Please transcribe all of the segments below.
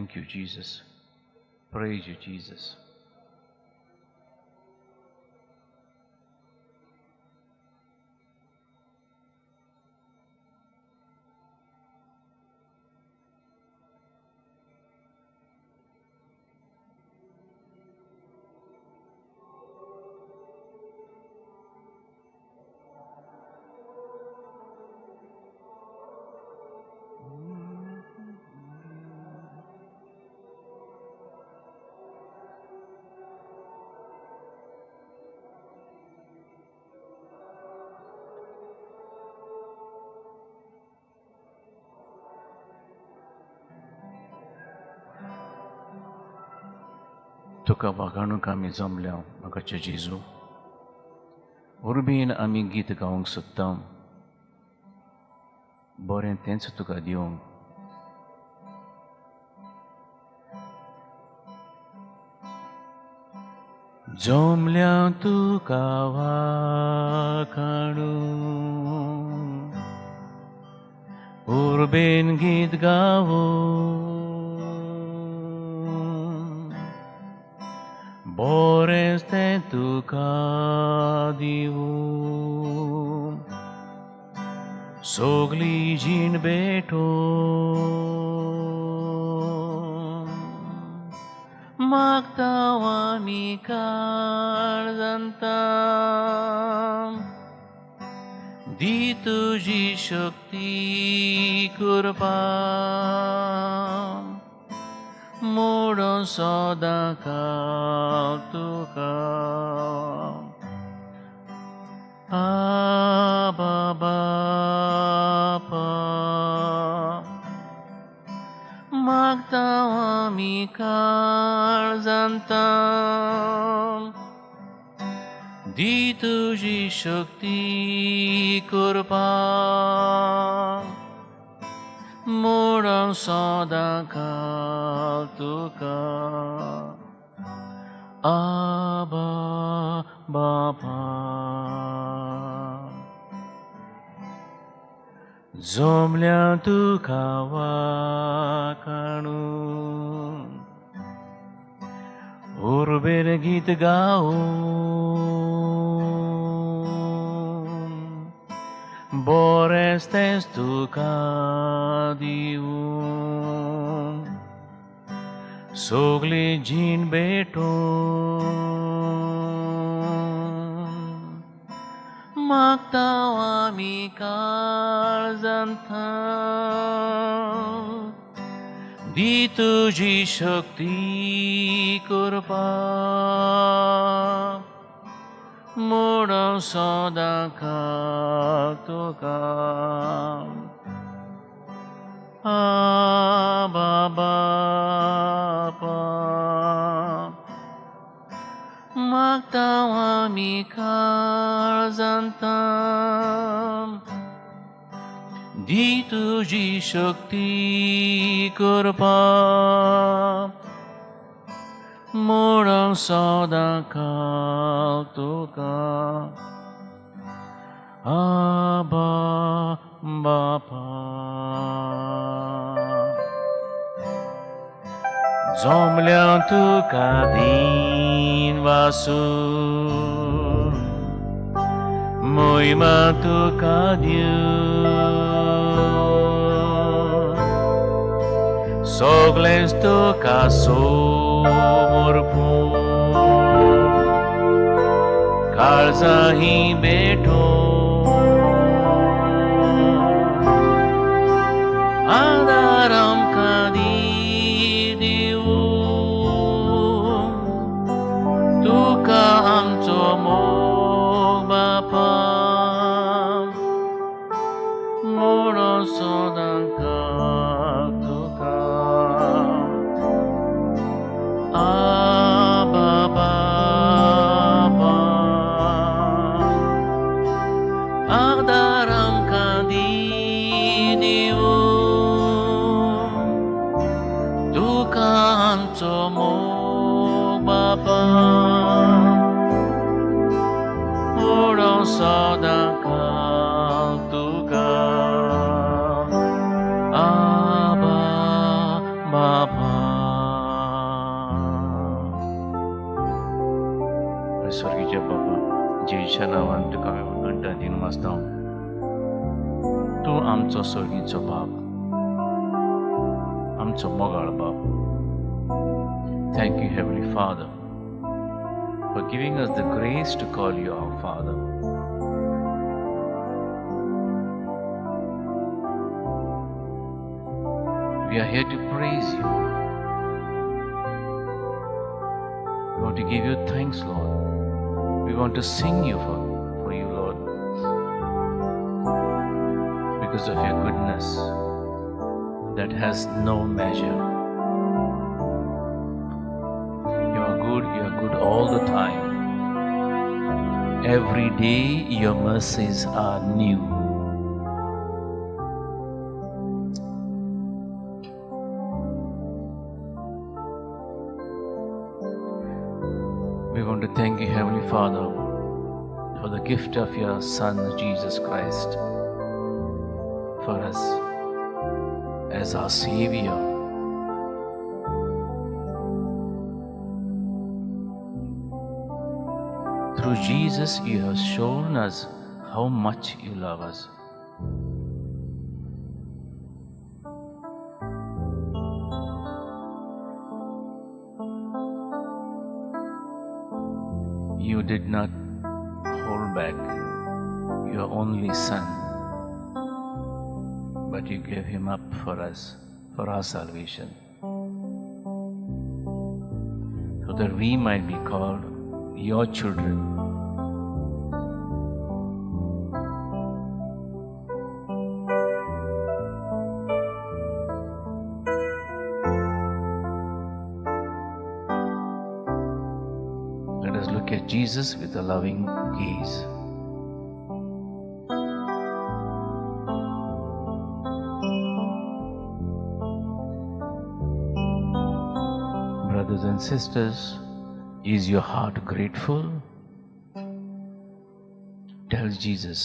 Thank you, Jesus. Praise you, Jesus. Tuka waganong kami zamlaw, magkatsa Jesu. Urbi na aming gita kaong sutam. Boren tensa tuka diyong. Zamlaw tuka waganong. Urbin git gawong. Bores te tu kadiu sogli jin beto magtawa mi karzantam di tuji shakti kurpam Muro soda kau tukau Abba Bapa Magtawa mi karzantam Di tuji shakti kurpa Murang soda kau tukar Abba Bapa Zomliang tu kawakanu Urbir git gaun Bores tes tu kadiu Sogli jin beto Magtawa mi karzantam Di tuji shakti kurpa Murang soda kau tukam Abba Bapa Magtawa mi karzantam Di tuji shakti kurpa Murang soda kau tukar Abba Bapa Zomliang tu kadin vasur Mui ma tu kadiu Sogles tu kasumurpun Karzahi beto Adaram kadidiu Tuka amco mog bapa Muro sodang tuka Abba Bapa Adaram kadidiu Tuka amco mog bapa Muro sodang tuka आमचो सर्गीचो बाप, आमचो मोगाळ बाप. Thank you, Heavenly Father, for giving us the grace to call you our Father. We are here to praise you. We want to give you thanks, Lord. We want to sing you for you, Lord, because of your goodness that has no measure. You are good all the time. Every day your mercies are new. We want to thank you, Heavenly Father, for the gift of your Son, Jesus Christ, for us as our Savior. Through Jesus, you have shown us how much you love us. You did not hold back your only Son, but you gave him up for us, for our salvation, so that we might be called your children. Let us look at Jesus with a loving gaze. Brothers and sisters, is your heart grateful? Tell Jesus.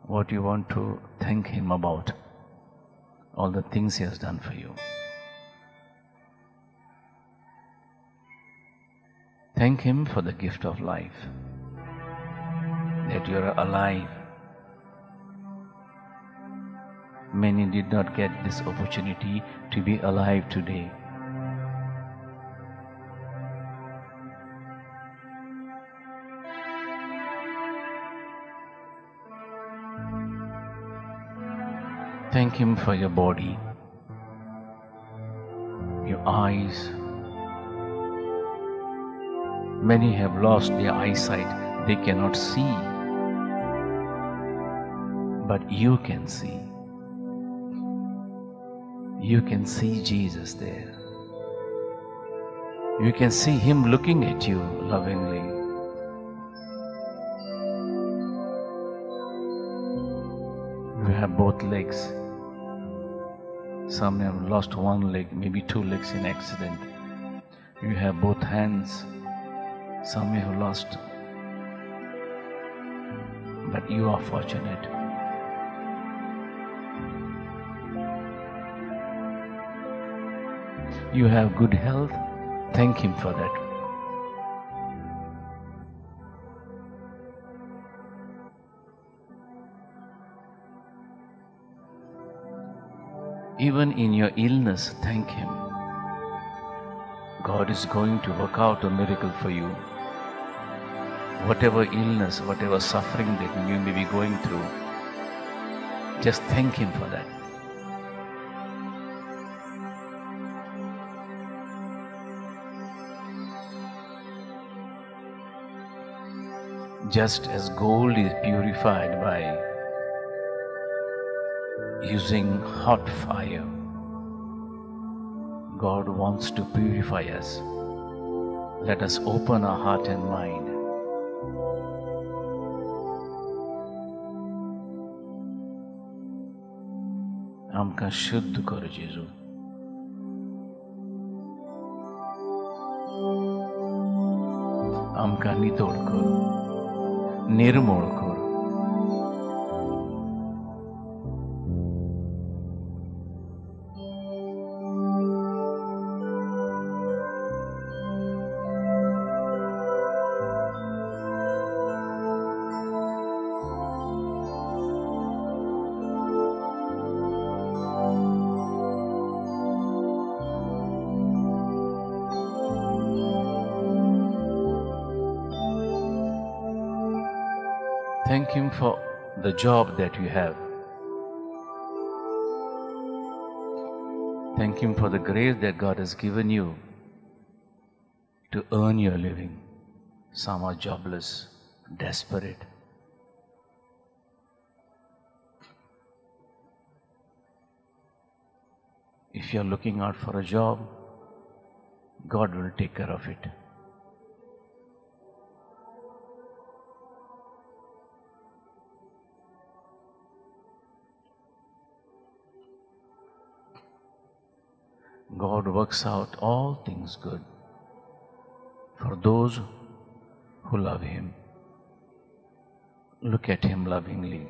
What you want to thank him about, all the things he has done for you. Thank him for the gift of life, that you are alive. Many did not get this opportunity to be alive today. Thank him for your body, your eyes. Many have lost their eyesight, they cannot see, but you can see. You can see Jesus there. You can see him looking at you lovingly. You have both legs. Some have lost one leg, maybe two legs in accident. You have both hands. Some have lost. But you are fortunate. You have good health. Thank him for that. Even in your illness, thank him. God is going to work out a miracle for you. Whatever illness, whatever suffering that you may be going through, just thank him for that. Just as gold is purified by using hot fire, God wants to purify us. Let us open our heart and mind. आमकां शुद्ध कर जेजू. आमकां नितोड कर, निर्मळ कर. Thank Him for the job that you have. Thank Him for the grace that God has given you to earn your living. Some are jobless, desperate. If you are looking out for a job, God will take care of it. God works out all things good for those who love Him. Look at Him lovingly.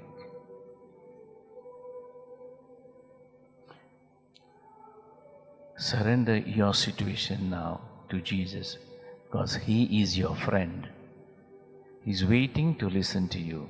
Surrender your situation now to Jesus, because He is your friend. He's waiting to listen to you.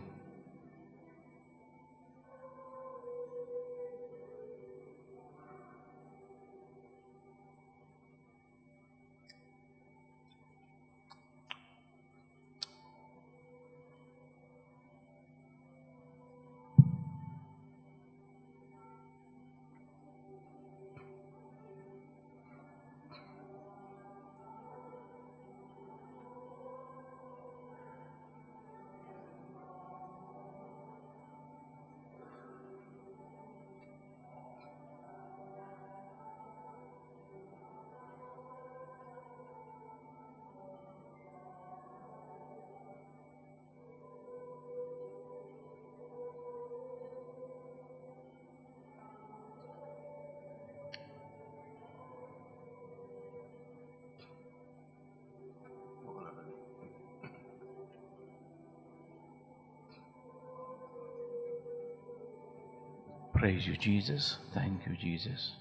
Praise you, Jesus. Thank you, Jesus.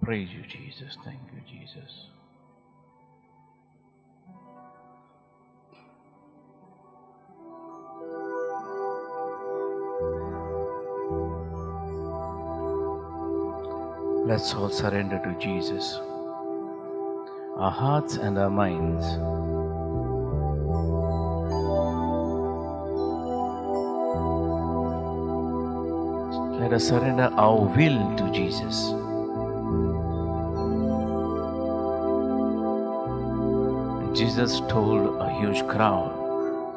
Praise you, Jesus. Thank you, Jesus. Let's all surrender to Jesus. Our hearts and our minds. Let us surrender our will to Jesus. Jesus told a huge crowd,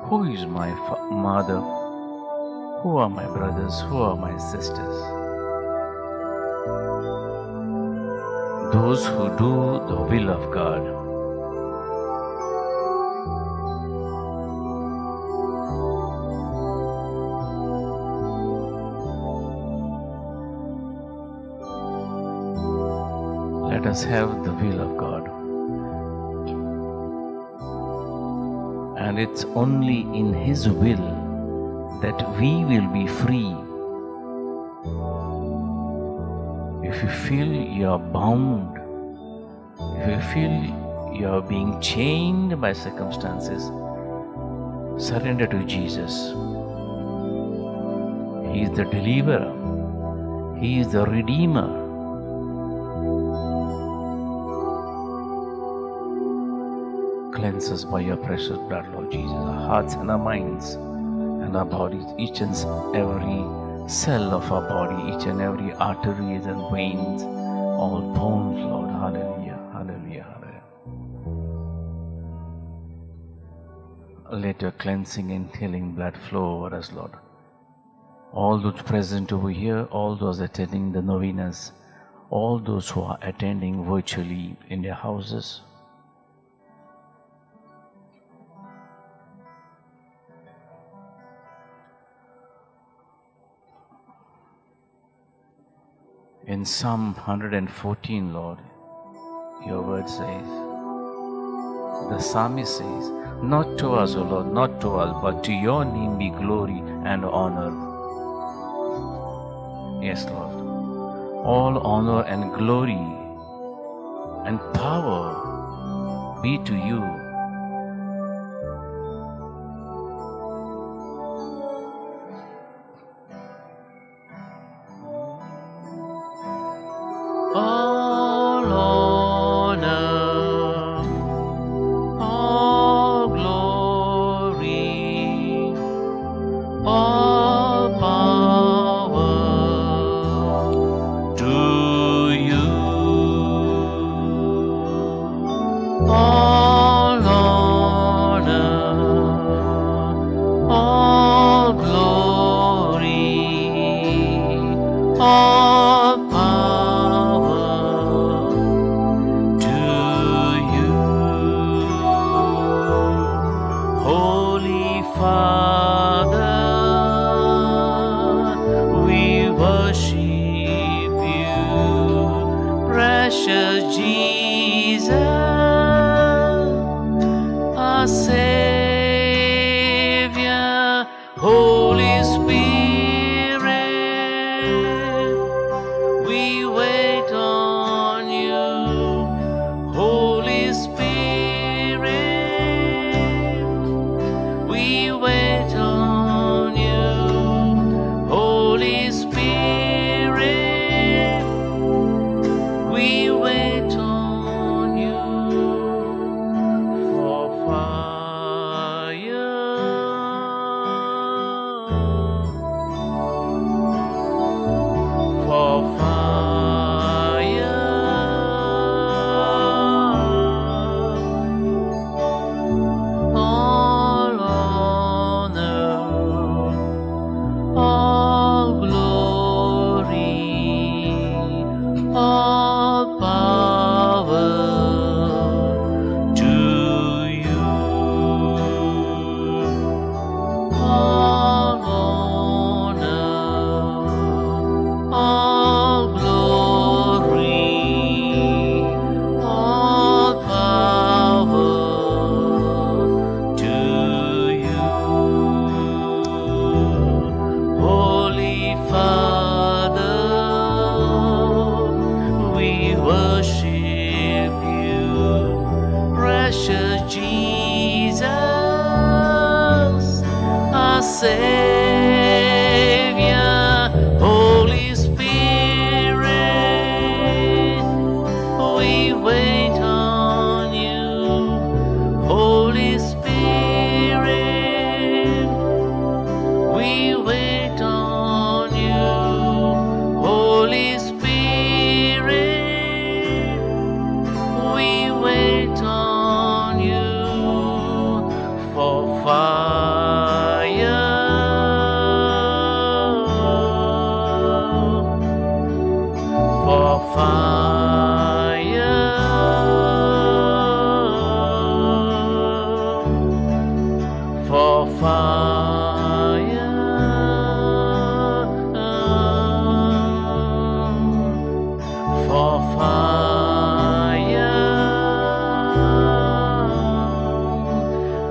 "Who is my mother? Who are my brothers? Who are my sisters?" Those who do the will of God. Let us have the will of God. And it's only in His will that we will be free. If you feel you are bound, if you feel you are being chained by circumstances, surrender to Jesus. He is the deliverer. He is the redeemer. Cleanse us by your precious blood, Lord Jesus, our hearts and our minds and our bodies, each and every cell of our body, each and every arteries and veins, all bones, Lord. Hallelujah, hallelujah, hallelujah. Let your cleansing and healing blood flow over us, Lord. All those present over here, all those attending the novenas, all those who are attending virtually in their houses, in Psalm 114, Lord, your word says, the psalmist says, "Not to us, O Lord, not to us, but to your name be glory and honor." Yes, Lord. All honor and glory and power be to you. All honor all honor, all glory, all power to you, Holy Father. We worship you, precious Jesus, our Savior. Holy Spirit, we wait on you. Holy Spirit, we wait on you. Holy Spirit, we wait on you for fire, for fire, all honor, all glory, all power to you, all honor, all glory, all power to you, Holy Father. We worship you, precious Jesus, our Savior. Holy Spirit, we wait on you. Holy Spirit, we wait on you. Holy Spirit, we wait on you for fire, for fire, for fire, for fire.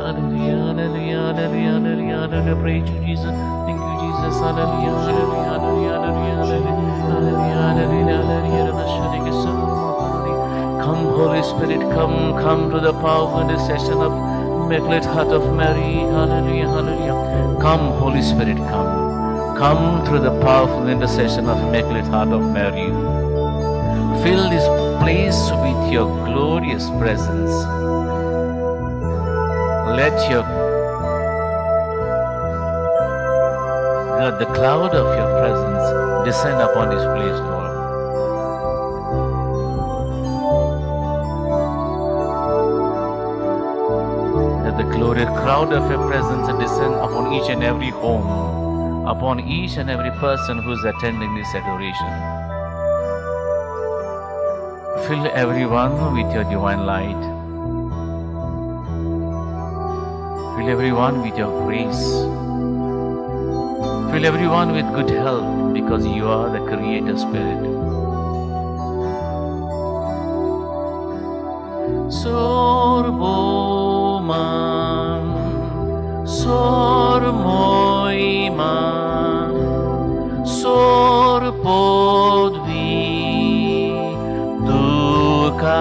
Hallelujah, hallelujah, hallelujah, hallelujah, hallelujah. Praise you, Jesus. Thank you, Jesus. Hallelujah, hallelujah, hallelujah, hallelujah, hallelujah, hallelujah, hallelujah. Come, Holy Spirit, come to the powerful intercession of Immaculate Heart of Mary. Hallelujah, hallelujah. Come, Holy Spirit, come through the powerful intercession of Immaculate Heart of Mary. Fill this place with your glorious presence. Let the cloud of your presence descend upon this place, Lord. Let the glorious cloud of your presence descend upon each and every home, upon each and every person who is attending this adoration. Fill everyone with your divine light. Fill everyone with your grace. Fill everyone with good health, because you are the Creator Spirit. Sorboman, sormoiman, sorpodvi dukam,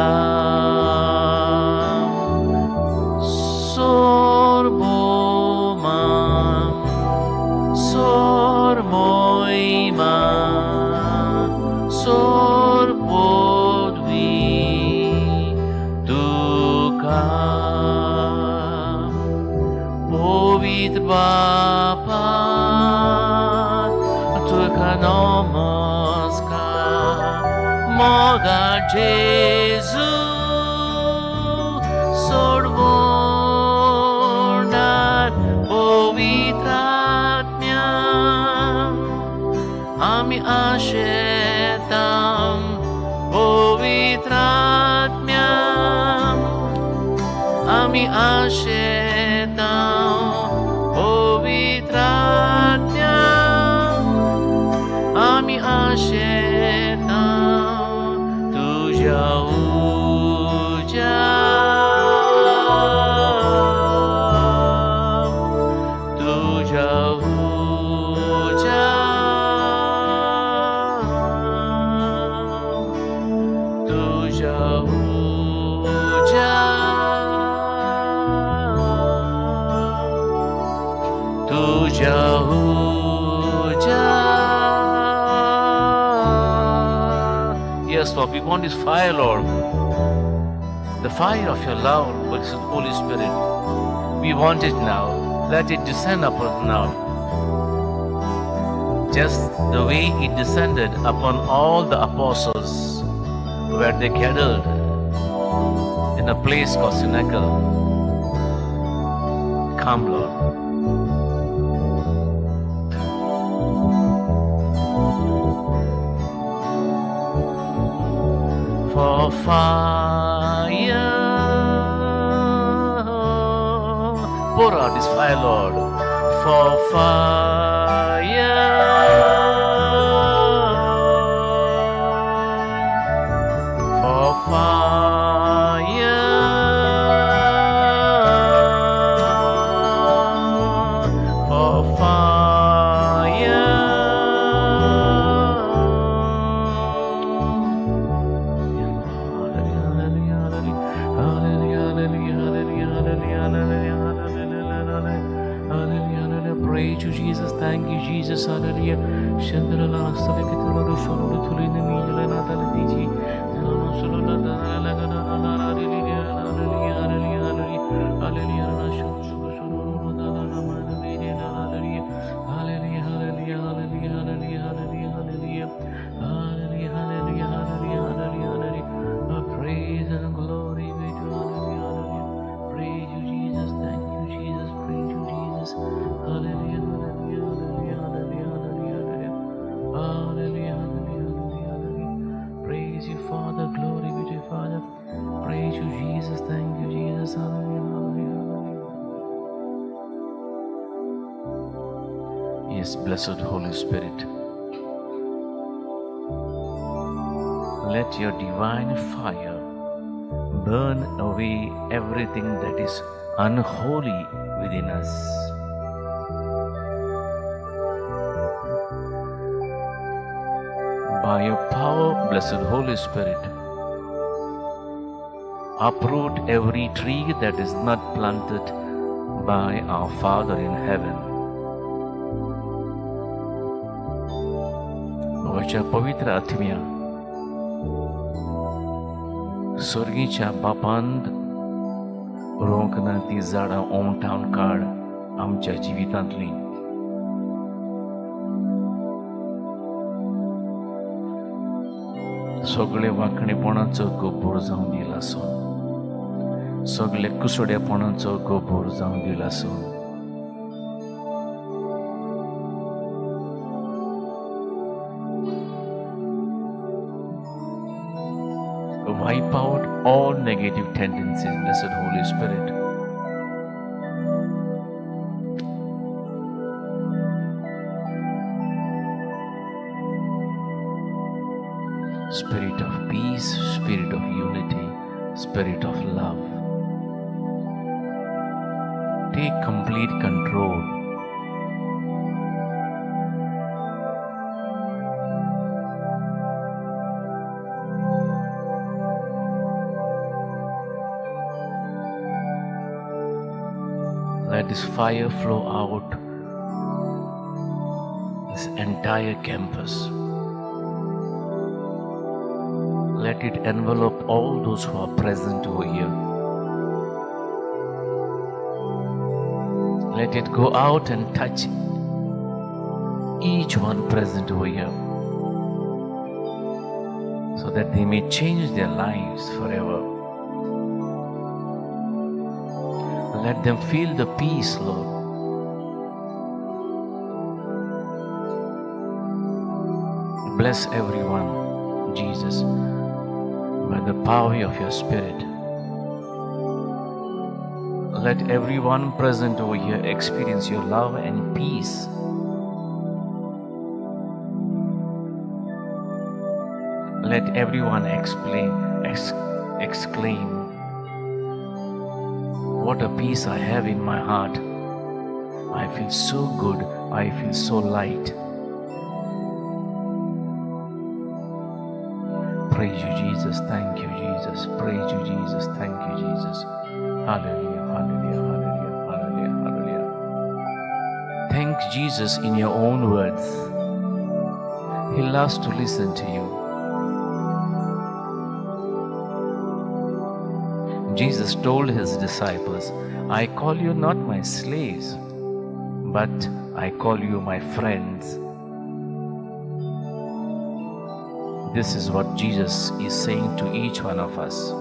sorboman, sormoiman, sorpodvi dukam. Povit Bapa, Tuka namaskar, Moga Jesu, आशेतां पवित्रात्म्याम् आमी आशेतां पवित्रात्म्याम् आमी आशेतां तुझ्या Yes, Lord, we want this fire, Lord. The fire of your love, blessed Holy Spirit. We want it now. Let it descend upon us now. Just the way it descended upon all the apostles where they gathered in a place called Synagogue. Come, Lord. For fire, pour out this fire, Lord. For fire, for fire, for fire. Praise you, Jesus. Thank you, Jesus. Hallelujah. Praise and glory be to Hallelujah. Praise you, Jesus. Thank you, Jesus. Praise you, Jesus. Hallelujah. Praise you, Father. Glory be to you, Father. Praise you, Jesus. Thank you, Jesus. Hallelujah. Yes, blessed Holy Spirit. Let your divine fire burn away everything that is unholy within us. By your power, blessed Holy Spirit, uproot every tree that is not planted by our Father in heaven. वच्या पवित्र आत्म्या स्वर्गीच्या बापांत रोंक ना ती झाडां ओमठावन काड आमच्या जिवितांतली. सगळे वांकडेपणाचो गोबोर जावन दिल आसूं, सगळे कुसड्यापणाचो गोबोर जावन दिल आसूं. Wipe out all negative tendencies, blessed Holy Spirit. Spirit of peace, Spirit of unity, Spirit of love. Take complete control. Let this fire flow out this entire campus. Let it envelop all those who are present over here. Let it go out and touch each one present over here, so that they may change their lives forever. Let them feel the peace, Lord. Bless everyone, Jesus, by the power of your Spirit. Let everyone present over here experience your love and peace. Let everyone exclaim, what a peace I have in my heart. I feel so good, I feel so light. Praise you, Jesus. Thank you, Jesus. Praise you, Jesus. Thank you, Jesus. Hallelujah, hallelujah, hallelujah, hallelujah, hallelujah. Thank Jesus in your own words. He loves to listen to you. Jesus told his disciples, I call you not my slaves, but I call you my friends. This is what Jesus is saying to each one of us.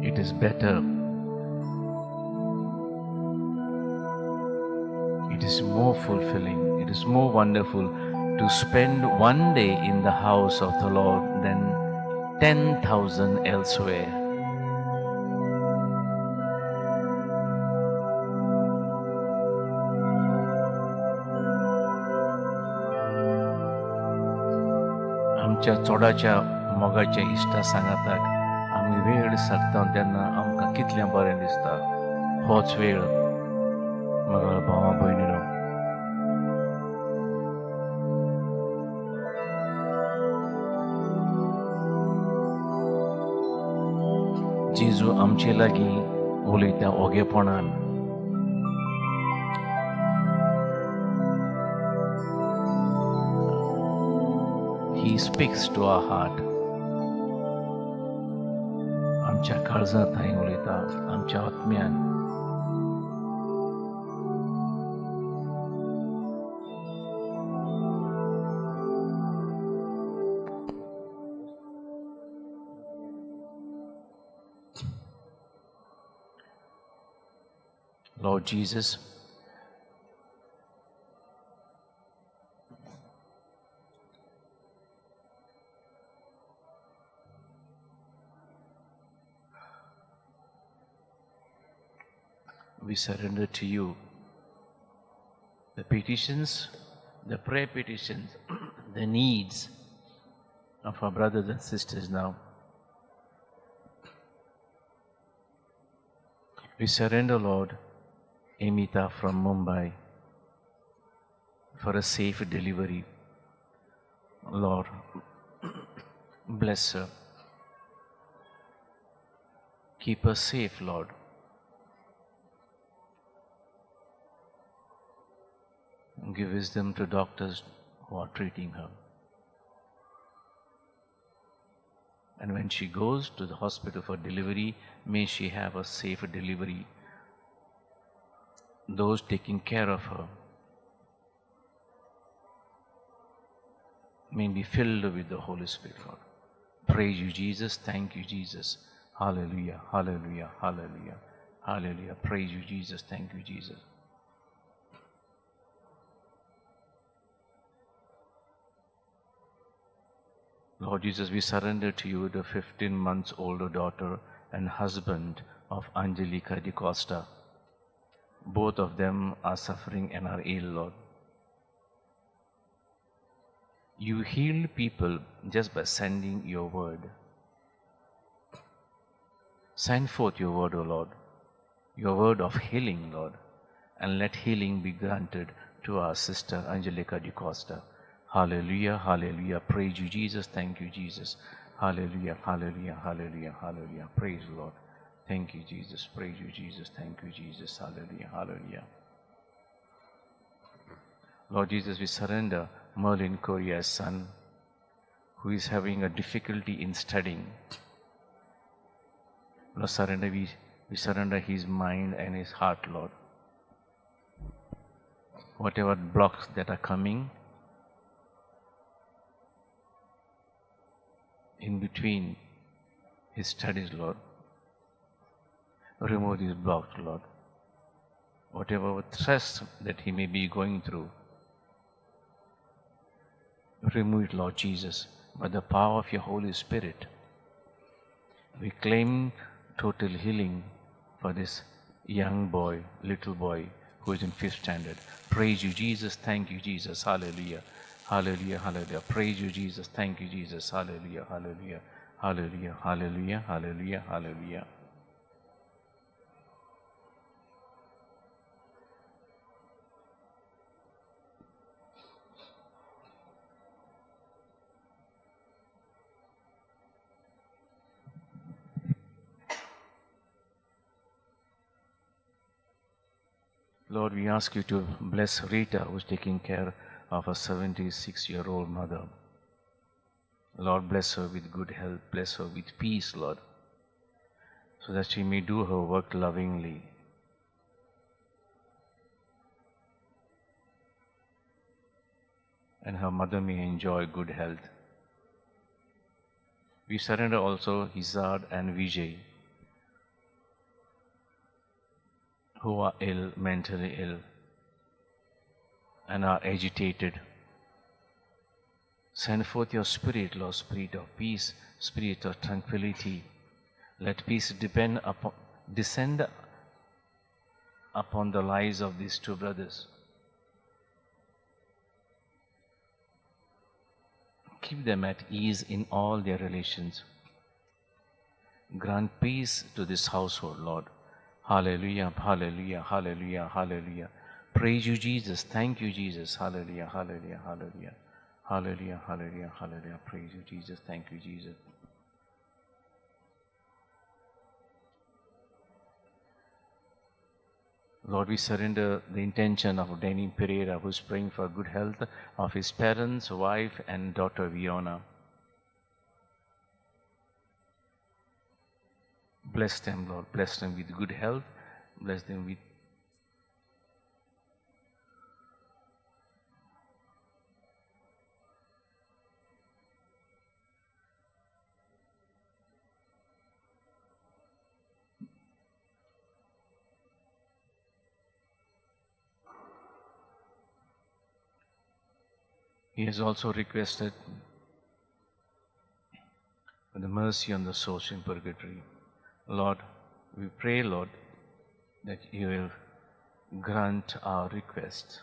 It is better, it is more fulfilling, it is more wonderful to spend one day in the house of the Lord than 10,000 elsewhere. आमच्या चोडाच्या मोगाच्या इश्टा सांगतात आमी वेळ सारता तेन्ना आमकां कितलें बरें दिसता. होच वेळ म्हज्या भावा भयणीनो, जेजू आमचे लागीं उलयता ओगेपणान. He speaks to our heart. आमच्या काळजांत थंय उलयता, आमच्या आत्म्यान. Lord Jesus, we surrender to you the petitions, the prayer petitions, the needs of our brothers and sisters now. We surrender, Lord, Amita from Mumbai for a safe delivery. Lord, bless her. Keep her safe, Lord. Give wisdom to doctors who are treating her. And when she goes to the hospital for delivery, may she have a safe delivery. Those taking care of her may be filled with the Holy Spirit, Lord. Praise you, Jesus. Thank you, Jesus. Hallelujah, hallelujah, hallelujah, hallelujah. Praise you, Jesus. Thank you, Jesus. Lord Jesus, we surrender to you the 15 months older daughter and husband of Angelica Di Costa. Both of them are suffering and are ill, Lord. You heal people just by sending your word. Send forth your word, O Lord, your word of healing, Lord, and let healing be granted to our sister Angelica Di Costa. Hallelujah, hallelujah. Praise you, Jesus. Thank you, Jesus. Hallelujah, hallelujah, hallelujah, hallelujah. Praise the Lord. Thank you, Jesus. Praise you, Jesus. Thank you, Jesus. Hallelujah, hallelujah. Lord Jesus, we surrender Merlin Korea's son, who is having a difficulty in studying. Lord, we surrender his mind and his heart, Lord. whatever blocks that are coming in between his studies, Lord. Remove these blocks, Lord. Whatever stress that he may be going through, remove it, Lord Jesus, by the power of your Holy Spirit. We claim total healing for this young boy, little boy, who is in 5th standard. Praise you, Jesus. Thank you, Jesus. Hallelujah. Hallelujah. Hallelujah. Praise you, Jesus. Thank you, Jesus. Hallelujah. Hallelujah. Hallelujah. Hallelujah. Hallelujah. Hallelujah. Lord, we ask you to bless Rita, who is taking care of a 76-year-old mother. Lord, bless her with good health, bless her with peace, Lord, so that she may do her work lovingly. And her mother may enjoy good health. We surrender also Hizad and Vijay, who are ill, mentally ill, and are agitated. Send forth your Spirit, Lord, Spirit of peace, Spirit of tranquility. Let peace descend upon the lives of these two brothers. Keep them at ease in all their relations. Grant peace to this household, Lord. Hallelujah, hallelujah, hallelujah, hallelujah. Praise you, Jesus. Thank you, Jesus. Hallelujah, hallelujah, hallelujah. Hallelujah, hallelujah, hallelujah. Praise you, Jesus. Thank you, Jesus. Lord, we surrender the intention of Danny Pereira, who is praying for good health of his parents, wife, and daughter Viona. Bless them, Lord. Bless them with good health. Bless them with He has also requested for the mercy on the souls in purgatory. Lord, we pray, Lord, that you will grant our request.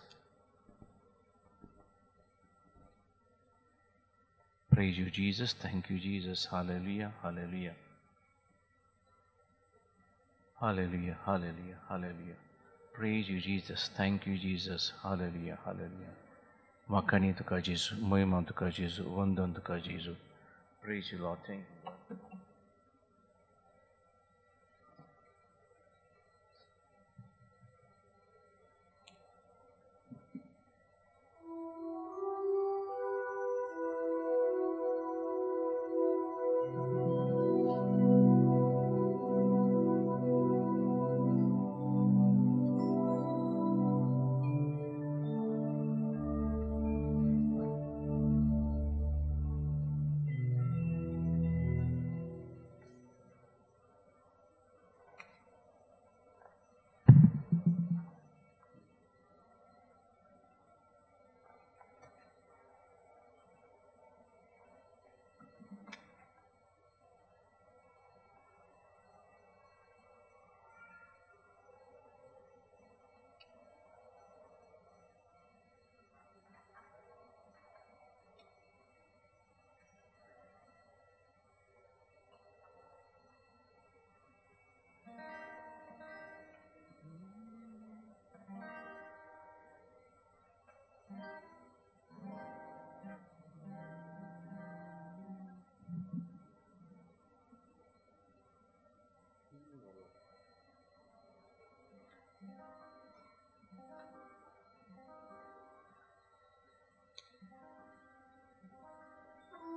Praise you, Jesus. Thank you, Jesus. Hallelujah, hallelujah. Hallelujah, hallelujah, hallelujah. Praise you, Jesus. Thank you, Jesus. Hallelujah, hallelujah. Makani tuka Jesus, Moima tuka Jesus, Vandan tuka Jesus. Praise you, Lord. Thank you, Lord.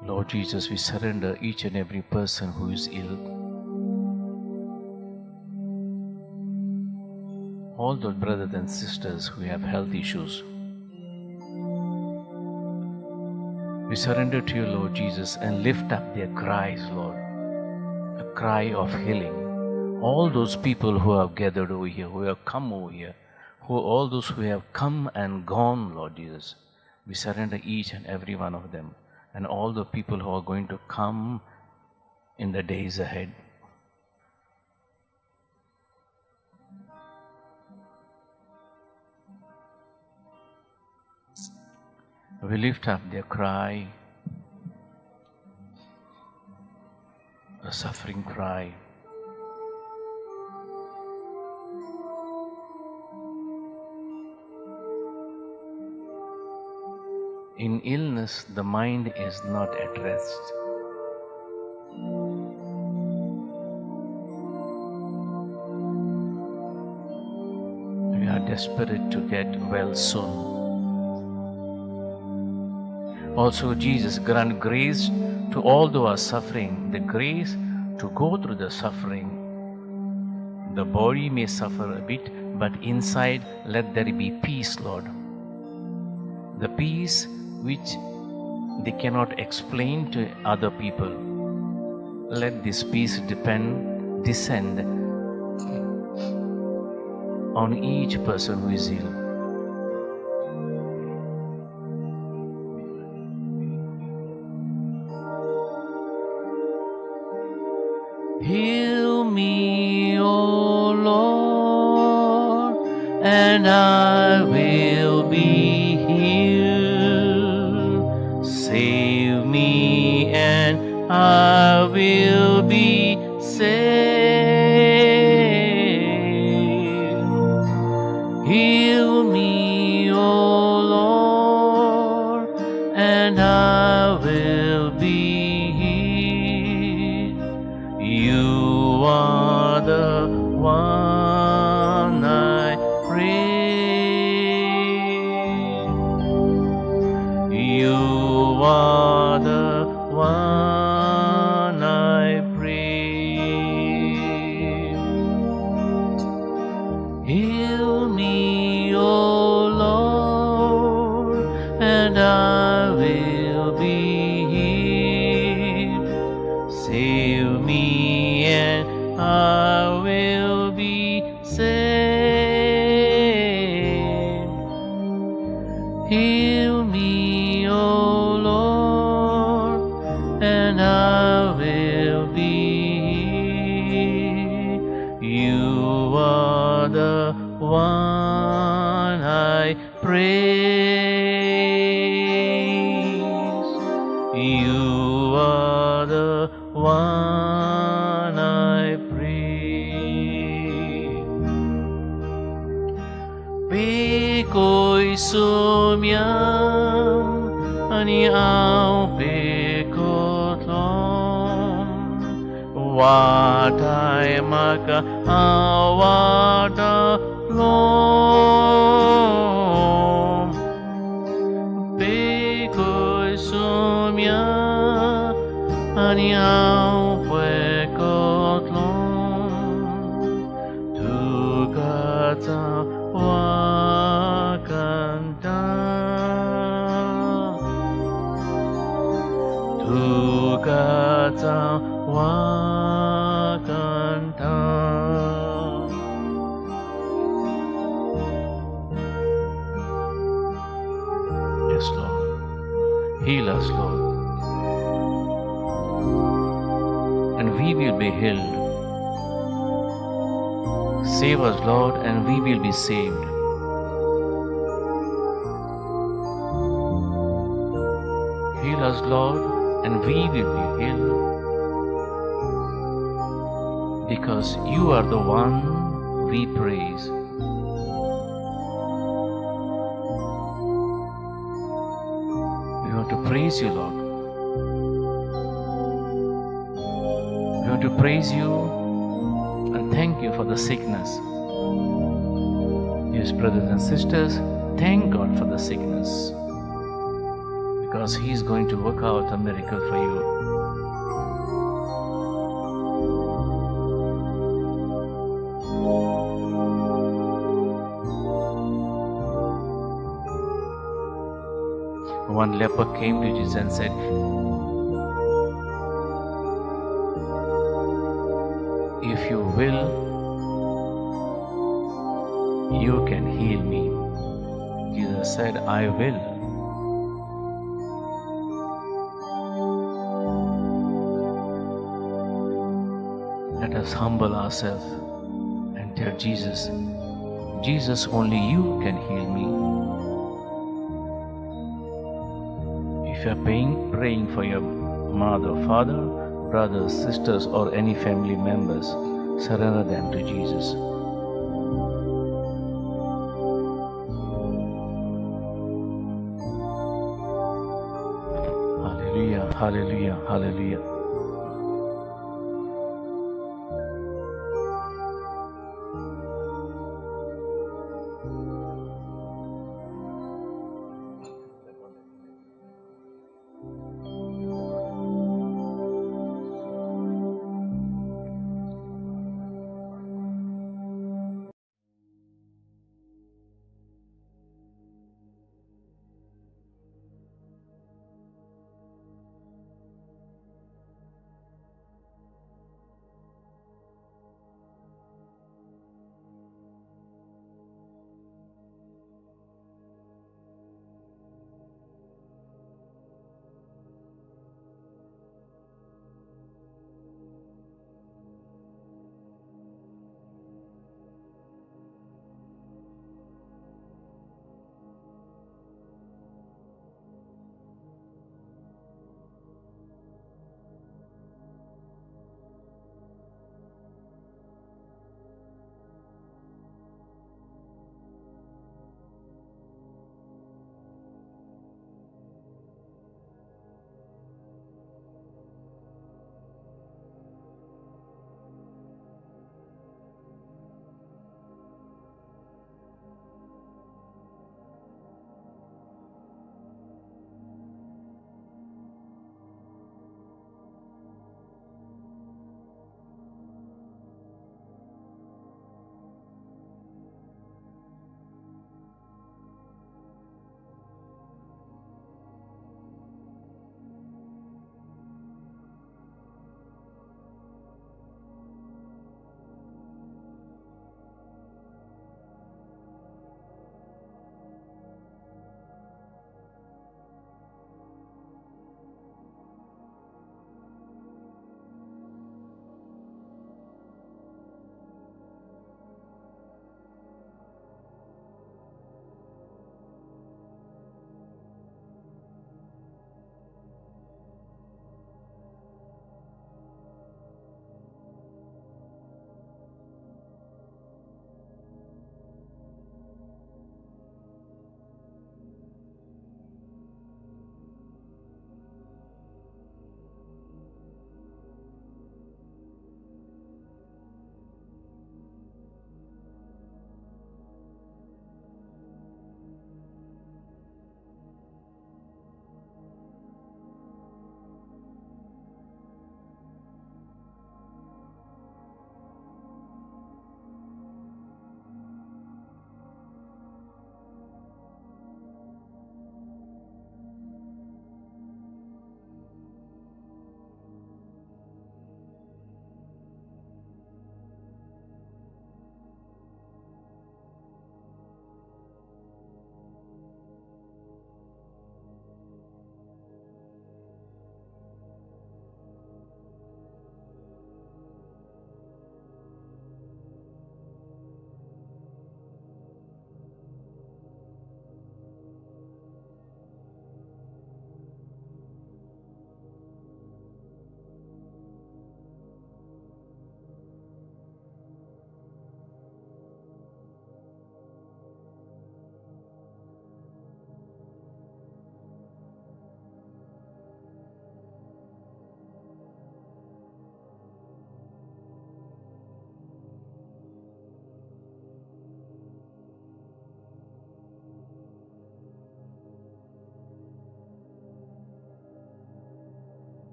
Lord Jesus, we surrender each and every person who is ill, all those brothers and sisters who have health issues. We surrender to you, Lord Jesus, and lift up their cries, Lord, a cry of healing. All those people who have gathered over here, who have come over here, all those who have come and gone, Lord Jesus, we surrender each and every one of them, and all the people who are going to come in the days ahead. We lift up their cry, a suffering cry. In illness, the mind is not at rest. We are desperate to get well soon. Also, Jesus, grant grace to all who are suffering, the grace to go through the suffering. The body may suffer a bit, but inside let there be peace, Lord. The peace which they cannot explain to other people. Let this peace descend on each person who is ill. Heal me, O Lord, and I will be healed. Save me, and I will be saved. Heal me, O Lord, and I will be healed. You are the one I pray. You are the one I pray. Heal me, O Lord, and I will be healed. Save me, and I will be saved. Heal me, O Lord, and I will be healed. You are the one I praise. You are the one I pray. Peko'y sumyang ani ang pekotlong, watay makaawadatlong. Peko'y sumyang ani ang pekotlong, tukat sa wakanta, tukat sa wakanta. Yes, Lord. Heal us, Lord, and we will be healed. Save us, Lord, and we will be saved. Heal us, Lord, and we will be healed. Because you are the one we praise. We want to praise you, Lord. We want to praise you and thank you for the sickness. Yes, brothers and sisters, thank God for the sickness, because He is going to work out a miracle for you. one leper came to Jesus and said, "If you will, you can heal me." Jesus said, "I will." Let us humble ourselves and tell Jesus, "Jesus, only you can heal me." If you are praying for your mother, father, brothers, sisters, or any family members, surrender them to Jesus. Hallelujah, hallelujah, hallelujah.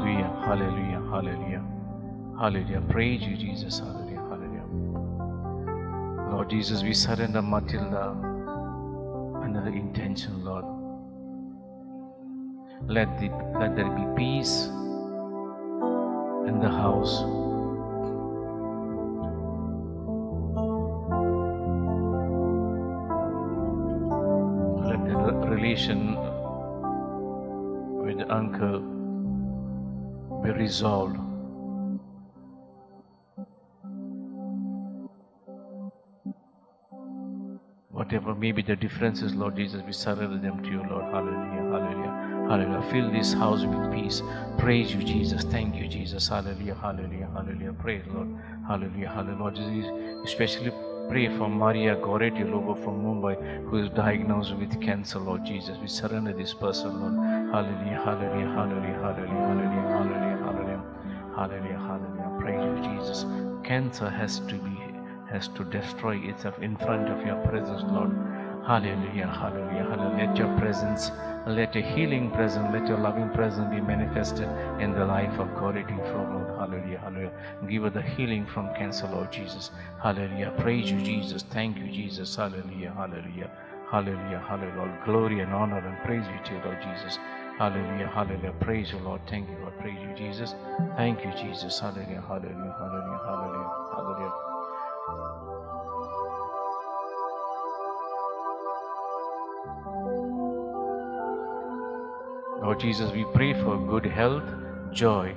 Hallelujah, hallelujah, hallelujah, hallelujah. Praise you, Jesus. Hallelujah, hallelujah. Lord Jesus, we surrender Matilda another intention, Lord. Let there be peace in the house. Let the relation with the uncle be resolved. Whatever may be the differences, Lord Jesus, we surrender them to you, Lord. Hallelujah, hallelujah, hallelujah. Fill this house with peace. Praise you, Jesus. Thank you, Jesus. Hallelujah, hallelujah, hallelujah. Praise, Lord. Hallelujah, hallelujah. Lord Jesus, especially pray for Maria Goretti Lobo from Mumbai, who is diagnosed with cancer, Lord Jesus. We surrender this person, Lord. Hallelujah, hallelujah, hallelujah, hallelujah, hallelujah, hallelujah, hallelujah, hallelujah, hallelujah. Praise you, Jesus. Cancer has to destroy itself in front of your presence, Lord. Hallelujah, hallelujah, hallelujah. Let your presence, let your healing presence, let your loving presence be manifested in the life of Goretti from Lord. Hallelujah, hallelujah. Give her the healing from cancer, Lord Jesus. Hallelujah. Praise you, Jesus. Thank you, Jesus. Hallelujah, hallelujah, hallelujah, hallelujah. Lord, glory and honor and praise you to you, Lord Jesus. Hallelujah, hallelujah. Praise you, Lord. Thank you, Lord. Praise you, Jesus. Thank you, Jesus. Hallelujah, hallelujah, hallelujah, hallelujah, hallelujah. Lord Jesus, we pray for good health, joy,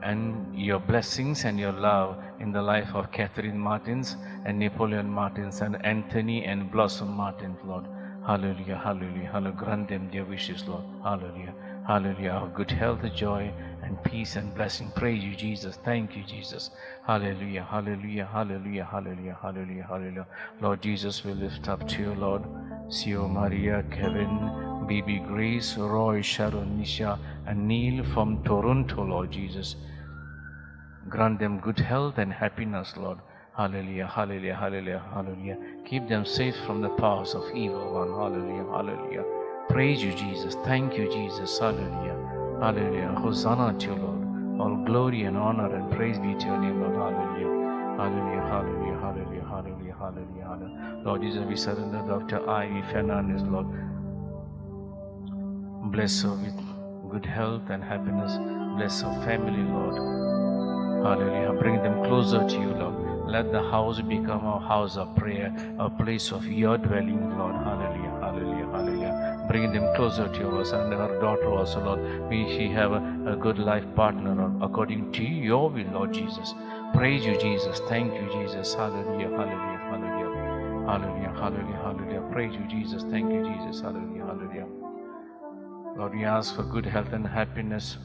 and your blessings and your love in the life of Catherine Martins and Napoleon Martins and Anthony and Blossom Martins, Lord. Hallelujah, hallelujah, hallelujah. Grant them their wishes, Lord. Hallelujah, hallelujah. Of good health, joy, and peace and blessing. Praise you, Jesus. Thank you, Jesus. Hallelujah, hallelujah, hallelujah, hallelujah, hallelujah, hallelujah. Lord Jesus, we lift up to you, Lord. Sio Maria, Kevin, Baby Grace, Roy, Sharon, Nisha, and Neil from Toronto, Lord Jesus. Grant them good health and happiness, Lord. Hallelujah, hallelujah, hallelujah, hallelujah. Keep them safe from the powers of evil one. Hallelujah, hallelujah. Praise you, Jesus. Thank you, Jesus. Hallelujah, hallelujah. Hosanna to you, Lord. All glory and honor and praise be to your name, Lord. Hallelujah, hallelujah, hallelujah, hallelujah, hallelujah, hallelujah, hallelujah. Lord Jesus, we surrender Dr. Ivy Fernandez, Lord. Bless her with good health and happiness. Bless her family, Lord. Hallelujah. Bring them closer to you, Lord. Let the house become a house of prayer, a place of your dwelling, Lord. Hallelujah, hallelujah, hallelujah. Bring them closer to you, Lord. And her daughter also, Lord. May she have a good life partner, Lord, according to your will, Lord Jesus. Praise you, Jesus. Thank you, Jesus. Hallelujah, hallelujah, hallelujah. Hallelujah, hallelujah, hallelujah. Praise you, Jesus. Thank you, Jesus. Hallelujah, hallelujah. Lord, we ask for good health and happiness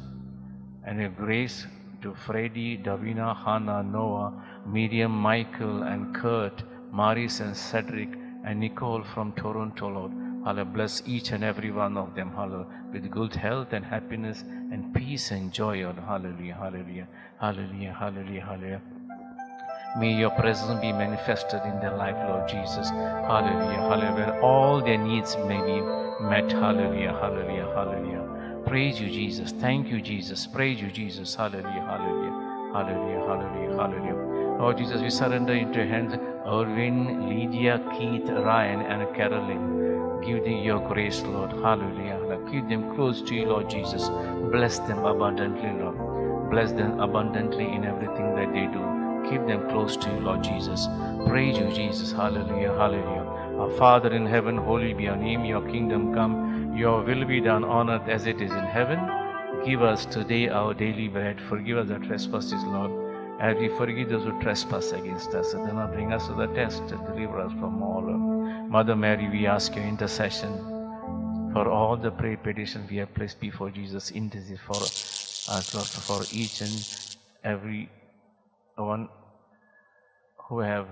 and your grace to Freddie, Davina, Hannah, Noah, Miriam, Michael, and Kurt, Maris, and Cedric, and Nicole from Toronto, Lord. Hallelujah. Bless each and every one of them, hallelujah, with good health and happiness and peace and joy, Lord. Hallelujah, hallelujah, hallelujah, hallelujah, hallelujah. May your presence be manifested in their life, Lord Jesus. Hallelujah, hallelujah. Where all their needs may be met. Hallelujah, hallelujah, hallelujah. Praise you, Jesus. Thank you, Jesus. Praise you, Jesus. Hallelujah, hallelujah, hallelujah, hallelujah, hallelujah. Lord Jesus, we surrender into your hands Erwin, Lydia, Keith, Ryan, and Carolyn. Give them your grace, Lord. Hallelujah. Keep them close to you, Lord Jesus. Bless them abundantly, Lord. Bless them abundantly in everything that they do. Keep them close to you, Lord Jesus. Praise you, Jesus. Hallelujah, hallelujah. Our Father in heaven, holy be your name. Your kingdom come. Your will be done on earth as it is in heaven. Give us today our daily bread. Forgive us our trespasses, Lord, as we forgive those who trespass against us. And do not bring us to the test, and deliver us from all. Mother Mary, we ask your intercession for all the prayer petitions we have placed before Jesus. Intercede for us, Lord, for each and every one who have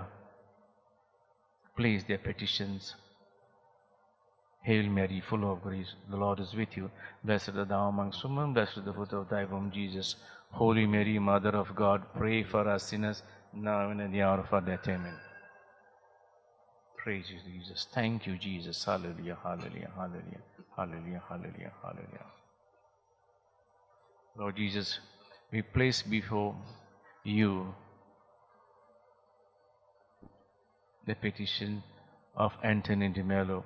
placed their petitions. Hail Mary, full of grace, the Lord is with you. Blessed art thou amongst women, blessed is the fruit of thy womb, Jesus. Holy Mary, Mother of God, pray for us sinners, now and at the hour of our death. Amen. Praise you, Jesus. Thank you, Jesus. Hallelujah, hallelujah, hallelujah, hallelujah, hallelujah, hallelujah. Lord Jesus, we place before you the petition of Anthony de Mello,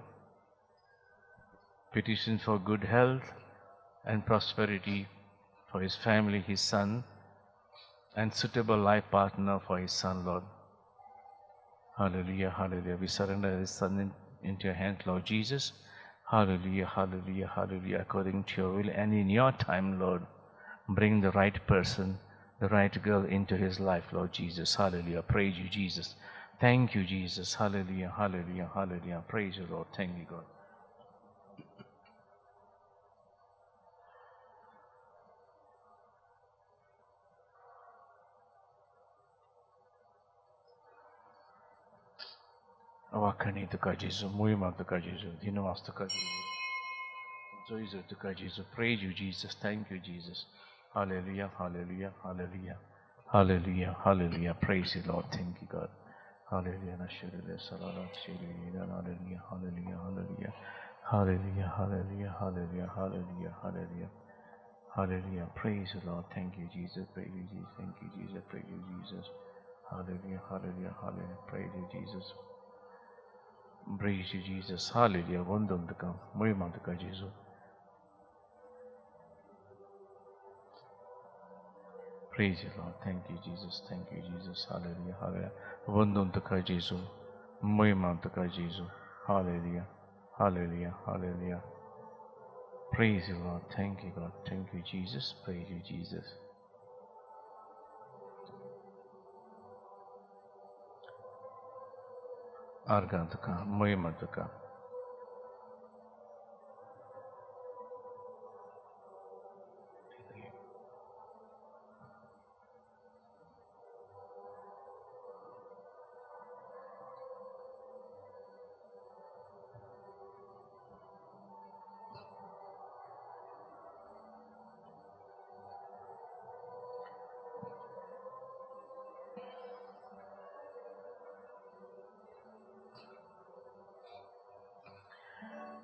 petition for good health and prosperity for his family, his son, and suitable life partner for his son, Lord. Hallelujah, hallelujah. We surrender his son into your hands, Lord Jesus. Hallelujah, hallelujah, hallelujah. According to your will and in your time, Lord, bring the right person, the right girl into his life, Lord Jesus. Hallelujah. Praise you, Jesus. Thank you, Jesus. Hallelujah, hallelujah, hallelujah. Praise you, Lord. Thank you, God. Awakani tuka Jesus, Muima tuka Jesus, Dinawas tuka Jesus, Zoizo tuka Jesus. Praise you, Jesus. Thank you, Jesus. Hallelujah, hallelujah, hallelujah, hallelujah, hallelujah. Praise you, Lord. Thank you, God. Hallelujah, hallelujah, hallelujah, hallelujah, hallelujah, hallelujah, hallelujah, hallelujah, hallelujah, hallelujah. Praise you, Lord. Thank you, Jesus. Praise you, Jesus. Thank you, Jesus. Praise you, Jesus. Hallelujah, hallelujah, hallelujah. Praise you, Jesus. Praise you, Jesus. Hallelujah. Wondandaka. Muhimandaka, Jesus. Praise you, Lord. Thank you, Jesus. Thank you, Jesus. Hallelujah. Hallelujah. Wondandaka, Jesus. Muhimandaka, Jesus. Hallelujah. Hallelujah. Hallelujah. Praise you, Lord. Thank you, God. Thank you, Jesus. Praise you, Jesus. Argantaka. Muhimandaka.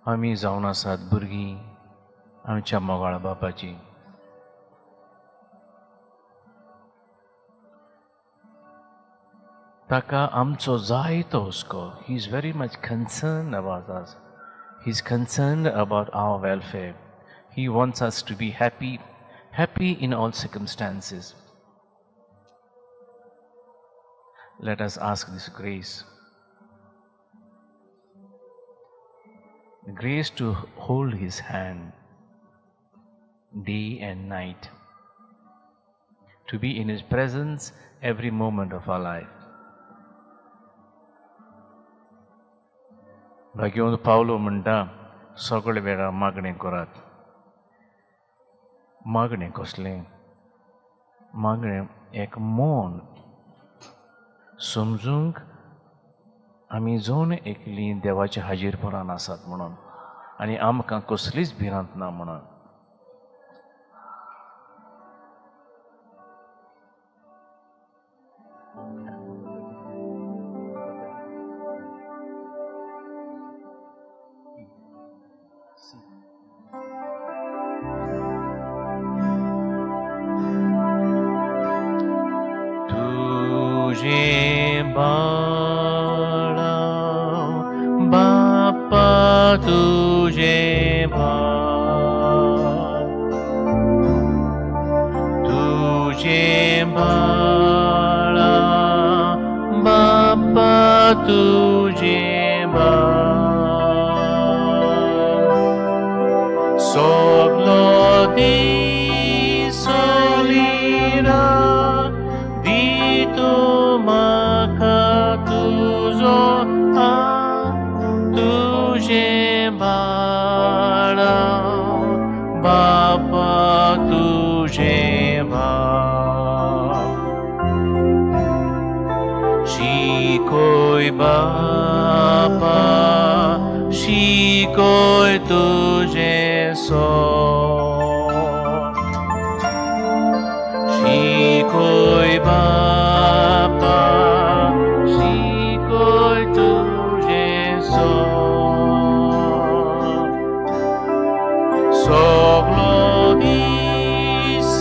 आम्ही जावन आसात भुरगीं आमच्या मोगाळ बापाची. ताका आमचो जायतो हुस्को. He is very much concerned about us. He is concerned about our welfare. He wants us to be happy, happy in all circumstances. Let us ask this grace. The grace to hold His hand day and night, to be in His presence every moment of our life. भाग्यवंत पावलो म्हणटा सगळे वेळा मागणें करात. मागणें कसलें? मागणें एक मौन समजूंक आमी जावन एकलीं देवाच्या हाजीरपणान आसात म्हणून आनी आमकां कसलीच भिरांत ना म्हणून. तुझे बाळा बाप्पा तुझे बाळ, तुझे बाळा बाप्पा तुझे बाळ, सगलो दिसोलिरा दितो म्हाका तुजो तुझे बाळा बाप्पा तुझे बाळ, शिकोय बाप्पा शिकोय तुझे सोर, शिकोय बाप्पा शिकोय तुझे सोर, सगलो दीस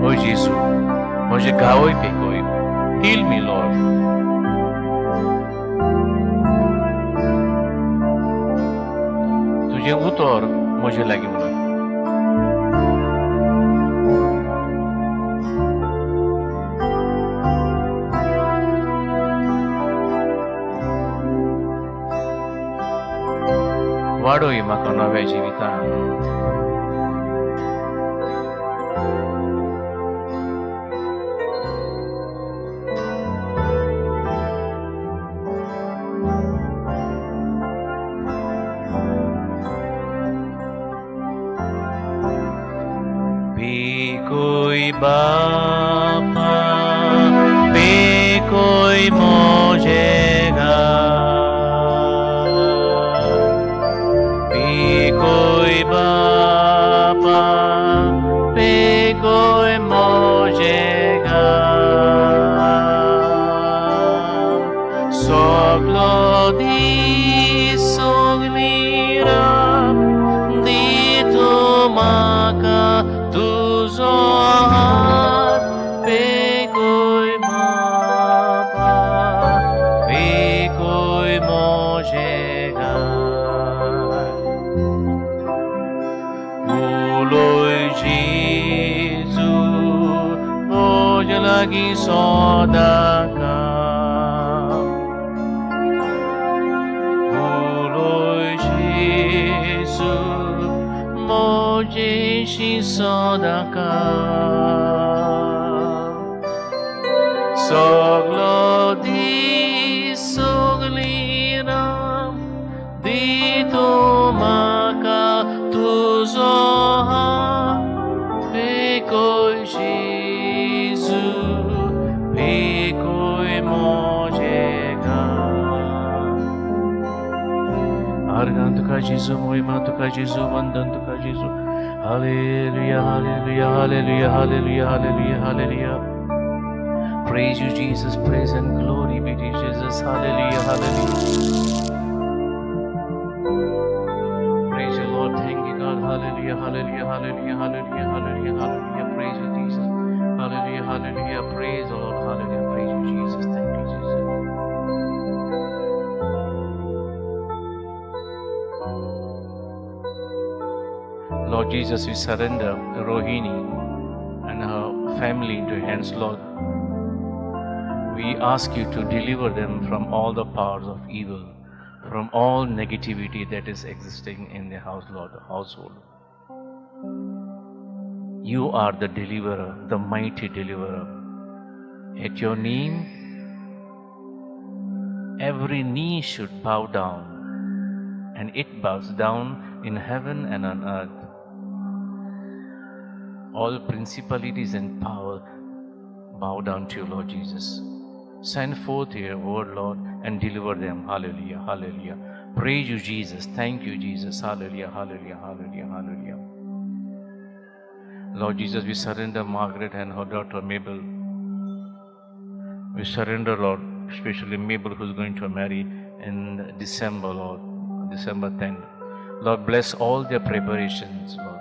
Oh Jésus, moi je gaoi pekoi. Heal me, Lord. तुझे उतर मुझे लागि हुन. Waɗoyi makko nowe jibitano. Pekoi Bapa, pekoi mojega. Pekoi Bapa, pekoi mojega. Soglodi soglira di tumaka tuzohat. Pekoi Bapa, pekoi mojega. Uloi Jesus, hoje lagi sodaka. Uloi Jesus, hoje shi sodaka. Soglodi soglira di tumaka tuzoha. Pekoi Jesus, pekoi mojega. Argan tuka Jesus, moima tuka Jesus, vandan tuka Jesus. Hallelujah, hallelujah, hallelujah, hallelujah, hallelujah, hallelujah. Praise you, Jesus. Praise and glory be to Jesus. Hallelujah, hallelujah. Praise you, Lord. Thank you, God. Hallelujah, hallelujah, hallelujah, hallelujah, hallelujah, hallelujah. Praise you, Jesus. Hallelujah, hallelujah. Praise the Lord. Hallelujah. Praise you, Jesus. Thank you, Jesus. Lord Jesus, we surrender Rohini and her family into your hands, Lord. We ask you to deliver them from all the powers of evil, from all negativity that is existing in their house, Lord, household. You are the deliverer, the mighty deliverer. At your name, every knee should bow down, and it bows down in heaven and on earth. All principalities and power bow down to you, Lord Jesus. Send forth your word, Lord, and deliver them. Hallelujah, hallelujah. Praise you, Jesus. Thank you, Jesus. Hallelujah, hallelujah, hallelujah, hallelujah. Lord Jesus, we surrender Margaret and her daughter Mabel. We surrender, Lord, especially Mabel, who's going to marry in December, Lord, December 10th. Lord, bless all their preparations, Lord.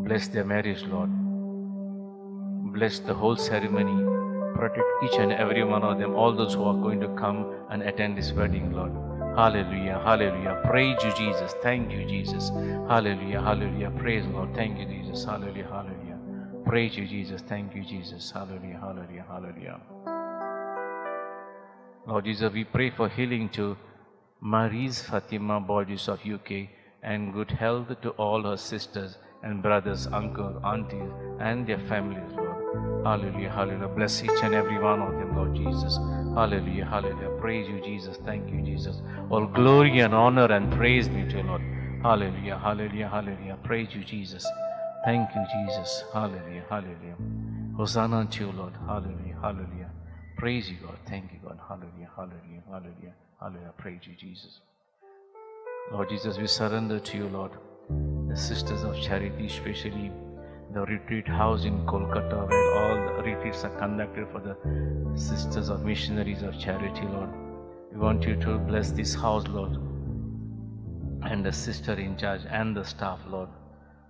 Bless their marriage, Lord. Bless the whole ceremony. Protect each and every one of them, all those who are going to come and attend this wedding, Lord. Hallelujah, hallelujah. Praise you, Jesus. Thank you, Jesus. Hallelujah, hallelujah. Praise Lord. Thank you, Jesus. Hallelujah, hallelujah. Praise you, Jesus. Thank you, Jesus. Hallelujah, hallelujah, hallelujah. Lord Jesus, we pray for healing to Marie's Fatima Borges of UK and good health to all her sisters and brothers, uncles, aunties, and their families, Lord. Hallelujah, hallelujah. Bless each and every one of them, Lord Jesus. Hallelujah, hallelujah. Praise you, Jesus. Thank you, Jesus. All glory and honor and praise be to you, Lord. Hallelujah, hallelujah, hallelujah. Praise you, Jesus. Thank you, Jesus. Hallelujah, hallelujah. Hosanna to you, Lord. Hallelujah, hallelujah. Praise you, God. Thank you, God. Hallelujah, hallelujah, hallelujah, hallelujah. Praise you, Jesus. Lord Jesus, we surrender to you, Lord. The Sisters of Charity, especially the retreat house in Kolkata, where all the retreats are conducted for the Sisters of Missionaries of Charity, Lord. We want you to bless this house, Lord, and the sister in charge and the staff, Lord,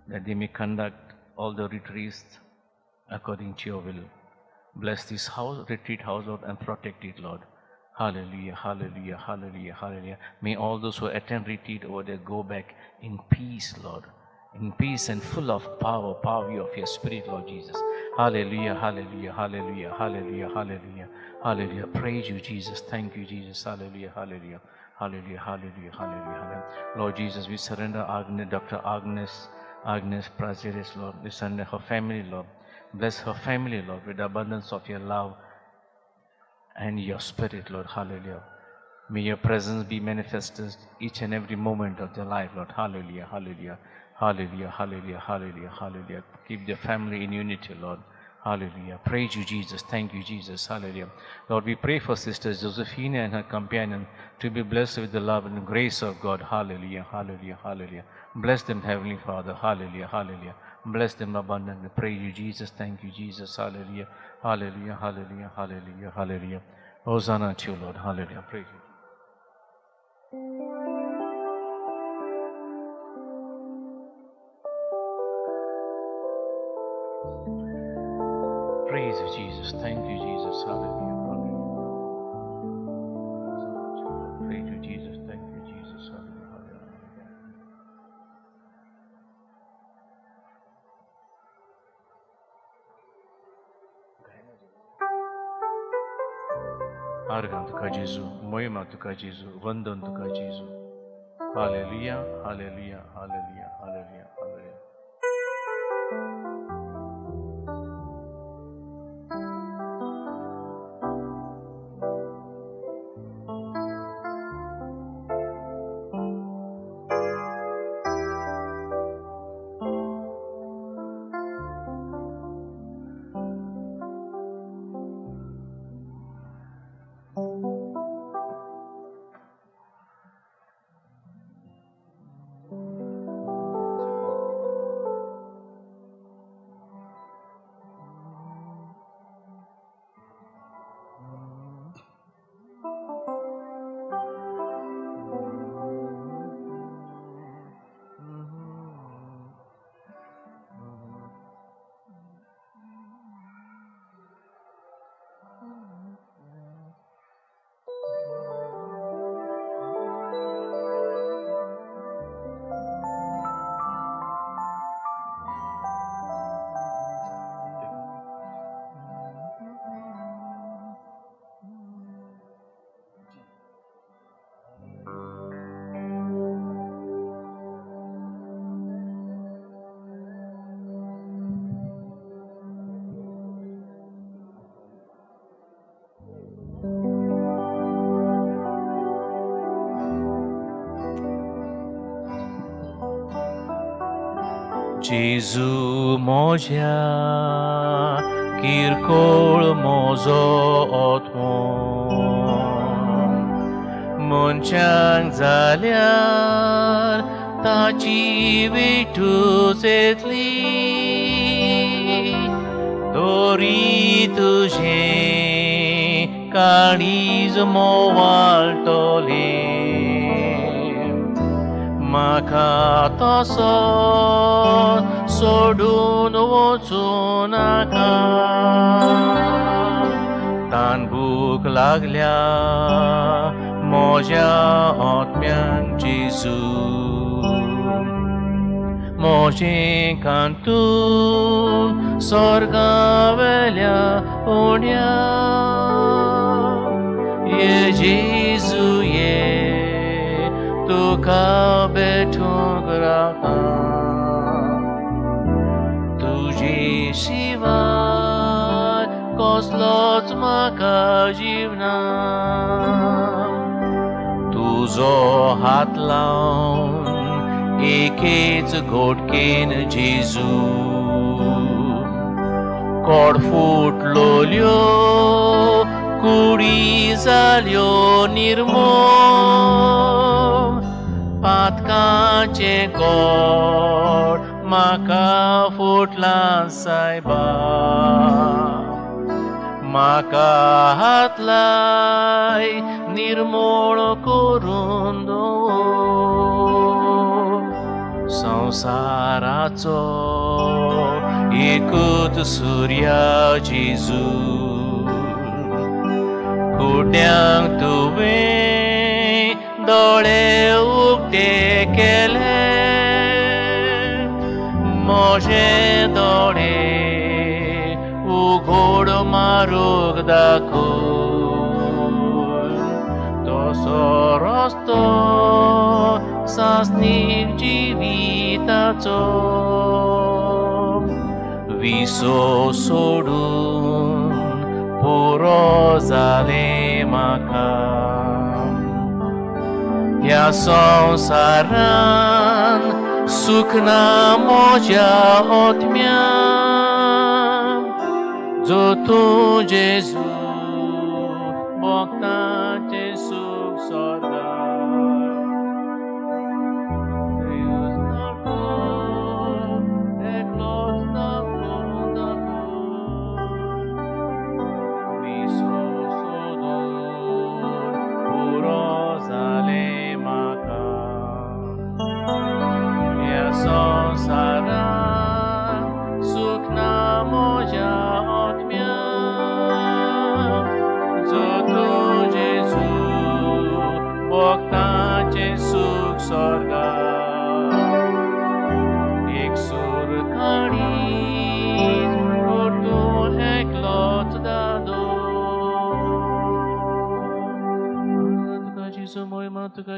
that they may conduct all the retreats according to your will. Bless this house, retreat house, Lord, and protect it, Lord. Hallelujah, hallelujah, hallelujah, hallelujah. May all those who attend retreat over there go back in peace, Lord. In peace and full of power of your Spirit, Lord Jesus. Hallelujah, hallelujah, hallelujah, hallelujah, hallelujah, hallelujah. Praise you, Jesus. Thank you, Jesus. Hallelujah, hallelujah, hallelujah, hallelujah, hallelujah, hallelujah. Lord Jesus, we surrender Dr. Agnes Prazeres, Lord. We surrender her family, Lord. Bless her family, Lord, with the abundance of your love and your Spirit, Lord. Hallelujah. May your presence be manifested each and every moment of their life, Lord. Hallelujah, hallelujah, hallelujah, hallelujah, hallelujah, hallelujah. Keep the family in unity, Lord. Hallelujah. Praise you, Jesus. Thank you, Jesus. Hallelujah. Lord, we pray for Sister Josephine and her companion to be blessed with the love and grace of God. Hallelujah, hallelujah, hallelujah. Bless them, Heavenly Father. Hallelujah, hallelujah. Bless them abundantly. Praise you, Jesus. Thank you, Jesus. Hallelujah, hallelujah, hallelujah, hallelujah, hallelujah. Hosanna to you, Lord. Hallelujah. Praise you. Praise you, Jesus. Thank you, Jesus. Hallelujah. Hallelujah. Praise you, Jesus. Thank you, Jesus. Hallelujah. Hallelujah. Argan tuka Jesu, moima tuka Jesu, vandan tuka Jesu. Hallelujah. Hallelujah. Hallelujah. Hallelujah. Hallelujah. Jesu moja kirkol mozo otmon Munchang zalyar tachi vitu setli Dori tuje kaniz moval tole Maka taso sodun वचू नका तान भूक लागल्या म्हज्या आत्म्यांक जेजू म्हजें कांतून स्वर्गा वेल्या उण्या ये जेजू ये तुका बेठूंक राखा शिवाय कसलोच म्हाका जीवना तुजो हात लावन एकेच घोटकेन जेजू कोड फुटलोल्यो कुडी जाल्यो निर्मूळ पातकांचे कोड म्हाका फुटला सायबा म्हाका हात लाय निर्मूळ करून संसाराचो एकूच सूर्य जेजू कुड्यांक तुवें दोळे उक्ते केले म्हजे दोळे उघड मारूंक दाखोवन तसो रस्तो सासनीक जिविताचो विसो सोडून पुरो जालें म्हाका ह्या संवसारान सुख ना म्हज्या आत्म्यान जो तूं जेजू भक्तांचे सुख सोदा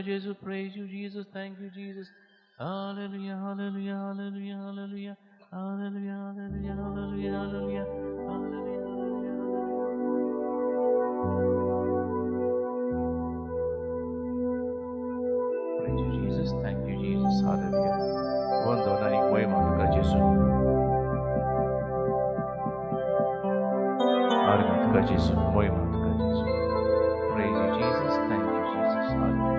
Jesus, praise you, Jesus, thank you, Jesus. Hallelujah, hallelujah, hallelujah, hallelujah, hallelujah, hallelujah, hallelujah, hallelujah, hallelujah. Praise you, Jesus, thank you, Jesus, hallelujah. Wandonanik moima tuka Jesu. Arma tuka Jesu, moima tuka Jesu. Praise you, Jesus, thank you, Jesus, hallelujah.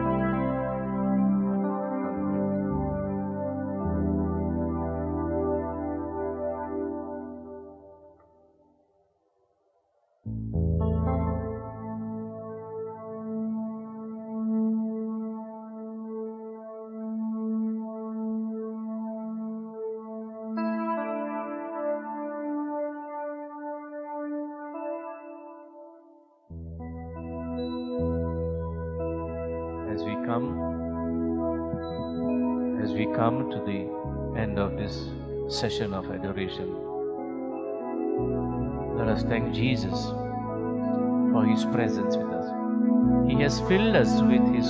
As we come to the end of this session of adoration, let us thank Jesus for His presence with us. He has filled us with His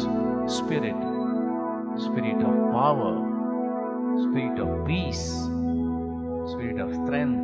Spirit, Spirit of power, Spirit of peace, Spirit of strength.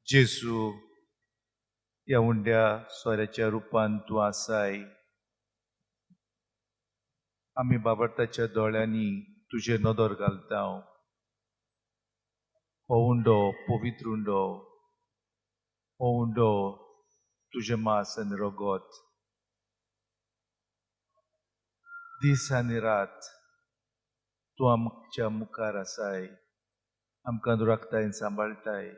जेसू, ह्या उंड्या सोऱ्याच्या रुपान तूं आसाय. आमी बाबरताच्या दोळ्यांनी तुजे नदर घालता. हो उंडो पवित्र उंडो, हो उंडो तुजे मांस आनी रगत. दीस आनी रात तूं आमच्या मुखार आसाय, आमकां दुरागतायेन सांबाळटाय.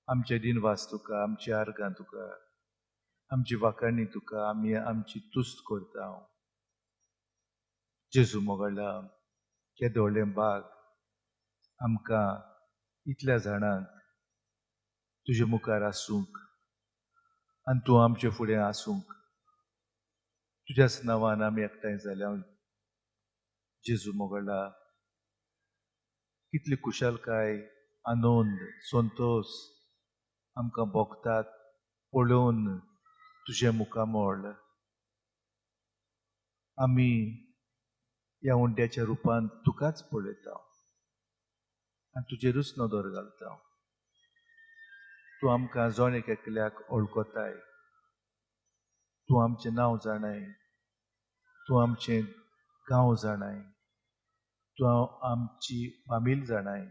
आमचे दिनवास तुका, आमची आर्गां तुका, आमची वाखाणणी तुका, आमी आमची तुस्त करता. जेजू मोगळा, हे दोळे बाग आमकां इतल्या जाणांक तुजे मुखार आसूंक आनी तूं आमचे फुडें आसूंक तुज्याच नांवान आमी एकठांय जाल्या. जेजू मोगळा, कितली कुशलकाय, आनंद, संतोष आमकां भोगतात पळोवन तुजे मुखामोळ. आमी ह्या उंड्याच्या रुपान तुकाच पळयता आनी तुजेरूच नदर घालता. तूं आमकां जण एक एकल्याक वळखताय. तूं आमचें नांव जाणाय, तूं आमचें गांव जाणाय, तूं आमची फामील जाणाय.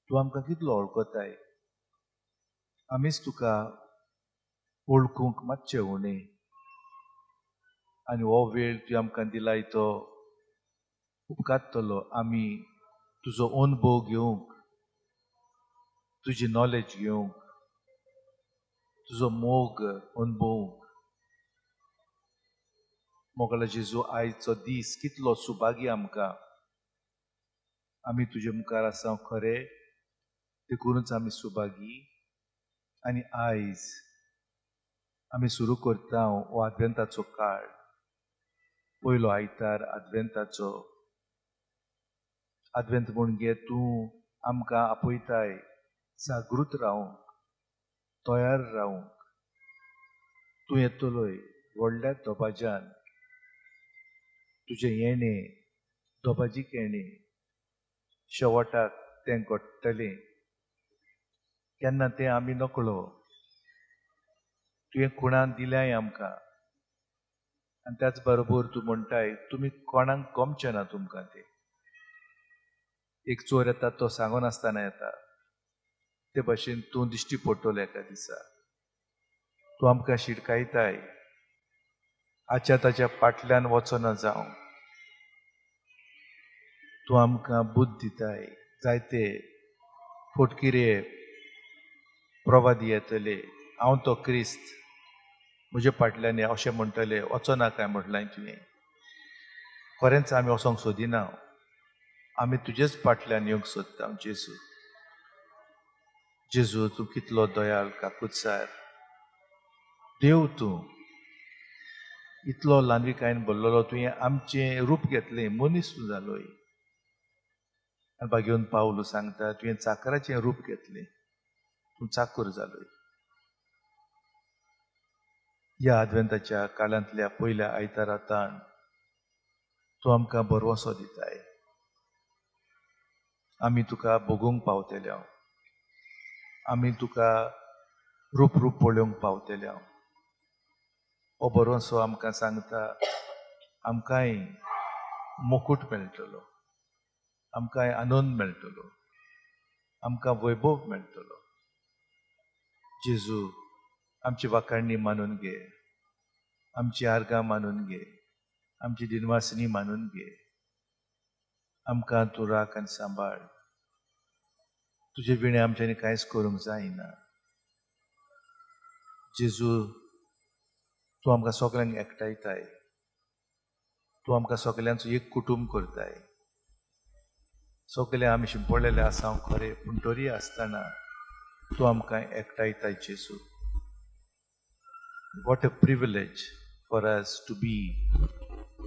तूं आमकां कितलो वळखताय. आमीच तुका वळखूंक मातशें उणें. आनी हो वेळ तुवें आमकां दिलाय तो उपकारतलो आमी तुजो अनुभव घेवंक, तुजी नॉलेज घेवंक, तुजो मोग अनुभवंक. मोगला जेजू, आयचो दीस कितलो सुभागी आमकां. आमी तुजे मुखार आसा खरें, देखूनच आमी सुभागी. आनी आयज आमी सुरू करता हो आद्वेंताचो काळ. पयलो आयतार आद्वेंताचो. आद्वेंत म्हणजे तूं आमकां आपयताय जागृत रावंक, तयार रावंक. तूं येतलोय व्हडल्या दोबाज्यान. तुजें येणें दोबाजीक येणें, शेवटाक तें घडटलें. केन्ना तें आमी नकळो. तुवें खुणान दिल्याय आमकां. आनी त्याच बरोबर तूं म्हणटाय तुमी कोणाक गमचें ना तुमकां तें. एक चोर येता तो सांगून आसतना येता, ते भाशेन तूं दिश्टी पडटलो एका दिसा. तूं आमकां शिडकायताय. हाच्या ताच्या फाटल्यान वचना जावं. तूं आमकां बुद्ध दिताय. जायते फोटकिरे प्रवादी येतले, हांव तो क्रिस्त, म्हजे फाटल्यान अशें म्हणटले, वचना काय म्हटलें तुवें. खरेंच आमी वचोंक सोदिना. आमी तुजेच फाटल्यान येवंक सोदता. जेजू, जेजू तूं कितलो दयाल काकूतसार देव. तूं इतलो ल्हानविकायेन बोल्लोलो तुवें आमचें रूप घेतलें, मनीस तूं जालोय. आनी बागेवन पावलो सांगता तुवें चाकराचें रूप घेतलें, तूं चाकर जालोय. ह्या आद्वेंताच्या काळांतल्या पयल्या आयतारातान तूं आमकां बरवसो दिताय. आमी तुका भोगूंक पावतले हांव, आमी तुका रूप पळोवंक पावतले हांव. हो बरवसो आमकां सांगता आमकांय मुकूट मेळटलो, आमकांय आनंद मेळटलो, आमकां वैभव मेळटलो. जेजू आमची वाखाणणी मानून घे, आमची आर्गां मानून घे, आमची दिनवासनी मानून घे. आमकां तूं राख आनी सांबाळ. तुजे विणे आमच्यांनी कांयच करूंक जायना. जेजू तूं आमकां सगल्यांक एकठायताय, तूं आमकां सगल्यांचो एक कुटुंब करताय. सगळे आमी शिंपडलेले आसा हांव खरें, पूण तरी आसतना तूं आमकां एकठायताय जेजू. What a privilege for us to be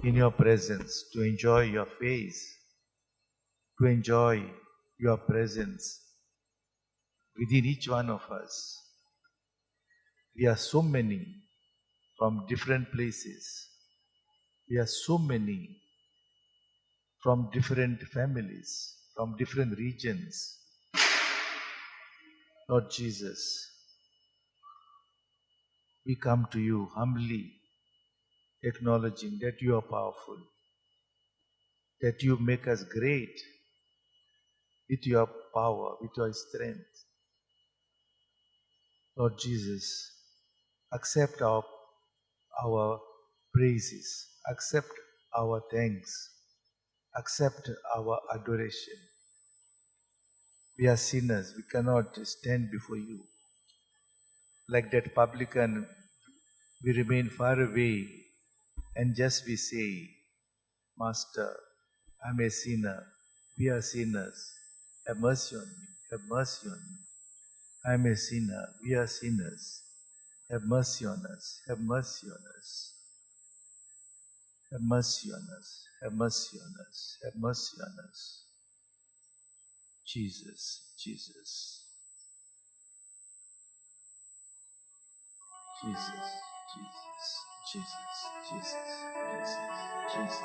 in your presence, to enjoy your face, to enjoy your presence within each one of us. We are so many from different places. We are so many from different families, from different regions. Lord Jesus, we come to you humbly, acknowledging that you are powerful, that you make us great with your power, with your strength. Lord Jesus, accept our praises, accept our thanks, accept our adoration. We are sinners, we cannot stand before you. Like that publican, we remain far away and just we say, Master, I'm a sinner, we are sinners, have mercy on me, have mercy on me. I'm a sinner, we are sinners, have mercy on us, have mercy on us. Have mercy on us, have mercy on us, have mercy on us. Jesus, Jesus. Jesus, Jesus, Jesus, Jesus, Jesus, Jesus,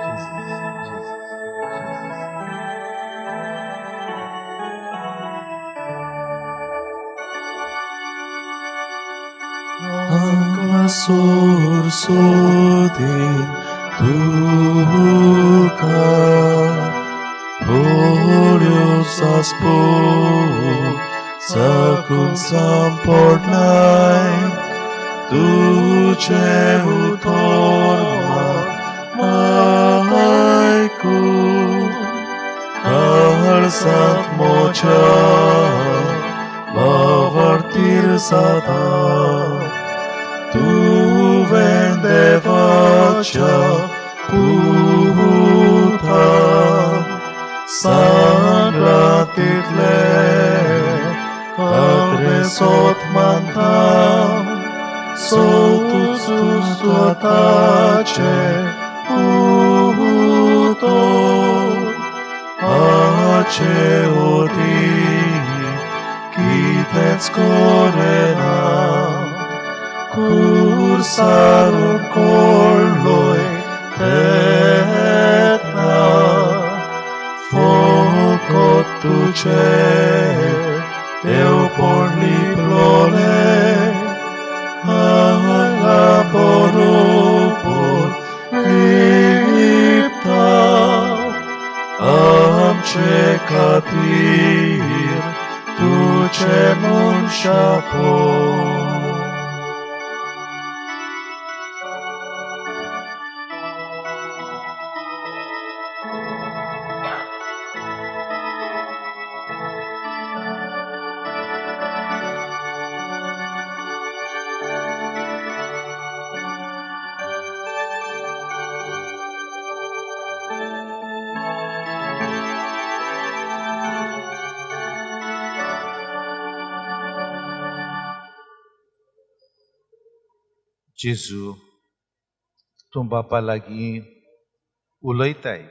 Jesus, Jesus, Angka sursudin duka Poliusaspo sakung sampornai Tuce utorma mataiku Kalsat mocha lavartir sata Tu vende faccia puta Sangratitle Adresot mantam Sotus tuatace puto Ace odi Kitens corena Cursarum colloi etna Focot tuce Deo porli plone Alla borupor lipta Amce catir Tuce non șapor जेजू तूं बापा लागीं उलयताय,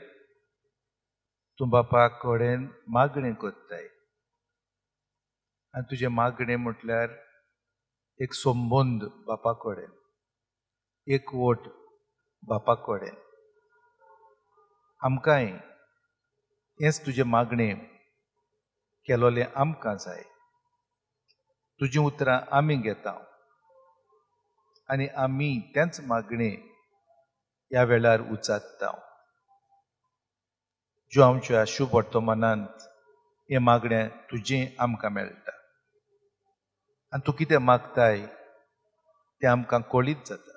तूं बापा कडेन मागणें करताय आनी तुजें मागणें म्हटल्यार एक संबंद बापा कडेन, एक वोट बापा कडेन. आमकांय हेंच तुजें मागणें केलोलें आमकां जाय. तुजीं उतरां आमी घेता आनी आमी तेंच मागणें ह्या वेळार उचात्ता. ज्यो आमच्या शुभ वर्तमानांत हें मागणें तुजें आमकां मेळटा आनी तूं कितें मागताय तें आमकां कळीत जाता.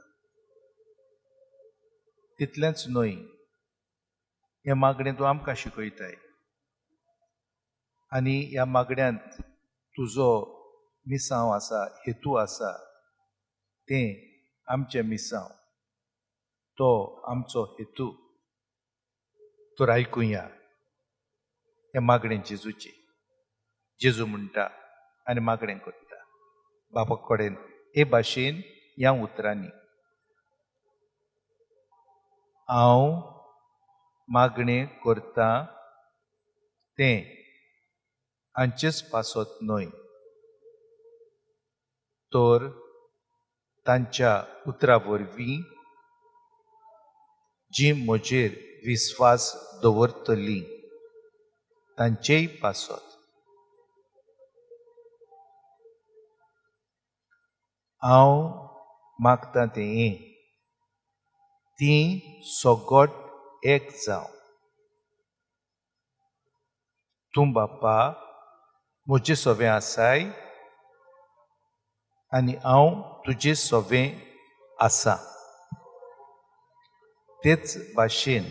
तितलेंच न्हय, हें मागणें तूं आमकां शिकयताय आनी ह्या मागण्यांत तुजो मिसांव आसा, हेतू आसा, तें आमचें मिसांव, तो आमचो हेतू तर आयकुया. हें मागणें जेजूचें. जेजू म्हणटा आनी मागणें करता बापा कडेन हे भाशेन ह्या उतरांनी. हांव मागणें करतां तें हांचेच पासत न्हय, तर तांच्या उतरां वरवीं जीं म्हजेर विस्वास दवरतलीं तांचेय पासत. हांव मागतां तें हें, तीं सोगोट एक जावं. तूं बापा म्हजें सोबें आसाय आनी हांव तुजें सोबें आसां. तेच भाशेन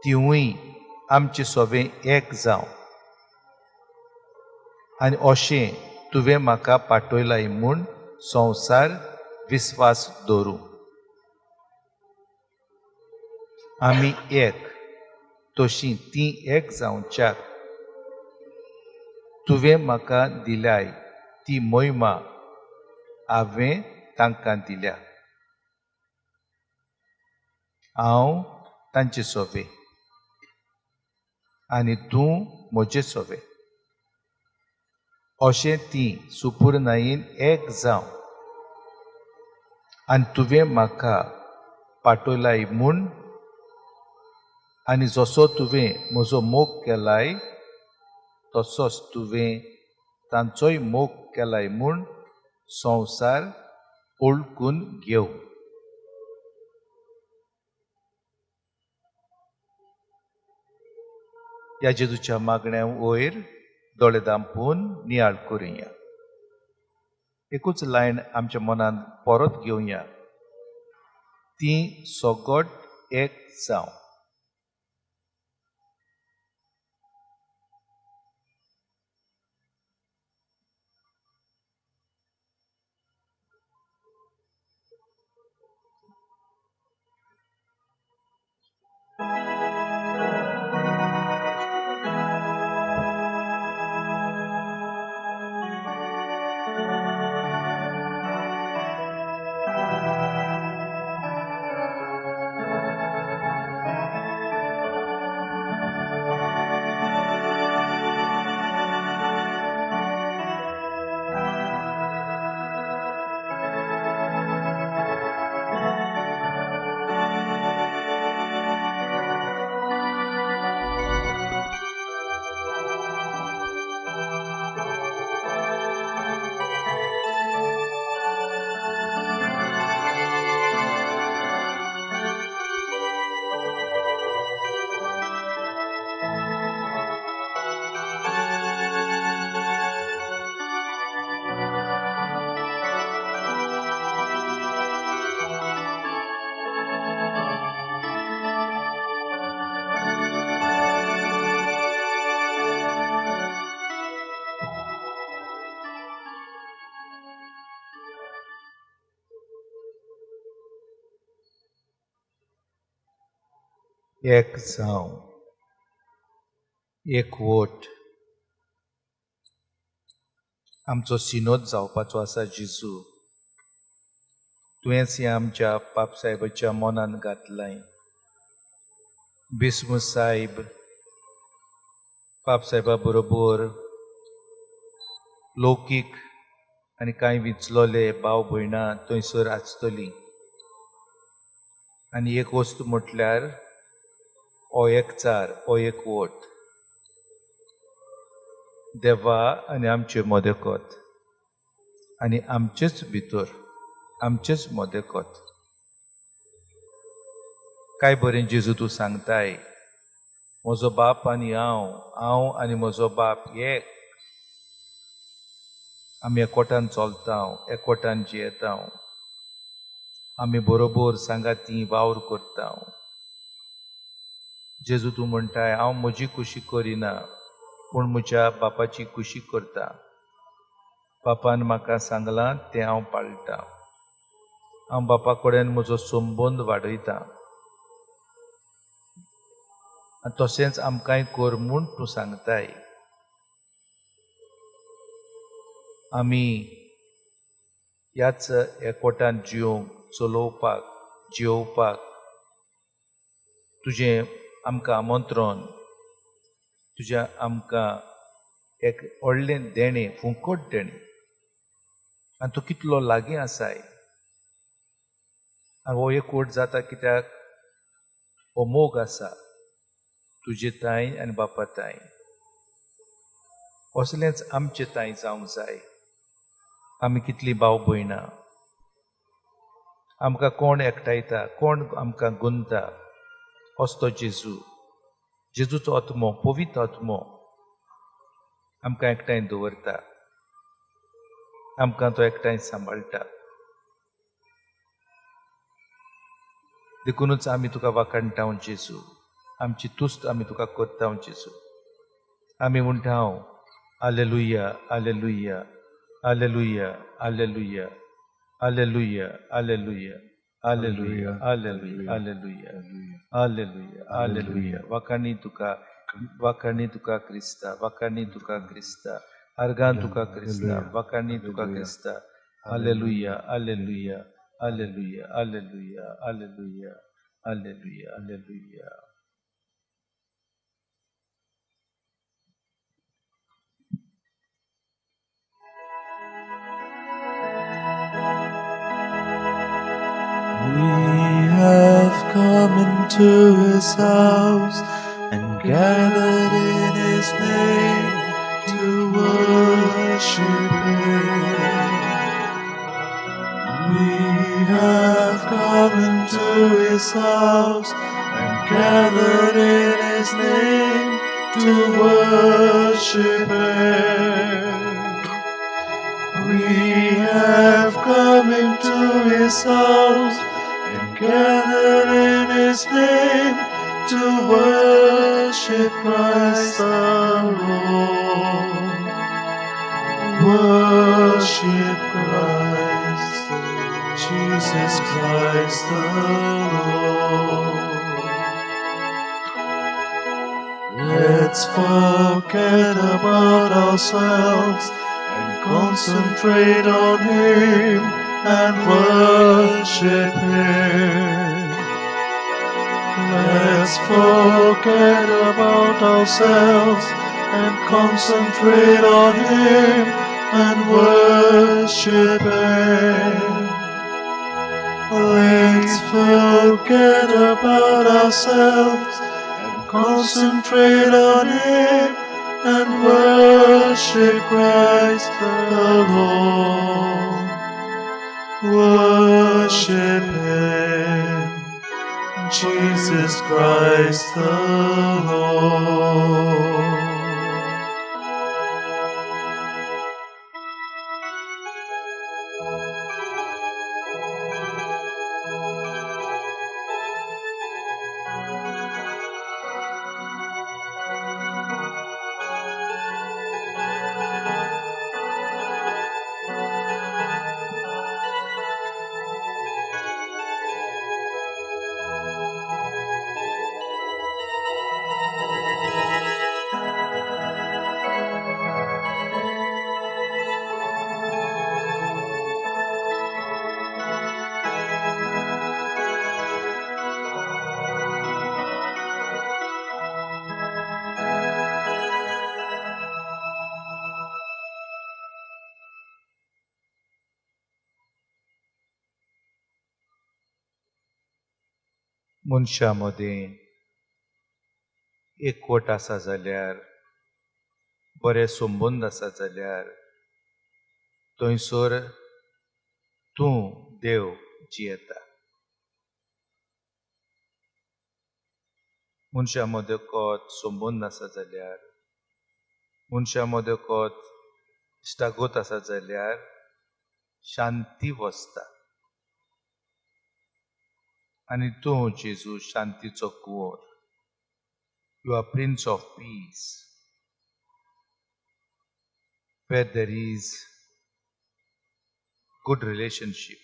तिवूय आमचें सोबें एक जावं आनी अशें तुवें म्हाका पाठयलाय म्हूण संवसार विस्वास दवरूं. आमी एक, तशीं तीं एक जावच्याक तुवें म्हाका दिल्याय ती मोहिमा हांवें तांकां दिल्या. हांव तांचें सोबें आनी तूं म्हजें सोबें, अशें तीं सुपूर्णायेन एक जावं आनी तुवें म्हाका पाठयलाय म्हूण आनी जसो तुवें म्हजो मोग केलाय तसोच तुवें तांचोय मोग केलाय म्हूण संवसार ओळखून घेवं. ह्या जेजूच्या मागण्या वयर दोळे धांपून नियाळ करुया. एकूच लायन आमच्या मनांत परत घेवया. तीं सोगोट एक जावं. एक जावं, एक वोट. आमचो सिनोद जावपाचो आसा जेजू. तुवेंच हें आमच्या बापसाहेबाच्या मनान घातलाय. बिस्मूस साहेब बापसाहेबा बरोबर लौकीक आनी कांय विचलोले भाव भयणां थंयसर आसतलीं. आनी एक वस्त म्हटल्यार हो एक चार, हो एक वोट. देवा आनी आमचे मोदेकोत आनी आमचेच भितर आमचेच मोदेकोत. काय बरें जेजू तूं सांगताय, म्हजो बाप आनी हांव आनी म्हजो बाप एक. आमी एकवटान चलता, एकवटान जियेता, आमी बरोबर सांगाती वावर करता. जेजू तूं म्हणटाय हांव म्हजी खुशी करिना पूण म्हज्या बापाची खुशी करता. बापान म्हाका सांगलां तें हांव पाळटा. हांव बापा कडेन म्हजो संबंद वाडयता. आनी तशेंच आमकांय कर म्हूण तूं सांगताय. आमी ह्याच एकवटान जियोंक, चलोवपाक, जेवपाक तुजें आमकां आमंत्रण, तुजें आमकां एक व्हडलें देणें, फुकट देणें. आनी तो कितलो लागीं आसाय. आनी हो एकवट जाता कित्याक हो मोग आसा तुजे ताई आनी बापा ताई. असलेंच आमचे ताई जावंक जाय. आमी कितलीं भाव भयणां, आमकां कोण एकठायता, कोण आमकां गुंता, असतो जेजू. जेजूचो आत्मो, पवित्र आत्मो आमकां एकठांय दवरता. आमकां तो एकठांय सांबाळटा. देखूनच आमी तुका वाखाणटा जेजू. आमची तुस्त आमी तुका करता जेजू. आमी म्हणटा हालेलुया, हालेलुया, हालेलुया, हालेलुया, हालेलुया, हालेलुया, हालेलुया, हालेलुया, हालेलुया, हालेलुया, हालेलुया. वाखाणी तुका क्रिस्ता, वाखाणी तुका क्रिस्ता, आर्गां तुका क्रिस्ता, वाखाणी तुका क्रिस्ता. हालेलुया, हालेलुया, हालेलुया, हालेलुया, हालेलुया, हालेलुया, हालेलुया. We have come into his house and gathered in his name to worship him. We have come into his house and gathered in his name to worship him. We have come into his house and gathered in his name to worship Christ the Lord. Worship Christ, Jesus Christ the Lord. Let's forget about ourselves and concentrate on him and worship him. Let's forget about ourselves and concentrate on him and worship him. Let's forget about ourselves and concentrate on him and worship Christ the Lord. Worship him, Jesus Christ the Lord. मनशामध्ये एकवट आसा जाल्यार, बरे संबंद आसा जाल्यार थंयसर तूं देव जियेता. मनशा मदकोत संबंद आसा जाल्यार, मनशा मदकोत इश्टागत आसा जाल्यार शांती वसता. आनी तूं जेजू शांतीचो कुंवर. You are Prince of Peace. Where there is good relationship,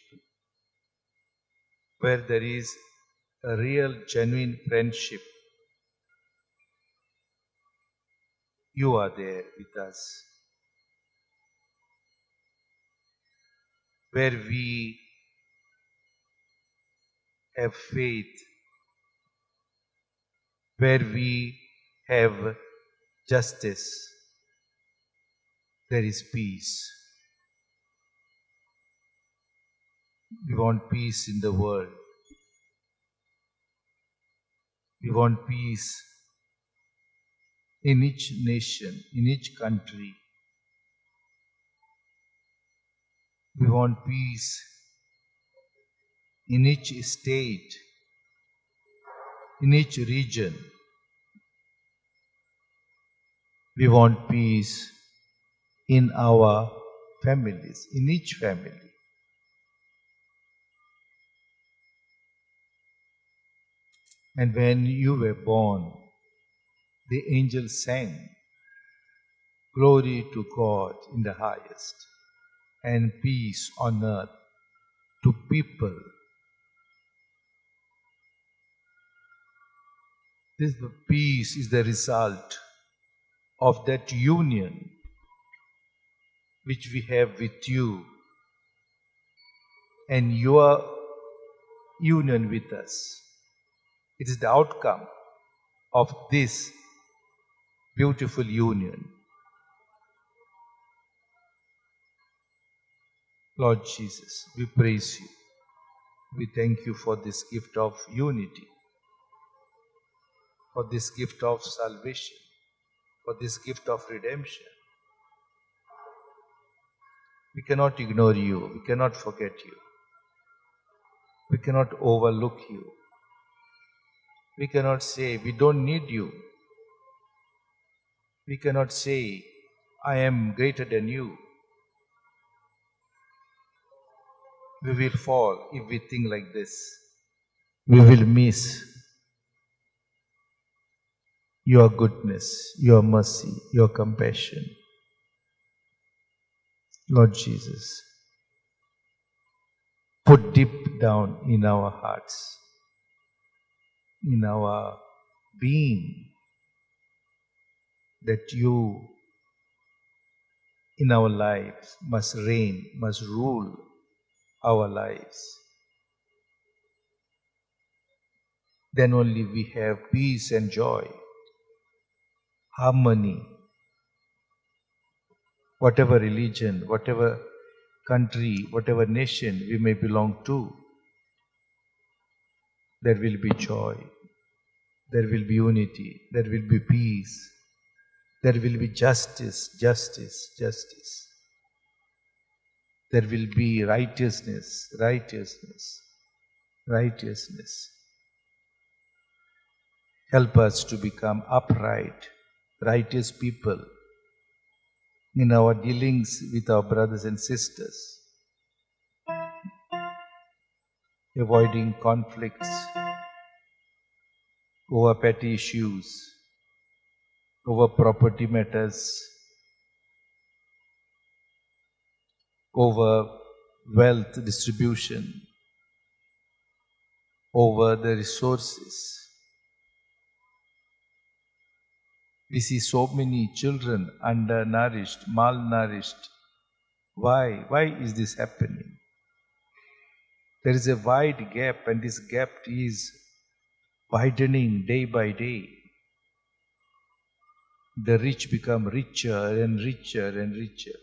where there is a real, genuine friendship, you are there with us. Where we have faith, where we have justice, there is peace. We want peace in the world. We want peace in each nation, in each country. We want peace in each state, in each region. We want peace in our families, in each family. And when you were born, the angels sang, "Glory to God in the highest, and peace on earth to people." This peace is the result of that union which we have with you and your union with us. It is the outcome of this beautiful union. Lord Jesus, we praise you. We thank you for this gift of unity, for this gift of salvation, for this gift of redemption. We cannot ignore you. We cannot forget you. We cannot overlook you. We cannot say, we don't need you. We cannot say, I am greater than you. We will fall if we think like this. We will miss your goodness, your mercy, your compassion. Lord Jesus, put deep down in our hearts, in our being, that you in our lives must reign, must rule our lives. Then only we have peace and joy, harmony. Whatever religion, whatever country, whatever nation we may belong to, there will be joy, there will be unity, there will be peace, there will be justice, justice, justice. There will be righteousness, righteousness, righteousness. Help us to become upright, righteous people in our dealings with our brothers and sisters, avoiding conflicts over petty issues, over property matters, over wealth distribution, over the resources. We see so many children undernourished, malnourished. Why? Why is this happening? There is a wide gap, and this gap is widening day by day. The rich become richer and richer and richer,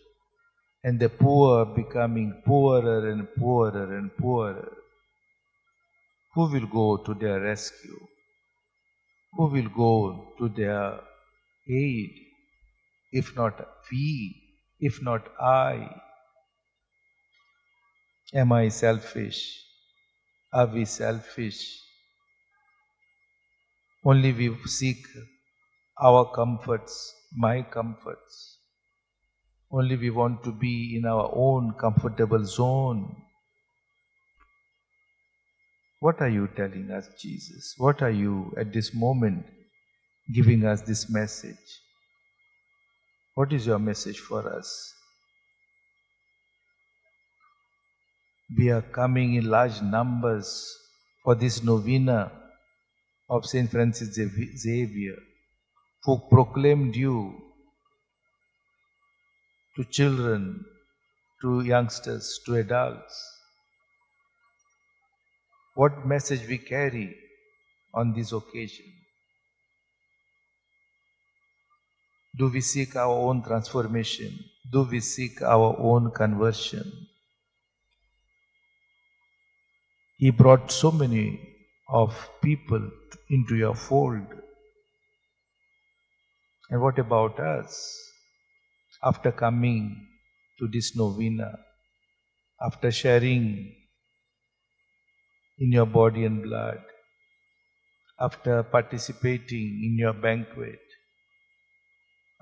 and the poor becoming poorer and poorer and poorer. Who will go to their rescue? Who will go to their aid? If not we, if not I? Am I selfish? Are we selfish? Only we seek our comforts, my comforts. Only we want to be in our own comfortable zone. What are you telling us, Jesus? What are you at this moment giving us this message? What is your message for us? We are coming in large numbers for this novena of Saint Francis Xavier, who proclaimed you to children, to youngsters, to adults. What message we carry on this occasion? Do we seek our own transformation? Do we seek our own conversion? He brought so many of people into your fold. And what about us? After coming to this novena, after sharing in your body and blood, after participating in your banquet,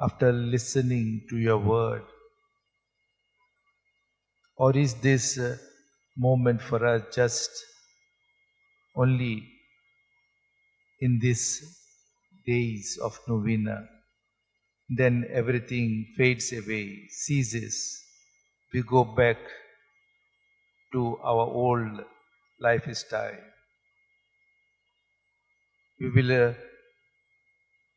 after listening to your word, or is this moment for us just only in these days of novena? Then everything fades away, ceases. We go back to our old lifestyle. We will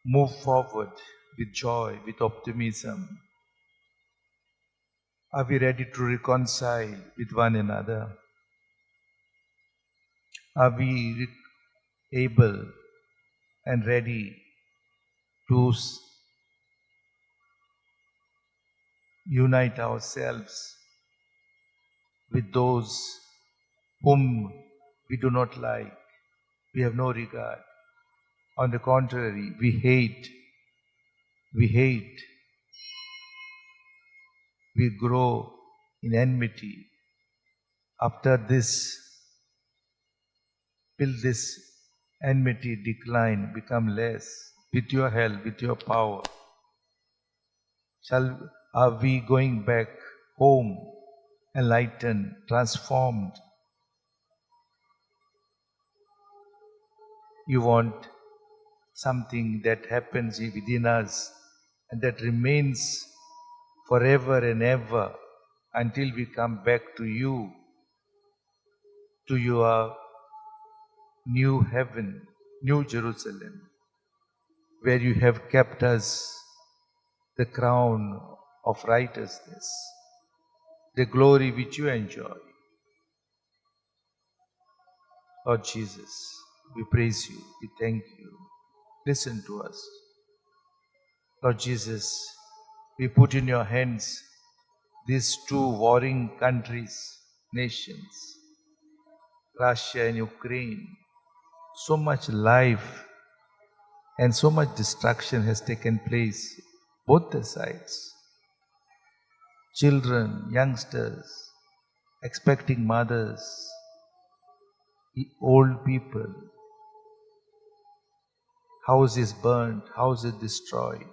move forward with joy, with optimism. Are we ready to reconcile with one another? Are we able and ready to unite ourselves with those whom we do not like? We have no regard. On the contrary, we hate. We grow in enmity. After this, will this enmity decline, become less? With your help, with your power, are we going back home, enlightened, transformed? You want something that happens within us and that remains forever and ever until we come back to you, to your new heaven, new Jerusalem, where you have kept us the crown of righteousness, the glory which you enjoy. Lord Jesus, we praise you, we thank you. Listen to us. Lord Jesus, we put in your hands these two warring countries, nations, Russia and Ukraine. So much life and so much destruction has taken place, both the sides. Children, youngsters, expecting mothers, old people, houses burned, houses destroyed.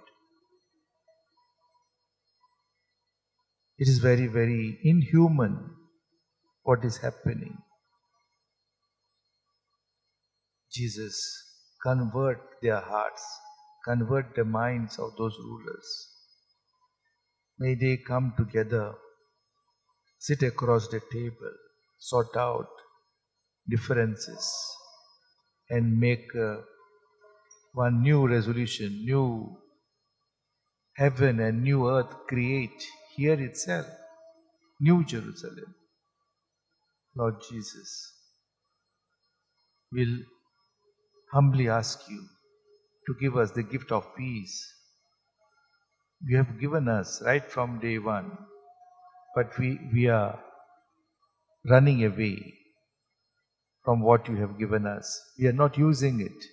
It is very, very inhuman what is happening. Jesus, convert their hearts, convert the minds of those rulers. May they come together, sit across the table, sort out differences, and make one new resolution, new heaven and new earth create here itself, New Jerusalem. Lord Jesus, we'll humbly ask you to give us the gift of peace. You have given us right from day one, but we are running away. from what you have given us. We are not using it.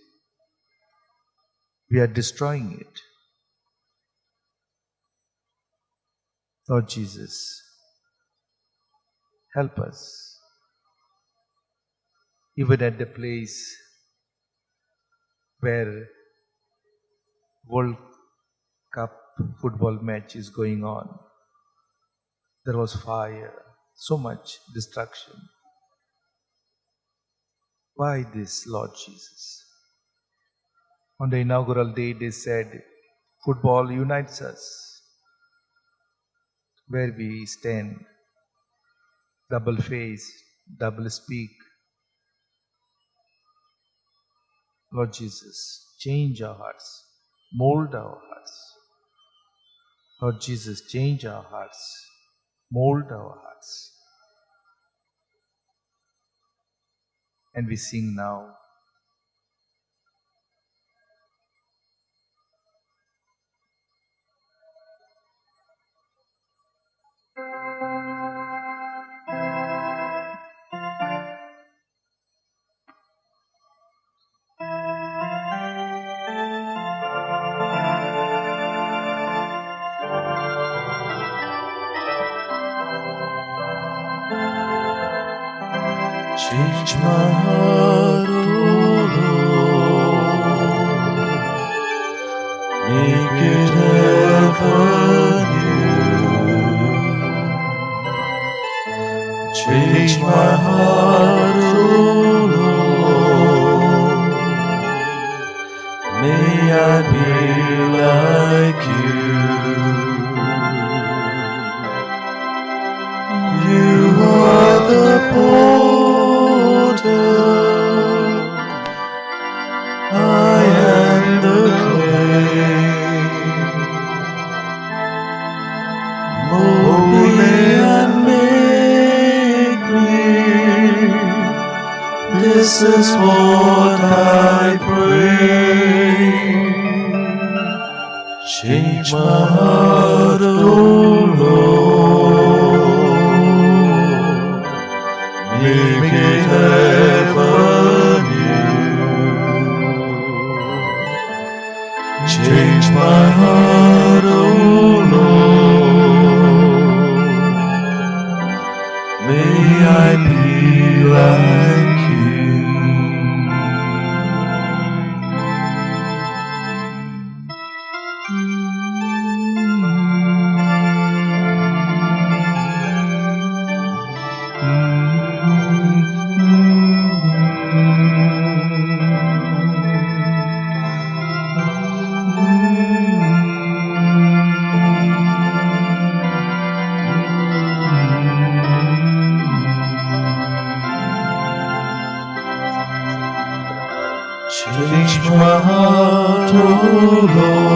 We are destroying it. Lord Jesus, help us. Even at the place where World Cup football match is going on, there was fire, so much destruction. Why this, Lord Jesus? On the inaugural day, they said, football unites us. Where we stand, double face, double speak. Lord Jesus, change our hearts, mold our hearts. Lord Jesus, change our hearts, mold our hearts. And we sing now. Change my heart, O Lord, make it ever new. Change my heart, O Lord, may I be like you. You are the potter, I am the clay. Mold me and make me, this is what I pray. Change my heart, O Lord, make it ever new. Change my heart, O Lord, may I be like you. Change my heart, O Lord,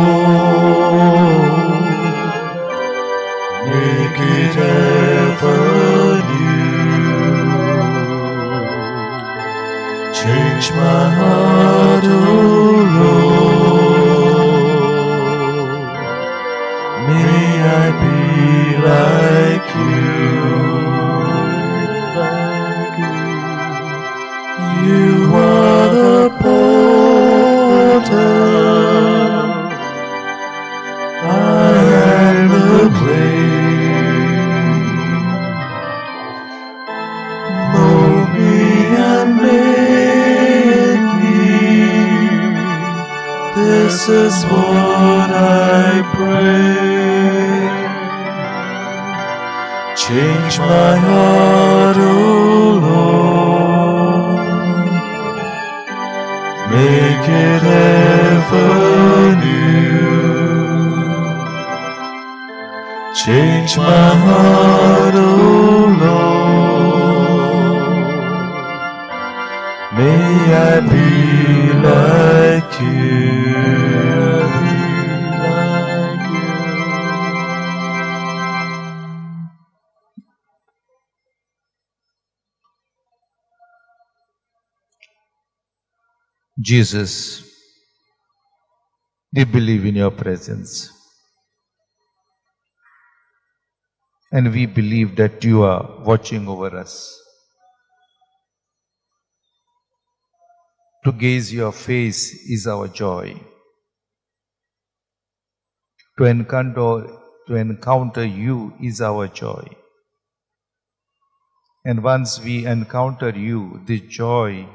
make it ever new. Change my heart, O Lord, may I be like you. You are the potter, I am the clay. Mold me and make me, this is what I pray. Change my heart, O Lord, make it ever new. Change my heart, O Lord, may I be like you. Jesus, we believe in your presence. And we believe that you are watching over us. To gaze your face is our joy. To encounter you is our joy. And once we encounter you, the joy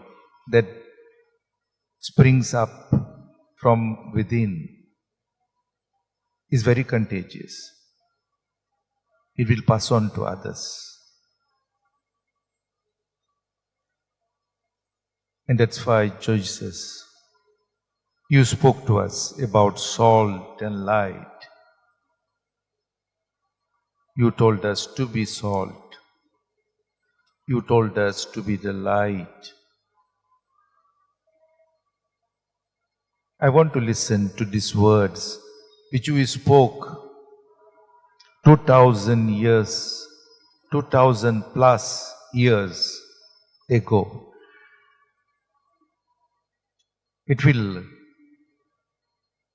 that springs up from within is very contagious. It will pass on to others. And that's why, Jesus, you spoke to us about salt and light. You told us to be salt. You told us to be the light. I want to listen to these words which you spoke 2000 years, 2000 plus years ago. It will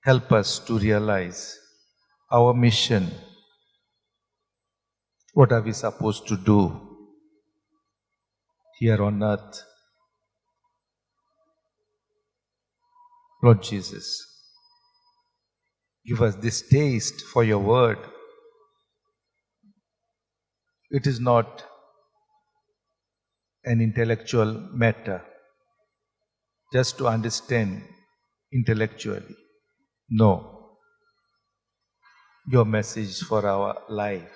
help us to realize our mission. What are we supposed to do here on earth? Lord Jesus, give us this taste for your word. It is not an intellectual matter, just to understand intellectually. No. Your message for our life,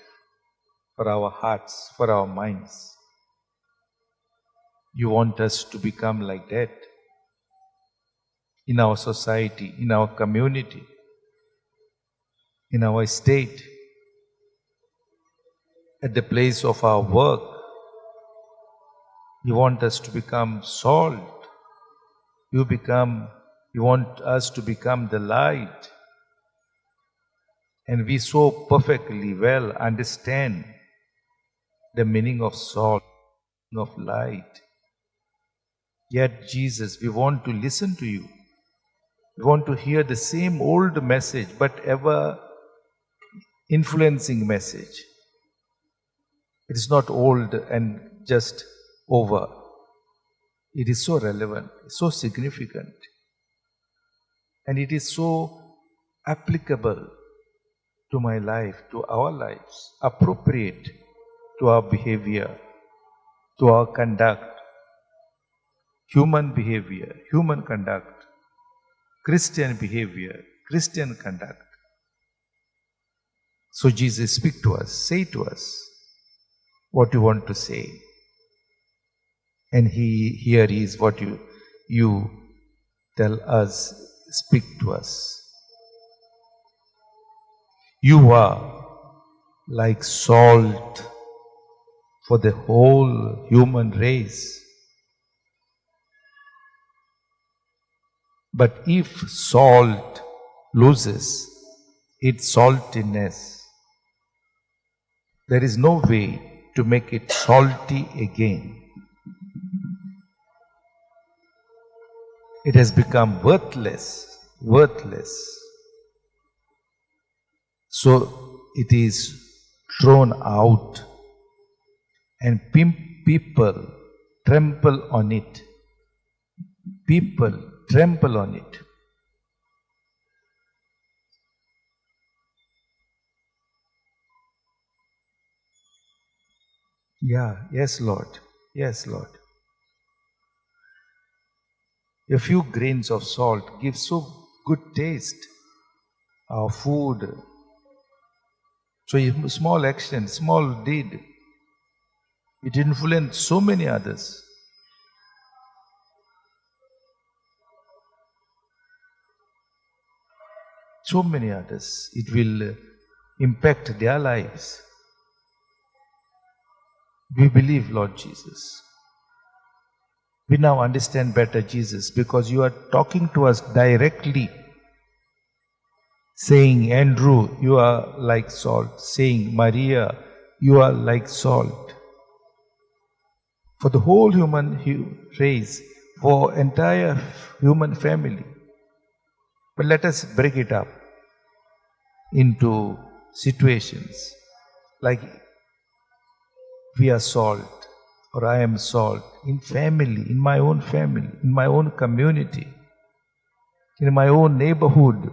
for our hearts, for our minds. You want us to become like that in our society, in our community, in our state, at the place of our work. You want us to become salt. You want us to become the light. And we so perfectly well understand the meaning of salt, of light. Yet, Jesus, we want to listen to you. We want to hear the same old message, but ever influencing message. It is not old and just over. It is so relevant, so significant, and it is so applicable to my life, to our lives, appropriate to our behavior, to our conduct, human behavior, human conduct, Christian behavior, Christian conduct. So Jesus, speak to us, say to us what you want to say. And here is what you tell us, speak to us. You are like salt for the whole human race. But if salt loses its saltiness, there is no way to make it salty again. It has become worthless. So it is thrown out, and people trample on it. People trample on it. Yes, Lord. Yes, Lord. A few grains of salt give so good taste. Our food. So a small action, small deed, it influenced so many others. So many others. It will impact their lives. We believe, Lord Jesus. We now understand better, Jesus, because you are talking to us directly. Saying, Andrew, you are like salt. Saying, Maria, you are like salt. For the whole human race, for entire human family. But let us break it up into situations like we are salt. or I am salt in family, in my own family, in my own community, in my own neighborhood.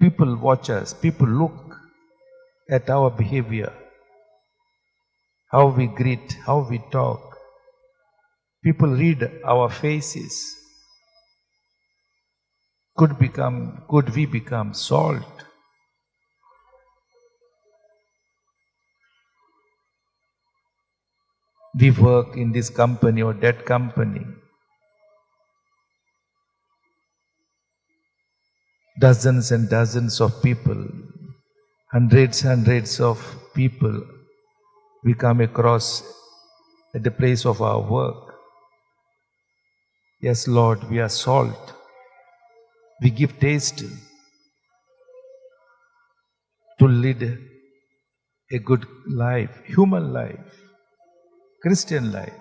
People watch us, people look at our behavior, how we greet, how we talk. People read our faces. Could we become salt? We work in this company or that company. Dozens and dozens of people, hundreds of people we come across at the place of our work. Yes, Lord, we are salt. We give taste to lead a good life, human life, Christian life.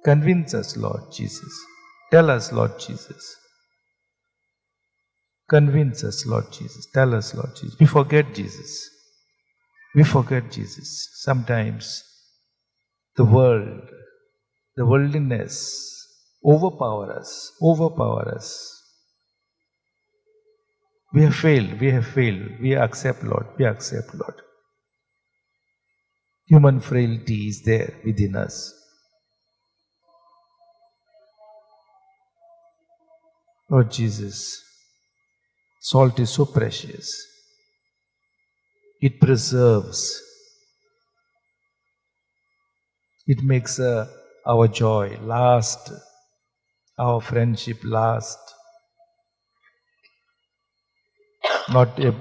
Convince us, Lord Jesus. Tell us, Lord Jesus. Convince us, Lord Jesus. Tell us, Lord Jesus. We forget Jesus. We forget Jesus. Sometimes the world, the worldliness overpower us. We have failed. We accept, Lord. Human frailty is there within us. Lord Jesus, salt is so precious. It preserves. It makes our joy last, our friendship last. Not a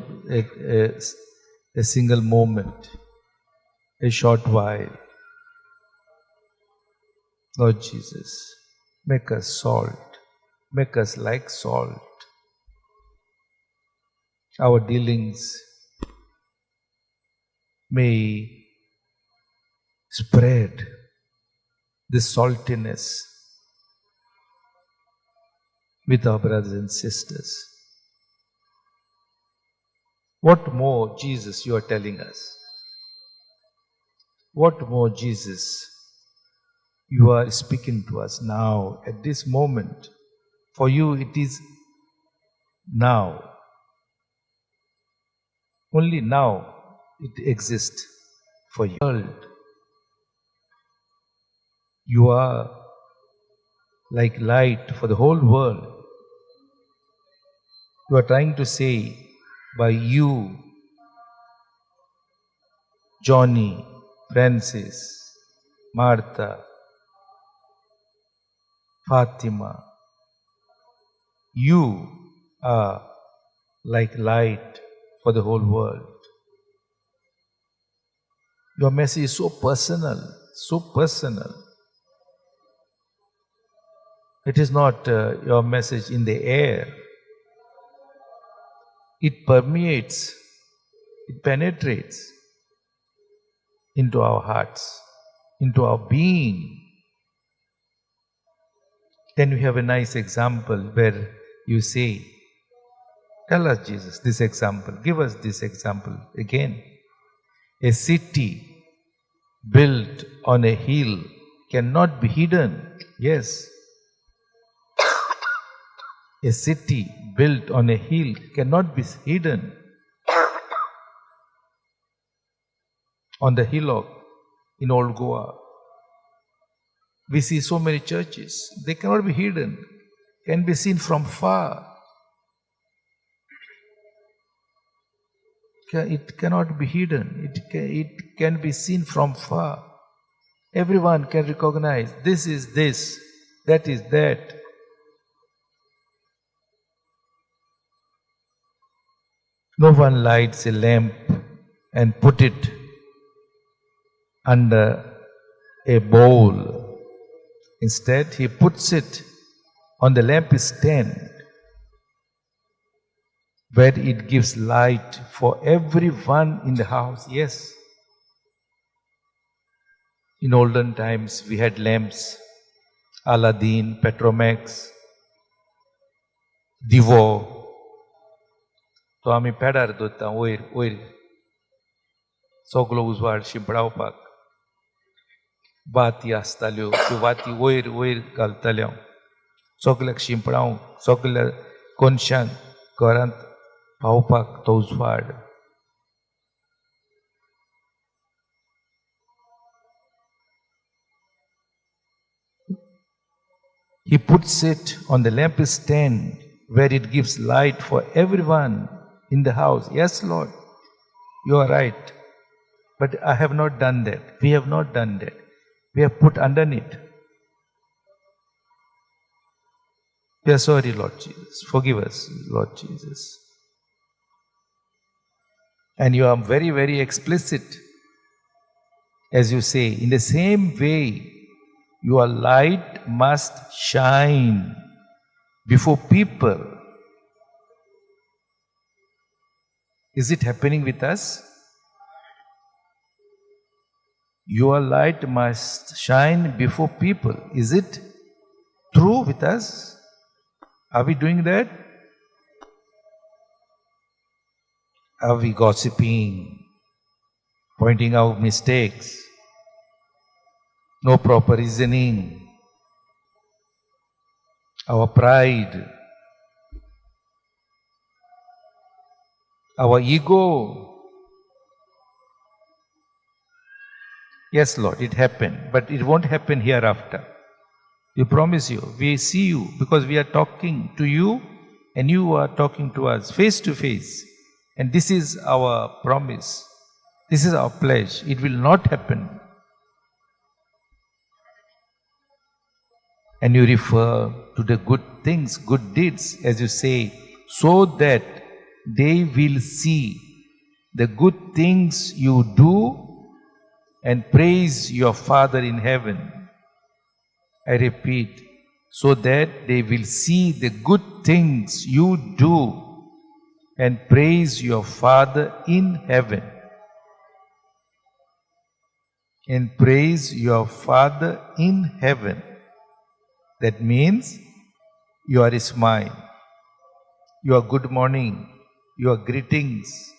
single moment, a short while. Lord Jesus, make us salt. Make us like salt. Our dealings may spread this saltiness with our brothers and sisters. What more, Jesus, you are telling us? What more, Jesus, you are speaking to us now, at this moment? For you, it is now. Only now it exists for you. You are like light for the whole world. You are trying to say, by you, Johnny, Francis, Martha, Fatima, you are like light for the whole world. Your message is so personal, so personal. It is not your message in the air. It permeates, it penetrates into our hearts, into our being. Then we have a nice example where you say, tell us, Jesus, this example. Give us this example again. A city built on a hill cannot be hidden. Yes. A city built on a hill cannot be hidden. On the hillock in Old Goa, we see so many churches. They cannot be hidden, can be seen from far. It cannot be hidden. It can be seen from far. Everyone can recognize this is this, that is that. No one lights a lamp and put it under a bowl. Instead, he puts it on the lampstand, where it gives light for everyone in the house. Yes. In olden times, we had lamps, Aladdin, Petromax, Divo. तो आम्ही पेडार दोत्ता वयर सगलो उजवाड शिंपडावपाक वाती आसताल्यो त्यो वाती वयर वयर घालताले हांव सगल्याक शिंपडावंक सगल्या कोनशांक घरांत पावपाक तो उजवाड He puts it on the lampstand where it gives light for everyone in the house. Yes, Lord, you are right. But I have not done that. We have not done that. We have put underneath. We are sorry, Lord Jesus. Forgive us, Lord Jesus. And you are very, very explicit. As you say, in the same way, your light must shine before people. Is it happening with us? Your light must shine before people. Is it true with us? Are we doing that? Are we gossiping, pointing out mistakes, no proper reasoning, our pride, our ego? Yes, Lord, it happened, but it won't happen hereafter. We promise you. We see you because we are talking to you and you are talking to us face to face. And this is our promise. This is our pledge. It will not happen. And you refer to the good things, good deeds, as you say, so that they will see the good things you do and praise your Father in heaven. I repeat, so that they will see the good things you do and praise your Father in heaven. And praise your Father in heaven. That means your smile, your good morning, your greetings,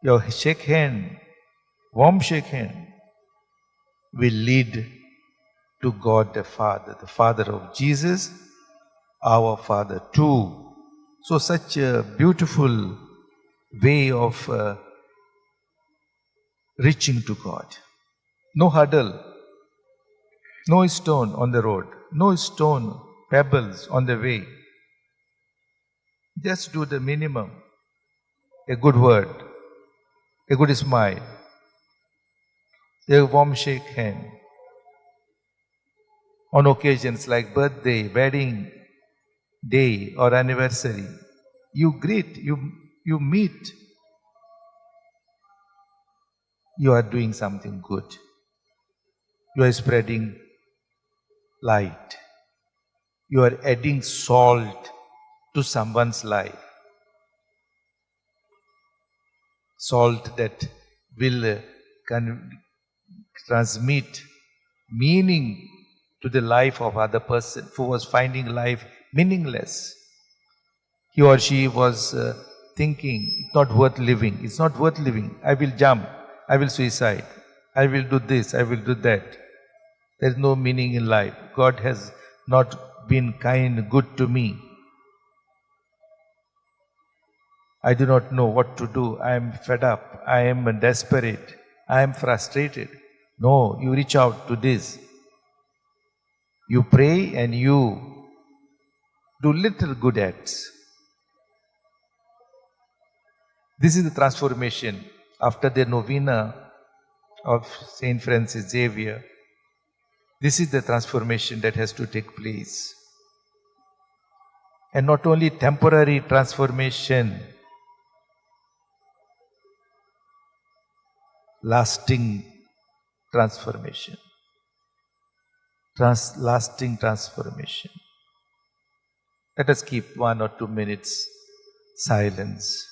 your shake hand, warm shake hand will lead to God the Father of Jesus, our Father too. So such a beautiful way of reaching to God. No hurdle, no stone on the road, no stone, pebbles on the way. Just do the minimum. A good word, a good smile, a warm shake hand. On occasions like birthday, wedding day or anniversary, you greet, you meet. You are doing something good. You are spreading light. You are adding salt to someone's life. Salt that will transmit meaning to the life of other person who was finding life meaningless. He or she was thinking, it's not worth living. It's not worth living. I will jump. I will suicide. I will do this. I will do that. There is no meaning in life. God has not been kind, good to me. I do not know what to do. I am fed up. I am desperate. I am frustrated. No, you reach out to this. You pray and you do little good acts. This is the transformation after the novena of Saint Francis Xavier. This is the transformation that has to take place. And not only temporary transformation, lasting transformation. Lasting transformation. Let us keep 1 or 2 minutes silence.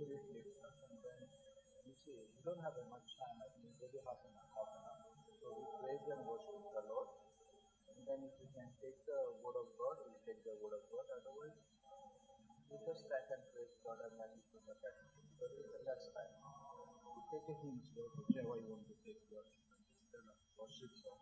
Spirit leads us, and then you see, we don't have much time, I think maybe half an hour. So we praise and worship the Lord, and then if we can take the word of God, we'll take the word of God. Otherwise, we just stand and praise God and then we put the text. So it's the last time. You take a hymn, so whichever you want to take worship, and just worship song.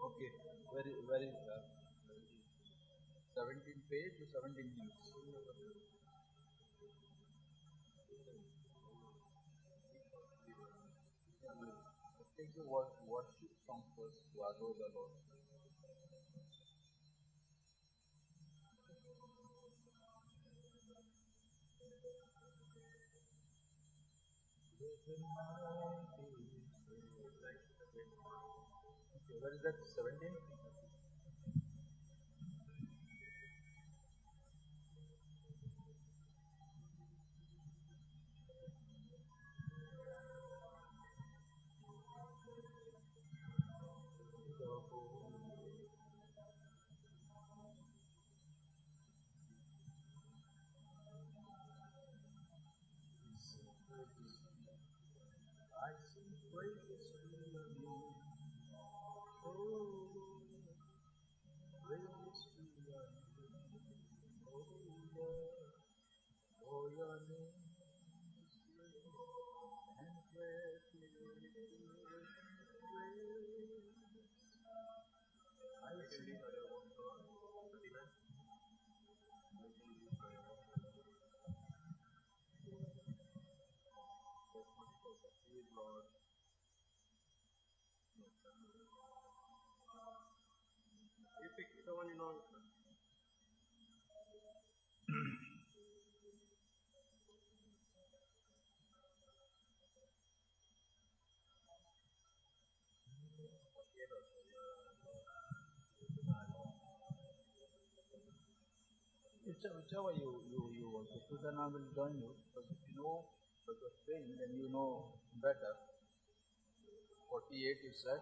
Okay, where is 17 page to 17 hymns? Let's take the worship song first to adore the Lord. Okay, where is that? 17? I sing praises to your name. Oh Lord, praises to your name. Oh Lord, for your name is great and greatly to be praised. I sing Lord. Whichever you want to do, then I will join you. Because if you know what you're saying, then you know better. 48 you said.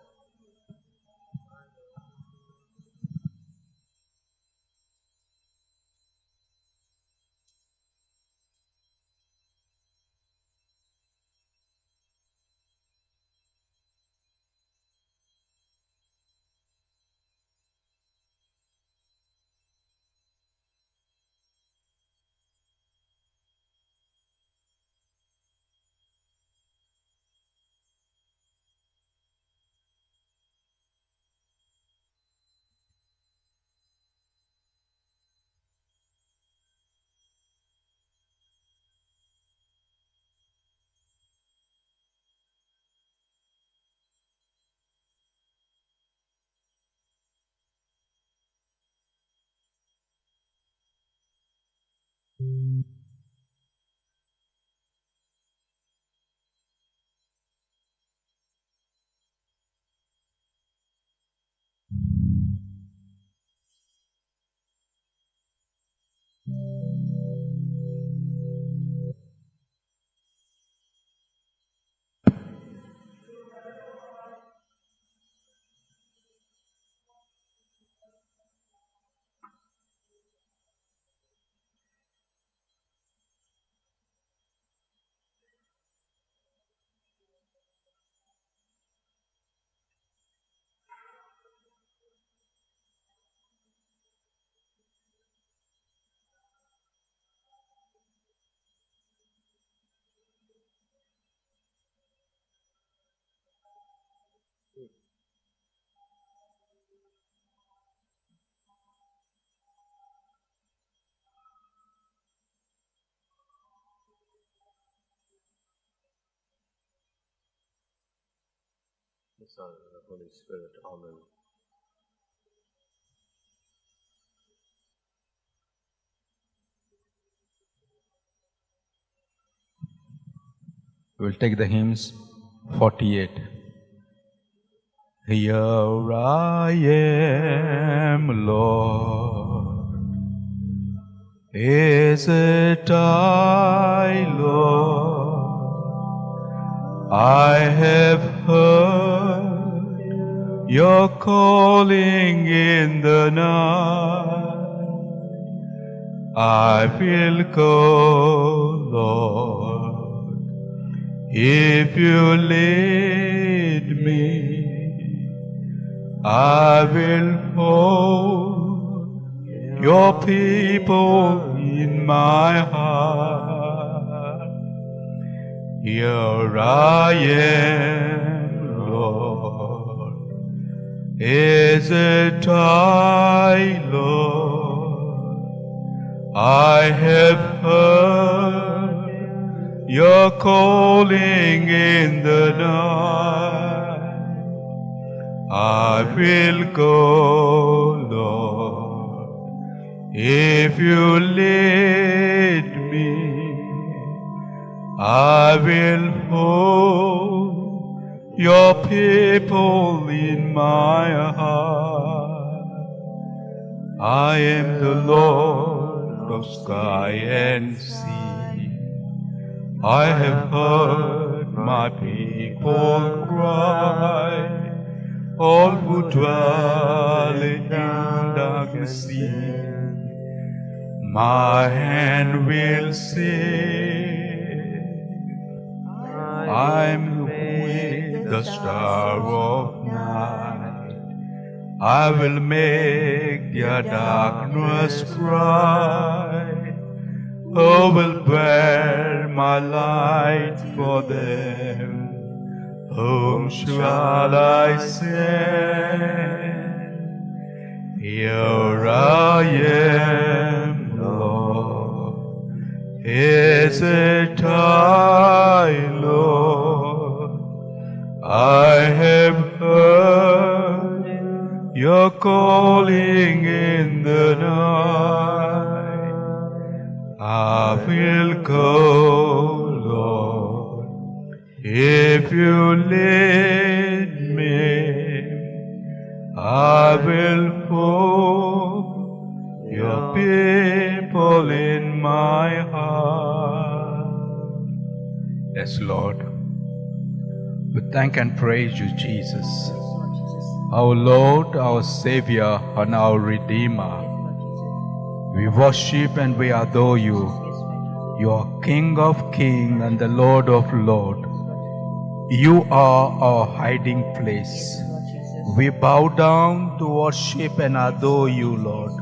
The Son, and the Holy Spirit. Amen. We'll take the hymns 48. Here I am, Lord. Is it I, Lord? I have heard your calling in the night. I will go, Lord, if you lead me. I will hold your people in my heart. Here I am, Lord. Is it I, Lord? I have heard your calling in the night. I will go, Lord, if you lead me. I will hold your people in my heart. I am the Lord of sky and sea. I have heard my people cry, all who dwell in darkness see. My hand will sing. I'm with the star of night. I will make their darkness bright. Oh, will bear my light for them. Whom shall I send? Here I am, Lord. Is it I, Lord? I have heard your calling in the night. I will go, Lord, if you lead me. I will hold your people in my heart. Yes, Lord. We thank and praise you, Jesus, our Lord, our Savior, and our Redeemer. We worship and we adore you. You are King of kings and the Lord of lords. You are our hiding place. We bow down to worship and adore you, Lord.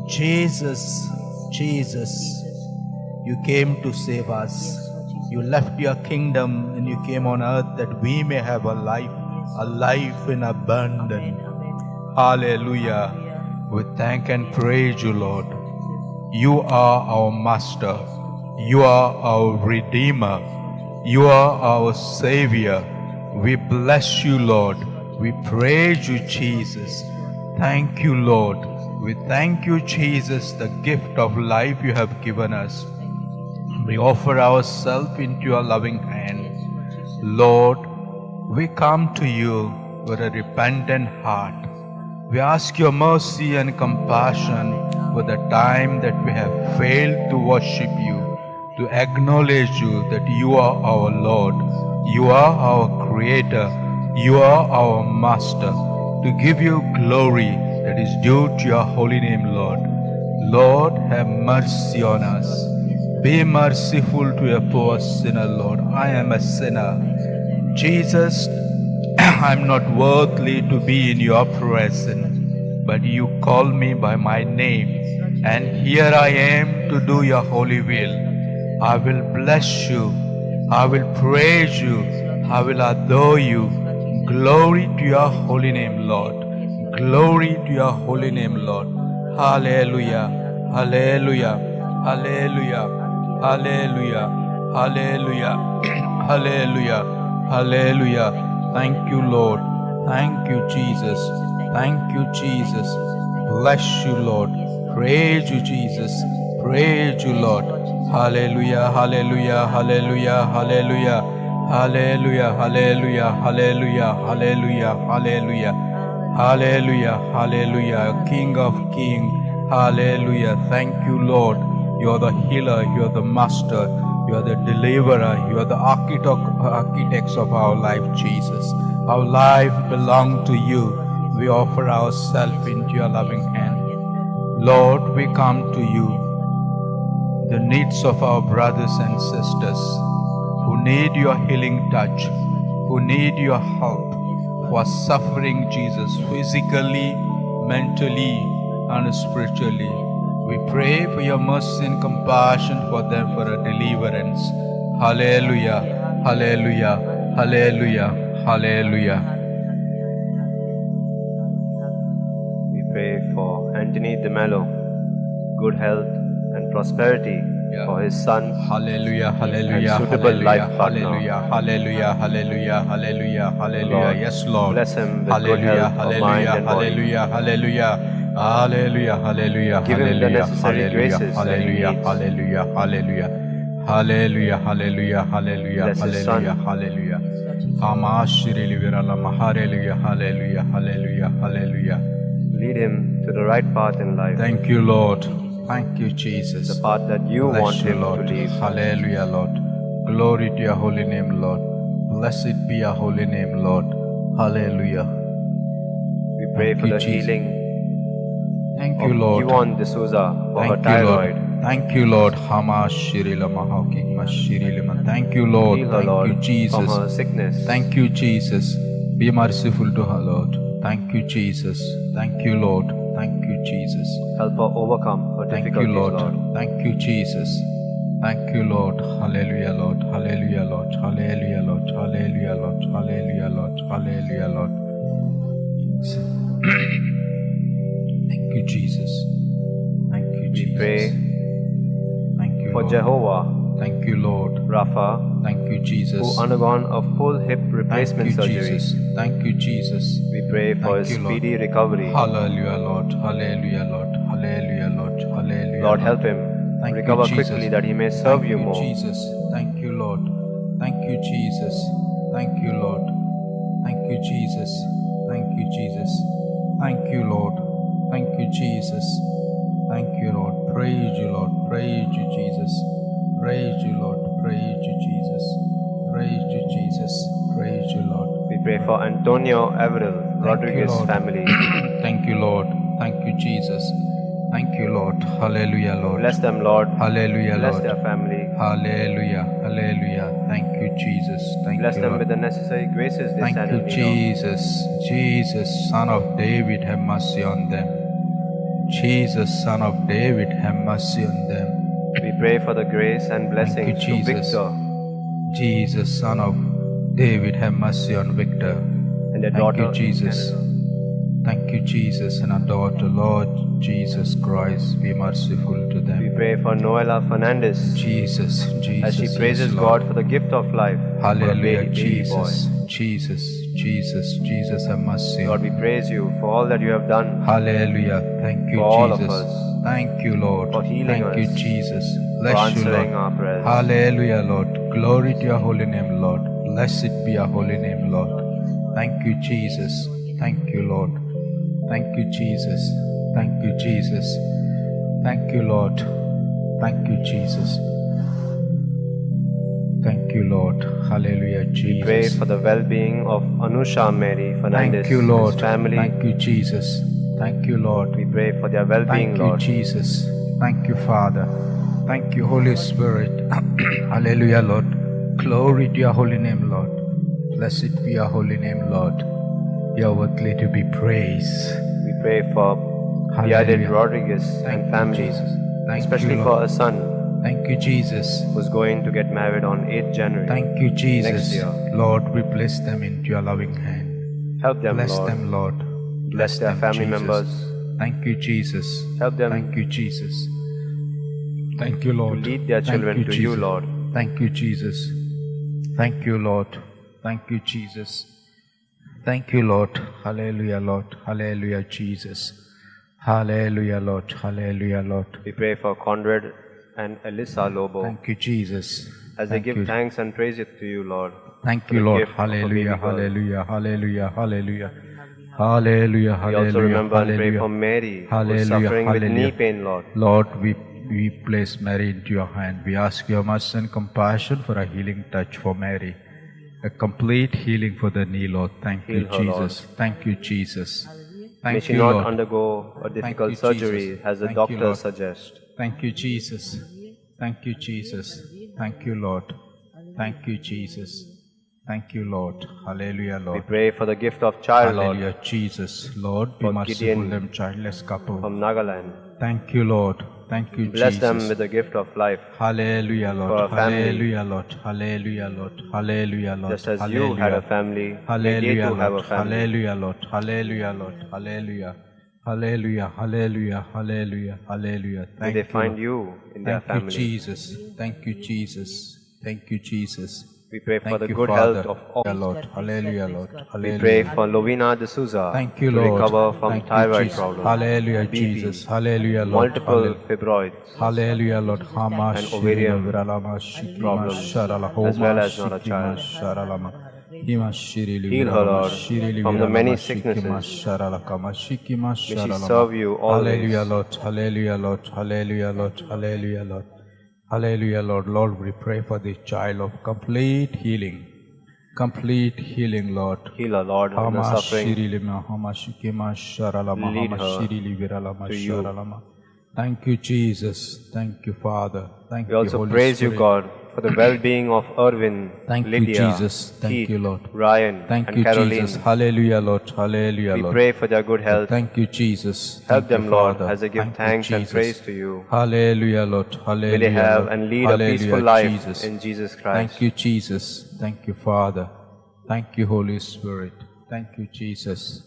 Jesus, Jesus, you came to save us. You left your kingdom and you came on earth that we may have a life in abundance. Hallelujah. We thank and praise you, Lord. You are our Master. You are our Redeemer. You are our Savior. We bless you, Lord. We praise you, Jesus. Thank you, Lord. We thank you, Jesus, the gift of life you have given us. We offer ourselves into your loving hand. Lord, we come to you with a repentant heart. We ask your mercy and compassion for the time that we have failed to worship you, to acknowledge you that you are our Lord, you are our Creator, you are our Master, to give you glory that is due to your holy name, Lord. Lord, have mercy on us. Be merciful to a poor sinner, Lord. I am a sinner. Jesus, I'm not worthy to be in your presence, but you call me by my name, and here I am to do your holy will. I will bless you. I will praise you. I will adore you. Glory to your holy name, Lord. Glory to your holy name, Lord. Hallelujah. Hallelujah. Hallelujah. Hallelujah. Hallelujah. Hallelujah. Hallelujah. Thank you, Lord. Thank you, Jesus. Thank you, Jesus. Bless you, Lord. Praise you, Jesus. Praise you, Lord. Hallelujah, hallelujah, hallelujah, hallelujah. Hallelujah, hallelujah, hallelujah, hallelujah, hallelujah. Hallelujah, hallelujah, King of Kings. Hallelujah. Thank you, Lord. You are the healer, you are the master, you are the deliverer, you are the architects of our life, Jesus. Our life belongs to you. We offer ourselves into your loving hand. Lord, we come to you, the needs of our brothers and sisters who need your healing touch, who need your help, who are suffering, Jesus, physically, mentally, and spiritually. We pray for your mercy and compassion for them for a deliverance. Hallelujah, hallelujah, hallelujah, hallelujah. We pray for Anthony de Mello, good health and prosperity for his son. Hallelujah, hallelujah, and suitable hallelujah, life partner. hallelujah, hallelujah, hallelujah, hallelujah, hallelujah. Lord, Yes, Lord. bless him with Hallelujah, good health of hallelujah, mind and body. hallelujah, hallelujah, hallelujah, hallelujah, Give him the hallelujah, necessary hallelujah, graces that he hallelujah, needs. hallelujah, hallelujah, hallelujah, hallelujah, hallelujah, Bless his son. hallelujah, hallelujah. Amashirili viralama, hallelujah, hallelujah, hallelujah, hallelujah. Lead him to the right path in life, Thank you, Lord. Thank you, Jesus. the path that you Bless want you, him Lord. to lead. Hallelujah, Lord. Glory to your holy name, Lord. Blessed be your holy name, Lord. Hallelujah. We pray Thank for you, the Jesus. healing Thank of you, Lord. Yvonne D'Souza for her Thank you, Lord. thyroid. Thank you, Lord. Hama shirilama hawkigma shirilama. Thank you, Lord. Heal her, Thank Lord, you, from Jesus. her sickness. Thank you, Jesus. Be merciful to her, Lord. Thank you, Jesus. Thank you, Lord. Thank you, Jesus. Help her overcome her Thank you, difficulties, Lord. Lord. Thank you, Jesus. Thank you, Lord. Hallelujah, Lord. Hallelujah, Lord. Hallelujah, Lord. Hallelujah, Lord. Hallelujah, Lord. Hallelujah, Lord. Thank you, Jesus. Thank you, We Jesus. pray Thank you, for Lord. Jehovah Thank you, Lord. Rapha, Thank you, Jesus. who undergone a full hip Thank replacement you, surgery. Jesus. Thank you, Jesus. We pray for Thank his you, Lord. speedy recovery. Hallelujah, Lord. Hallelujah, Lord. Hallelujah, Lord. Hallelujah, Lord, help him Thank you, recover Jesus. quickly that he may serve Thank you you, more. Jesus. Thank you, Lord. Thank you, Jesus. Thank you, Lord. Thank you, Jesus. Thank you, Jesus. Thank you, Lord. Thank you, Jesus. Thank you, Lord. Praise you, Lord. Praise you, Jesus. Praise you, Lord. Praise you, Jesus. Praise you, Jesus. Praise you, Lord. We pray for Antonio Avril Thank you, Rodriguez Lord. family. Thank you, Lord. Thank you, Jesus. Thank you, Lord. Hallelujah, Lord. Bless them, Lord. Hallelujah, Bless Lord. their family. Hallelujah. Hallelujah. Thank you, Jesus. Thank Bless you, them Lord. with the necessary graces they Thank stand you, in need of. Jesus. Jesus, Son of David, have mercy on them. Jesus, Son of David, have mercy on them. We pray for the grace and blessings to Jesus. Victor Jesus, Son of David, have mercy on Victor. and their Thank daughter you, in Jesus. Canada. Thank you, Jesus, and our daughter, Lord Jesus Christ, be merciful to We them. pray for Noela Fernandez Jesus, Jesus, as she praises yes, God Lord. for the gift of life for a Hallelujah, baby boy. Jesus, Jesus, Jesus, Jesus, have mercy. Lord, we praise you for all that you have done Hallelujah, thank you, for all of Jesus. us, Thank you, Lord. for healing Thank you, us, Jesus. for Bless you, Lord. answering our prayers. Hallelujah, Lord. Glory to your holy name, Lord. Blessed be your holy name, Lord. Thank you, Jesus. Thank you, Lord. Thank you, Jesus. Thank you, Jesus. Thank you, Lord. Thank you, Jesus. Thank you, Lord. Hallelujah, Jesus. Pray for the well-being of Anusha Mary Fernandez, Thank you, Lord. his family. Thank you, Jesus. Thank you, Lord. We pray for their well-being, Thank you, Lord. Jesus. Thank you, Father. Thank you, Holy Spirit. Hallelujah, Lord. Glory to your holy name, Lord. Blessed be your holy name, Lord. You are worthy to be praised. We pray for Hallelujah. Beaded Rodriguez Thank and you, family, Jesus. Thank especially you, for Lord. a son Thank you, Jesus. who's going to get married on 8th January. Thank you, Jesus. Next year. Lord, we bless them into your loving hand. Help them, Bless Lord. them, Lord. Bless their them, family Jesus. members. Thank you, Jesus. Help them Thank you, Jesus. Thank you, Lord. to lead their Thank children you, to you, Jesus. Lord. Thank you, Jesus. Thank you, Lord. Thank you, Jesus. Thank you, Lord. Hallelujah, Lord. Hallelujah, Jesus. Hallelujah, Lord. Hallelujah, Lord. We pray for Conrad and Elisa Lobo, Thank you, Jesus. as they Thank give you. thanks and praise it to you, Lord. Thank for you, the Lord. gift of a Hallelujah, baby girl. hallelujah, hallelujah, hallelujah. Hallelujah, We also hallelujah, remember and pray hallelujah. for Mary, who is Hallelujah, suffering with knee hallelujah. pain, Lord. Lord, we place Mary into your hand. We ask your mercy and compassion for a healing touch for Mary. A complete healing for the knee, Lord. Thank you, Heal her, Lord. Jesus. Thank you, Jesus. May Thank she you, not Lord. undergo a Thank difficult you, surgery Jesus. as the Thank you, doctors Lord. suggest. Thank you, Jesus. Thank you, Jesus. Thank you, Lord. Thank you, Jesus. Thank you, Lord. Hallelujah, We Lord. pray for the gift of child, Lord, Hallelujah, Jesus. Lord, be For merciful Gideon them childless couple. from Nagaland. Thank you, Lord. Thank you, Bless them Jesus. with the gift of life, Hallelujah, for Lord. a family. Hallelujah, Lord. Hallelujah, Lord. Hallelujah, Lord. just as you had a family. May they Hallelujah, too have a Lord. family. Hallelujah, Lord. Hallelujah, Lord. Hallelujah. Hallelujah, hallelujah, hallelujah, hallelujah. May Thank they you, find Lord. you in their Thank you, family. Jesus. Thank you, Jesus. Thank you, Jesus. We pray for Thank the you, good Father. health of all. Hallelujah, Lord. Hallelujah, Lord. We Hallelujah. pray for Lovina D'Souza Thank you, to Lord. recover from Thank you, thyroid Jesus. problems, Hallelujah, BP, Jesus. Hallelujah, Lord. multiple Hallelujah. fibroids, Hallelujah, Lord. Hama and shirila ovarian viralama shikima problems, sharala as homa well as not a shikima child. sharalama hima shirili Heal her, viralama Lord, shirili from the many viralama shikima sicknesses. sharala kama shikima May she sharalama. serve you Hallelujah, always. Lord. Hallelujah, Lord. Hallelujah, Lord. Hallelujah, Lord. Hallelujah, Lord. Lord, we pray for the child of complete healing. Complete healing, Lord. Heal her, Lord, in her Hama suffering. shirilima, hama shikima sharalama, Lead hama her shirili viralama to you. sharalama. Thank you, Jesus. Thank you, Father. Thank We you, also Holy praise Spirit. you, God, for the well-being of Irwin, Thank you, Lydia, Jesus. Thank Keith, you, Lord. Ryan, Thank and you, Caroline. Jesus. Hallelujah, Lord. Hallelujah, We Lord. pray for their good health. Thank you, Jesus. Help Thank them, you, Lord, Father. as they give Thank thanks you, and Jesus. praise to you. Hallelujah, Lord. Hallelujah, May they have Lord. and lead a Hallelujah, peaceful life Jesus. in Jesus Thank Christ. you, Jesus. Thank you, Father. Thank you, Holy Spirit. Thank you, Jesus.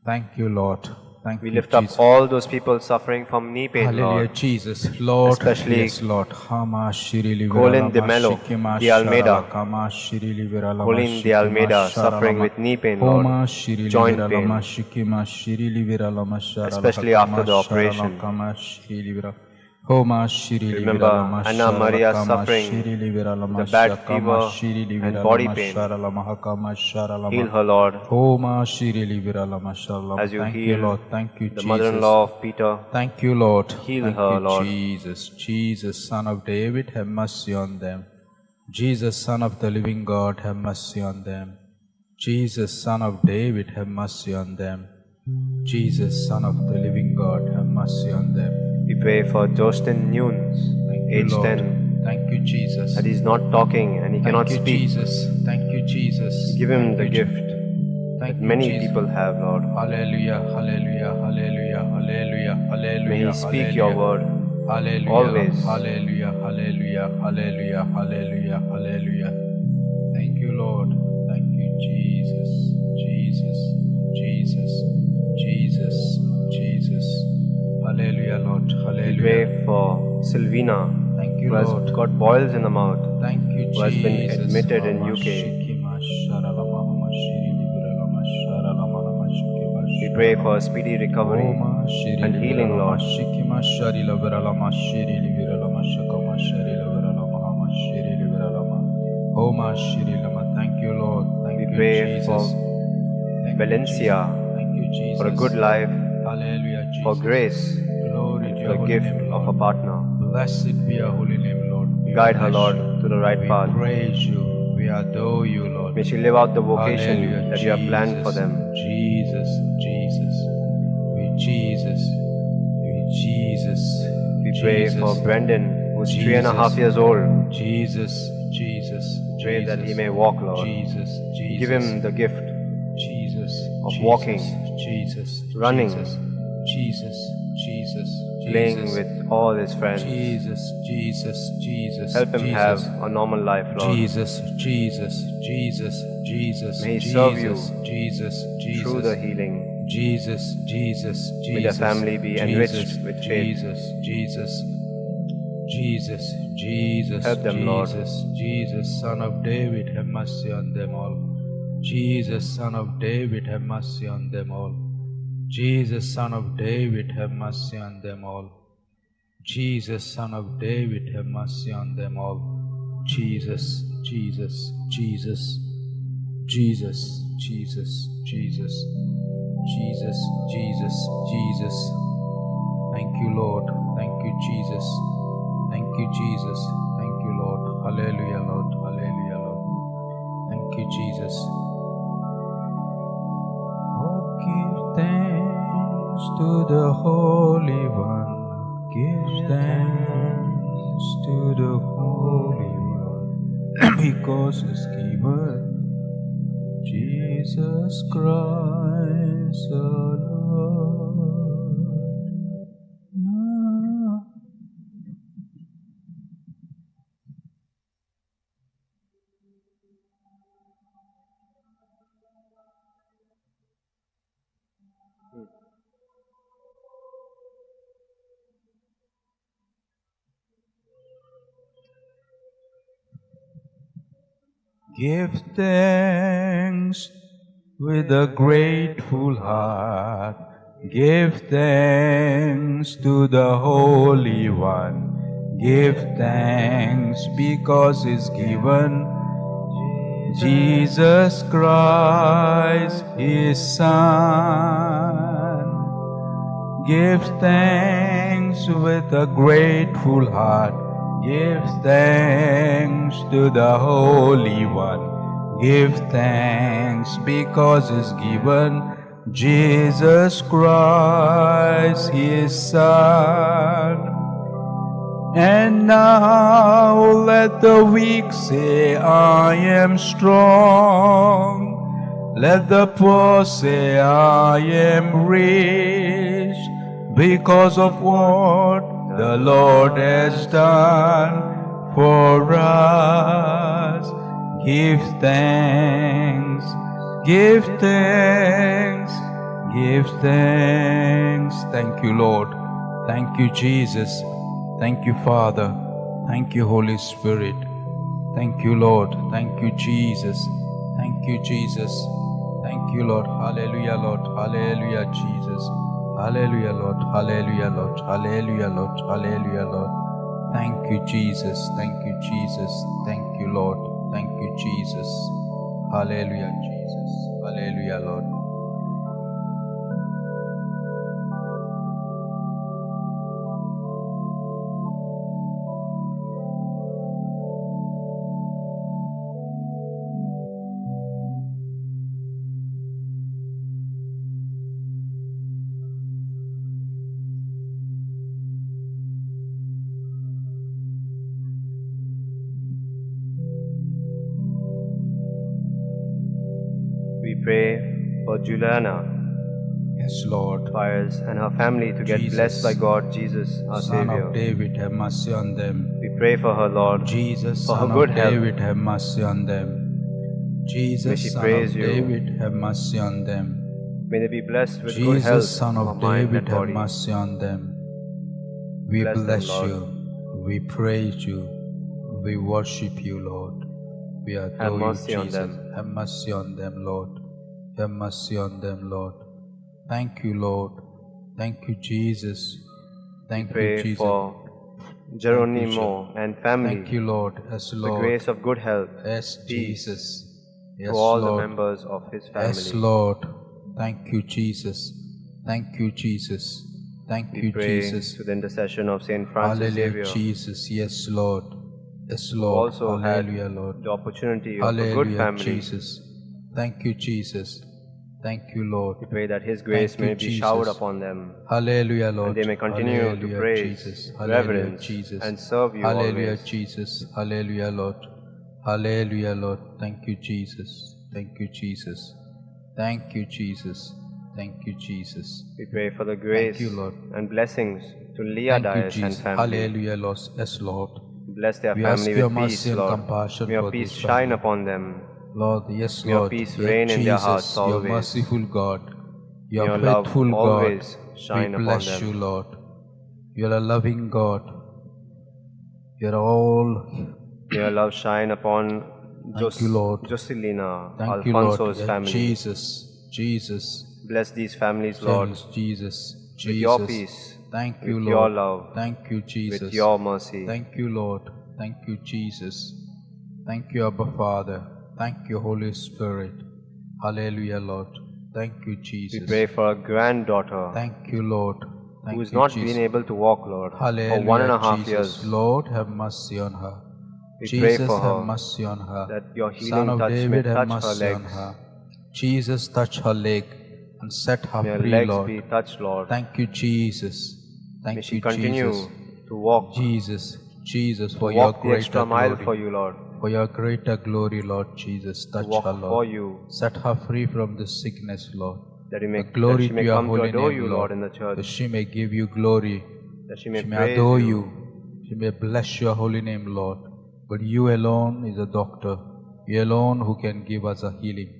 Thank you, Lord. Thank We you, lift up Jesus. all those people suffering from knee pain, Hallelujah, Lord. Jesus. Lord, Especially yes, Lord. Hama shirili Colin viralama De Mello, shikima De Almeida. sharala kama shirili viralama Colin De shikima Almeida suffering sharalama. with knee pain, Lord. Homa shirili Joint viralama pain, shikima shirili viralama sharala especially kama after the sharala operation. kama shirili viralama. Homa shirili Remember viralama Anna sharala Maria kama suffering shirili viralama with the bad shakama fever shirili and body viralama pain. sharala mahakama sharala. Heal her, Lord, Homa shirili viralama sharala. as you Thank you, heal Lord. Thank you, the Jesus. mother-in-law of Peter. Thank you, Lord. Heal Thank her, you, Lord. Jesus. Jesus, Son of David, have mercy on them. Jesus, Son of the living God, have mercy on them. Jesus, Son of David, have mercy on them. Jesus, Son of the living God, have mercy on them. We pray for Justin Nunes, Thank you, age Lord. 10, Thank you, Jesus. that he's not talking and he cannot Thank you, speak. Jesus. Thank you, Jesus. Give him Thank the you, gift Thank that you, many Jesus. people have, Lord. Hallelujah, hallelujah, hallelujah, hallelujah, hallelujah. May he speak hallelujah. your word Hallelujah. always. Hallelujah. Hallelujah. Hallelujah. Hallelujah. Hallelujah. Thank you, Lord. Thank you, Jesus. Jesus. Jesus. Jesus. Jesus. Hallelujah, Lord. We Hallelujah. pray for Sylvina, Thank you, who has Lord. got boils in the mouth, Thank you, who has been Jesus. admitted in UK. We pray for a speedy recovery and healing, Lord. Thank you, Lord. Thank We you, pray Jesus. for Thank you, Valencia Jesus. Thank you, Jesus. for a good life, Hallelujah, Jesus. for grace, Glory to for your the holy gift name, of a Lord. partner. Blessed be your holy name, Lord. We Guide her, bless Lord, you. to the right We path. praise you. We adore you, Lord. May she live out the vocation Hallelujah, that you have planned for them. Jesus, Jesus, Jesus, Jesus. We pray Jesus, for Brendan, who's Jesus, 3.5 years old. Jesus, Jesus. Pray that he Jesus, may walk, Lord. Jesus, Jesus. Give him the gift Jesus, of Jesus, walking, Jesus, running, Jesus, Jesus, Jesus, playing Jesus, with all his friends. Jesus, Jesus, Jesus, Help him Jesus, have a normal life, Lord. Jesus, Jesus, Jesus, Jesus, May he serve you Jesus, Jesus, through the healing. Jesus, Jesus, Jesus. May their family be enriched with faith. Jesus, Jesus, Jesus, Jesus, Help them, Lord. Jesus, Son of David, have mercy on them all. Jesus, Son of David, have mercy on them all. Jesus, Son of David, have mercy on them all. Jesus, Son of David, have mercy on them all. Jesus, Jesus, Jesus, Jesus, Jesus, Jesus, Jesus, Jesus, Jesus. Thank you, Lord. Thank you, Jesus. Thank you, Jesus. Thank you, Lord. Hallelujah, Lord. Hallelujah, Lord. Thank you, Jesus. Oh, give thanks to the Holy One. Give thanks to the Holy One. Because He's given Jesus Christ the Lord. Give thanks with a grateful heart. Give thanks to the Holy One. Give thanks because He's given Jesus Christ, His Son. Give thanks with a grateful heart. Give thanks to the Holy One. Give thanks because He's given Jesus Christ, His Son. And now let the weak say, I am strong. Let the poor say, I am rich, because of what the Lord has done for us. Give thanks, give thanks, give thanks. Thank you, Lord. Thank you, Jesus. Thank you, Father. Thank you, Holy Spirit. Thank you, Lord. Thank you, Jesus. Thank you, Jesus. Thank you, Lord. Hallelujah, Lord. Hallelujah, Jesus. Hallelujah, Lord. Hallelujah, Lord. Hallelujah, Lord. Hallelujah, Lord. Thank you, Jesus. Thank you, Jesus. Thank you, Lord. Thank you, Jesus. Hallelujah, Jesus. Hallelujah, Lord. We pray for Juliana Yes, Lord. Fires and her family to get Jesus, blessed by God, Jesus, our Son Savior. of David, have mercy on them. We pray for her, Lord, Jesus, for her Son good of health. David, have mercy on them. May Jesus, she Son praise of you. David, have mercy on them. May they be blessed with good health Jesus, Son of of mind David, and have body. mercy on them. We Bless them, bless Lord. you. We praise you. We worship you, Lord. We Have adore you, mercy on Jesus. them. Have mercy on them, Lord. Have mercy on them, Lord. Thank you, Lord. Thank you, Jesus. Thank you, Pray Jesus. for Geronimo and family. Thank you, Lord. Yes, The Lord. grace of good health. Yes, peace Jesus. Yes, to all Lord. the members of his family. Yes, Lord. Thank you, Jesus. Thank you, Jesus. Thank We you, pray Jesus. to the intercession of Saint Francis Hallelujah, Xavier, Jesus. Yes, Lord. Yes, who Lord. also had Hallelujah, Lord. the opportunity of a good Hallelujah, family. Jesus. Thank you, Jesus. Thank you, Lord. We pray that his grace Thank you, may be Jesus. showered upon them, Hallelujah, Lord. and they may continue to Hallelujah, praise, Jesus. Hallelujah, reverence, Jesus. and serve you Hallelujah, always. Jesus. Hallelujah, Lord. Hallelujah, Lord. Thank you, Jesus. Thank you, Jesus. Thank you, Jesus. Thank you, Jesus. We pray for the grace you, Lord. and blessings to Leah Thank you, Dias and Jesus. family. Hallelujah, Lord. Yes, Lord. Bless their We family ask your with peace, mercy and Lord. compassion May your for peace this shine family. upon them. Lord, yes, May your Lord. peace Yes, reign in their hearts Jesus, your always. merciful God, May your your love faithful God. always We shine upon bless them. you, Lord. You are a loving God. You are all. May your love shine upon Thank you, Lord. Jocelina, Thank you, Lord. Alfonso's Yeah, family. Jesus, Jesus, Bless these families, Lord, Jesus, with your Jesus. peace. Thank you, with Lord. your love, Thank you, Jesus. with your mercy. Thank you, Lord. Thank you, Jesus. Thank you, Abba Father. Thank you, Holy Spirit. Hallelujah, Lord. Thank you, We Jesus. pray for a granddaughter Thank you, Lord. Thank who has you, not Jesus. been able to walk, Lord, for Hallelujah, 1.5 Jesus. years. Lord, have mercy on her. We pray Jesus, for have her, mercy on her. that your Son healing of touch may David, have touch her mercy on legs. her. Jesus, touch her leg and set her May her free, legs Lord. be touched, Lord. Thank you, Jesus. May Thank she you, continue Jesus. to walk, Jesus, Jesus, to for your walk the extra greater mile glory. for you, Lord, For your greater glory, Lord Jesus. to Touch walk her, for Lord. you, Set her free from this sickness, Lord. that The that glory she to may your come to holy adore name, you, Lord. Lord, in the That church, she may give you glory. that she may She may praise adore you. you. She may bless your holy name, Lord. But you alone is a doctor. You alone who can give us a healing.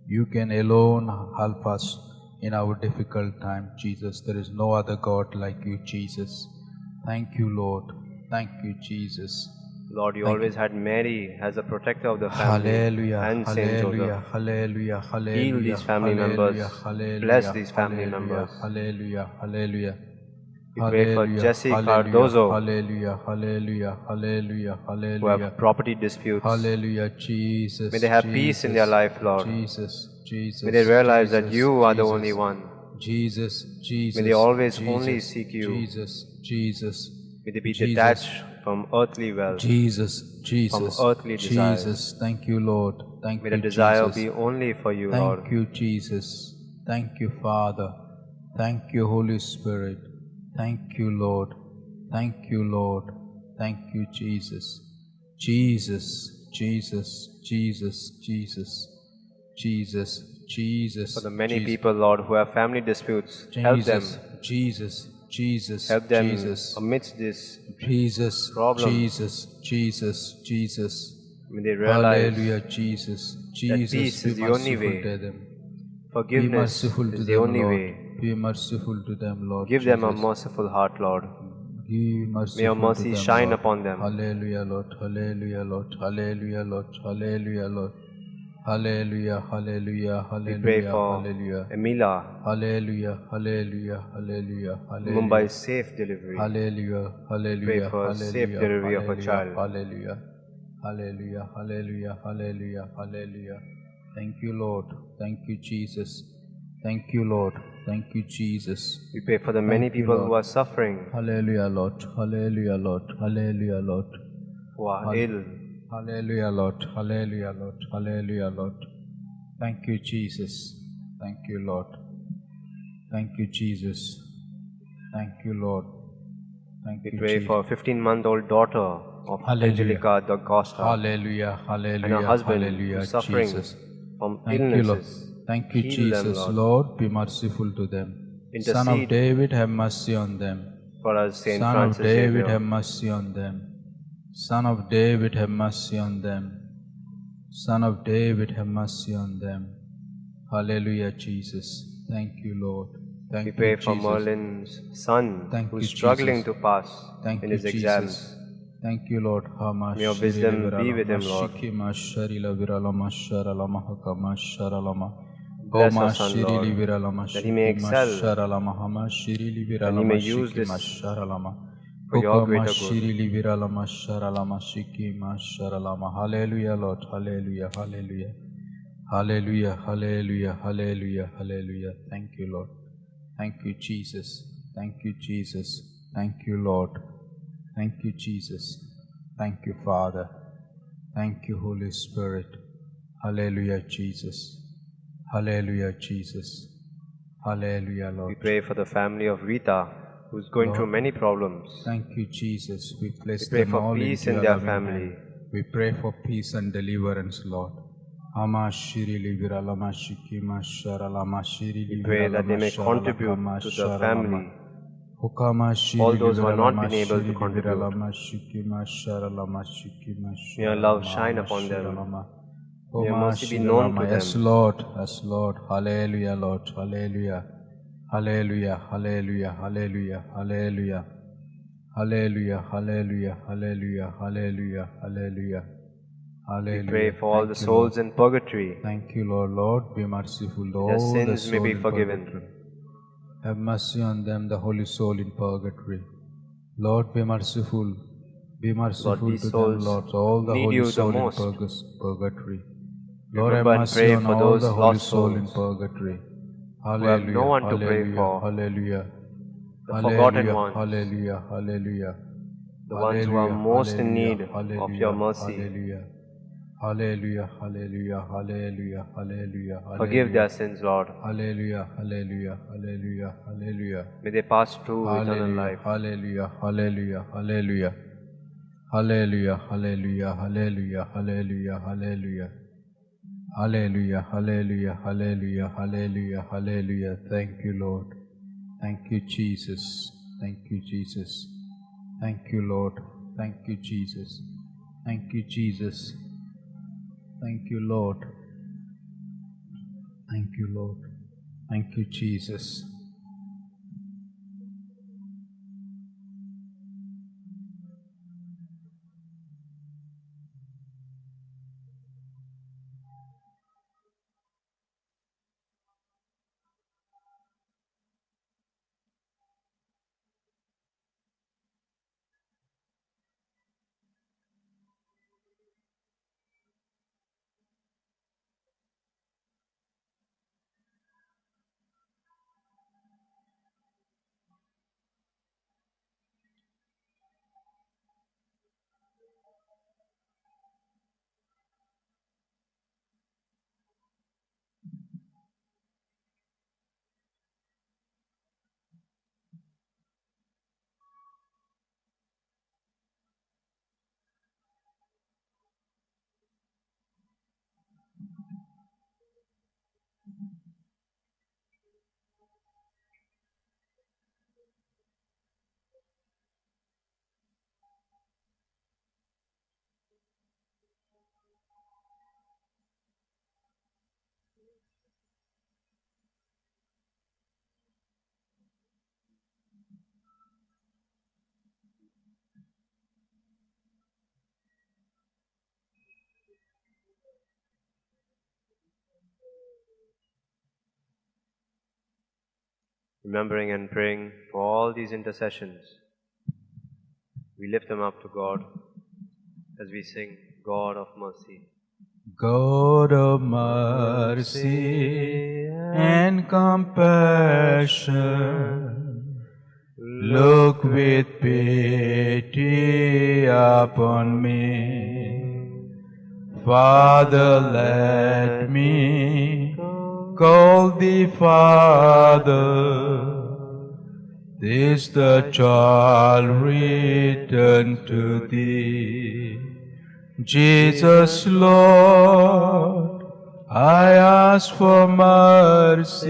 You can alone help us in our difficult time, Jesus. There is no other God like you, Jesus. Thank you, Lord. Thank you, Jesus. Lord, you Thank always had Mary as a protector of the family Hallelujah, and Saint hallelujah, Joseph. hallelujah, hallelujah. Heal these family hallelujah, members. hallelujah, Bless these family hallelujah, members. hallelujah, hallelujah. We pray for Hallelujah, Jesse hallelujah, Cardozo, hallelujah, hallelujah, hallelujah, who hallelujah. have property disputes. Hallelujah, Jesus. May they have Jesus, peace in their life, Lord. Jesus, Jesus. May they realize that Jesus, you are the Jesus, only one. Jesus, Jesus. May they always Jesus, only seek you. Jesus, Jesus. May they be Jesus, detached from earthly wealth, Jesus, from Jesus, earthly desires. Jesus. Thank you, Lord. Thank May you, the desire Jesus. be only for you, Lord. Thank you, Jesus. Thank you, Father. Thank you, Holy Spirit. Thank you, Lord. Thank you, Lord. Thank you, Jesus. Jesus, Jesus, Jesus, Jesus, Jesus, Jesus, For the many Jesus, people, Lord, who have family disputes, help them. Jesus, Jesus, Help them Jesus, amidst this Jesus, problems. Jesus, Jesus, Jesus. May they realize Hallelujah, Jesus. that Jesus, peace be is the only merciful way. to them. Be Forgiveness merciful to is the them, only Lord. way. Be merciful to them, Lord Give them a Jesus. merciful heart, Lord. Be May merciful your to mercy them, shine Lord. upon them. Hallelujah, Lord. Hallelujah, Lord. Hallelujah, Lord. Hallelujah, Lord. Hallelujah, hallelujah, We pray hallelujah, for hallelujah. Emila, Hallelujah, hallelujah, hallelujah, hallelujah. Mumbai's safe delivery. Hallelujah, hallelujah, pray for a safe hallelujah, delivery of a hallelujah, child. hallelujah, hallelujah, hallelujah, hallelujah, hallelujah. Thank you, Lord. Thank you, Jesus. Thank you, Lord. Thank you, Jesus. We pray for the many Thank you, people Lord. who are suffering, Hallelujah, Lord. Hallelujah, Lord. Hallelujah, Lord. who are Hall- ill. Hallelujah, Lord. Hallelujah, Lord. Hallelujah, Lord. Thank you, Jesus. Thank you, Lord. Thank you, Jesus. Thank you, Lord. Thank We you, pray Jesus. for a 15-month-old daughter of Hallelujah. Angelica da Costa Hallelujah, hallelujah, and her husband hallelujah, who's suffering Jesus. from Thank you, Lord. illnesses. Thank you, Heal them, Jesus. Lord. Lord, be merciful to them. Son of Intercede David, have mercy on them. for us, Saint Son of Francis David, Xavier. have mercy on them. Son of David, have mercy on them. Son of David, have mercy on them. Hallelujah, Jesus. Thank you, Lord. Thank We you, pray for Jesus. Merlin's son Thank who's you, struggling Jesus. to pass Thank in you, his Jesus. exams. Thank you, Lord. May your wisdom be with him, Lord. Bless our son, Lord, that he may excel, and he may use this for your greater good. Hallelujah, Lord. Hallelujah, hallelujah. Hallelujah, hallelujah, hallelujah, hallelujah. Thank you, Lord. Thank you, Jesus. Thank you, Jesus. Thank you, Lord. Thank you, Jesus. Thank you, Father. Thank you, Holy Spirit. Hallelujah, Jesus. Hallelujah, Jesus. Hallelujah, We Lord. pray for the family of Rita, who's going Lord, through many problems. Thank you, Jesus. We place We pray them for all peace into in your their loving family. hand. We pray for peace and deliverance, Lord. We pray that they may contribute to the family. All those who have not been able to contribute, may your love shine upon them. May your mercy be known to Yes, them. Lord. Yes, Lord. Hallelujah, Lord. Hallelujah. Hallelujah. Hallelujah. Hallelujah. Hallelujah. Hallelujah. Hallelujah. Hallelujah. Hallelujah. Hallelujah. We Hallelujah. pray for all the Thank you, Lord. souls in purgatory, Thank you, Lord. Lord, be merciful to their all the sins may souls be in forgiven. purgatory. Have mercy on them, the holy soul in purgatory. Lord, be merciful. Be merciful these to them, souls Lord, all the need holy you the soul in most. purgatory. Lord, have Remember and mercy pray on for all those the holy lost soul in souls purgatory. who have no Hallelujah, one to pray hallelujah, for, hallelujah. the forgotten Hallelujah, ones, hallelujah, hallelujah. the ones who are most in Hallelujah, need of hallelujah, your mercy. hallelujah. Hallelujah, hallelujah, hallelujah, hallelujah, Forgive hallelujah. their sins, Lord. Hallelujah, hallelujah, hallelujah, hallelujah. May they pass through eternal Hallelujah, life. hallelujah, hallelujah, hallelujah. Hallelujah, hallelujah, hallelujah, hallelujah, hallelujah. Hallelujah, hallelujah, hallelujah, hallelujah, hallelujah. Thank you, Lord. Thank you, Jesus. Thank you, Jesus. Thank you, Lord. Thank you, Jesus. Thank you, Jesus. Thank you, Lord. Thank you, Lord. Thank you, Jesus. Remembering and praying for all these intercessions, we lift them up to God as we sing, God of Mercy. God of mercy and compassion, look with pity upon me. Father, let me call thee Father. This the child returned to thee. Jesus, Lord, I ask for mercy.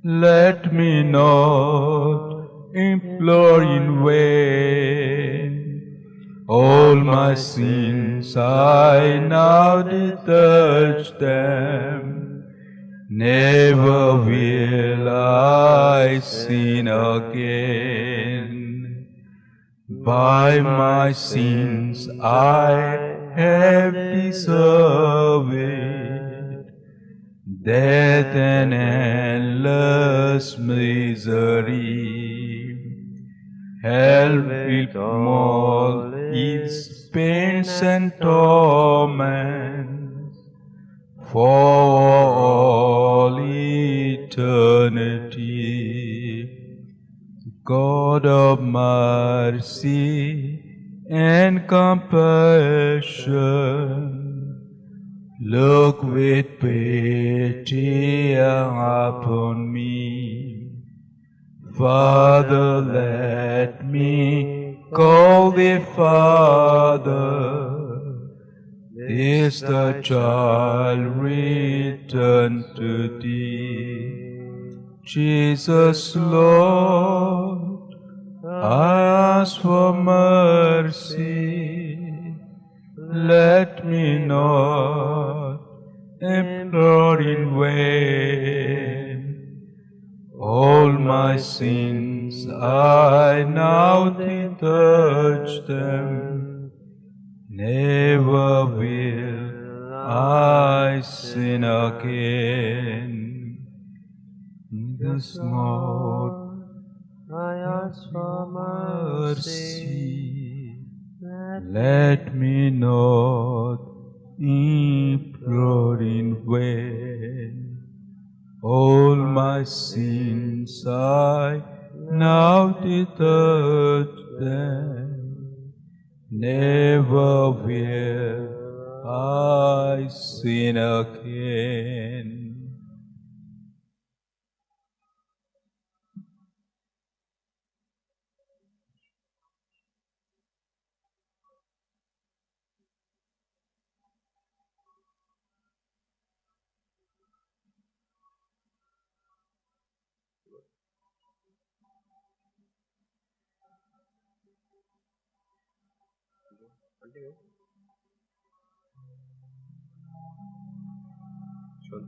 Let me not implore in vain. All my sins I now detach them. Never will I sin again. By my sins I have deserved death and endless misery. Hell with all its pains and torments for all eternity. God of mercy and compassion, look with pity upon me. Father, let me call thee Father. This the child returned to thee. Jesus, Lord, I ask for mercy. Let me not implore in vain. All my sins I now detach them. Never will I sin again. this Lord, I ask for mercy. let me not implore in vain. All my sins I now detach them. Never will I sin again. Continue. Sure.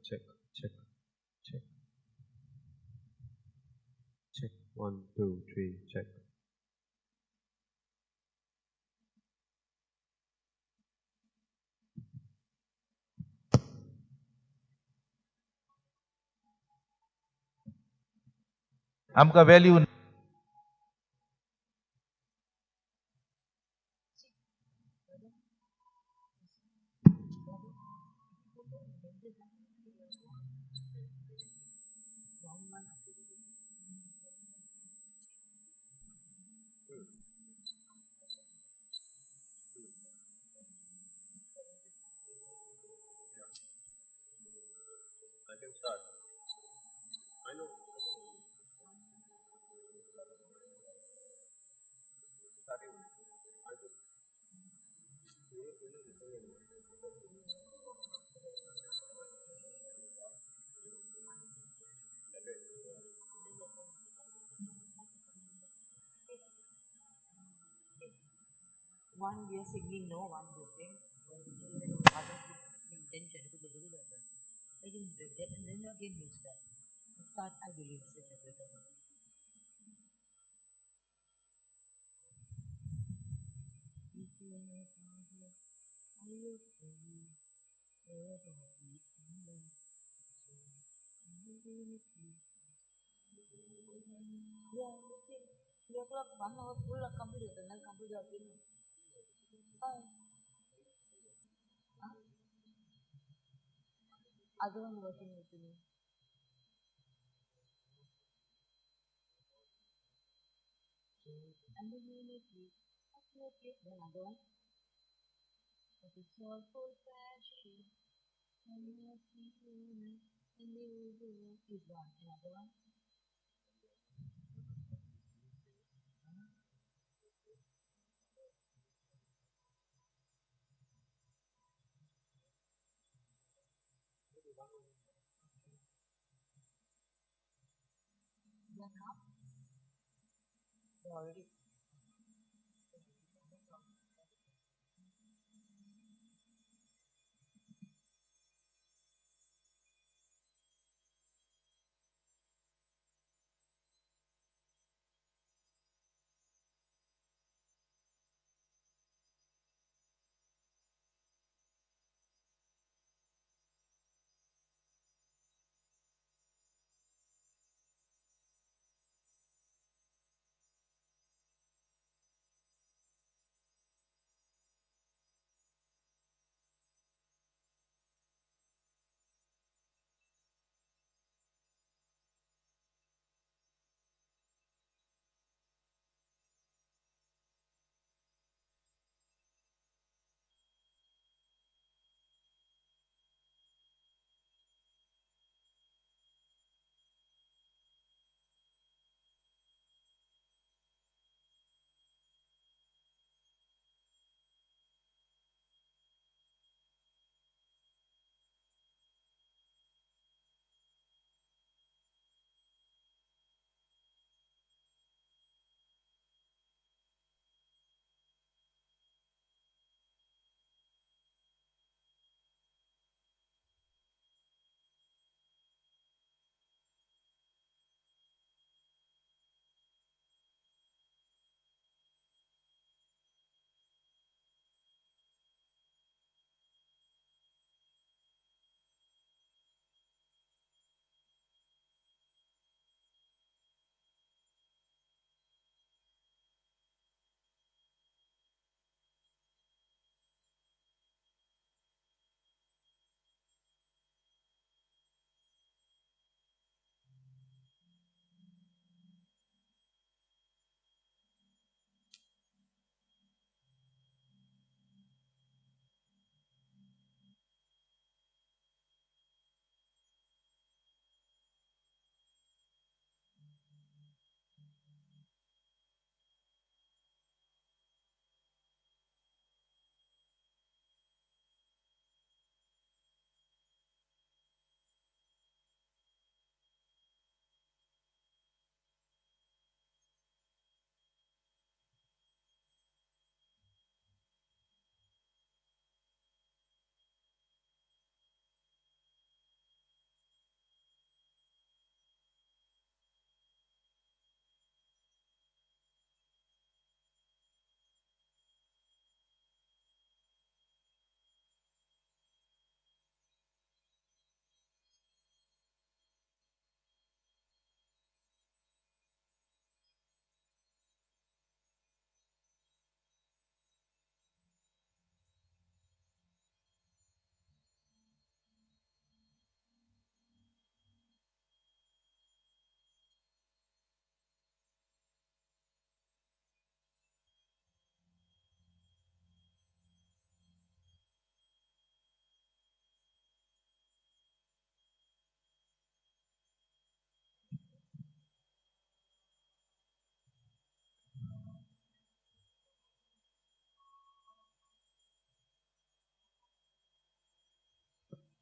Check, check, check. Check. 1, 2, 3, check. आमकां value I can start. I know. Starting. I just. One we are singing no, one this thing. Other intention to the do that. I think that and then again we start. Start I believe such a better one. Yeah, 3 o'clock, 1 hour full complete. Then complete again. Fine. Other one working with me. And then you make me. Okay. Then other one. But it's all full passion. And you are feeling and you will do is one. Another one. One half. Already.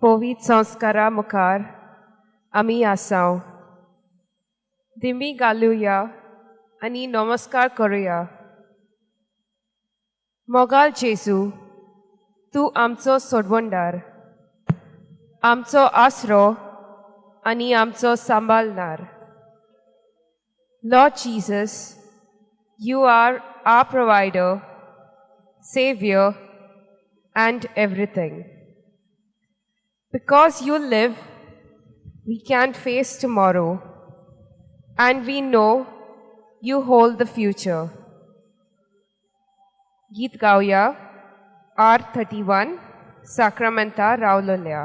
पोवीत संस्कारा मुखार आमी आसाव. दिमी घालुया आनी नमस्कार करुया. मोगाल जेजू, तूं आमचो सोडवणदार, आमचो आसरो आनी आमचो सांबाळणार. Lord Jesus, you are our provider, Xavier, and everything. Because you live, we can face tomorrow, and we know you hold the future. गीत गाऊया R31 Sacramenta रावलोल्या.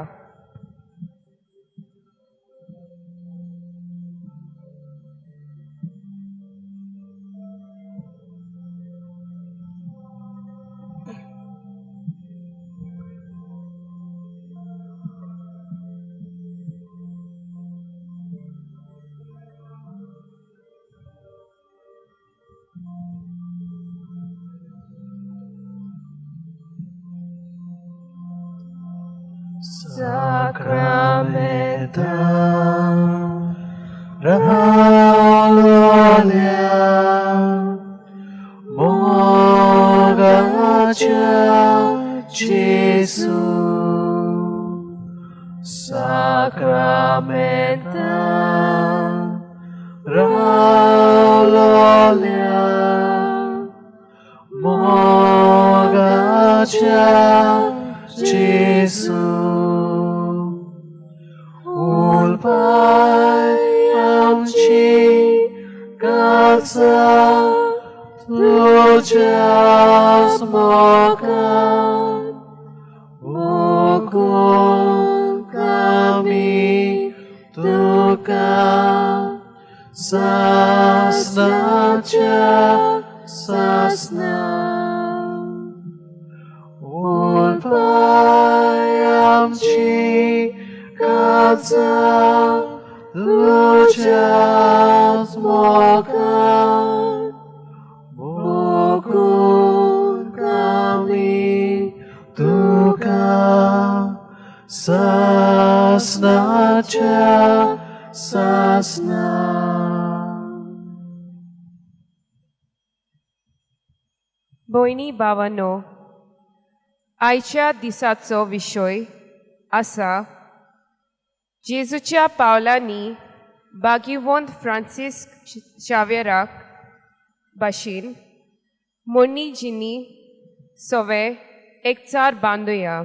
Sacramenta Rahalia Mogacha Jesu Sacramenta Rahalia Mogacha Jesu ulpayamchi katsa tujas mokan mokon kami tuka sasnacha sasna ulpayamchi katsa tujas mokan mokon kami tuka sasnacha sasna. भयणी भावांनो, आयच्या दिसाचो विशय आसा जेजूच्या पावलांनी बागीवंत फ्रांसिस्क शावेराक भाशेन मोडणी जिनी सोवे एकचार बांदुया.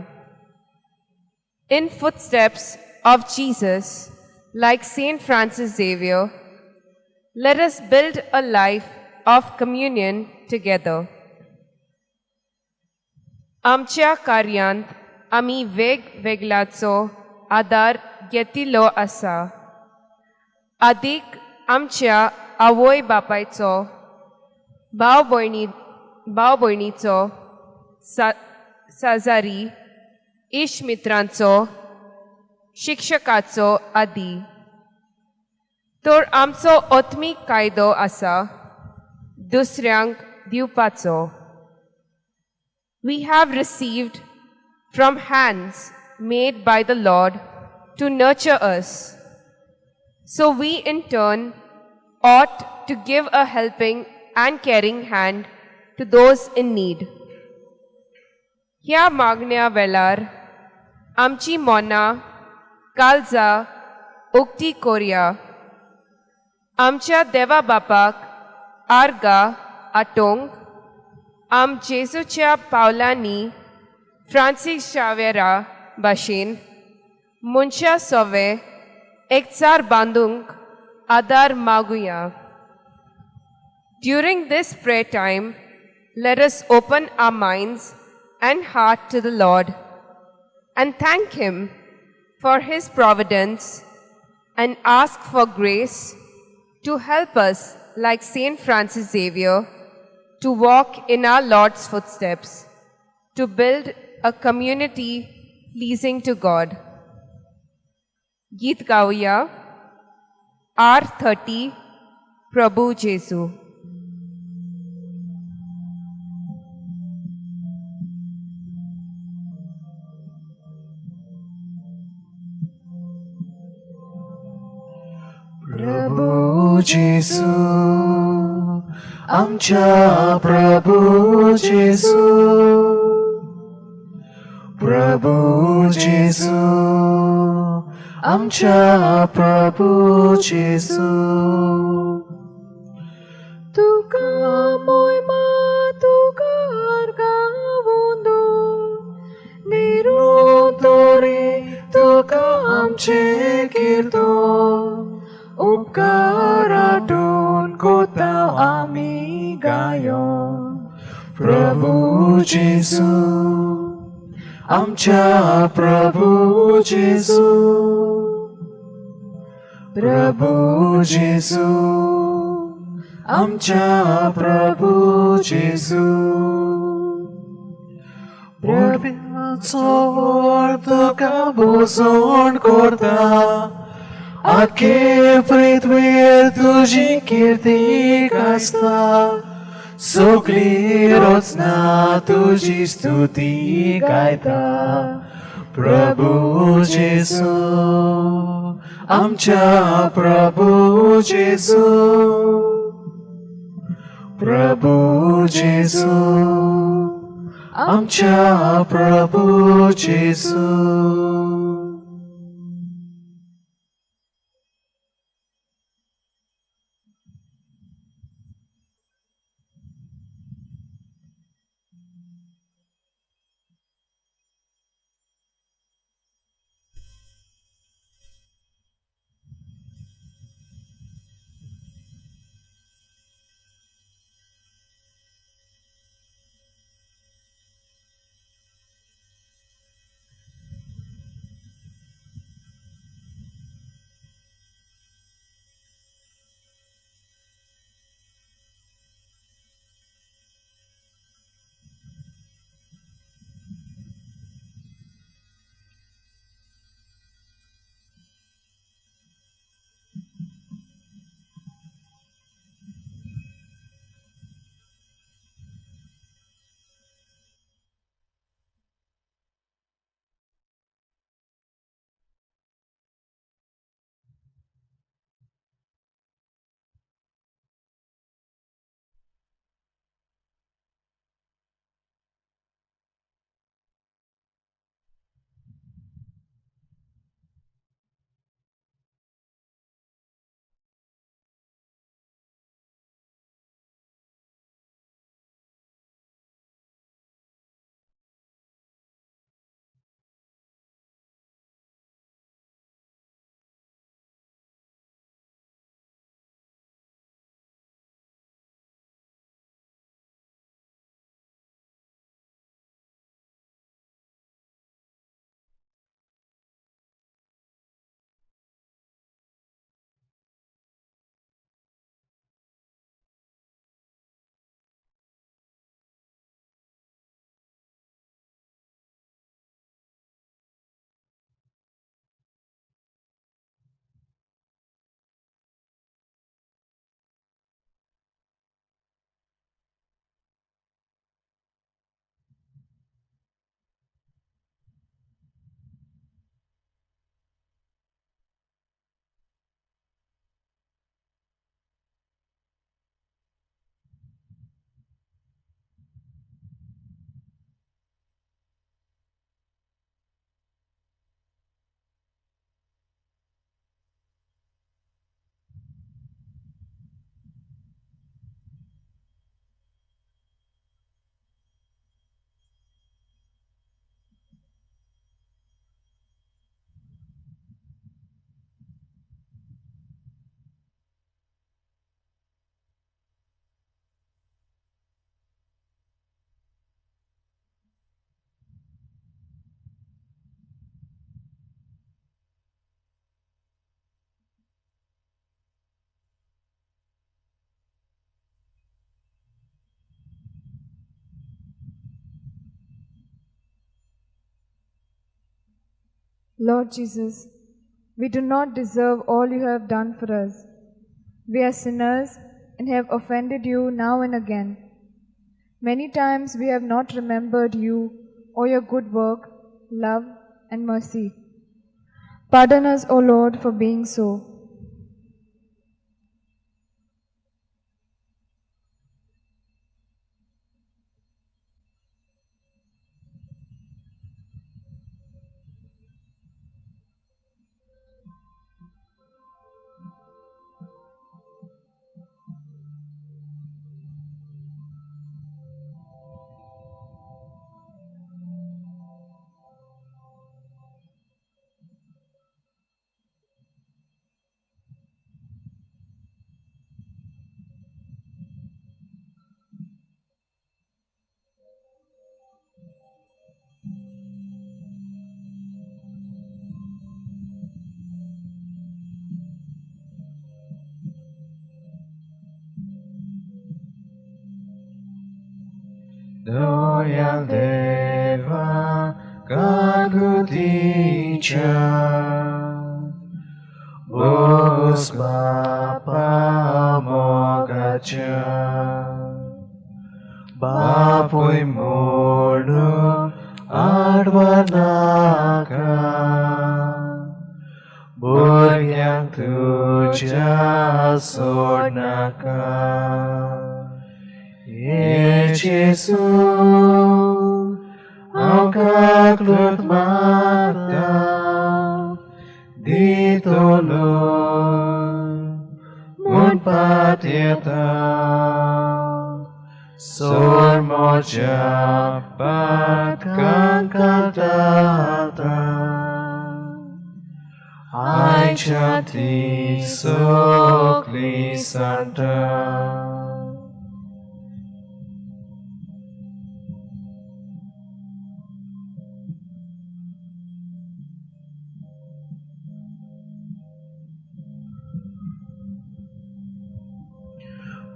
In footsteps of Jesus, like Saint Francis Xavier, let us build a life of communion together. आमच्या कार्यांत आमी वेगवेगळ्याचो आदार घेतिल्लो आसा. आदीक आमच्या आवय बापायचो, भाव भयणीचो, साजारी, इश्ट मित्रांचो, शिक्षकाचो आदी. तर आमचो आत्मीक कायदो आसा दुसऱ्यांक दिवपाचो. We have received from hands made by the Lord to nurture us. So we in turn ought to give a helping and caring hand to those in need. ह्या मागण्या वेळार आमची मोना काळजा उक्ती कोरया. आमच्या देवा बापाक आर्गा आटोंक आम जेजूच्या पावलांनी फ्रांसिस शावेरा भाशेन मनशा सोवे एकचार बांदूंक आदार मागुया. During this prayer time, let us open our minds and heart to the Lord and thank Him for His providence and ask for grace to help us, like Saint Francis Xavier, to walk in our Lord's footsteps, to build a community pleasing to God. गीत गाऊया R30 प्रभु जेजू. जेसू आमच्या प्रभू जेसू प्रभू जेसू आमच्या प्रभू जेसू तुका मोयमा तुका गावूंदो निरोतोरे तुका आमचे कीर्तो उपकाराटून कोता आमी गायो प्रभू जेसू आमच्या प्रभू जेसू प्रभू जेसू आमच्या प्रभू जेसू प्रभूचो तुका बोसोन करता आखे पृथ्वीर तुजी कीर्ती गाजता सगळी रोजना तुजी स्तुती गायता प्रभू जेसू आमच्या प्रभू जेसू प्रभू जेसू आमच्या प्रभू जेसू Lord Jesus, we do not deserve all you have done for us. We are sinners and have offended you now and again. Many times we have not remembered you or your good work, love, and mercy. Pardon us, O Lord, for being so. Doyal Deva Kakuticha Bos Bapa Mogacha Bapoy Morno Adwanaka Buryang Tuja Sornaka Yesu Au kaklut mata Ditolong Mun patieta Sor moja pat kakatata Ai chanti sokli santa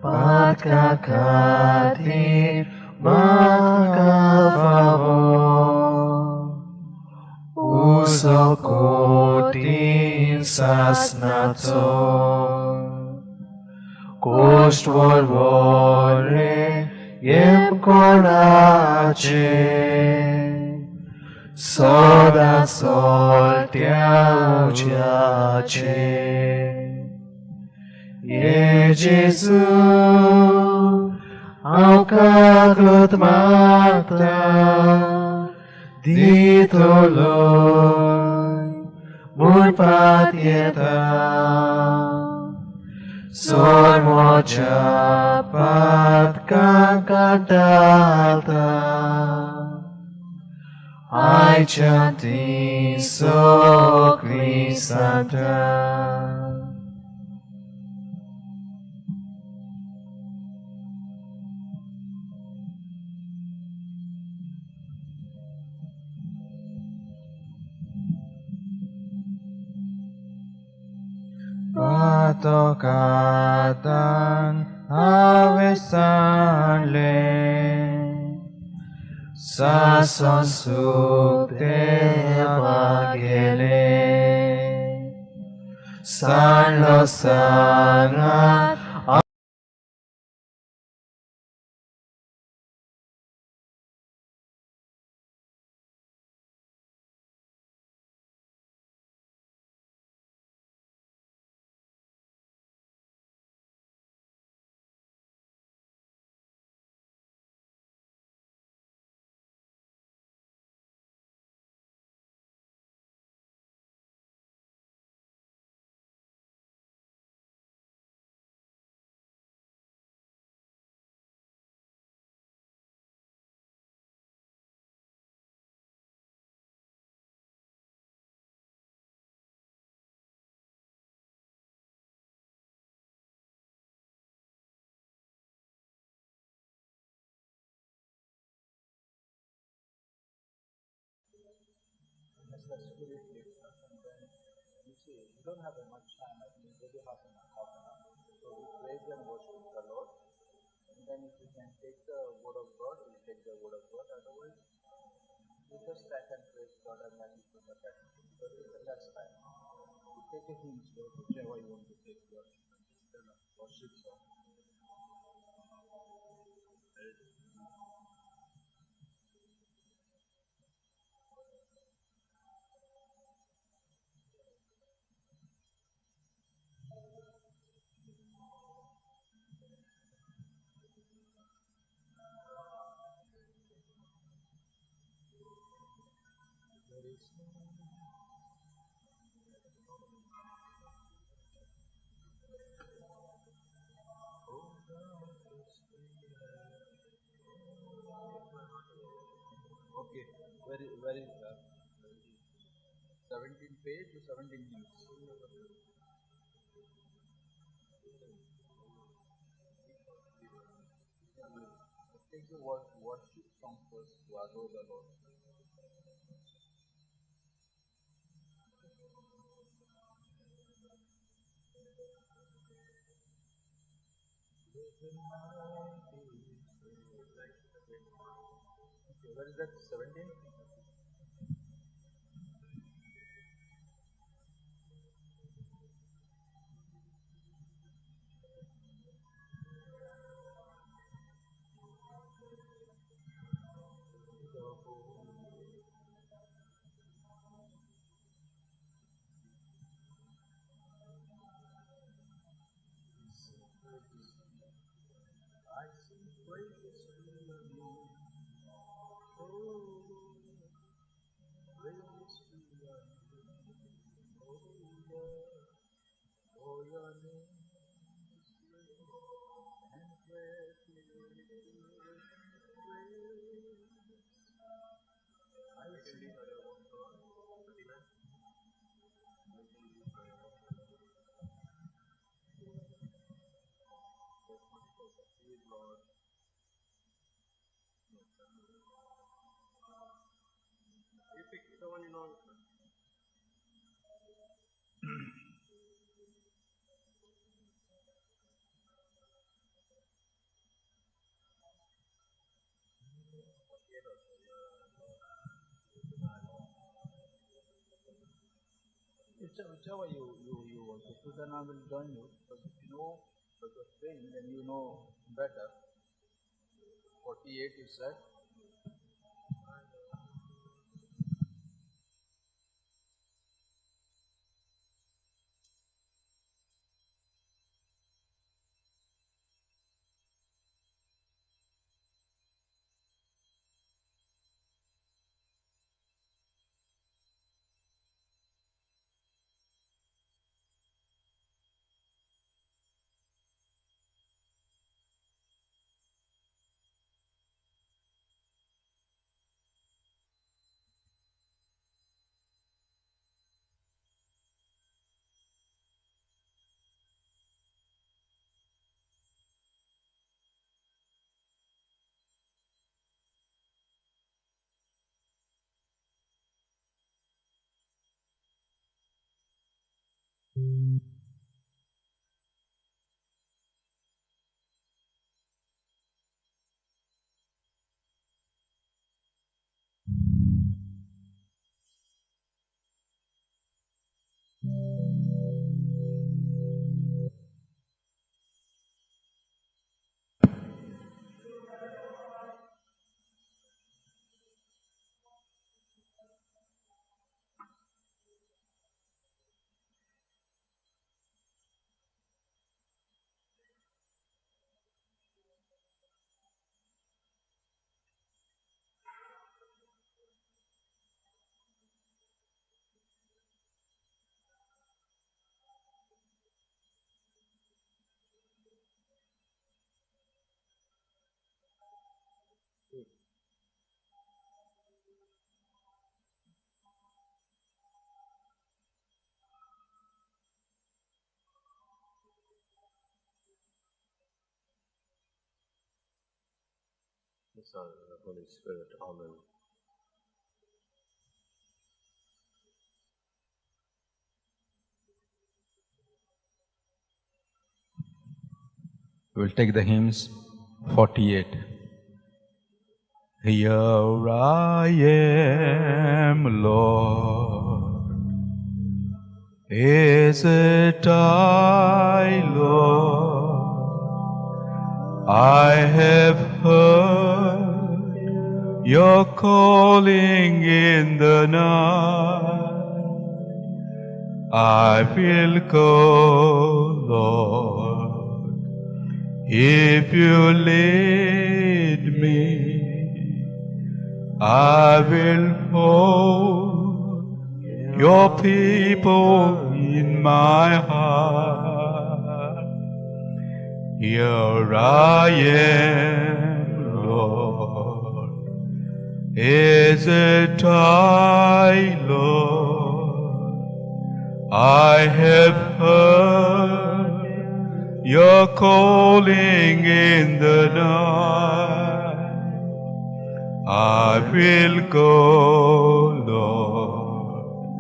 Pat kakati maka favor Usokotin sasnaton Kostvor vore jem konace Soda soltia uciace Jesu, au kaklut mata, ditoloi, mun patieta, sor moja pat kakadata, ai chanti sokli santa. Patokatan avesanle Sason sukte bagele Sanlo sangat You don't have much time, I think maybe half an hour. So we praise and worship the Lord. And then if you can take the word of God, we'll take the word of God. Otherwise, you just stand and praise God and then you put the time. Because it's the last time. You take a hymn, so whichever you want to take worship. Worship song. Okay, very 17 page to 17 hymns. Take the worship song first to adore the Lord. Where is that? 17? Whichever you want to do, then I will join you. But if you know what you're praying, then you know better. 48 you said. The Son and the Holy Spirit. Amen. We'll take the hymns 48. Here I am, Lord. Is it I, Lord? I have heard your calling in the night. I will go, Lord, if you lead me. I will hold your people in my heart. Here I am, Lord. Is it I, Lord? I have heard your calling in the night. I will go, Lord,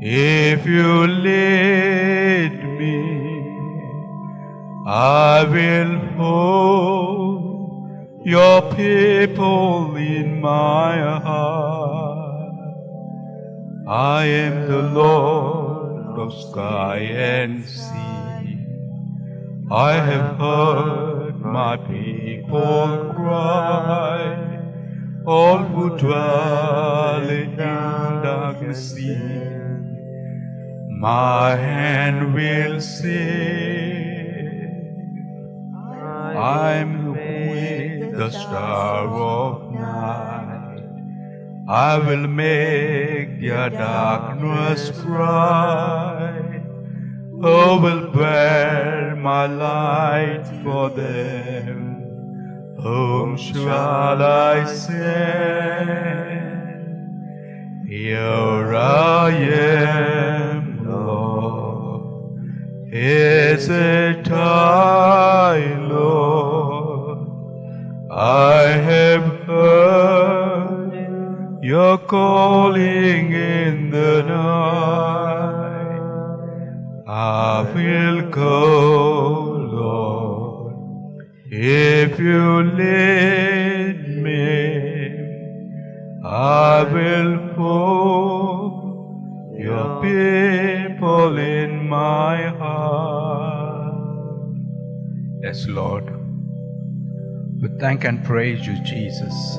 if you lead me. I will hold your people in my heart. I am the Lord of sky and sea. I have heard my people cry, all who dwell in darkness see. My hand will sing. I'm with the star of night. I will make their darkness bright. Oh, will bear my light for them. Whom shall I send? Here I am, Lord. Is it I, Lord? I have heard your calling in the night. I will go, Lord, if you lead me. I will put your people in my heart. Yes, Lord. We thank and praise you, Jesus,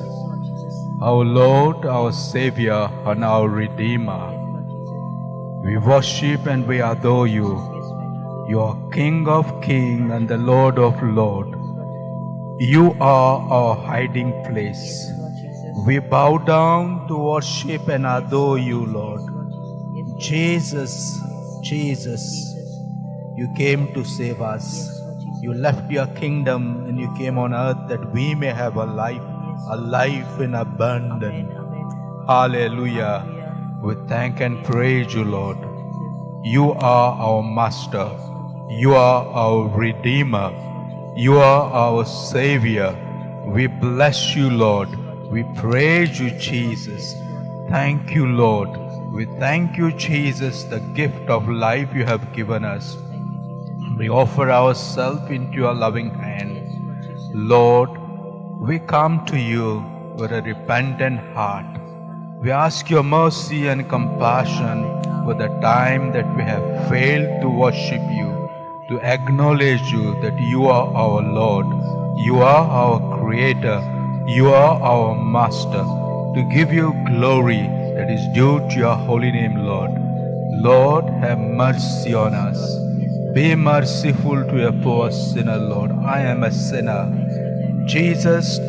our Lord, our Savior, and our Redeemer. We worship and we adore you. You are King of kings and the Lord of lords. You are our hiding place. We bow down to worship and adore you, Lord. Jesus, Jesus, you came to save us. You left your kingdom and you came on earth that we may have a life in abundance. Hallelujah. We thank and praise you, Lord. You are our Master. You are our Redeemer. You are our Savior. We bless you, Lord. We praise you, Jesus. Thank you, Lord. We thank you, Jesus, the gift of life you have given us. We offer ourselves into your loving hand. Lord, we come to you with a repentant heart. We ask your mercy and compassion for the time that we have failed to worship you, to acknowledge you that you are our Lord, you are our Creator, you are our Master, to give you glory that is due to your holy name, Lord. Lord, have mercy on us. Be merciful to a poor sinner, Lord. I am a sinner. Jesus,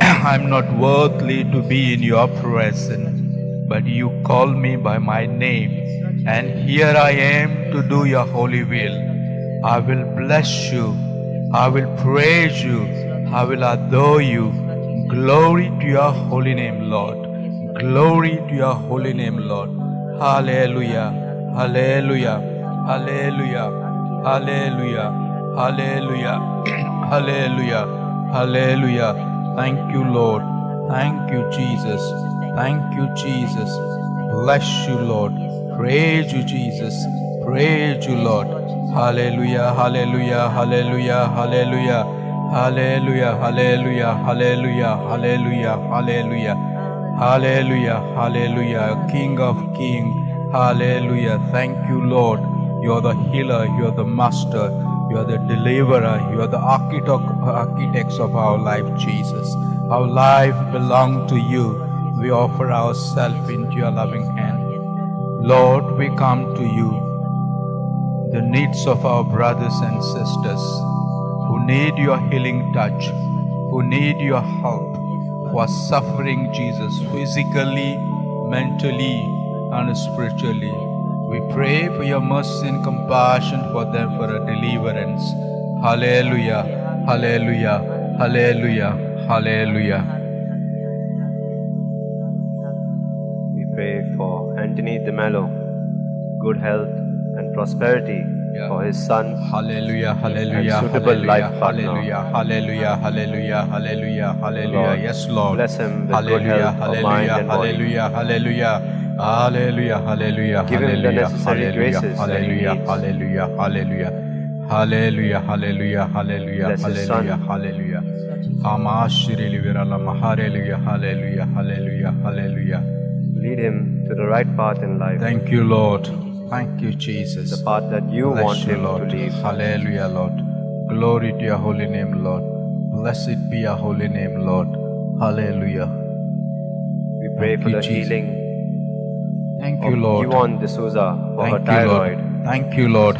I'm not worthy to be in your presence, but you call me by my name, and here I am to do your holy will. I will bless you. I will praise you. I will adore you. Glory to your holy name, Lord. Glory to your holy name, Lord. Hallelujah. Hallelujah. Hallelujah. Hallelujah. Hallelujah. Hallelujah. Hallelujah. Thank you, Lord. Thank you, Jesus. Thank you, Jesus. Bless you, Lord. Praise you, Jesus. Praise you, Lord. Hallelujah. Hallelujah. Hallelujah. Hallelujah. Hallelujah. Hallelujah. Hallelujah. Hallelujah. Hallelujah. Hallelujah. Hallelujah. King of kings. Hallelujah. Thank you, Lord. You are the healer. You are the master. You are the deliverer. You are the architects of our life, Jesus. Our life belongs to you. We offer ourselves into your loving hand. Lord, we come to you. The needs of our brothers and sisters who need your healing touch, who need your help, who are suffering, Jesus, physically, mentally, and spiritually. We pray for your mercy and compassion for them for a deliverance. Hallelujah, hallelujah, hallelujah, hallelujah. We pray for Anthony de Mello, good health and prosperity for his son. Hallelujah, hallelujah, and suitable hallelujah, life partner. hallelujah, hallelujah, hallelujah, hallelujah, hallelujah. Lord, Yes, Lord. bless him with Hallelujah, good health of mind hallelujah, and body. hallelujah, hallelujah, hallelujah, hallelujah, Give him the hallelujah, necessary hallelujah, graces that he hallelujah, needs. hallelujah, hallelujah, hallelujah, hallelujah, hallelujah, Bless his son. hallelujah, hallelujah. Hallelujah, hallelujah, hallelujah, hallelujah. Lead him to the right path in life. Thank you, Lord. Thank you, Jesus. The path that you Bless want you, him Lord. to lead. Hallelujah, Lord. Glory to your holy name, Lord. Blessed be your holy name, Lord. Hallelujah. We pray Thank for you, the Jesus. healing Thank of you, Lord. Yvonne D'Souza for her Thank you, Lord. thyroid. Thank you, Lord.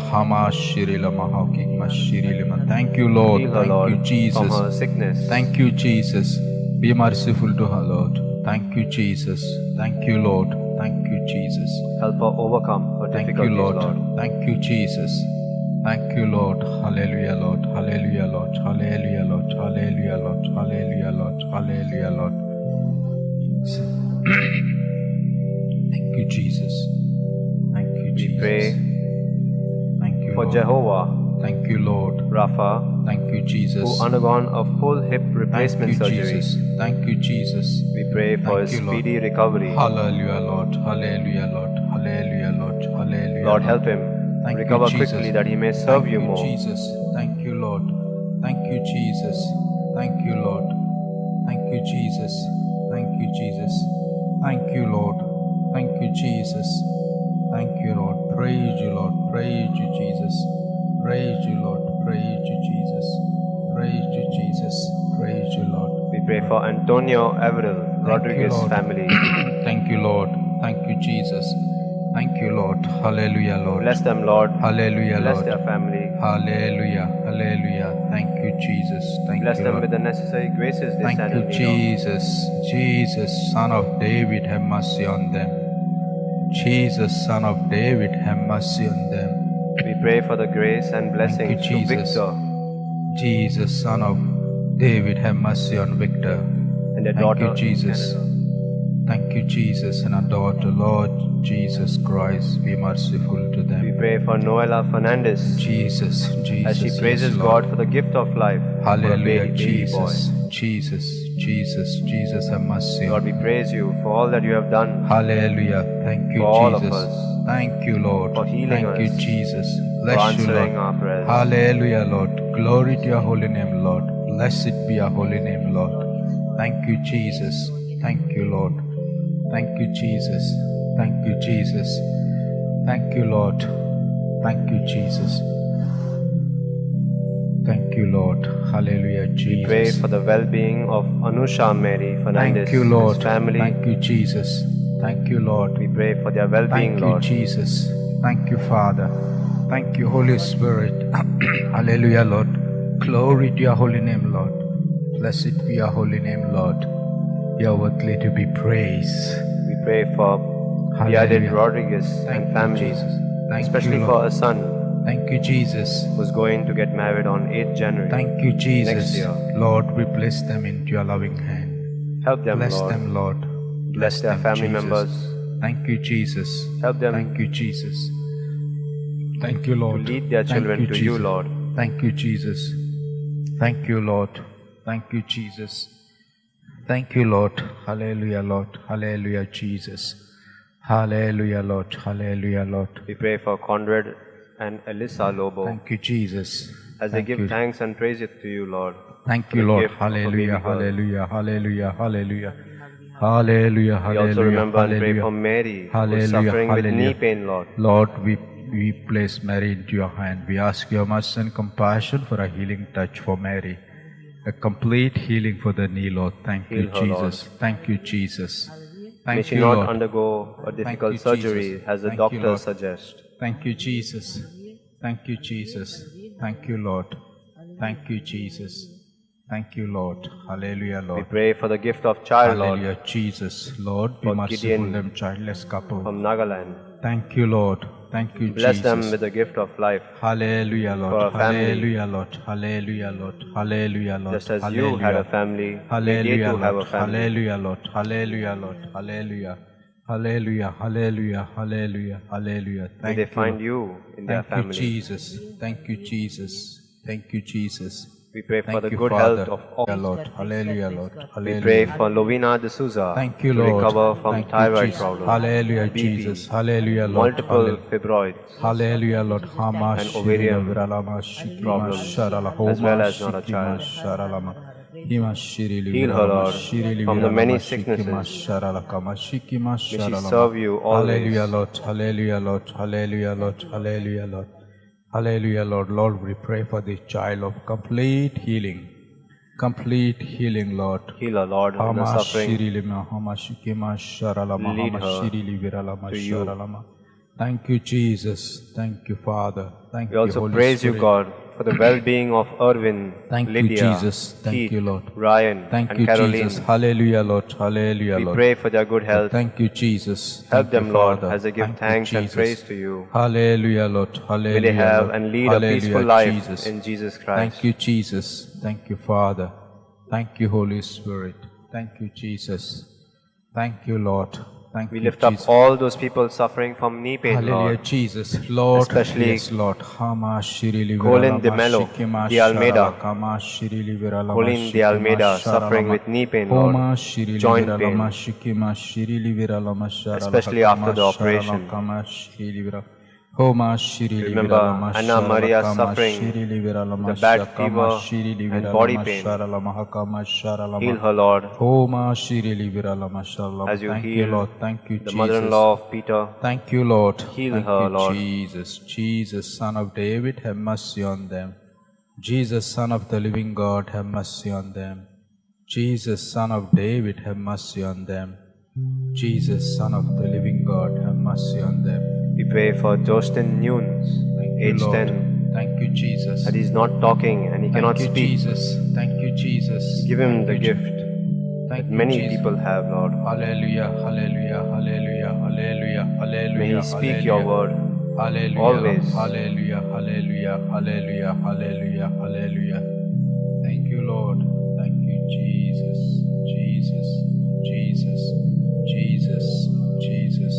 Thank you, Lord. Heal her, Thank Lord, you, Jesus. from her sickness. Thank you, Jesus. Be merciful to her, Lord. Thank you, Jesus. Thank you, Lord. Thank you, Jesus. Help her overcome her Thank you, difficulties, Lord. Lord. Thank you, Jesus. Thank you, Lord. Hallelujah, Lord. Hallelujah, Lord. Hallelujah, Lord. Hallelujah, Lord. Hallelujah, Lord. Hallelujah, Lord. Thank you, Jesus. Thank you, We Jesus. pray Thank you, for Lord. Jehovah Thank you, Lord. Rapha, Thank you, Jesus. who undergone a full hip Thank replacement you, surgery. Jesus. Thank you, Jesus. We pray for Thank his you, Lord. speedy recovery. Hallelujah, Lord. Hallelujah, Lord. Hallelujah, Lord. Hallelujah, Lord, help him Thank you, recover Jesus. quickly that he may serve Thank you more. Jesus. Thank you, Lord. Thank you, Jesus. Thank you, Lord. Thank you, Jesus. Thank you, Jesus. Thank you, Lord. Thank you, Jesus. Thank you, Lord. Praise you, Lord. Praise you, Jesus. Praise you, Lord. Praise you, Jesus. Praise you, Jesus. Praise you, Lord. We pray for Antonio Avril Rodriguez Lord. family. Thank you, Lord. Thank you, Jesus. Thank you, Lord. Hallelujah, Lord. Bless them, Lord. Hallelujah, Bless Lord. their family. Hallelujah. Hallelujah. Thank you, Jesus. Thank Bless you, them Lord. with the necessary graces they Thank stand you, in need of. Jesus. Jesus, Son of David, have mercy on them. Jesus, Son of David, have mercy on them. We pray for the grace and blessings to Jesus. Victor Jesus, Son of David, have mercy on Victor. and their Thank daughter you, Jesus. in Canada. Thank you, Jesus, and our daughter, Lord Jesus Christ, be merciful to We them. pray for Noela Fernandez Jesus, Jesus, as she praises yes, God Lord. for the gift of life for a Hallelujah, baby boy. Jesus, Jesus, Jesus, Jesus, have mercy. Lord, we praise you for all that you have done Hallelujah, thank you, for all of Jesus. us, Thank you, Lord. for healing Thank you, us, Jesus. for Bless you, answering Lord. our prayers. Hallelujah, Lord. Glory to your holy name, Lord. Blessed be your holy name, Lord. Thank you, Jesus. Thank you, Lord. Thank you, Jesus. Thank you, Jesus. Thank you, Lord. Thank you, Jesus. Thank you, Lord. Hallelujah, We pray Jesus. for the well-being of Anusha Mary Fernandez, Thank you, Lord. his family. Thank you, Jesus. Thank you, Lord. We pray for their well-being, Thank you, Lord. Jesus. Thank you, Father. Thank you, Holy Spirit. Hallelujah, Lord. Glory to your holy name, Lord. Blessed be your holy name, Lord. You are worthy to be praised. We pray for Hallelujah. Piadet Rodriguez Thank and you, family, Jesus. Thank especially you, for Lord. a son Thank you, Jesus. who's going to get married on 8th January. Thank you, Next Jesus. year. Lord, we bless them into your loving hand. Help them, Bless Lord. them, Lord. Bless their them, family Jesus. members. Thank you, Jesus. Help them Thank you, Jesus. Thank you, to Lord. lead their Thank children you, to Jesus. you, Lord. Thank you, Jesus. Thank you, Lord. Thank you, Jesus. Thank you, Lord. Hallelujah, Lord. Hallelujah, Jesus. Hallelujah, Lord. Hallelujah, Lord. We pray for Conrad and Elisa Lobo Thank you, Jesus. as they Thank give you. thanks and praise it to you, Lord. Thank for you, the Lord. gift of a Hallelujah, baby girl. hallelujah, hallelujah, hallelujah. Hallelujah, We hallelujah, also remember and pray hallelujah. for Mary, who is Hallelujah, suffering with hallelujah. knee pain, Lord. Lord, we place Mary into your hand. We ask your mercy and compassion for a healing touch for Mary. A complete healing for the knee, Lord. Thank Heal you, her, Jesus. Lord. Thank you, Jesus. May Thank she you, not Lord. undergo a difficult you, surgery Jesus. as the Thank you, doctors Lord. suggest. Thank you, Jesus. Thank you, Jesus. Thank you, Lord. Thank you, Jesus. Thank you, Lord. Hallelujah, We Lord. pray for the gift of child, Lord, Hallelujah, Jesus. Lord, be For merciful Gideon them childless couple. from Nagaland. Thank you, Lord. Thank you, Bless them Jesus. with the gift of life, Hallelujah, for Lord. a family. Hallelujah, Lord. Hallelujah, Lord. Hallelujah, Lord. just as Hallelujah. you had a family. May they Hallelujah, too have a Lord. family. Hallelujah, Lord. Hallelujah, Lord. Hallelujah. Hallelujah, hallelujah, hallelujah, hallelujah. May Thank they you, find Lord. you in their Thank you, family. Jesus. Thank you, Jesus. Thank you, Jesus. We pray for Thank the you, good Father. health of all. Hallelujah, Lord. Hallelujah, Lord. We Hallelujah. pray for Lovina D'Souza Thank you, to Lord. recover from Thank you, thyroid Jesus. problems, Hallelujah, BP, Jesus. Hallelujah, Lord. multiple Hallelujah. fibroids, Hallelujah, Lord. Hama and shirila ovarium viralama shikima problems, sharala as homa well as not a shikima child. sharalama. Heal her, Lord, from the many sicknesses. May she serve you always. Hallelujah, Lord. Hallelujah, Lord. Hallelujah, Lord. Hallelujah, Lord. Hallelujah, Lord. Lord, we pray for this child of complete healing. Complete healing, Lord. Heal her, Lord, in the suffering. Lead her to you. Thank you, Jesus. Thank you, Father. Thank We you, also Holy praise Spirit. you, God, for the well-being of Irwin, Thank Lydia, you, Jesus. Thank Keith, you, Lord. Ryan, Thank and you, Caroline. Jesus. Hallelujah, Lord. Hallelujah, We Lord. pray for their good health. Thank you, Jesus. Help Thank them, you, Lord, Father. as they give Thank thanks you, and Jesus. praise to you. Hallelujah, Lord. Hallelujah, May they have Lord. and lead Hallelujah, a peaceful life Jesus. in Jesus Christ. Thank you, Jesus. Thank you, Father. Thank you, Holy Spirit. Thank you, Jesus. Thank you, Lord. Thank We you, lift Jesus. up all those people suffering from knee pain, Hallelujah, Lord. Jesus. Lord, Especially yes, Lord. Colin de Mello, de Almeida. Colin de Almeida suffering with knee pain, Lord. Joint pain. Especially after the operation. Remember Anna Maria suffering with a bad fever and body pain. Heal her, Lord, as you heal the mother-in-law of Peter. Thank you, Lord. Heal Thank her, you, Lord. Jesus. Jesus, Son of David, have mercy on them. Jesus, Son of the living God, have mercy on them. Jesus, Son of David, have mercy on them. Jesus, Son of the living God, have mercy on them. We pray for Justin Nunes, Thank you, age Lord. 10, Thank you, Jesus. that he's not talking and he cannot Thank you, speak. Jesus. Thank you, Jesus. Give him Thank the you, gift Thank that you, many Jesus. people have, Lord. Hallelujah, hallelujah, hallelujah, hallelujah, hallelujah. May he speak hallelujah. your word Hallelujah. always. Hallelujah. Hallelujah. Hallelujah. Hallelujah. Hallelujah. Thank you, Lord. Thank you, Jesus. Jesus. Jesus. Jesus. Jesus.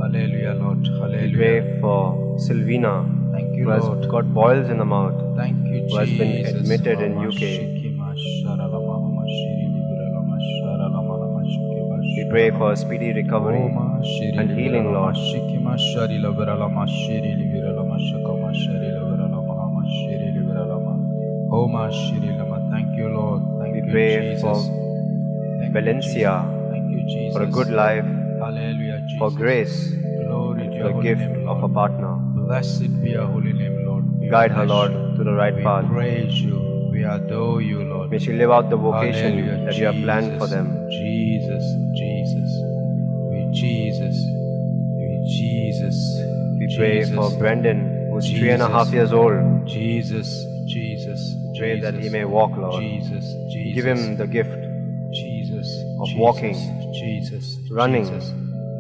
Hallelujah, Lord. We Hallelujah. pray for Sylvina, Thank you, who has Lord. got boils in the mouth, Thank you, who has been Jesus. admitted in UK. We pray for a speedy recovery and healing, Lord. Thank you, Lord. Thank We you, pray Jesus. for Thank you, Valencia, Jesus. Thank you, Jesus. for a good life, Hallelujah, Jesus. for grace, Glory and to for your the holy gift name, of Lord. a partner. Blessed be your holy name, Lord. We Guide her, bless Lord, you. to the right We path. praise you. We adore you, Lord. May she live out the vocation Hallelujah, that you have planned for Jesus. them. Jesus, Jesus. We Jesus. We Jesus. We pray Jesus. for Brendan, who's Jesus. 3.5 years old. Jesus, Jesus, Pray that he Jesus. may walk, Lord. Jesus, Jesus. Give him the gift Jesus, of Jesus, walking, Jesus, running, Jesus,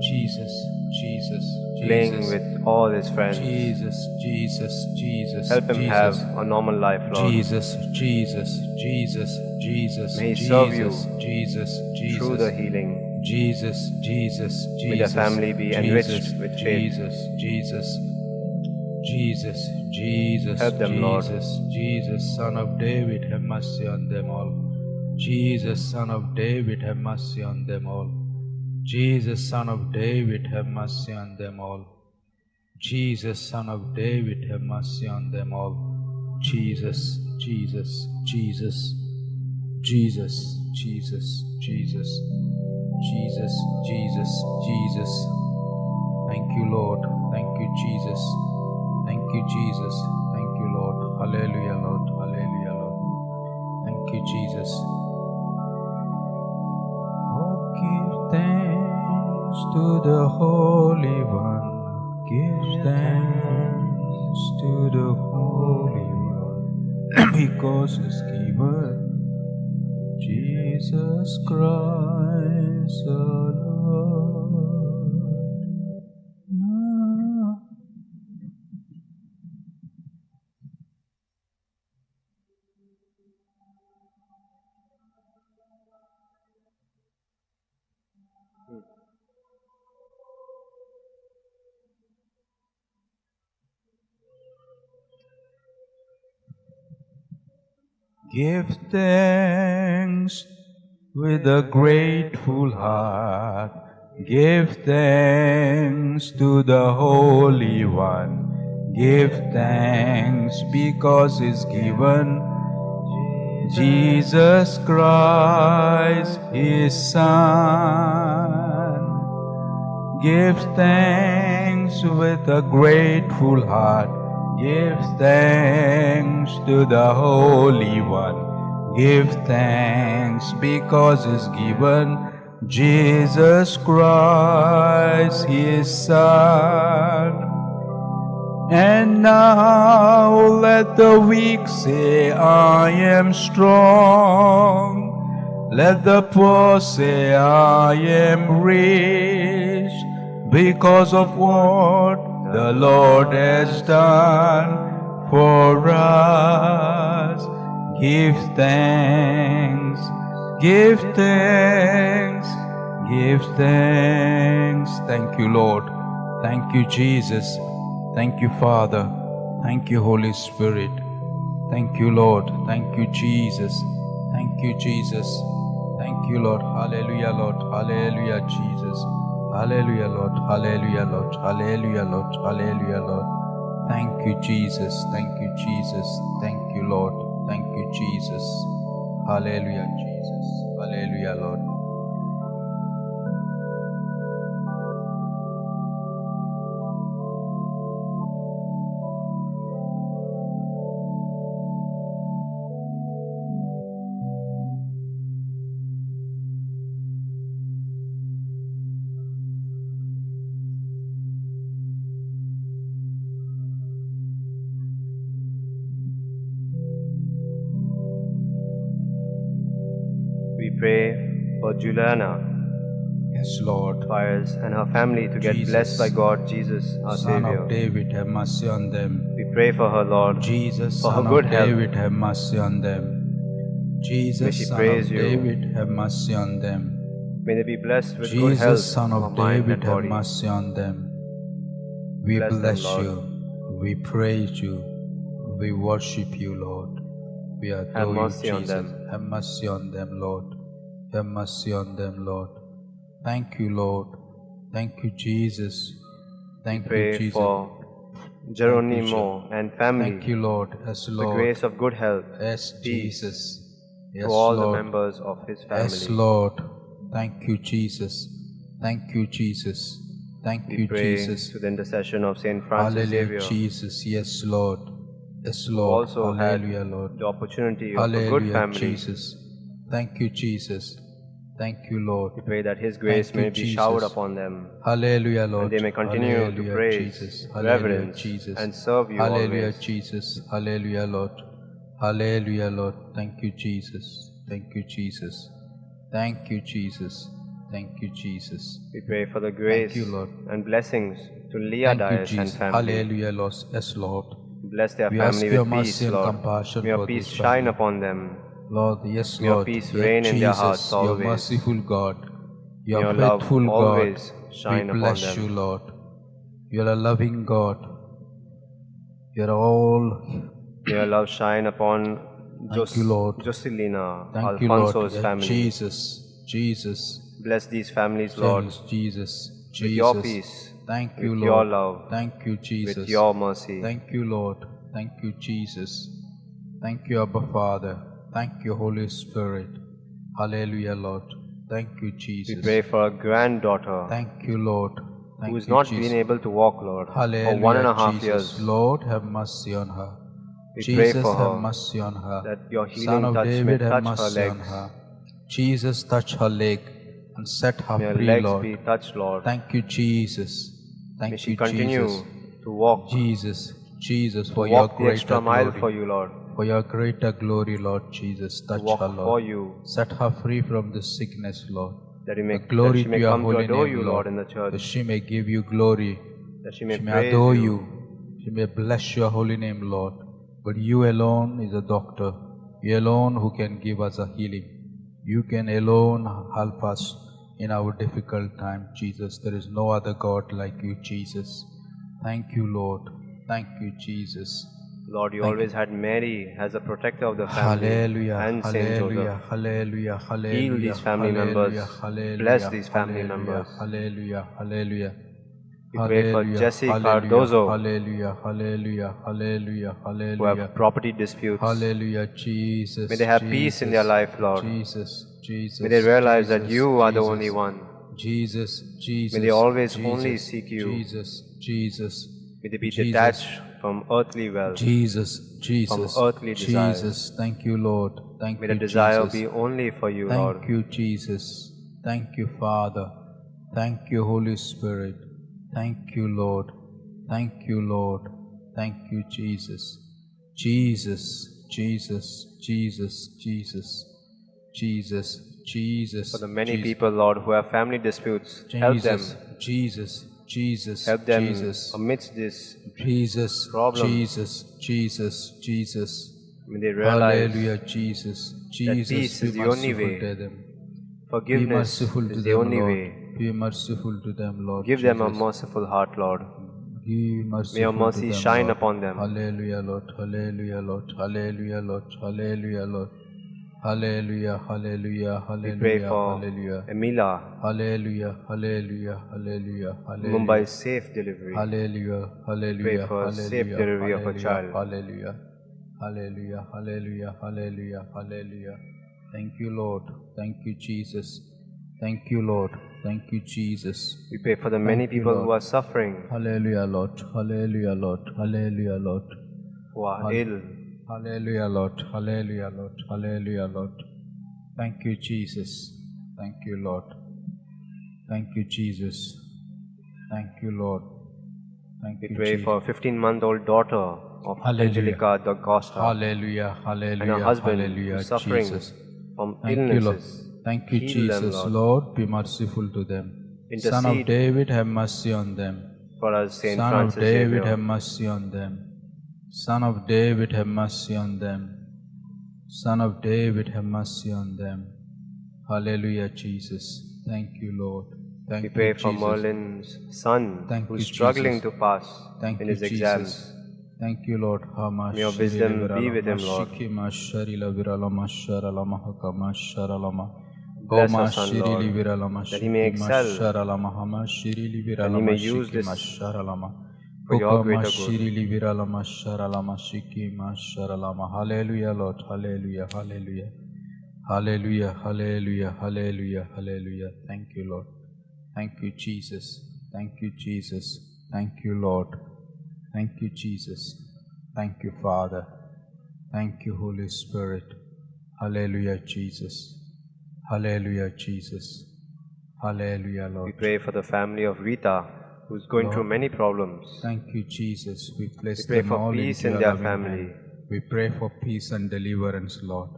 Jesus, Jesus, playing Jesus, with all his friends. Jesus, Jesus, Jesus. Help him Jesus, have a normal life, Lord. Jesus, Jesus, Jesus, Jesus, May he Jesus, serve you Jesus, Jesus, through the healing. Jesus, Jesus, Jesus. May their family be enriched with faith. Jesus, Jesus, Jesus, Jesus, Help them, Lord. Jesus, Jesus, Son of David, have mercy on them all. Jesus, Son of David, have mercy on them all. Jesus, Son of David, have mercy on them all. Jesus, Son of David, have mercy on them all. Jesus, Jesus, Jesus, Jesus, Jesus, Jesus, Jesus, Jesus, Jesus. Thank you, Lord. Thank you, Jesus. Thank you, Jesus. Thank you, Lord. Hallelujah, Lord. Hallelujah, Lord. Thank you, Jesus. Oh, give thanks to the Holy One. Give thanks to the Holy One, because He's given Jesus Christ the Lord. Give thanks with a grateful heart. Give thanks to the Holy One. Give thanks because He's given Jesus Christ, His Son. Give thanks with a grateful heart. Give thanks to the Holy One. Give thanks because He's given Jesus Christ, His Son. And now let the weak say, I am strong. Let the poor say, I am rich, because of what the Lord has done for us. Give thanks, give thanks, give thanks. Thank you, Lord. Thank you, Jesus. Thank you, Father. Thank you, Holy Spirit. Thank you, Lord. Thank you, Jesus. Thank you, Jesus. Thank you, Lord. Hallelujah, Lord. Hallelujah, Jesus. Hallelujah, Lord. Hallelujah, Lord. Hallelujah, Lord. Hallelujah, Lord. Thank you, Jesus. Thank you, Jesus. Thank you, Lord. Thank you, Jesus. Hallelujah, Jesus. Hallelujah, Lord. We pray for Juliana Yes, Lord. Fires and her family to get Jesus, blessed by God, Jesus, our Son Savior. of David, have mercy on them. We pray for her, Lord, Jesus, for her Son good of health. David, have mercy on them. May Jesus, she Son praise of you. David, have mercy on them. May they be blessed with good health Jesus, Son of of mind David, and have body. mercy on them. We Bless them, bless Lord. you. We praise you. We worship you, Lord. We Have adore you, mercy on Jesus. them. Have mercy on them, Lord. Have mercy on them, Lord. Thank you, Lord. Thank you, Jesus. Thank you, Pray Jesus. for Geronimo and family. Thank you, Lord. Yes, The Lord. grace of good health, Yes, peace Jesus. to Yes, all the Lord. members of his family. Yes, Lord. Thank you, Jesus. Thank you, Jesus. Thank We you, pray Jesus. to the intercession of Saint Francis Hallelujah, Xavier, Jesus. Yes, Lord. Yes, who Lord. also had Hallelujah, Lord. the opportunity of a good Hallelujah, family. Jesus. Thank you, Jesus. Thank you, Lord. We pray that his grace Thank you, may be showered Jesus. upon them, Hallelujah, Lord. and they may continue Hallelujah, to praise, Jesus. Hallelujah, reverence, Jesus. and serve you Hallelujah, always. Jesus. Hallelujah, Lord. Hallelujah, Lord. Thank you, Jesus. Thank you, Jesus. Thank you, Jesus. Thank you, Jesus. We pray for the grace Thank you, Lord. and blessings to Leah Thank you, Dias and Jesus. family. Hallelujah, Lord. Yes, Lord. Bless their We family ask your with mercy peace, and Lord. compassion May your for peace this shine family. upon them. Lord, yes, May your Lord. peace Yes, reign in their Jesus, hearts you're always. merciful God. May You're your love faithful God. always We shine upon bless them. you, Lord. You're a loving God. You're all. May your love shine upon Thank you, Lord. Jocelina, Thank you, Lord. Alfonso's Yeah, family. Jesus, Jesus. Bless these families, Lord, Jesus, with your Jesus. peace, Thank you, with Lord. your love, Thank you, Jesus. with your mercy. Thank you, Lord. Thank you, Jesus. Thank you, Abba Father. Thank you, Holy Spirit. Hallelujah, Lord. Thank you, Jesus. We pray for a granddaughter Thank you, Lord. Thank who is you, not Jesus. been able to walk, Lord, Hallelujah, for 1.5 Jesus. years. Lord, have mercy on her. We Jesus, pray for have her mercy on her. that your Son healing of touch David, may have touch her mercy on legs. her. Jesus, touch her leg and set her May her free, legs Lord. be touched, Lord. Thank you, Jesus. Thank May you, she continue Jesus. to walk, Jesus, Jesus, to for your walk the greater extra mile glory. for you, Lord. For your greater glory, Lord Jesus. To Touch walk her, for Lord. you, Set her free from this sickness, Lord. that, The glory she may to your come to holy adore name, you, Lord, Lord. in the That church. she may give you glory. That she may She may praise adore you. you. She may bless your holy name, Lord. But you alone is a doctor. You alone who can give us a healing. You can alone help us in our difficult time, Jesus. There is no other God like you, Jesus. Thank you, Lord. Thank you, Jesus. Lord, you Thank always had Mary as a protector of the family Hallelujah, and Saint hallelujah, Joseph. hallelujah, hallelujah. Heal these family hallelujah, members. Hallelujah, Bless these family hallelujah, members. Hallelujah, hallelujah. We pray for Hallelujah, Jesse hallelujah, Cardozo, hallelujah, hallelujah, hallelujah, who hallelujah. have property disputes. Hallelujah, Jesus. May they have peace in their life, Lord. Jesus, Jesus. May they realize that Jesus, you are the Jesus, only one. Jesus, Jesus. May they always Jesus, only seek you. Jesus, Jesus. May they be Jesus, detached from earthly wealth, Jesus, Jesus, from earthly desires. Jesus. Thank you, Lord. Thank May you, the desire Jesus. be only for you, Lord. Thank you, Jesus. Thank you, Father. Thank you, Holy Spirit. Thank you, Lord. Thank you, Lord. Thank you, Jesus. Jesus, Jesus, Jesus, Jesus, Jesus, Jesus. For the many Jesus. people, Lord, who have family disputes, help them. Jesus, Jesus, Help them Jesus, amidst this Jesus, problem. Jesus, Jesus, Jesus. May they realize Hallelujah, Jesus. that Jesus, peace be is the only merciful way. to them. Be Forgiveness merciful to is the them, only Lord. way. Be merciful to them, Lord Give Jesus. them a merciful heart, Lord. Be May merciful your to mercy them, shine Lord. upon them. Hallelujah, Lord. Hallelujah, Lord. Hallelujah, Lord. Hallelujah, Lord. Hallelujah, hallelujah, We pray hallelujah, for hallelujah. Emila, Hallelujah, hallelujah, hallelujah, hallelujah. Mumbai's safe delivery. Hallelujah, We pray hallelujah, for safe hallelujah, delivery of a hallelujah, child. hallelujah, hallelujah, hallelujah, hallelujah, hallelujah. Thank you, Lord. Thank you, Jesus. Thank you, Lord. Thank you, Jesus. We pray for the many Thank you, people who Lord. are suffering, Hallelujah, Lord. Hallelujah, Lord. Hallelujah, Lord. who are ill. Hallelujah, Lord. Hallelujah, Lord. Hallelujah, Lord. Thank you, Jesus. Thank you, Lord. Thank you, Jesus. Thank you, Lord. Thank We you, pray Jesus. for a 15-month-old daughter of Hallelujah. Angelica da Costa Hallelujah, and her hallelujah, husband hallelujah, who's suffering Jesus. from Thank you, Lord. illnesses. Thank you, Heal them, Jesus. Lord. Lord, be merciful to them. Son of Intercede David, have mercy on them. for us, Saint Son of Francis David, Xavier. have mercy on them. Son of David, have mercy on them. Son of David, have mercy on them. Hallelujah, Jesus. Thank you, Lord. Thank We you, pray for Jesus. Merlin's son Thank who's you, struggling Jesus. to pass Thank in you, his Jesus. exams. Thank you, Lord. May your wisdom be with him, Lord. Bless our son, Lord, that he may excel, that he may use this for your greater good. Hallelujah, Lord. Hallelujah, hallelujah. Hallelujah, hallelujah, hallelujah, hallelujah. Thank you, Lord. Thank you, Jesus. Thank you, Jesus. Thank you, Lord. Thank you, Jesus. Thank you, Father. Thank you, Holy Spirit. Hallelujah, Jesus. Hallelujah, Jesus. Hallelujah, We Lord. pray for the family of Rita, who's going through Lord, many problems. Thank you, Jesus. We place We pray them for all peace into in your their loving family. hand. We pray for peace and deliverance, Lord.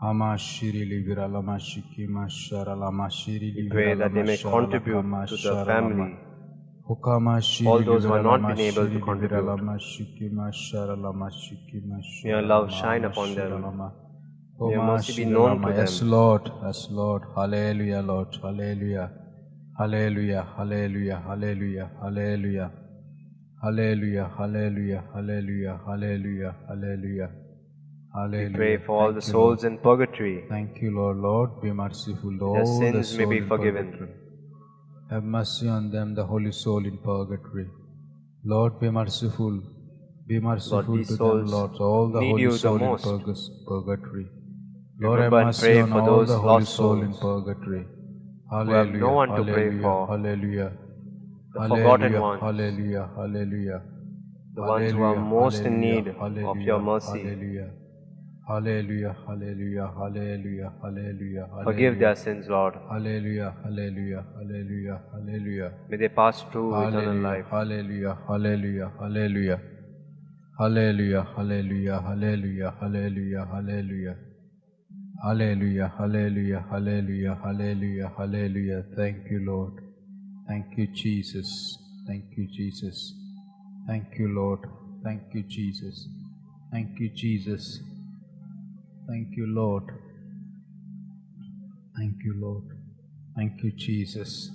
Ama shiri libira lama shiki mashara lama shiri We libira pray that they lama may shara contribute lama to the shara family. lama. Hukama shiri All those who libira have not lama been able to shiri libira contribute. lama shiki mashara lama shiki May mashara your love lama shine ama upon shira them. lama. May your Homa mercy be shira known lama. to Yes, them. Lord. Yes, Lord. Hallelujah, Lord. Hallelujah. Hallelujah. Hallelujah. Hallelujah. Hallelujah. Hallelujah, hallelujah, hallelujah, hallelujah, hallelujah, We hallelujah. pray for all the Thank you, souls Lord. in purgatory, Thank you, Lord. Lord, be merciful to that their all the sins may soul be in forgiven. purgatory. Have mercy on them, the holy soul in purgatory. Lord, be merciful. Be merciful these to them, souls Lord. All the need holy you the soul in most. purgatory. Lord, have Remember and mercy pray on for all those the holy lost soul in souls purgatory. who have no Hallelujah, one to pray hallelujah, for, hallelujah. the forgotten Hallelujah, ones, hallelujah, hallelujah. the ones who are Hallelujah, most in hallelujah, need of your hallelujah, mercy. hallelujah. Hallelujah, hallelujah, hallelujah, hallelujah, Forgive their hallelujah. sins, Lord. Hallelujah, hallelujah, hallelujah, hallelujah. May they pass through eternal Hallelujah, life. hallelujah, hallelujah, hallelujah. Hallelujah, hallelujah, hallelujah, hallelujah, hallelujah. Hallelujah, hallelujah, hallelujah, hallelujah, hallelujah. Thank you, Lord. Thank you, Jesus. Thank you, Jesus. Thank you, Lord. Thank you, Jesus. Thank you, Jesus. Thank you, Lord. Thank you, Lord. Thank you, Jesus.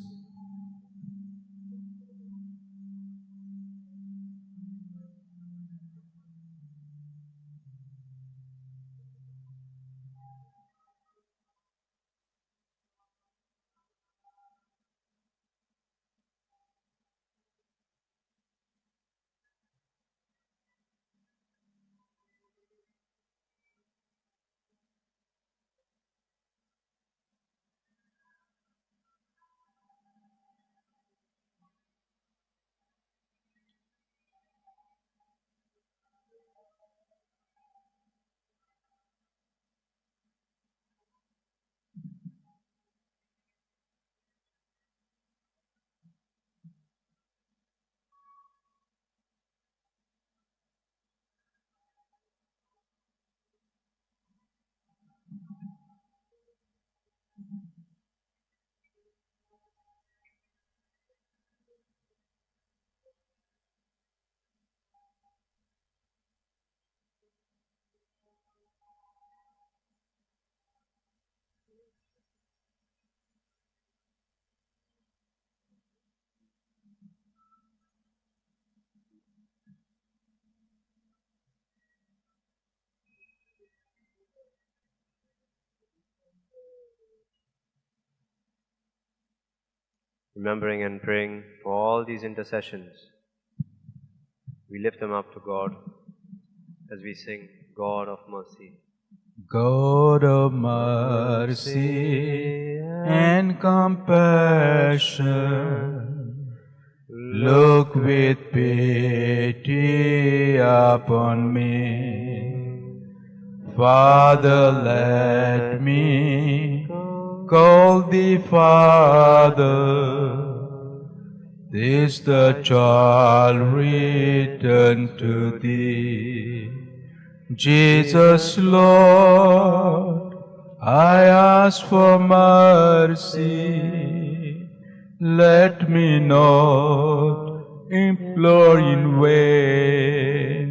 Remembering and praying for all these intercessions, we lift them up to God as we sing, God of mercy. God of mercy and compassion, look with pity upon me. Father, let me call thee Father. This the child returned to thee. Jesus, Lord, I ask for mercy. Let me not implore in vain.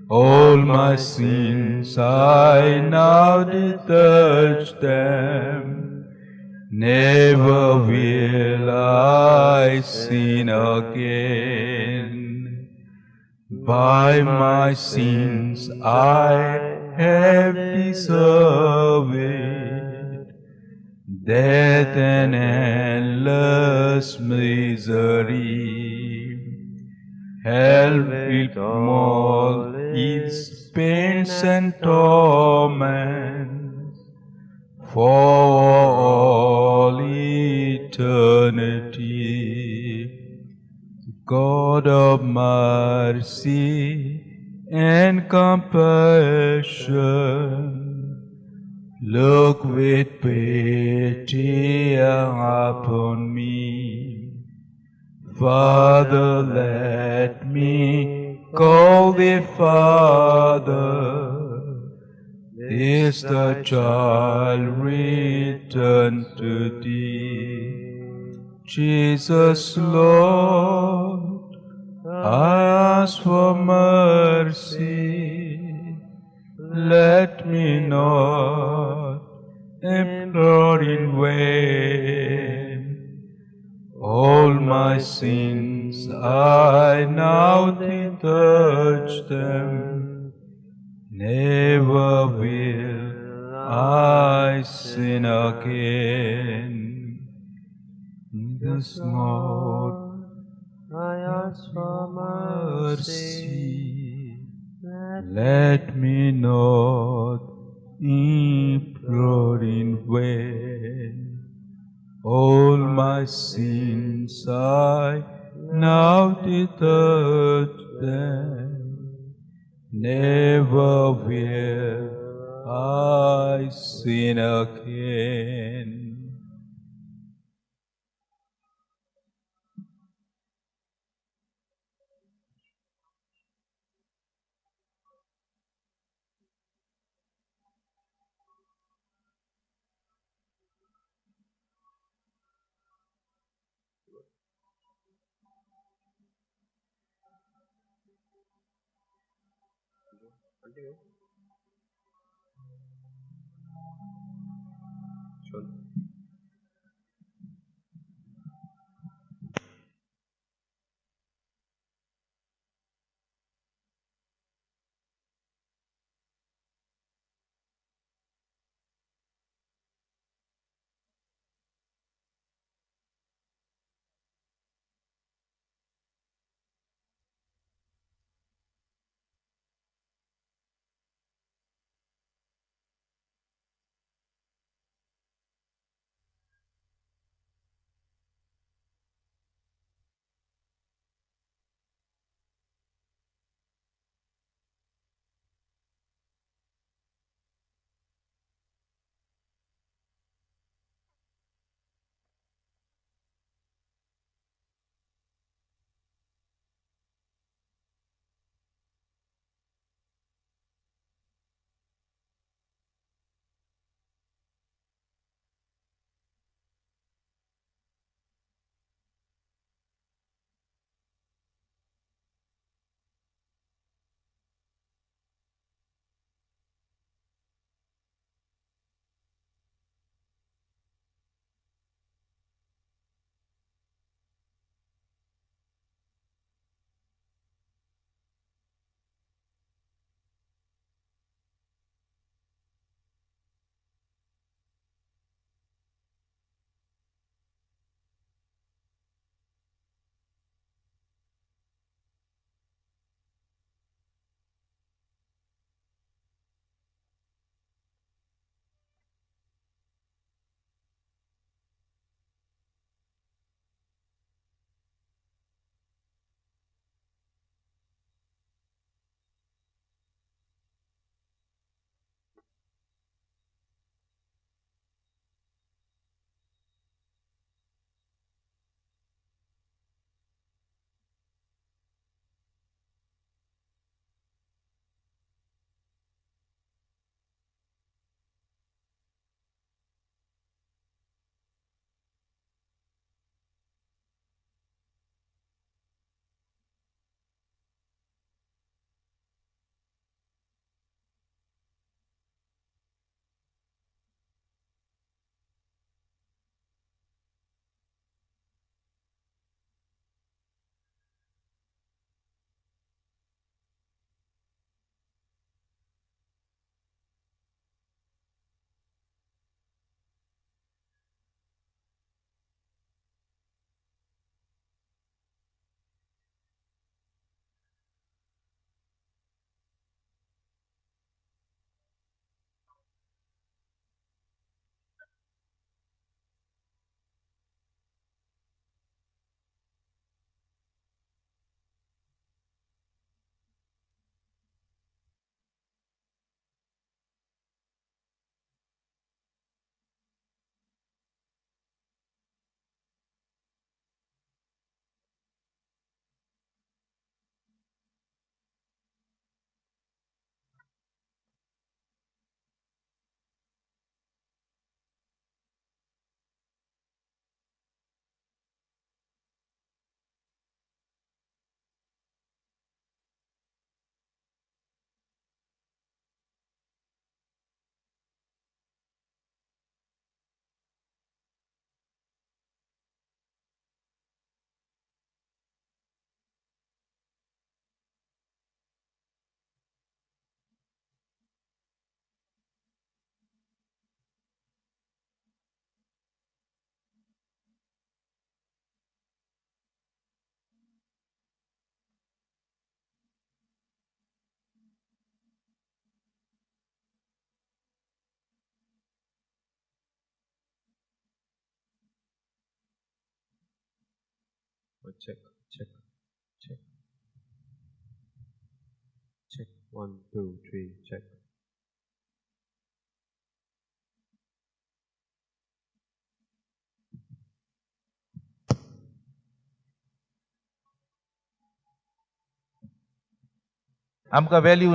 All my sins I now did touch them. Never will I sin again. By my sins I have deserved it, death and endless misery. Hell with all its pains and torments for all eternity. God of mercy and compassion, look with pity upon me. Father, let me call thee Father. This the child returned to thee. Jesus, Lord, I ask for mercy. Let me not implore in vain. All my sins I now did touch them. Never will I sin again. This Lord, I ask for mercy. Let me not implore in vain. All my sins I now did touch them. Never will I sin again. check, check, check. Check. 1, 2, 3, check. आमकां value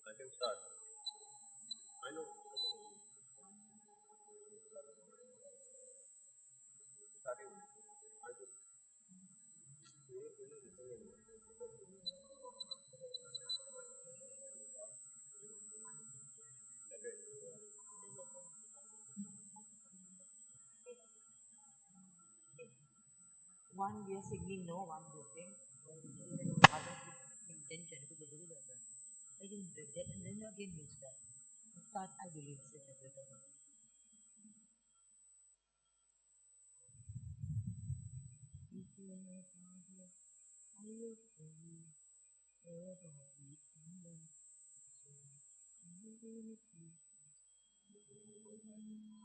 I can start. I know. Starting. One we are singing, no one we sing. Other intention to the good. I didn't break that, and then again we start. Start, I believe, such a better one.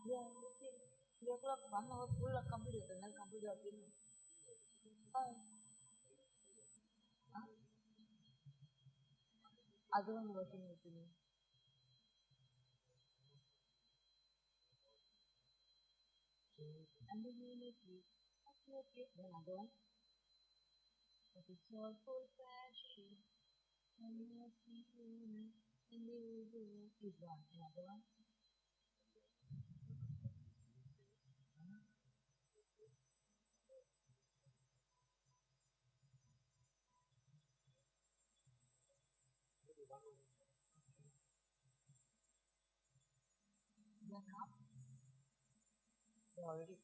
Yeah, 3 o'clock, 1 hour full complete, and then complete again. Other one working with me. And then you make it. Okay, then other one. That is soulful passion. And mercy, and the usual is one. Another one. Yeah, now. They already.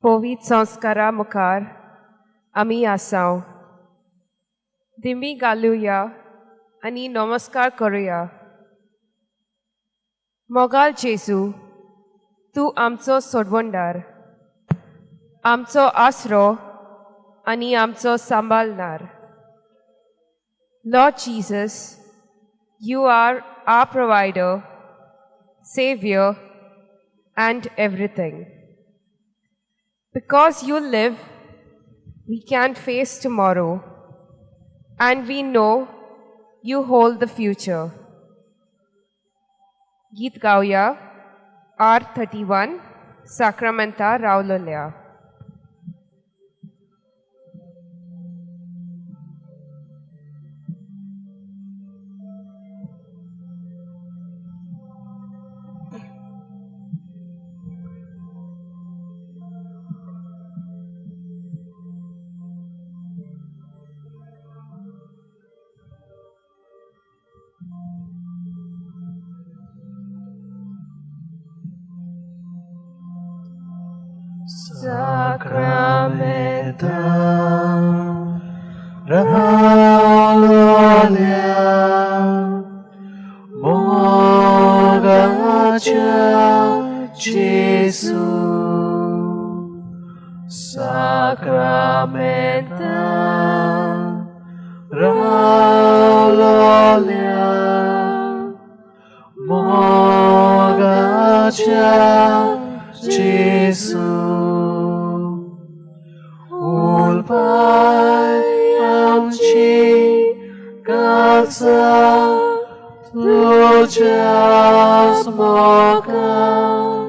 पवित्र संस्कारा मुखार आमी आसाव दिमी घालुया आनी नमस्कार करुया. मोगाल जेजू, तूं आमचो सोडवणदार, आमचो आसरो आनी आमचो सांबाळणार. Lord Jesus, you are our provider, Xavier, and everything. Because you live, we can face tomorrow, and we know you hold the future. गीत गाऊया R31 Sacramenta रावलोल्या. Sacramenta Ralolia Bogacha Jesu Sacramenta Ralolia Bogacha Jesu ulpayamchi kalsa tujas mokan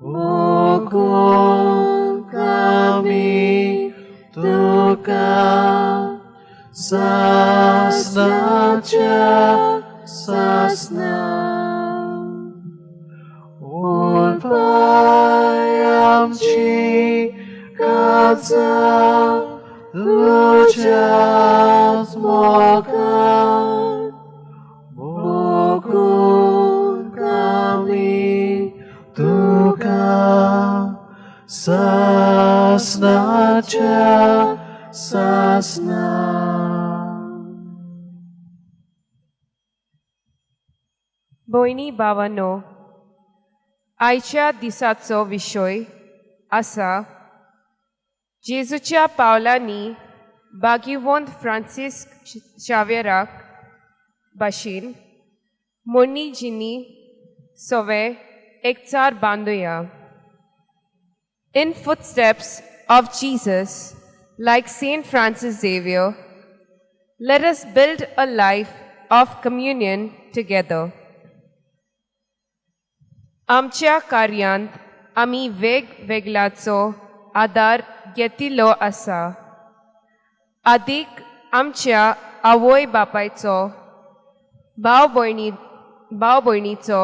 ukun kami tuka sasnacha sasna ulpayamchi kalsa tujas mokan bukun kami tuka sasnacha sasna. भयणी भावांनो, आयच्या दिसाचो विशय आसा जेजूच्या पावलांनी भाग्यवंत फ्रांसिस्क शावेराक भाशेन मोडणीजिनी सवे एकचार बांदुया. In footsteps of Jesus, like Saint Francis Xavier, let us build a life of communion together. आमच्या कार्यांत आमी वेगवेगळ्याचो आदार घेतिल्लो आसा. आदीक आमच्या आवय बापायचो, भाव भयणीचो,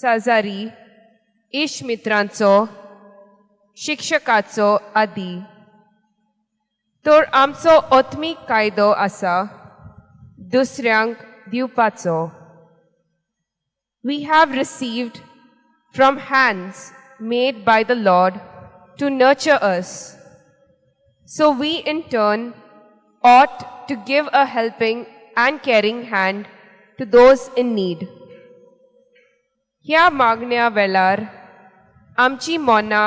साजारी, इश्ट मित्रांचो, शिक्षकाचो आदी. तर आमचो आत्मीक कायदो आसा दुसऱ्यांक दिवपाचो. We have received from hands made by the Lord to nurture us. So we in turn ought to give a helping and caring hand to those in need. ह्या मागण्या वेळार आमची मोना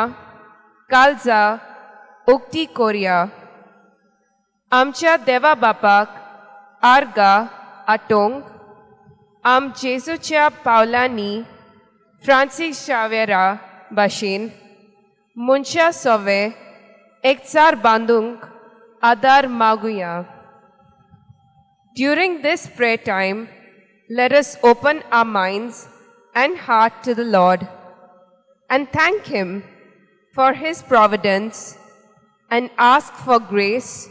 काळजा उक्ती कोरया. आमच्या देवा बापाक आर्गा आटोंक आम जेजूच्या पावलांनी फ्रांसिस शावेरा भाशेन मनशा सवे एकचार बांदूंक आदार मागुया. During this prayer time, let us open our minds and heart to the Lord and thank Him for His providence and ask for grace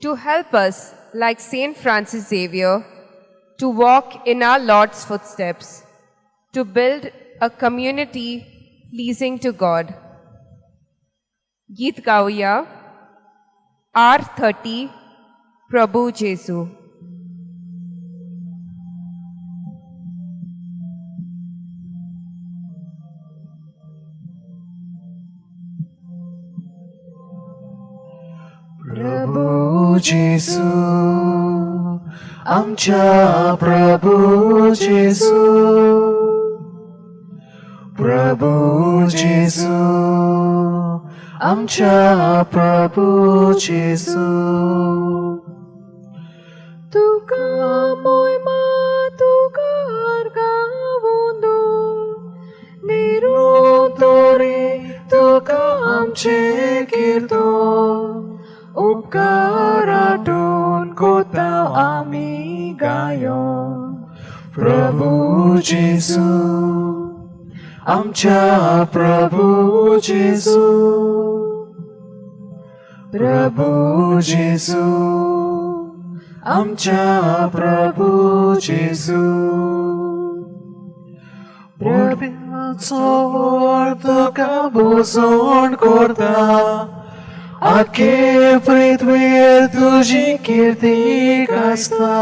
to help us, like Saint Francis Xavier, to walk in our Lord's footsteps, to build a community pleasing to God. गीत गाऊया R30 प्रभु जेजू. जेसू आमच्या प्रभू जेसू प्रभू जेसू आमच्या प्रभू जेसू तुका मोयमा तुका गावूंदो निरोतोरे तुका आमचे कीर्तन उपकारातून कोता आमी गायोन प्रभू जेसू आमच्या प्रभू जेसू प्रभू जेसू आमच्या प्रभू जेसू प्रभूचो तुका बोसोन करता आखे पृथ्वीर तुजी कीर्ती गाजता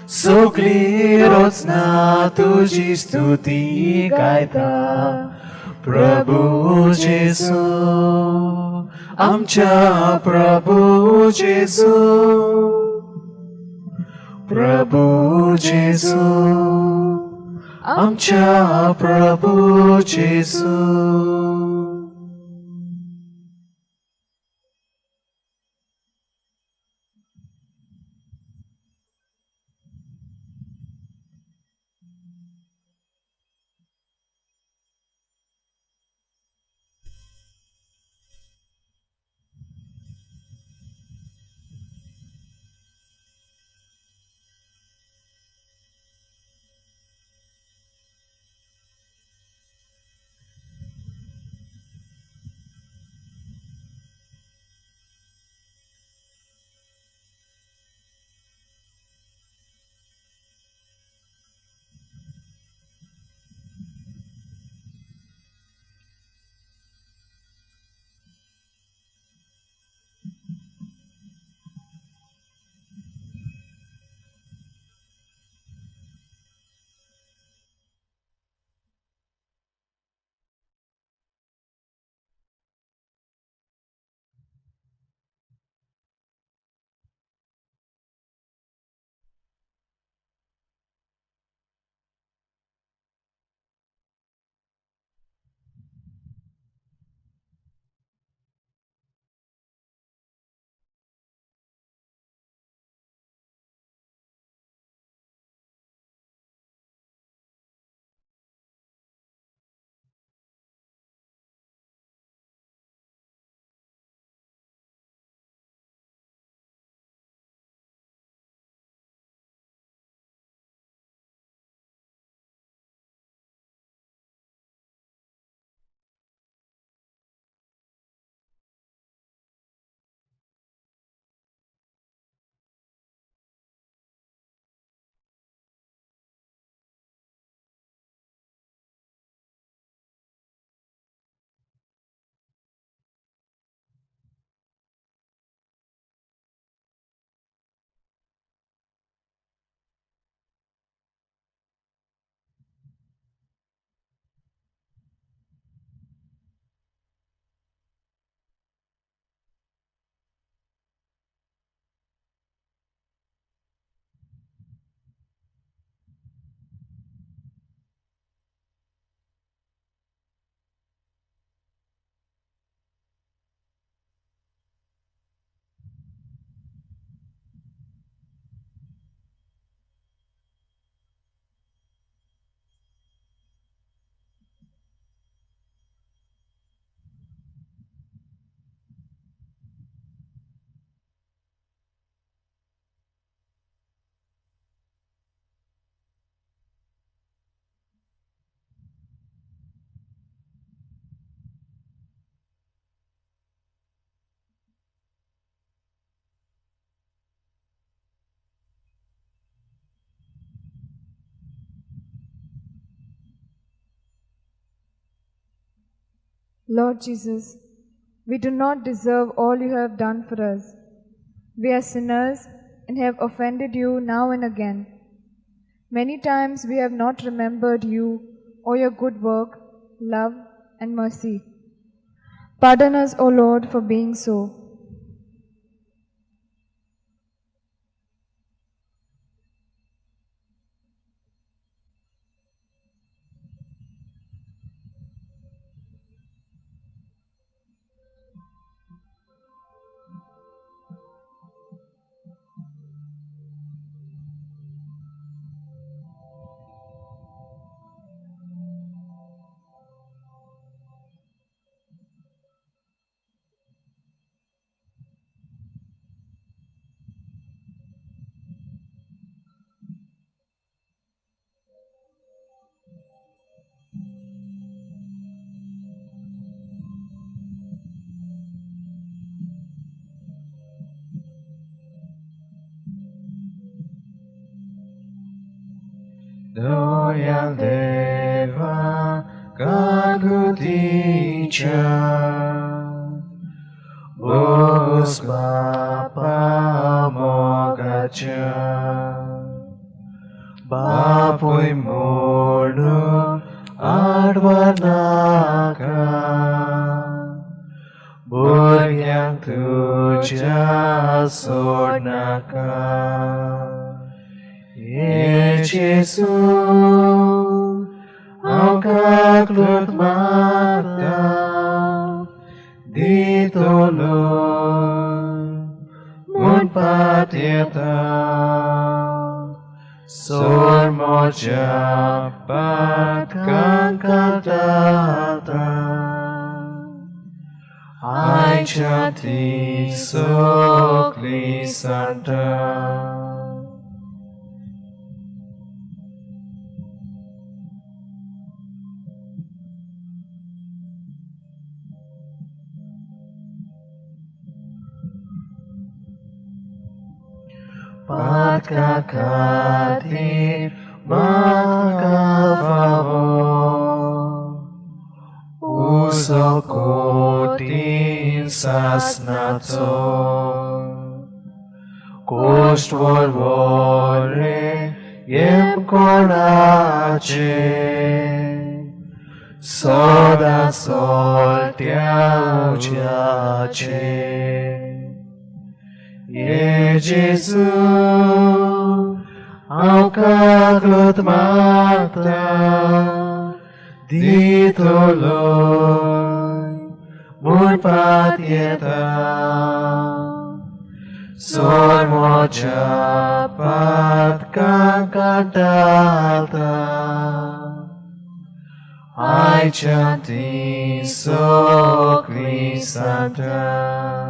सगळी रचना तुजी स्तुती गायता प्रभू जेसू आमच्या प्रभू जेसू प्रभू जेसू आमच्या प्रभू जेसू Lord Jesus, we do not deserve all you have done for us. We are sinners and have offended you now and again. Many times we have not remembered you or your good work, love, and mercy. Pardon us, O Lord, for being so. moja lewa kaguticia. Bus Bapa mogacia. Bapuy murno adwanaka. Buryang tuja sornaka. Yesu, ang kaglot mata, dituloy, mun patieta, sor mo japat kang katata, ay jati sokli santa. Pagkakati makafavor, usok ko din sasnaton, kostvolvore jem konace, soda soltia ujace. Jesu, ang kaglot mata, dituloy, mun patieta, sor mo japat kang kadalta, ay jati sokli santa.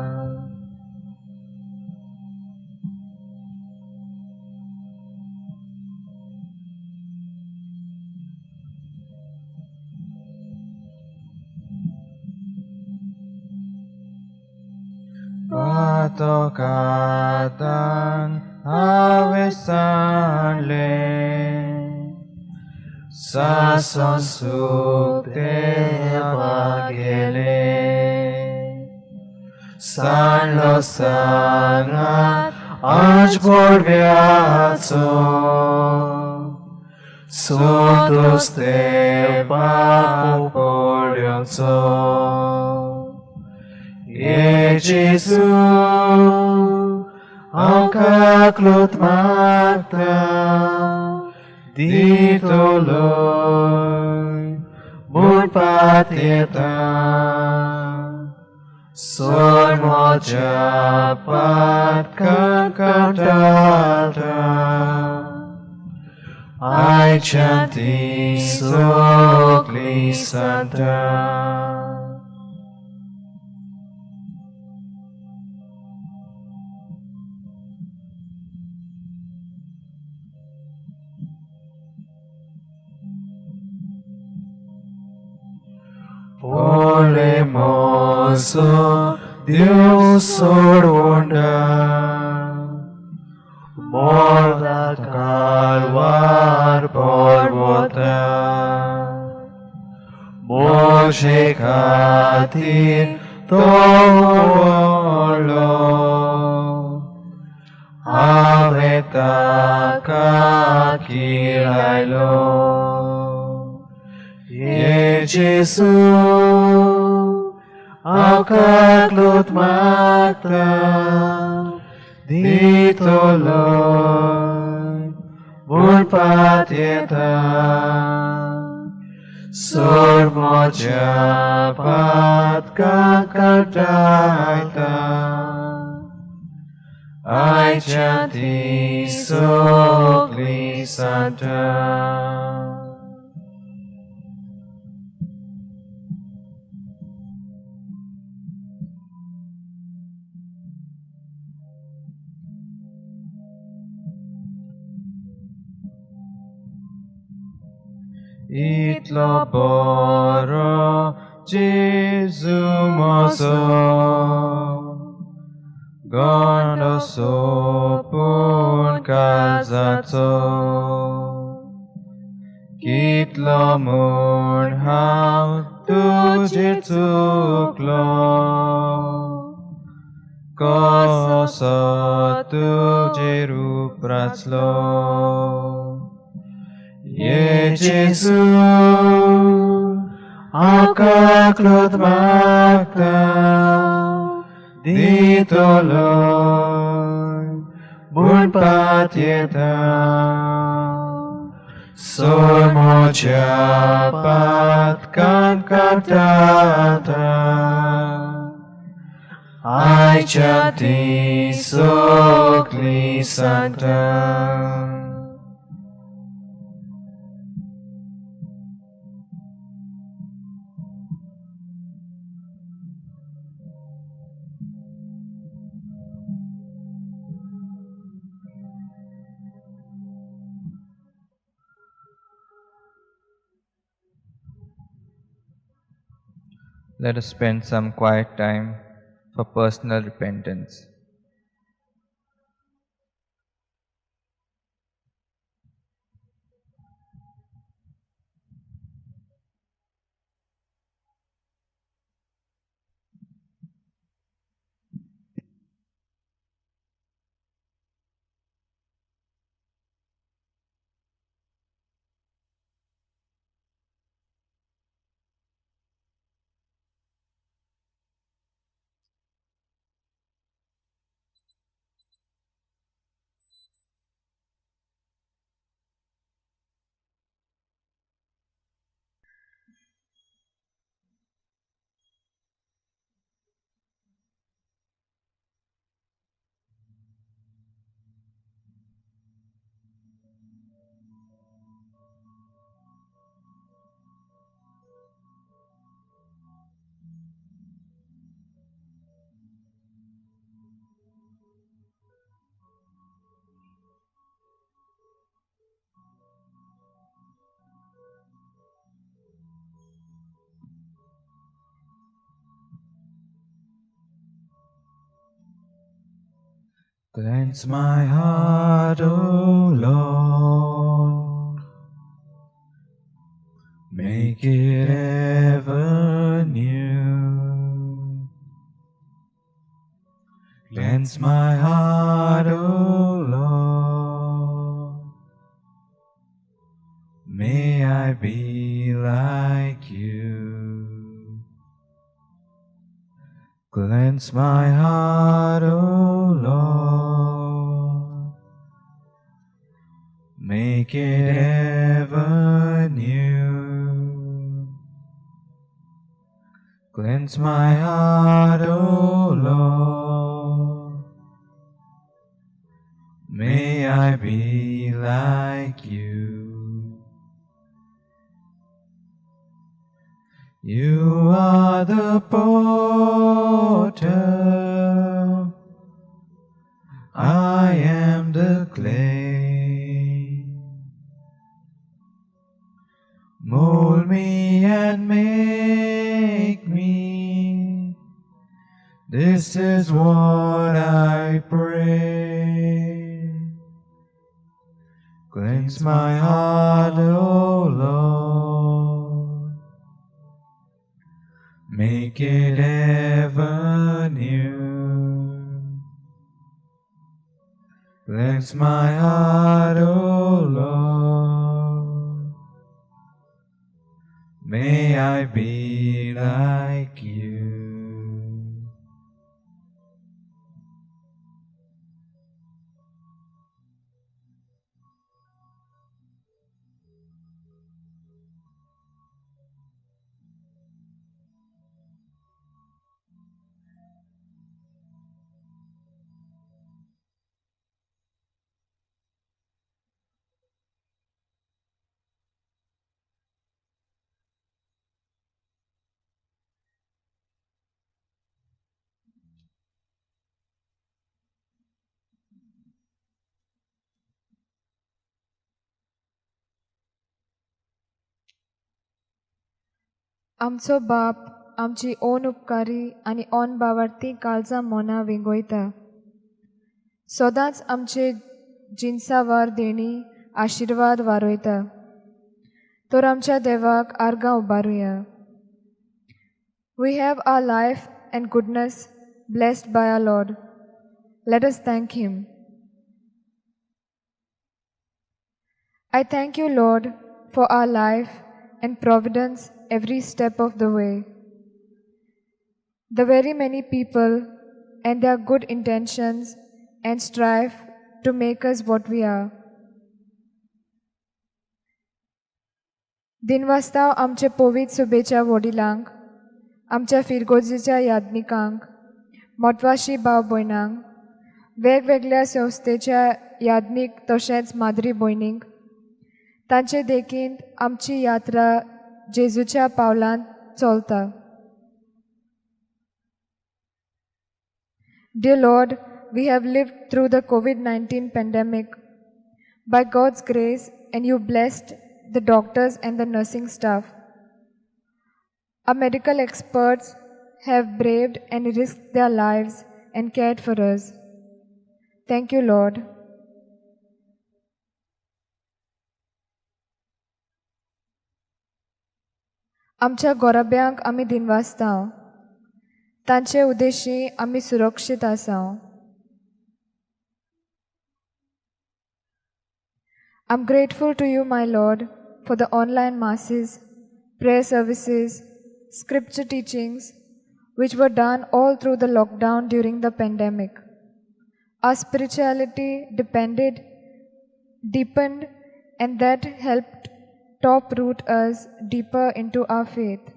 Patokatan avesanle, sason sukte pagele, san lo sangat aj borviaco, sotos te papolionco. Jesu, ang kaglot mata, dituloy, mun patieta, sor mo japat kang kadalta, ay jati sokli santa. Olemoso Dios sorwanda, morda kalvar porvota, Moshe katir tolo, aveta kakirailo. Jesu, ang kaglot mata, dituloy, mun patieta, sor mo japat kang kadalta, ay jati sokli santa. Itloboro Jesu moso, gondo sopun kazato, कितलो म्हूण हांव तुजेर चुकलो कसो तुजेर उपरासलो Jesu akaklot magta ditoloy bun patieta Sol mocha pat kan kaptata Ai chanti sokli santa Let us spend some quiet time for personal repentance. Cleanse my heart, O Lord, make it ever new. Cleanse my heart, O Lord, may I be like you. Cleanse my heart, O Lord, make it ever new. Cleanse my heart, O Lord, may I be like you. You are the potter, I am the clay. Mold me and make me, this is what I pray. Cleanse my heart, O Lord, make it ever new. Cleanse my heart, O Lord, may I be like you. आमचो बाप आमची own उपकारी आनी own बावार्थी काळजां Mona विंगोयता. सदांच आमचे जिन्सा वार देणी आशिर्वाद वारोयता. तर आमच्या देवाक आर्गां उबारुया. We have our life and goodness blessed by our Lord. Let us thank Him. I thank you, Lord, for our life and providence every step of the way. The very many people and their good intentions and strive to make us what we are. दिनवासताव आमचे पवित्र सुबेच्या वडिलांक, आमच्या फिरगोजेच्या यादनिकांक, मोटवाशी भाव भयणांक, वेगवेगळ्या संस्थेच्या यादनीक तशेंच मादरी भयणींक, तांचे देखीत आमची यात्रा जेजूच्या पावलांत चलता. Dear Lord, we have lived through the COVID-19 pandemic. By God's grace, and you blessed the doctors and the nursing staff. Our medical experts have braved and risked their lives and cared for us. Thank you, Lord. आमच्या गोराब्यांक आमी दिनवासताव. तांचे उद्देशी आमी सुरक्षीत आसाव. I'm grateful to you, my Lord, for the online masses, prayer services, scripture teachings, which were done all through the lockdown during the pandemic. Our spirituality deepened, and that helped top root us deeper into our faith.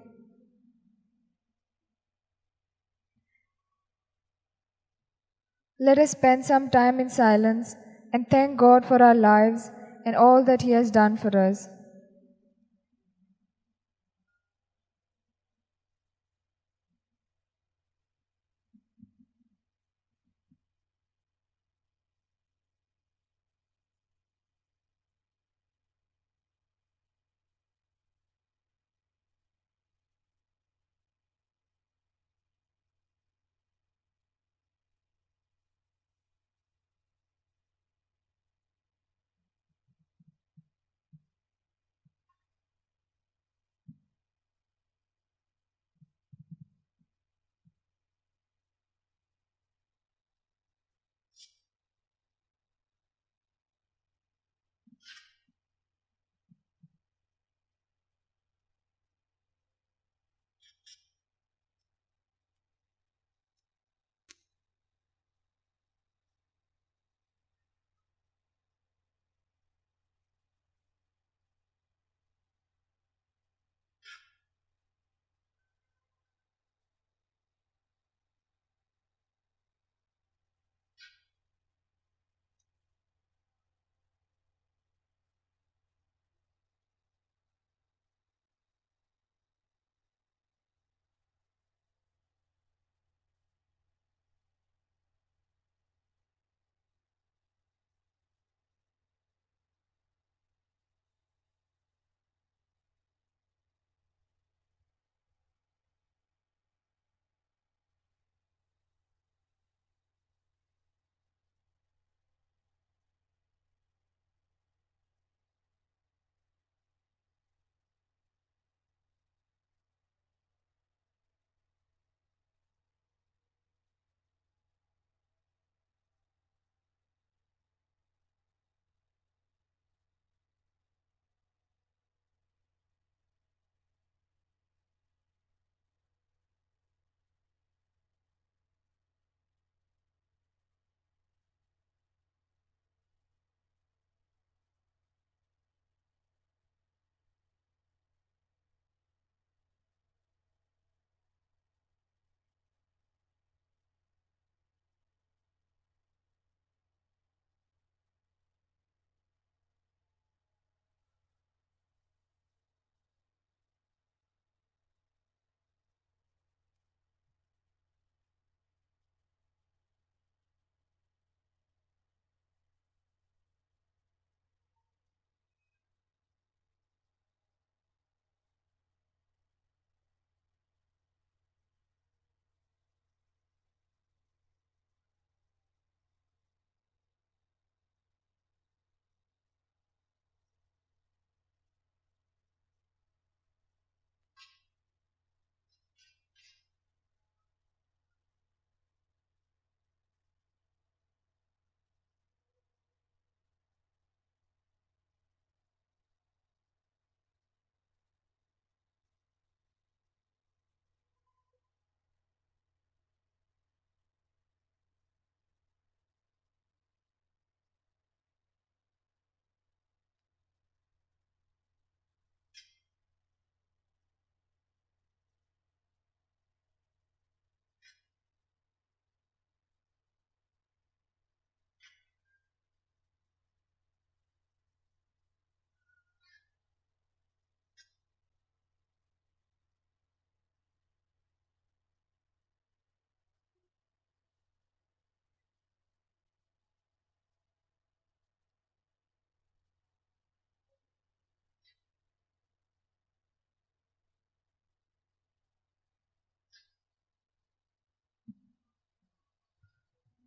Let us spend some time in silence and thank God for our lives and all that He has done for us.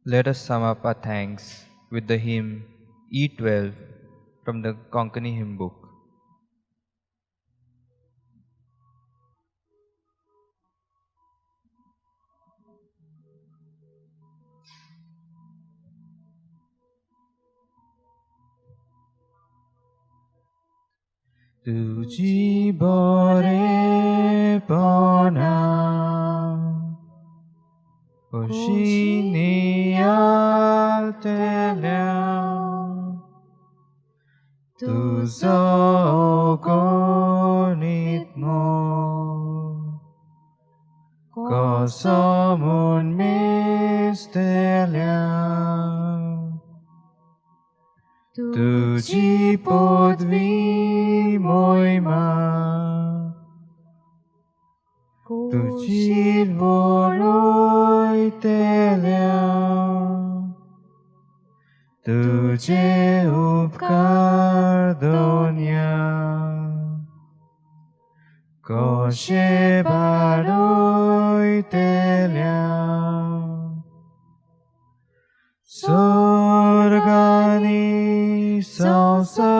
Let us sum up our thanks with the hymn E12 from the Konkani hymn book. Tuji bore pona Oshini altelia Tu zogonit mo Kosomun mistelia Tuji podvi mojma Tuji voloj telia Tuje upkar donia Koshe baroj telia Sorgani salsa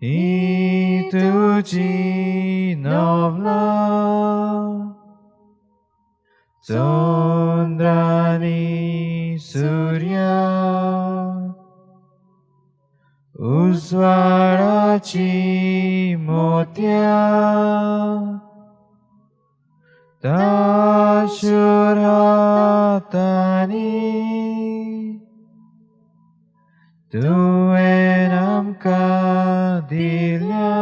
I tuji novla Zondrani surya Usvarachi motya Dashurhatani Tuenam kadilya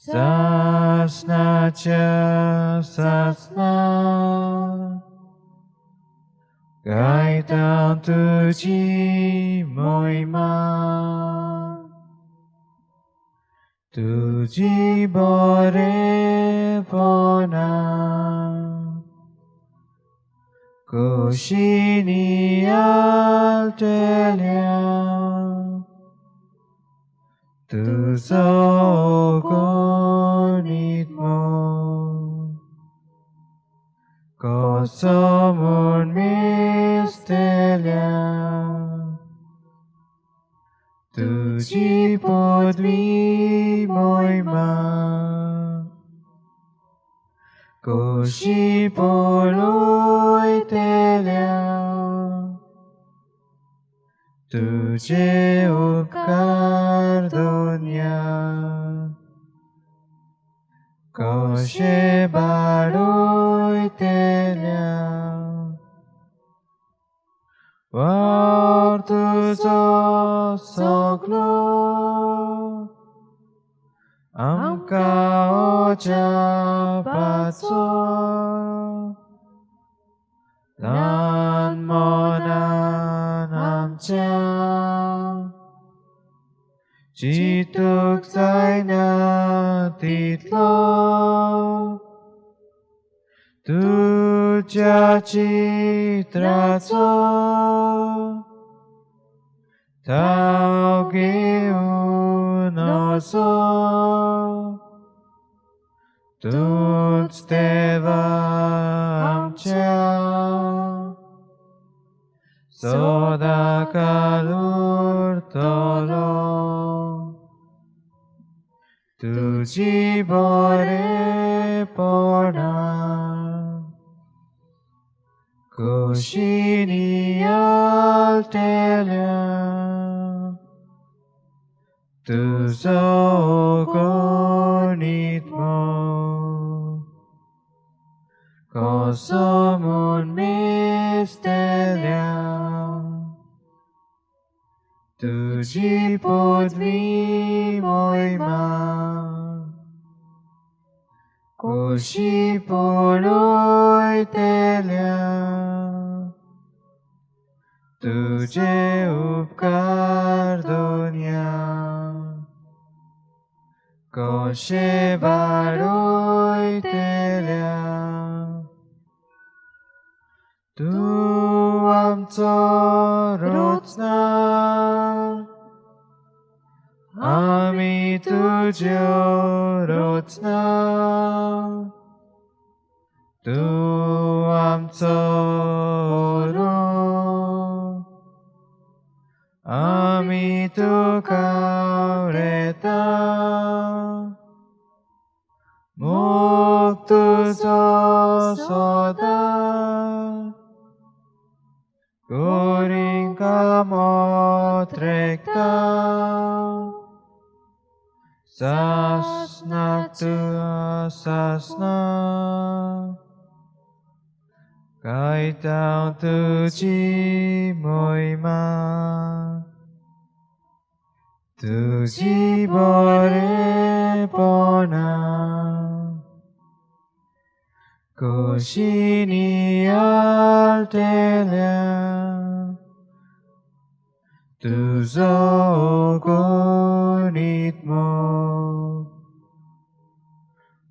Sasna cha sasna Gaitam tuji moima Tuji bore pona Kushini altelia Tu zogonit mo Kosomun mistelia Tuji podvi mojma Koshi poloj telia Tuje upkar donia Koshe baroj telia Vartu soklo Amka oja patso Lan monan amcha Jituk zaina titlo Tuja citratso Tauge unoso Tuts teva amcha Soda kalur tolo Tuji bore pona Kushini altelia Tu zogonit mo Kosomun mistelia Tuji podvi mojma Koshi poloj telia Tuje upkar donia Koshe baroj telia Tu amco rocna Ami tujo rocna tuamsoro ami tu kaureta muktu sosoda kuring kamotrekta sasna tu sasna kai tao tu chi moi ma tu chi bore pona Koshini altelia tu zogonitmo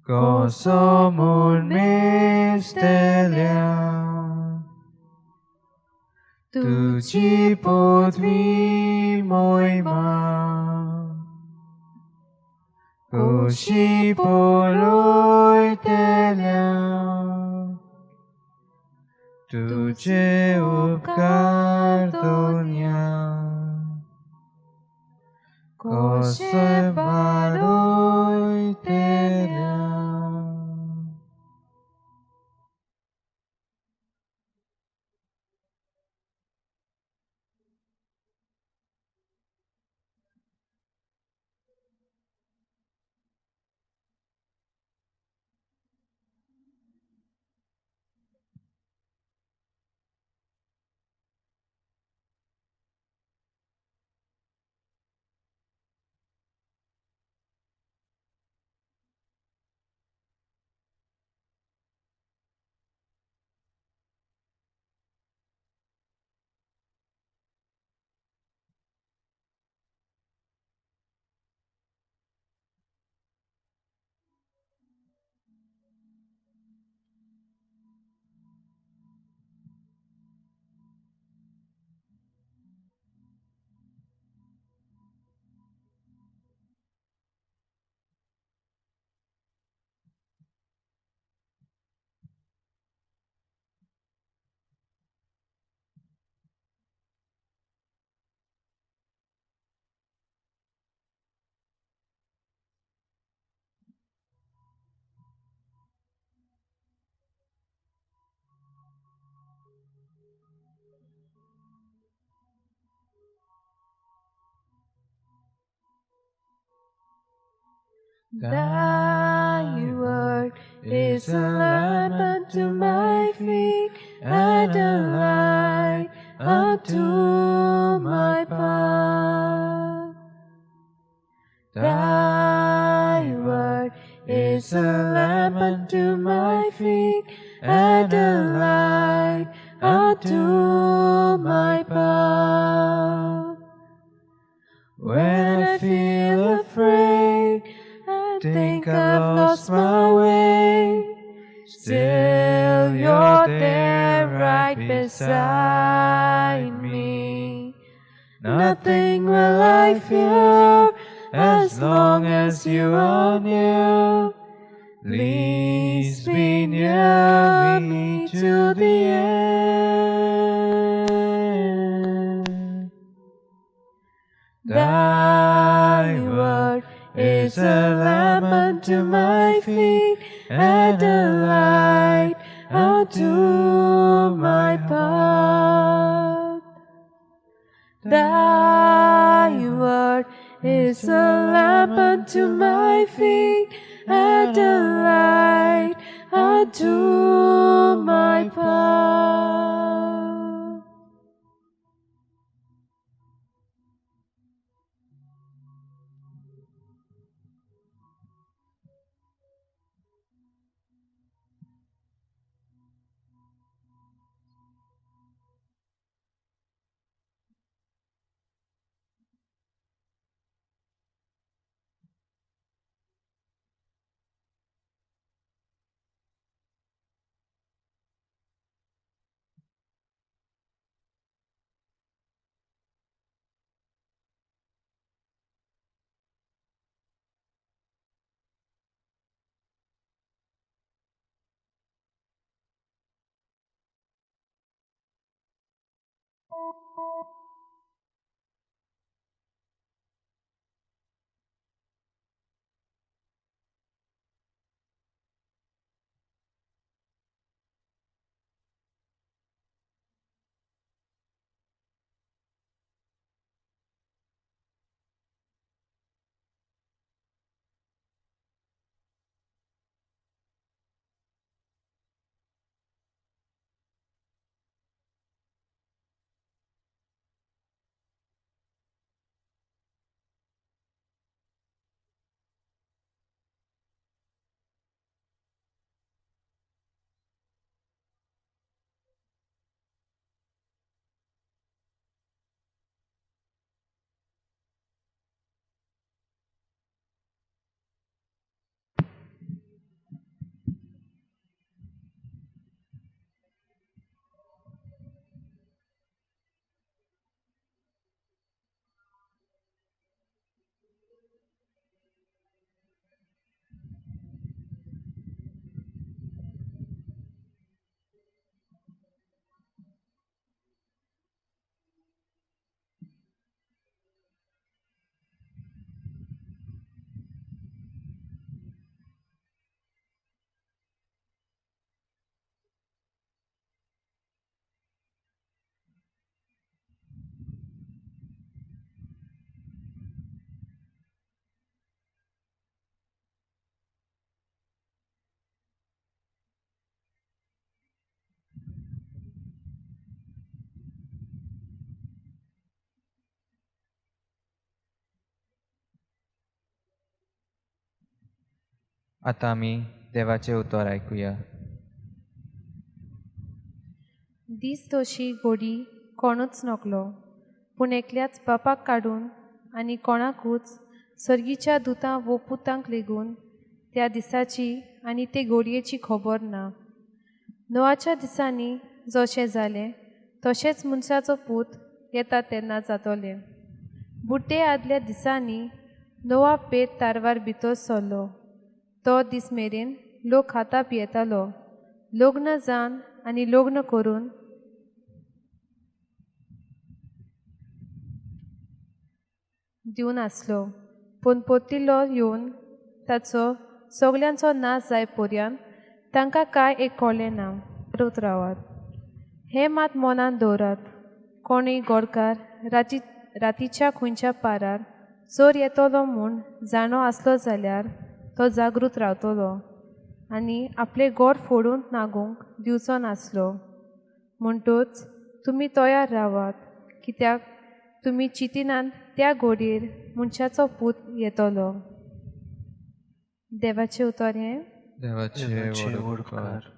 kosomun mistelia tu cipot mi moima koshipoloi telia tu jeup kartonia kosebadoi telia. Thy word is a lamp unto my feet and a light unto my path. Thy word is a lamp unto my feet and a light unto my path. When I feel afraid, think I've lost my way, still you're there right beside me. Nothing will I fear as long as you are near. Please be near me to the end. Thy word is a lamp unto my feet and a light unto my path. Thy word is a lamp unto my feet and a light unto my path. आता आम्ही देवाचे उतर ऐकूया. दीस तशी घोडी कोणूच नकलो, पूण एकल्याच बापाक काडून आनी कोणाकूच सर्गीच्या दुतां वो पुतांक लेगून त्या दिसाची आनी ते घोडयेची खबर ना. नोवाच्या दिसांनी जशें जालें तशेंच मनशाचो पूत येता तेन्ना जातोलें. बुड्डे आदल्या दिसांनी नोवा पेट तारवार भितर सरलो. तो दीस मेरेन लोक खाता पियेतालो, लग्न जावन आनी लग्न करून दिवन आसलो. पूण पोतिल्लो येवन ताचो सगल्यांचो नाश जाय पर्यंत तांकां कांय एक कळ्ळें ना. करत रावात. हे मात मनान दवरात. कोणूय गोडकार रातीच्या खंयच्या पारार चोर येतलो म्हूण जाणो आसलो जाल्यार तो जागृत रावतलो आनी आपले गोड फोडून नागूंक दिवचो नासलो. म्हणटूच तुमी तयार रावात, कित्याक तुमी चिंतिनात त्या घोडयेर मनशाचो पूत येतलो. देवाचें उतर हें. देवाचे वडकार.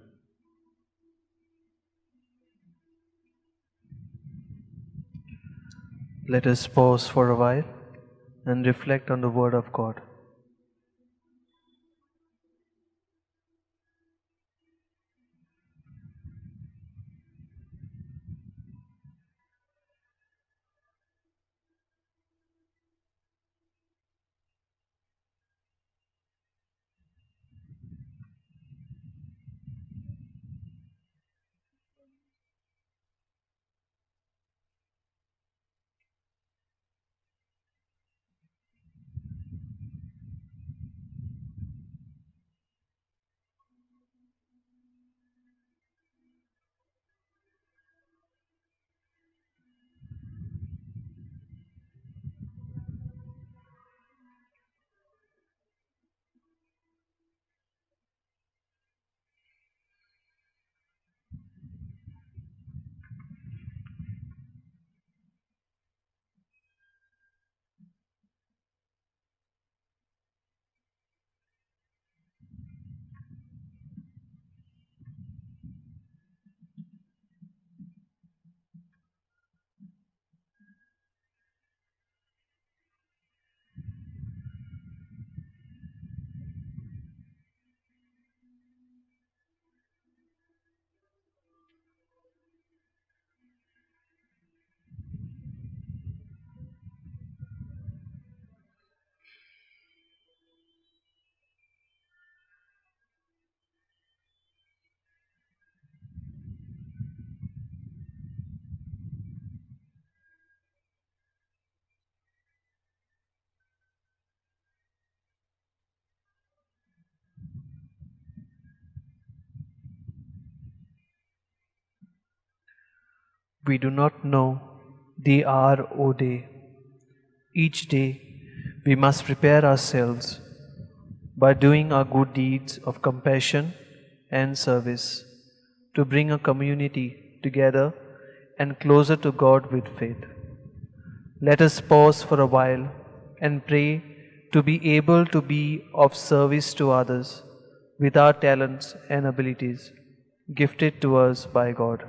Let us pause for a while and reflect on the Word of God. We do not know the hour or day. Each day we must prepare ourselves by doing our good deeds of compassion and service to bring a community together and closer to God with faith. Let us pause for a while and pray to be able to be of service to others with our talents and abilities gifted to us by God.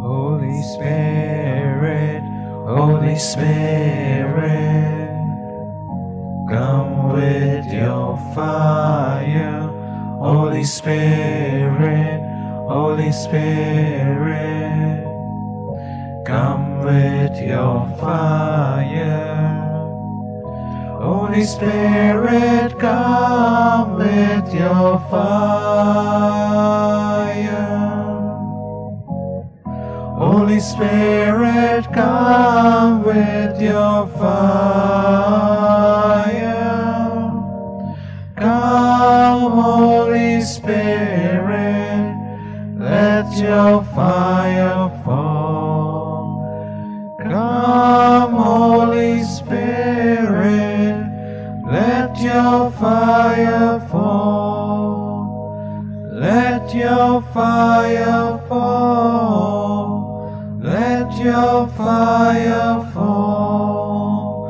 Holy Spirit, Holy Spirit, come with your fire. Holy Spirit, Holy Spirit, come with your fire. Holy Spirit, come with your fire. Holy Spirit, come with your fire. Come, Holy Spirit, let your fire fall. Come, Holy Spirit, let your fire fall. Let your fire fall. Let your fire fall.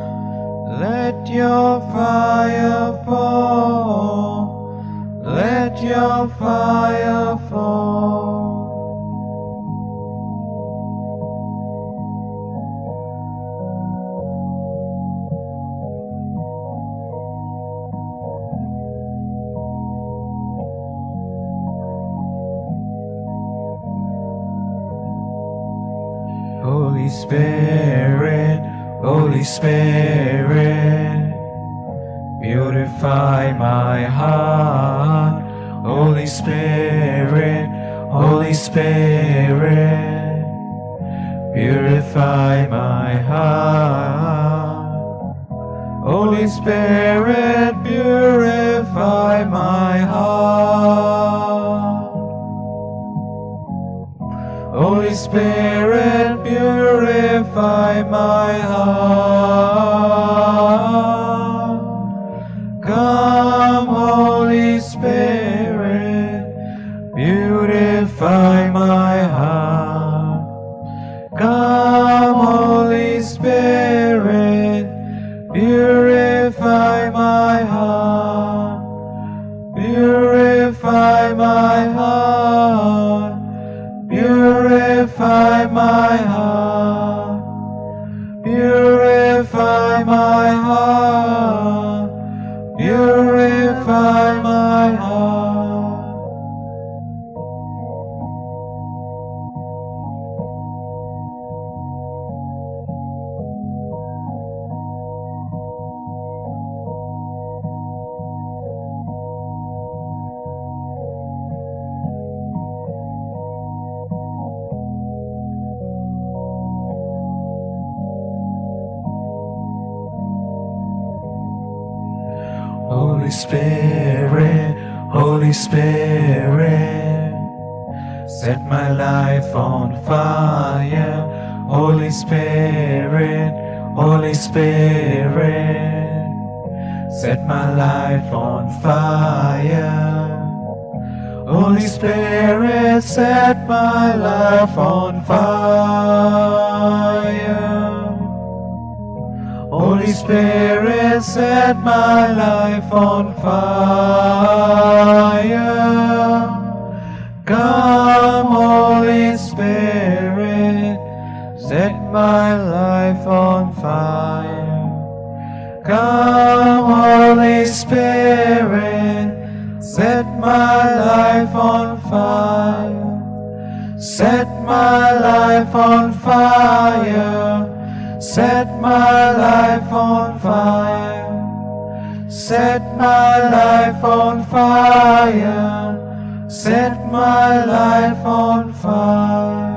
Let your fire fall. Let your fire fall. Holy Spirit, Holy Spirit, purify my heart. Holy Spirit, Holy Spirit, purify my heart. Holy Spirit, purify my heart. Holy Spirit, purify my heart. Come, Holy Spirit, purify my heart. Come, Holy Spirit, purify my heart. Purify my heart. Purify my heart. Purify my heart. Purify my heart. Spirit, Holy Spirit, set my life on fire. Holy Spirit, Holy Spirit, set my life on fire. Holy Spirit, set my life on fire. Holy Spirit, set my life on fire. Come, Holy Spirit, set my life on fire. Come, Holy Spirit, set my life on fire. Set my life on fire. Set my life on fire. Set my life on fire. Set my life on fire.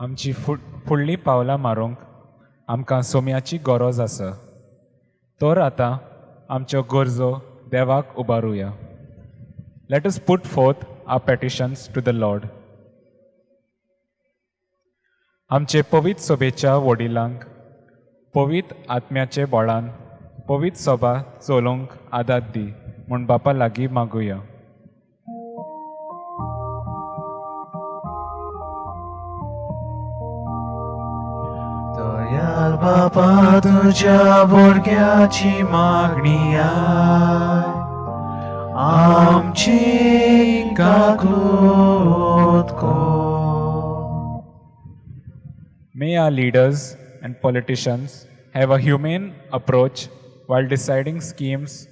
आमची फुडलीं पावलां मारूंक आमकां सोम्याची गरज आसा. तर आतां आमच्यो गरजो देवाक उबारुया. Let us put forth our petitions to the Lord. आमचे पवित्र सभेच्या वडिलांक पवित्र आत्म्याचे बळान पवित्र सभा चलोवंक आदार दी म्हूण बापा लागीं मागुया. दयाल बापा तुझ्या भुरग्याची मागणी आय. आमची काकूत कर. May our leaders and politicians have a humane approach while deciding schemes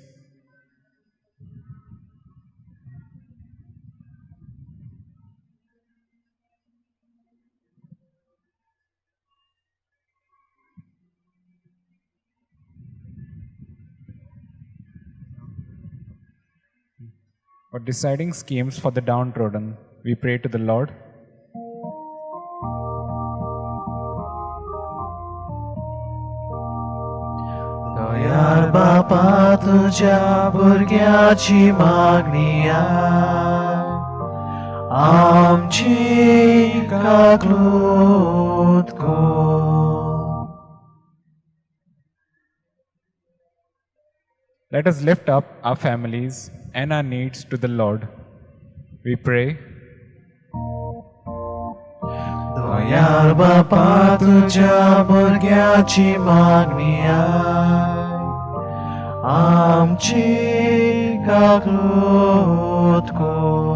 for the downtrodden. We pray to the Lord. Dayal बापा तुझ्या भुरग्याची मागणी आय. आमची काकूत कर. Let us lift up our families and our needs to the Lord. We pray. Dayal बापा तुझ्या भुरग्याची मागणी आय. आमची काकूत कर.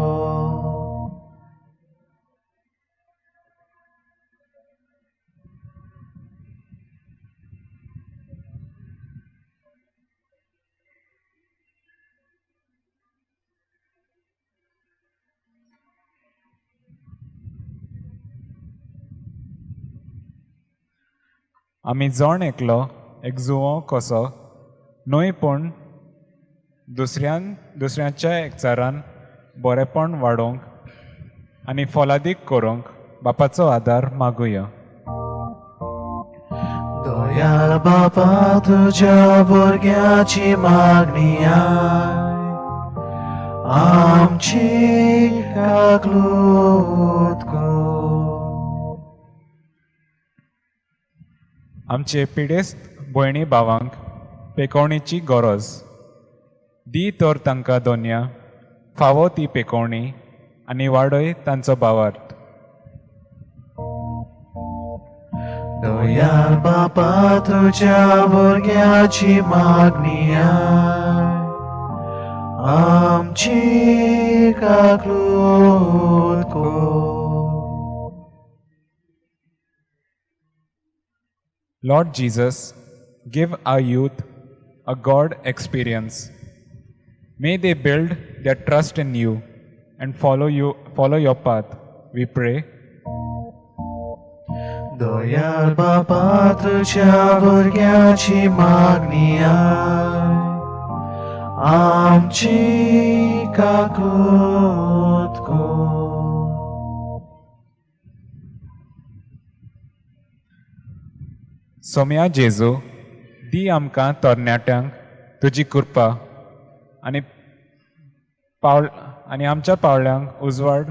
आमी जण एकलो एक जुवो कसो न्हय पूण दुसऱ्याच्या एकचारान बरेपण वाडोवंक आनी फलादीक करूंक बापाचो आदार मागुया. दयाळ बापा तुझ्या भुरग्याची मागणी आय, आमची काकलूत कर. आमचे पिडेस्त भयणी भावांक पेकोवणेची गरज दी तर तांकां दोनया फावो ती पेकोवणी आनी वाडय तांचो भावार्थ. दयाळ बापा तुझ्या भुरग्याची मागणी आय, आमची काकलूत कर. Lord Jesus, give our youth a God experience. May they build their trust in you and follow your path. We pray. Dayal बापा तुझ्या भुरग्याची मागणी आय, आमची काकलूत कर. सोम्या जेजू, दी आमकां तरणाट्यांक तुजी कृपा आनी आमच्या पावल्यांक उजवाड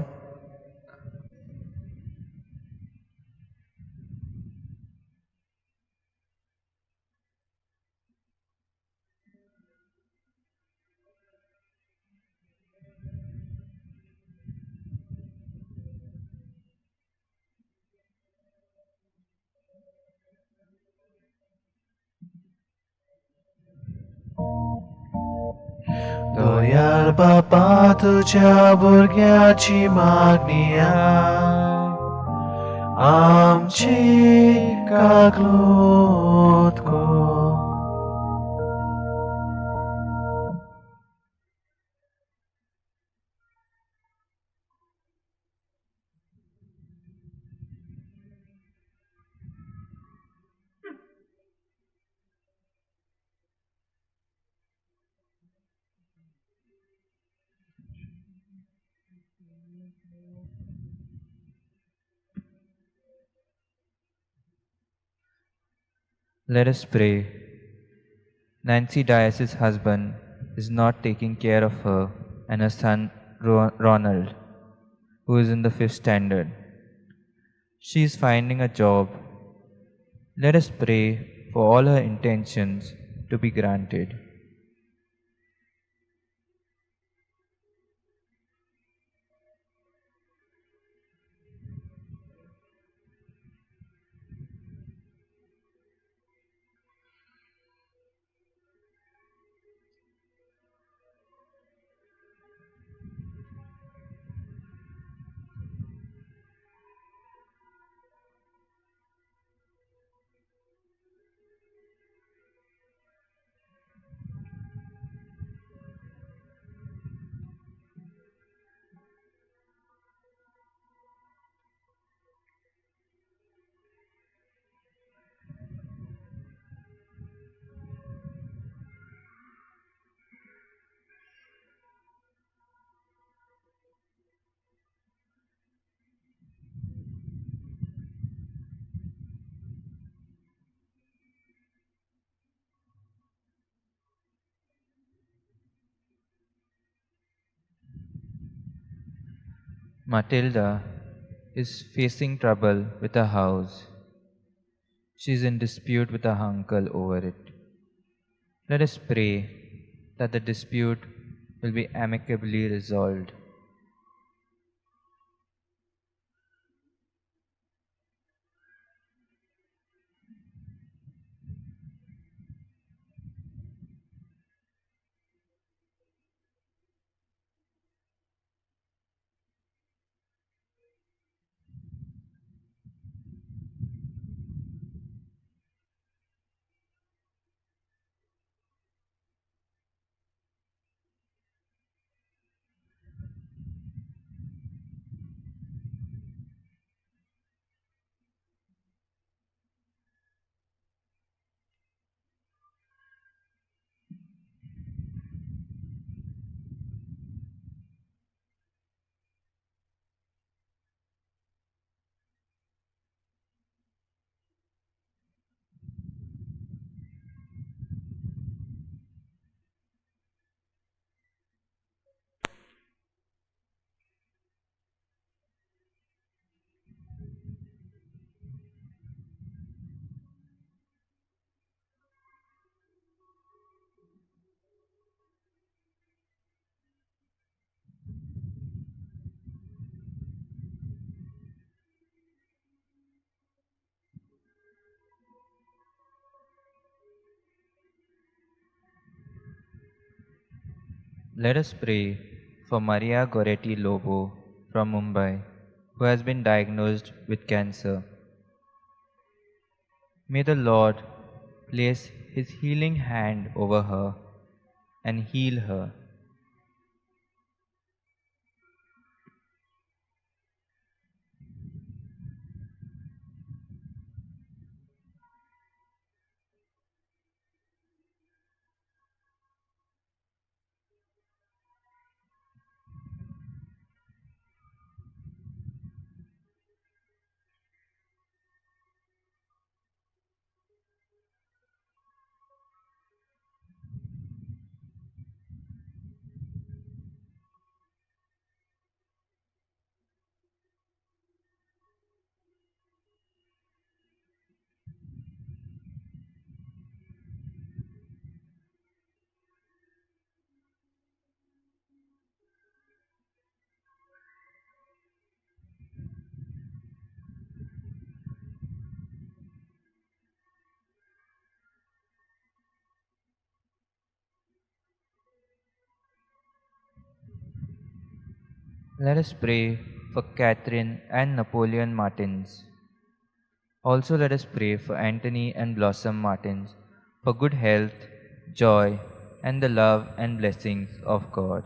दयाळ बापा तुझ्या भुरग्याची मागणी आय, आमची काकलूत कर. Let us pray. Nancy Dias's husband is not taking care of her and her son Ronald, who is in the 5th standard. She is finding a job. Let us pray for all her intentions to be granted. Matilda is facing trouble with her house. She is in dispute with her uncle over it. Let us pray that the dispute will be amicably resolved. Let us pray for Maria Goretti Lobo from Mumbai, who has been diagnosed with cancer. May the Lord place His healing hand over her and heal her. Let us pray for Catherine and Napoleon Martins. Also, let us pray for Anthony and Blossom Martins for good health, joy, and the love and blessings of God.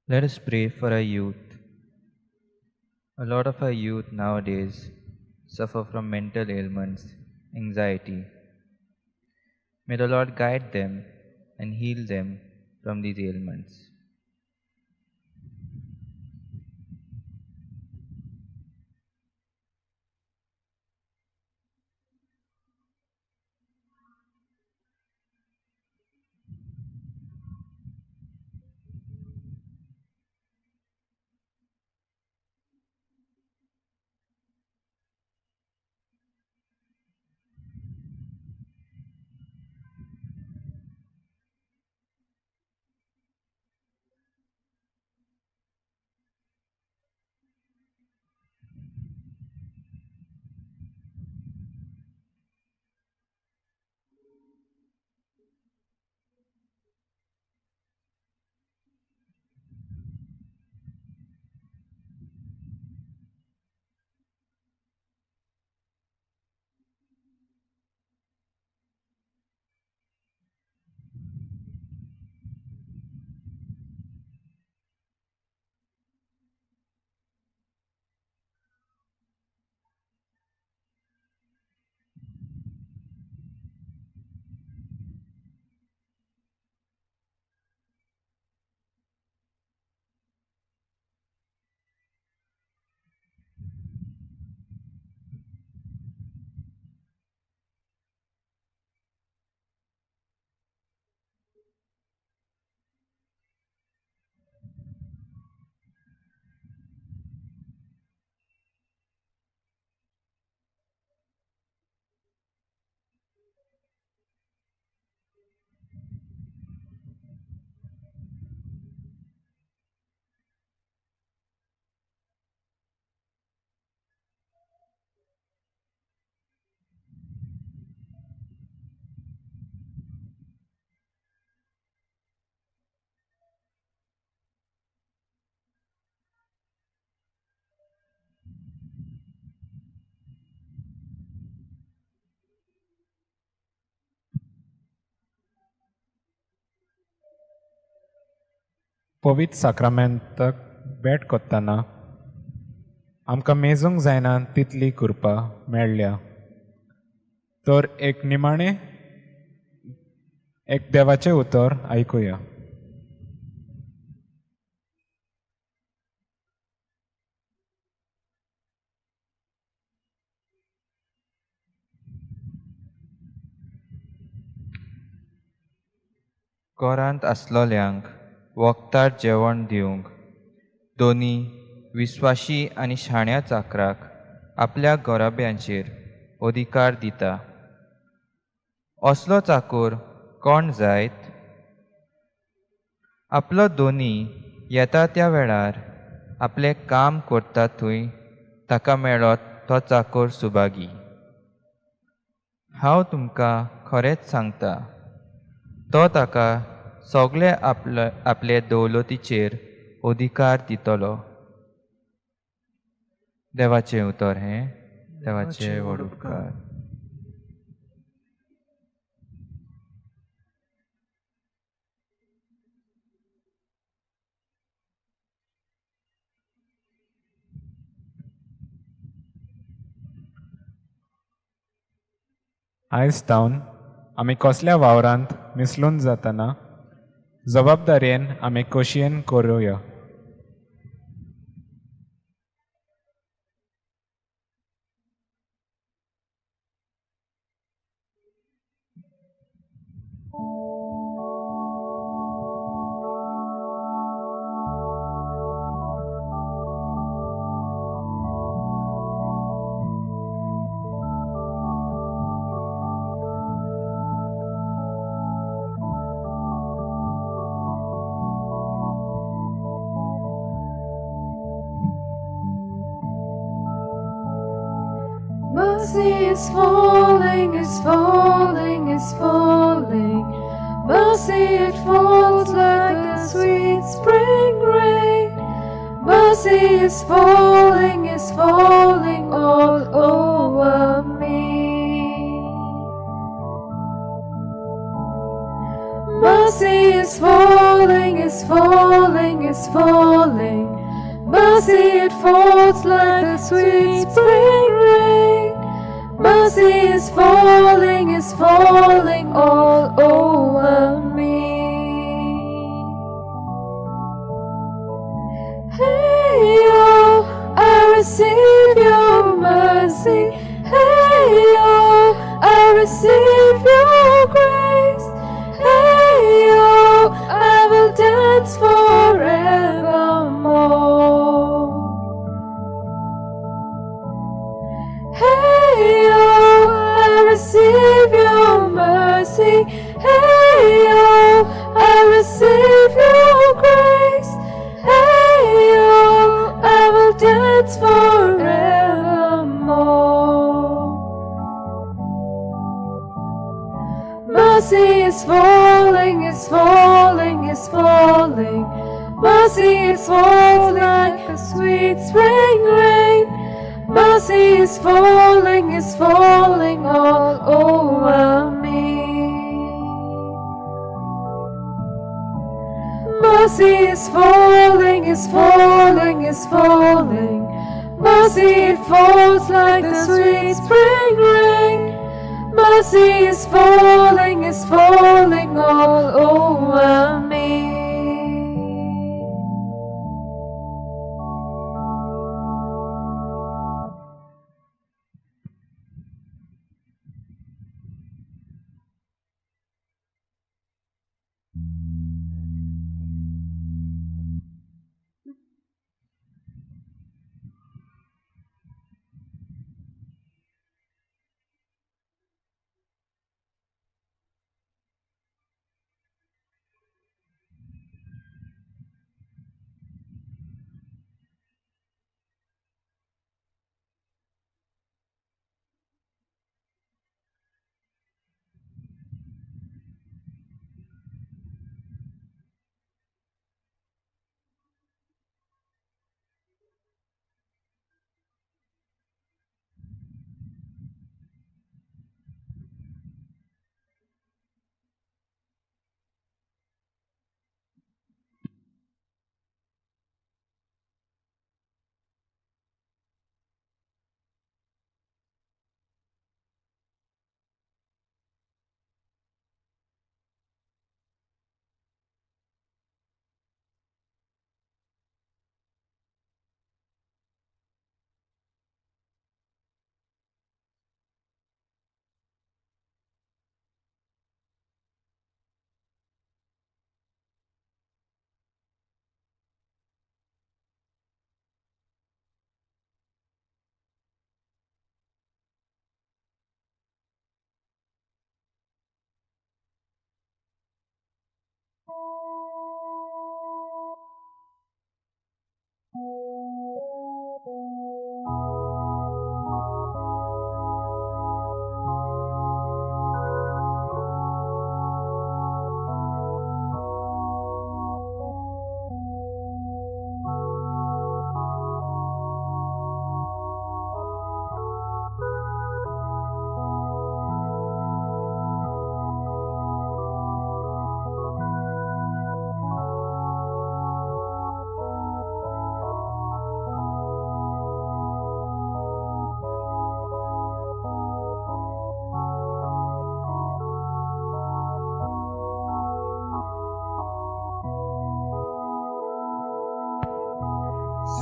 Let us pray for our youth. A lot of our youth nowadays suffer from mental ailments, anxiety. May the Lord guide them and heal them from these ailments. पवित्र साक्रामेंताक भेट कोत्ताना आमकां मेजूंक जायना तितली कृपा मेळ्ळ्या. तर एक निमाणें एक देवाचें उतर आयकुया. घरांत आसलोल्यांक वखदार जेवण दिवंक दोनी विस्वाशी आनी शाण्या चाकराक आपल्या गोराब्यांचेर अधिकार दिता. असलो चाकूर कोण जायत? आपलो दोनी येता त्या वेळार आपलें काम करता थंय ताका मेळत तो चाकूर सुभागी. हांव तुमकां खरेंच सांगता, तो ताका सगळे आपले दौलतीचेर अधिकार दितलो. देवाचें उतर हें, देवाचे व्हड उपकार. आयज तावन आमी कसल्या वावरांत मिसळून जातना जबाबदारेन आमी खोशयेन करुया. Mercy is falling, is falling, is falling. Mercy, it falls like a sweet spring rain. Mercy is falling all over me. Mercy is falling, is falling, is falling. Mercy, it falls like a sweet spring rain. Mercy is falling all over me. Hey, oh, I receive your mercy. Hey, oh, I receive your grace. Hey, oh, I will dance forevermore. Hey, oh, I receive your mercy. Hey, oh, I receive your grace. Hey, oh, I will dance forevermore. Mercy is falling, is falling, is falling. Mercy is falling like a sweet spring rain. Mercy is falling all over me. Mercy is falling, is falling, is falling. Mercy, it falls like the sweet spring rain. Mercy is falling all over me.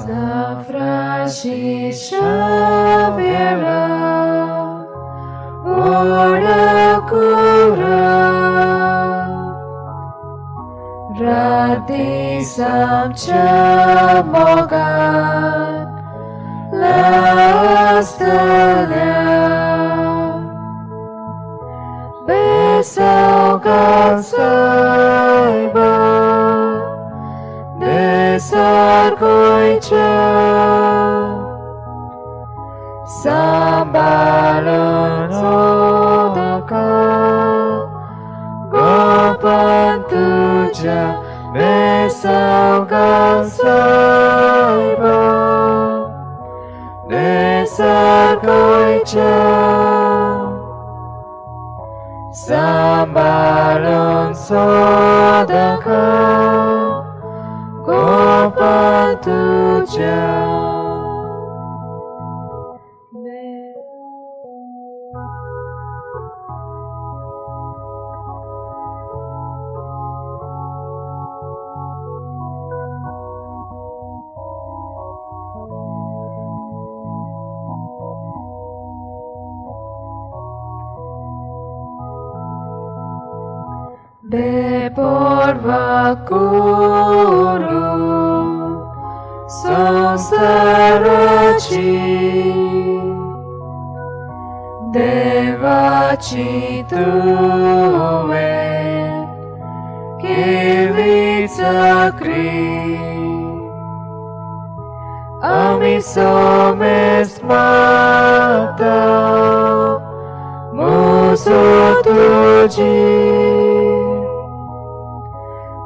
Suffrage Xavier, ora cura, rati samcha mogan, lastalia, besaugat saiba, besar koicha, sambalon sodaka, gopan tuja, besaugat saiba, besar koicha, sambalon sodaka, gopan tuja. Beporva kuru sosarachi devachi tuve kivica kri amisomes mata musuh tuji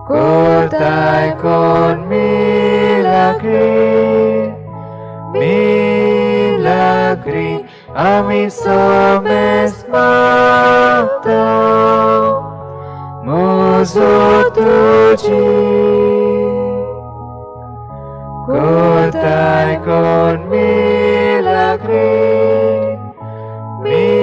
Kotai con milagri, milagri, amisomes mata, musuh tuji. Kotai con milagri, milagri.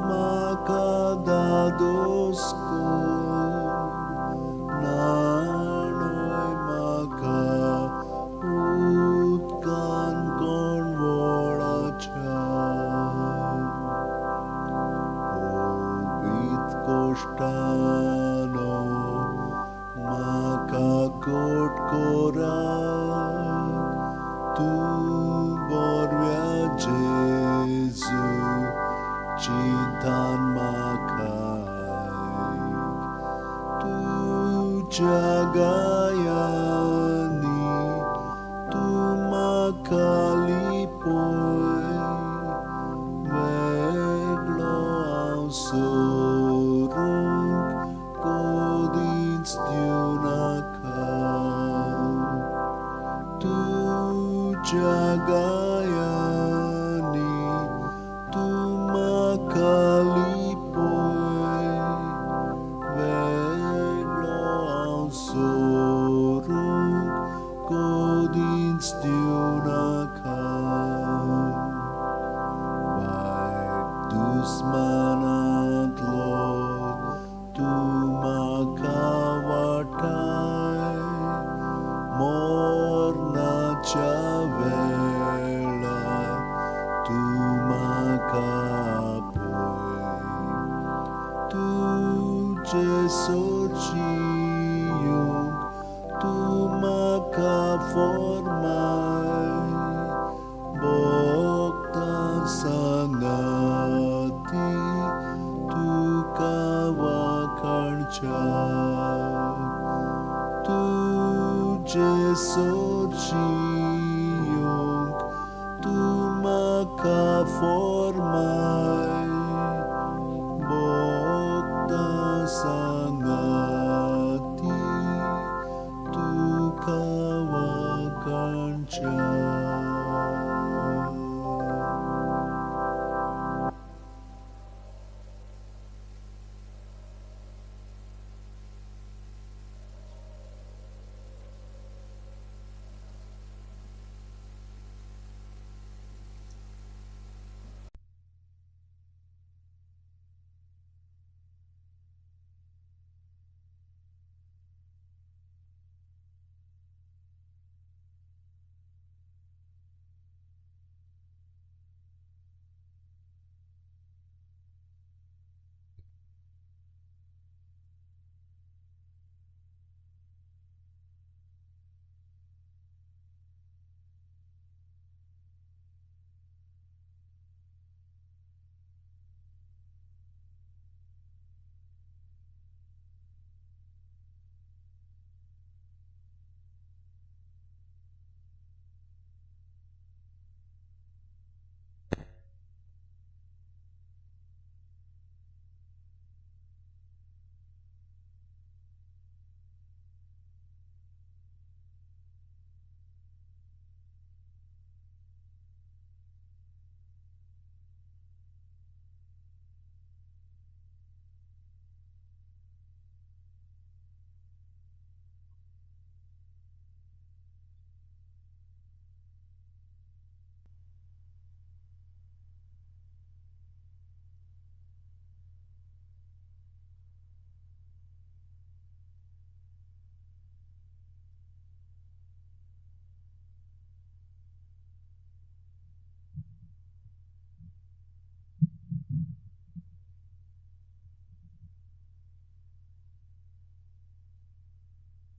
Maka dadoskor na jagayani tu makalipoi meglo ang sorong kodins diunakam tu jagayani tu makalipoi meglo ang sorong kodins diunakam Dusmanat Lord tumakawatai morna chavela tumakapoy tu jesojiyong tumakaformay Boktan sangati tu kawakarcha tu jesojiyong tu makaformay Boktan sangati tu kawakarcha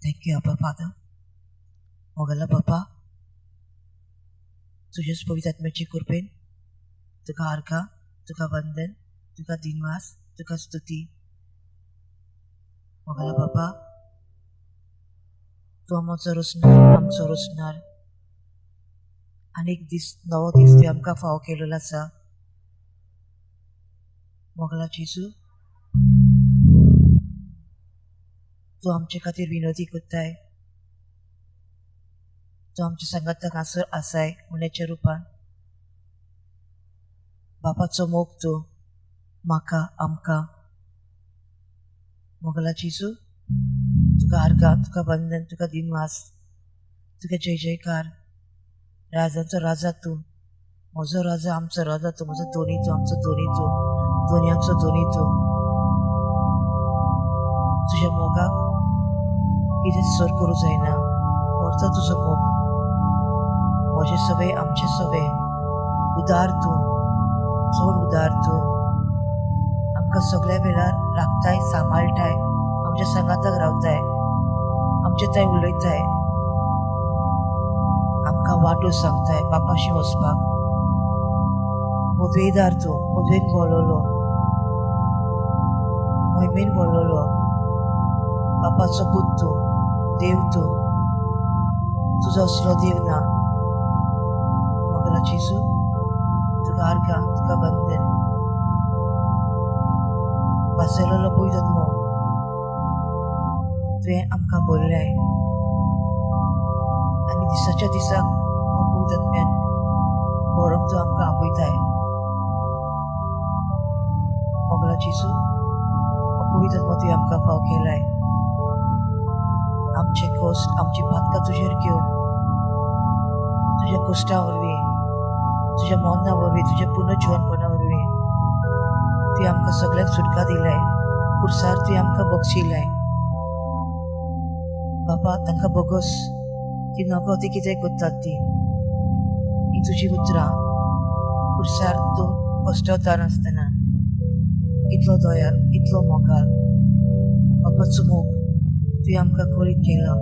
Thank you, Abba Father. Mogla Bappa तुझ्याच पवित्र आत्म्याची कृपेन तुका आर्गा तुका वंदन तुका दिनवास तुका स्तुती मोगला बाप्पा तू आमचो रोसणार अनेक दीस नवो दीस तू आमकां फावो केलेलो आसा मोगला जेजू तू आमचे खातीर विनोदी करताय तू आमच्या संगताक आसाय उण्याच्या रुपान बापाचो मोग तू म्हाका आमकां मोगला जेजू तुका आर्गा तुका वंदन तुका दिनवास तुका जय जयकार राजांचो राजा तू म्हजो राजा आमचो राजा तू म्हजो दोनी तू आमचो दोनी तू दोनयांचो दोनी तू तुझ्या मोगाक कितें सर करूं जायना व्हरता तुजो मोग म्हजे सवे आमचे सवे उदार तूं चड उदार तूं आमकां सगळ्या वेळार राखताय सांबाळटाय आमच्या संगाताक रावताय आमचे थंय उलयताय आमकां वाटो सांगताय बापाशी वचपाक पदवेदार तूं पदवेन बोललो मोहिमेन बोललो बापाचो पूत तूं, देव तूं, तुजो असलो देव ना. मोगला जेजू तुका आर्गा, तुका वंदन. वाचयलोलो पवित्र आत्मो तुवें आमकां बोल्लें आनी दिसाच्या दिसाक हो पवित्र आत्म्यान बरोवंक तूं आमकां आपयताय. मोगला जेजू हो पवित्र आत्मो तुवें आमकां फाव केलाय. आमचे कश्ट, आमची पातकां तुजेर घेवन तुज्या कश्टा वरवीं, तुज्या मोन्ना वरवीं, तुज्या पुनर्जीवनपणा वरवीं तुवें आमकां सगळ्यांक सुटका दिलाय. खुर्सार तुवें आमकां बक्षिलाय. बापा तांकां बोगस ती नकळो ती कितें करतात ती ही तुजी उतरां. खुर्सार तूं कश्टवता नासतना इतलो दयाळ, इतलो मोगाळ बापाचो मोग तुवें आमकां कळीत केलो.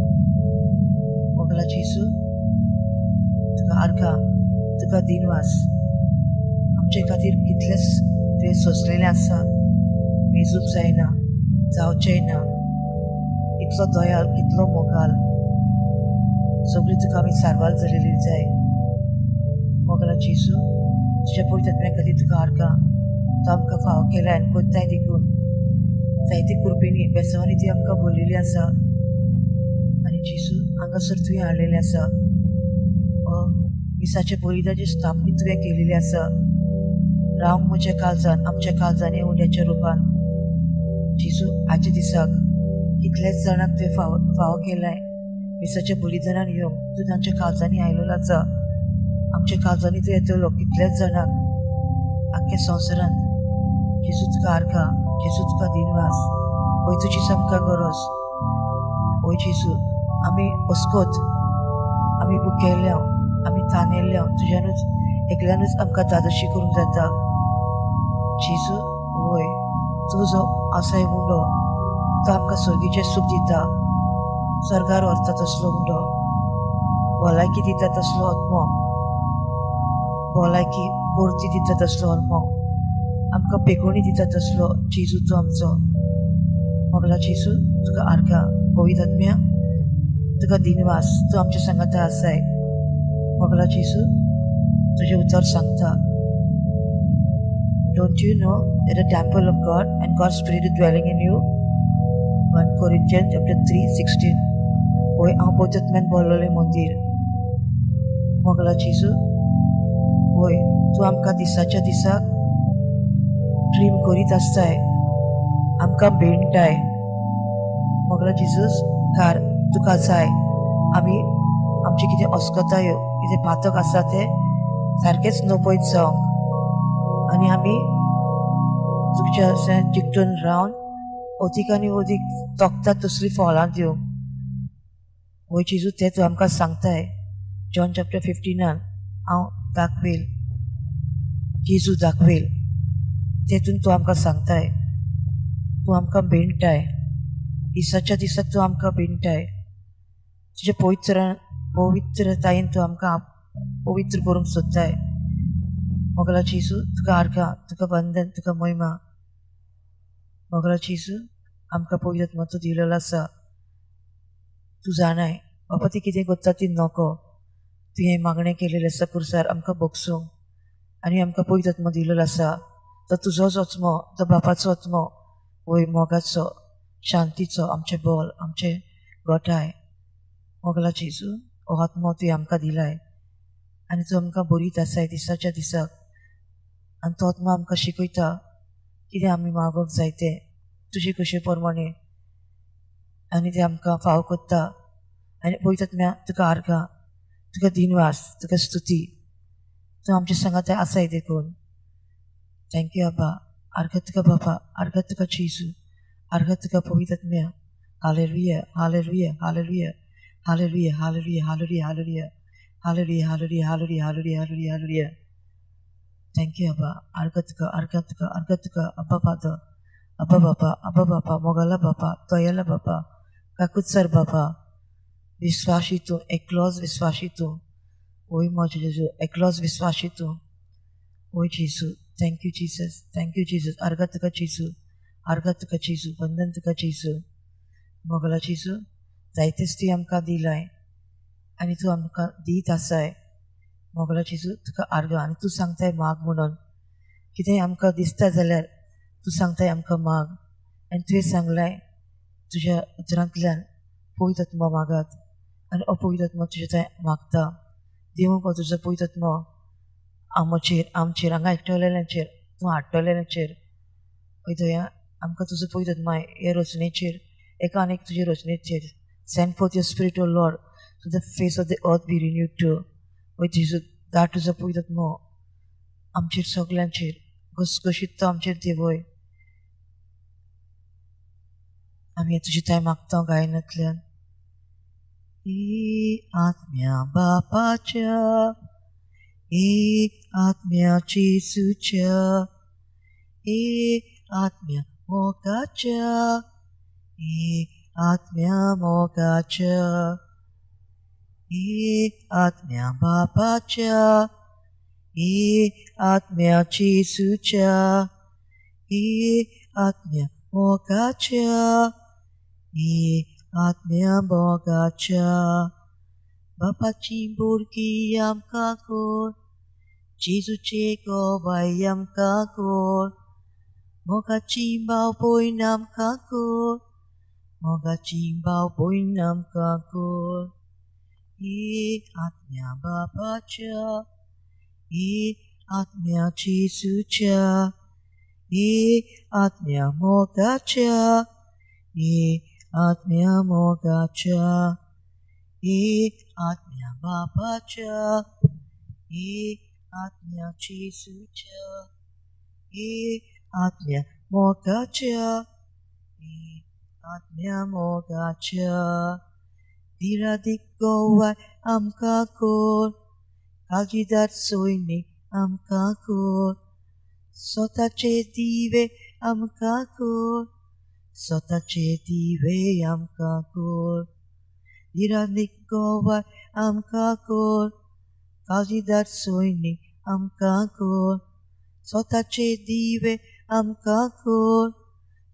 मोगला जेजू तुका आर्गां, तुका दिनवास. आमचे खातीर कितलेंच तुवें सोंसलेलें आसा. मेजूप जायना, जावचेंय ना. इतलो दयाळ, कितलो मोगाळ सगळी तुका आमी सारवार जालेली जाय. मोगला जेजू तुज्या पवित्र आत्म्या खातीर तुका आर्गां. तो आमकां फाव केलाय आनी कोत्ताय देखून. जायते कृपेनी बेसांवांनी ती आमकां भरलेली आसा. आनी जेजू हांगासर तुवें हाडलेलें आसा. मिसाचे बलिदानाची स्थापनी तुवें केलेली आसा. रावंक म्हज्या काळजान, आमच्या काळजान हे उंड्याच्या रुपान. जेजू आजच्या दिसाक कितलेच जाणांक तुवें फाव केलाय. मिसाच्या बलिदानान येवंक तूं तांच्या काळजांनी आयलोलो आसा. आमच्या काळजांनी तूं येतलो कितलेच जाणांक आख्ख्या संवसारांत. जेजू तुका आर्गां, जेजू तुका दिनवास. ओय तुजीच आमकां गरज. ओय जेजू आमी अस्कोत, आमी भुकेल्ल्या, आमी तानेल्ल्या तुज्यानूच एकल्यानूच आमकां दादोशी करूंक जाता. जेजू वय तुजो आसाय उंडो तो आमकां सर्गीचें सूख दिता. स्वर्गार व्हरता तसलो उंडो, भलायकी दिता तसलो आत्मो, भलायकी परती दिता तसलो आत्मो, आमकां पेकोणी दिता तसलो जेजू तूं आमचो. मोगला जेजू तुका आर्गां. पवित्र आत्म्या तुका दिनवास. तूं आमच्या सांगाता आसाय. मोगला जेजू तुजें उतर सांगता. Don't you know that the temple of God and God's Spirit is dwelling in you? 1 Corinthians chapter 3:16. ओय हांव पवित्र आत्म्यान भरलेलें मंदीर. मोगला जेजू ओय तूं आमकां दिसाच्या दिसाक ड्रीम करीत आसताय, आमकां भेंटताय. मोगला जेजूस कार तुका जाय आमी आमचे कितें अस्कोतायो, कितें पातक आसा ते सारकेंच नपयत जावंक आनी आमी तुमच्या अशें चिकटून रावन अदीक आनी अदीक तोखतात तसली फळां दिवंक. वय जेजू तें तूं आमकां सांगताय. जॉन चॅप्टर 15 हांव दाखवेल, जेजू दाखवेल. तेतून तूं आमकां सांगताय. तूं आमकां भेंटताय. दिसाच्या दिसाक तूं आमकां भेंटताय. तुज्या पवित्रतायेन तूं आमकां पवित्र करूंक सोदताय. मोगला जेजू तुका आर्गां, तुका वंदन, तुका महिमा. मोगला जेजू आमकां पवित्र आत्मा तूं दिलेलो आसा. तूं जाणाय बाबा ती कितें करता ती नको. तुवें मागणें केलेलें आसा खुर्सार आमकां बगसूंक आनी आमकां पवित्र आत्मा दिलेलो आसा. तो तुजोच आत्मो, तो बापाचो आत्मो, वय मोगाचो, शांतीचो, आमचे बल, आमचे गोठाय. मोगला जेजू हो आत्मो तुवें आमकां दिलाय आनी तूं आमकां बरीत आसाय दिसाच्या दिसाक. आनी तो आत्मा आमकां शिकयता कितें आमी मागोवंक जाय तें तुजे कशे प्रमाणे आनी तें आमकां फाव करता. आनी पवित्र आत्म्या तुका आर्गां, तुका दिनवास, तुका स्तुती. तूं आमचे सांगात आसाय देखून. थँक्यू आबा. आर्गां तुका बाबा, आर्गां तुका जेजू, आर्गां तुका पवित्र आत्म्या. हालेलुया, हालेलुया, हालेलुया, हालेलुया, हालेलुया, हालेलुया, हालेलुया, हालेलुया, हालेलुया, हालेलुया, हालेलुया, हालेलुया, हालेलुया. थँक्यू आबा. आर्गां तुका, आर्गां तुका, आर्गां तुका. अब्बा फादर, अब्बा बापा, अब्बा बापा, मोगाला बापा, दयाला बापा, काकुत्सर बापा. विश्वासी तूं, एकलोच विश्वासी तूं. ओय म्हजे जेजू, एकलोच विश्वासी तूं. ओय जेजू, थँक्यू जीसस, थँक्यू जीसस. आर्गां तुका जेजू, आर्गां तुका जेजू, वंदन तुका जेजू. मोगला जेजू जायतेच ती आमकां दिलाय आनी तूं आमकां दीत आसाय. मोगला जेजू तुका आर्ग आनी तूं सांगताय माग म्हणून कितेंय आमकां दिसता जाल्यार तूं सांगताय आमकां माग आनी तुवें सांगलाय तुज्या उतरांतल्यान पवित्र आत्मा मागात आनी हो पवित्र आत्मा तुजे थंय मागता. देवूंक हो तुजो पवित्र आत्मा आमचेर हांगा एकटलेल्यांचेर तूं हाडटलेल्यांचेर हय दया आमकां तुजो पवित्र आत्मा हे रचनेचेर एका आनी एक तुजे रचनेचेर send forth your spirit O lord so the face of the earth be renewed too. हय जेजू धाड तुजो पवित्र आत्मा आमचेर सगल्यांचेर घसघशीत तो आमचेर देवय. आमी हे तुजे थंय मागता गायनांतल्यान. आत्म्या बापाच्या आत्म्याची सुच्या आत्म्या मोगाच्या आत्म्या मोगाच्या आत्म्या बापाच्या आत्म्याची सुच्या आत्म्या मोगाच्या आत्म्या मोगाच्या. बापाची बोरगी आमकां कोर जेजूचे गोबाय आमकां कोर मोगाची भाव भयण आमकां कोर मोगाची भाव भयण आमकां कोर. आत्म्या बापाच्या आत्म्याची सुच्या आत्म्या मोगाच्या आत्म्या मोगाच्या आत्म्या बापाच्या आत्म्याची सुच्या आत्म्या मोगाच्या आत्म्या मोगाच्या. दिरादीक गोवाय आमकां कोर काळजीदार सैनीक आमकां कोर स्वताचे दिवे आमकां कोर स्वताचे दिवे आमकां कोर. दिरादीक गोवाय आमकां कोर काळजीदार सैनीक आमकां कोर स्वताचे दिवे आमकां कोर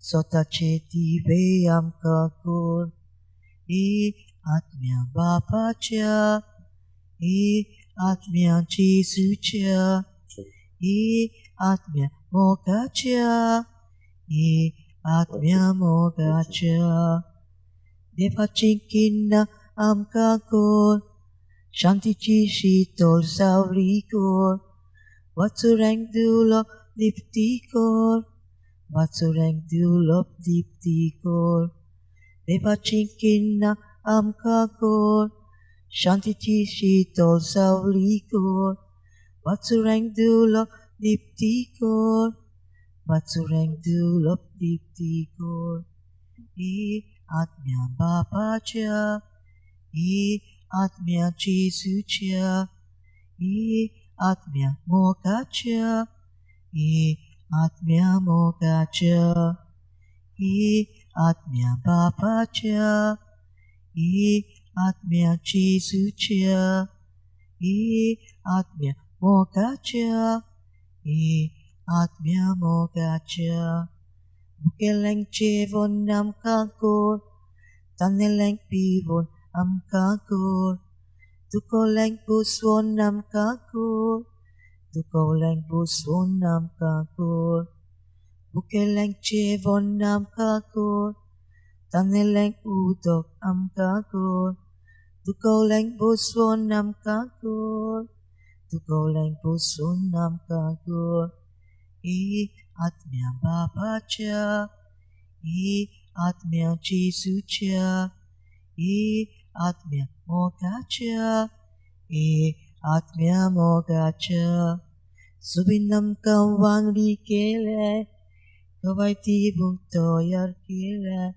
स्वताचे दिवे आमकां कोर. आत्म्या बापाच्या आत्म्याची सुच्या आत्म्या मोगाच्या आत्म्या मोगाच्या. देवाची किन्ना आमकां कोर शांतीची शीतल सावळी कोर वाचुऱ्यांक दिवलो दिप्ती कोर वाचुऱ्यांक दिवलो दिप्ती कोर. देवाची किन्ना आमकां कोर शांतीची शीतल सावळी कोर वाचुऱ्यांक दिवलो दिप्ती कोर वाचुऱ्यांक दिवलो दिप्ती कोर. आत्म्या बापाच्या आत्म्याची सुच्या आत्म्या मोगाच्या आत्म्या मोगाच्या आत्म्या बापाच्या आत्म्याची सुच्या आत्म्या मोगाच्या आत्म्या मोगाच्या. मुखेल्यांक जेवण आमकां कोर तान्नेल्यांक पिवण आमकां कोर दुखोल्यांक बसवण आमकां कोर दुखोल्यांक बसवण आमकां कोर. मुखेल्यांक जेवण आमकां कोर तान्नेल्यांक उदक आमकां कोर दुखोल्यांक बसवण आमकां कोर दुखोल्यांक बसवण आमकां कोर. आत्म्या बापाच्या आत्म्याची सुच्या आत्म्या मोगाच्या आत्म्या मोगाच्या. सुबीन आमकां वांगडी केल्या कवायती बूक तयार केल्या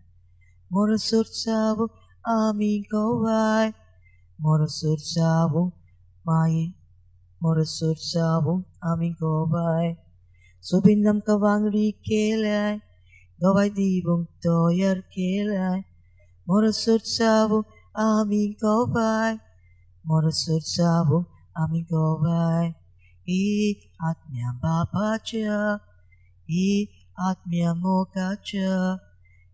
मोरसोर जावूंक आमी गोवाय मोरसोर जावूंक माये मोरसोर जावूंक आमी गोवाय. सुबीन आमकां वांगडी केल्या गवाय दिवंक तयार केल्या मोरसोर जावूंक आमी गोवाय मोरसोर जावूंक आमी गोवाय. आत्म्या बापाच्या आत्म्या मोगाच्या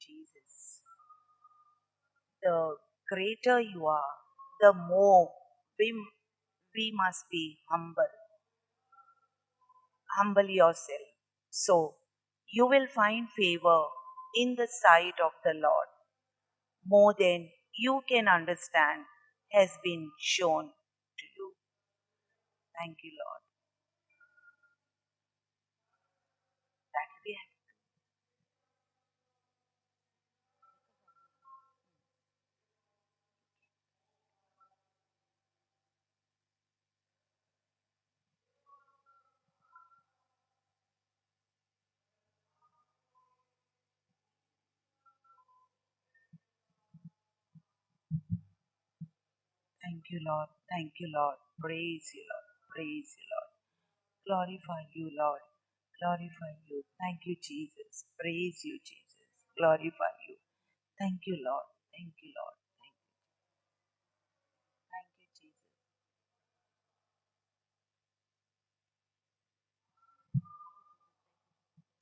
Jesus. The greater you are, the more we must be humble. Humble yourself. So you will find favor in the sight of the Lord. More than you can understand has been shown to you. Thank you, Lord. That we have. Thank you, Lord. Thank you, Lord. Praise you, Lord. Praise you, Lord. Glorify you, Lord. Glorify you. Thank you, Jesus. Praise you, Jesus. Glorify you. Thank you, Lord. Thank you, Lord. Thank you, Jesus.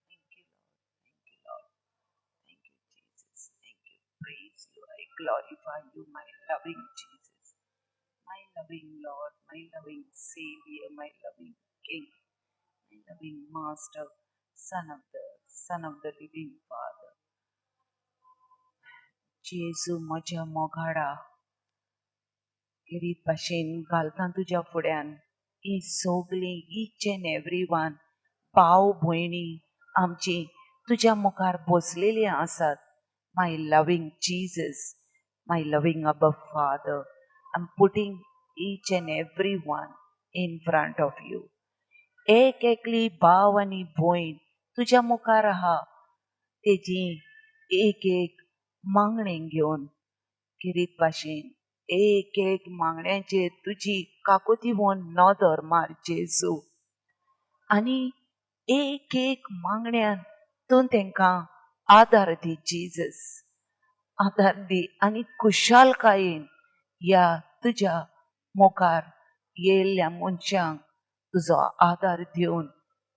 Thank you, Lord. Thank you, Lord. Thank you, Jesus. Thank you. Praise you. I glorify you, my loving Jesus. My loving Lord, my loving Savior, my loving King, my loving Master, Son of the living Father. जेजू म्हज्या मोगाडा किरीत भाशेन घालता तुज्या फुड्यान ही सगळीं each and every one भाव भयणी आमची तुज्या मुखार बसलेलीं आसात. My loving Jesus, my loving Abba father, I am putting each and every one in front of you. एक एकली भाव आनी भयण तुज्या मुखार आहा तेजी एक एक मागणें घेवन किरीत भाशेन एक एक मागण्यांचेर तुजी काकुती व्हरून नदर मार जेजू. आनी एक एक मागण्यान तूं तांकां आदार दी जीजस. आदार दी आनी खुशालकायेन ह्या तुज्या मुखार येयल्ल्या मनशांक तुजो आदार दिवन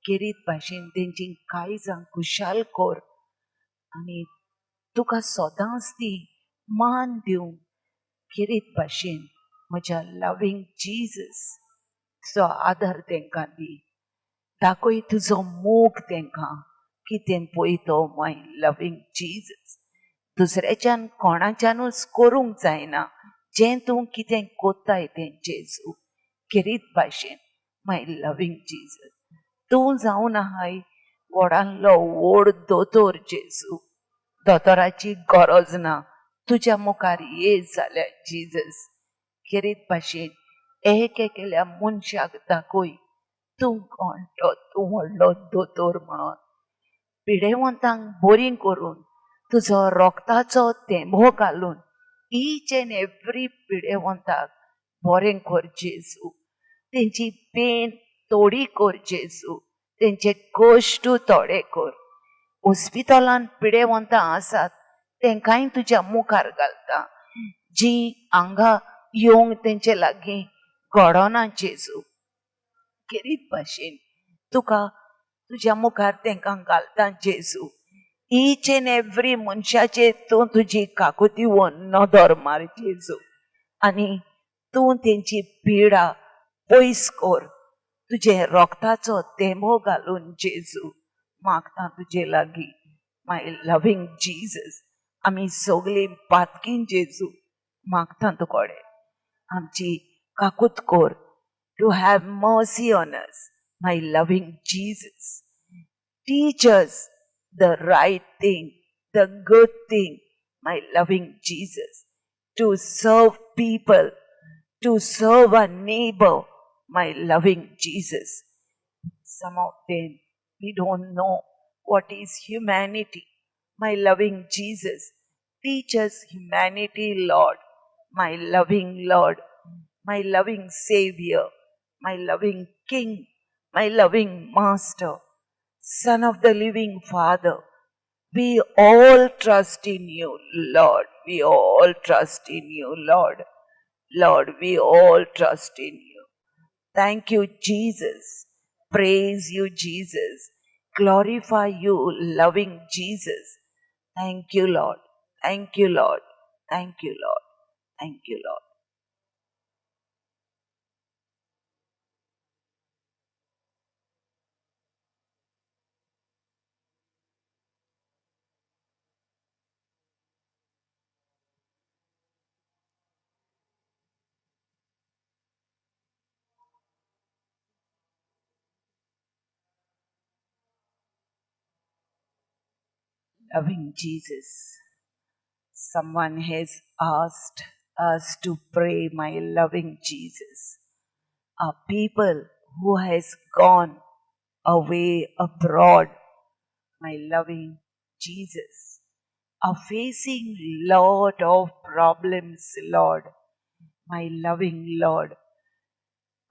किरीत भाशेन तेंची काळजां खुशाल कोर आनी तुका सदांच ती मान दिवं किरीत भाशेन म्हज्या लविंग जीजस तुजो आदार तांकां दी. दाखय तुजो मोग तांकां कितें पळयतो माय लविंग जीजस. दुसऱ्याच्यान कोणाच्यानूच करूंक जायना जें तूं कितें कोत्ताय तें जेजू. किरीत भाशेन माय लविंग जीजस तूं जावन आहाय व्हडालो व्हड दोतोर जेजू. दोतोराची गरज ना तुज्या मुखार ये जाल्यार जीजस. किरीत भाशेन एक एकल्या मनशाक दाखय तूं कोण तो, तूं व्हडलो दोतोर म्हणून. पिडेवंतांक बरी करून तुजो रोगताचो थेंबो घालून ईच एंड एवरी पिडेवंताक बरें कर जेजू. तेंची पेन तोडी कर जेजू. तेंचे कश्ट थोडे कर. हॉस्पिटलान पिडेवंतां आसात तेंकांय तुज्या मुखार घालता जीं हांगा येवंक तेंचे लागीं घडोना जेजू. किरीत भाशेन तुका तुज्या मुखार तांकां घालता जेजू. ईच एंड एवरी मनशाचेर तूं तुजी काकुती व्हरून नदर मार जेजू. आनी तूं तेंची पिडा पयस कोर तुजे रोगताचो थेंबो घालून जेजू. मागता तुजे लागीं माय लविंग जीजस. आमी सगळीं पातकीन जेजू मागता तुकोडे आमची काकूत कोर. To have mercy on us my loving Jesus. Teach us the right thing, the good thing, my loving Jesus, to serve people, to serve a neighbor, my loving Jesus. Some of them, we don't know what is humanity, my loving Jesus. Teach us humanity, Lord, my loving Lord, my loving Savior, my loving King, my loving Master, Son of the living Father. We all trust in you, Lord. We all trust in you, Lord. Lord, we all trust in you. Thank you, Jesus. Praise you, Jesus. Glorify you, loving Jesus. Thank you, Lord. Thank you, Lord. Thank you, Lord. Thank you, Lord. Loving Jesus. Someone has asked us to pray, my loving Jesus. A people who has gone away abroad, my loving Jesus, are facing lot of problems, Lord, my loving Lord,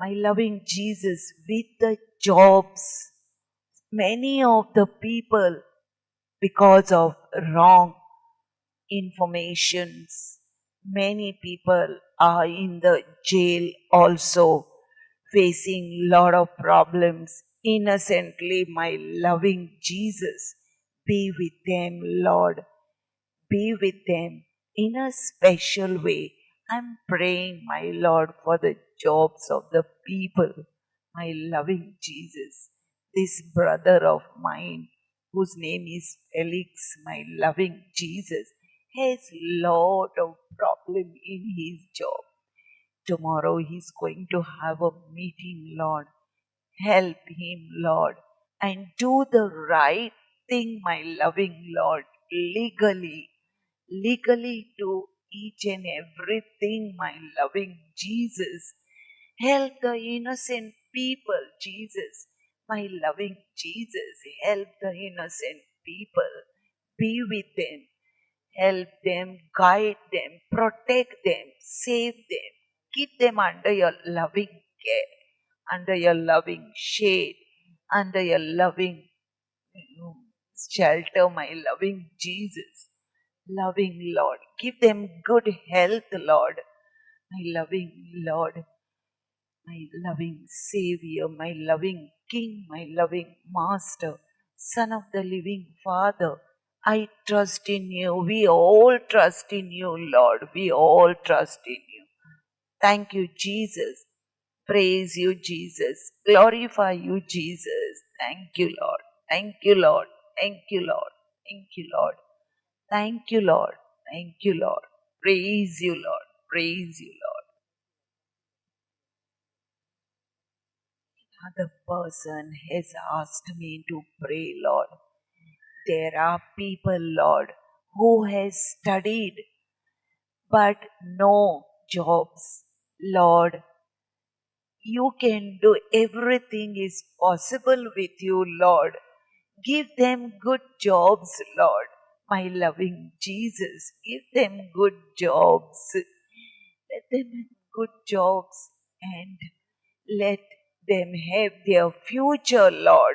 my loving Jesus, with the jobs. Many of the people, because of wrong informations, many people are in the jail also, facing lot of problems. Innocently, my loving Jesus, be with them, Lord. Be with them in a special way. I'm praying, my Lord, for the jobs of the people. My loving Jesus, this brother of mine, whose name is Felix, my loving Jesus, has lot of problem in his job. Tomorrow he's going to have a meeting, Lord. Help him, Lord, and do the right thing, my loving Lord, legally. Legally do each and everything, my loving Jesus. Help the innocent people, Jesus. My loving Jesus, help the innocent people. Be with them. Help them, guide them, protect them, save them. Keep them under your loving care, under your loving shade, under your loving shelter, my loving Jesus. Loving Lord, give them good health, Lord. My loving Lord, my loving Savior, my loving King, my loving Master, Son of the living Father. I trust in you. We all trust in you, Lord. We all trust in you. Thank you, Jesus. Praise you, Jesus. Glorify you, Jesus. Thank you, Lord. Thank you, Lord. Thank you, Lord. Thank you, Lord. Thank you, Lord. Thank you, Lord. Praise you, Lord. Praise you, Lord. Another person has asked me to pray, Lord. There are people, Lord, who has studied but no jobs. Lord, you can do everything is possible with you, Lord. Give them good jobs, Lord. My loving Jesus, give them good jobs. Let them have good jobs and let them have their future, Lord.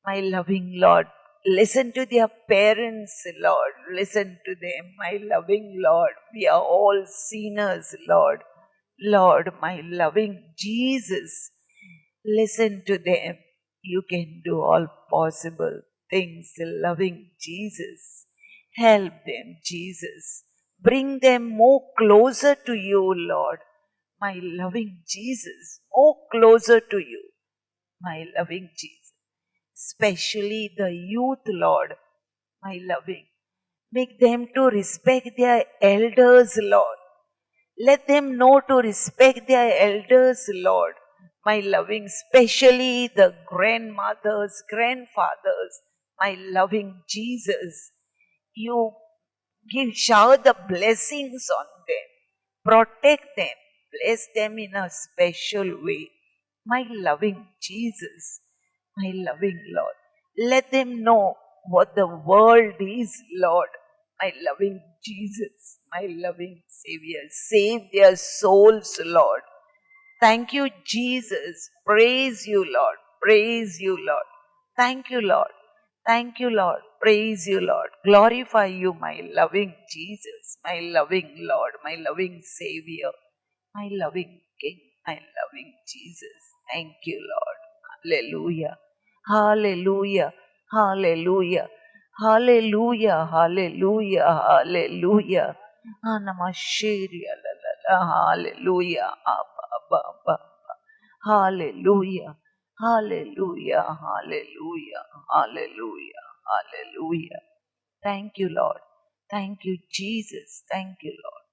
My loving Lord, listen to their parents, Lord. Listen to them, my loving Lord. We are all sinners, Lord. Lord, my loving Jesus, listen to them. You can do all possible things, loving Jesus. Help them, Jesus. Bring them more closer to you, Lord. My loving Jesus, more closer to you. My loving Jesus. Especially the youth, Lord. My loving. Make them to respect their elders, Lord. Let them know to respect their elders, Lord. My loving, especially the grandmothers, grandfathers, my loving Jesus. You shower the blessings on them. Protect them. Bless them in a special way. My loving Jesus, my loving Lord. Let them know what the world is, Lord. My loving Jesus, my loving Savior. Save their souls, Lord. Thank you, Jesus. Praise you, Lord. Praise you, Lord. Thank you, Lord. Thank you, Lord. Praise you, Lord. Glorify you, my loving Jesus, my loving Lord, my loving Savior, my loving King, my loving Jesus. Thank you, Lord. Hallelujah. Hallelujah. Hallelujah. Hallelujah, hallelujah, hallelujah. Anamashiri, hallelujah, Abba, Abba, Abba. Hallelujah, hallelujah, hallelujah, hallelujah, hallelujah. Thank you, Lord. Thank you, Jesus. Thank you, Lord.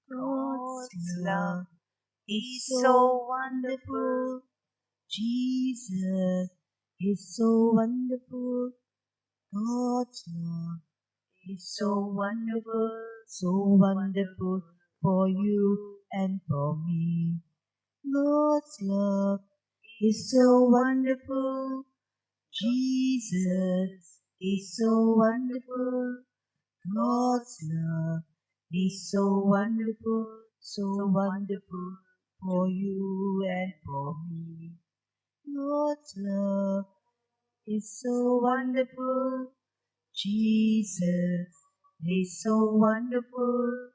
God's love is so wonderful. Jesus is so wonderful. God's love is so wonderful for you and for me. God's love is so wonderful. Jesus is so wonderful. God's love is so wonderful for you and for me. God's love is so wonderful. Jesus is so wonderful.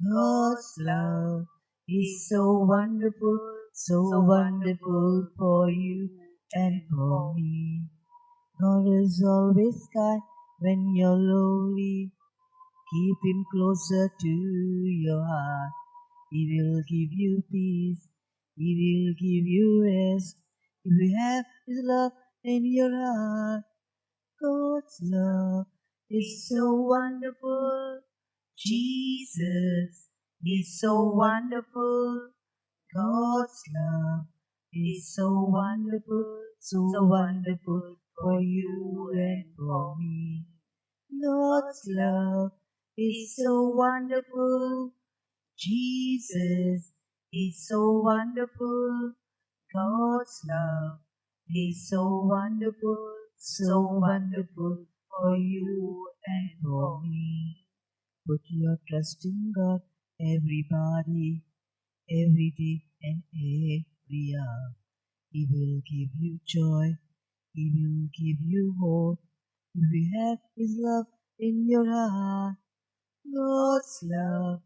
God's love is so wonderful for you and for me. God is always kind when you're lonely. Keep him closer to your heart. He will give you peace. He will give you rest. If you have his love in your heart, God's love is so wonderful. Jesus is so wonderful. God's love is so wonderful for you and for me. God's love is so wonderful. Jesus is so wonderful. God's love is so wonderful for you and for me. Put your trust in God, everybody, every day and every hour. He will give you joy. He will give you hope. If you have His love in your heart, God's love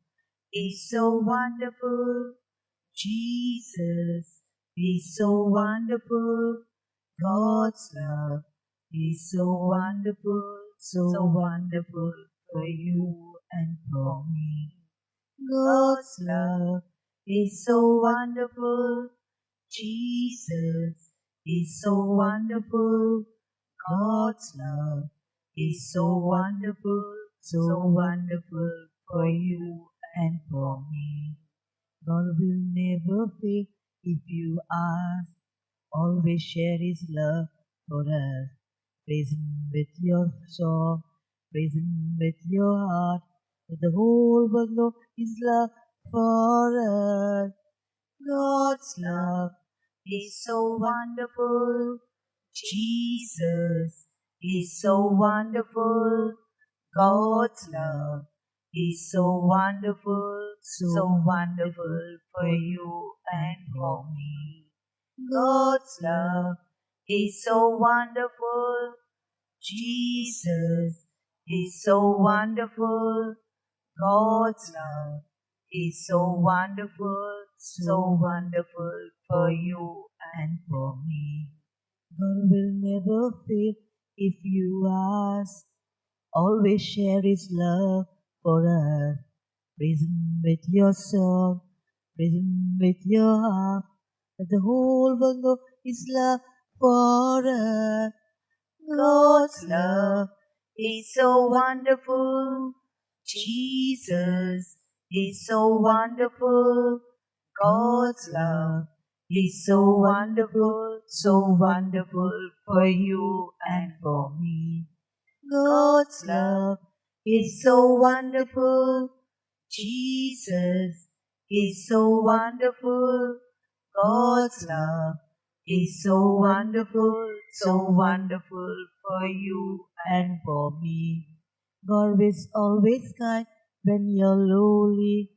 is so wonderful. Jesus is so wonderful. God's love is so wonderful for you and for me. God's love is so wonderful. Jesus is so wonderful. God's love is so wonderful for you and for me. God will never fail if you ask. Always share His love for us. Praise Him with your song. Praise Him with your heart. Let the whole world know His love for us. God's love is so wonderful. Jesus is so wonderful. God's love is so wonderful for you and for me. God's love is so wonderful. Jesus is so wonderful. God's love is so wonderful for you and for me. God will never fail if you ask. Always share His love for us. Praise Him with your song. Praise Him with your heart. Let the whole world know His love for us. God's love is so wonderful. Jesus is so wonderful. God's love is so wonderful for you and for me. God's love is so wonderful. Jesus is so wonderful. God's love is so wonderful for you and for me. God is always kind when you're lowly.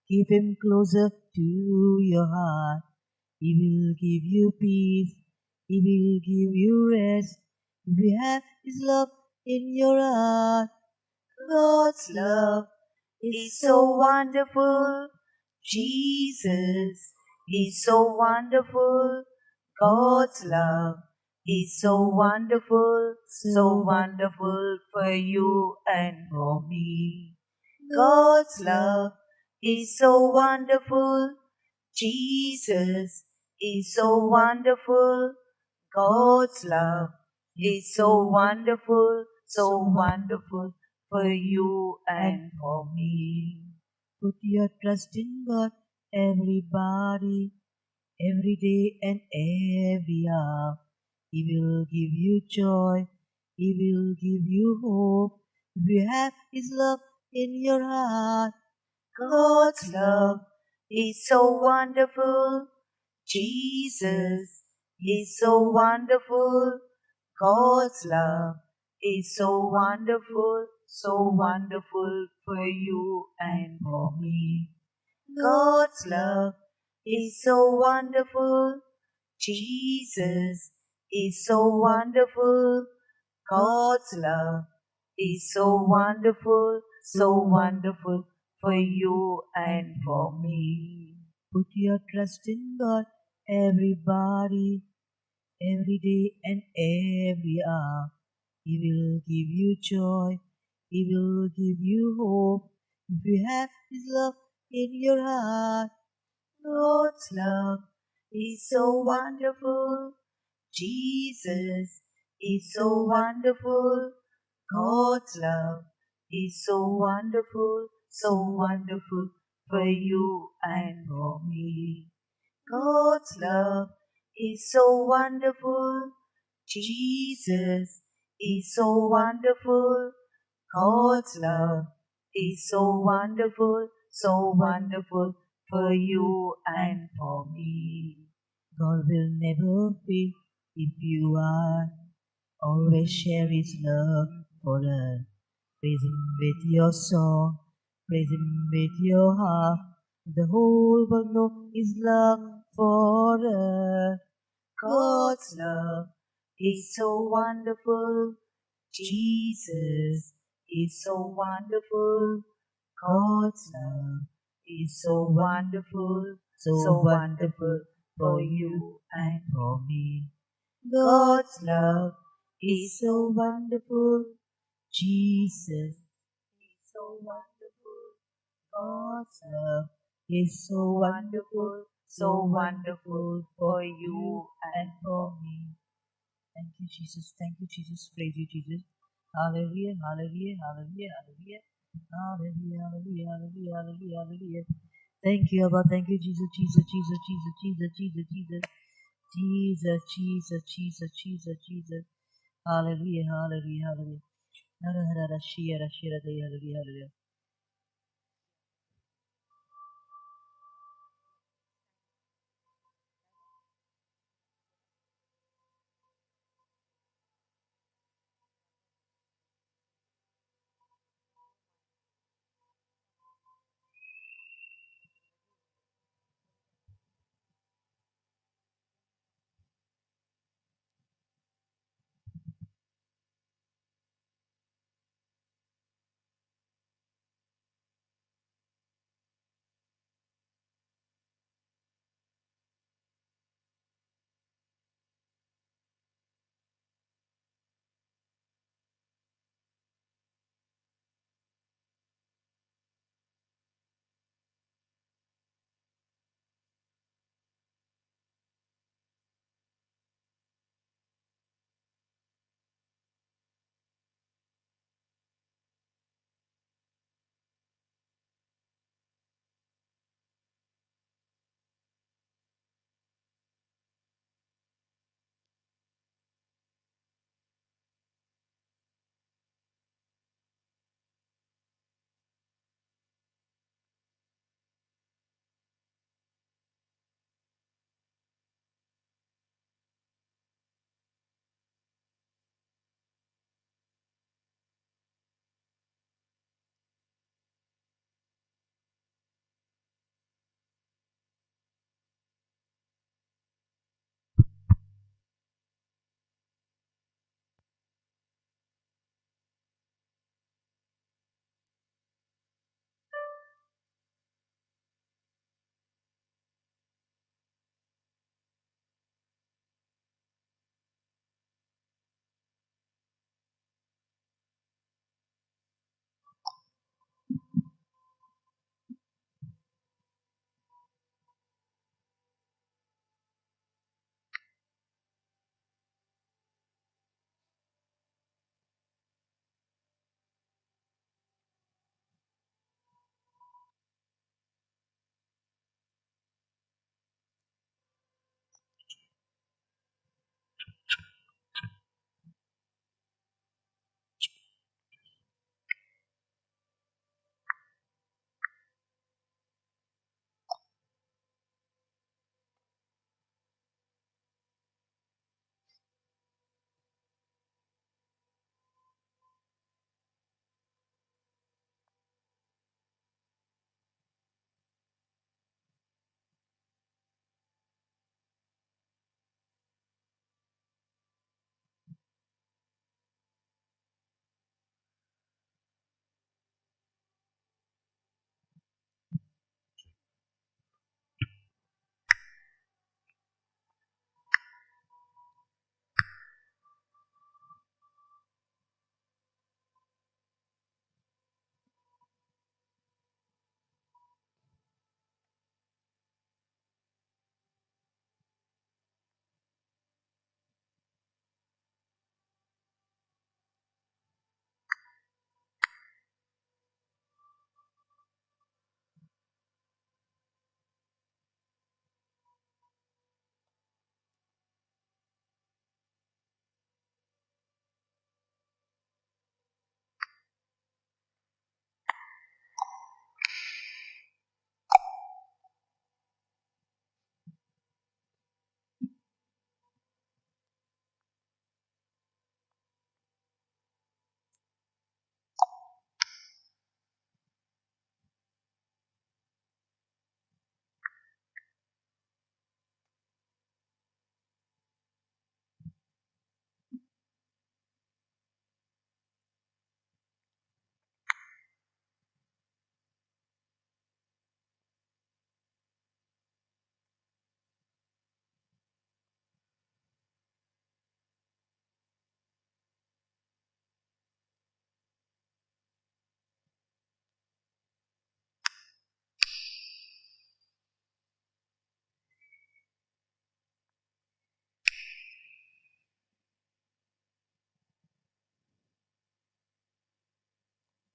Keep Him closer to your heart. He will give you peace. He will give you rest. If you have His love in your heart, God's love is so wonderful. Jesus is so wonderful. God's love is so wonderful for you and for me. God's love is so wonderful. Jesus is so wonderful. God's love is so wonderful for you and for me. Put your trust in God, everybody, every day and every hour. He will give you joy. He will give you hope. If you have His love in your heart, God's love is so wonderful. Jesus is so wonderful. God's love is so wonderful for you and for me. God's love is so wonderful. Jesus is so wonderful. God's love is so wonderful for you and for me. Put your trust in God, everybody, every day and every hour. He will give you joy. He will give you hope. If you have His love in your heart, God's love is so wonderful. Jesus is so wonderful. God's love is so wonderful for you and for me. God's love is so wonderful. Jesus is so wonderful. God's love is so wonderful for you and for me. God will never fail if you are. Always share His love for us. Praise Him with your song. Praise Him with your heart. The whole world know His love for us. God's love is so wonderful. Jesus is so wonderful. God's love is so wonderful, so wonderful for you and for me. God's love is so wonderful. Jesus is so wonderful. God's love is so wonderful, so wonderful for you and for me. Thank you, Jesus. Thank you, Jesus. Praise you, Jesus. Hallelujah, hallelujah, hallelujah, hallelujah. Hallelujah, hallelujah, hallelujah, hallelujah, hallelujah. Thank you, Abba. Thank you, Jesus, Jesus, Jesus, Jesus, Jesus, Jesus, Jesus. Jesus, Jesus, Jesus, Jesus, Jesus. Hallelujah, hallelujah, hallelujah. Hara, hara, hara, shia, hara, shia, hara, hallelujah, hallelujah.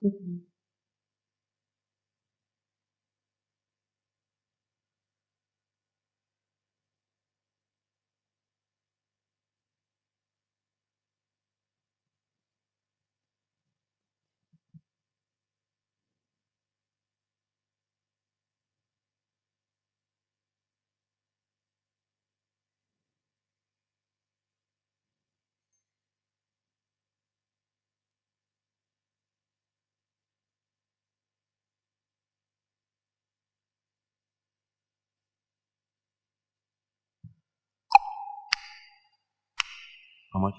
Good night. How much?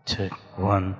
Check one.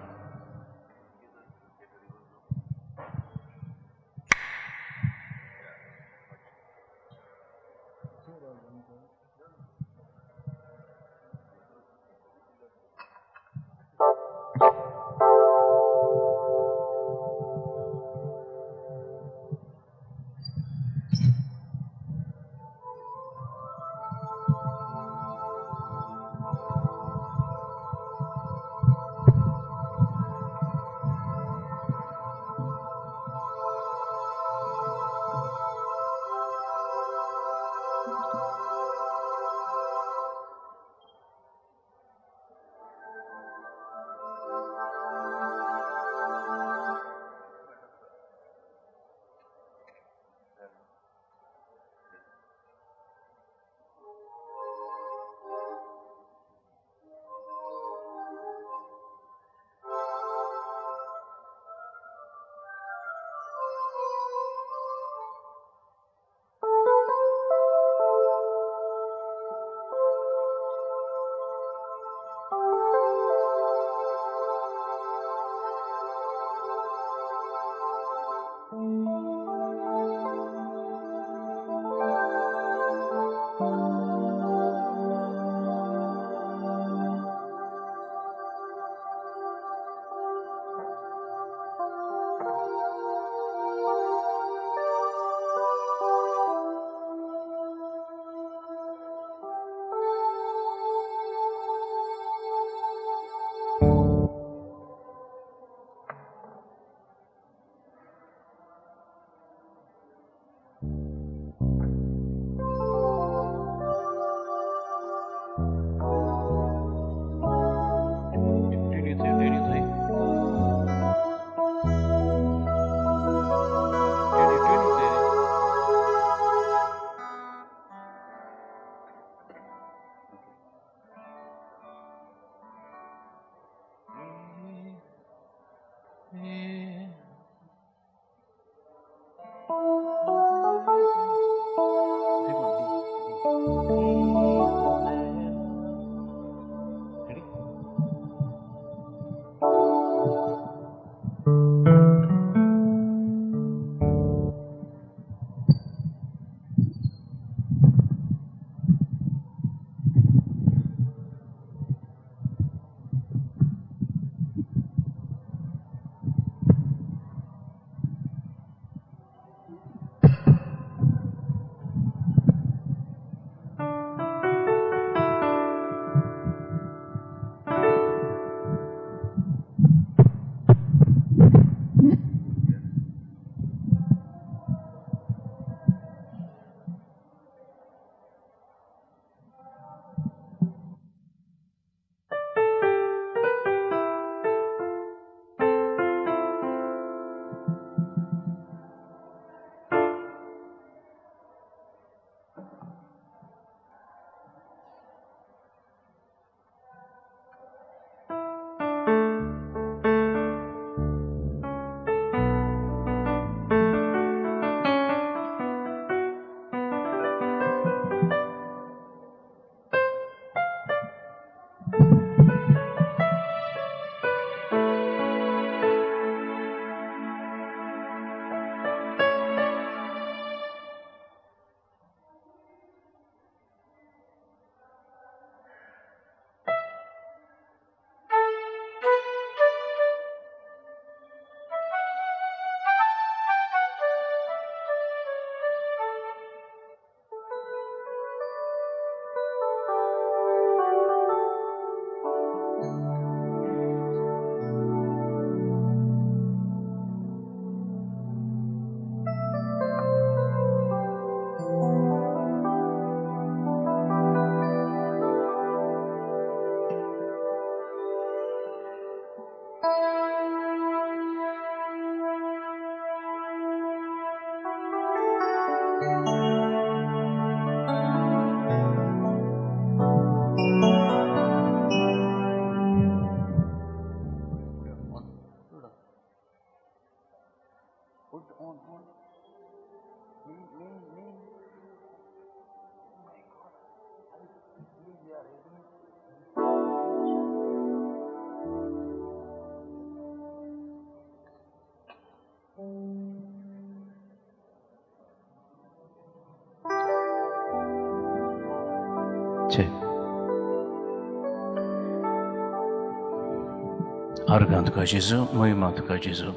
Argan tuka Jesu, Mohima tuka Jesu,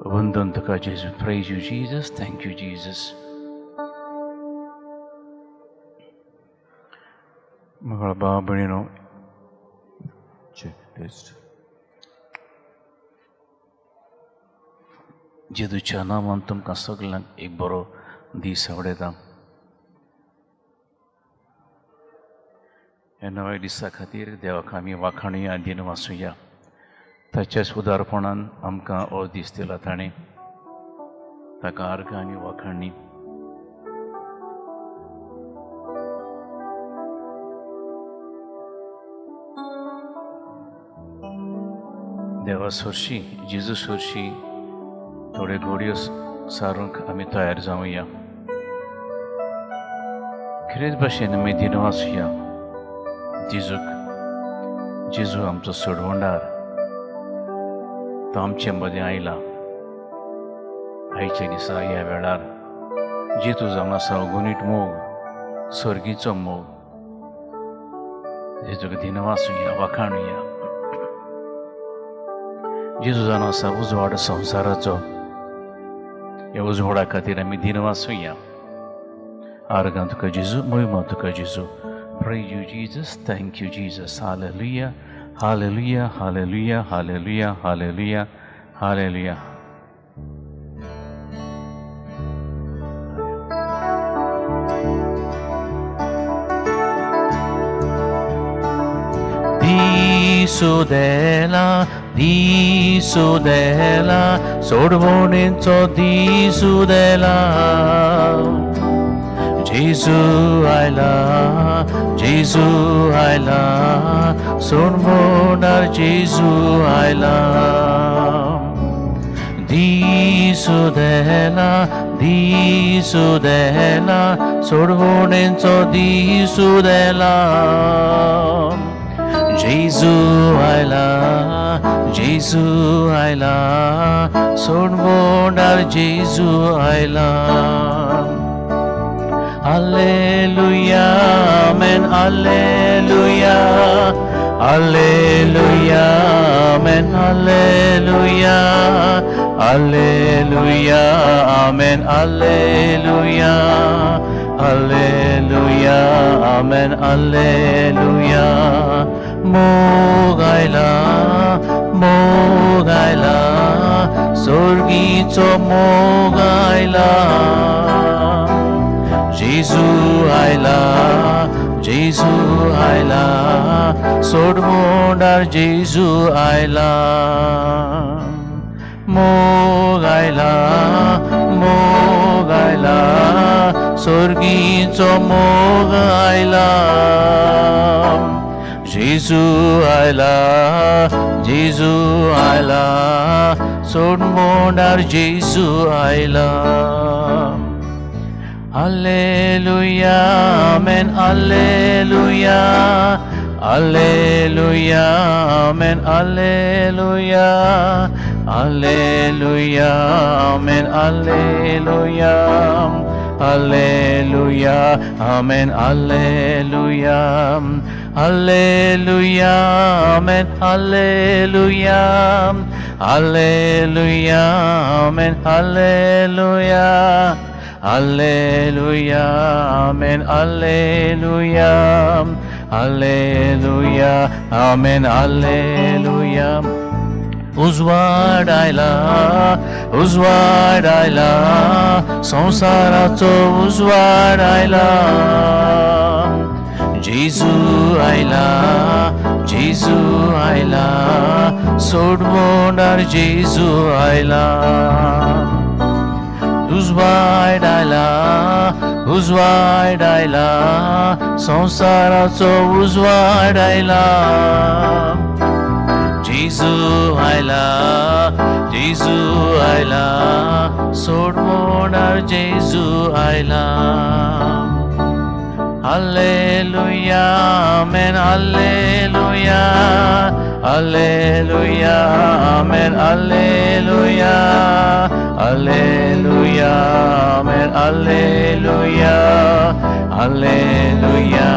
Vandan tuka Jesu. Praise you, Jesus. Thank you, Jesus. Magala Babarino. Check test. जेदूच्या नावान तुमकां सगळ्यांक एक बरो दीस आवडेता. ह्या नव्या दिसा खातीर देवाक आमी वाखाणुया, दिन वाचुया. ताच्याच उदारपणान आमकां हो दीस दिला ताणें. ताका अर्घ आनी वाखाणणी. देवा सोर्शी, जेजू सोर्शी थोडे घोडयो सारूंक आमी तयार जावया. खरेच भाशेन आमी दिन वाचुया जेजूक. जेजू आमचो सोडवंडार, तो आमचे मदें आयला. आयच्या दिसा ह्या वेळार जेजू जावन आसा अगोनीट मोग, स्वर्गीचो मोग. जेजूक दिन वाचुया, वाखाणुया. जेजू जावन आसा उजवाड संवसाराचो. ह्या उजवाडा खातीर आमी दिन वाचुया. आर्गां तुका जेजू, महिमा तुका जेजू. Praise you, Jesus. Thank you, Jesus. Hallelujah. Hallelujah. Hallelujah. Hallelujah. Hallelujah. Hallelujah. Disudela, sorbonenzo disudela. Jesu aila, sorbonar Jesu aila. Disudela, sorbonenzo disudela. Jesu aila, sorbonar Jesu aila. Alleluia, amen, alleluia, alleluia, amen, alleluia, alleluia, amen, alleluia, alleluia, amen, alleluia. Mogaila, sorgicho mogaila. Jesu aila, sorbondar Jesu aila. Mogaila, sorgicho mogaila. Jesu aila, sorbondar Jesu aila. Alleluia, amen, alleluia, alleluia, amen, alleluia, alleluia, amen, alleluia, alleluia, amen, alleluia, alleluia, amen, alleluia, alleluia, amen, alleluia. Alleluia, amen, alleluia, alleluia, amen, alleluia. Uzwadaila, संसाराचो uzwadaila. Jesu aila, sorbondar Jesu aila. Uzwadaila, संसाराचो uzwadaila. Jesu aila, sorbondar Jesu aila. Alleluia, amen, alleluia, alleluia, amen, alleluia, alleluia, amen, alleluia, alleluia,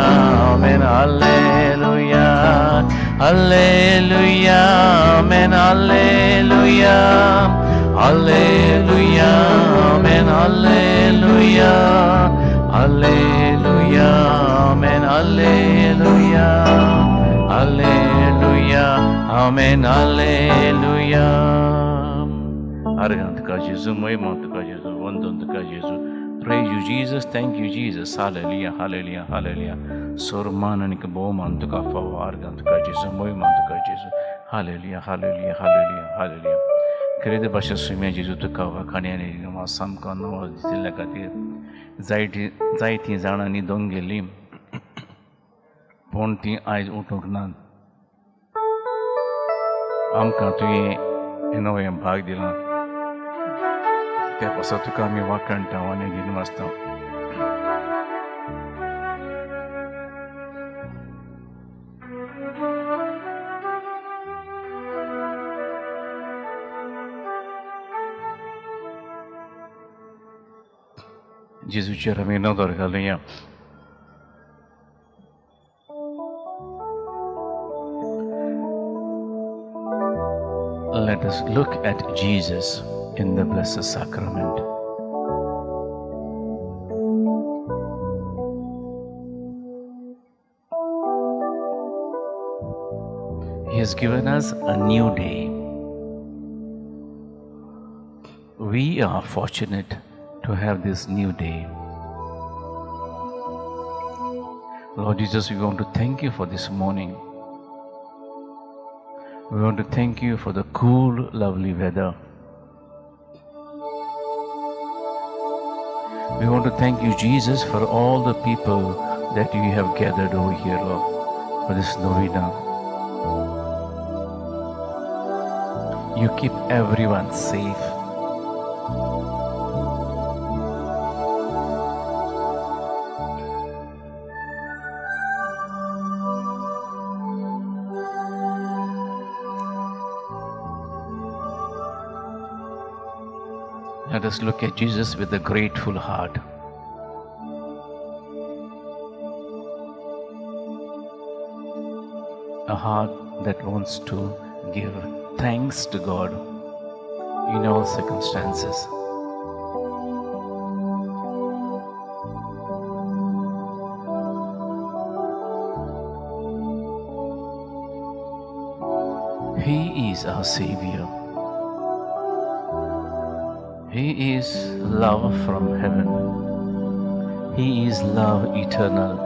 amen, alleluia, Hallelujah, amen, hallelujah. Hallelujah, amen, hallelujah. Hallelujah, amen, hallelujah. Hallelujah, amen, hallelujah. Argantaka Jesus, Moimantaka Jesus, Wandantaka Jesus. Praise you, Jesus. Thank you, Jesus. Hallelujah, hallelujah, hallelujah. Sormananika Bomantaka for Argantaka Jesus, Moimantaka Jesus. Hallelujah, hallelujah, hallelujah, hallelujah. Credo Basha Swimia Jesus to cover Kanyani, some Kano, Zilakati, Zaiti Zanani Dongelim, Ponti eyes Utoknan. Amka to ye, Enoyam Bagdila. Pasatu kami wakanta wane dinwasta. Jesus Jeremy no dorgalia. Let us look at Jesus in the Blessed Sacrament. He has given us a new day. We are fortunate to have this new day. Lord Jesus, we want to thank you for this morning. We want to thank you for the cool, lovely weather. We want to thank you, Jesus, for all the people that you have gathered over here, Lord, for this novena. You keep everyone safe. Let us look at Jesus with a grateful heart. A heart that wants to give thanks to God in all circumstances. He is our Savior. He is love from heaven. He is love eternal.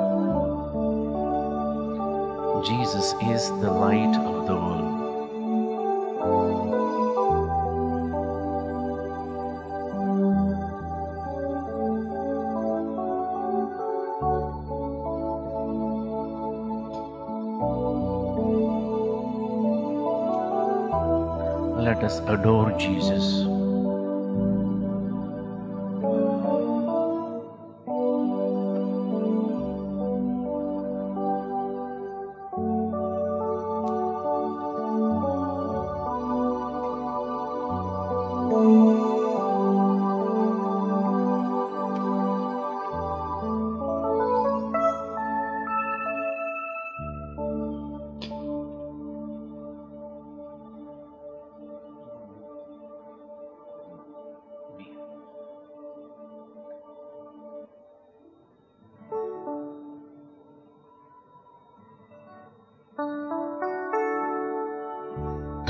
Jesus is the light of the world. Let us adore Jesus.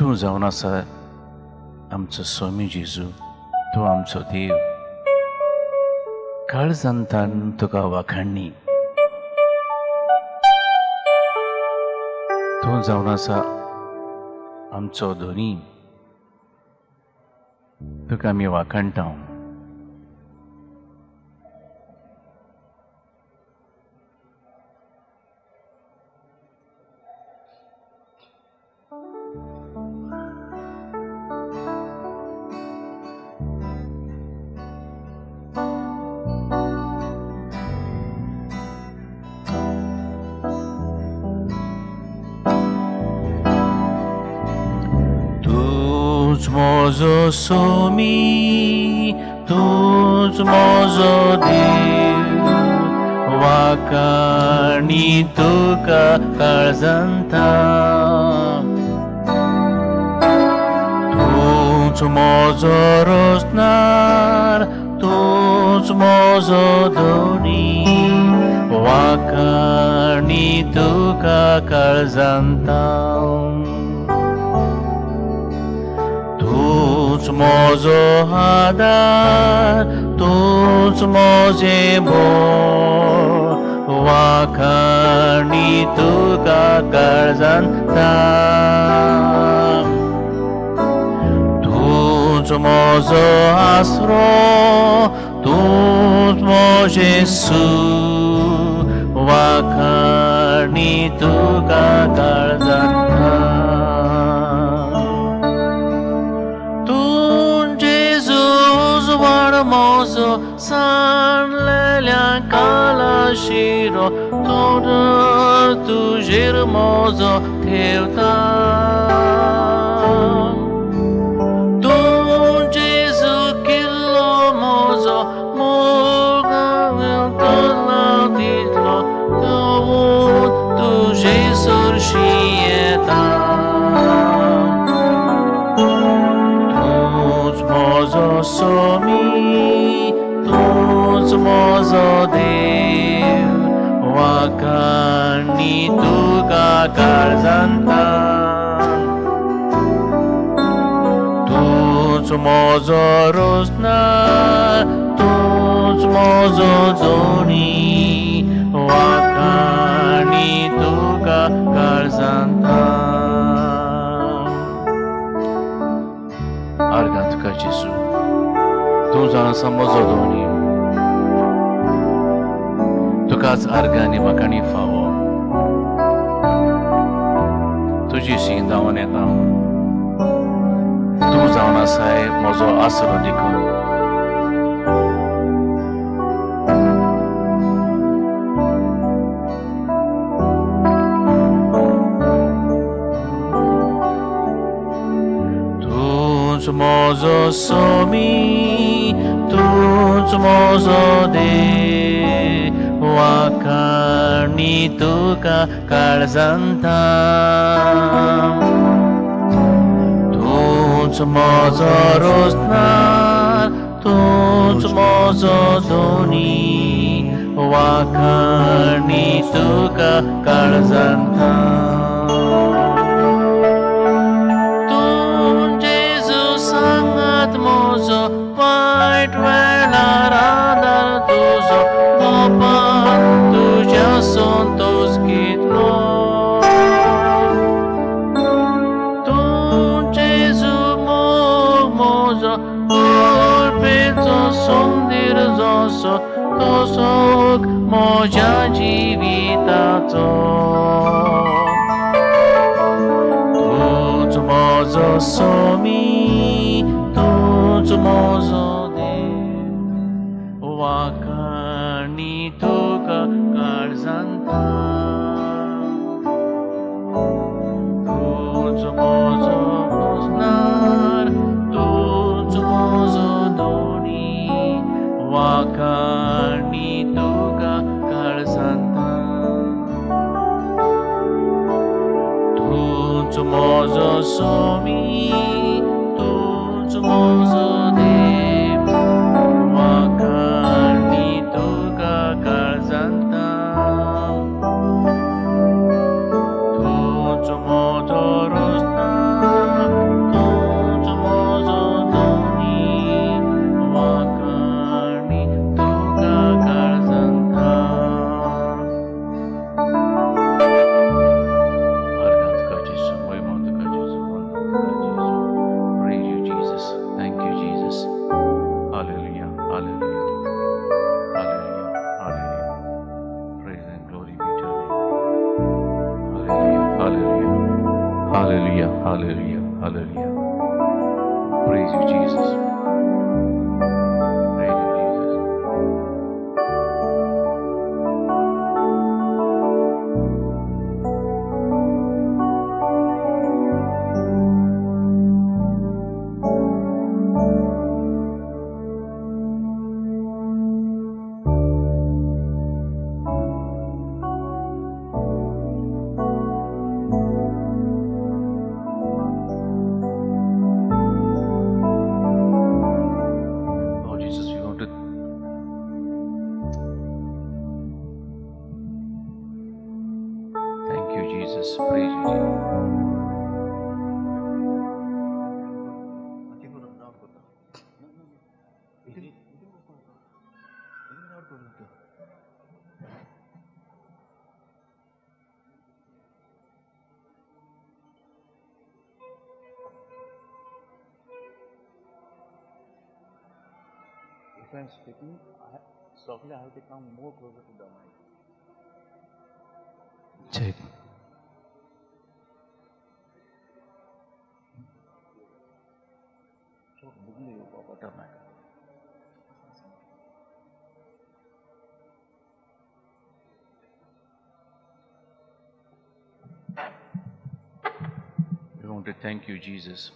तू जाऊन असा आमचो स्वामी जेजू तू आमचो देव काळजांतान तुका वाखाणणी तू जाऊन असा आमचो धोनी तुका आमी वाखाणटा Mozo somi, tuz mozo Deus, Vakani तुका काळजांता तूच मोजो रोजनार तूच मोजो दोनी वाकाणी तुका काळजांता तूच मोजो आदार तूच मोजे बोळ वाखाणी तुका काळजांता तूच मोजो आसरो तूच मोजे सू वाखाणी तुका काळजांता मोजो सांडलेल्या कालाशिरो तोर तुजेर मोजो ठेवता तूं जेजू किल्लो मोजो मोगावेला दितलो तो तुजे सुरशी येता तूच मोजो सोमी तूच मोजो देव वाखाणी तुका काळजांता तूच मोजो रोजनार तूच मोजो दोनी वाखाणी तुका काळजांता अर्गां तुका जेजू तूं जाणा मोजो दोनी तुकाच अर्गांनी वाखाणी फावो तुजी शी जावन येता तूं जावन आसाय म्हजो आसरो दिको तूच मोजो सोमी तूच मोजो देव वाखाणी तुका काळजांता तूच मोजो रोजनार तूच मोजो दोनी वाखाणी तुका काळजांता तूं जेजू सांगात मोजो वायट वेळार आदार तुजो मोपान तुज्या संतोष घेतलो तूं जेजू मोजो कुळपेचो सोंदीर जसो तसोक म्हज्या जिविताचो तूच मोजो सोमी तूच मोजो देव वाखाणी तुका काळजांता तूच मोजो रोजनार तूच मोजो दोनी वाखाणी तुका काळजांता तूच मोजो सोमी तूच मोजो देव वाखाणी तुका काळजांता तूच मोजो रोजनार तूच मोजो दोनी वाखाणी तुका काळजांता Praise you, Jesus. Thank you, Jesus. Hallelujah. Hallelujah. Hallelujah. Hallelujah. Praise and glory be to thee. Hallelujah. Hallelujah. Hallelujah. Hallelujah. Praise you, Jesus. Praise you, Jesus. friends speaking, softly I have to come more closer to the mic. Check. So, bugli ko bata mic. We want to thank you, Jesus.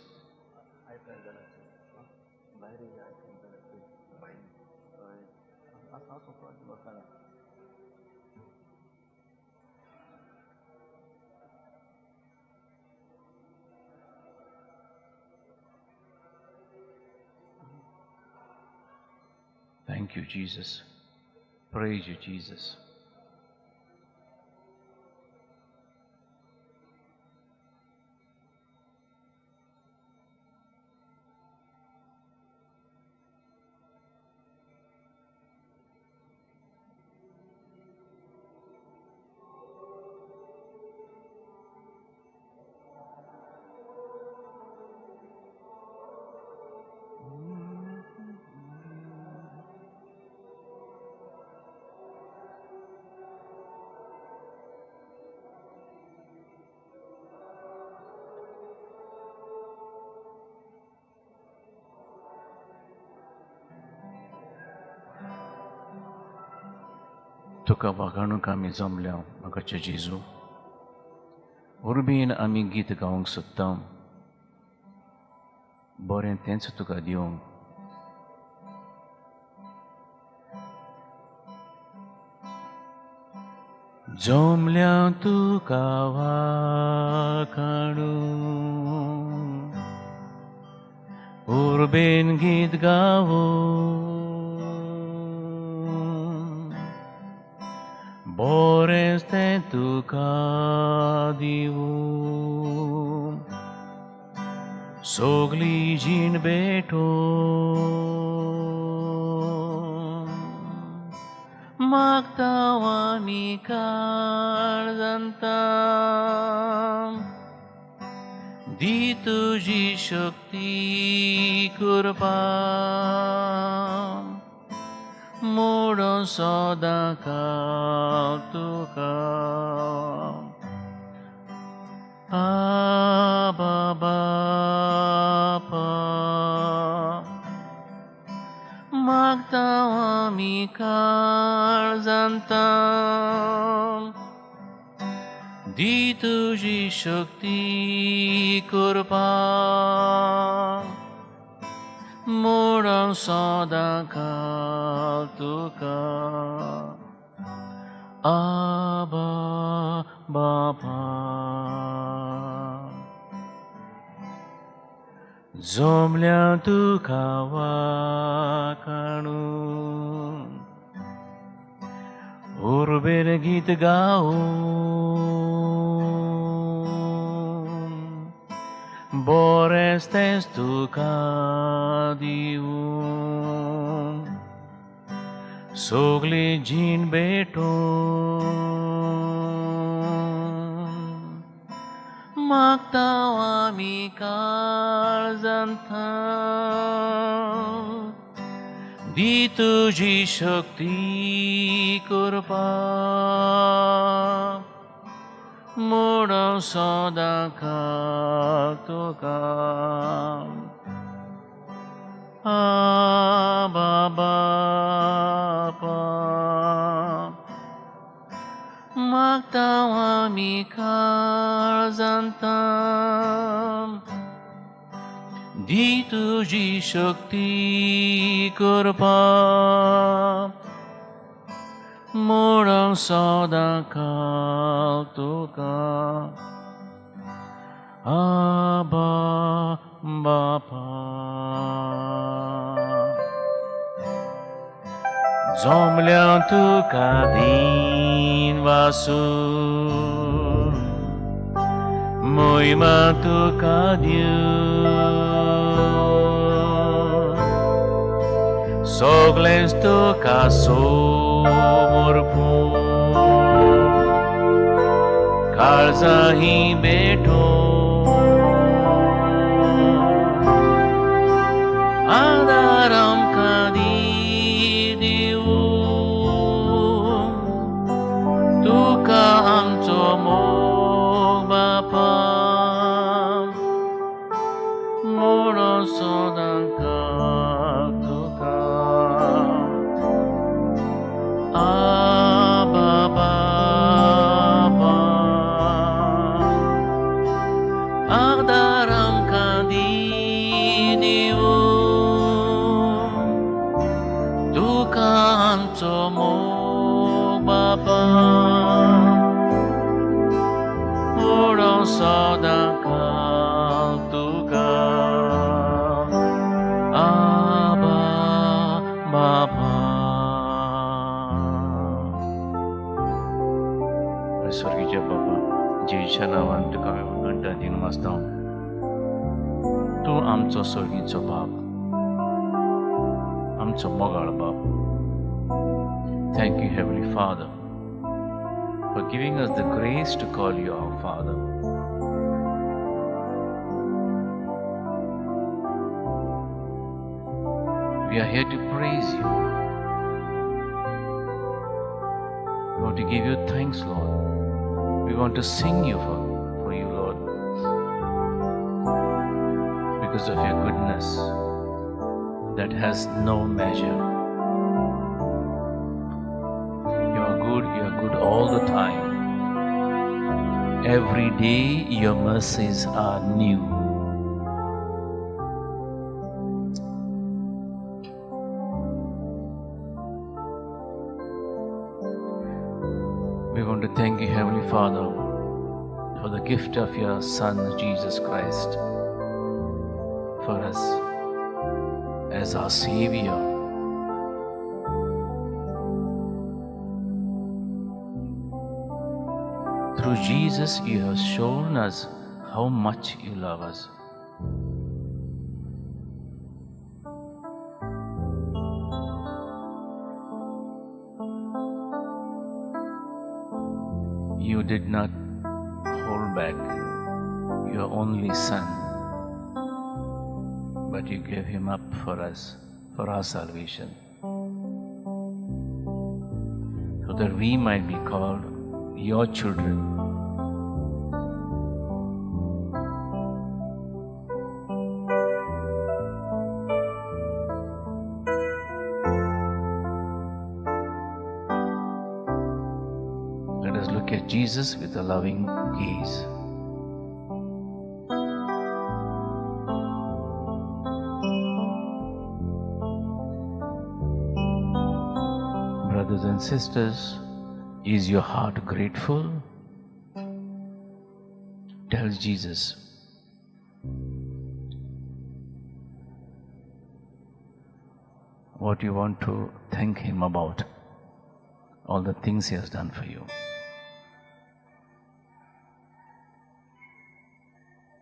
Thank you, Jesus. Praise you, Jesus. तुका वागणूक आमी जमल्या म्हाकाचे जेजू उर्बेन आमी गीत गावंक सोदता बरें तेंच तुका दिवंक जमल्या तुका वागणूक उर्बेन गीत गावूं Bores te tuka divu Sogli jin beto Magtawa mi karzantam Di tuji shakti kurpam Muro soda kautuka Abba Bapa Magtawa mi karzantam Di tuji shakti kurpa Murang soda kautuka Abba Bapa Zomlia tuka wakanu Urber git gaun Bores tes tuka diun Sogli jin beton Magtawa mi karzantam Di tuji shakti kurpa Murang soda kautuka Abba Bapa Magtawa mi karzantam Di tuji shakti kurpa Murang soda kautuka Abba Bapa Zomliang tuka din vasu Moima tuka diu Sogles tuka somorpun Karzahi beto Adaram kadi sodangka tuka Abba Baba Adaram kadiniwo Dukan tomo Baba Orang sadakal tuga Abba Baba स्वर्गीय बाबा जेच्या नावान तुका हांवें घंटा दिवन वाचता तूं आमचो स्वर्गीचो बाप आमचो मोगाळ बाप Thank you, Heavenly Father, for giving us the grace to call you our Father. We are here to praise you. We want to give you thanks, Lord. We want to sing you for you, Lord, because of your goodness that has no measure. You are good all the time. Every day your mercies are new. We want to thank you, Heavenly Father, for the gift of your Son, Jesus Christ, for us as our Savior. Through Jesus, you have shown us how much you love us. You did not hold back your only Son, but you gave him up for us, for our salvation, so that we might be called your children. Let us look at Jesus with a loving gaze. Brothers and sisters, is your heart grateful? Tell Jesus. What you want to thank Him about, all the things He has done for you.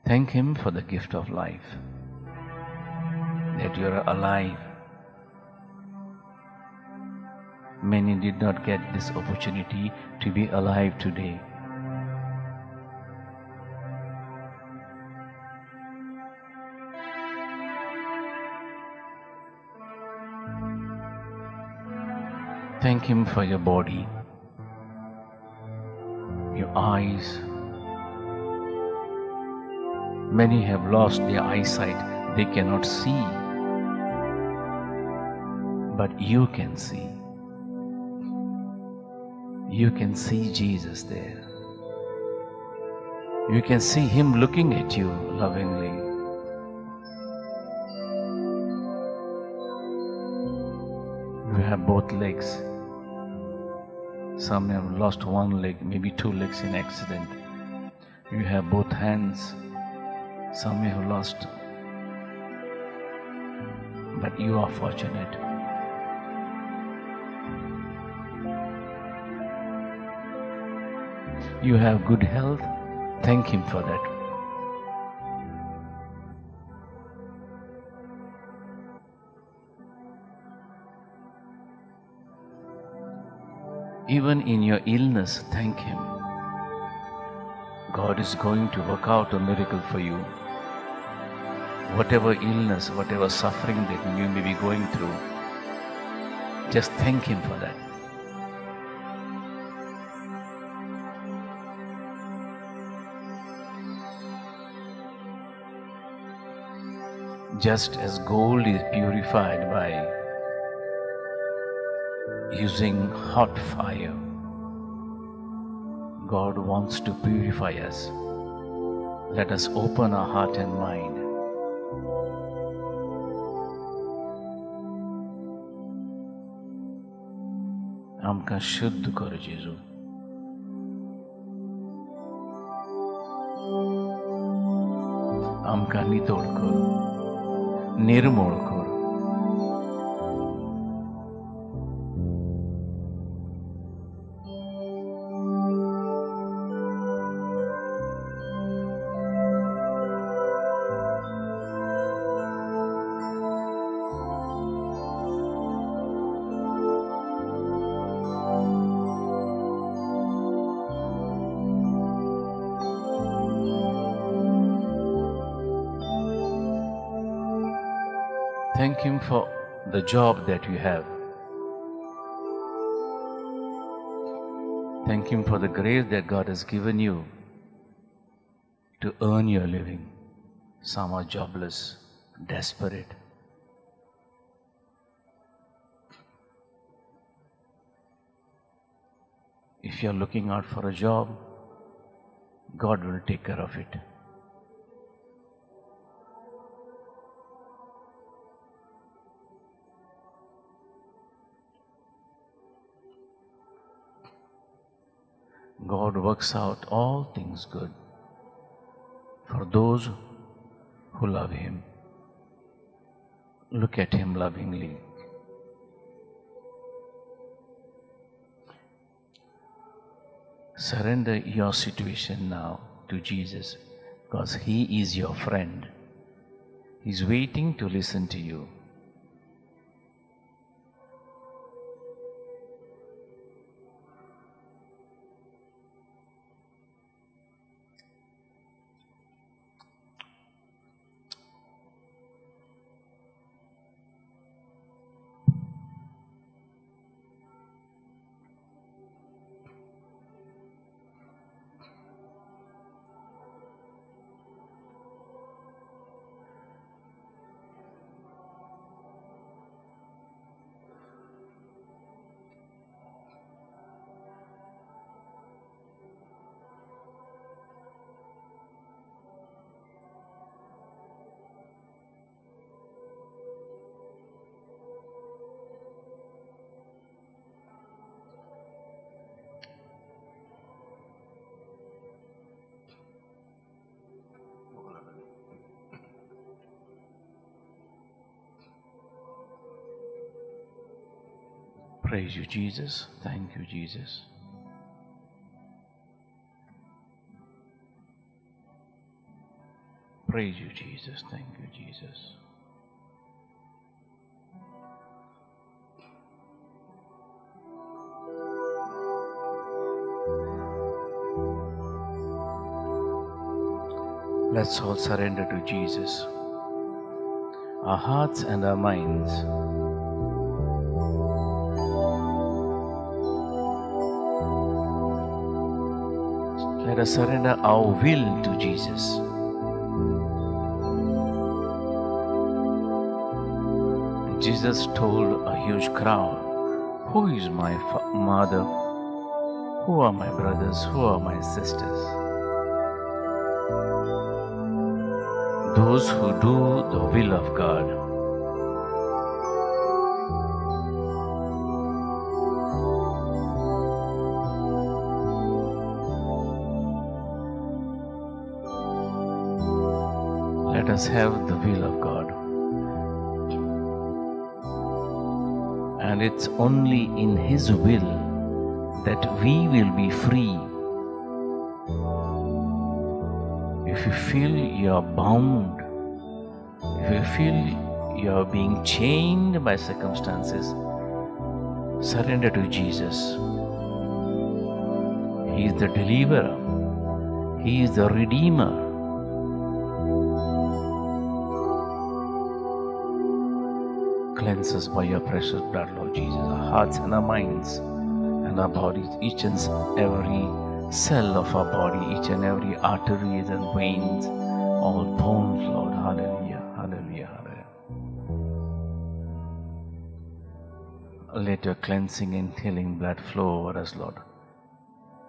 Thank Him for the gift of life, that you are alive. Many did not get this opportunity to be alive today. Thank Him for your body, your eyes. Many have lost their eyesight, they cannot see, but you can see. You can see Jesus there. You can see Him looking at you lovingly. You have both legs. Some have lost one leg, maybe two legs in accident. You have both hands. Some have lost. But you are fortunate. You have good health. Thank Him for that. Even in your illness, thank Him. God is going to work out a miracle for you. Whatever illness, whatever suffering that you may be going through, just thank Him for that. Just as gold is purified by using hot fire, God wants to purify us. Let us open our heart and mind. आमकां शुद्ध कर जेजू. आमकां नितोळ कर, निर्मळ कर. Thank Him for the job that you have. Thank Him for the grace that God has given you to earn your living. Some are jobless, desperate. If you are looking out for a job, God will take care of it. God works out all things good for those who love Him. Look at Him lovingly. Surrender your situation now to Jesus, because He is your friend. He's waiting to listen to you. Praise you, Jesus. Thank you, Jesus. Praise you, Jesus. Thank you, Jesus. Let's all surrender to Jesus. Our hearts and our minds. Let us surrender our will to Jesus. Jesus told a huge crowd, "Who is my mother? Who are my brothers? Who are my sisters?" Those who do the will of God. Let us have the will of God. And it's only in His will that we will be free. If you feel you are bound, if you feel you are being chained by circumstances, surrender to Jesus. He is the deliverer. He is the redeemer. Cleanse us by your precious blood, Lord Jesus, our hearts and our minds and our bodies, each and every cell of our body, each and every arteries and veins, all bones, Lord. Hallelujah, hallelujah, hallelujah. Let your cleansing and healing blood flow over us, Lord.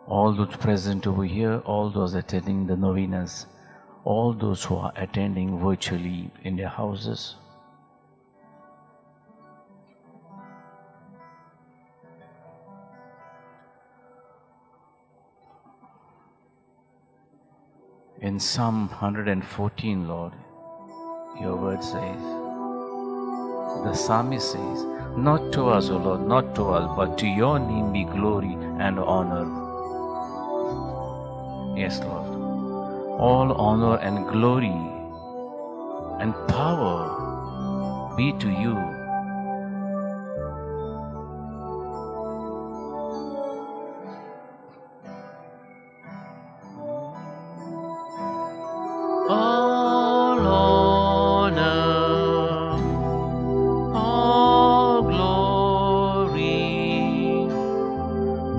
All those present over here, all those attending the novenas, all those who are attending virtually in their houses. In Psalm 114, Lord, your word says, the psalmist says, not to us, O Lord, not to us, but to your name be glory and honor. Yes, Lord. All honor and glory and power be to you. All honor, all glory,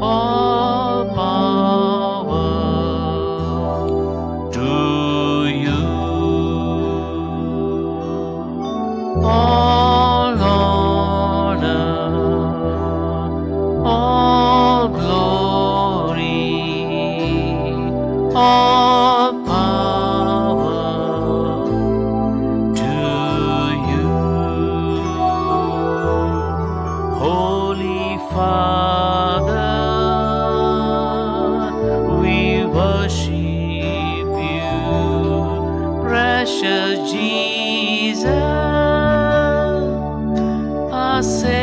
all power to you. All honor, all glory, all power to you. Holy Father, we worship you. Precious Jesus, our Savior.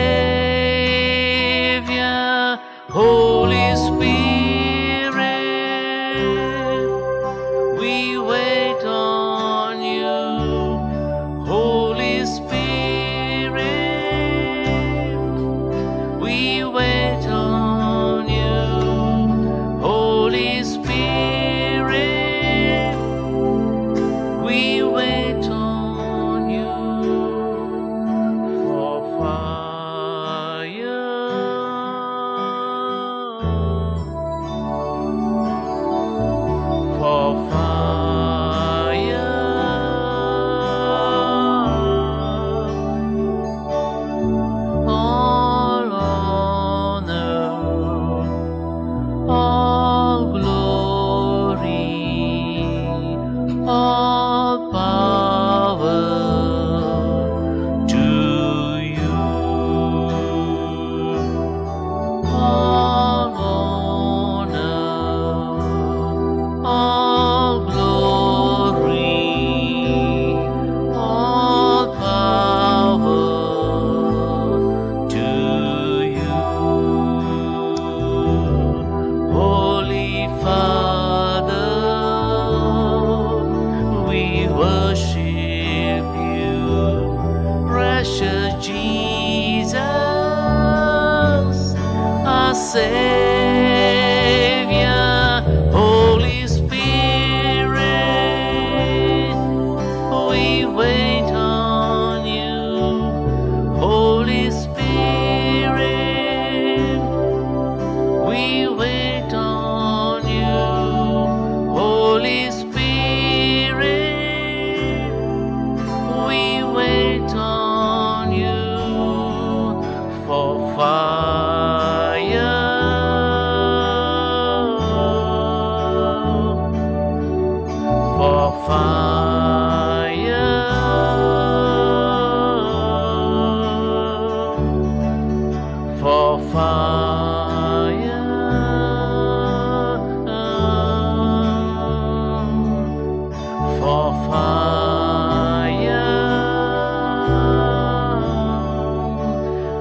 Holy Spirit, we wait on you. Holy Spirit, we wait on you. Holy Spirit, we wait on you. For fire, for fire, all honor, all glory, all power to you. All honor, all glory, all power to you. Holy Father, we worship you. Precious Jesus, our Savior. Holy Spirit, we wait on you. Holy Spirit, we wait on you. Holy Spirit, we wait on you. For fire, for fire, for fire, for fire.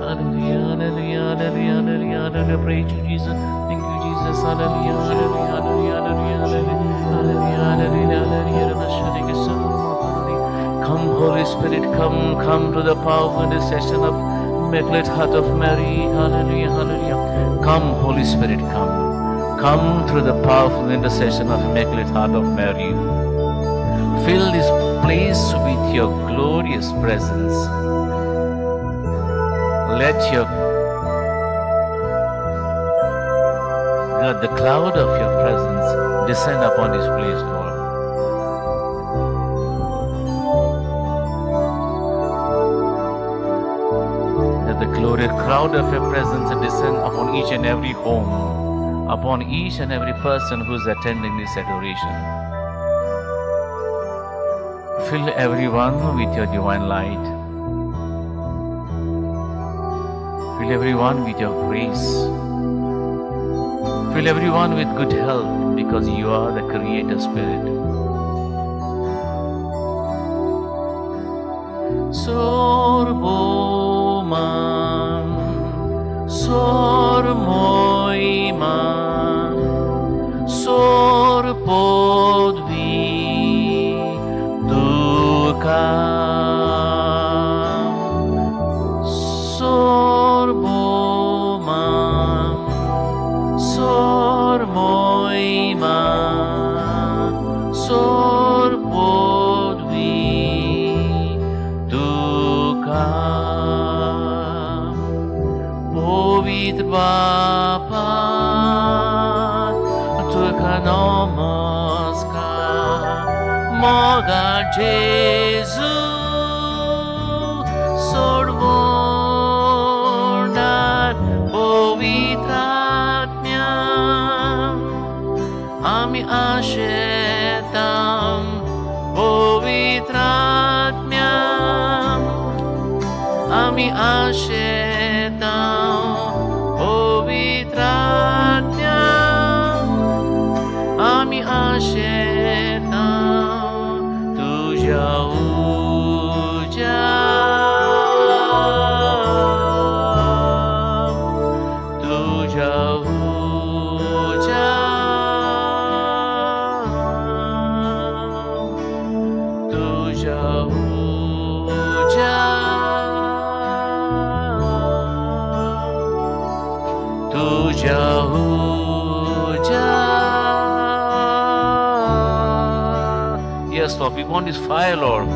Hallelujah, hallelujah, hallelujah, hallelujah, hallelujah. Praise you, Jesus. Thank you, Jesus. Hallelujah, hallelujah, hallelujah, hallelujah, hallelujah, hallelujah, hallelujah. Come, Holy Spirit, come to the powerful intercession of Immaculate Heart of Mary. Hallelujah, hallelujah. Come, Holy Spirit, come through the powerful intercession of Immaculate Heart of Mary. Fill this place with your glorious presence. Let the cloud of your presence descend upon this place, Lord. Let the glory Would a crowd of your presence descend upon each and every home, upon each and every person who is attending this adoration. Fill everyone with your divine light. Fill everyone with your grace. Fill everyone with good health, because you are the Creator Spirit. Sorboman, sormoiman, sorpodvi dukam, sorboman, sormoiman, sorpodvi dukam. Povit Baba, Tuka namaskar, Moga Jesu, Sorvondar, Povitratmyam, Ami Ashetam, Povitratmyam, Ami Ashetam, Povitratmyam, Ami Ashetam, Tuja Uja, Tuja Uja, Tuja Uja, Tuja Uja. Yes, Lord, we want this fire, Lord.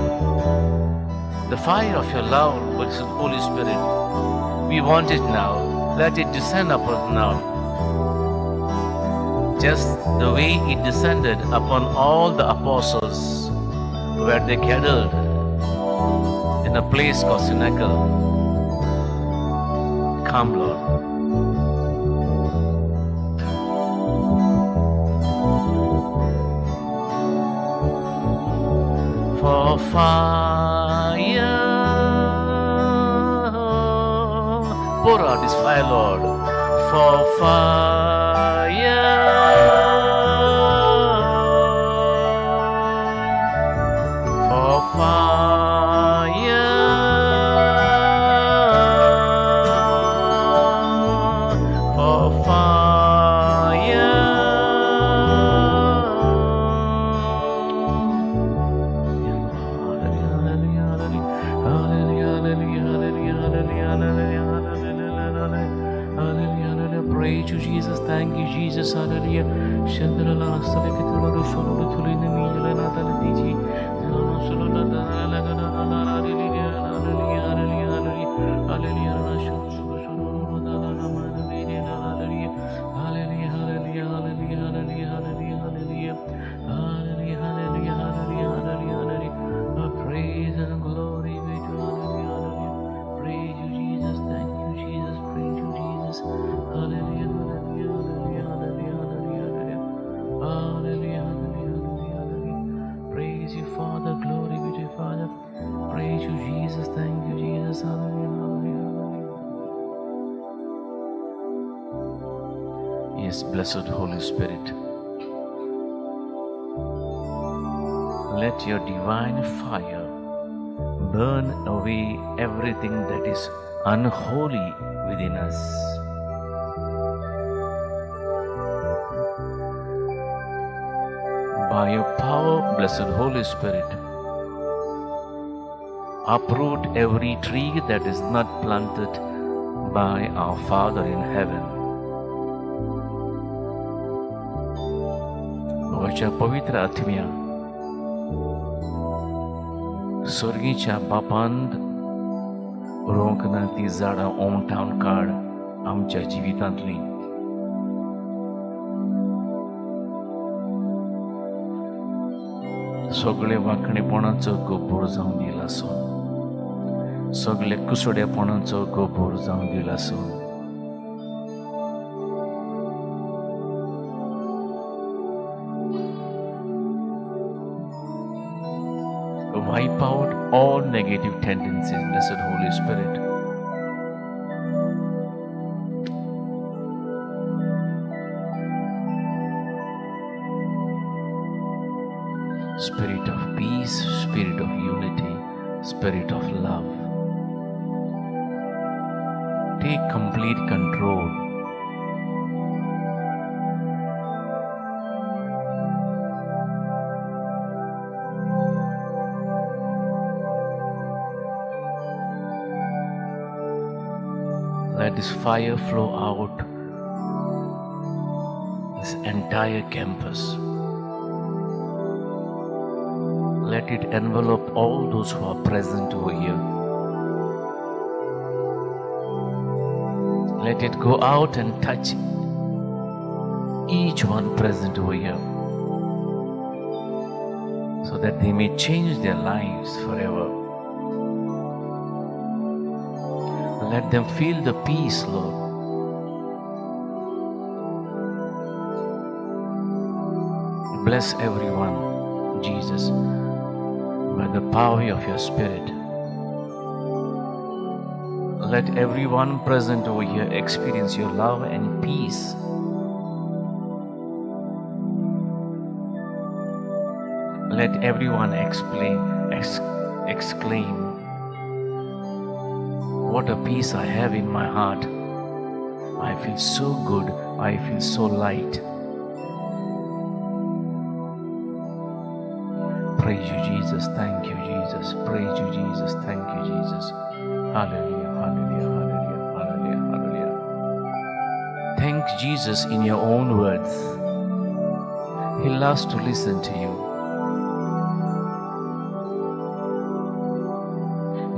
The fire of your love, blessed Holy Spirit. We want it now. Let it descend upon us now. Just the way it descended upon all the apostles where they gathered in a place called Synagogue. Come, Lord. For fire, pour out this fire, Lord. For fire, for fire, for fire. Praise you, Jesus. Thank you, Jesus. Hallelujah. Shandrala Salakatula Shuru Tulina Milana Talati. Praise and glory be to Hallelujah. Praise you, Jesus. Thank you, Jesus. Praise you, Jesus. Hallelujah, hallelujah, hallelujah, hallelujah, hallelujah, hallelujah, hallelujah, hallelujah. Praise you, Father. Glory be to you, Father. Praise you, Jesus. Thank you, Jesus. Hallelujah, hallelujah, hallelujah. Yes, blessed Holy Spirit. Let your divine fire burn away everything that is unholy within us. By your power, blessed Holy Spirit, uproot every tree that is not planted by our Father in heaven. वच्या पवित्र आत्म्या स्वर्गीच्या बापांत रोखना ती झाडां ओमटावन काड आमच्या जिवितांतली. सगळे वांकडेपणाचो गोपूर जावन दिला सो सगळे कुसड्यापणांचो गोपूर जावन दिला आसूं. Wipe out all negative tendencies, blessed Holy Spirit. Spirit of peace, spirit of unity, spirit of love. Take complete control. Let this fire flow out this entire campus. Let it envelop all those who are present over here. Let it go out and touch each one present over here, so that they may change their lives forever. Let them feel the peace, Lord. Bless everyone, Jesus, by the power of your Spirit. Let everyone present over here experience your love and peace. Let everyone exclaim, what a peace I have in my heart. I feel so good. I feel so light. Praise you, Jesus. Thank you, Jesus. Praise you, Jesus. Thank you, Jesus. Hallelujah, hallelujah, hallelujah, hallelujah, hallelujah. Thank Jesus in your own words. He loves to listen to you.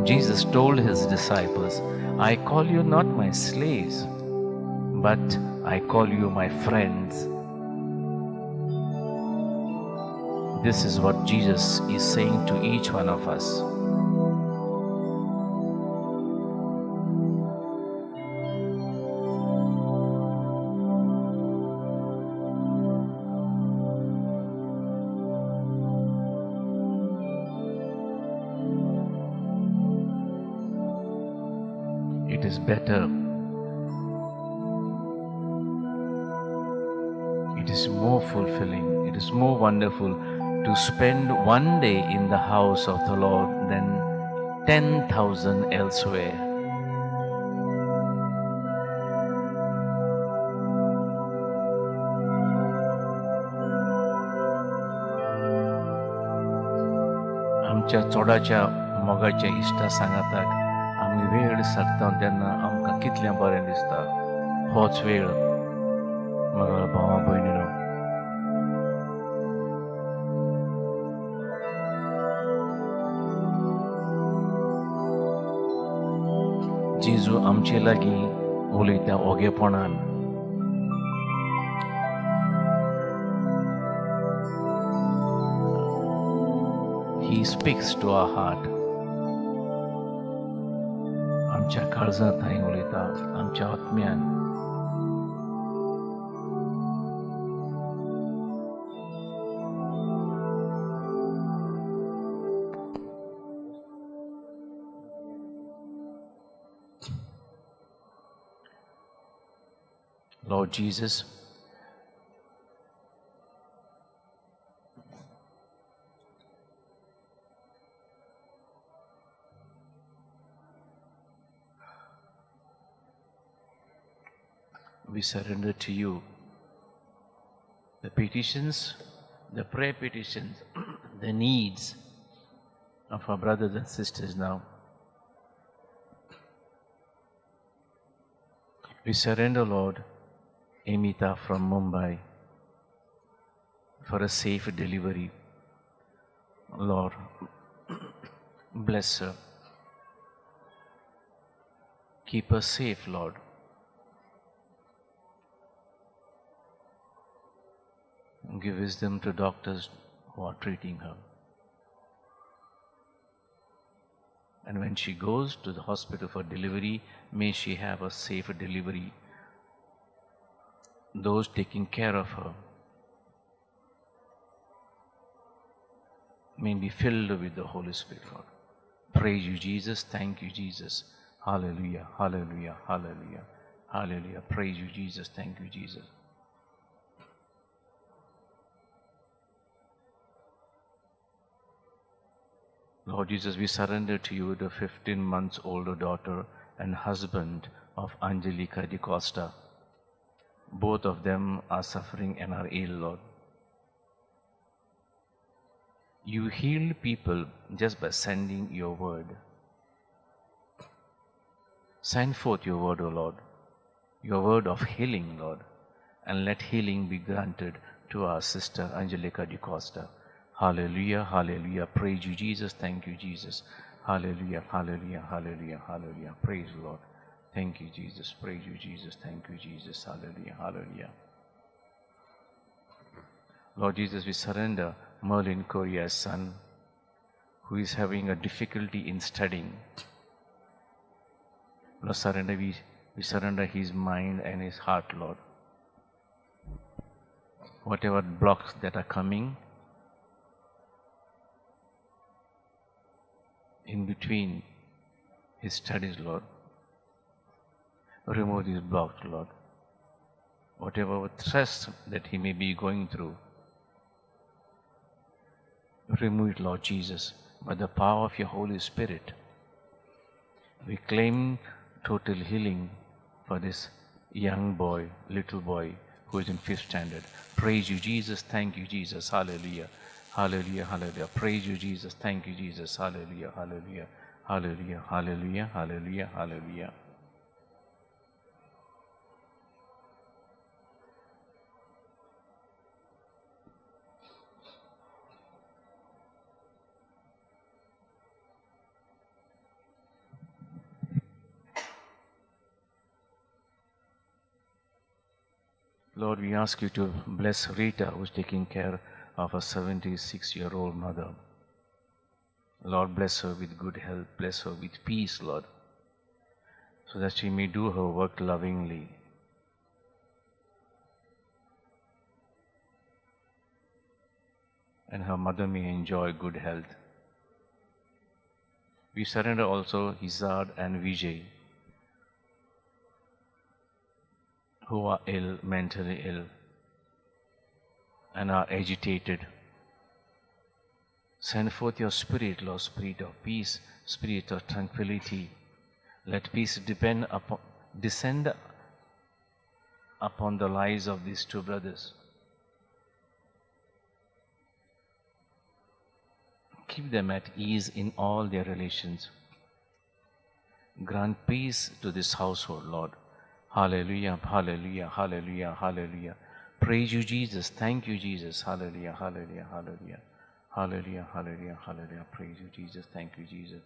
Jesus told his disciples, I call you not my slaves, but I call you my friends. This is what Jesus is saying to each one of us. It is better, it is more fulfilling, it is more wonderful to spend one day in the house of the Lord than 10,000 elsewhere. आमच्या चोडाच्या मोगाच्या इश्टा सांगाताक आमी वेळ सारता तेन्ना आमकां कितलें बरें दिसता. होच वेळ म्हज्या भावा भयणीनो, जेजू आमचे लागीं उलयता ओगेपणान. He speaks to our heart. आमच्या काळजांत थंय उलयता, आमच्या आत्म्यान. Lord Jesus, we surrender to you the petitions, the prayer petitions, the needs of our brothers and sisters now. We surrender, Lord, Amita from Mumbai for a safe delivery. Lord, bless her. Keep her safe, Lord. Give wisdom to doctors who are treating her. And when she goes to the hospital for delivery, may she have a safe delivery. Those taking care of her may be filled with the Holy Spirit, Lord. Praise you, Jesus. Thank you, Jesus. Hallelujah, hallelujah, hallelujah, hallelujah. Praise you, Jesus. Thank you, Jesus. Lord Jesus, we surrender to you the 15 months older daughter and husband of Angelica Di Costa. Both of them are suffering and are ill, Lord. You heal people just by sending your word. Send forth your word, O Lord, your word of healing, Lord, and let healing be granted to our sister Angelica Di Costa. Hallelujah, hallelujah. Praise you, Jesus. Thank you, Jesus. Hallelujah, hallelujah, hallelujah, hallelujah. Praise the Lord. Thank you, Jesus. Praise you, Jesus. Thank you, Jesus. Hallelujah, hallelujah. Lord Jesus, we surrender Merlin Korea's son, who is having a difficulty in studying. Lord, we surrender his mind and his heart, Lord. Whatever blocks that are coming in between his studies, Lord, remove these blocks, Lord. Whatever stress that he may be going through, remove it, Lord Jesus, by the power of your Holy Spirit. We claim total healing for this young boy, little boy, who is in 5th standard. Praise you, Jesus. Thank you, Jesus. Hallelujah. Hallelujah. Hallelujah. Praise you, Jesus. Thank you, Jesus. Hallelujah. Hallelujah. Hallelujah. Hallelujah. Hallelujah. Hallelujah. Lord, we ask you to bless Rita, who is taking care of a 76-year-old mother. Lord, bless her with good health, bless her with peace, Lord, so that she may do her work lovingly. And her mother may enjoy good health. We surrender also Izard and Vijay, who are ill, mentally ill, and are agitated. Send forth your Spirit, Lord, Spirit of peace, Spirit of tranquility. Let peace descend upon the lives of these two brothers. Keep them at ease in all their relations. Grant peace to this household, Lord. Hallelujah, hallelujah, hallelujah, hallelujah. Praise you, Jesus. Thank you, Jesus. Hallelujah, hallelujah, hallelujah. Hallelujah, hallelujah, hallelujah. Praise you, Jesus. Thank you, Jesus.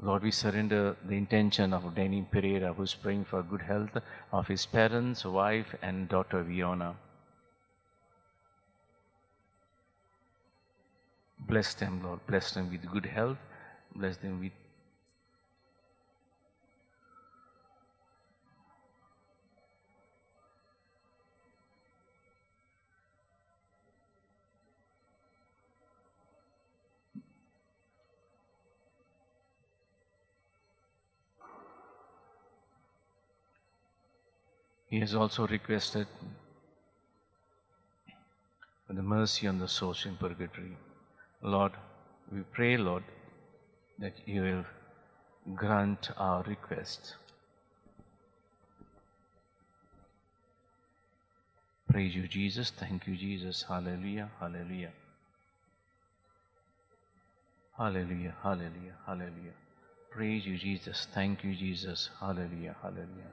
Lord, we surrender the intention of Danny Pereira, who is praying for good health of his parents, wife, and daughter Viona. Bless them, Lord. Bless them with good health. Bless them with He has also requested for the mercy on the souls in purgatory. Lord, we pray, Lord, that you will grant our request. Praise you, Jesus. Thank you, Jesus. Hallelujah, hallelujah. Hallelujah, hallelujah, hallelujah. Praise you, Jesus. Thank you, Jesus. Hallelujah, hallelujah.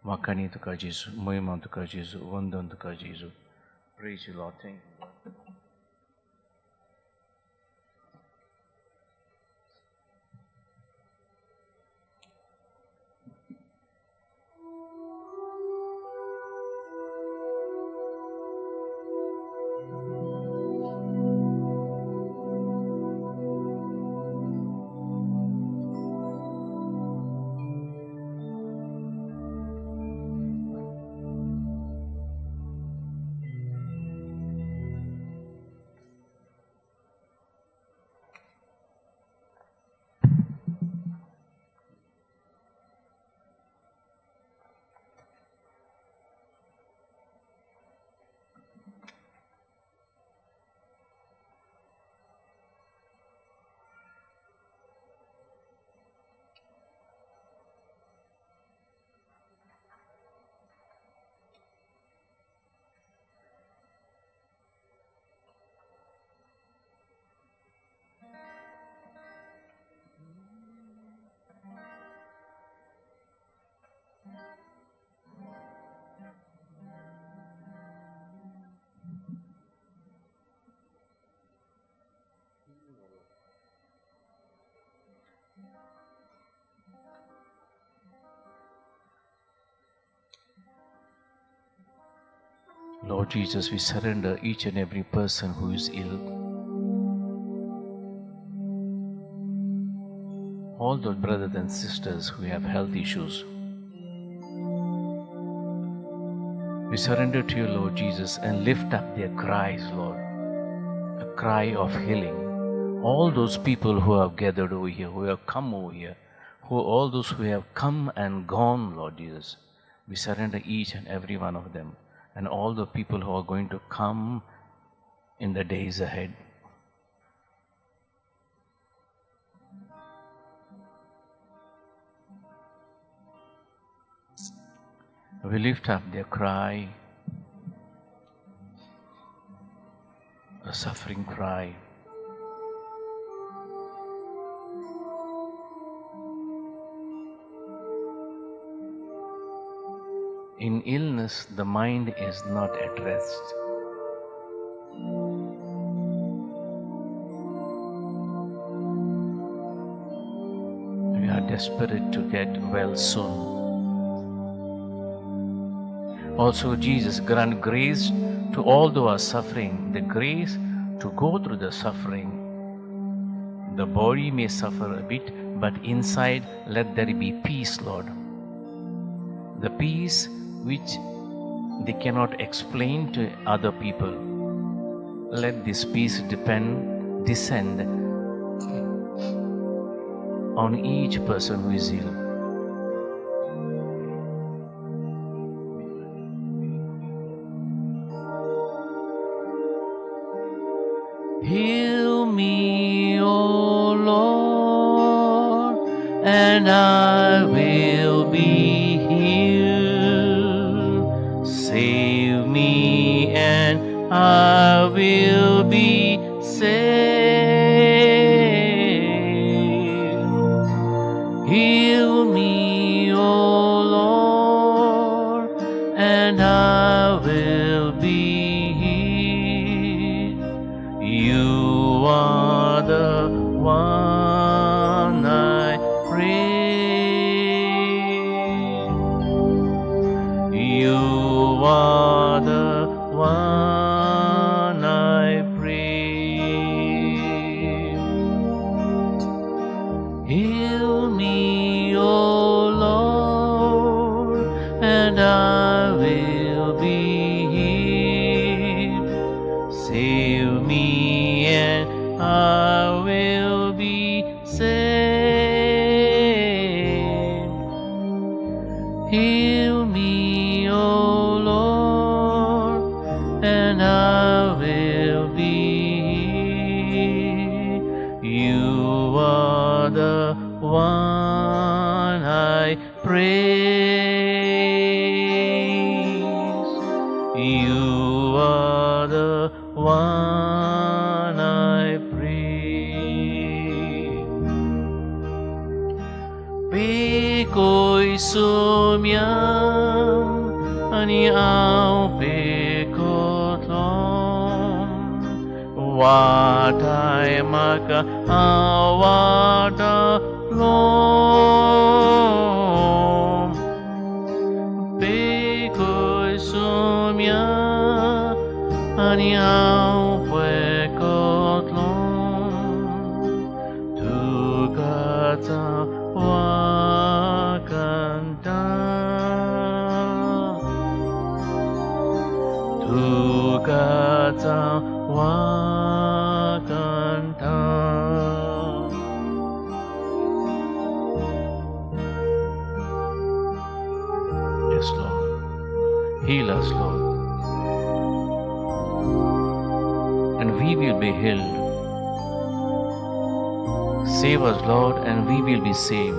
Makani tuka Jesu, Muiman tuka Jesu, Vandan tuka Jesu. Praise you, Lord. Thank you, Lord. Lord Jesus, we surrender each and every person who is ill. All those brothers and sisters who have health issues. We surrender to you, Lord Jesus, and lift up their cries, Lord. A cry of healing. All those people who have gathered over here, who have come over here, all those who have come and gone, Lord Jesus, we surrender each and every one of them, and all the people who are going to come in the days ahead. We lift up their cry, a suffering cry. In illness, the mind is not at rest. We are desperate to get well soon. Also, Jesus, grant grace to all who are suffering, the grace to go through the suffering. The body may suffer a bit, but inside let there be peace, Lord. The peace which they cannot explain to other people. Let this peace descend on each person who is ill. Heal me, O Lord, and I will be healed. Save me and I will be saved. Heal me, O Lord, and I will be healed. You are the one I pray. You are the one I pray. Heal me, O Lord, and I will be healed. Save me and I will be saved. Heal me, O Lord, and I will be healed. You are the one I praise. You are the one I pray. Peko'y sumyang ani ang pekotlong watay makaawadatlong. Peko'y sumyang ani ang pekotlong tugat sa wakanta, tugat sa wakanta. Yes, Lord. Heal us, Lord. And we will be healed. Save us, Lord, and we will be saved.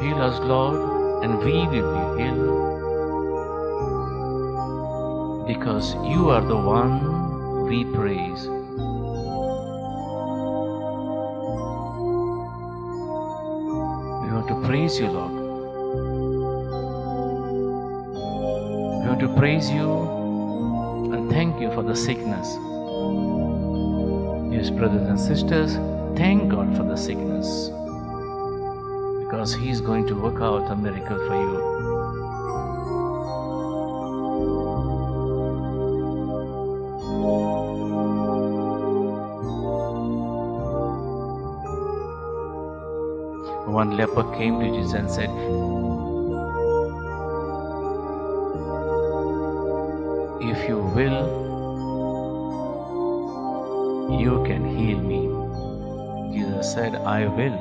Heal us, Lord, and we will be healed. Because you are the one we praise. We want to praise you, Lord. We want to praise you and thank you for the sickness. Yes, brothers and sisters, thank God for the sickness. because He's going to work out a miracle for you. One leper came to Jesus and said, "If you will, you can heal me." Jesus said, "I will."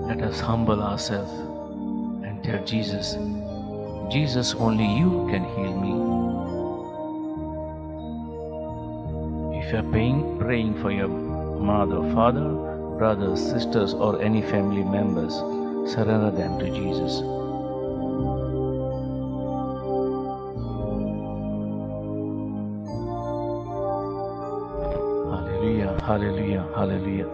Let us humble ourselves and tell Jesus, "Jesus, only you can heal me." If you are praying for your mother, father, brothers, sisters, or any family members, surrender them to Jesus. Hallelujah, hallelujah, hallelujah.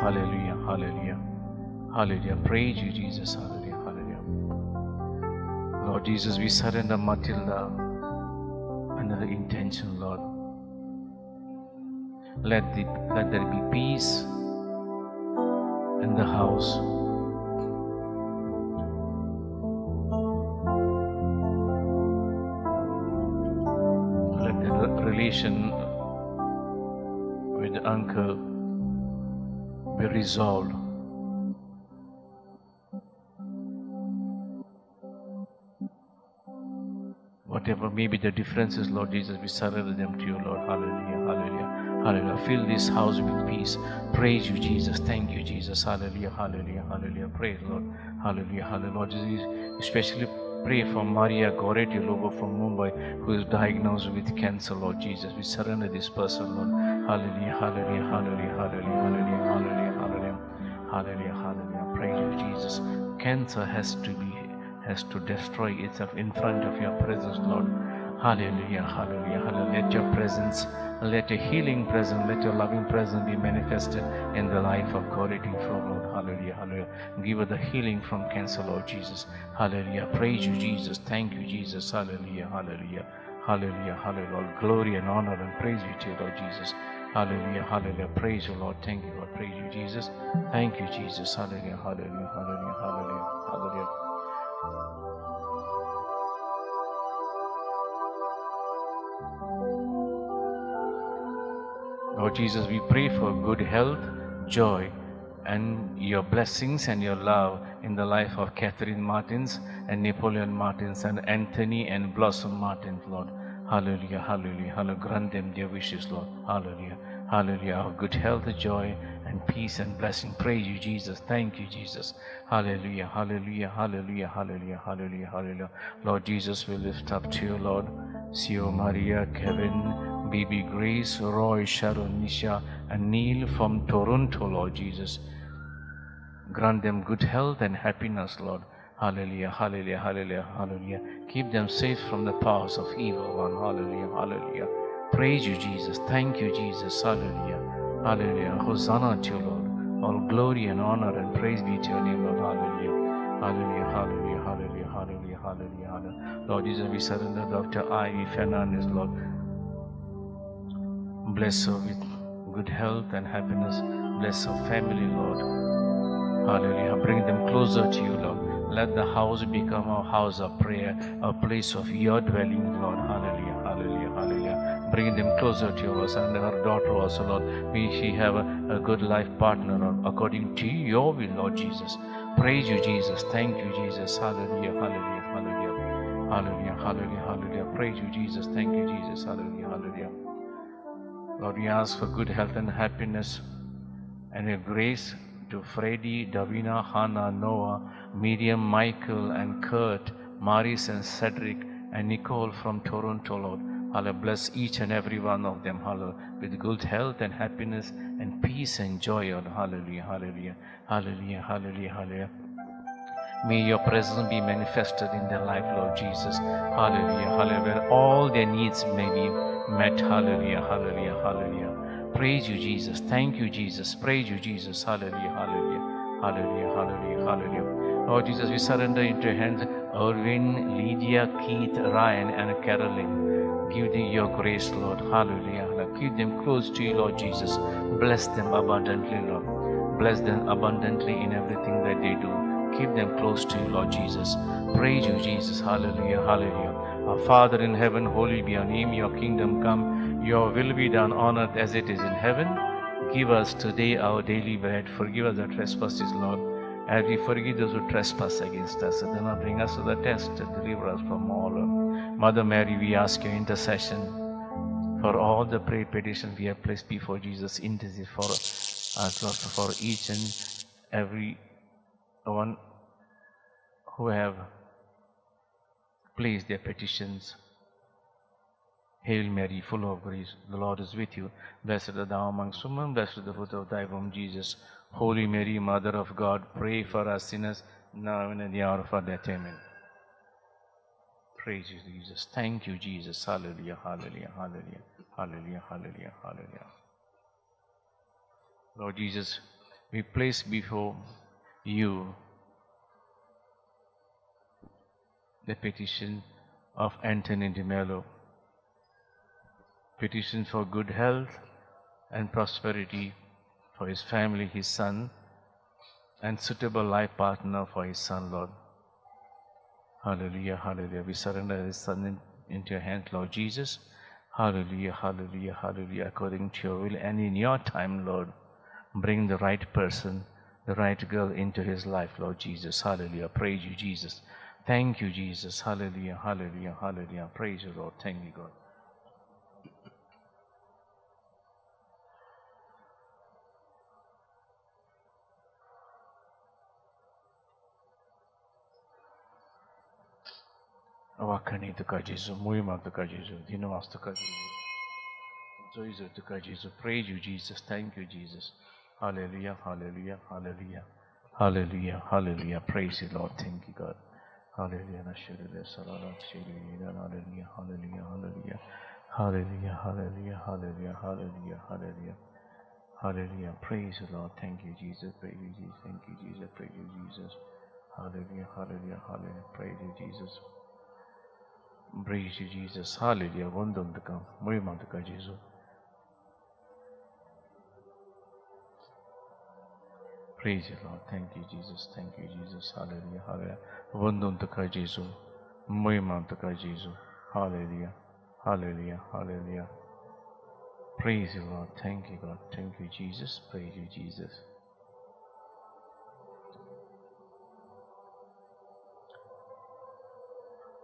hallelujah, hallelujah, hallelujah. Praise you, Jesus, hallelujah, hallelujah. Lord Jesus, we surrender Matilda and her intention, Lord. Let there be peace in the house. Let the relation with the uncle be resolved. Whatever may be the differences, Lord Jesus, we surrender them to you, Lord. Hallelujah, hallelujah, hallelujah. Fill this house with peace. Praise you, Jesus. Thank you, Jesus. Hallelujah, hallelujah, hallelujah. Praise, Lord. Hallelujah, hallelujah. Lord Jesus, especially pray for Maria Goretti Lobo from Mumbai, who is diagnosed with cancer, Lord Jesus. We surrender this person, Lord. Hallelujah, hallelujah, hallelujah, hallelujah, hallelujah, hallelujah, hallelujah, hallelujah, hallelujah. Praise you, Jesus. Cancer has to destroy itself in front of your presence, Lord. Hallelujah, hallelujah, hallelujah. Let your presence, let your healing presence, let your loving presence be manifested in the life of Goretti from Lord. Hallelujah, hallelujah. Give her the healing from cancer, Lord Jesus. Hallelujah. Praise you, Jesus. Thank you, Jesus. Hallelujah, hallelujah, hallelujah, hallelujah. Lord, glory and honor and praise you to you, Lord Jesus. Hallelujah, hallelujah. Praise you, Lord. Thank you, Lord. Praise you, Jesus. Thank you, Jesus. Hallelujah, hallelujah, hallelujah, hallelujah, hallelujah. Lord Jesus, we pray for good health, joy, and your blessings and your love in the life of Catherine Martins and Napoleon Martins and Anthony and Blossom Martins, Lord. Hallelujah, hallelujah, hallelujah. Grant them their wishes, Lord. Hallelujah, hallelujah. Our good health, joy, and peace and blessing. Praise you, Jesus. Thank you, Jesus. Hallelujah, hallelujah, hallelujah, hallelujah, hallelujah, hallelujah. Lord Jesus, we lift up to you, Lord. Sio Maria, Kevin, Baby Grace, Roy, Sharon, Nisha, and Neil from Toronto, Lord Jesus. Grant them good health and happiness, Lord. Hallelujah, hallelujah, hallelujah, hallelujah. Keep them safe from the powers of evil one. Hallelujah, hallelujah. Praise you, Jesus. Thank you, Jesus. Hallelujah, hallelujah. Hosanna to you, Lord. All glory and honor and praise be to your name, Lord. Hallelujah, hallelujah, hallelujah, hallelujah, hallelujah, hallelujah, hallelujah. Lord Jesus, we surrender Dr. Ivy Fernandez, Lord. Bless her with good health and happiness. Bless her family, Lord. Hallelujah. Bring them closer to you, Lord. Let the house become a house of prayer, a place of your dwelling, Lord. Hallelujah, hallelujah, hallelujah. Bring them closer to you, Lord. And her daughter also, Lord. May she have a good life partner, Lord, according to your will, Lord Jesus. Praise you, Jesus. Thank you, Jesus. Hallelujah, hallelujah, hallelujah. Hallelujah, hallelujah, hallelujah. Praise you, Jesus. Thank you, Jesus. Hallelujah, hallelujah. Lord, we ask for good health and happiness and your grace to Freddie, Davina, Hannah, Noah, Miriam, Michael, and Kurt, Maris, and Cedric, and Nicole from Toronto, Lord. Hallelujah. Bless each and every one of them, hallelujah, with good health and happiness and peace and joy, Lord. Hallelujah, hallelujah, hallelujah, hallelujah, hallelujah. May your presence be manifested in their life, Lord Jesus. Hallelujah, hallelujah. Where all their needs may be met. Hallelujah, hallelujah, hallelujah. Praise you, Jesus. Thank you, Jesus. Praise you, Jesus. Hallelujah, hallelujah, hallelujah, hallelujah, hallelujah. Lord Jesus, we surrender into your hands Irwin, Lydia, Keith, Ryan, and Carolyn. Give them your grace, Lord. Hallelujah. Keep them close to you, Lord Jesus. Bless them abundantly, Lord. Bless them abundantly in everything that they do. Keep them close to you, Lord Jesus. Praise you, Jesus. Hallelujah, hallelujah. Our Father in heaven, holy be your name. Your kingdom come. Your will be done on earth as it is in heaven. Give us today our daily bread. Forgive us our trespasses, Lord, as we forgive those who trespass against us. And do not bring us to the test, and deliver us from all. Mother Mary, we ask your intercession for all the prayer petitions we have placed before Jesus. Intercede for us, Lord, for each and every one who have placed their petitions. Hail Mary, full of grace, the Lord is with you. Blessed art thou amongst women, blessed is the fruit of thy womb, Jesus. Holy Mary, Mother of God, pray for us sinners, now and at the hour of our death. Amen. Praise you, Jesus. Thank you, Jesus. Hallelujah, hallelujah, hallelujah, hallelujah, hallelujah, hallelujah. Lord Jesus, we place before you the petition of Anthony de Mello, petition for good health and prosperity for his family, his son, and suitable life partner for his son, Lord. Hallelujah, hallelujah. We surrender his son into your hand, Lord Jesus. Hallelujah, hallelujah, hallelujah. According to your will and in your time, Lord, bring the right person, the right girl into his life, Lord Jesus. Hallelujah. Praise you, Jesus. Thank you, Jesus. Hallelujah, hallelujah, hallelujah. Praise you, Lord. Thank you, God. Wakani tuka Jesus, Muima tuka Jesus, Dinawas tuka Jesus, Joizo tuka Jesus. Praise you, Jesus. Thank you, Jesus. Hallelujah, hallelujah, hallelujah, hallelujah, hallelujah. Praise you, Lord. Thank you, God. Hallelujah, hallelujah, hallelujah, hallelujah, hallelujah, hallelujah, hallelujah, hallelujah, hallelujah, hallelujah. Praise you, Lord. Thank you, Jesus. Praise you, Jesus. Thank you, Jesus. Praise you, Jesus. Hallelujah, hallelujah, hallelujah. Praise you, Jesus. Praise you, Jesus. Hallelujah. Vandandaka. Murimandaka, Jesus. Praise you, Lord. Thank you, Jesus. Thank you, Jesus. Hallelujah. Hallelujah. Vandandaka, Jesus. Murimandaka, Jesus. Hallelujah. Hallelujah. Hallelujah. Praise you, Lord. Thank you, God. Thank you, Jesus. Praise you, Jesus.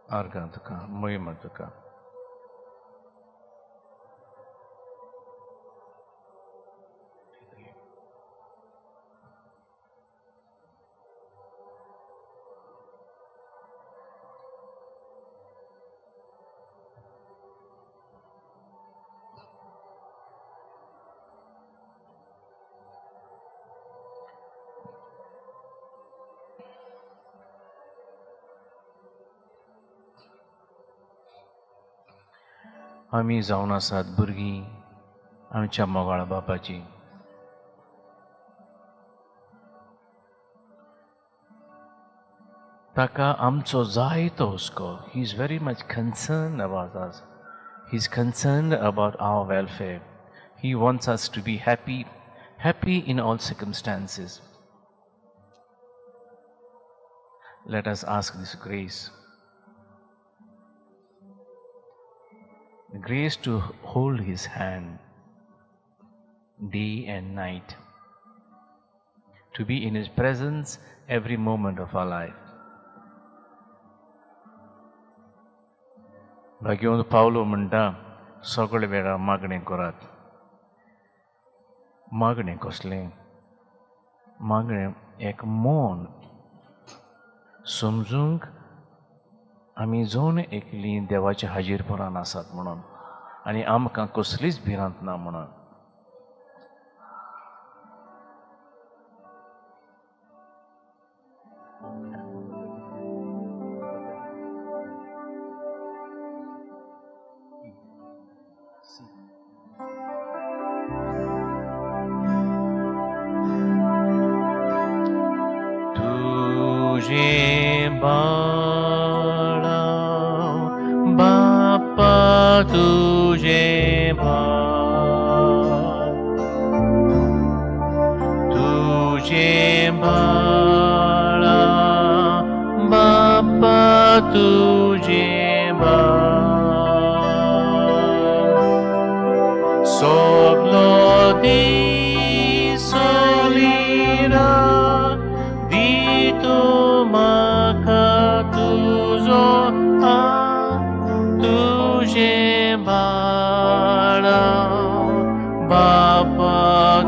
Argantaka. Murimandaka. आम्ही जावन आसात भुरगीं आमच्या मोगाळ बापाची. ताका आमचो जायतो हुस्को. He is very much concerned about us. He is concerned about our welfare. He wants us to be happy, happy in all circumstances. Let us ask this grace. The grace to hold his hand day and night, to be in his presence every moment of our life. भाग्यवंत पावलो म्हणटा सगळे वेळा मागणें करात. मागणें कसलें? मागणें एक मौन समजूंक आमी जावन एकलीं देवाच्या हाजीरपणान आसात म्हणून आनी आमकां कसलीच भिरांत ना म्हणून. तुझे बाळा बाप्पा तुझे बाळ, तुझे बाळा बाप्पा तुझे बाळ, सगलो दिसोलिरा दितो म्हाका तुजो तुझे बाळा बाप्पा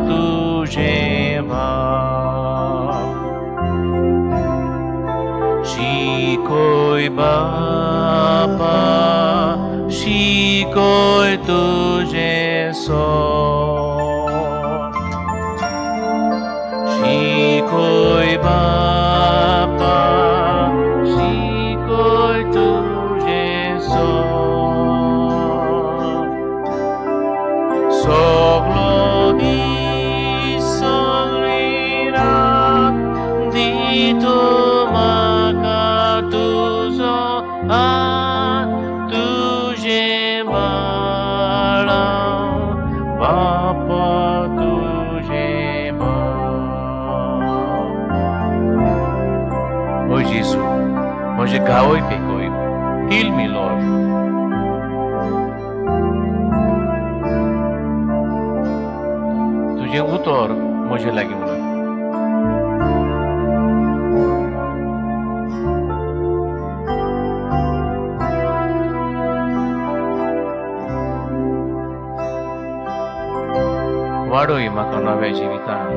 तुझे बाळ, शिकोय बाप्पा शिकोय तुझे सोन, शिकोय बाप्पा शिकोय तुझे सोन, सगलो दीस सगळी म्हजे घावय पेकोय. Heal me, Lord. तुझे उतर म्हजे लागीं म्हणून. वाडोय म्हाका नव्या जिवितान.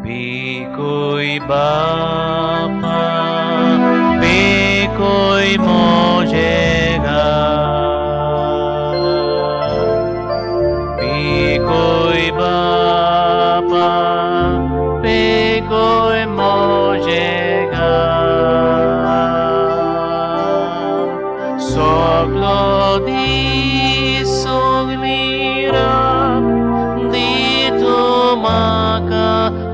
Pecoy Bapa, pecoy mojega, pecoy Bapa, pecoy mojega, soglodi soglira di tumaka.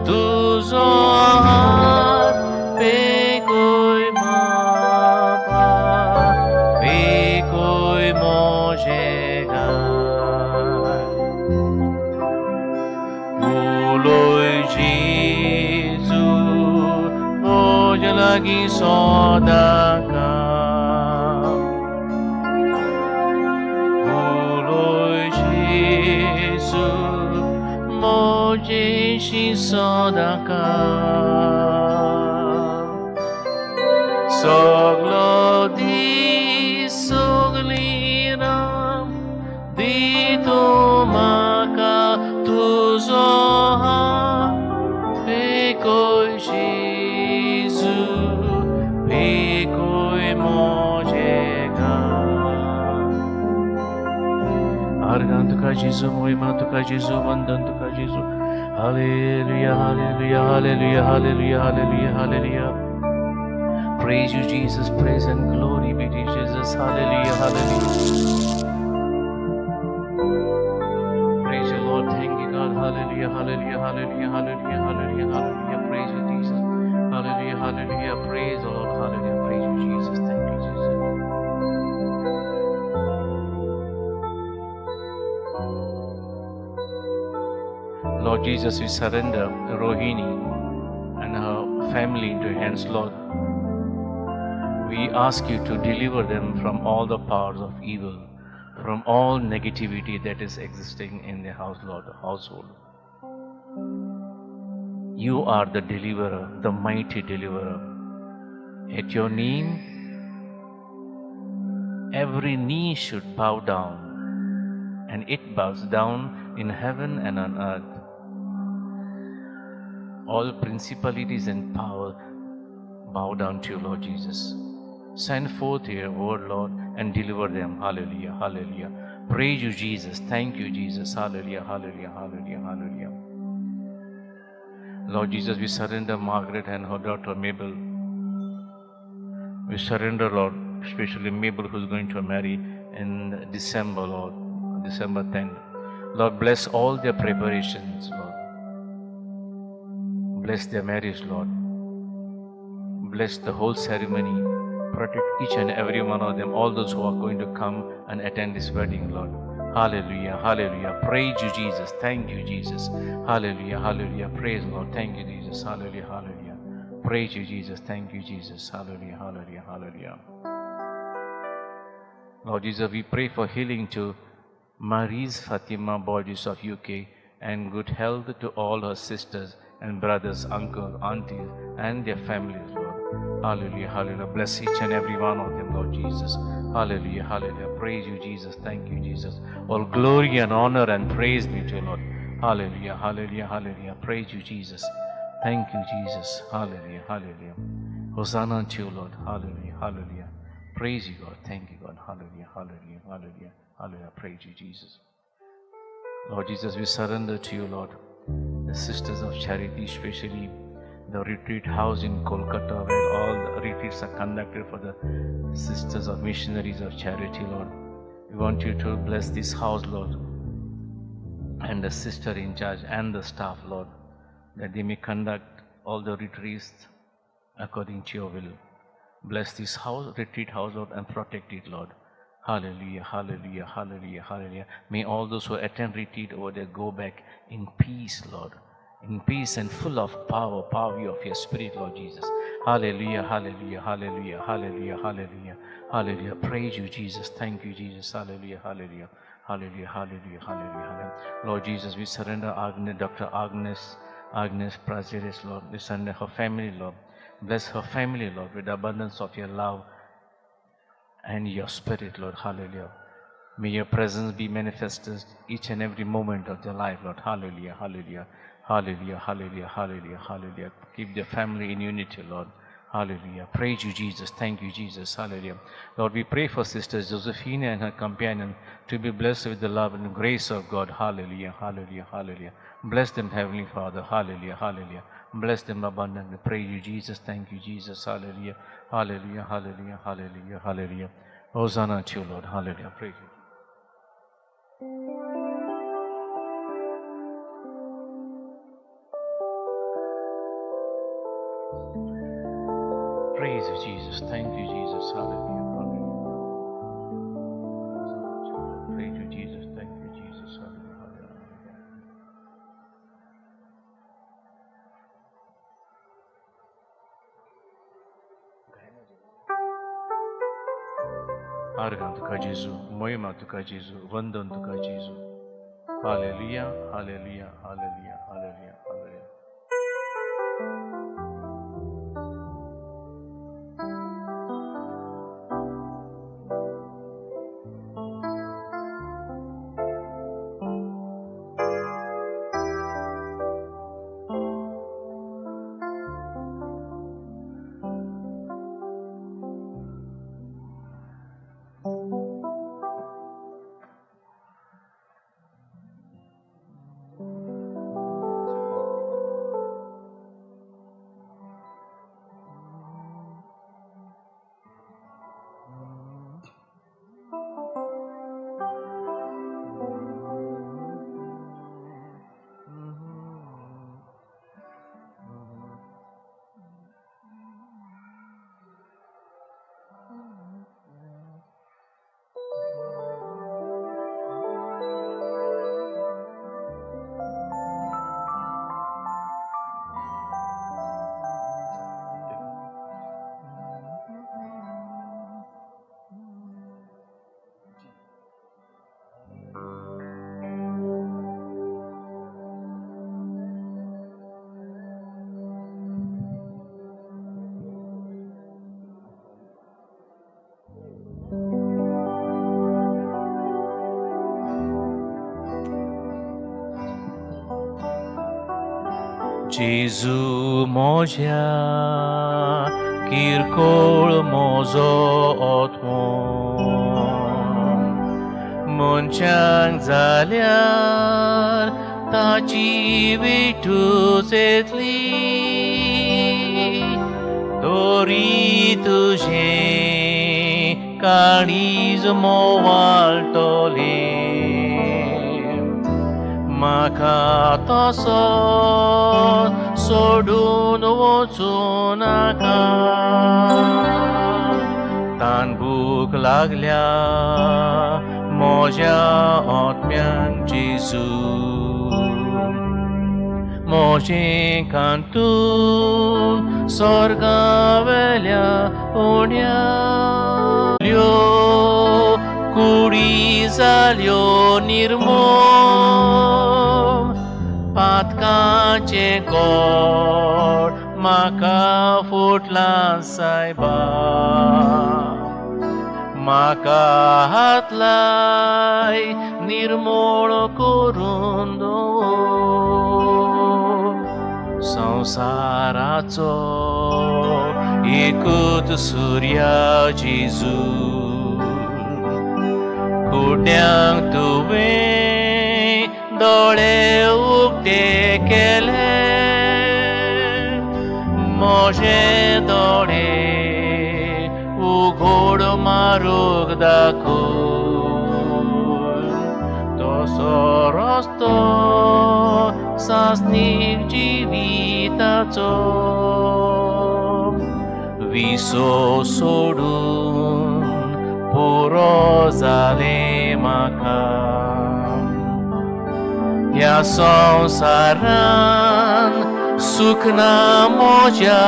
Tuzohat pekoy mapa, pekoy mojega. Uloy Jesus, hoje lagi sodaka. Uloy Jesus, moje shi sodaka. Soglodi sogliram di tumaka tuzoha pekoy Jesu pekoy mojega. Argan tuka Jesu, mohima tuka Jesu, vandan tuka Jesu. Hallelujah, hallelujah, hallelujah, hallelujah, hallelujah, hallelujah. Praise you, Jesus. Praise and glory be to Jesus. Hallelujah, hallelujah. Praise you, Lord. Thank you, God. Hallelujah, hallelujah, hallelujah, hallelujah, hallelujah, hallelujah. Praise you, Jesus. Hallelujah, hallelujah. Praise the Lord. Hallelujah. Praise you, Jesus. Thank you, Jesus. Lord Jesus, we surrender Rohini and her family into your hands, Lord. We ask you to deliver them from all the powers of evil, from all negativity that is existing in the house, Lord, household. You are the deliverer, the mighty deliverer. At your name, every knee should bow down, and it bows down in heaven and on earth. All principalities and power bow down to you, Lord Jesus. Send forth your word, Lord, and deliver them. Hallelujah, hallelujah. Praise you, Jesus. Thank you, Jesus. Hallelujah, hallelujah, hallelujah, hallelujah. Lord Jesus, we surrender Margaret and her daughter Mabel. We surrender, Lord, especially Mabel, who's going to marry in December, Lord, December 10th. Lord, bless all their preparations, Lord. Bless their marriage, Lord. Bless the whole ceremony. Protect each and every one of them, all those who are going to come and attend this wedding, Lord. Hallelujah, hallelujah. Praise you, Jesus. Thank you, Jesus. Hallelujah, hallelujah. Praise Lord. Thank you, Jesus. Hallelujah, hallelujah. Praise you, Jesus. Thank you, Jesus. Hallelujah, hallelujah, hallelujah. Lord Jesus, we pray for healing to Mary's Fatima Borges of UK and good health to all her sisters and brothers, uncles, aunties, and their families, Lord. Hallelujah, hallelujah. Bless each and every one of them, Lord Jesus. Hallelujah, hallelujah. Praise you, Jesus. Thank you, Jesus. All glory and honor and praise be to you, Lord. Hallelujah, hallelujah, hallelujah. Praise you, Jesus. Thank you, Jesus. Hallelujah, hallelujah. Hosanna to you, Lord. Hallelujah, hallelujah. Praise you, God. Thank you, God. Hallelujah, hallelujah, hallelujah, hallelujah. Praise you, Jesus. Lord Jesus, we surrender to you, Lord. The Sisters of Charity, especially the retreat house in Kolkata, where all the retreats are conducted for the Sisters of Missionaries of Charity, Lord. We want you to bless this house, Lord, and the sister in charge and the staff, Lord, that they may conduct all the retreats according to your will. Bless this house, retreat house, Lord, and protect it, Lord. Hallelujah, hallelujah, hallelujah, hallelujah. May all those who attend retreat over there go back in peace, Lord. In peace and full of power of your Spirit, Lord Jesus. Hallelujah, hallelujah, hallelujah, hallelujah, hallelujah, hallelujah. Praise you, Jesus. Thank you, Jesus. Hallelujah, hallelujah, hallelujah, hallelujah, hallelujah, hallelujah. Lord Jesus, we surrender Agnes, Dr. Agnes Prazeres, Lord. We surrender her family, Lord. Bless her family, Lord, with abundance of your love and your Spirit, Lord. Hallelujah. May your presence be manifested each and every moment of their life, Lord. Hallelujah, hallelujah, hallelujah, hallelujah, hallelujah, hallelujah. Keep their family in unity, Lord. Hallelujah. Praise you, Jesus. Thank you, Jesus. Hallelujah. Lord, we pray for Sister Josephina and her companion to be blessed with the love and grace of God. Hallelujah, hallelujah, hallelujah. Bless them, Heavenly Father. Hallelujah, hallelujah. Bless them abundantly. Praise you, Jesus. Thank you, Jesus. Hallelujah, hallelujah, hallelujah, hallelujah, hallelujah. Hosanna to you, Lord. Hallelujah. Praise you. Praise you, Jesus. Thank you, Jesus. Hallelujah. Hallelujah. Praise you, Jesus. Thank you, Jesus. Hallelujah. Hallelujah. Argan tuka Jesu, moima tuka Jesu, vandan tuka Jesu. Hallelujah. Hallelujah. Hallelujah. Hallelujah. Hallelujah. Jesu moja kirkol mozo otmon Munchang zalyar tachi vitu setli Dori tuje kaniz movaltole Maka toso sodun wocunaka Tan buk laglia moja otmiang Jesu Moje cantun sorga velha unia Lio curi zalio nirmom Patkaचे गोड म्हाका फुटला सायबा म्हाका हात लाय निर्मळ करून दवर संसाराचो एकूच सूर्या जेजू कुड्यांक तुवें दोळे उक्ते केले मोजे दोळे उघड मारूक दाखोवन तसो रस्तो सासनीक जिविताचो विसो सोडून पुरो जाले म्हाका ह्या संवसारान सुख ना म्हज्या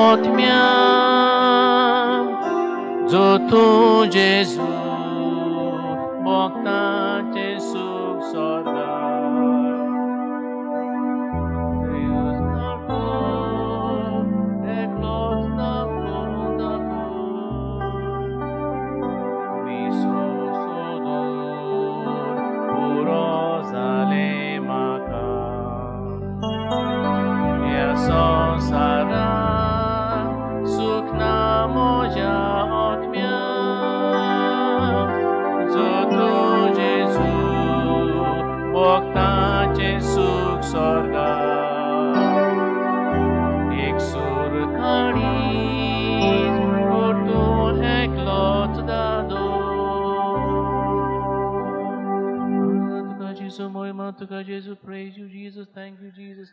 आत्म्यान जो तूं जेजू भक्तांचे सुख सोदा Jesus, praise you, Jesus, thank you, Jesus.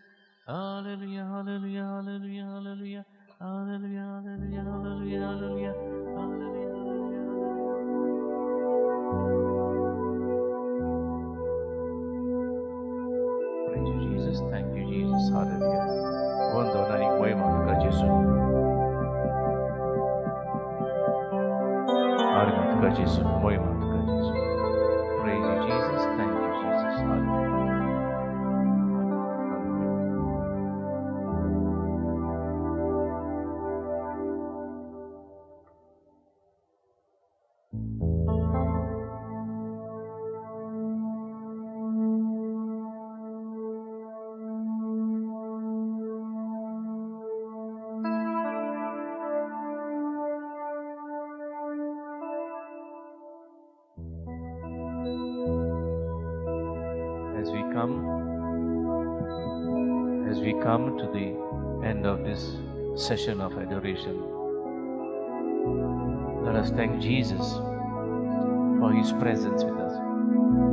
Hallelujah, hallelujah, hallelujah, hallelujah, hallelujah, hallelujah, hallelujah, hallelujah, hallelujah. Praise you, Jesus, thank you, Jesus, hallelujah. Wandonanik moima tuka Jesu. Arma tuka Jesu, moima tuka Jesu. Praise you, Jesus, thank you, Jesus, hallelujah. As we come to the end of this session of adoration, let us thank Jesus for His presence with us.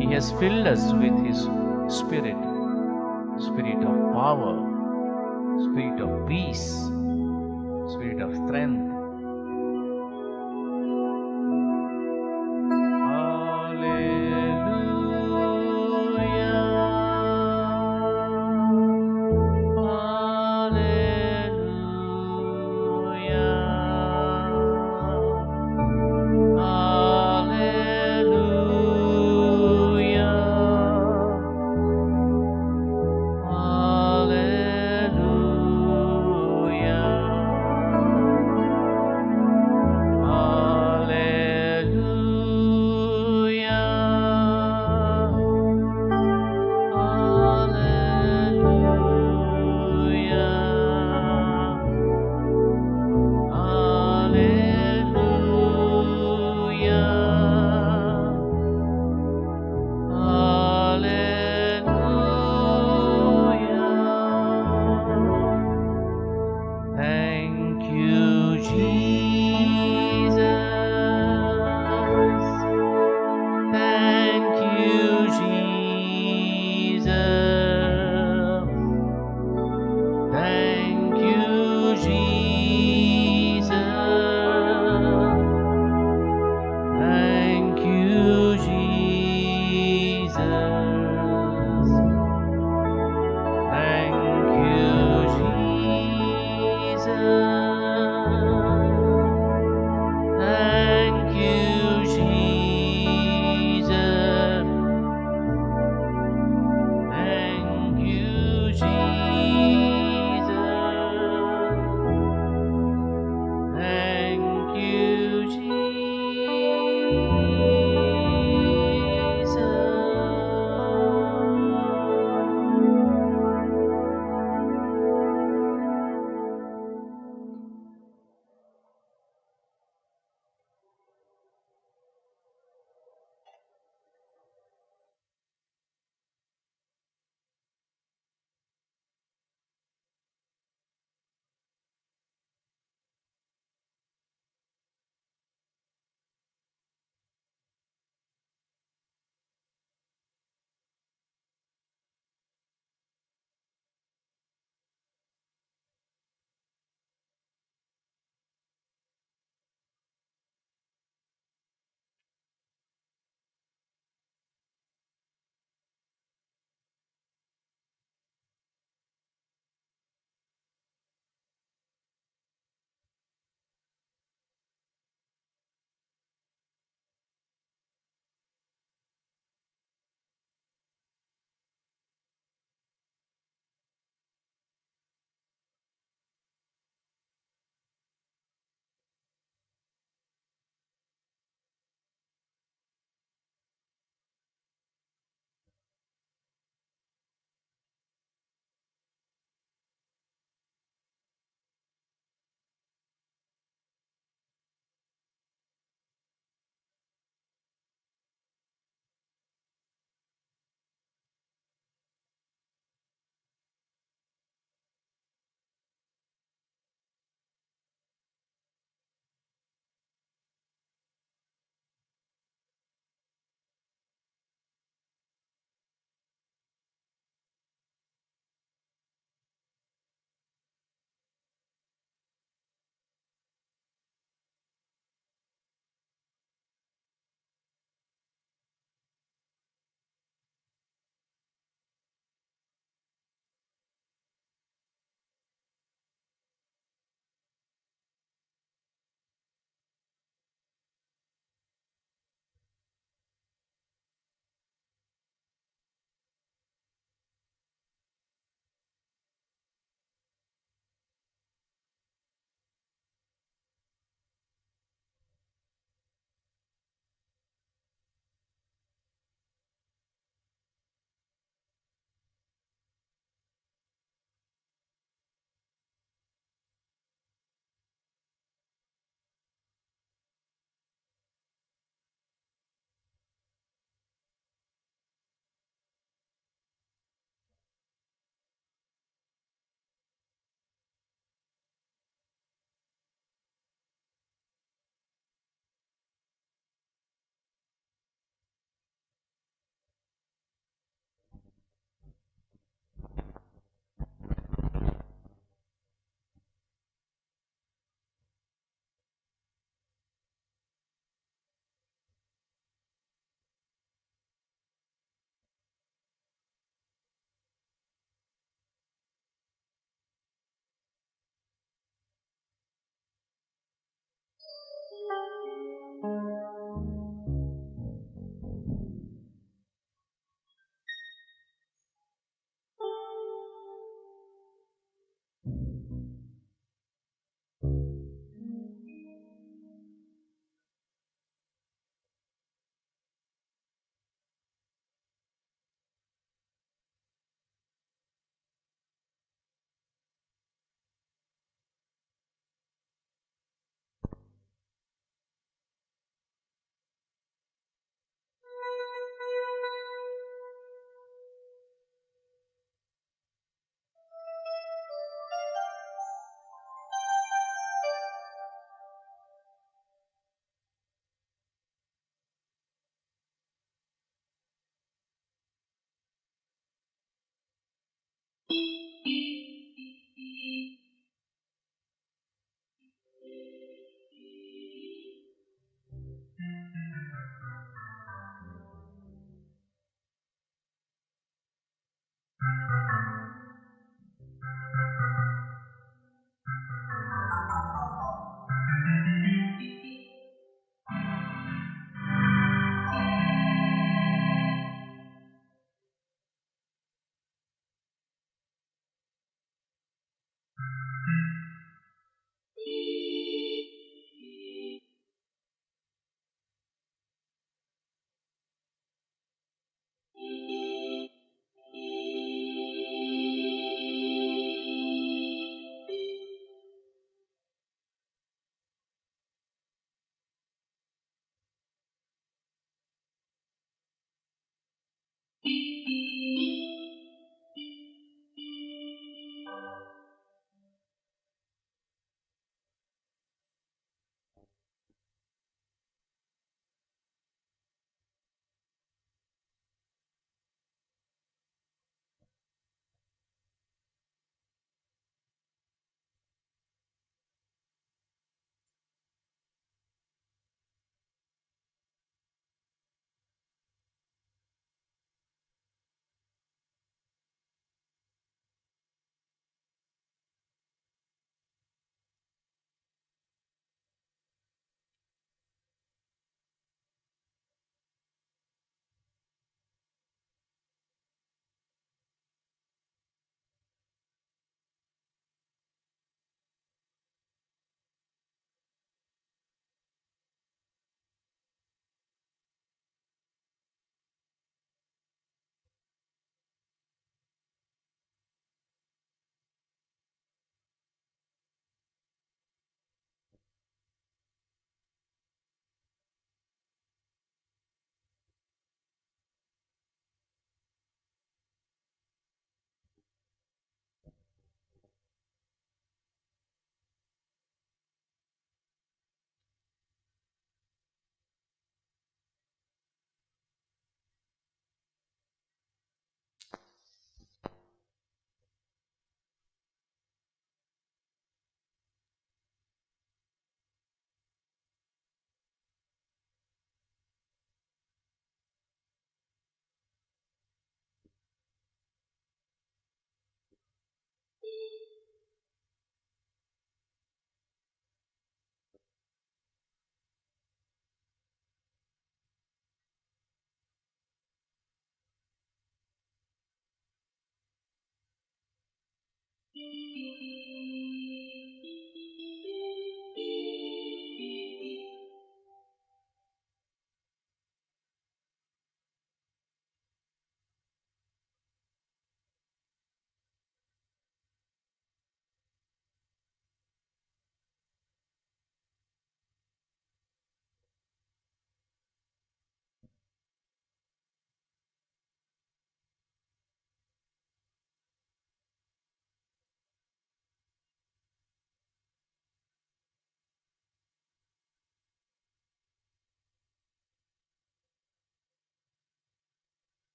He has filled us with His Spirit, Spirit of power, Spirit of peace, Spirit of strength.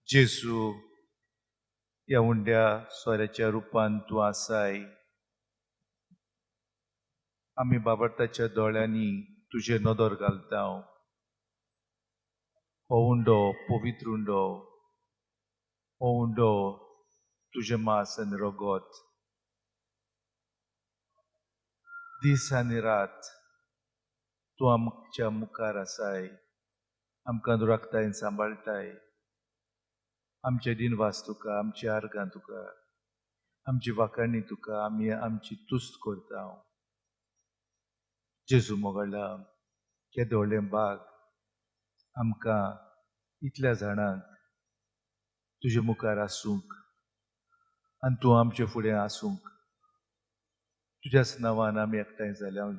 जेसू, ह्या उंड्या सोऱ्याच्या रुपान तूं आसाय. आमी बाबरताच्या दोळ्यांनी तुजे नदर घालता. हो उंडो पवित्र उंडो, हो उंडो तुजे मांस आनी रगत. दीस आनी रात तूं आमच्या मुखार आसाय, आमकां दुरागतायेन सांबाळटाय. आमचे दिनवास तुका, आमची आर्गां तुका, आमची वाखाणणी तुका, आमी आमची तुस्त करता. जेजू मोगळा, हे दोळे बाग आमकां इतल्या जाणांक तुजे मुखार आसूंक आनी तूं आमचे फुडें आसूंक तुज्याच नांवान आमी एकठांय जाल्या.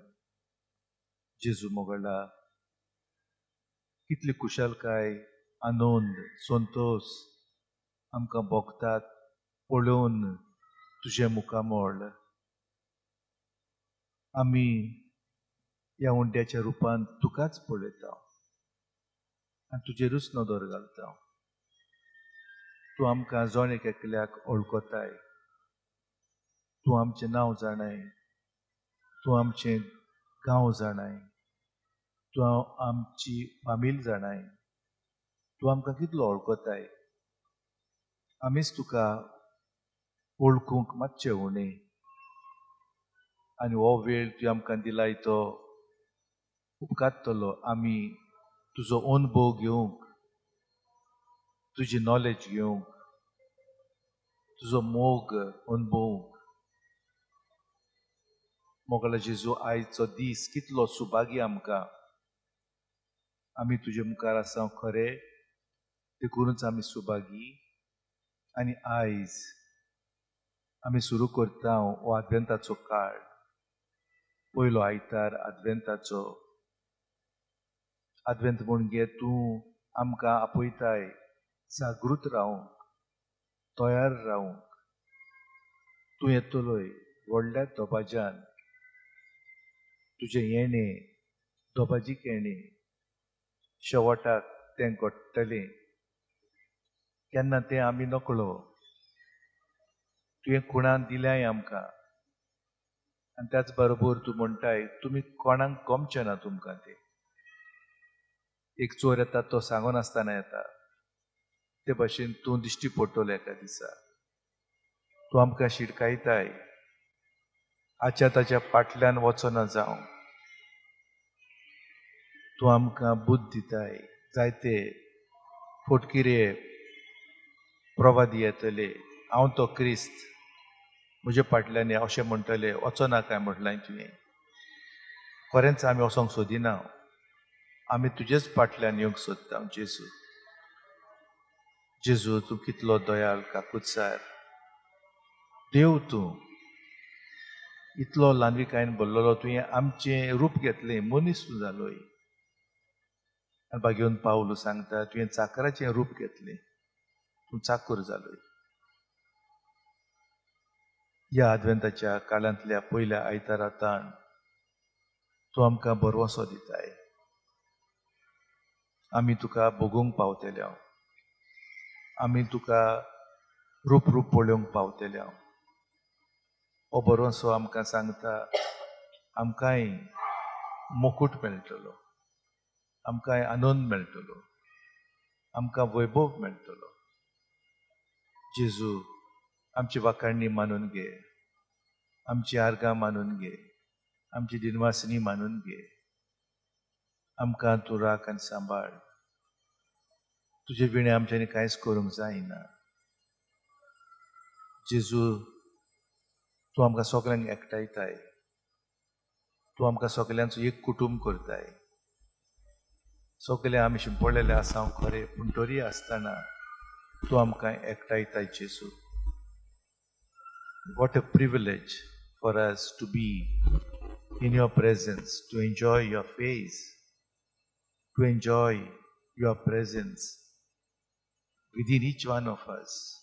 जेजू मोगळा, कितली कुशलकाय, आनंद, संतोष आमकां भोगतात पळोवन तुजे मुखामोळ. आमी ह्या उंड्याच्या रुपान तुकाच पळयता आनी तुजेरूच नदर घालता. तूं आमकां जण एक एकल्याक वळखताय. तूं आमचें नांव जाणाय, तूं आमचें गांव जाणाय, तूं आमची फामील जाणाय. तूं आमकां कितलो वळखताय. आमीच तुका वळखूंक मातशें उणें. आनी हो वेळ तुवें आमकां दिलाय तो उपकारतलो. आमी तुजो अनुभव घेवंक, तुजी नॉलेज घेवंक, तुजो मोग अनुभवंक. मोगळा जेजू, आयचो दीस कितलो सुभागी आमकां. आमी तुजे मुखार आसा खरें, देखूनच आमी सुभागी. आनी आयज आमी सुरू करता हो आद्वेंताचो काळ. पयलो आयतार आद्वेंताचो. आद्वेंत म्हणजे तूं आमकां आपयताय जागृत रावंक, तयार रावंक. तूं येतलोय व्हडल्या दोबाज्यान. तुजें येणें दोबाजीक येणें, शेवटाक तें घडटलें. केन्ना तें आमी नकळो. तुवें खुणान दिल्याय आमकां. आनी त्याच बरोबर तूं म्हणटाय तुमी कोणाक गमचें ना तुमकां तें. एक चोर येता तो सांगून आसतना येता, ते भाशेन तूं दिश्टी पडटलो एका दिसा. तूं आमकां शिडकायताय. हाच्या ताच्या फाटल्यान वचना जावं. तूं आमकां बुद्ध दिताय. जायते फोटकिरे प्रवादी येतले, हांव तो क्रिस्त, म्हजे फाटल्यान अशें म्हणटले, वचना काय म्हटलें तुवें. खरेंच आमी वचोंक सोदिना. आमी तुजेच फाटल्यान येवंक सोदता. जेजू, जेजू तूं कितलो दयाल काकूतसार. देव तूं इतलो ल्हानविकायेन बोल्लोलो तुवें आमचें रूप घेतलें मनीस तूं जालोय आनी बागेवन पावलो सांगता तुवें चाकराचें रूप घेतलें तूं चाकर जालोय ह्या आद्वेंताच्या काळांतल्या पयल्या आयतारा ताण तूं आमकां बरवसो दिताय आमी तुका भोगूंक पावतले आमी तुका रूप पळोवंक पावतले हो बरोसो आमकां सांगता आमकांय मुकूट मेळटलो आमकांय आनंद मेळटलो आमकां वैभव मेळटलो जेजू आमची वाखाणणी मानून घे आमची आर्गां मानून घे आमची दिनवासनी मानून घे आमकां तूं राख आनी सांबाळ तुजे विणे आमच्यांनी कांयच करूंक जायना जेजू तूं आमकां सगल्यांक एकठायताय तूं आमकां सगल्यांचो एक कुटुंब करताय सगळे आमी शिंपडलेले आसा हांव खरें पूण तरी आसतना तूं आमकां एकठायताय Jezu what a privilege for us to be in your presence to enjoy your face to enjoy your presence within each one of us.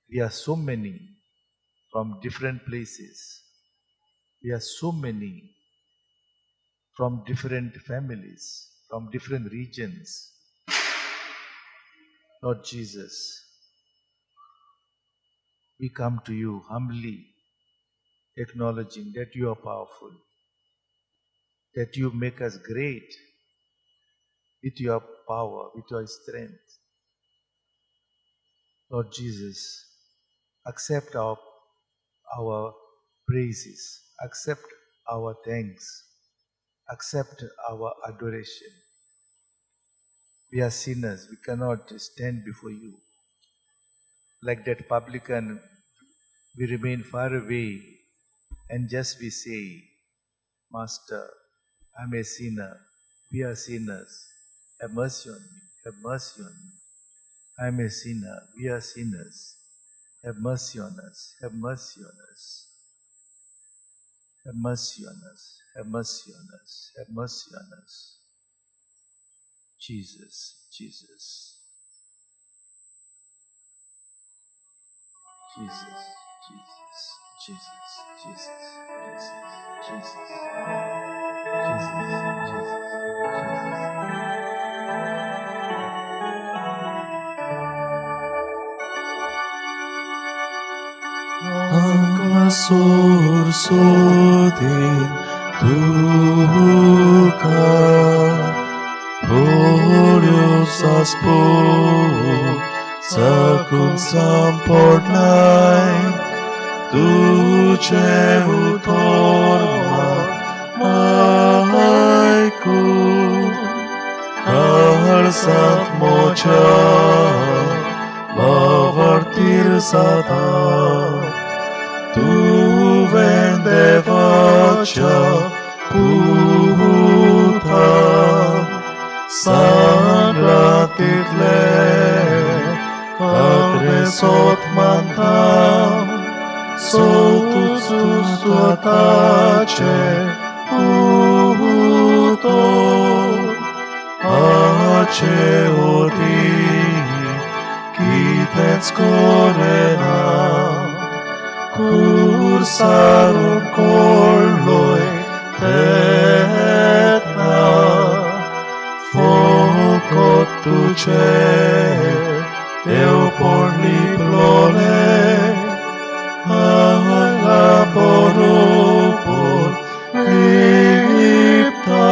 We are so many from different places. We are so many from different families, from different regions. Lord Jesus, we come to you humbly, acknowledging that you are powerful, that you make us great with your power, with your strength. Lord Jesus, accept our praises, accept our thanks, accept our adoration. We are sinners, we cannot stand before you. Like that publican, we remain far away and just we say, Master, I'm a sinner, we are sinners, have mercy on me, have mercy on me. I'm a sinner, we are sinners. Have mercy on us, have mercy on us. Have mercy on us, have mercy on us, have mercy on us. Jesus, Jesus. Jesus, Jesus, Jesus, Jesus, Jesus, Jesus, Jesus, Jesus, Sorsotin tuka Glorious aspo Sakun sampornai Tuce utorma Maiku Karsat mocha Bavartir sata Tu vende faccia puta Sangratitle Agresot mantam Sotus atace puto Ace odi Kitens corena Cursarum colloi etna Focot tuce Deo porli plone Alla borupor cripta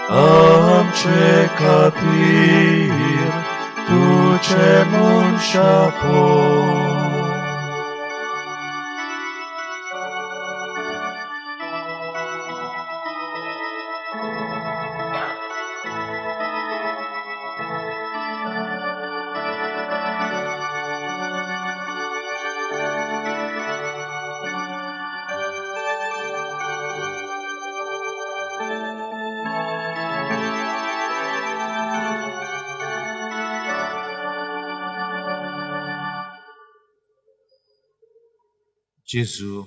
Amce capir Tuce non chapor जेजू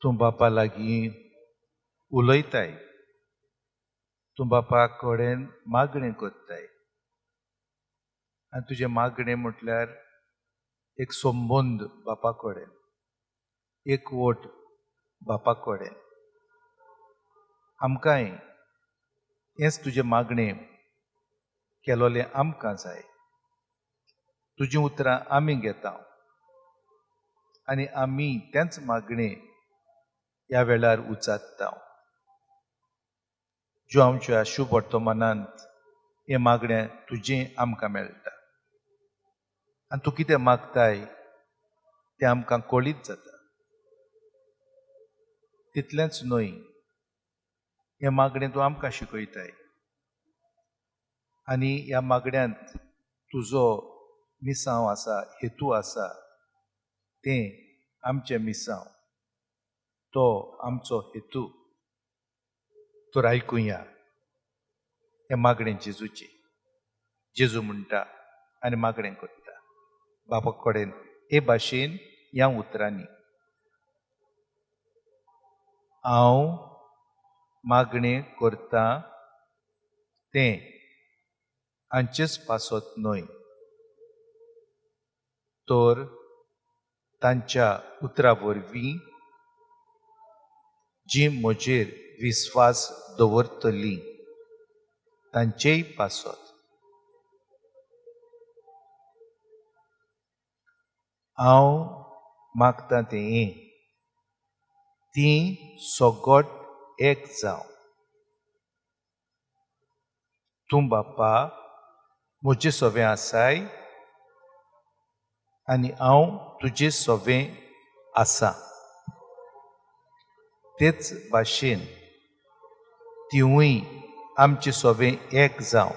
तूं बापा लागीं उलयताय, तूं बापा कडेन मागणें करताय आनी तुजें मागणें म्हटल्यार एक संबंद बापा कडेन, एक वोट बापा कडेन. आमकांय हेंच तुजें मागणें केलोलें आमकां जाय. तुजीं उतरां आमी घेता आनी आमी तेंच मागणें ह्या वेळार उचात्ता. ज्यो आमच्या शुभ वर्तमानांत हें मागणें तुजें आमकां मेळटा आनी तूं कितें मागताय तें आमकां कळीत जाता. तितलेंच न्हय, हें मागणें तूं आमकां शिकयताय आनी ह्या मागण्यांत तुजो मिसांव आसा, हेतू आसा, तें आमचें मिसांव, तो आमचो हेतू तर आयकुया. हें मागणें जेजूचें. जेजू म्हणटा आनी मागणें करता बापा कडेन हे भाशेन ह्या उतरांनी. हांव मागणें करतां तें हांचेच पासत न्हय, तर तांच्या उतरां वरवीं जीं म्हजेर विस्वास दवरतलीं तांचेय पासत. हांव मागतां तें हें, तीं सोगोट एक जावं. तूं बापा म्हजें सोवें आसाय आनी हांव तुजें सोवें आसां. तेच भाशेन तिवूय आमचें सोवें एक जावं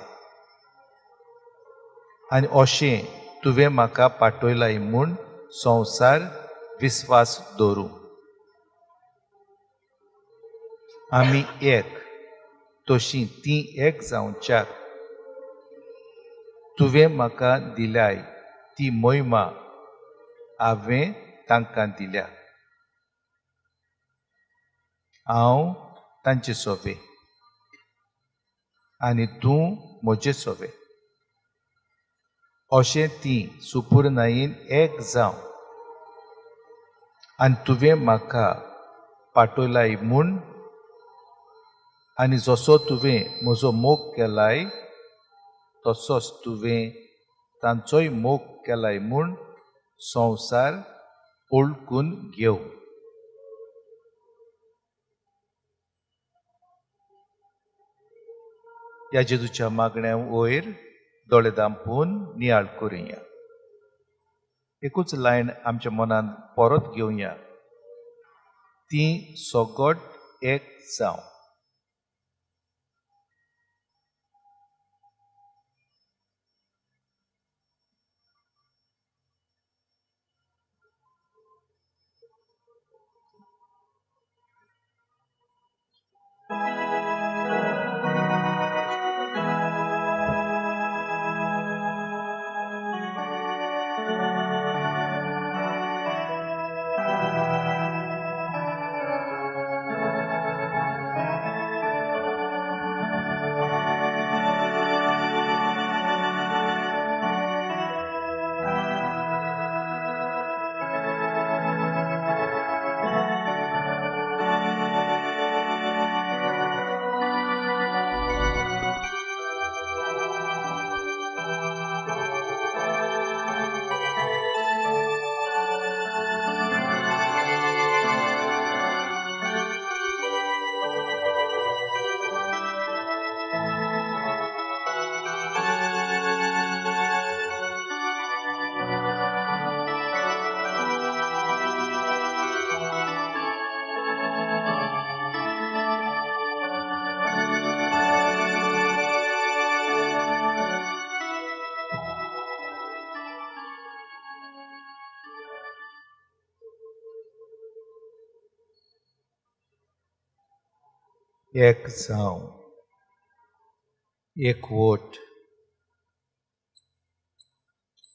आनी अशें तुवें म्हाका पाठयलाय म्हूण संवसार विस्वास दवरूं. आमी एक, तशीं तीं एक जावच्याक तुवें म्हाका दिल्याय ती मोहिमा हांवें तांकां दिल्या. हांव तांचें सोवें आनी तूं म्हजें सोवें. अशें तीं सुपूर्णायेन एक जावं आनी तुवें म्हाका पाठयलाय म्हूण आनी जसो तुवें म्हजो मोग केलाय तसोच तुवें तांचोय मोग केलाय म्हूण संवसार ओळखून घेवं. ह्या जेजूच्या मागण्या वयर दोळे धांपून नियाळ करुया. एकूच लायन आमच्या मनांत परत घेवया. तीं सोगोट एक जावं. एक जावं, एक वोट.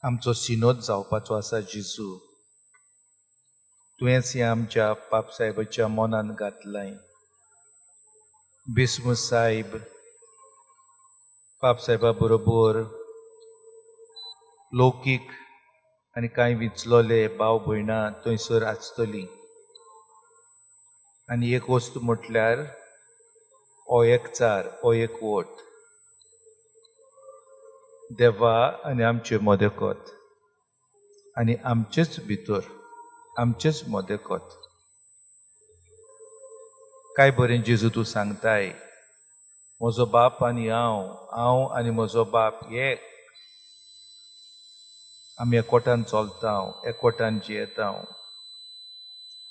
आमचो सिनोद जावपाचो आसा जेजू. तुवेंच हें आमच्या बापसाहेबाच्या मनान घातलाय. बिस्मूस साहेब बापसाहेबा बरोबर लौकीक आनी कांय विचलोले भाव भयणां थंयसर आसतलीं. आनी एक वस्त म्हटल्यार हो एक चार, हो एक वोट. देवा आनी आमचे मोदेकोत आनी आमचेच भितर आमचेच मोदेकोत. काय बरें जेजू तूं सांगताय, म्हजो बाप आनी हांव आनी म्हजो बाप एक. आमी एकवटान चलतांव, एकवटान जियेतांव.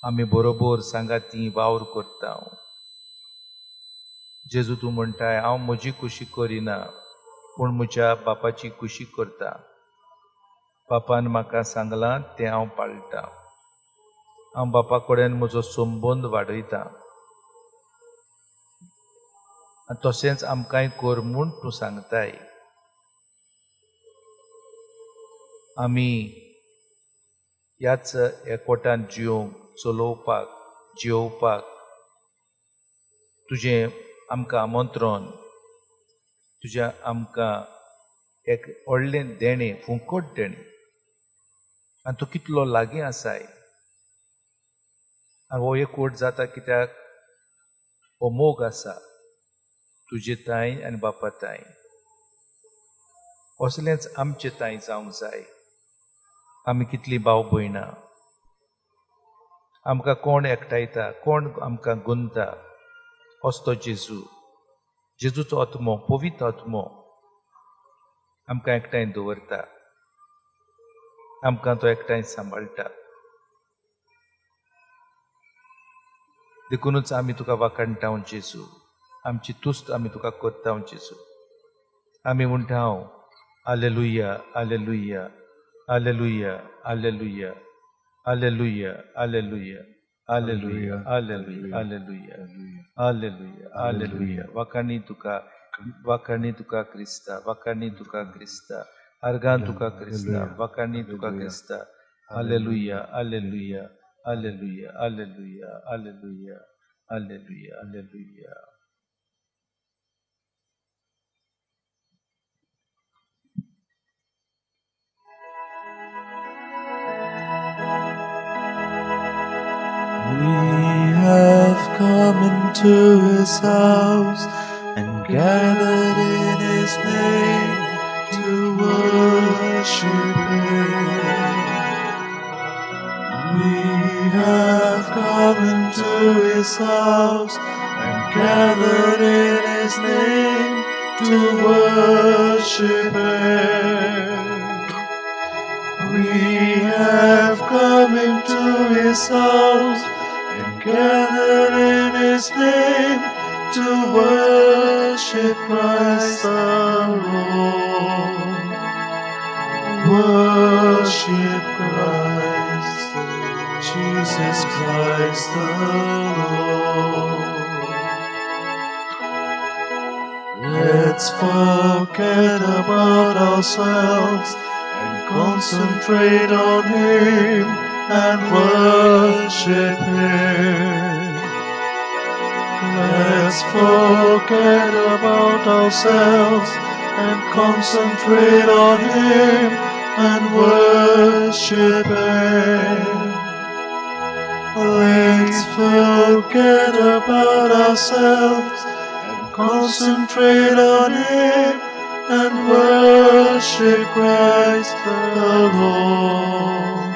आमी बरोबर सांगाती वावर करतांव. जेजू तूं म्हणटाय हांव म्हजी खुशी करिना, पूण म्हज्या बापाची खुशी करता. बापान म्हाका सांगलां तें हांव पाळटां. हांव बापा कडेन म्हजो संबंद वाडयतां. आनी तशेंच आमकांय कर म्हूण तूं सांगताय. आमी ह्याच एकवटान जियोंक, चलोवपाक, जेवपाक तुजें आमकां आमंत्रण, तुजें आमकां एक व्हडलें देणें, फुकट देणें. आनी तूं कितलो लागीं आसाय. आनी हो एकवट जाता कित्याक हो मोग आसा तुजे ताई आनी बापा ताई. असलेंच आमचे ताई जावंक जाय. आमी कितलीं भाव भयणां. आमकां कोण एकठायता, कोण आमकां गुंता, असतो जेजू. जेजूचो आत्मो, पवित्र आत्मो आमकां एकठांय दवरता. आमकां तो एकठांय सांबाळटा. देखूनच आमी तुका वाखाणटाव जेजू. आमची तुस्त आमी तुका करताव जेजू. आमी म्हणटाव हालेलुया, हालेलुया, हालेलुया, हालेलुया, हालेलुया, हालेलुया, हालेलुया, हालेलुया, हालेलुया, हालेलुया, हालेलुया. वाखाणी तुका क्रिस्ता, वाखाणी तुका क्रिस्ता, अर्गान तुका क्रिस्ता, वाखाणी तुका क्रिस्ता. हालेलुया, हालेलुया, हालेलुया, हालेलुया, हालेलुया, हालेलुया, हालेलुया. We have come into his house and gathered in his name to worship him. We have come into his house and gathered in his name to worship him. We have come into his house and gathered in his name to worship Christ the Lord. Worship Christ, Jesus Christ the Lord. Let's forget about ourselves and concentrate on him and worship him. Let's forget about ourselves and concentrate on him and worship him. Let's forget about ourselves and concentrate on him and worship Christ the Lord.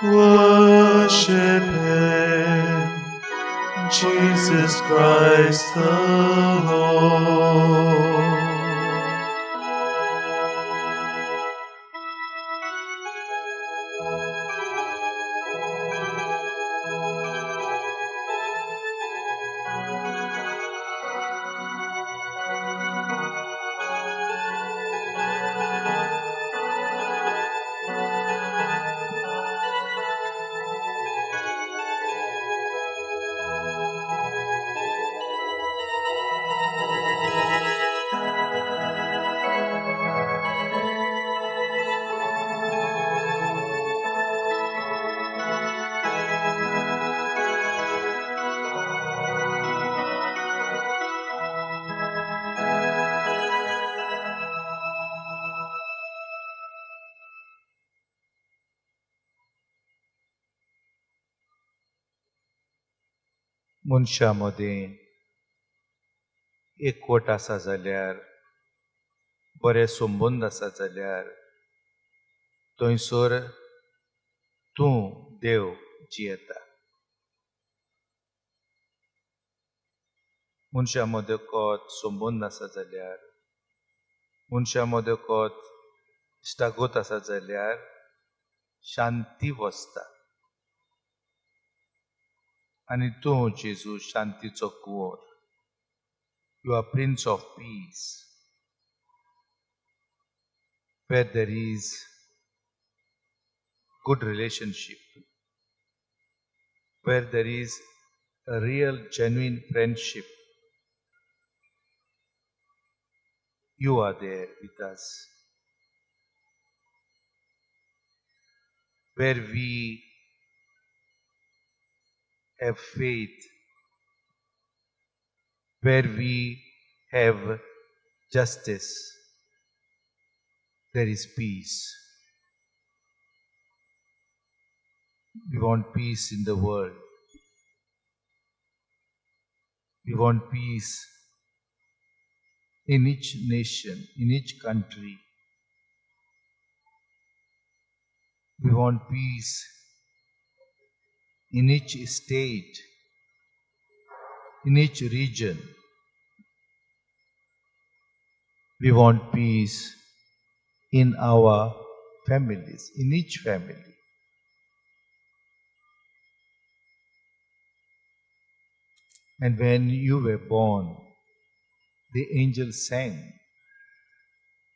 Worship him, Jesus Christ the Lord. मनशा मदें एकवट आसा जाल्यार, बरे संबंद आसा जाल्यार थंयसर तूं देव जियेता. मनशा मदकोत संबंद आसा जाल्यार, मनशा मदकोत इश्टागत आसा जाल्यार शांती वसता. आनी तूं जेजू शांतीचो कुंवर. You are Prince of Peace. Where there is good relationship, where there is a real, genuine friendship, you are there with us. Where we have faith, where we have justice, there is peace. We want peace in the world. We want peace in each nation, in each country. We want peace in each state, in each region. We want peace in our families, in each family. And when you were born, the angels sang,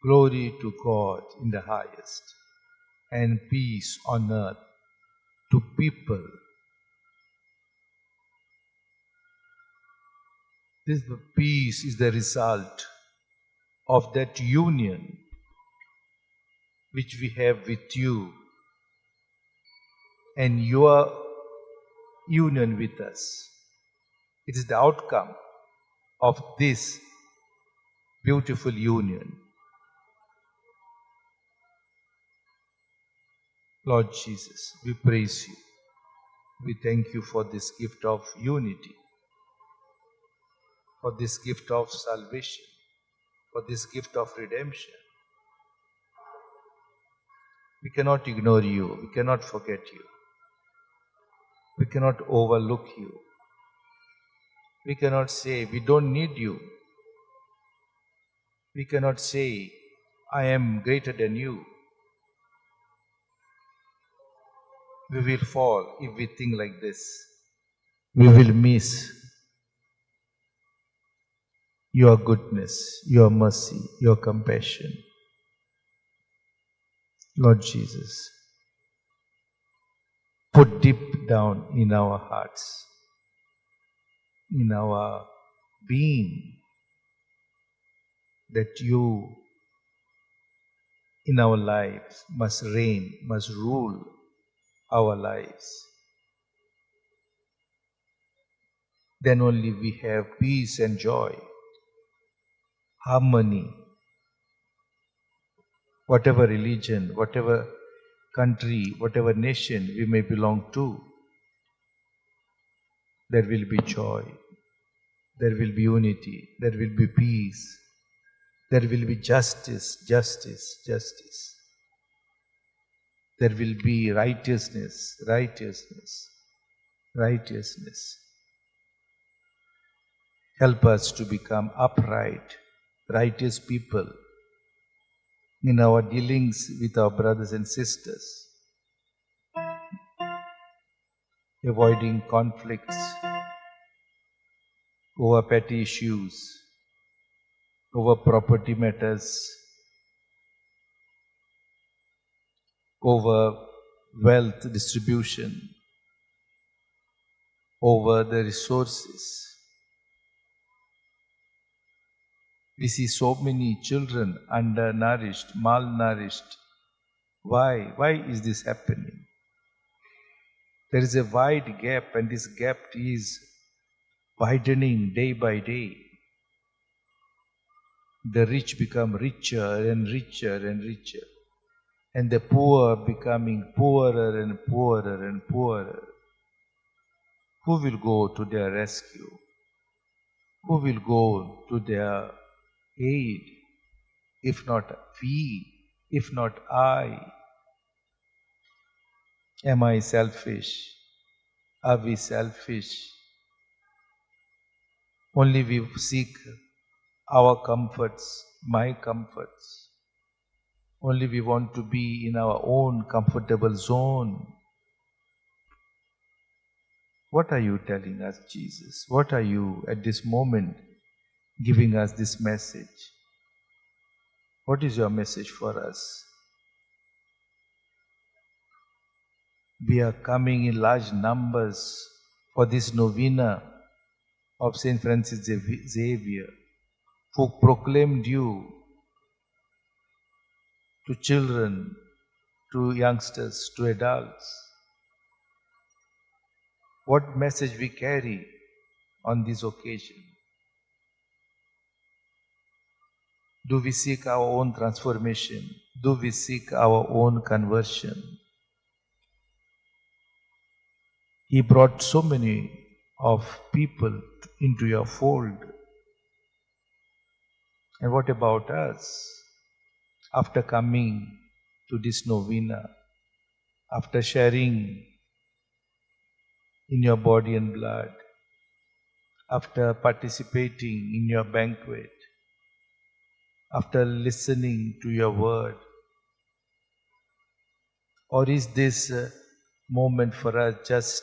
"Glory to God in the highest, and peace on earth to people." This peace is the result of that union which we have with you and your union with us. It is the outcome of this beautiful union. Lord Jesus, we praise you. We thank you for this gift of unity, for this gift of salvation, for this gift of redemption. We cannot ignore you. We cannot forget you. We cannot overlook you. We cannot say, we don't need you. We cannot say, I am greater than you. We will fall if we think like this. We will miss your goodness, your mercy, your compassion. Lord Jesus, put deep down in our hearts, in our being, that you in our lives must reign, must rule our lives. Then only we have peace and joy, harmony. Whatever religion, whatever country, whatever nation we may belong to, there will be joy, there will be unity, there will be peace, there will be justice, justice, justice. There will be righteousness, righteousness, righteousness. Help us to become upright, righteous people in our dealings with our brothers and sisters, avoiding conflicts over petty issues, over property matters, over wealth distribution, over the resources. We see so many children undernourished, malnourished. Why? Why is this happening? There is a wide gap, and this gap is widening day by day. The rich become richer and richer and richer, and the poor becoming poorer and poorer and poorer. Who will go to their rescue? Who will go to their aid? If not we, if not I? Am I selfish? Are we selfish? Only we seek our comforts, my comforts. Only we want to be in our own comfortable zone. What are you telling us, Jesus? What are you at this moment giving us this message? What is your message for us? We are coming in large numbers for this novena of Saint Francis Xavier, who proclaimed you to children, to youngsters, to adults. What message we carry on this occasion? Do we seek our own transformation? Do we seek our own conversion? He brought so many of people into your fold. And what about us? After coming to this novena, after sharing in your body and blood, after participating in your banquet, after listening to your word, or is this moment for us just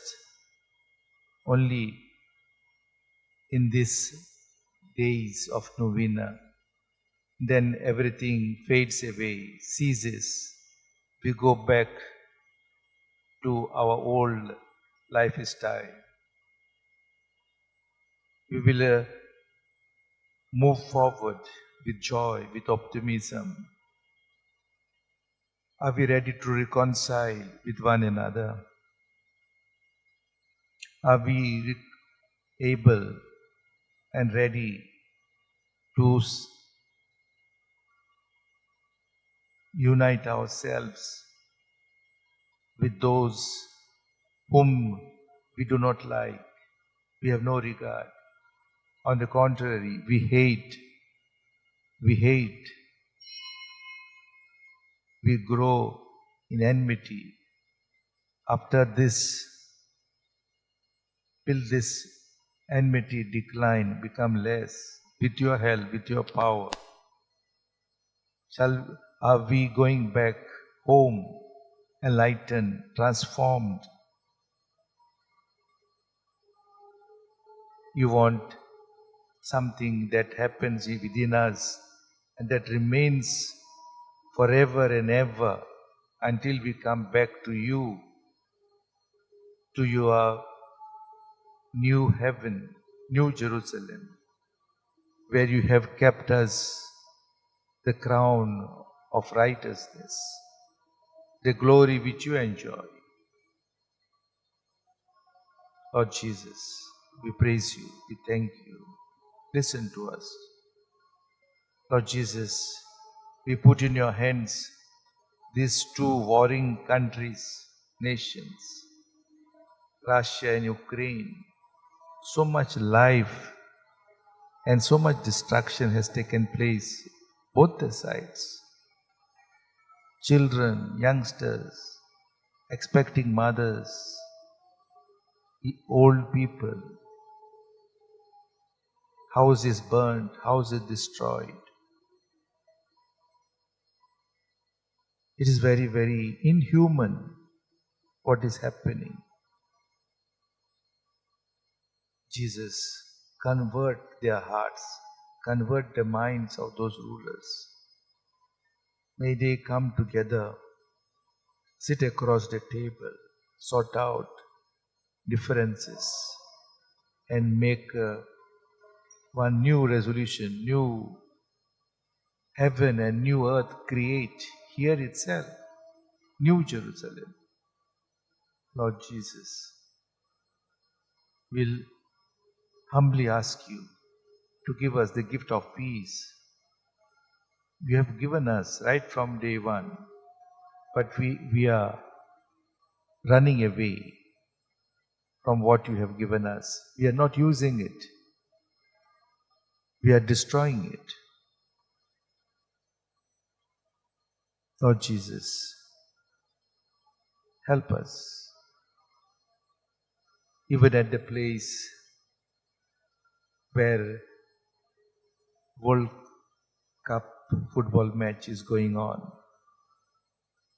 only in these days of novena? Then everything fades away, ceases. We go back to our old lifestyle. We will move forward with joy, with optimism. Are we ready to reconcile with one another? Are we able and ready to unite ourselves with those whom we do not like? We have no regard. On the contrary, we hate. We grow in enmity. After this, will this enmity decline, become less? With your help, with your power, are we going back home, enlightened, transformed? You want something that happens within us and that remains forever and ever until we come back to you, to your new heaven, new Jerusalem, where you have kept us the crown of righteousness, the glory which you enjoy. Lord Jesus, we praise you, we thank you. Listen to us. Lord Jesus, we put in your hands these two warring countries, nations, Russia and Ukraine. So much life and so much destruction has taken place, both the sides. Children, youngsters, expecting mothers, old people, houses burned, houses destroyed. It is very, very inhuman what is happening. Jesus, convert their hearts, convert the minds of those rulers. May they come together, sit across the table, sort out differences, and make one new resolution, new heaven and new earth create here itself, New Jerusalem. Lord Jesus, we'll humbly ask you to give us the gift of peace. You have given us right from day one, but we are running away. from what you have given us. We are not using it. We are destroying it. Lord Jesus, help us. Even at the place where World Cup football match is going on,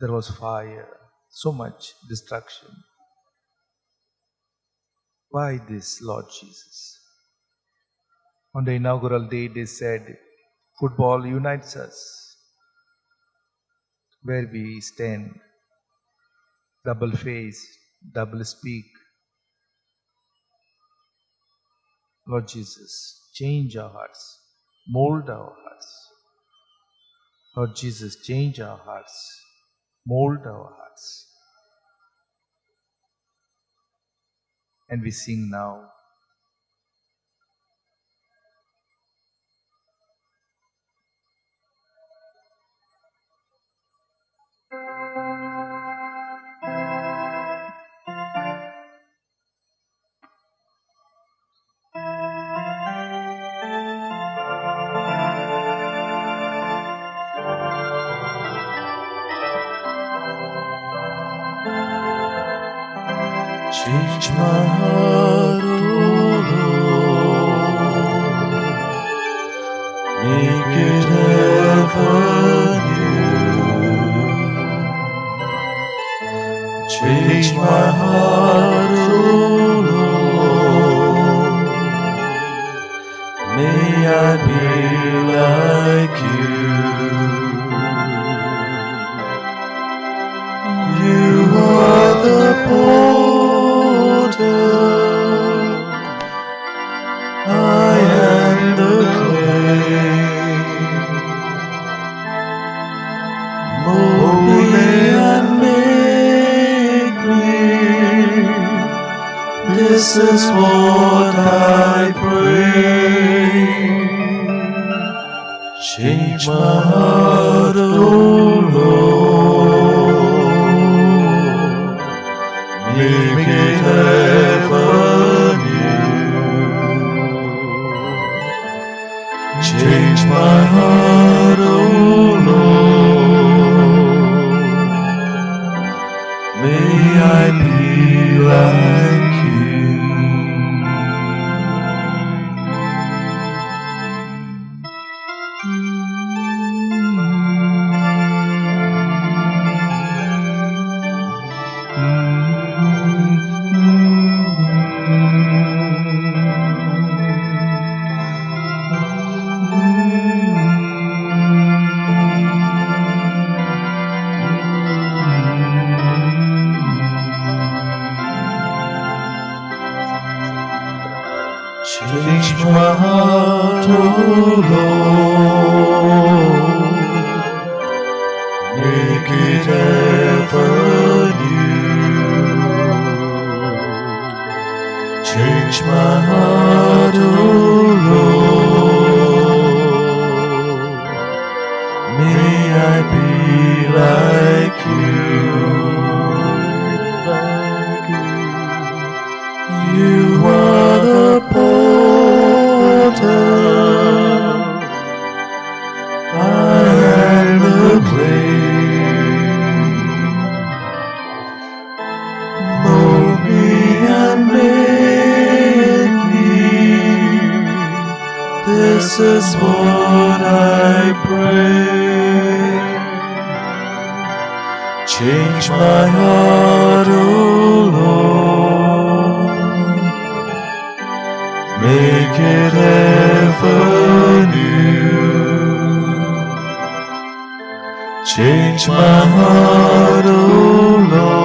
there was fire, so much destruction. Why this, Lord Jesus? On the inaugural day, they said, football unites us. Where we stand, double face, double speak. Lord Jesus, change our hearts, mold our hearts. Lord Jesus, change our hearts, mold our hearts. And we sing now. Change my heart, O Lord, make it ever new. Change my heart, O Lord, may I be like you. You are the potter, I am the clay. Mold me and make me, this is what I pray. Change my heart, O Lord, make it ever new. Change my heart, O Lord, may I be like you. Change my heart, O Lord, make it ever new. Change my heart, O Lord, may I be like you. You are the potter, I am the clay. Mold me and make me, this is what I pray. Change my heart, O Lord, make it ever new. Change my heart, O Lord,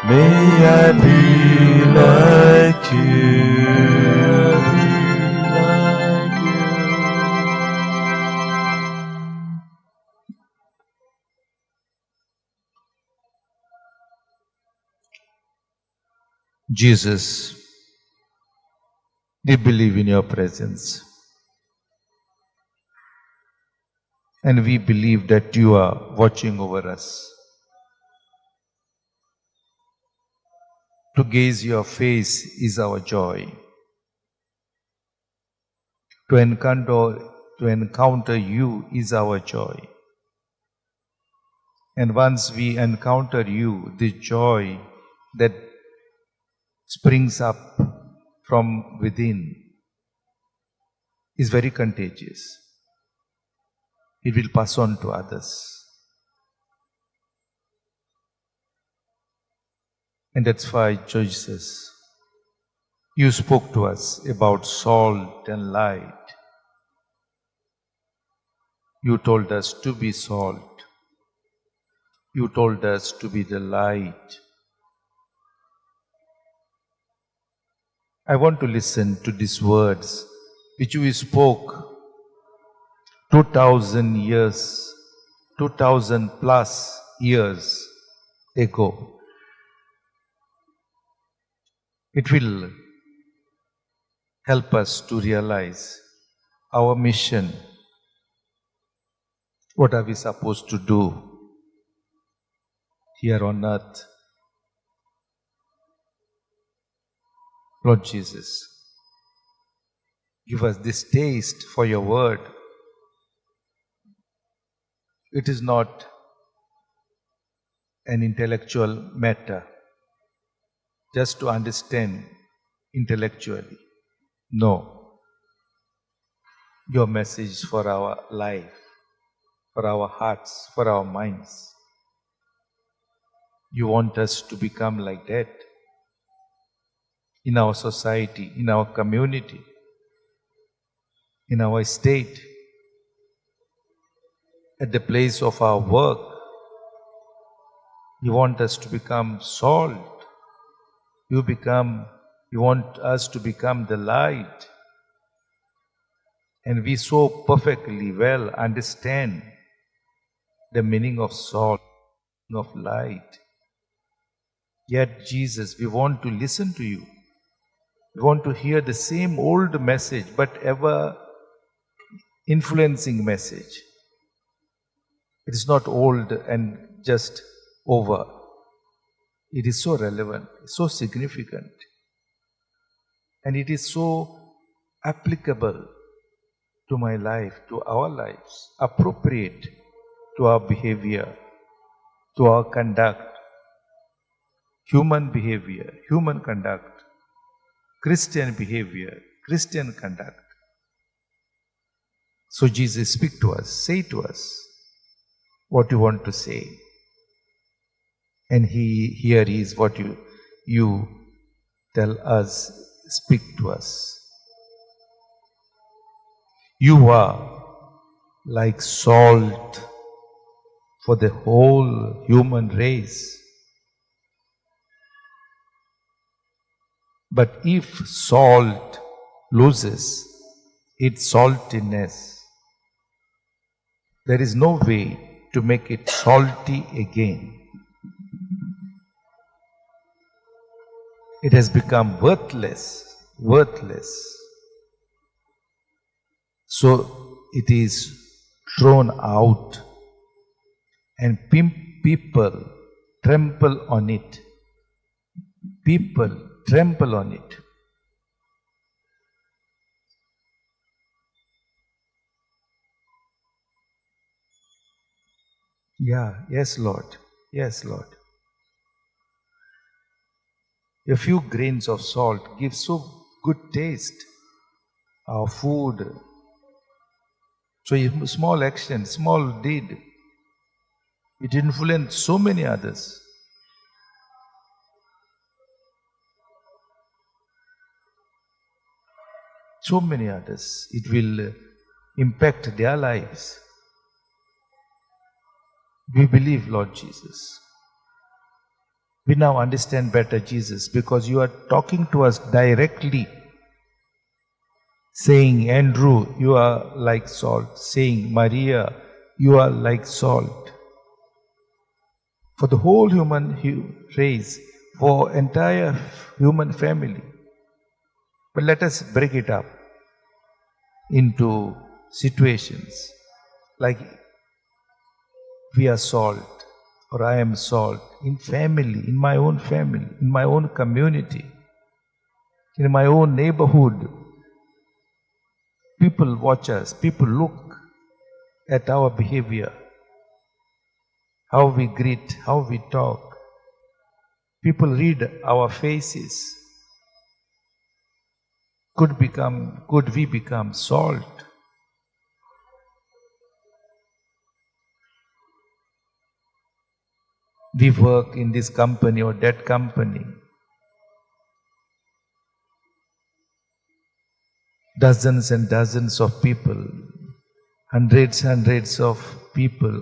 may I be like you. Jesus, we believe in your presence. And we believe that you are watching over us. To gaze your face is our joy. To encounter you is our joy. And once we encounter you, the joy that springs up from within is very contagious. It will pass on to others. And that's why, Jesus, you spoke to us about salt and light. You told us to be salt. You told us to be the light. I want to listen to these words which you spoke 2000 years, 2000 plus years ago. It will help us to realize our mission. What are we supposed to do here on earth? Lord Jesus, give us this taste for your word. It is not an intellectual matter, just to understand intellectually. No. Your message for our life, for our hearts, for our minds. You want us to become like that in our society, in our community, in our state, at the place of our work. You want us to become salt. You want us to become the light. And we so perfectly well understand the meaning of salt, of light. Yet, Jesus, we want to listen to you. We want to hear the same old message, but ever influencing message. It is not old and just over. It is so relevant, so significant, and it is so applicable to my life, to our lives, appropriate to our behavior, to our conduct, human behavior, human conduct, Christian behavior, Christian conduct. So Jesus, speak to us, say to us what you want to say. And here is what you tell us, speak to us. You are like salt for the whole human race. But if salt loses its saltiness, there is no way to make it salty again. It has become worthless. So it is thrown out, and people trample on it. People trample on it. Yes, Lord. Yes, Lord. A few grains of salt give so good taste. Our food. So a small action, small deed, it influenced so many others. So many others. It will impact their lives. We believe, Lord Jesus. We now understand better, Jesus, because you are talking to us directly. Saying, Andrew, you are like salt. Saying, Maria, you are like salt. For the whole human race, for entire human family. But let us break it up into situations like we are salt. or I am salt in family, in my own family, in my own community, in my own neighborhood. People watch us, people look at our behavior, how we greet, how we talk. People read our faces. Could we become salt? We work in this company or that company. Dozens and dozens of people, hundreds of people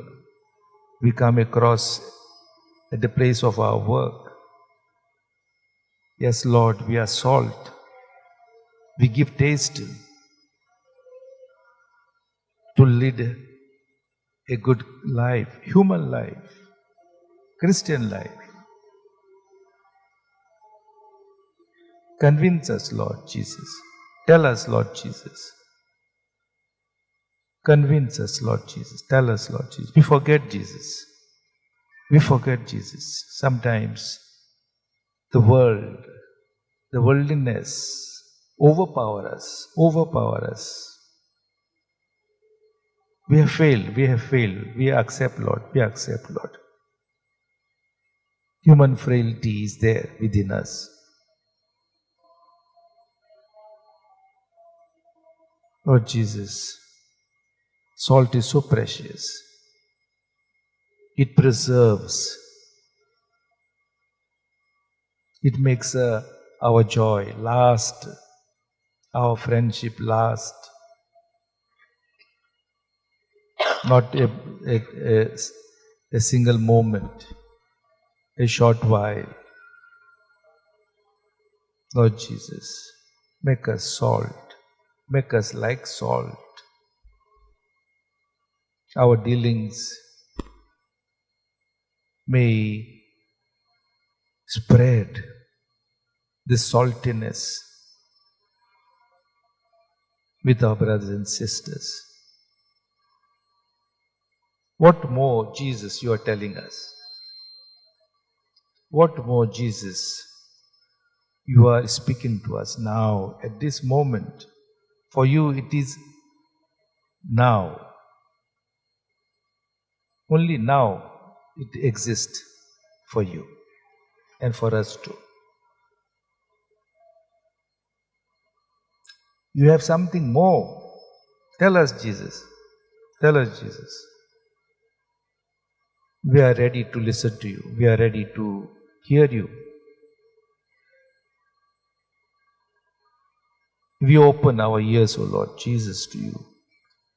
we come across at the place of our work. Yes, Lord, we are salt. We give taste to lead a good life, human life, Christian life. Convince us, Lord Jesus. Tell us, Lord Jesus. Convince us, Lord Jesus. Tell us, Lord Jesus. We forget Jesus. We forget Jesus. Sometimes the world, the worldliness overpower us. We have failed. We accept, Lord. Human frailty is there within us. Lord Jesus, salt is so precious. It preserves. It makes our joy last, our friendship last. Not a single moment, a short while. Lord Jesus, make us salt. Make us like salt. Our dealings may spread this saltiness with our brothers and sisters. What more, Jesus, you are telling us? What more, Jesus, you are speaking to us now, at this moment? For you, it is now. Only now it exists for you and for us too. You have something more. Tell us, Jesus. Tell us, Jesus. We are ready to listen to you. We are ready to hear you. We open our ears, O Lord Jesus, to you.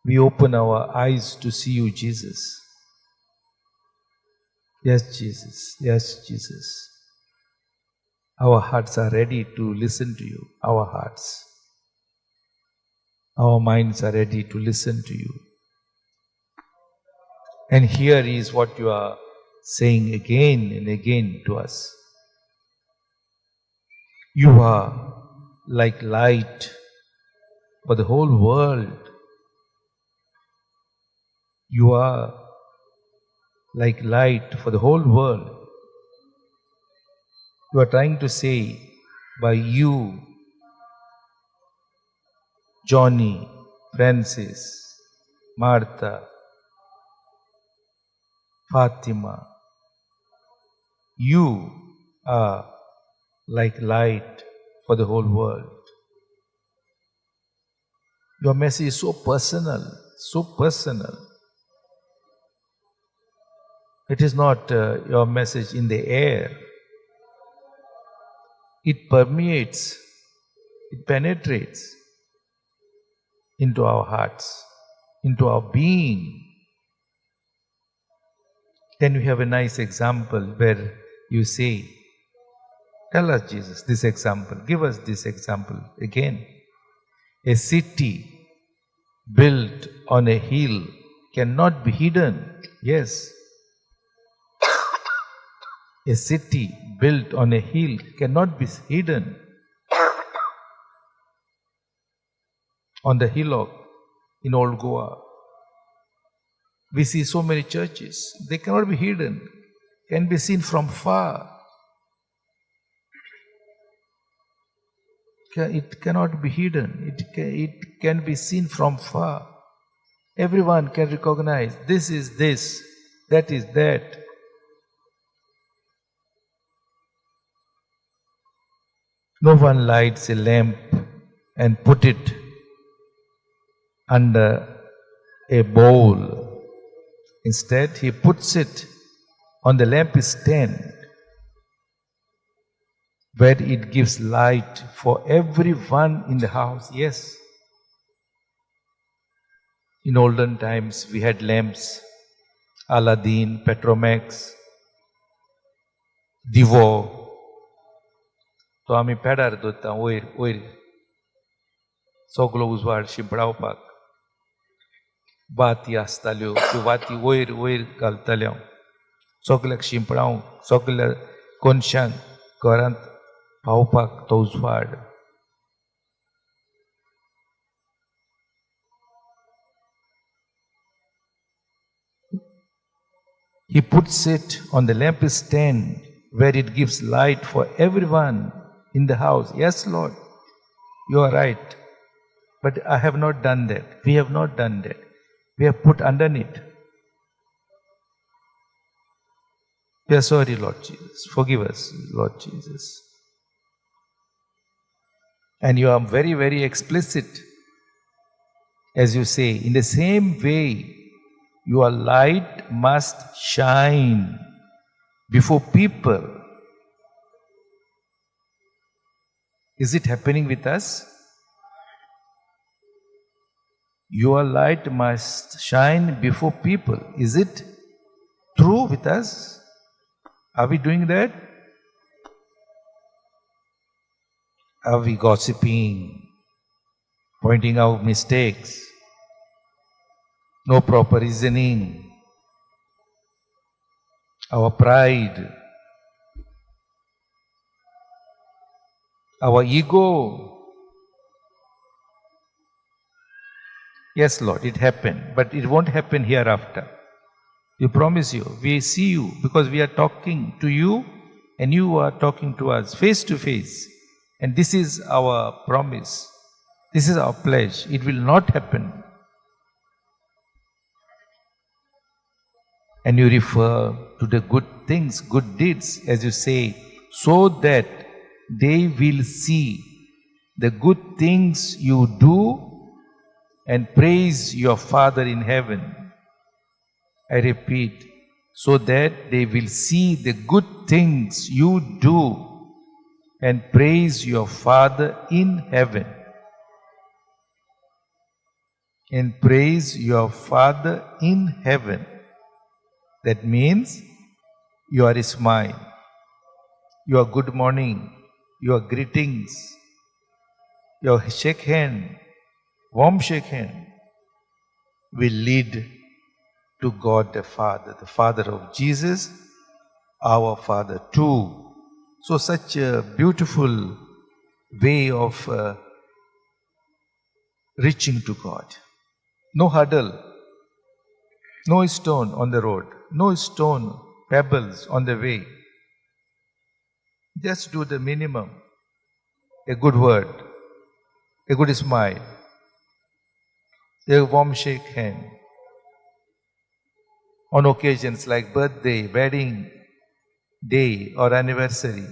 We open our eyes to see you, Jesus. Yes, Jesus. Yes, Jesus. Our hearts are ready to listen to you. Our hearts. Our minds are ready to listen to you. And here is what you are saying again and again to us. You are like light for the whole world. You are like light for the whole world. You are trying to say, by you, Johnny, Francis, Martha, Fatima, you are like light for the whole world. Your message is so personal, so personal. It is not your message in the air. It permeates, it penetrates into our hearts, into our being. Then you have a nice example where you say, tell us, Jesus, this example. Give us this example again. A city built on a hill cannot be hidden. Yes. A city built on a hill cannot be hidden. On the hillock in Old Goa, we see so many churches. They cannot be hidden. can be seen from far. It cannot be hidden. It can be seen from far. Everyone can recognize this is this, that is that. No one lights a lamp and put it under a bowl. Instead, he puts it on the lampstand, where it gives light for everyone in the house. Yes. In olden times, we had lamps, Aladdin, Petromax, Divo. तो आमी पेडार दोता वयर सगलो उजवाड शिंपडावपाक. वाती आसताल्यो त्यो वाती वयर घालताल्यो सगल्याक शिंपडावंक, सगल्या कोनशांक घरांत पावपाक तो उजवाड. He puts it on the lampstand where it gives light for everyone in the house. Yes, Lord, you are right. But I have not done that. We have not done that. We have put underneath. We are sorry, Lord Jesus. Forgive us, Lord Jesus. And you are very, very explicit as you say, in the same way, your light must shine before people. Is it happening with us? Your light must shine before people. Is it true with us? Are we doing that? Are we gossiping, pointing out mistakes, no proper reasoning, our pride, our ego? Yes, Lord, it happened, but it won't happen hereafter. We promise you. We see you because we are talking to you and you are talking to us face to face. And this is our promise. This is our pledge. It will not happen. And you refer to the good things, good deeds, as you say, so that they will see the good things you do and praise your Father in heaven. I repeat, so that they will see the good things you do and praise your Father in heaven. And praise your Father in heaven. That means your smile, your good morning, your greetings, your shake hand, warm shake hand will lead to God the Father of Jesus, our Father too. So such a beautiful way of reaching to God. No hurdle, no stone on the road, no stone, pebbles on the way. Just do the minimum. A good word, a good smile, a warm shake hand. On occasions like birthday, wedding day or anniversary,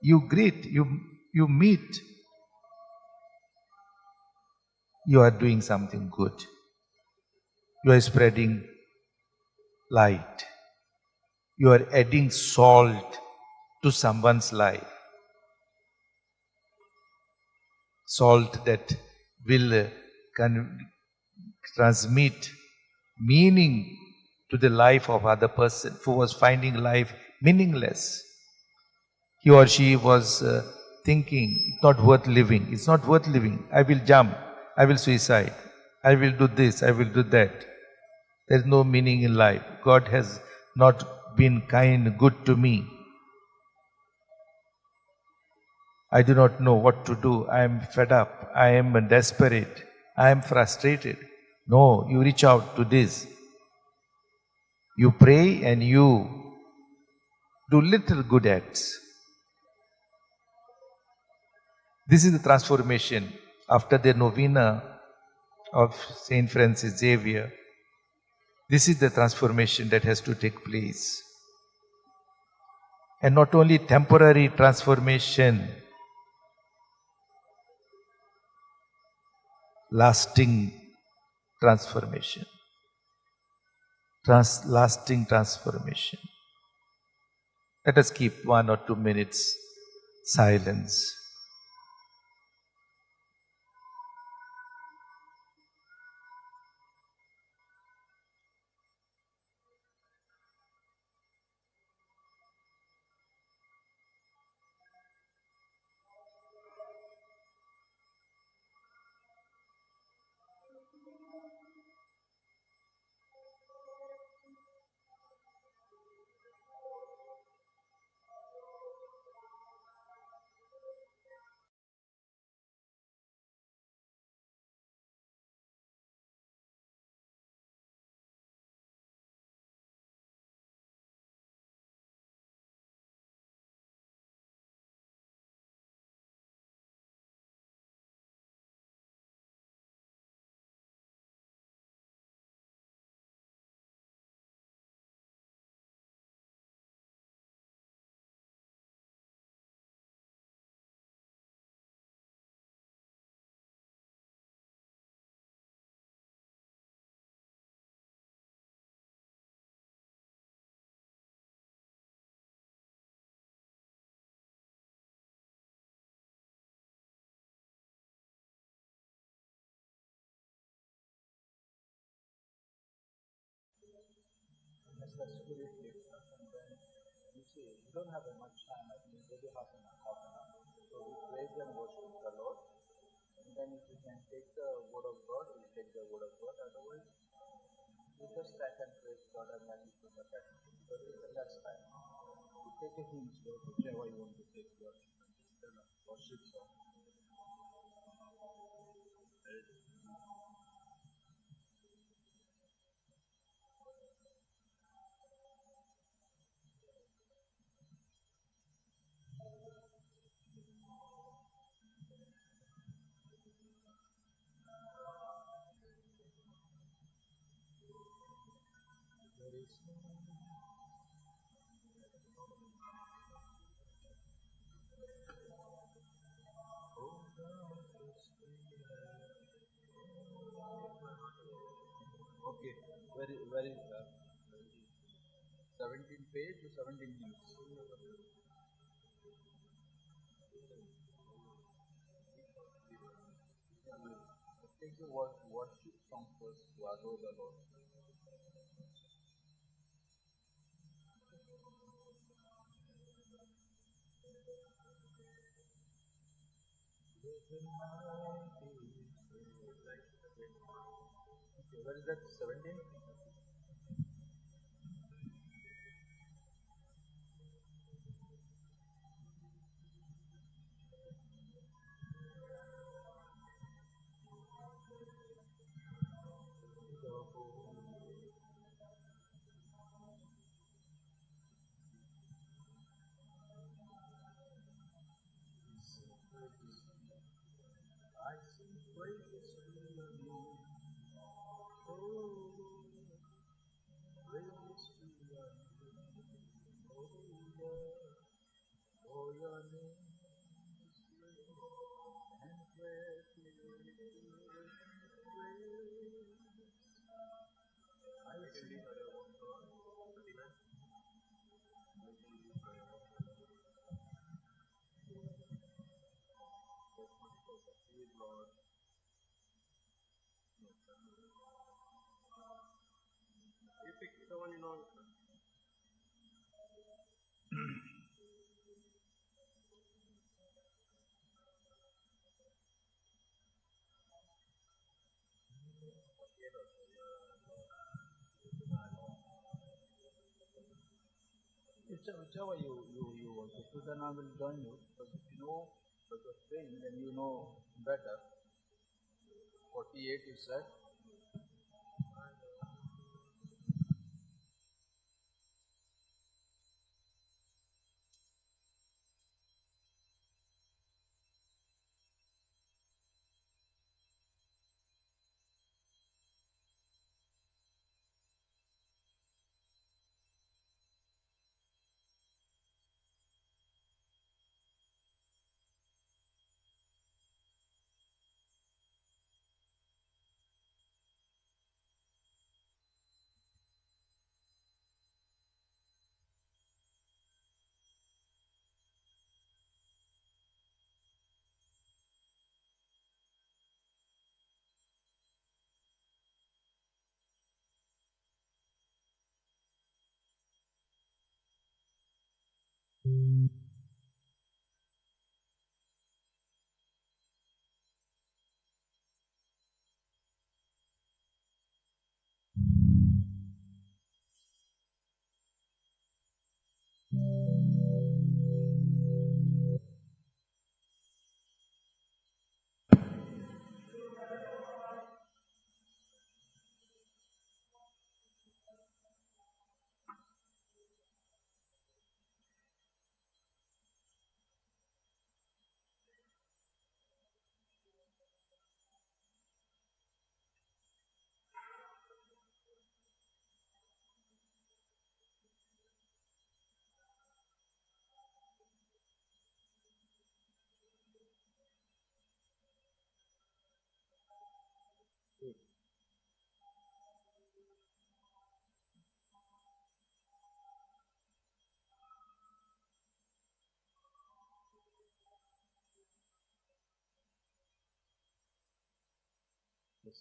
you greet, you meet. You are doing something good. You are spreading light. You are adding salt to someone's life. Salt that will transmit meaning to the life of other person who was finding life meaningless. He or she was thinking, it's not worth living. It's not worth living. I will jump. I will suicide. I will do this. I will do that. There is no meaning in life. God has not been kind, good to me. I do not know what to do. I am fed up. I am desperate. I am frustrated. No, you reach out to this. You pray and you Do little good acts. This is the transformation after the novena of Saint Francis Xavier. This is the transformation that has to take place. And not only temporary transformation, lasting transformation. Lasting transformation. Let us keep 1 or 2 minutes silence. Especially if and then you see, you don't have much time, I think maybe half an hour. So we praise and worship the Lord. And then if you can take the word of God, we'll take the word of God. Otherwise, you just stand and praise God and then you put the back. But it's the last time. You take a hymn, so whichever you want to take worship. Worship song. Okay, very 17 page to 17 hymns. Take the worship song first to adore the Lord. Okay, where is that? 17? I sing praises to your name. Oh, praises to your name. Oh, Lord, for your name is great and greatly to be praised. I sing Lord. Whichever you want to do, then I will join you. Because if you know what you're praying, then you know better. 48 you said.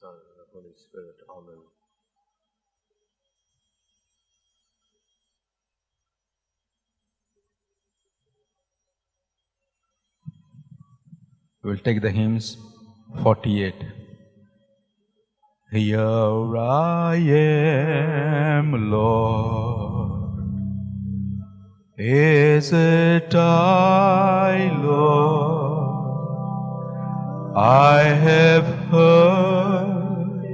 Son, and the Holy Spirit. Amen. We'll take the hymns 48. Here I am, Lord. Is it I, Lord? I have heard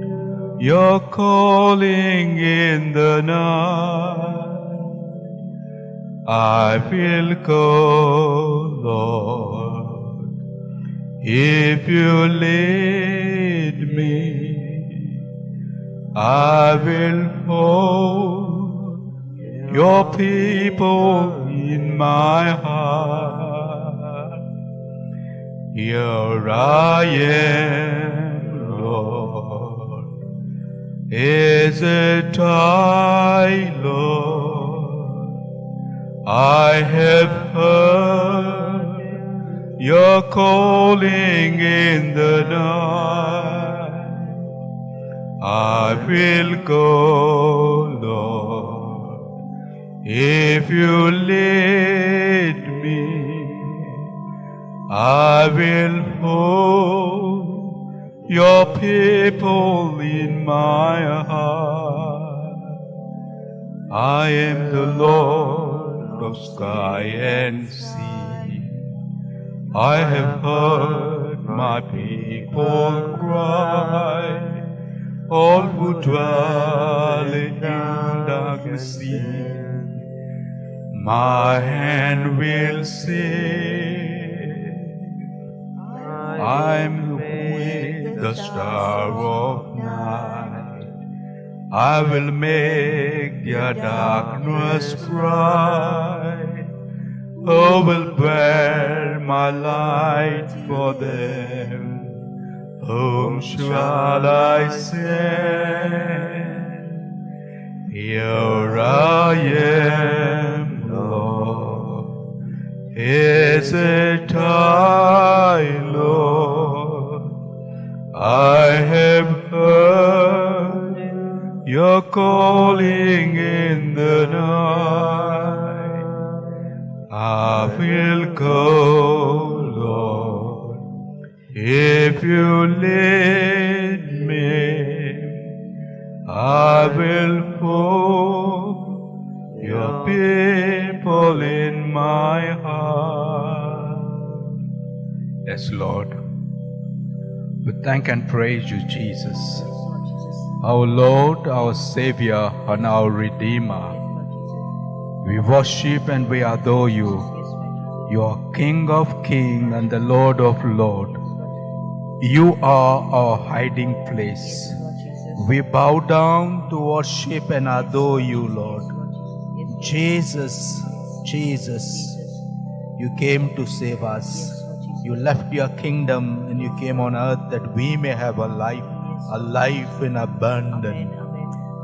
your calling in the night. I will go, Lord, if you lead me. I will hold your people in my heart. Here I am, Lord. Is it I, Lord? I have heard your calling in the night. I will go, Lord, if you lead me. I will hold your people in my heart. I am the Lord of sky and sea. I have heard my people cry. All who dwell in darkness see, my hand will save. I'm with the star of night. I will make their darkness bright. Oh, will bear my light for them. Whom shall I send? Here I am, Lord. Is it I, Lord? I have heard your calling in the night. I will go, Lord, if you lead me. I will put your people in my heart. Yes, Lord. We thank and praise you, Jesus, our Lord, our Savior, and our Redeemer. We worship and we adore you. You are King of kings and the Lord of lords. You are our hiding place. We bow down to worship and adore you, Lord. Jesus, Jesus, you came to save us. You left your kingdom and you came on earth that we may have a life in abundance.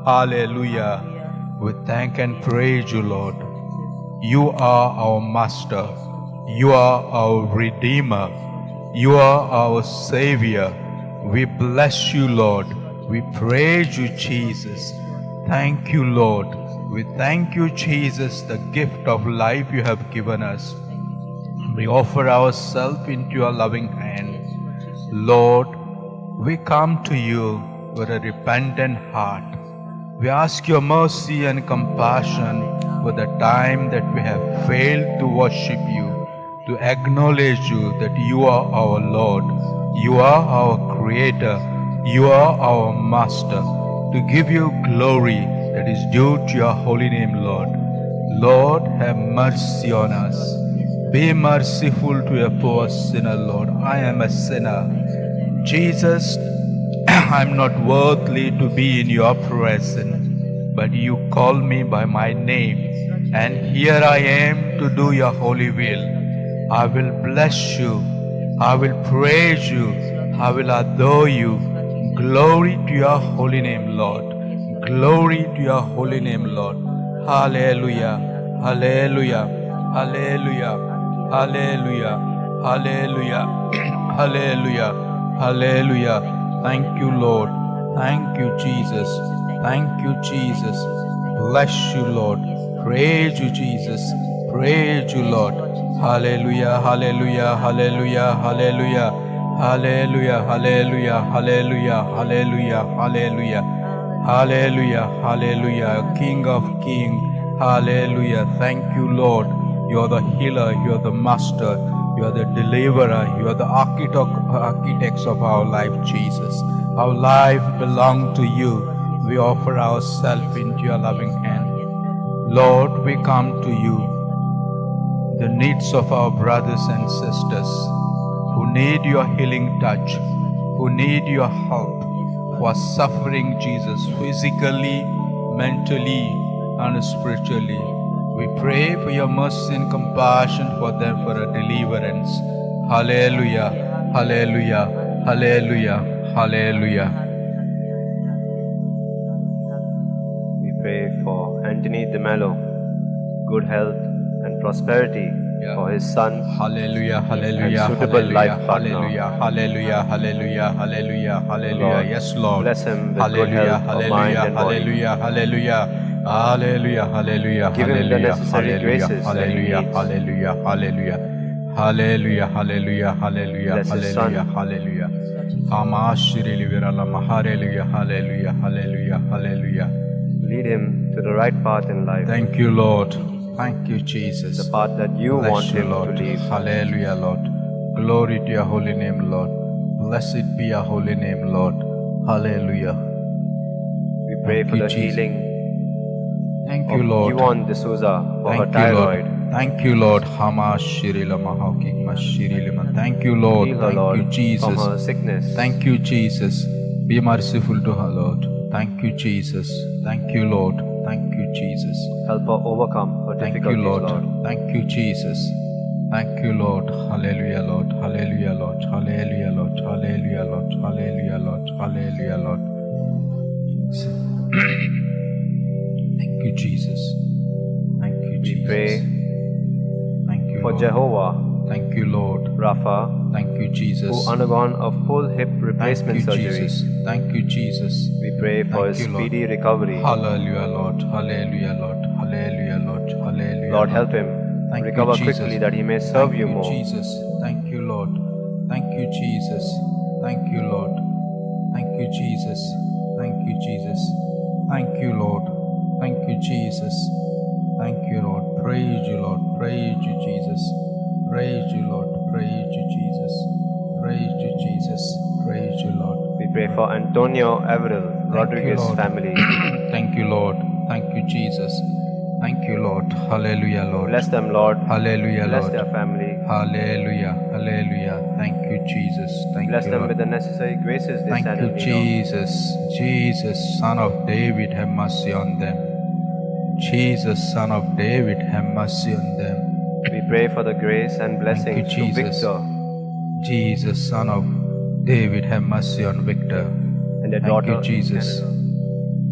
Hallelujah. We thank and praise you, Lord. You are our Master. You are our Redeemer. You are our Savior. We bless you, Lord. We praise you, Jesus. Thank you, Lord. We thank you, Jesus, the gift of life you have given us. We offer ourselves into your loving hand. Lord, we come to you with a repentant heart. We ask your mercy and compassion for the time that we have failed to worship you, to acknowledge you that you are our Lord, you are our Creator, you are our Master, to give you glory that is due to your holy name, Lord. Lord, have mercy on us. Be merciful to a poor sinner, Lord. I am a sinner. Jesus, I'm not worthy to be in your presence, but you call me by my name, and here I am to do your holy will. I will bless you. I will praise you. I will adore you. Glory to your holy name, Lord. Glory to your holy name, Lord. Hallelujah. Hallelujah. Hallelujah. Hallelujah. Hallelujah. Hallelujah. Hallelujah. Thank you, Lord. Thank you, Jesus. Thank you, Jesus. Bless you, Lord. Praise you, Jesus. Praise you, Lord. Hallelujah, hallelujah, hallelujah, hallelujah. Hallelujah, hallelujah, hallelujah, hallelujah, hallelujah. Hallelujah, hallelujah. King of Kings. Hallelujah. Thank you, Lord. You are the healer, you are the master, you are the deliverer, you are the architects of our life, Jesus. Our life belongs to you. We offer ourselves into your loving hand. Lord, we come to you, the needs of our brothers and sisters who need your healing touch, who need your help, who are suffering, Jesus, physically, mentally, and spiritually. We pray for your mercy and compassion for them for a deliverance. Hallelujah, hallelujah, hallelujah, hallelujah. We pray for Anthony de Mello, good health and prosperity for his son. Hallelujah, hallelujah, and suitable hallelujah, life partner. hallelujah, hallelujah, hallelujah, hallelujah, hallelujah. Lord, Yes, Lord. bless him with Hallelujah, good health of hallelujah, mind and body. hallelujah, hallelujah. Hallelujah, hallelujah, Give him the hallelujah, necessary hallelujah, graces that he hallelujah, needs. hallelujah, hallelujah. Hallelujah, hallelujah, hallelujah, Bless his son. hallelujah, hallelujah. Hamashiri viralama, hallelujah, hallelujah, hallelujah, hallelujah. Lead him to the right path in life. Thank you, Lord. Thank you, Jesus. The path that you Bless want you, him Lord. to lead. Hallelujah, Lord. Glory to your holy name, Lord. Blessed be your holy name, Lord. Hallelujah. We pray Thank for you, the Jesus. healing Thank of you, Lord. Yvonne D'Souza for her Thank you, Lord. thyroid. Thank you, Lord. Hama shirilama hawkikma shirilama. Thank you, Lord. Heal her, Thank Lord, you, Jesus. from her sickness. Thank you, Jesus. Be merciful to her, Lord. Thank you, Jesus. Thank you, Lord. Thank you, Jesus. Help her overcome her Thank you, difficulties, Lord. Lord. Thank you, Jesus. Thank you, Lord. Hallelujah, Lord. Hallelujah, Lord. Hallelujah, Lord. Hallelujah, Lord. Hallelujah, Lord. Hallelujah, Lord. Thank you, Jesus. Thank you, Jesus. We pray Thank you, for Lord. Jehovah, Thank you, Lord. Rapha, Thank you, Jesus. who undergone a full hip replacement Thank you, surgery. Jesus. Thank you, Jesus. We pray for Thank his you, Lord. speedy recovery. Hallelujah, Lord. Hallelujah, Lord. Hallelujah, Lord. Hallelujah, Lord, help him Thank you, recover Jesus. quickly that he may serve Thank you more. Jesus. Thank you, Lord. Thank you, Jesus. Thank you, Lord. Thank you, Jesus. Thank you, Jesus. Thank you, Lord. Thank you, Jesus. Thank you, Lord. Praise you, Lord. Praise you, Jesus. Praise you, Lord. Praise you, Jesus. Praise you, Jesus. Praise you, Lord. We pray for Antonio Avril Rodriguez Lord. family. Thank you, Lord. Thank you, Jesus. Thank you, Lord. Hallelujah, Lord. Bless them, Lord. Hallelujah, Bless Lord. their family. Hallelujah. Hallelujah. Thank you, Jesus. Thank Bless you, them Lord. with the necessary graces they Thank stand you, in need of. Jesus. Jesus, Son of David, have mercy on them. Jesus, Son of David, have mercy on them. We pray for the grace and blessings to Jesus. Victor Jesus, Son of David, have mercy on Victor. and their Thank daughter you, Jesus. in Canada.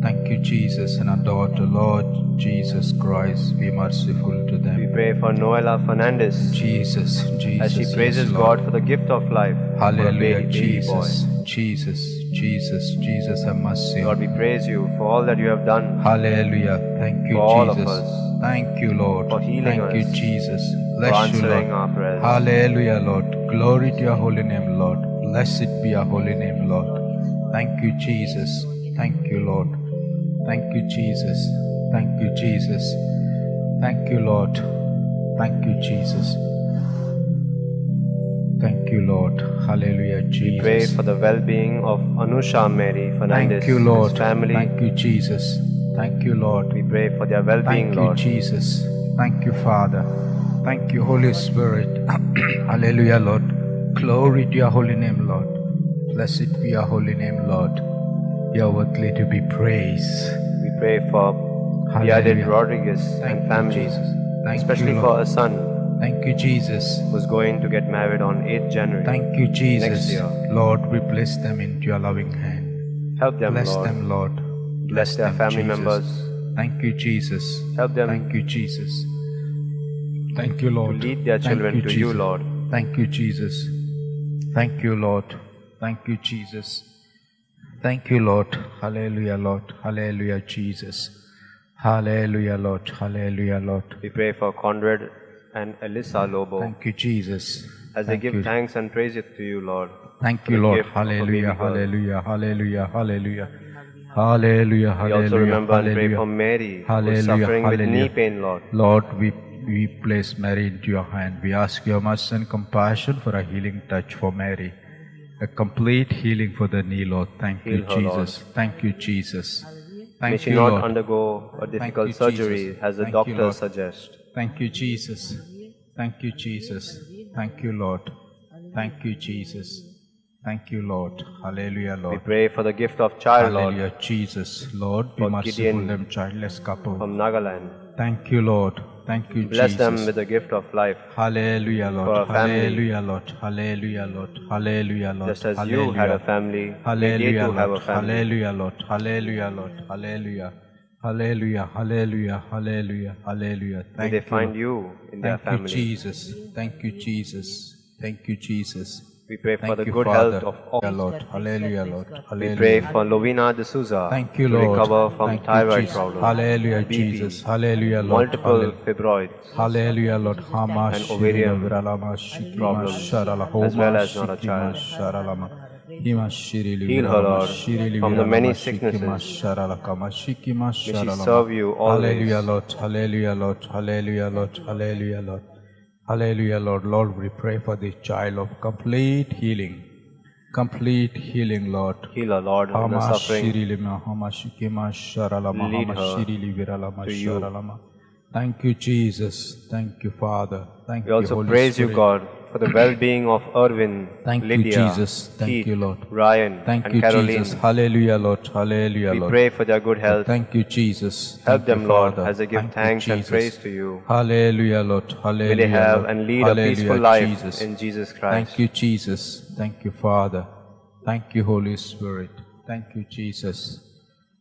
Thank you, Jesus, and our daughter, Lord Jesus Christ, be merciful to them. We pray for Noela Fernandez Jesus, as she yes, praises Lord. God for the gift of life Hallelujah, for a baby boy. Jesus, Jesus, Jesus, Jesus, have mercy. Lord, we praise you for all that you have done Hallelujah. Thank you, for all Jesus. of us, Thank you, Lord. for healing Thank you, us, Jesus. for Bless you, answering Lord. our prayers. Hallelujah, Lord. Glory to your holy name, Lord. Blessed be your holy name, Lord. Thank you, Jesus. Thank you, Lord. Thank you, Jesus. Thank you, Jesus. Thank you, Lord. Thank you, Jesus. Thank you, Lord. Hallelujah, Jesus. We pray for the well-being of Anusha Mary Fernandez, Thank you, Lord. his family. Thank you, Jesus. Thank you, Lord. We pray for their well-being, Thank you, Lord. Jesus. Thank you, Father. Thank you, Holy Spirit. Hallelujah, Lord. Glory to your holy name, Lord. Blessed be your holy name, Lord. You are worthy to be praised. We pray for Piadet Rodriguez and family, especially you, for Lord. a son Thank you, Jesus. who's going to get married on 8th January. Thank you, Jesus. Next year. Lord, we bless them into your loving hand. Help them, Bless Lord. them, Lord. Bless their them, family Jesus. members. Thank you, Jesus. Help them Thank you, Jesus. Thank you, Lord. to lead their Thank children to you, Jesus. Lord. Thank you, Jesus. Thank you, Lord. Thank you, Jesus. Thank you, Lord. Hallelujah, Lord. Hallelujah, Jesus. Hallelujah, Lord. Hallelujah, Lord. We pray for Conrad and Elisa Lobo. Thank you, Jesus. As they give thanks and praise it to you, Lord. Thank you, Lord. Hallelujah, hallelujah, hallelujah, hallelujah. Hallelujah, hallelujah. We also remember and pray hallelujah. for Mary, who is Hallelujah, suffering with hallelujah. knee pain, Lord. Lord, we place Mary into your hand. We ask your mercy and compassion for a healing touch for Mary. A complete healing for the knee, Lord. Thank Heal you, her, Jesus. Lord. Thank you, Jesus. May Thank she you, not Lord. undergo a Thank difficult you, surgery Jesus. as the Thank you, doctors Lord. suggest. Thank you, Jesus. Thank you, Jesus. Thank you, Lord. Thank you, Jesus. Thank you, Lord. Hallelujah, We Lord. pray for the gift of child, Lord. Hallelujah, Jesus. Lord, be For merciful Gideon them childless couple. from Nagaland. Thank you, Lord. Thank you, Bless Jesus. them with the gift of life. Hallelujah, Lord. For a family. Hallelujah, Lord. Hallelujah, Lord. Hallelujah, Lord. Just as Hallelujah. you had a family, may they Hallelujah, too have a Lord. family. Hallelujah, Lord. Hallelujah, Lord. Hallelujah. Hallelujah, hallelujah, hallelujah, hallelujah. May Thank they you, find Lord. you in their Thank you, family. Jesus. Thank you, Jesus. Thank you, Jesus. We pray for Thank the you, good Father. health of all. Hallelujah, Lord. Hallelujah, Lord. We Hallelujah. pray for Lovina D'Souza Thank you, to Lord. recover from Thank you, thyroid Jesus. problems, Hallelujah, BP, Jesus. Hallelujah, Lord. multiple Hallelujah. fibroids, Hallelujah, Lord. Hama and shirila ovarium viralama shikima problems, sharala as homa well as not a shikima child. sharalama hima shirili Heal her, viralama Lord, shirili from the viralama many shikima sicknesses. sharala kama shikima May she sharalama. serve you Hallelujah, always. Lord. Hallelujah, Lord. Hallelujah, Lord. Hallelujah, Lord. Hallelujah, Lord. Lord, we pray for this child of complete healing. Complete healing, Lord. Heal her, Lord, in the Hama suffering. shirilima hama shikima sharalama Lead hama her shirili viralama to you. sharalama. Thank you, Jesus. Thank you, Father. Thank We you, also Holy praise you, Spirit. God, for the well-being of Irwin, Thank you, Lydia, Jesus. Thank Keith, you, Lord. Ryan, Thank and you, Caroline. Jesus. Hallelujah, Lord. Hallelujah, We Lord. pray for their good health. Thank you, Jesus. Help Thank them, you, Lord, Father. as they give Thank thanks you, and Jesus. praise to you. Hallelujah, Lord. Hallelujah, May they have Lord. and lead a Hallelujah, peaceful life Jesus. in Jesus Thank Christ. you, Jesus. Thank you, Father. Thank you, Holy Spirit. Thank you, Jesus.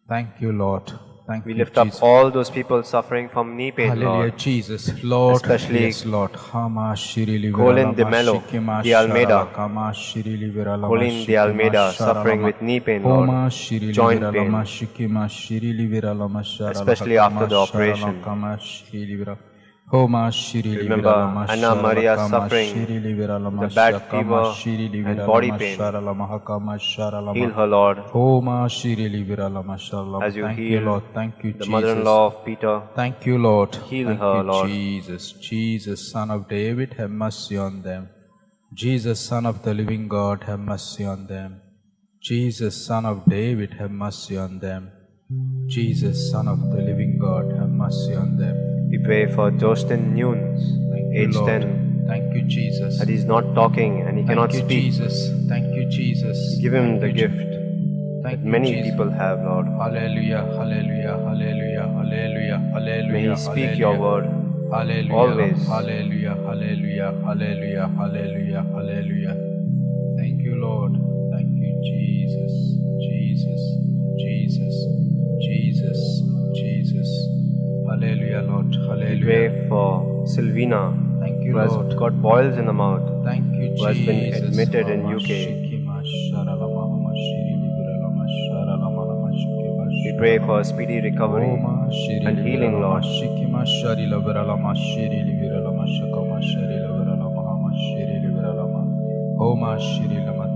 Thank you, Lord. Thank We you, lift up Jesus. all those people suffering from knee pain, Hallelujah, Lord. Jesus. Lord, Especially yes, Lord. Hama shirili Colin De viralama Mello, shikima De Almeida. sharala kama shirili viralama Colin De shikima Almeida suffering sharalama. with knee pain, Homa Lord. shirili Joint viralama pain, shikima shirili viralama sharala especially kama after the sharala operation. kama shirili viralama. Homa shirili Remember viralama Anna sharala Maria kama suffering shirili viralama with a bad shakama fever shirili and body viralama pain. sharala kama sharala. Heal her, Lord, Homa shirili viralama sharala. as you Thank you, heal Lord. Thank you, the Jesus. mother-in-law of Peter. Thank you, Lord. Heal Thank her, you, Lord. Jesus. Jesus, Son of David, have mercy on them. Jesus, Son of the living God, have mercy on them. Jesus, Son of David, have mercy on them. Jesus, Son of the living God, have mercy on them. We pray for Justin Nunes, Thank you, age Lord. 10, Thank you, Jesus. that he's not talking and he cannot Thank you, speak. Jesus. Thank you, Jesus. Give him Thank the you, gift Thank that you, many Jesus. people have, Lord. Hallelujah, hallelujah, hallelujah, hallelujah, hallelujah. May he speak hallelujah. your word Hallelujah. always. Hallelujah. Hallelujah. Hallelujah. Hallelujah. Hallelujah. Thank you, Lord. Thank you, Jesus. Jesus. Jesus. Jesus. Jesus. Hallelujah, Lord. We Hallelujah. pray for Sylvina, Thank you, who has Lord. got boils in the mouth, Thank you, who has been Jesus. admitted in UK. We pray for a speedy recovery and healing, Lord.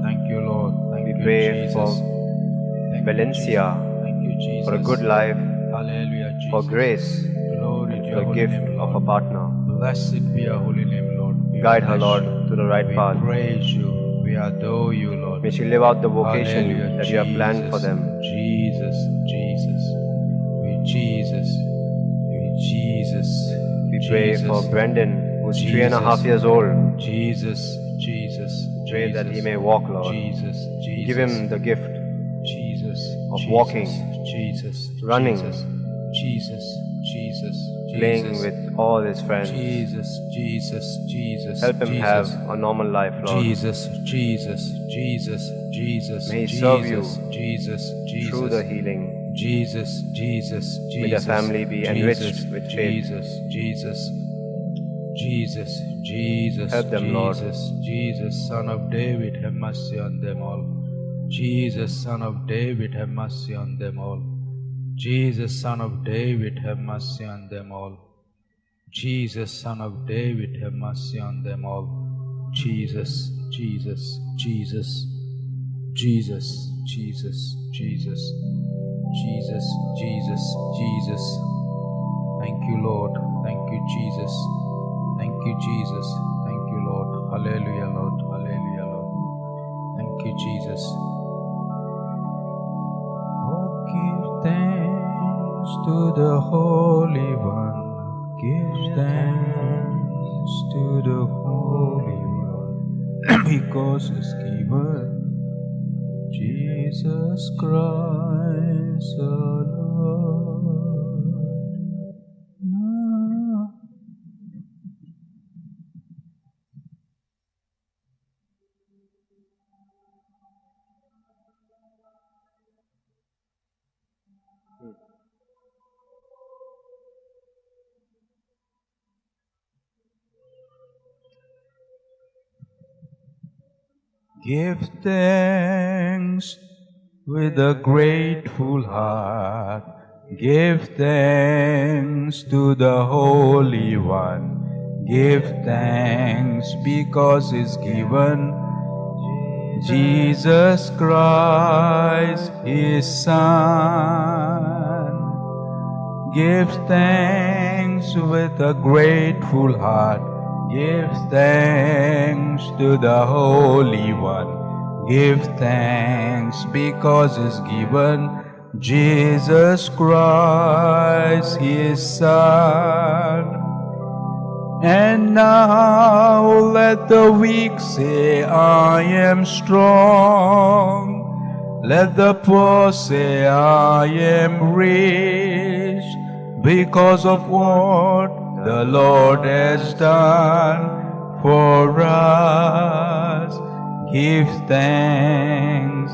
Thank you, Lord. Thank We you, pray Jesus. for Thank you, Valencia, Jesus. Thank you, Jesus. for a good life, Hallelujah, Jesus. for grace, Glory and to for your the holy gift name, of Lord. a partner. Blessed be your holy name, Lord. We Guide her, bless Lord, you. to the right We path. praise you. We adore you, Lord. May she live out the vocation Hallelujah, that you have planned for Jesus. them. Jesus, Jesus. We Jesus. We Jesus. We pray Jesus. for Brendan, who's Jesus. 3.5 years old. Jesus, Jesus. Pray that he Jesus. may walk, Lord. Jesus, Jesus. Give him the gift Jesus, of Jesus, walking, Jesus, running, Jesus, Jesus, Jesus, playing Jesus, with all his friends. Jesus, Jesus, Jesus, Help him Jesus, have a normal life, Lord. Jesus, Jesus, Jesus, Jesus, May he Jesus, serve you Jesus, Jesus, through the healing. Jesus, Jesus, Jesus, May their family be enriched with faith. Jesus, Jesus, Jesus, Jesus, Help them, Lord. Jesus, Jesus, Son of David, have mercy on them all. Jesus, Son of David, have mercy on them all. Jesus, Son of David, have mercy on them all. Jesus, Son of David, have mercy on them all. Jesus, Jesus, Jesus, Jesus, Jesus, Jesus, Jesus, Jesus, Jesus. Thank you, Lord. Thank you, Jesus. Thank you, Jesus. Thank you, Lord. Hallelujah, Lord. Hallelujah, Lord. Thank you, Jesus. Oh, give thanks to the Holy One. Give thanks to the Holy One, because He's given Jesus Christ our Lord. Give thanks with a grateful heart. Give thanks to the Holy One. Give thanks because He's given Jesus Christ, His Son. Give thanks with a grateful heart. Give thanks to the Holy One. Give thanks because He's given Jesus Christ, His Son. And now let the weak say, I am strong. Let the poor say, I am rich, because of what the Lord has done for us. Give thanks,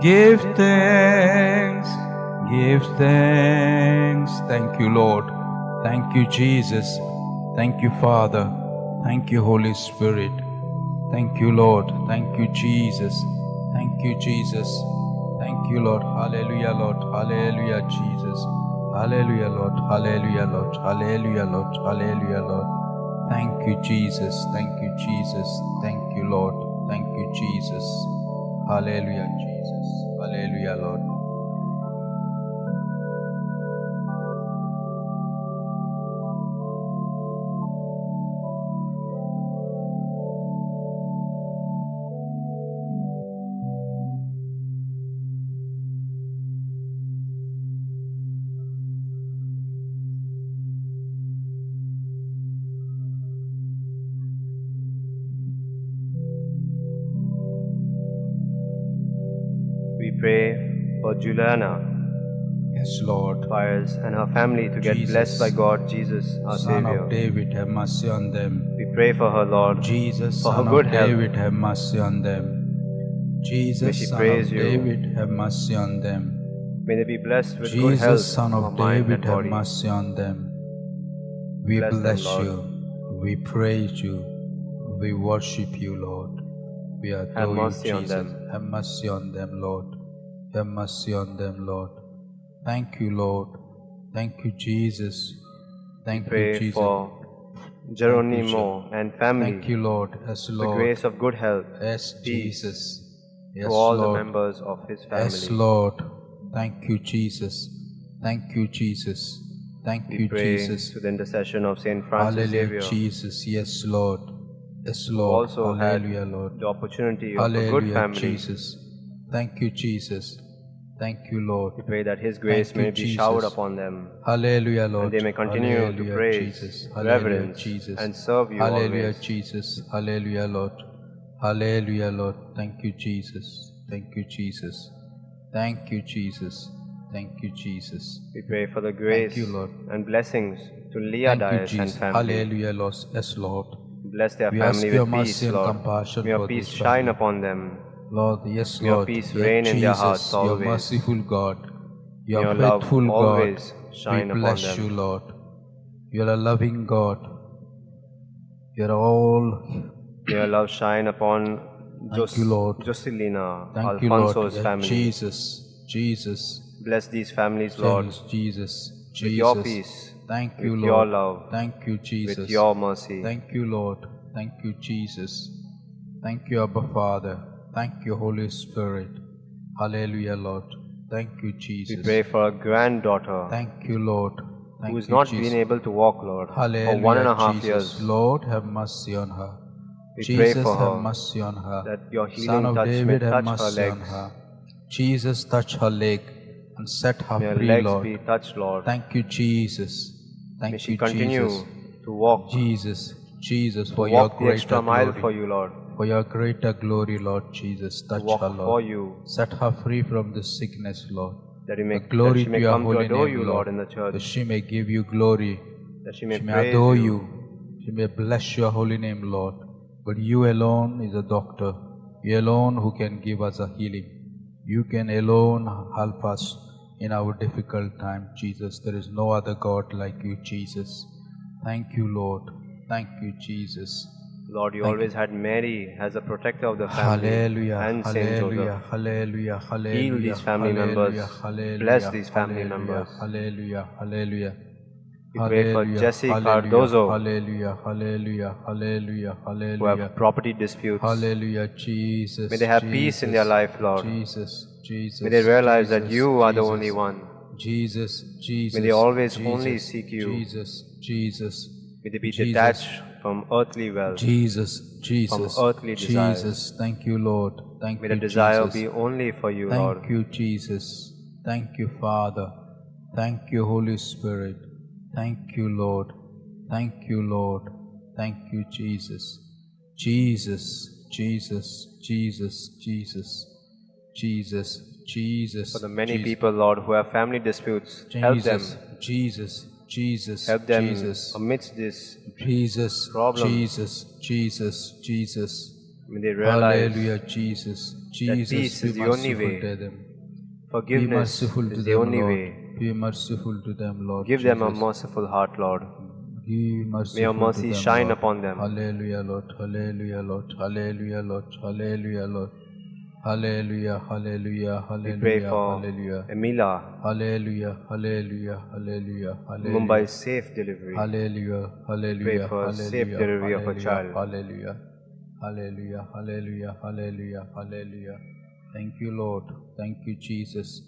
give thanks, give thanks. Thank you, Lord. Thank you, Jesus. Thank you, Father. Thank you, Holy Spirit. Thank you, Lord. Thank you, Jesus. Thank you, Jesus. Thank you, Lord. Hallelujah, Lord. Hallelujah, Jesus. Hallelujah, Lord. Hallelujah, Lord. Hallelujah, Lord. Hallelujah, Lord. Thank you, Jesus. Thank you, Jesus. Thank you, Lord. Thank you, Jesus. Hallelujah, Jesus. Hallelujah, Lord. We pray for Juliana Yes, Lord. Fires and her family to get blessed by God, Jesus, our Son Savior. of David, have mercy on them. We pray for her, Lord, Jesus, for her Son good of health. David, have mercy on them. May Jesus, she Son praise of you. David, have mercy on them. May they be blessed with good health Jesus, Son of of mind David, and have body. mercy on them. We Bless them, bless Lord. you. We praise you. We worship you, Lord. We Have adore you, mercy on Jesus. them. Have mercy on them, Lord. Have mercy on them, Lord. Thank you, Lord. Thank you, Jesus. Thank you, Pray Jesus. for Thank you, Geronimo Jesus. and family. Thank you, Lord. Yes, The Lord. grace of good health, Yes, peace Jesus. Yes, to all Lord. the members of his family. Yes, Lord. Thank you, Jesus. Thank you, Jesus. Thank We you, pray Jesus. to the intercession of Saint Francis Hallelujah, Xavier, Jesus. Yes, Lord. Yes, who Lord. also had Hallelujah, Lord. the opportunity of a good Hallelujah, family. Jesus. Thank you, Jesus. Thank you, Lord. We pray that His grace Thank you, may be showered Jesus. upon them, Hallelujah, Lord. and they may continue to Hallelujah, praise, Jesus. Hallelujah, reverence, Jesus. and serve you Hallelujah, always. Jesus. Hallelujah, Lord. Hallelujah, Lord. Thank you, Jesus. Thank you, Jesus. Thank you, Jesus. Thank you, Jesus. We pray for the grace Thank you, Lord. and blessings to Leah Thank you, Dias and Jesus. family. Hallelujah, Lord. Yes, Lord. Bless their We family ask your with mercy peace, and Lord. compassion May your for peace this shine family. upon them. Lord, yes, May your Lord. peace Yes, reign in their Jesus, hearts you're always. merciful God. May You're your love faithful God. always We shine upon bless them. you, Lord. You're a loving God. You're all. May your love shine upon Thank you, Lord. Joselina, Thank you, Lord. Alfonso's Yeah, family. Jesus. Bless these families, Lord, Jesus. with your peace, Thank with you, Lord. your love, Thank you, Jesus. with your mercy. Thank you, Lord. Thank you, Jesus. Thank you, Abba Father. Thank you, Holy Spirit. Hallelujah, Lord. Thank you, Jesus. We pray for a granddaughter Thank you, Lord. Thank who has you, not Jesus. been able to walk, Lord, Hallelujah, for 1.5 Jesus. years. Lord, have mercy on her. We Jesus, pray for have her mercy on her. that your Son healing of touch David, may have touch her mercy on legs. her. Jesus, touch her leg and set her May her free, legs Lord. be touched, Lord. Thank you, Jesus. Thank May you, she continue Jesus. to walk, Jesus, to for your walk the greater extra mile glory. for you, Lord. For your greater glory, Lord Jesus. To Touch walk her, for Lord. you, Set her free from this sickness, Lord. that Glory she may to your come to holy adore name, you, Lord. Lord, in the church. That she may give you glory. That she may She may praise adore you. you. She may bless your holy name, Lord. But you alone is a doctor. You alone who can give us a healing. You can alone help us in our difficult time, Jesus. There is no other God like you, Jesus. Thank you, Lord. Thank you, Jesus. Lord, you Thank always had Mary as a protector of the family Hallelujah, and Saint hallelujah, Joseph. hallelujah, hallelujah. Heal these family members. Hallelujah, Bless these family hallelujah, members. hallelujah, hallelujah. We pray for Hallelujah, Jesse hallelujah, Cardozo, hallelujah, hallelujah, hallelujah, who hallelujah. have property disputes. Hallelujah, Jesus. May they have Jesus, peace in their life, Lord. Jesus. May they realize that Jesus, you are the Jesus, only one. Jesus, May they always only Jesus, seek you. Jesus. May they be Jesus. detached from earthly wealth, from earthly desires. Jesus. Thank you, Lord. Thank May you, the desire Jesus. be only for you, Lord. Thank you, Jesus. Thank you, Father. Thank you, Holy Spirit. Thank you, Lord. Thank you, Lord. Thank you, Jesus. Jesus. For the many people, Lord, who have family disputes, help them. Help them amidst this problem. Jesus. May they realize Hallelujah, Jesus. that peace is Be the only merciful way. to them. Be Forgiveness merciful to is the them, only Lord. way. Be merciful to them, Lord. Give them a Jesus. merciful heart, Lord. Be merciful May your mercy to them, shine Lord. upon them. Hallelujah, Lord. Hallelujah, Lord. Hallelujah, Lord. Hallelujah, Lord. Hallelujah, hallelujah, We pray hallelujah, for hallelujah. Emila, Hallelujah, hallelujah, hallelujah, hallelujah. Mumbai's safe delivery. Hallelujah, We pray hallelujah, for safe hallelujah, delivery of a hallelujah, child. hallelujah, hallelujah, hallelujah, hallelujah, hallelujah. Thank you, Lord. Thank you, Jesus.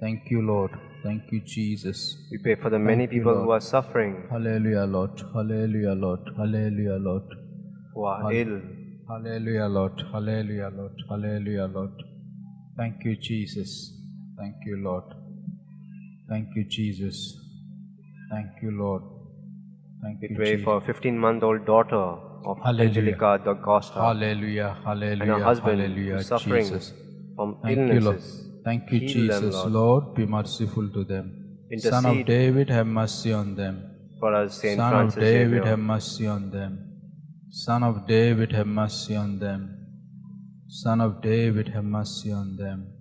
Thank you, Lord. Thank you, Jesus. We pray for the many Thank you, people Lord. who are suffering, Hallelujah, Lord. Hallelujah, Lord. Hallelujah, Lord. who are ill. Hallelujah, Lord. Hallelujah, Lord. Hallelujah, Lord. Thank you, Jesus. Thank you, Lord. Thank you, Jesus. Thank you, Lord. Thank We you, pray Jesus. for a 15-month-old daughter of Hallelujah. Angelica da Costa Hallelujah, hallelujah, and her husband hallelujah, who's suffering Jesus. from Thank you, Lord. illnesses. Thank you, Heal them, Jesus. Lord. Lord, be merciful to them. Son of Intercede David, have mercy on them. for us, Saint Son Francis of David, Xavier. have mercy on them. Son of David, have mercy on them. Son of David, have mercy on them.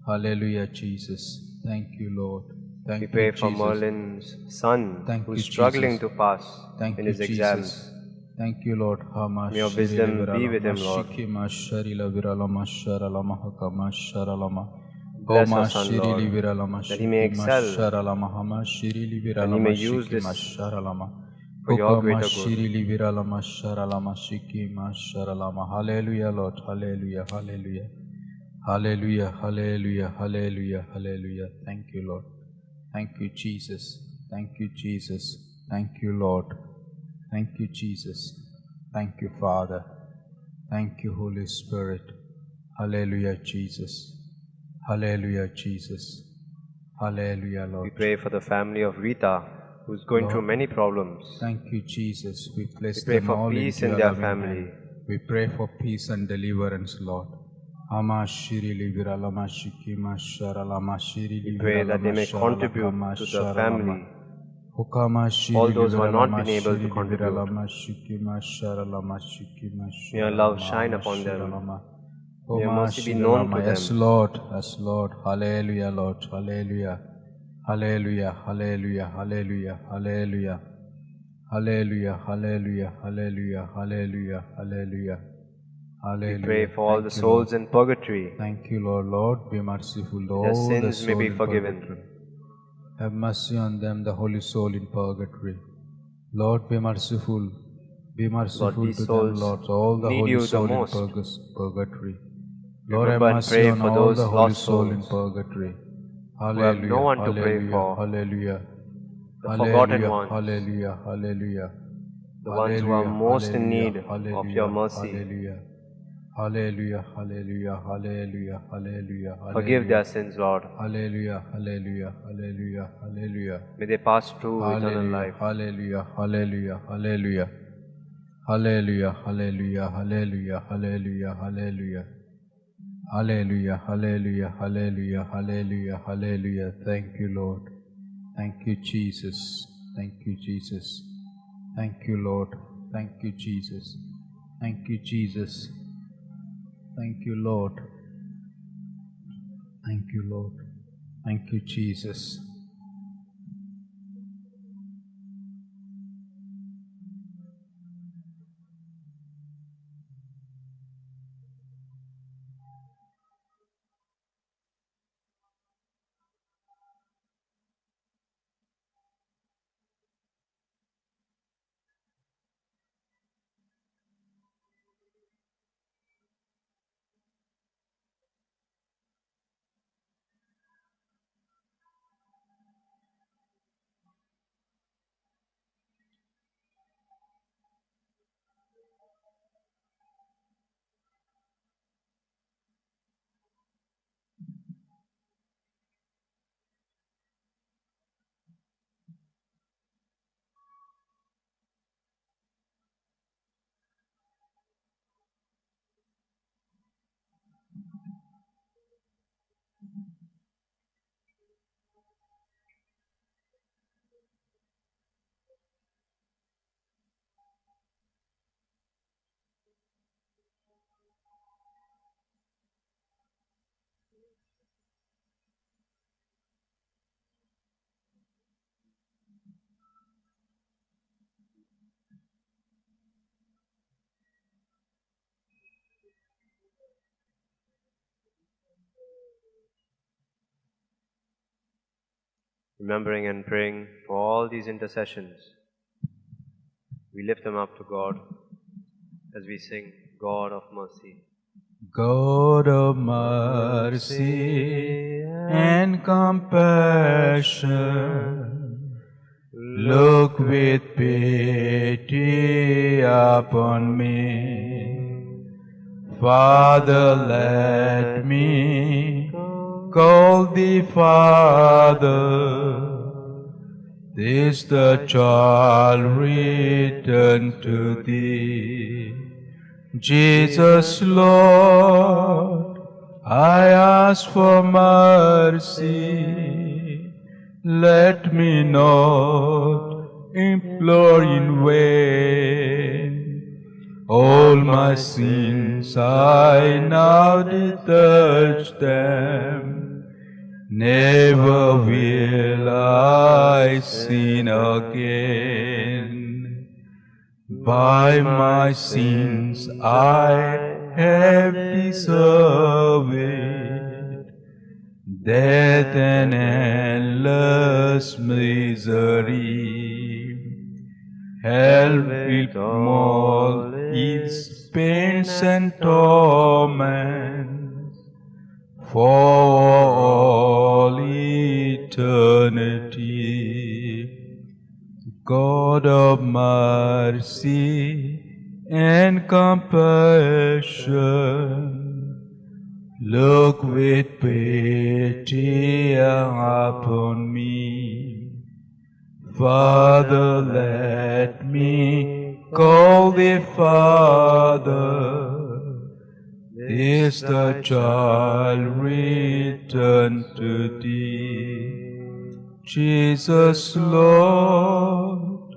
Hallelujah, Jesus. Thank you, Lord. Thank We you, pray for Jesus. Merlin's son Thank who's you, struggling Jesus. to pass Thank in you, his Jesus. exams. Thank you, Lord. May your wisdom be with him, Lord. Bless our son, Lord, that he may excel, that he may use this for your greater good. Hallelujah, Lord. Hallelujah, hallelujah. Hallelujah, hallelujah, hallelujah, hallelujah. Thank you, Lord. Thank you, Jesus. Thank you, Jesus. Thank you, Lord. Thank you, Jesus. Thank you, Father. Thank you, Holy Spirit. Hallelujah, Jesus. Hallelujah, Jesus. Hallelujah, Lord. We pray for the family of Rita, who's going through many problems. Thank you, Jesus. We place We pray them for all peace into in your their loving family. hand. We pray for peace and deliverance, Lord. We pray that they may contribute to the family. All those who have not been able to contribute, may your love shine upon them. May your mercy be known to Yes, them. Lord. Yes, Lord. Hallelujah, Lord. Hallelujah. Hallelujah. Hallelujah. Hallelujah. Hallelujah. Hallelujah. Hallelujah. Hallelujah. Hallelujah. Hallelujah. Hallelujah. We pray for all the Thank you, souls Lord. in purgatory. Thank you, Lord. Lord, be merciful to Their all the sins may souls be in forgiven. purgatory. Have mercy on them, the holy soul in purgatory. Lord, be merciful. Be merciful these to them, souls Lord, all the need holy you the soul in most. purgatory. Lord, have Remember and mercy pray on for all those the holy lost soul in souls purgatory. who have no Hallelujah, one to pray hallelujah, for, hallelujah. the forgotten Hallelujah, ones, hallelujah, hallelujah. the ones who are Hallelujah, most in need hallelujah, of your hallelujah, mercy. hallelujah. Hallelujah, hallelujah, hallelujah, hallelujah, Forgive their hallelujah. sins, Lord. Hallelujah, hallelujah, hallelujah, hallelujah. May they pass through eternal Hallelujah, life. hallelujah, hallelujah, hallelujah. Hallelujah, hallelujah, hallelujah, hallelujah, hallelujah. Hallelujah, hallelujah, hallelujah, hallelujah, hallelujah. Thank you, Lord. Thank you, Jesus. Thank you, Jesus. Thank you, Lord. Thank you, Jesus. Thank you, Jesus. Thank you, Lord. Thank you, Lord. Thank you, Jesus. Remembering and praying for all these intercessions, we lift them up to God as we sing, God of mercy. God of mercy and compassion, look with pity upon me. Father, let me call thee Father. This the child returned to thee. Jesus, Lord, I ask for mercy. Let me not implore in vain. All my sins I now did touch them. Never will I sin again. By my sins I have deserved it, death and endless misery. Hell with all its pains and torments for all eternity. God of mercy and compassion, look with pity upon me. Father, let me call thee Father. This the child returned to thee. Jesus, Lord,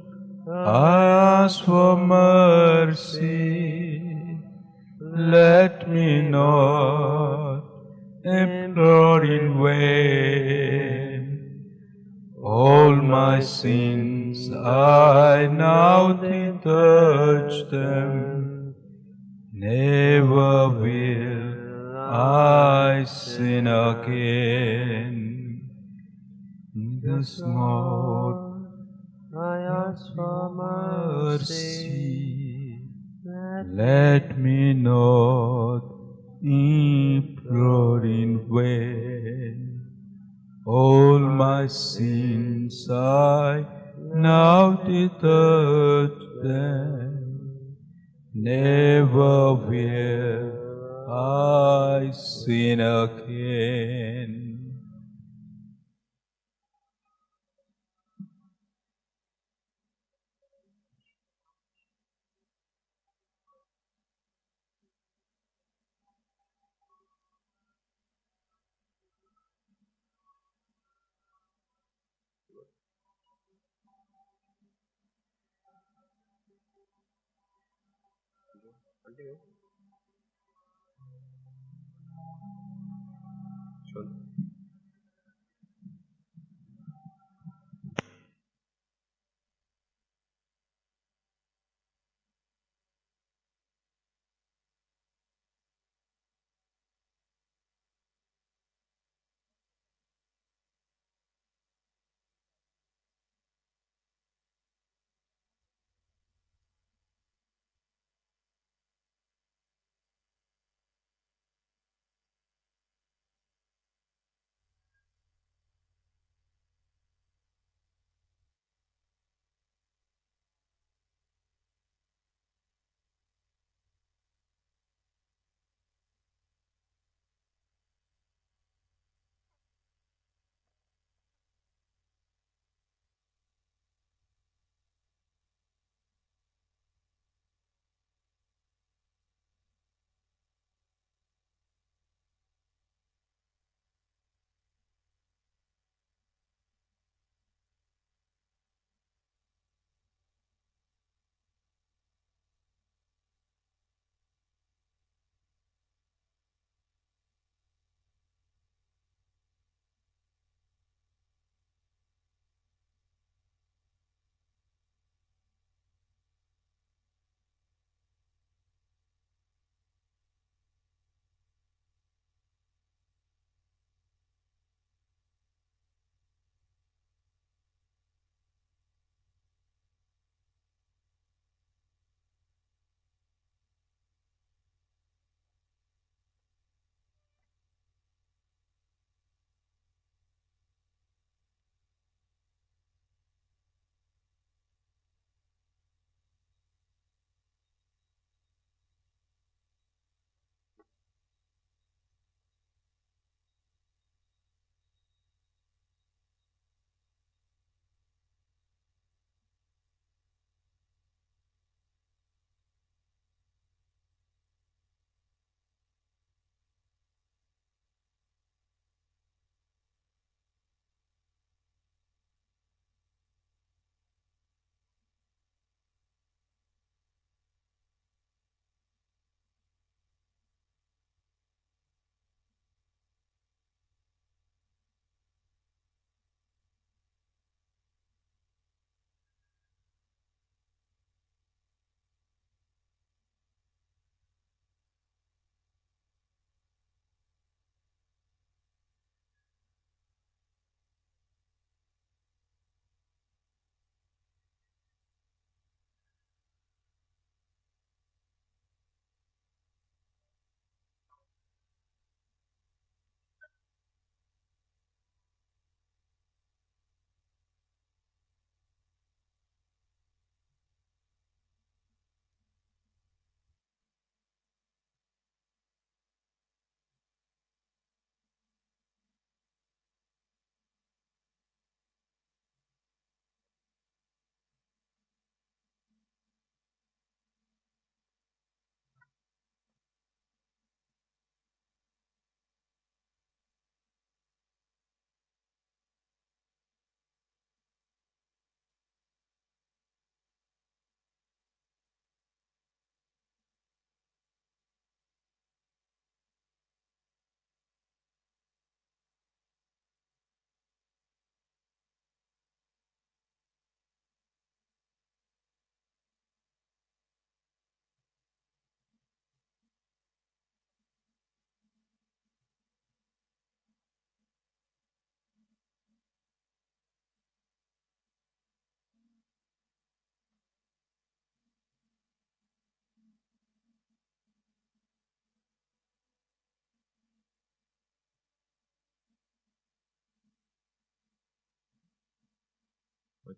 I ask for mercy. Let me not implore in vain. All my sins I now did touch them. never will I sin again. This Lord, I ask for mercy. Let me not implore in vain. All my sins I now detest them. Never will I sin again. Continue.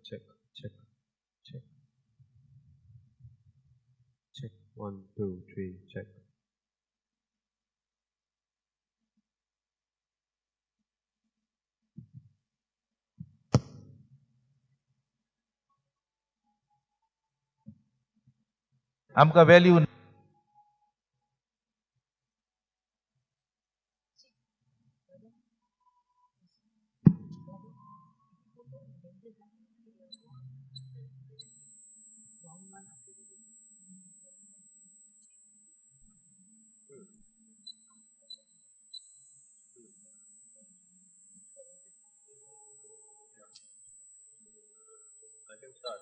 check, check, check. Check. 1, 2, 3, check. आमकां value I can start.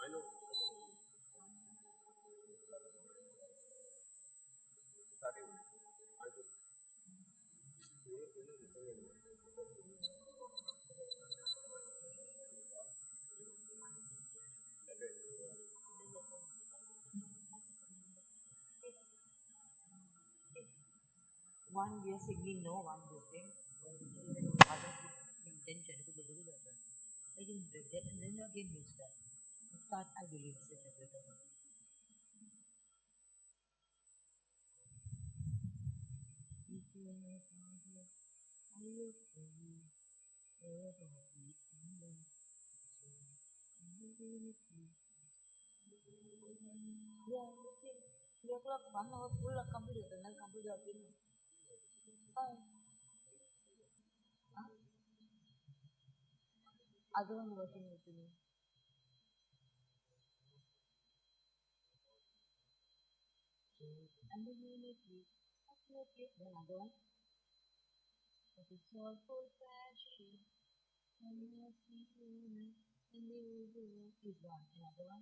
I know. Starting. I do. One we are singing, no one this thing. Other intention to do that. I didn't break that, and then again you start. Start, I believe, it's a better one. Yeah, 3 o'clock, 1 hour full complete, and then complete again. Fine. Huh? Other one working with me. And then you make it. Okay, then other one. That is soulful passion. And mercy, and the usual is one. Another one.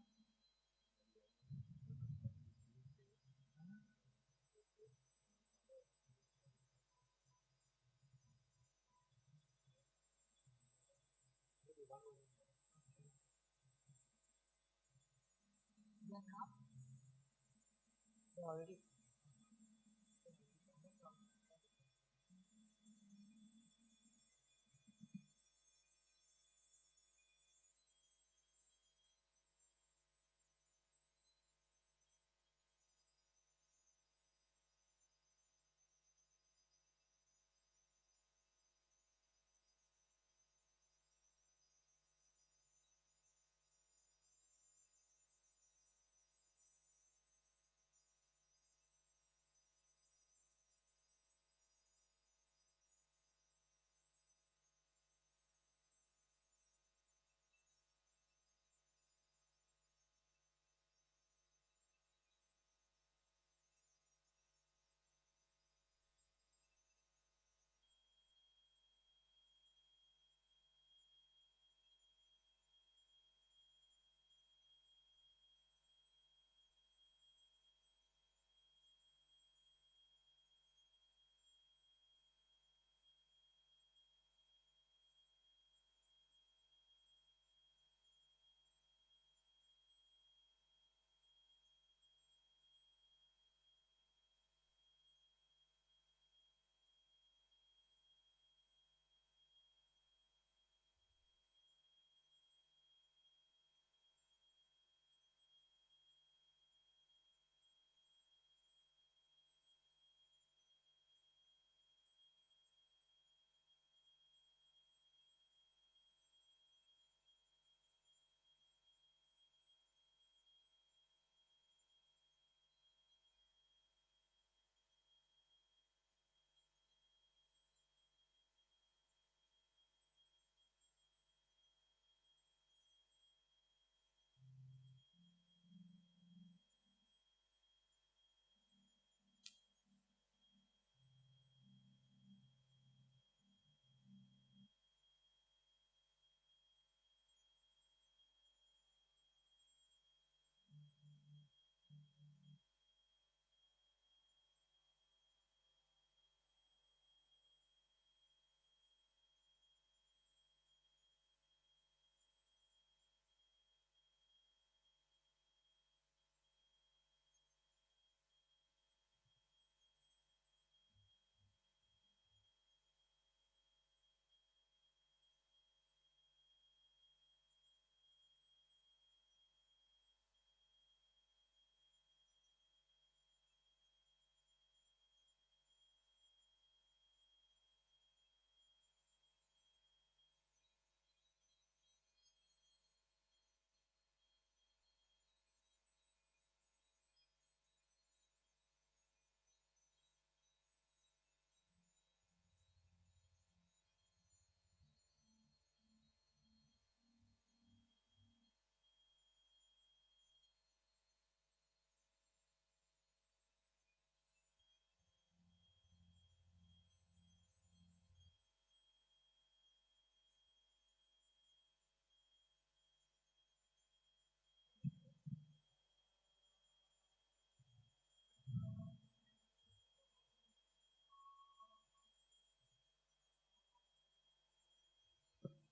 Yeah, come. They already.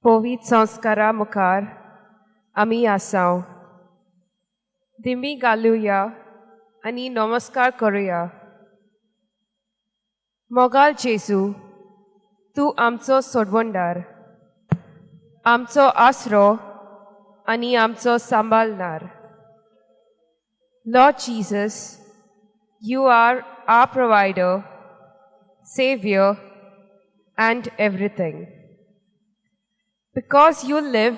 पवित्र संस्कारा मुखार आमी आसाव. दिमी घालुया आनी नमस्कार करुया. मोगाल जेजू, तूं आमचो सोडवणदार, आमचो आसरो आनी आमचो सांबाळणार. Lord Jesus, you are our provider, Xavier, and everything. Because you live,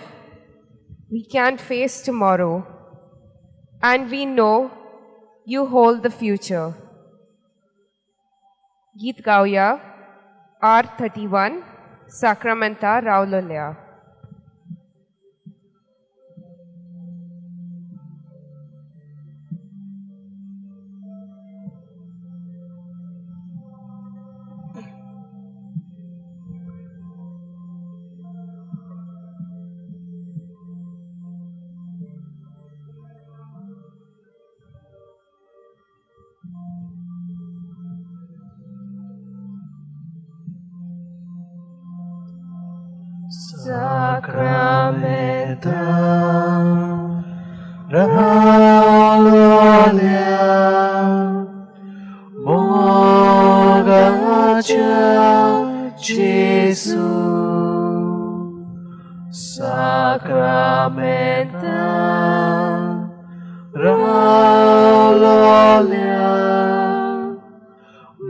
we can face tomorrow, and we know you hold the future. गीत गाऊया R31 Sacramenta रावलोल्या. Sacramenta Rahalia Mogacha Jesu Sacramenta Rahalia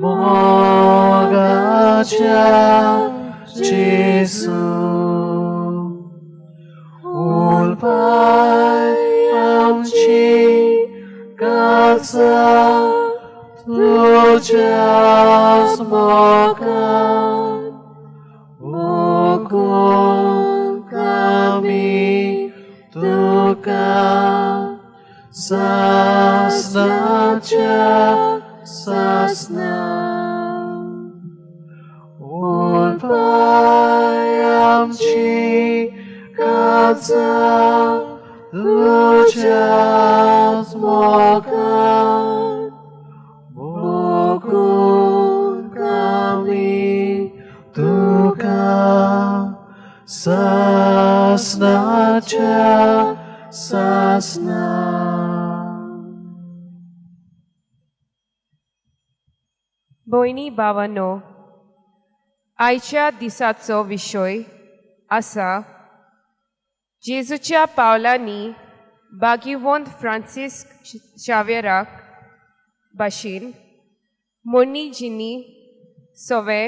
Mogacha Jesu ulpayamchi kalsa tujas mokan ukun kami tuka sasnacha sasna ulpayamchi kalsa tujas mokan bukun kami tuka sasnacha sasna. भयणी भावांनो, आयच्या दिसाचो विशय आसा जेजूच्या पावलांनी भाग्यवंत फ्रांसिस्क शावेराक भाशेन मोडणीजिनी सवे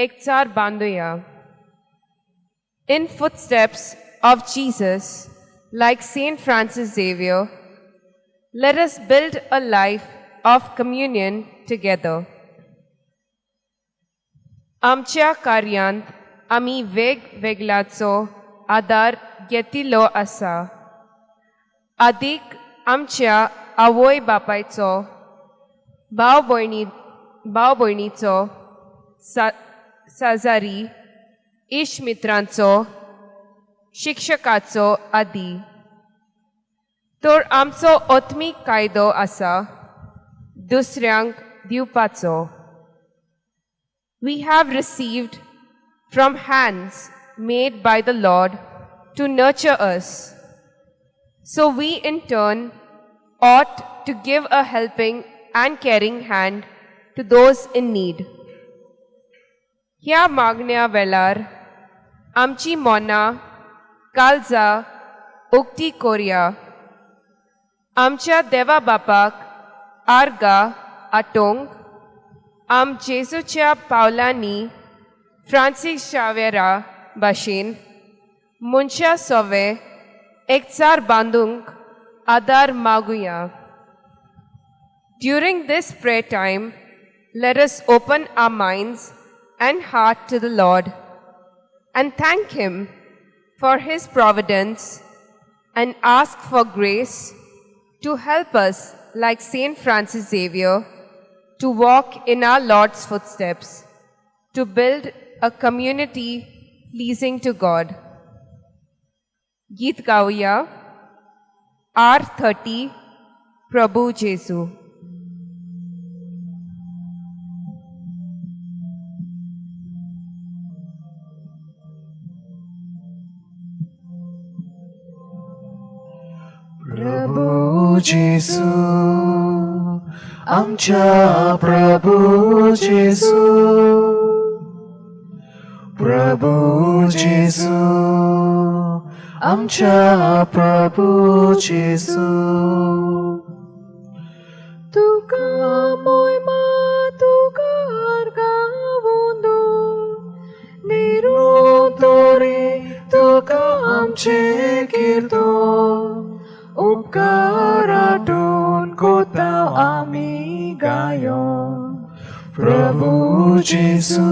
एकचार बांदुया. In footsteps of Jesus, like Saint Francis Xavier, let us build a life of communion together. आमच्या कार्यांत आमी वेगवेगळ्याचो आदार घेतिल्लो आसा. आदीक आमच्या आवय बापायचो, भाव भयणीचो, साजारी, इश्ट मित्रांचो, शिक्षकाचो आदी. तर आमचो आत्मीक कायदो आसा दुसऱ्यांक दिवपाचो. We have received from hands made by the Lord to nurture us. So we in turn ought to give a helping and caring hand to those in need. ह्या मागण्या वेळार आमची मोना काळजा उक्ती कोरया. आमच्या देवा बापाक आर्गा आटोंक आम जेजूच्या पावलांनी फ्रांसिस शावेरा भाशेन मनशा सवे एकचार बांदूंक आदार मागुया. During this prayer time, let us open our minds and heart to the Lord and thank Him for His providence and ask for grace to help us, like Saint Francis Xavier, to walk in our Lord's footsteps, to build a community pleasing to God. गीत गाऊया R30 प्रभु जेजू. जेसू आमच्या प्रभू जेसू प्रभू जेसू आमच्या प्रभू जेसू तुका मोयमा तुका गावूंदो निरोधोरे तुका आमचे कीर्तो उपकारातून कोता आमी गायो प्रभू जेसू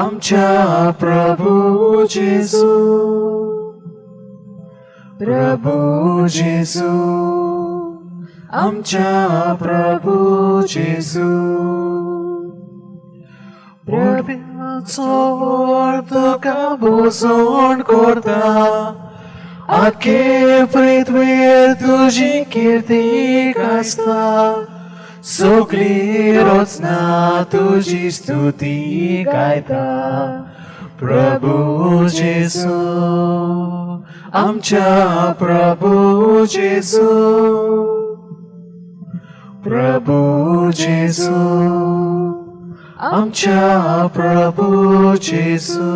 आमच्या प्रभू जेसू प्रभू जेसू आमच्या प्रभू जेसू प्रभूचो तुका बोसोन करता आखे पृथ्वीर तुजी कीर्ती गाजता सगळी रचना तुजी स्तुती गायता प्रभू जेसू आमच्या प्रभू जेसू प्रभू जेसू आमच्या प्रभू जेसू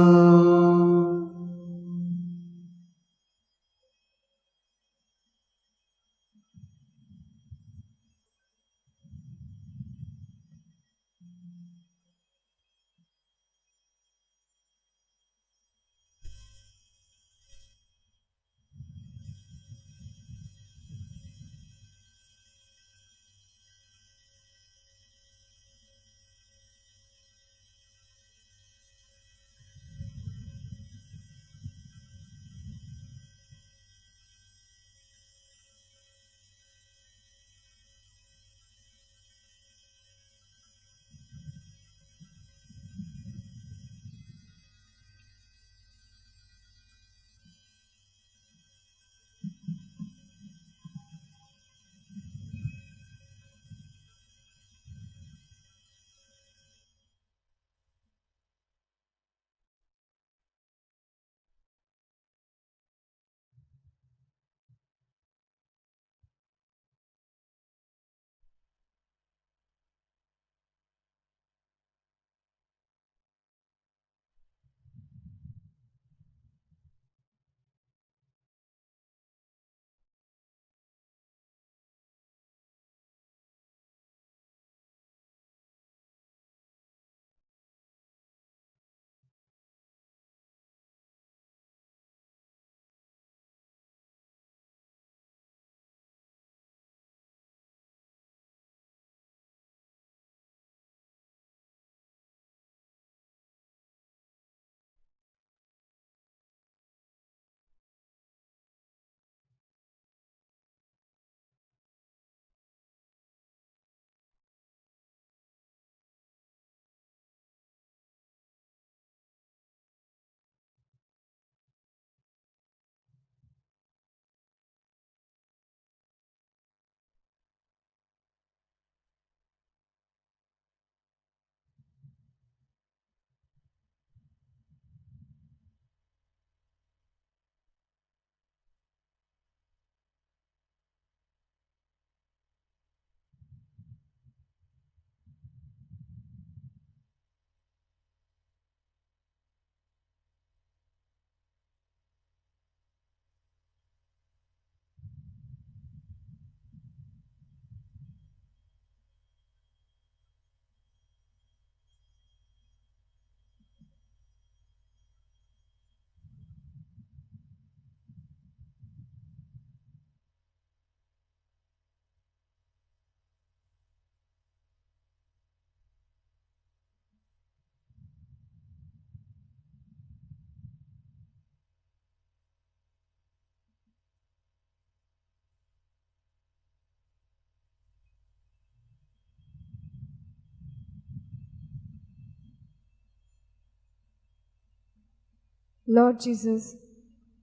Lord Jesus,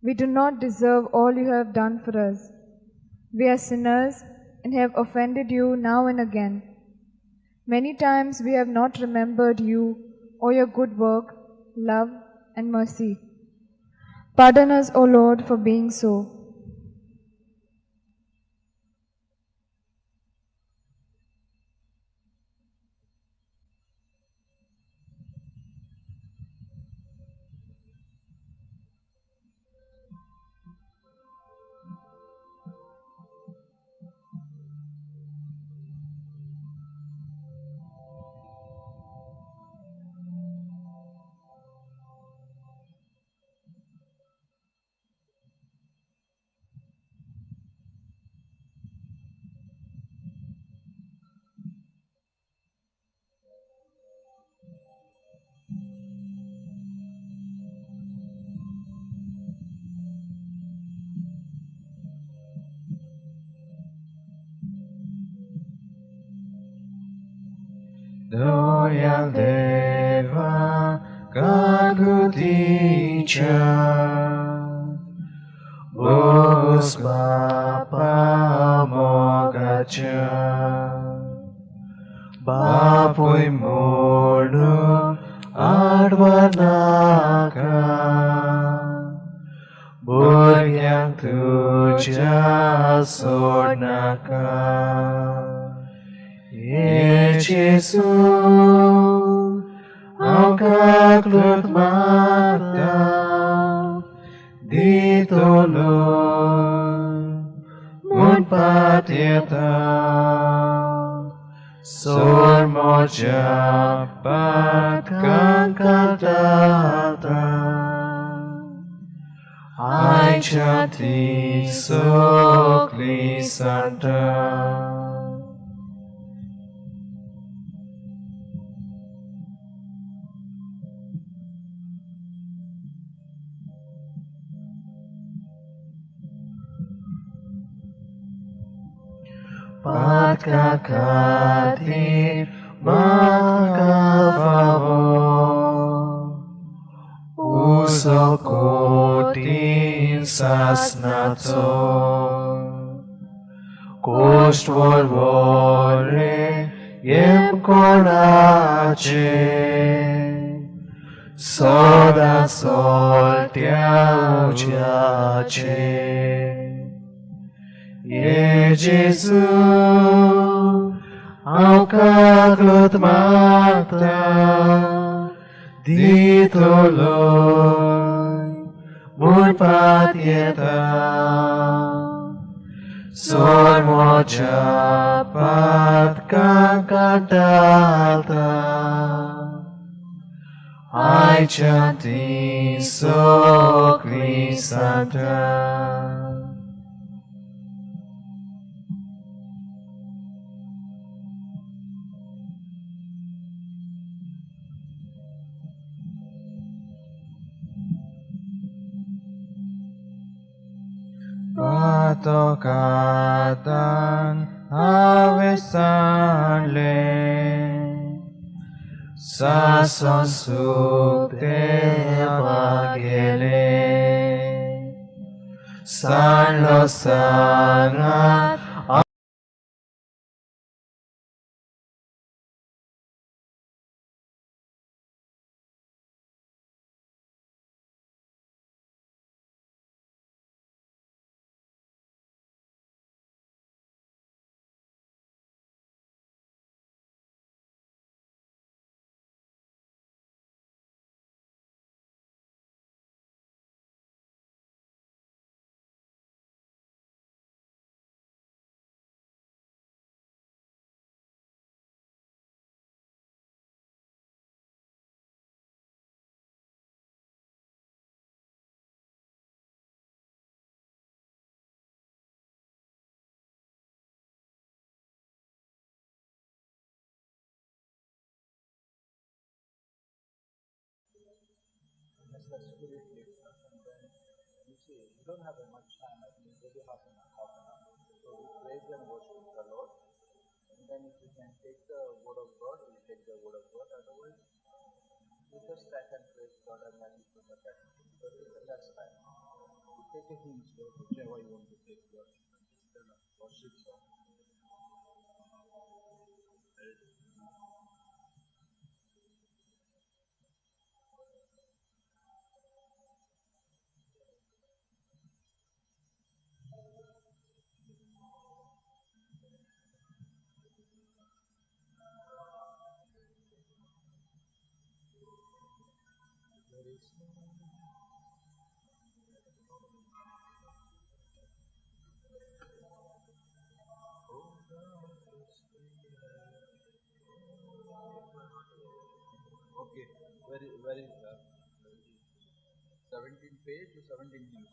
we do not deserve all you have done for us. We are sinners and have offended you now and again. Many times we have not remembered you or your good work, love, and mercy. Pardon us, O Lord, for being so. Doyal Deva Kaguticha Bos Bapa Mogacha Bapui Murnu Advanaka Buryang Tuja Sornaka Ye Jesu Au Kaklut Mata Ditolong Mun Patieta Sor Moja Pat Kankatata Ai Chanti Sokli Santa Pat kakati makafavo Usokotin sasnato Kostvor vore jem konace Soda soltia uciace Ye Jesu, au Kaklut Mata, Ditoloi, Mun Patieta, Sor Moja Pat Kankatata, Ai Chanti Sokli Santa. Patokatan avesanle Sason sukte pagele San lo sangat As the Spirit leads us, and then you see, we don't have much time, I think maybe half an hour. So we praise and worship the Lord, and then if we can take the word of God, we take the word of God. Otherwise, we just stand and praise God and then we put the back. So this is the last time. We take a hymn, so whichever you want to take worship, and just tell us worship song. Okay, where is that? 17 page to 17 hymns.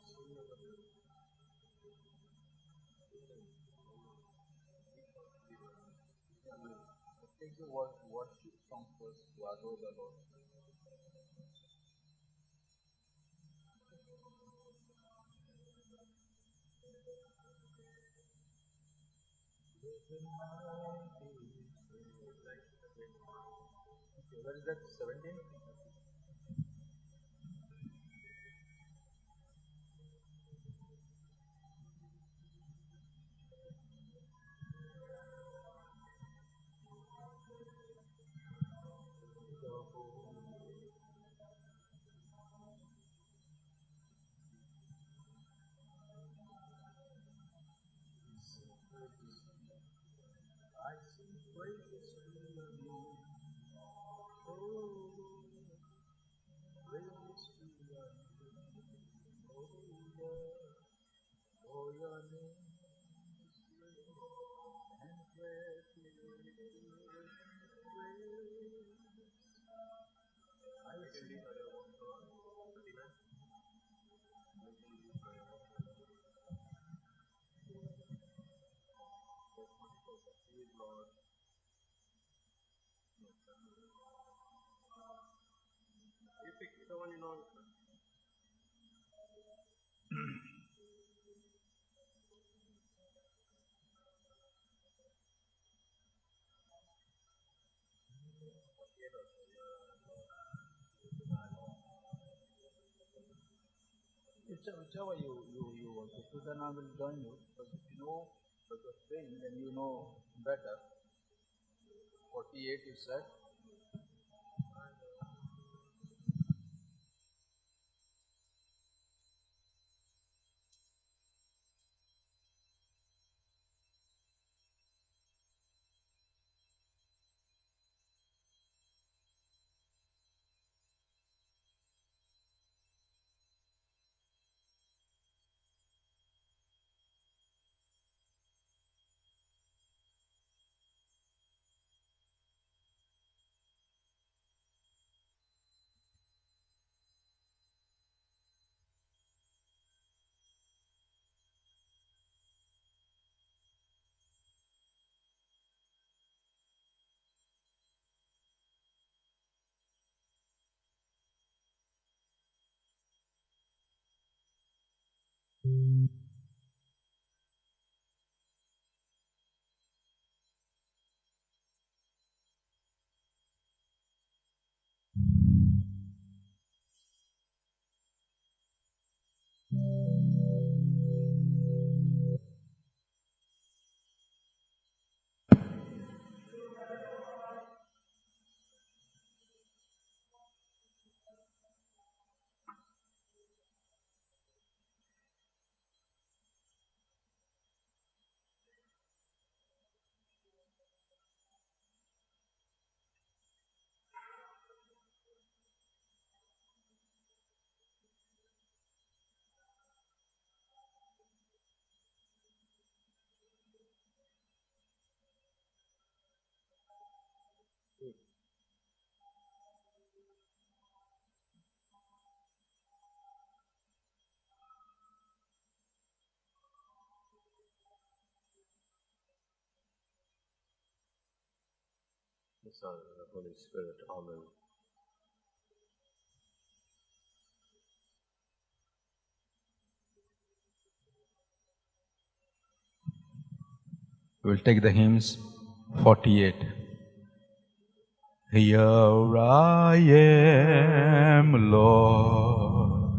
Take the worship song first to adore the Lord. Where is that? 17? I sing praises to your name. Oh Lord, praises to your name. Oh Lord, for your name is great and greatly to be praised. I sing whichever you want to do, then I will join you. Because if you know what you're praying, then you know better. 48 you said. The Son, and the Holy Spirit. Amen. We'll take the hymns 48. Here I am, Lord.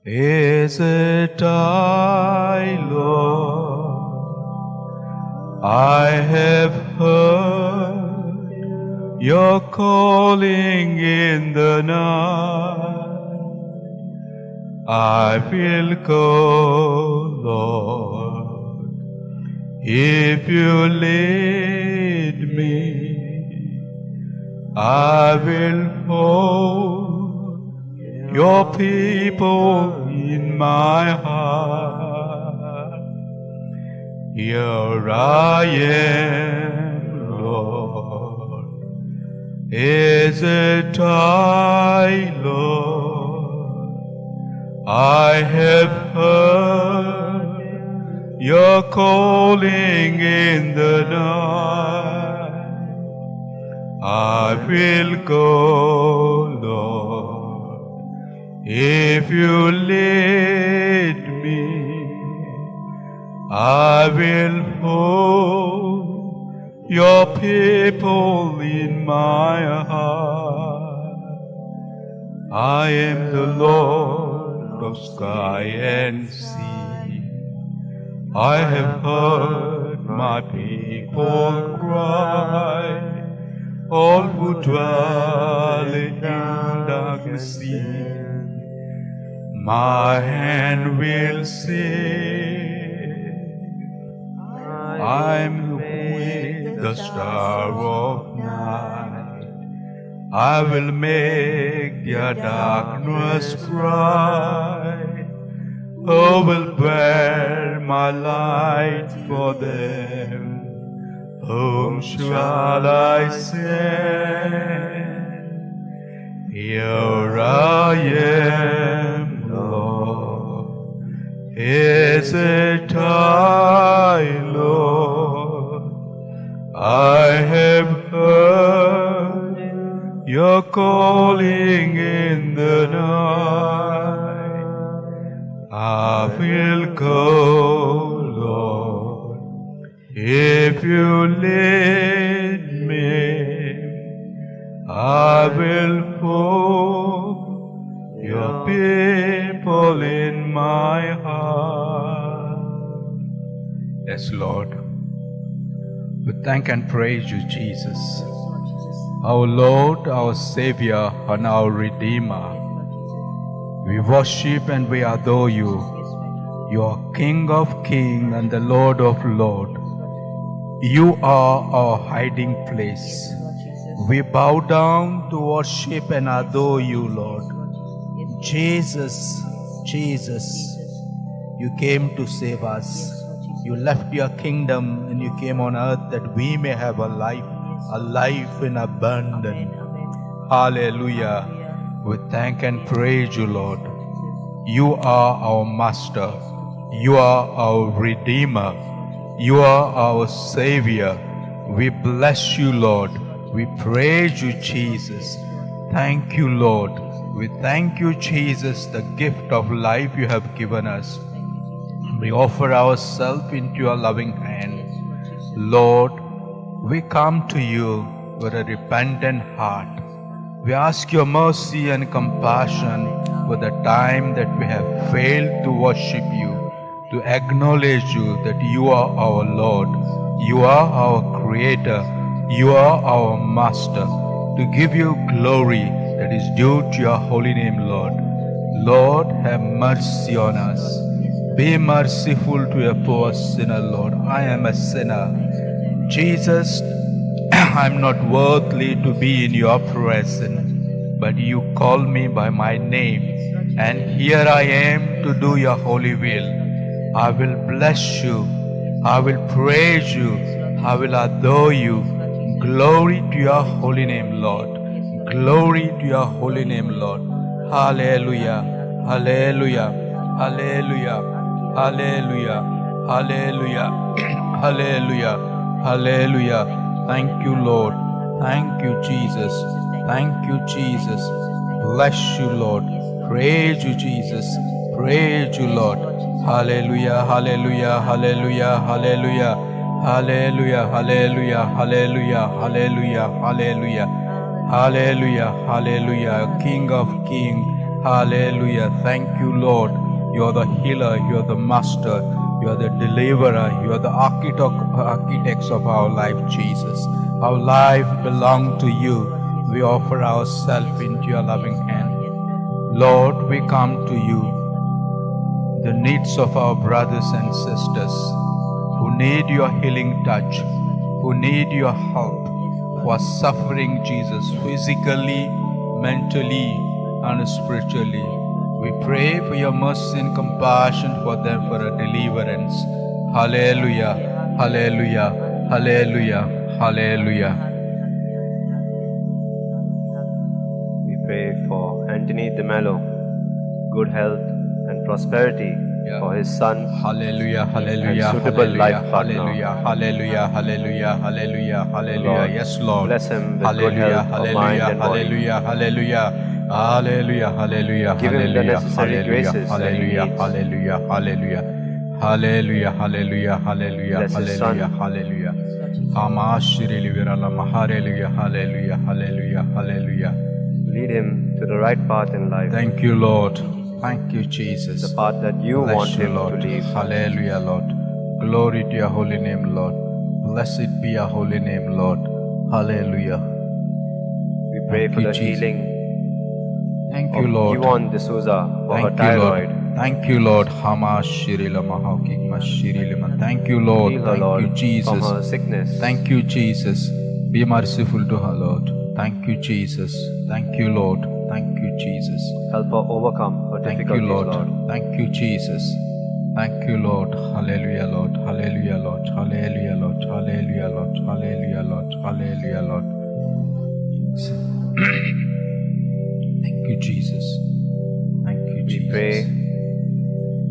Is it I, Lord? I have heard your calling in the night. I will go, Lord, if you lead me. I will hold your people in my heart. Here I am, Lord. Is it I, Lord? I have heard your calling in the night. I will go, Lord, if you lead me. I will hold your people in my heart. I am the Lord of sky and sea. I have heard my people cry, all who dwell in darkness see. My hand will save. I'm with the star of night. I will make their darkness bright. Oh, will bear my light for them. Whom shall I send? Here I am, Lord. Is it I, Lord? I have heard your calling in the night. I will go, Lord, if you lead me. I will put your people in my heart. Yes, Lord. We thank and praise you, Jesus, our Lord, our Savior, and our Redeemer. We worship and we adore you. You are King of kings and the Lord of lords. You are our hiding place. We bow down to worship and adore you, Lord. Jesus, Jesus, you came to save us. You left your kingdom and you came on earth that we may have a life in abundance. Hallelujah. We thank and praise you, Lord. You are our Master. You are our Redeemer. You are our Savior. We bless you, Lord. We praise you, Jesus. Thank you, Lord. We thank you, Jesus, the gift of life you have given us. We offer ourselves into your loving hand. Lord, we come to you with a repentant heart. We ask your mercy and compassion for the time that we have failed to worship you, to acknowledge you that you are our Lord, you are our Creator, you are our Master, to give you glory that is due to your holy name, Lord. Lord, have mercy on us. Be merciful to a poor sinner, Lord. I am a sinner. Jesus, I'm not worthy to be in your presence, but you call me by my name, and here I am to do your holy will. I will bless you. I will praise you. I will adore you. Glory to your holy name, Lord. Glory to your holy name, Lord. Hallelujah. Hallelujah. Hallelujah. Hallelujah. Hallelujah. Hallelujah. Hallelujah. Thank you, Lord. Thank you, Jesus. Thank you, Jesus. Bless you, Lord. Praise you, Jesus. Praise you, Lord. Hallelujah. Hallelujah. Hallelujah. Hallelujah. Hallelujah. Hallelujah. Hallelujah. Hallelujah. Hallelujah. Hallelujah. Hallelujah. King of kings. Hallelujah. Thank you, Lord. You are the healer. You are the master. You are the deliverer. You are the architects of our life, Jesus. Our life belongs to you. We offer ourselves into your loving hand. Lord, we come to you. The needs of our brothers and sisters who need your healing touch, who need your help, who are suffering, Jesus, physically, mentally, and spiritually. We pray for your mercy and compassion for them for a deliverance. Hallelujah, hallelujah, hallelujah, hallelujah. We pray for Anthony de Mello, good health and prosperity for his son. Hallelujah, hallelujah, and suitable hallelujah, life partner. hallelujah, hallelujah, hallelujah, hallelujah, hallelujah. Lord, Yes, Lord. bless him with Hallelujah, good health of hallelujah, mind and body. hallelujah, hallelujah, hallelujah, hallelujah, Give him the hallelujah, necessary hallelujah, graces that he hallelujah, needs. hallelujah, hallelujah, Hallelujah, hallelujah, hallelujah, Bless his son. hallelujah, hallelujah. Amashirili viralama, hallelujah, hallelujah, hallelujah, hallelujah. Lead him to the right path in life. Thank you, Lord. Thank you, Jesus. The path that you Bless want you, him Lord. to lead. Hallelujah, Lord. Glory to your holy name, Lord. Blessed be your holy name, Lord. Hallelujah. We pray Thank for you, the Jesus. healing Thank of you, Lord. Yvonne D'Souza for her Thank you, Lord. thyroid. Thank you, Lord. Thank you, Lord. Heal her, Thank Lord, you, Jesus. from her sickness. Thank you, Jesus. Be merciful to her, Lord. Thank you, Jesus. Thank you, Lord. Thank you, Jesus. Help her overcome her Thank you, difficulties, Lord. Lord. Thank you, Jesus. Thank you, Lord. Hallelujah, Lord. Hallelujah, Lord. Hallelujah, Lord. Hallelujah, Lord. Hallelujah, Lord. Hallelujah, Lord. Thank you, Jesus. Thank you, Jesus. We pray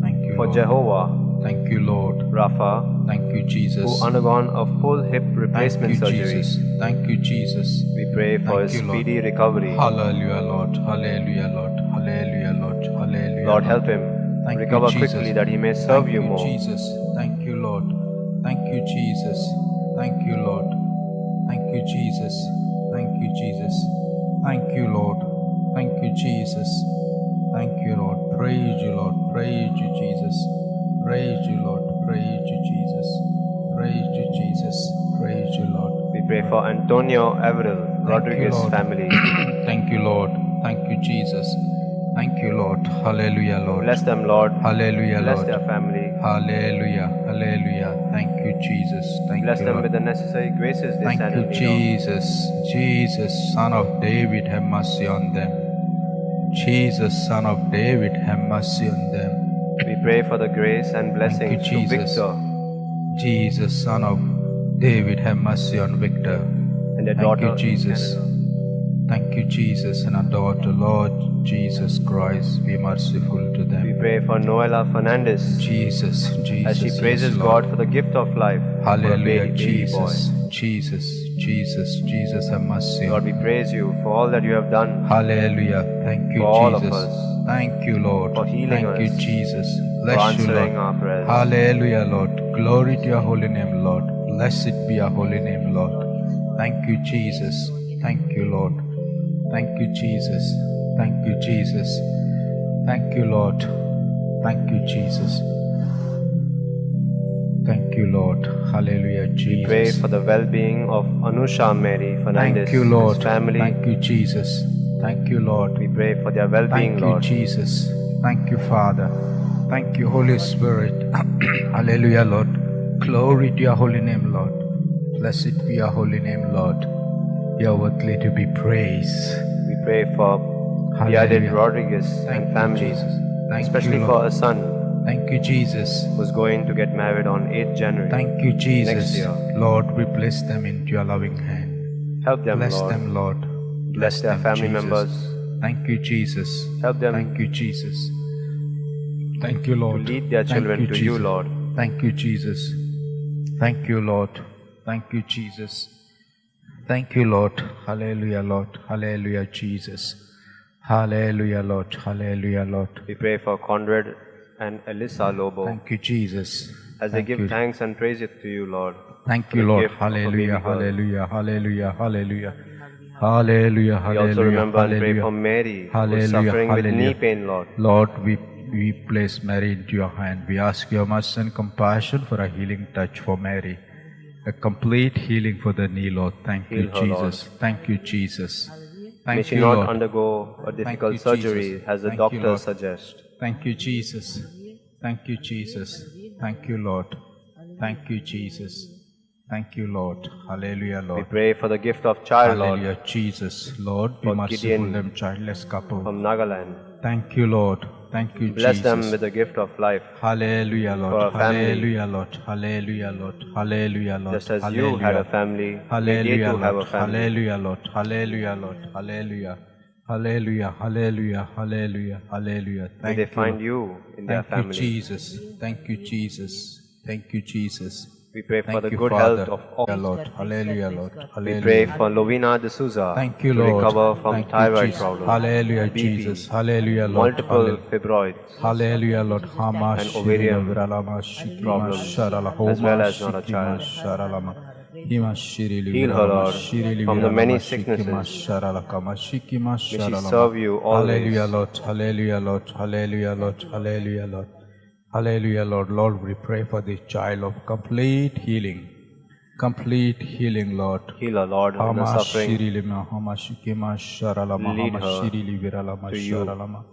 Thank you, for Lord. Jehovah Thank you, Lord. Rapha, Thank you, Jesus. who undergone a full hip replacement Thank you, surgery. Jesus. Thank you, Jesus. We pray for Thank his you, Lord. speedy recovery. Hallelujah, Lord. Hallelujah, Lord. Hallelujah, Lord. Hallelujah, Lord, help him Thank recover you, Jesus. quickly that he may serve Thank you you, more. Jesus. Thank you, Lord. Thank you, Jesus. Thank you, Lord. Thank you, Jesus. Thank you, Jesus. Thank you, Lord. Thank you, Jesus. Thank you, Lord. Praise you, Lord. Praise you, Jesus. Praise you, Lord. Praise you, Jesus. Praise you, Jesus. Praise you, Lord. We pray for Antonio Avril Rodriguez Lord. family. Thank you, Lord. Thank you, Jesus. Thank you, Lord. Hallelujah, Lord. Bless them, Lord. Hallelujah, Bless Lord. their family. Hallelujah. Hallelujah. Thank you, Jesus. Thank Bless you, them Lord. with the necessary graces they Thank stand you, in need of. Jesus. Jesus, Son of David, have mercy on them. Jesus, Son of David, have mercy on them. We pray for the grace and blessings to Jesus. Victor Jesus, Son of David, have mercy on Victor. and their Thank daughter you, in Jesus. Canada. Thank you, Jesus, and our daughter, Lord Jesus Christ, be merciful to them. We pray for Noela Fernandez Jesus, Jesus, as she praises yes, God Lord. for the gift of life for a Hallelujah, baby boy. Jesus, Jesus, Jesus, Jesus, have mercy. Lord, we praise you for all that you have done Hallelujah. Thank you, for all of Jesus. us, Thank you, Lord. for healing Thank you, us, Jesus. for Bless you, answering Lord. our prayers. Hallelujah, Lord. Glory to your holy name, Lord. Blessed be your holy name, Lord. Thank you, Jesus. Thank you, Lord. Thank you, Jesus. Thank you, Jesus. Thank you, Lord. Thank you, Jesus. Thank you, Lord. Hallelujah, We pray Jesus. for the well-being of Anusha Mary Fernandez, Thank you, Lord. his family. Thank you, Jesus. Thank you, Lord. We pray for their well-being, Thank you, Lord. Jesus. Thank you, Father. Thank you, Holy Spirit. Hallelujah, Lord. Glory to your holy name, Lord. Blessed be your holy name, Lord. You are worthy to be praised. We pray for Piedad Rodriguez and family, especially for a son Thank you, Jesus. who's going to get married on 8th January Thank you, Jesus. next year. Lord, we place them into your loving hand. Help them, Bless Lord. them, Lord. Bless their them, family Jesus. members. Thank you, Jesus. Help them Thank you, Jesus. Thank you, Lord. to lead their Thank children you, to Jesus. you, Lord. Thank you, Jesus. Thank you, Lord. Thank you, Jesus. Thank you, Lord. Hallelujah, Lord. Hallelujah, Jesus. Hallelujah, Lord. Hallelujah, Lord. We pray for Conrad and Elisa Lobo Thank you, Jesus. as they Thank give you. thanks and praise it to you, Lord. Thank for you, the Lord. gift of a baby Hallelujah, girl. hallelujah, hallelujah, hallelujah. Hallelujah, We also hallelujah, remember and pray hallelujah. for Mary, who is Hallelujah, suffering with hallelujah. knee pain, Lord. Lord, we place Mary into your hand. We ask your mercy and compassion for a healing touch for Mary. A complete healing for the knee, Lord. Thank you, Heal her, Lord. Jesus. Thank you, Jesus. May Thank she you, not Lord. undergo a Thank difficult you, surgery Jesus. as the Thank you, doctors Lord. suggest. Thank you, Jesus. Thank you, Jesus. Thank you, Lord. Thank you, Jesus. Thank you, Lord. Hallelujah, We Lord. pray for the gift of child, Lord, Hallelujah, Jesus. Lord, be for merciful Gideon them childless couple. from Nagaland. Thank you, Lord. Thank you, Bless Jesus. them with the gift of life. Hallelujah, For Lord. our family. Hallelujah, Lord. Hallelujah, Lord. Hallelujah, Lord. Just as Hallelujah. you had a family, may they Hallelujah, too have a Lord. family. Hallelujah, Lord. Hallelujah, Lord. Hallelujah. Hallelujah, hallelujah, hallelujah, hallelujah. May Thank they you, find Lord. you in their Thank you, family. Jesus. Thank you, Jesus. Thank you, Jesus. We pray for Thank the you, good Father. health of all. Lord. Hallelujah, Lord. We Hallelujah. pray for Lovina D'Souza Thank you, to Lord. recover from Thank you, thyroid Jesus. problems, Hallelujah, BP, Jesus. Hallelujah, Lord. multiple fibroids, Hallelujah, Lord. Hama and shirila ovarian viralama shikima problems, sharala as homa well as not a shikima child. sharalama hima shirili Heal her, viralama Lord, shirili from the many viralama shikima sicknesses. sharala kama shikima May she sharalama. serve you Hallelujah, always. Lord. Hallelujah, Lord. Hallelujah, Lord. Hallelujah, Lord. Hallelujah, Lord. Lord, we pray for this child of complete healing. Complete healing, Lord. Heal her, Lord, in her Hama suffering. shirilima hama shikima sharalama Lead hama her shirili viralama to you. sharalama.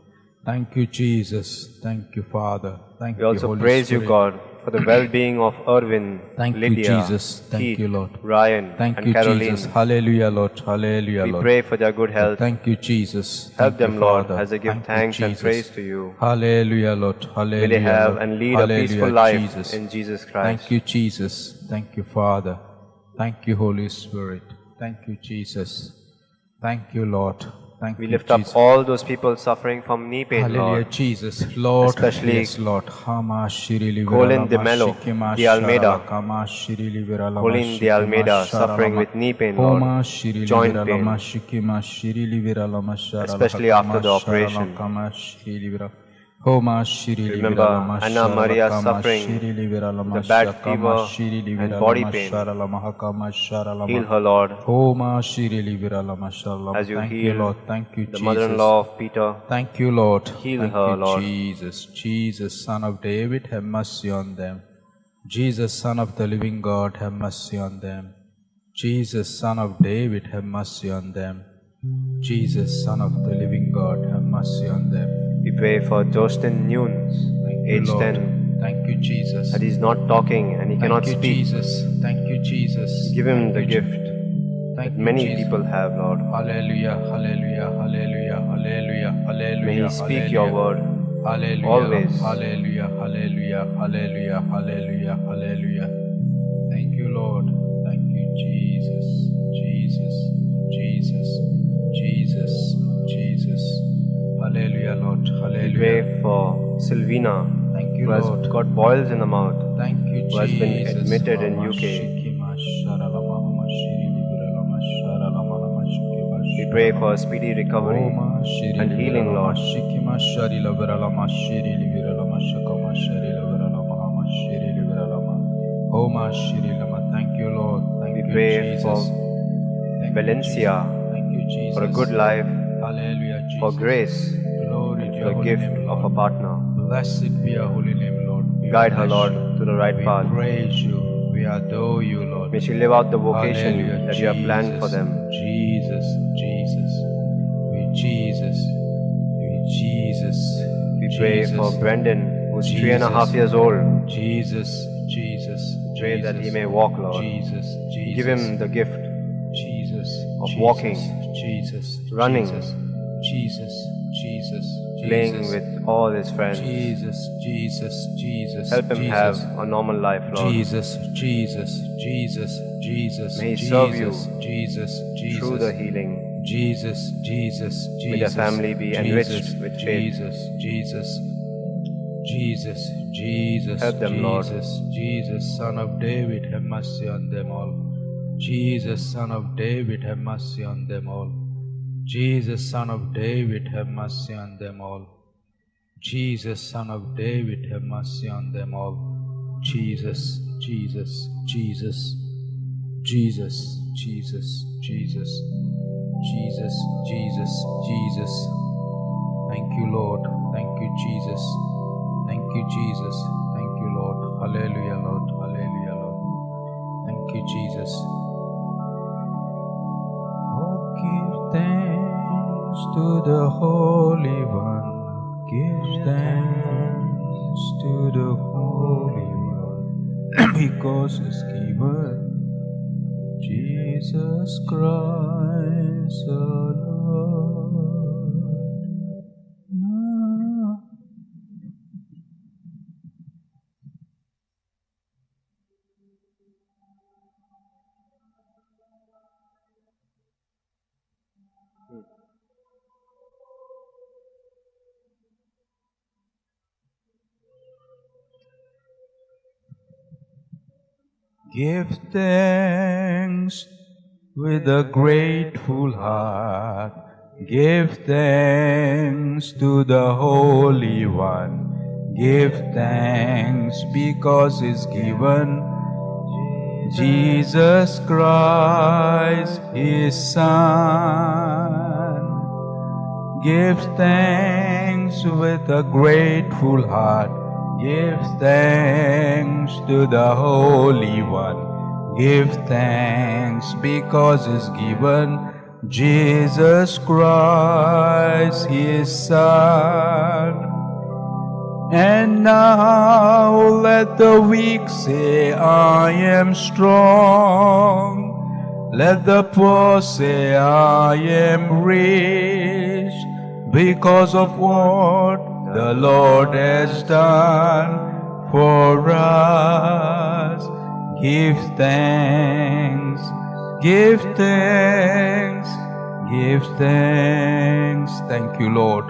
Thank you, Jesus. Thank you, Father. Thank We you, also Holy praise you, Spirit. God, for the well-being of Irwin, Thank you, Lydia, Jesus. Thank Keith, you, Lord. Ryan, Thank and you, Caroline. Jesus. Hallelujah, Lord. Hallelujah, We Lord. pray for their good health. Thank you, Jesus. Help Thank them, you, Lord, Father. as they give Thank thanks you, and Jesus. praise to you. Hallelujah, Lord. Hallelujah, May they have Lord. and lead a Hallelujah, peaceful life Jesus. in Jesus Christ. Thank you, Jesus. Thank you, Father. Thank you, Holy Spirit. Thank you, Jesus. Thank you, Lord. Thank We you, lift Jesus. up all those people suffering from knee pain, Hallelujah, Lord. Jesus. Lord, Especially yes, Lord. Hama shirili Colin De viralama Mello, shikima De Almeida. sharala kama shirili viralama Colin De shikima Almeida suffering sharalama. with knee pain, Lord. Homa shirili Joint viralama pain, shikima shirili viralama sharala especially after the operation. kama shirili viralama. Homa shirili Remember viralama Anna Maria kama suffering shirili viralama with a bad shakama fever shirili and body viralama pain. sharalama kama sharalama. Heal her, Lord, Homa shirili viralama sharalama. as you Thank you, heal Lord. Thank you, the Jesus. mother-in-law of Peter. Thank you, Lord. Heal Thank her, you, Lord. Jesus. Jesus, Son of David, have mercy on them. Jesus, Son of the living God, have mercy on them. Jesus, Son of David, have mercy on them. Jesus, Son of the living God, have mercy on them. We pray for Justin Nunes, Thank you, age Lord. 10, Thank you, Jesus. that he's not talking and he cannot Thank you, speak. Jesus. Thank you, Jesus. Give him Thank the you, gift Thank that you, many Jesus. people have, Lord. Hallelujah, hallelujah, hallelujah, hallelujah, hallelujah. May he speak your word Hallelujah, always. hallelujah, hallelujah, hallelujah, hallelujah, hallelujah. Thank you, Lord. Thank you, Jesus, Jesus, Jesus, Jesus, Jesus. Hallelujah, Lord. We Hallelujah. pray for Sylvina, Thank you, who has Lord. got boils in the mouth, Thank you, who has been Jesus. admitted in UK. We pray for a speedy recovery and healing, Lord. Thank you, Lord. Thank We you, pray Jesus. for Valencia Thank you, Jesus. for a good life, Hallelujah, Jesus. for grace, Glory and to for your the holy gift name, of a Lord. partner. Blessed be your holy name, Lord. We Guide her, bless Lord, you. to the right We path. praise you. We adore you, Lord. May she live out the Hallelujah, vocation that you have planned for Jesus. them. Jesus, Jesus. We Jesus. We Jesus. We pray Jesus. for Brendan, who's Jesus. 3.5 years old. Jesus, Jesus, Pray that he Jesus. may walk, Lord. Jesus, Jesus. Give him the gift Jesus, of Jesus, walking, Jesus, running, Jesus, Jesus, Jesus, playing Jesus, with all his friends. Jesus, Jesus, Jesus, Help him Jesus, have a normal life, Lord. Jesus, Jesus, Jesus, Jesus, May he serve you Jesus, Jesus, through the Jesus, healing. Jesus, Jesus, May their Jesus, family be enriched with faith. Jesus, Jesus, Jesus, Jesus, Help them, Lord. Jesus, Jesus, Son of David, have mercy on them all. Jesus, Son of David, have mercy on them all. Jesus, Son of David, have mercy on them all. Jesus, Son of David, have mercy on them all. Jesus, Jesus, Jesus, Jesus, Jesus, Jesus, Jesus, Jesus, Jesus. Thank you, Lord. Thank you, Jesus. Thank you, Jesus. Thank you, Lord. Hallelujah, Lord. Hallelujah, Lord. Thank you, Jesus. Oh, give thanks to the Holy One. Give thanks to the Holy One. Because He's given Jesus Christ the Lord. Give thanks with a grateful heart. Give thanks to the Holy One. Give thanks because He's given Jesus Christ, His Son. Give thanks with a grateful heart. Give thanks to the Holy One. Give thanks because He's given Jesus Christ, His Son. And now let the weak say, I am strong. Let the poor say, I am rich, because of what the Lord has done for us. Give thanks, give thanks, give thanks. Thank you, Lord.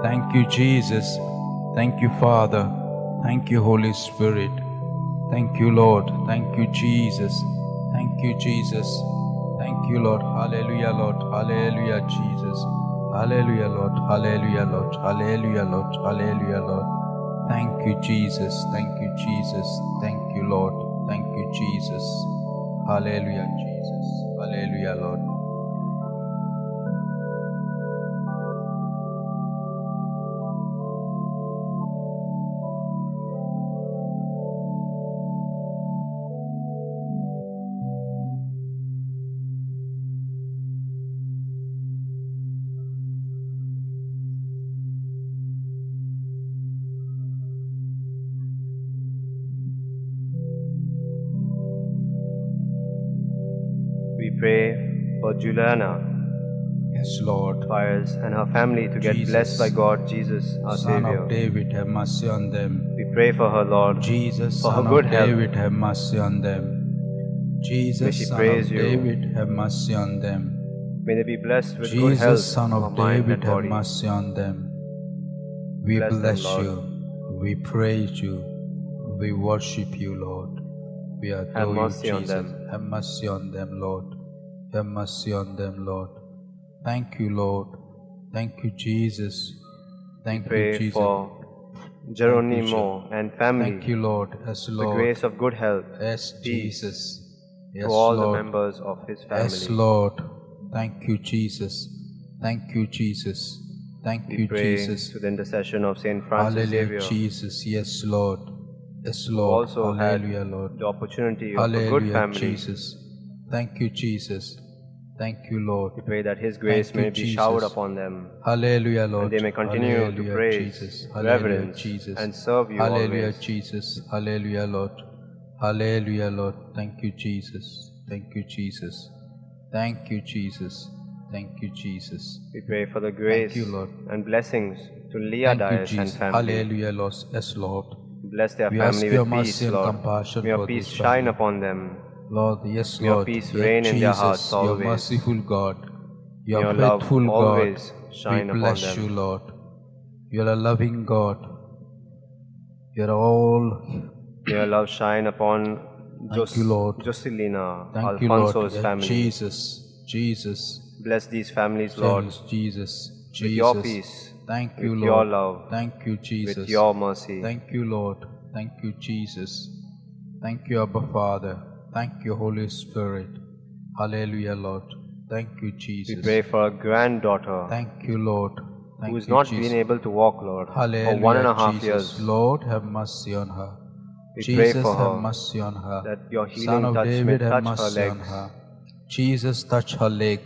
Thank you, Jesus. Thank you, Father. Thank you, Holy Spirit. Thank you, Lord. Thank you, Jesus. Thank you, Jesus. Thank you, Lord. Hallelujah, Lord. Hallelujah, Jesus. Hallelujah, Lord. Hallelujah, Lord. Hallelujah, Lord. Hallelujah, Lord. Thank you, Jesus. Thank you, Jesus. Thank you, Lord. Thank you, Jesus. Hallelujah, Jesus. Hallelujah, Lord. We pray for Juliana, Yes, Lord. Fires, and her family to get blessed by God, Jesus, our Son Savior. of David, have mercy on them. We pray for her, Lord, Jesus, for her Son good of health. David, have mercy on them. May Jesus, she Son praise of you. David, have mercy on them. May they be blessed with good health Jesus, Son of of mind David, and have body. mercy on them. We Bless them, bless Lord. you. We praise you. We worship you, Lord. We Have adore you, mercy on Jesus. them. Have mercy on them, Lord. Have mercy on them, Lord. Thank you, Lord. Thank you, Jesus. Thank you, Pray Jesus. for Thank you, Geronimo and family. Thank you, Lord. Yes, The Lord. grace of good health, Yes, peace Jesus. Yes, to all Lord. the members of his family. Yes, Lord. Thank you, Jesus. Thank you, Jesus. Thank We you, pray Jesus. to the intercession of Saint Francis Hallelujah, Xavier, Jesus. Yes, Lord. Yes, who Lord. also had Hallelujah, Lord. the opportunity of a good Hallelujah, family. Jesus. Thank you, Jesus. Thank you, Lord. We pray that his grace Thank you, may be showered Jesus. upon them, Hallelujah, Lord. and they may continue to Hallelujah, praise, Jesus. Hallelujah, reverence, Jesus. and serve you Hallelujah, always. Jesus. Hallelujah, Lord. Hallelujah, Lord. Thank you, Jesus. Thank you, Jesus. Thank you, Jesus. Thank you, Jesus. We pray for the grace you, Lord. and blessings to Leah Thank you, Dias and Jesus. family. Hallelujah, Lord. Yes, Lord. Bless their We ask family your with mercy peace, and Lord. compassion May your for peace this shine family. upon them. Lord, yes, May your Lord. peace Yes, reign in their Jesus, hearts you're always. merciful God. May You're your love faithful God. always We shine upon bless them. you, Lord. You're a loving God. You're all. May your love shine upon Thank you, Lord. Jocelina, Thank you, Lord. Alfonso's Yes, family. Jesus. Bless these families, Lord, Jesus. with your peace, Thank you, with Lord. your love, Thank you, Jesus. with your mercy. Thank you, Lord. Thank you, Jesus. Thank you, Abba Father. Thank you, Holy Spirit. Hallelujah, Lord. Thank you, We Jesus. pray for a granddaughter Thank you, Lord. Thank who has you, not Jesus. been able to walk, Lord, Hallelujah, for 1.5 Jesus. years. Lord, have mercy on her. We Jesus, pray for have her mercy on her. that your Son healing of touch may David, have touch her mercy on legs. her. Jesus, touch her leg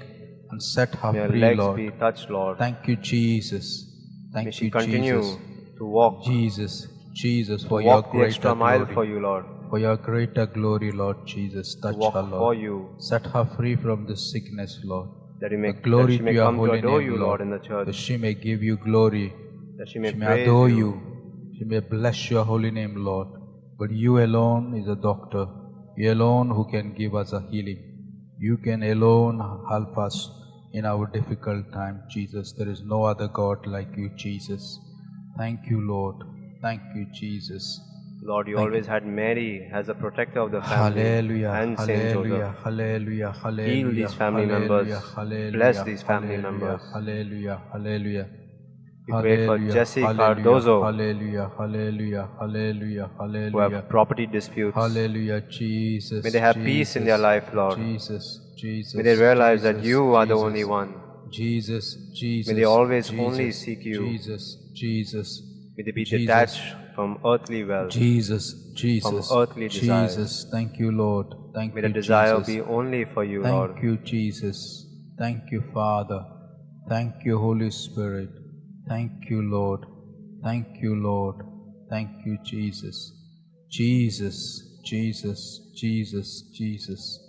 and set her May her free, legs Lord. be touched, Lord. Thank you, Jesus. May Thank she you, continue Jesus. to walk, Jesus, to for your walk the greater extra mile glory. for you, Lord. For your greater glory, Lord Jesus. To Touch walk her, for Lord. you, Set her free from this sickness, Lord. that The glory she to may your come to holy adore name, you, Lord, Lord. in the church. That she may give you glory. That she may She may praise adore you. you. She may bless your holy name, Lord. But you alone is a doctor. You alone who can give us a healing. You can alone help us in our difficult time, Jesus. There is no other God like you, Jesus. Thank you, Lord. Thank you, Jesus. Lord, you Thank always had Mary as a protector of the family Hallelujah, and Saint hallelujah, Joseph. hallelujah, Heal hallelujah, these family members. hallelujah, Bless hallelujah, these family hallelujah, members. hallelujah, hallelujah. We pray for Hallelujah, Jesse hallelujah, Cardozo, hallelujah, hallelujah, hallelujah, who hallelujah. have property disputes. Hallelujah, Jesus, May they have Jesus, peace in their life, Lord. Jesus, Jesus, May they realize that Jesus, you are the Jesus, only one. Jesus, Jesus, May they always Jesus, only seek you. Jesus, Jesus, May they be Jesus, detached from earthly wealth, Jesus, from Jesus, earthly desires. Jesus. Thank you, Lord. Thank May you, the desire Jesus. be only for you, Lord. Thank you, Jesus. Thank you, Father. Thank you, Holy Spirit. Thank you, Lord. Thank you, Lord. Thank you, Jesus. Jesus, Jesus, Jesus, Jesus,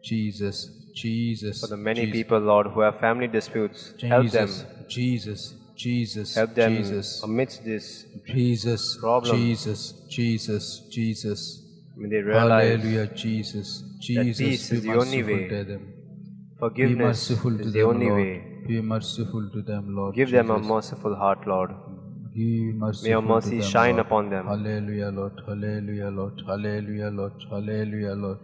Jesus, Jesus, For the many Jesus, people, Lord, who have family disputes, help them. Jesus, Jesus, Help them Jesus, amidst this Jesus, problem. Jesus, Jesus, Jesus. May they realize Hallelujah, Jesus. that Jesus, peace be is the only merciful way. to them. Be Forgiveness merciful to is the them, only Lord. way. Be merciful to them, Lord Give them a Jesus. merciful heart, Lord. Be May your merciful to mercy them, shine Lord. upon them. Hallelujah, Lord. Hallelujah, Lord. Hallelujah, Lord. Hallelujah, Lord.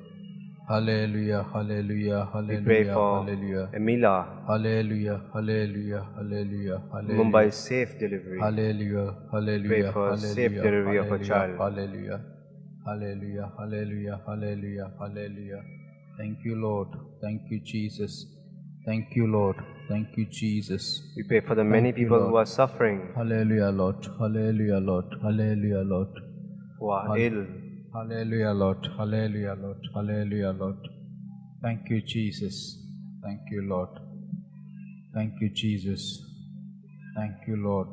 Hallelujah, hallelujah, We pray hallelujah, for hallelujah. Emila, Hallelujah, hallelujah, hallelujah, hallelujah. Mumbai's safe delivery. Hallelujah, We pray hallelujah, for safe hallelujah, delivery of a hallelujah, child. hallelujah, hallelujah, hallelujah, hallelujah, hallelujah. Thank you, Lord. Thank you, Jesus. Thank you, Lord. Thank you, Jesus. We pray for the many Thank you, people Lord. who are suffering, Hallelujah, Lord. Hallelujah, Lord. Hallelujah, Lord. who are Hall- ill. Hallelujah, Lord. Hallelujah, Lord. Hallelujah, Lord. Thank you, Jesus. Thank you, Lord. Thank you, Jesus. Thank you, Lord.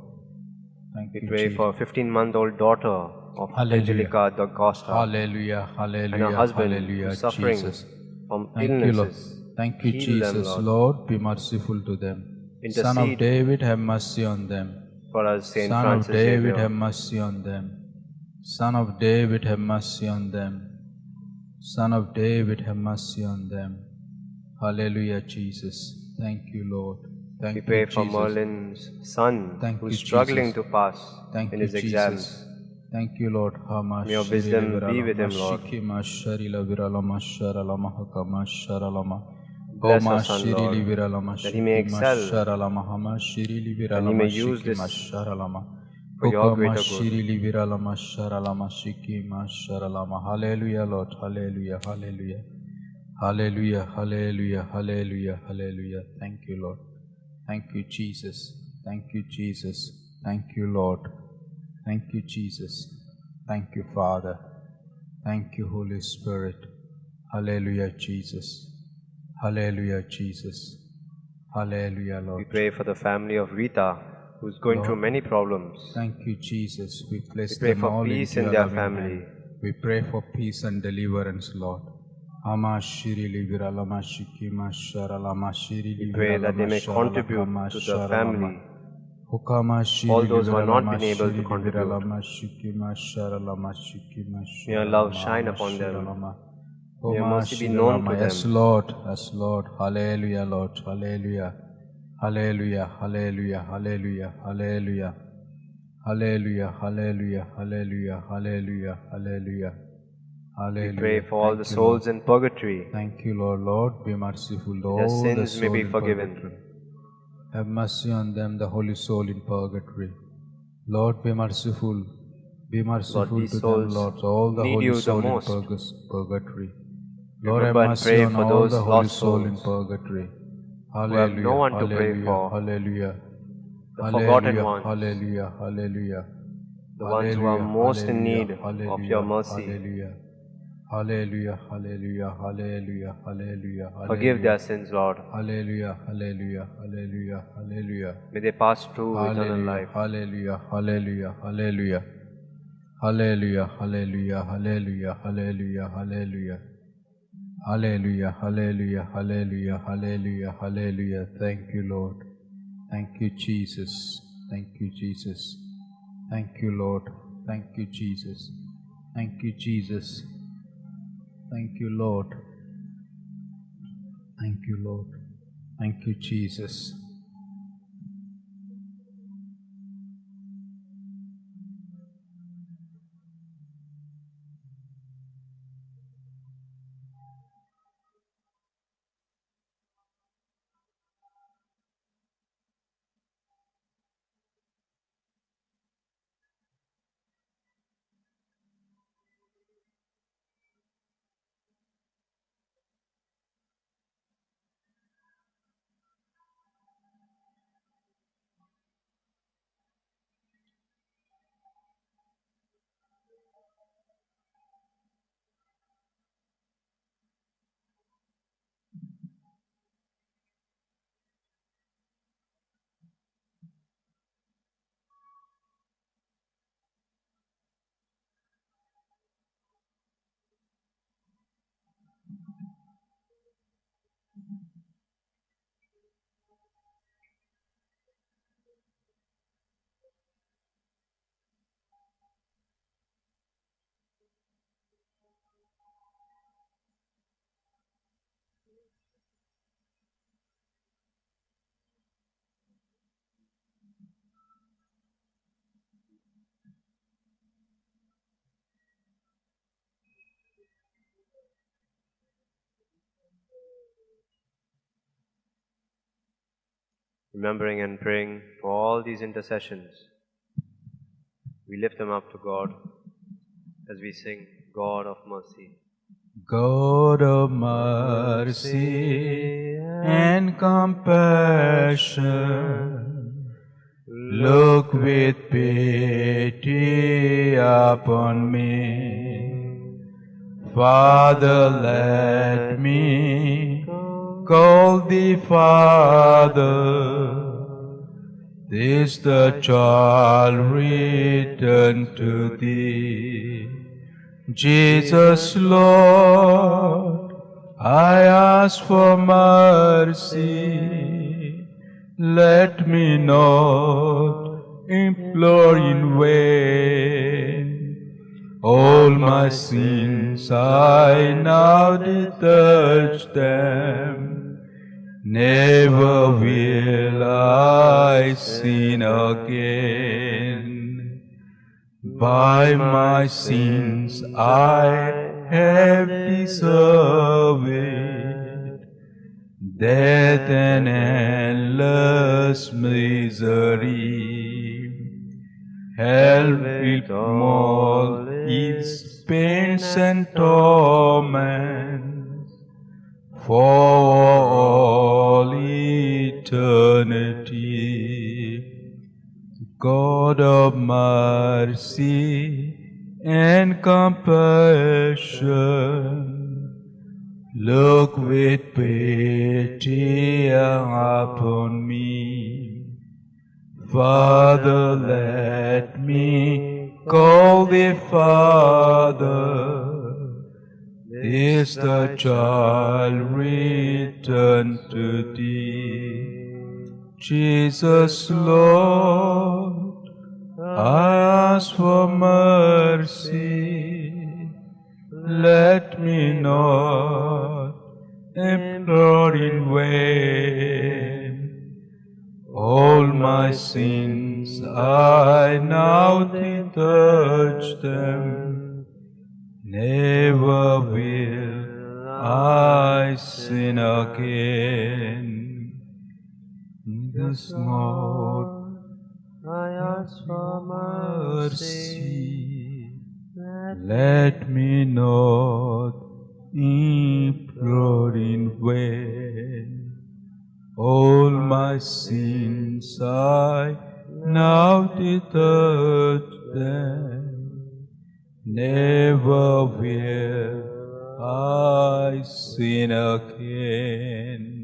Thank We you, pray Jesus. for a 15-month-old daughter of Hallelujah. Angelica da Costa Hallelujah, and her hallelujah, husband hallelujah, who's suffering Jesus. from Thank you, Lord. illnesses. Thank you, Heal them, Jesus. Lord. Lord, be merciful to them. Son of Intercede David, have mercy on them. for us, Saint Son of Francis David, Xavier. have mercy on them. Son of David, have mercy on them. Son of David, have mercy on them. Hallelujah, Jesus. Thank you, Lord. Thank We you, pray for Jesus. Merlin's son Thank who's you, struggling Jesus. to pass Thank in you, his Jesus. exams. Thank you, Lord. May your wisdom be with him, Lord. Bless our son, Lord, that he may excel, and he may use this for your greater good. Hallelujah, Lord. Hallelujah, hallelujah. Hallelujah, hallelujah, hallelujah, hallelujah. Thank you, Lord. Thank you, Jesus. Thank you, Jesus. Thank you, Lord. Thank you, Jesus. Thank you, Father. Thank you, Holy Spirit. Hallelujah, Jesus. Hallelujah, Jesus. Hallelujah, We Lord. pray for the family of Rita, who's going through Lord, many problems. Thank you, Jesus. We place We pray them for all peace into in your their loving family. hand. We pray for peace and deliverance, Lord. We pray that they may contribute to the family. All those who have not been able to contribute, may your love shine upon them. May your mercy be known to Yes, them. Lord. Yes, Lord. Hallelujah, Lord. Hallelujah. Hallelujah. Hallelujah. Hallelujah. Hallelujah. Hallelujah. Hallelujah. Hallelujah. Hallelujah. Hallelujah. We Hallelujah. pray for all the Thank you, Lord. souls in purgatory, Thank you, Lord. Lord, be merciful to their all the sins may soul be in forgiven. purgatory. Have mercy on them, the holy soul in purgatory. Lord, be merciful. Be merciful these to them, souls Lord. All the need holy you the soul in most. purgatory. Lord, have Remember and mercy pray on for all those the holy lost soul in souls purgatory. who have Hallelujah. no one to pray Hallelujah. for, Hallelujah. the forgotten Hallelujah. ones, Hallelujah. Hallelujah. the ones who are Hallelujah. most in need Hallelujah. of your mercy. Hallelujah. Hallelujah. Hallelujah. Hallelujah. Hallelujah. Forgive their sins, Lord. Hallelujah. Hallelujah. Hallelujah. Hallelujah. May they pass through eternal Hallelujah. life. Hallelujah. Hallelujah. Hallelujah. Hallelujah. Hallelujah. Hallelujah. Hallelujah. Hallelujah. Hallelujah. Hallelujah. Hallelujah. Hallelujah. Hallelujah. Thank you, Lord. Thank you, Jesus. Thank you, Jesus. Thank you, Lord. Thank you, Jesus. Thank you, Jesus. Thank you, Lord. Thank you, Lord. Thank you, Jesus. remembering and praying for all these intercessions. We lift them up to God as we sing, God of mercy. God of mercy and compassion, look with pity upon me. Father, let me call thee Father. This the child returned to thee. Jesus, Lord, I ask for mercy. Let me not implore in vain. All my sins I now detach them. Never will I sin again. By my sins I have deserved death and endless misery. Hell with all its pains and torments for all eternity. God of mercy and compassion, look with pity upon me. Father, let me call thee Father. Is the child returned to thee? Jesus, Lord, I ask for mercy. Let me not implore in vain. All my sins I now detach them. Never will I sin again. This Lord, I ask for mercy. Let me not implore in vain. All my sins I now detach them. Never will I sin again.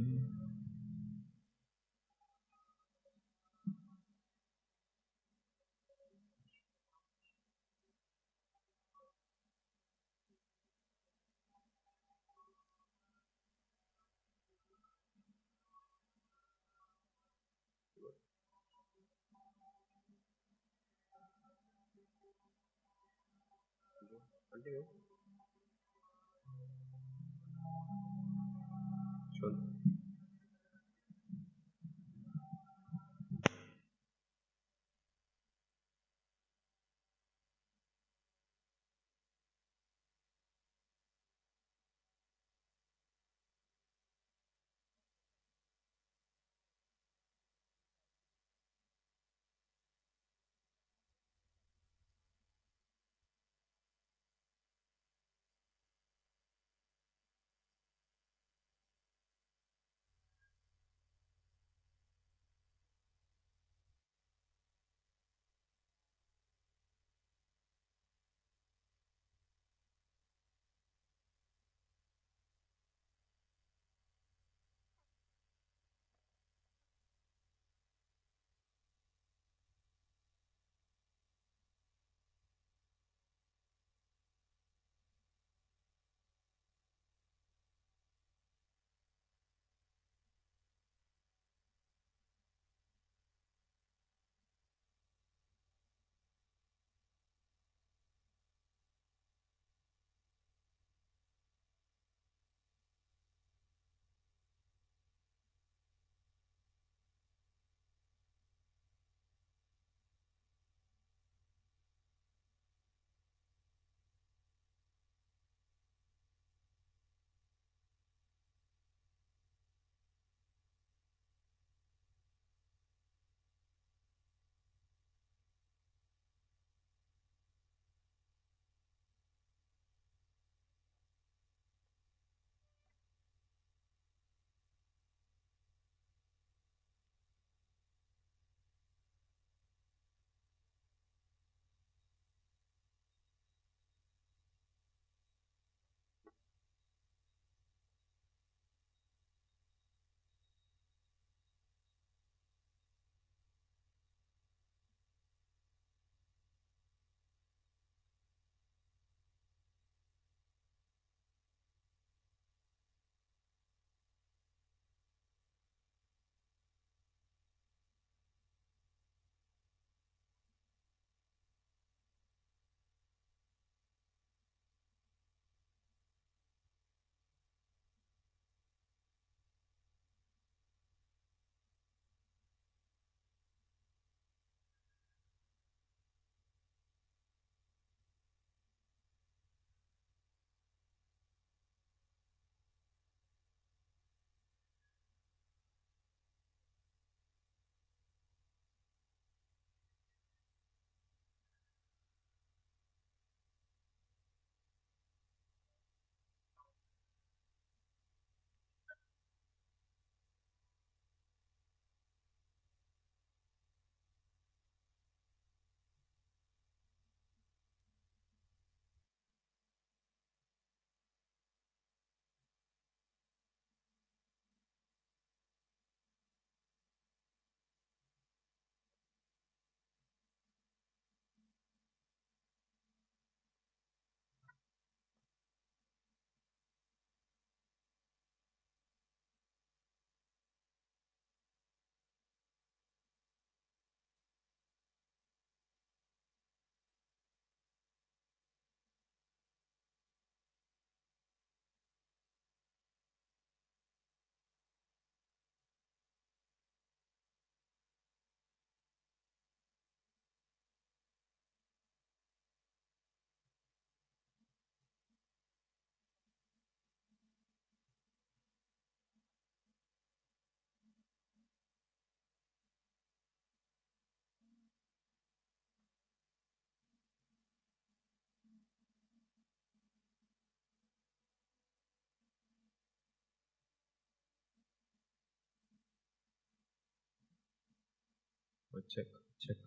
check, check,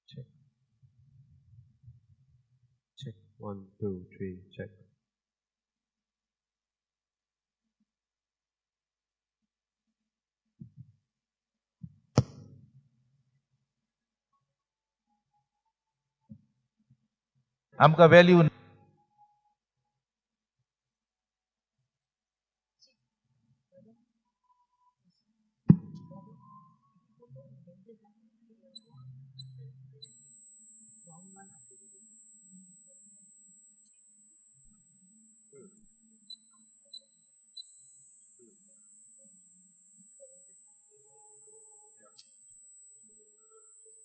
check. Check. 1, 2, 3, check. आमकां value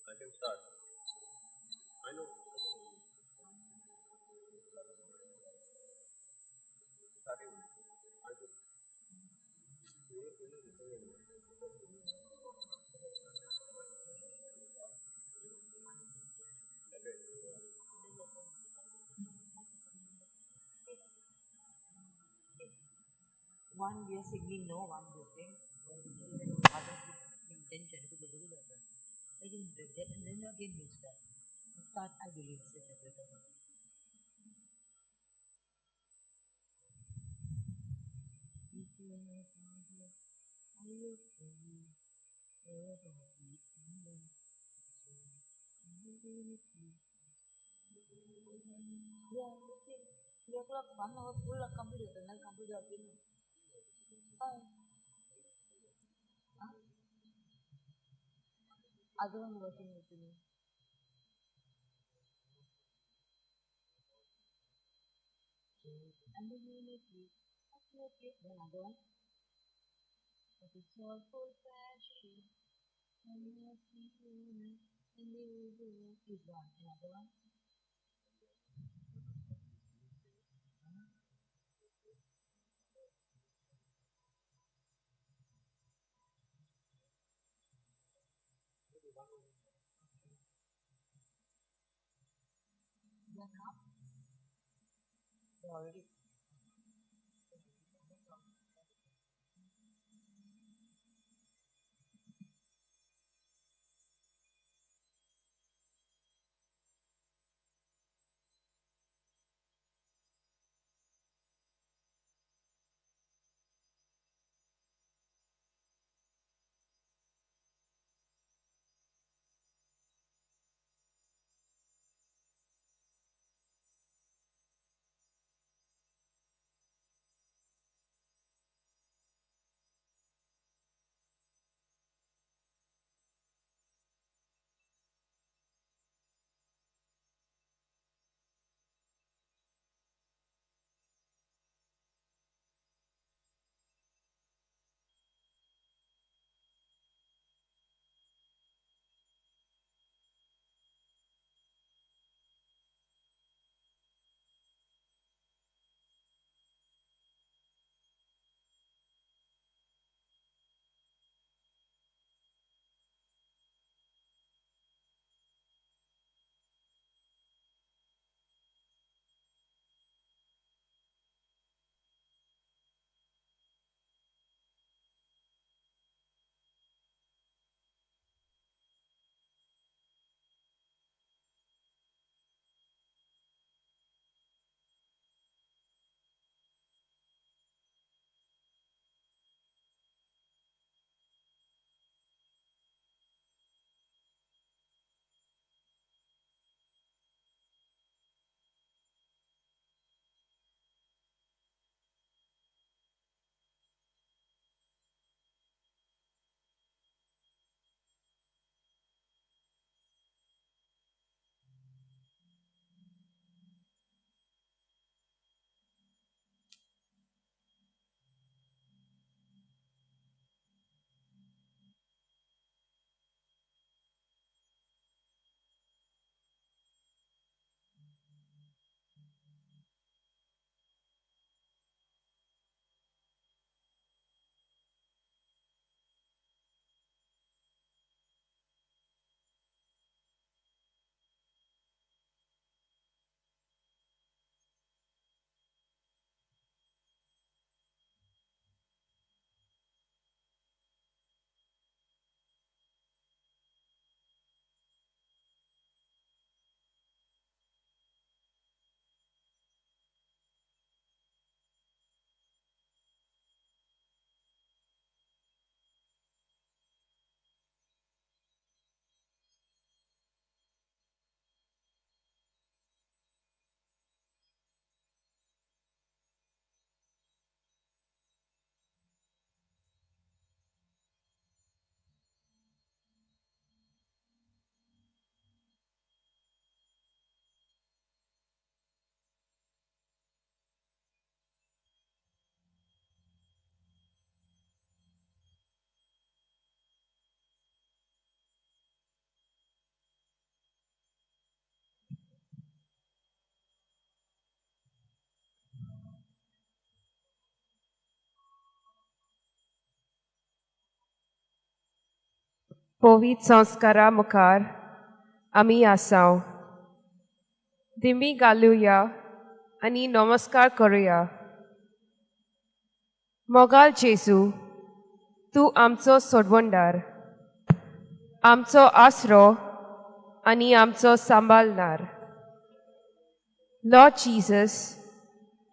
I can start. I know. Starting. One we are singing no, one we sing. Others with intention to be really better. I didn't break that and then again we start. Start, I believe, is a better one. Yeah, 3 o'clock, 1 hour full complete, and then complete your opinion. Fine. Huh? Other one working with me. And then you make it. Okay, then other one. But it's all full passion. And you see you and you do is one. Another one. One up. Already. Pavit संस्कारा मुखार आमी आसाव. दिमी घालुया आनी नमस्कार करुया. मोगाल जेजू, तूं आमचो सोडवणदार, आमचो आसरो आनी आमचो सांबाळणार. Lord Jesus,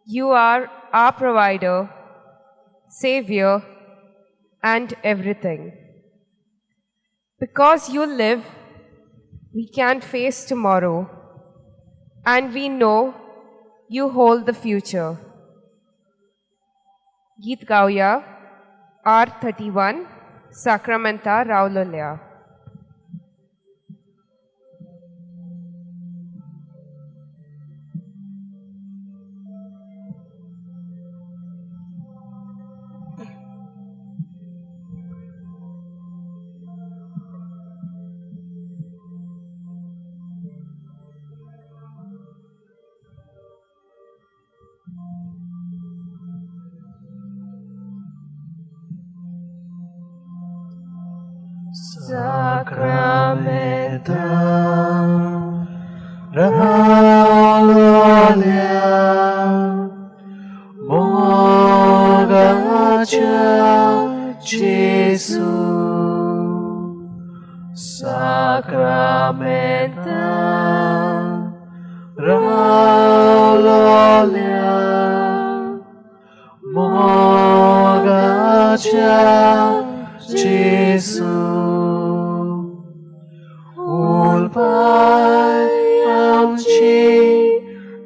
you are our provider, Xavier, and everything. Because you live, we can face tomorrow, and we know you hold the future. गीत गाऊया R31 Sacramenta रावलोल्या. Sacramenta Rahalia Mogacha Jesu Sacramenta Rahalia Mogacha Jesu Ulpai amci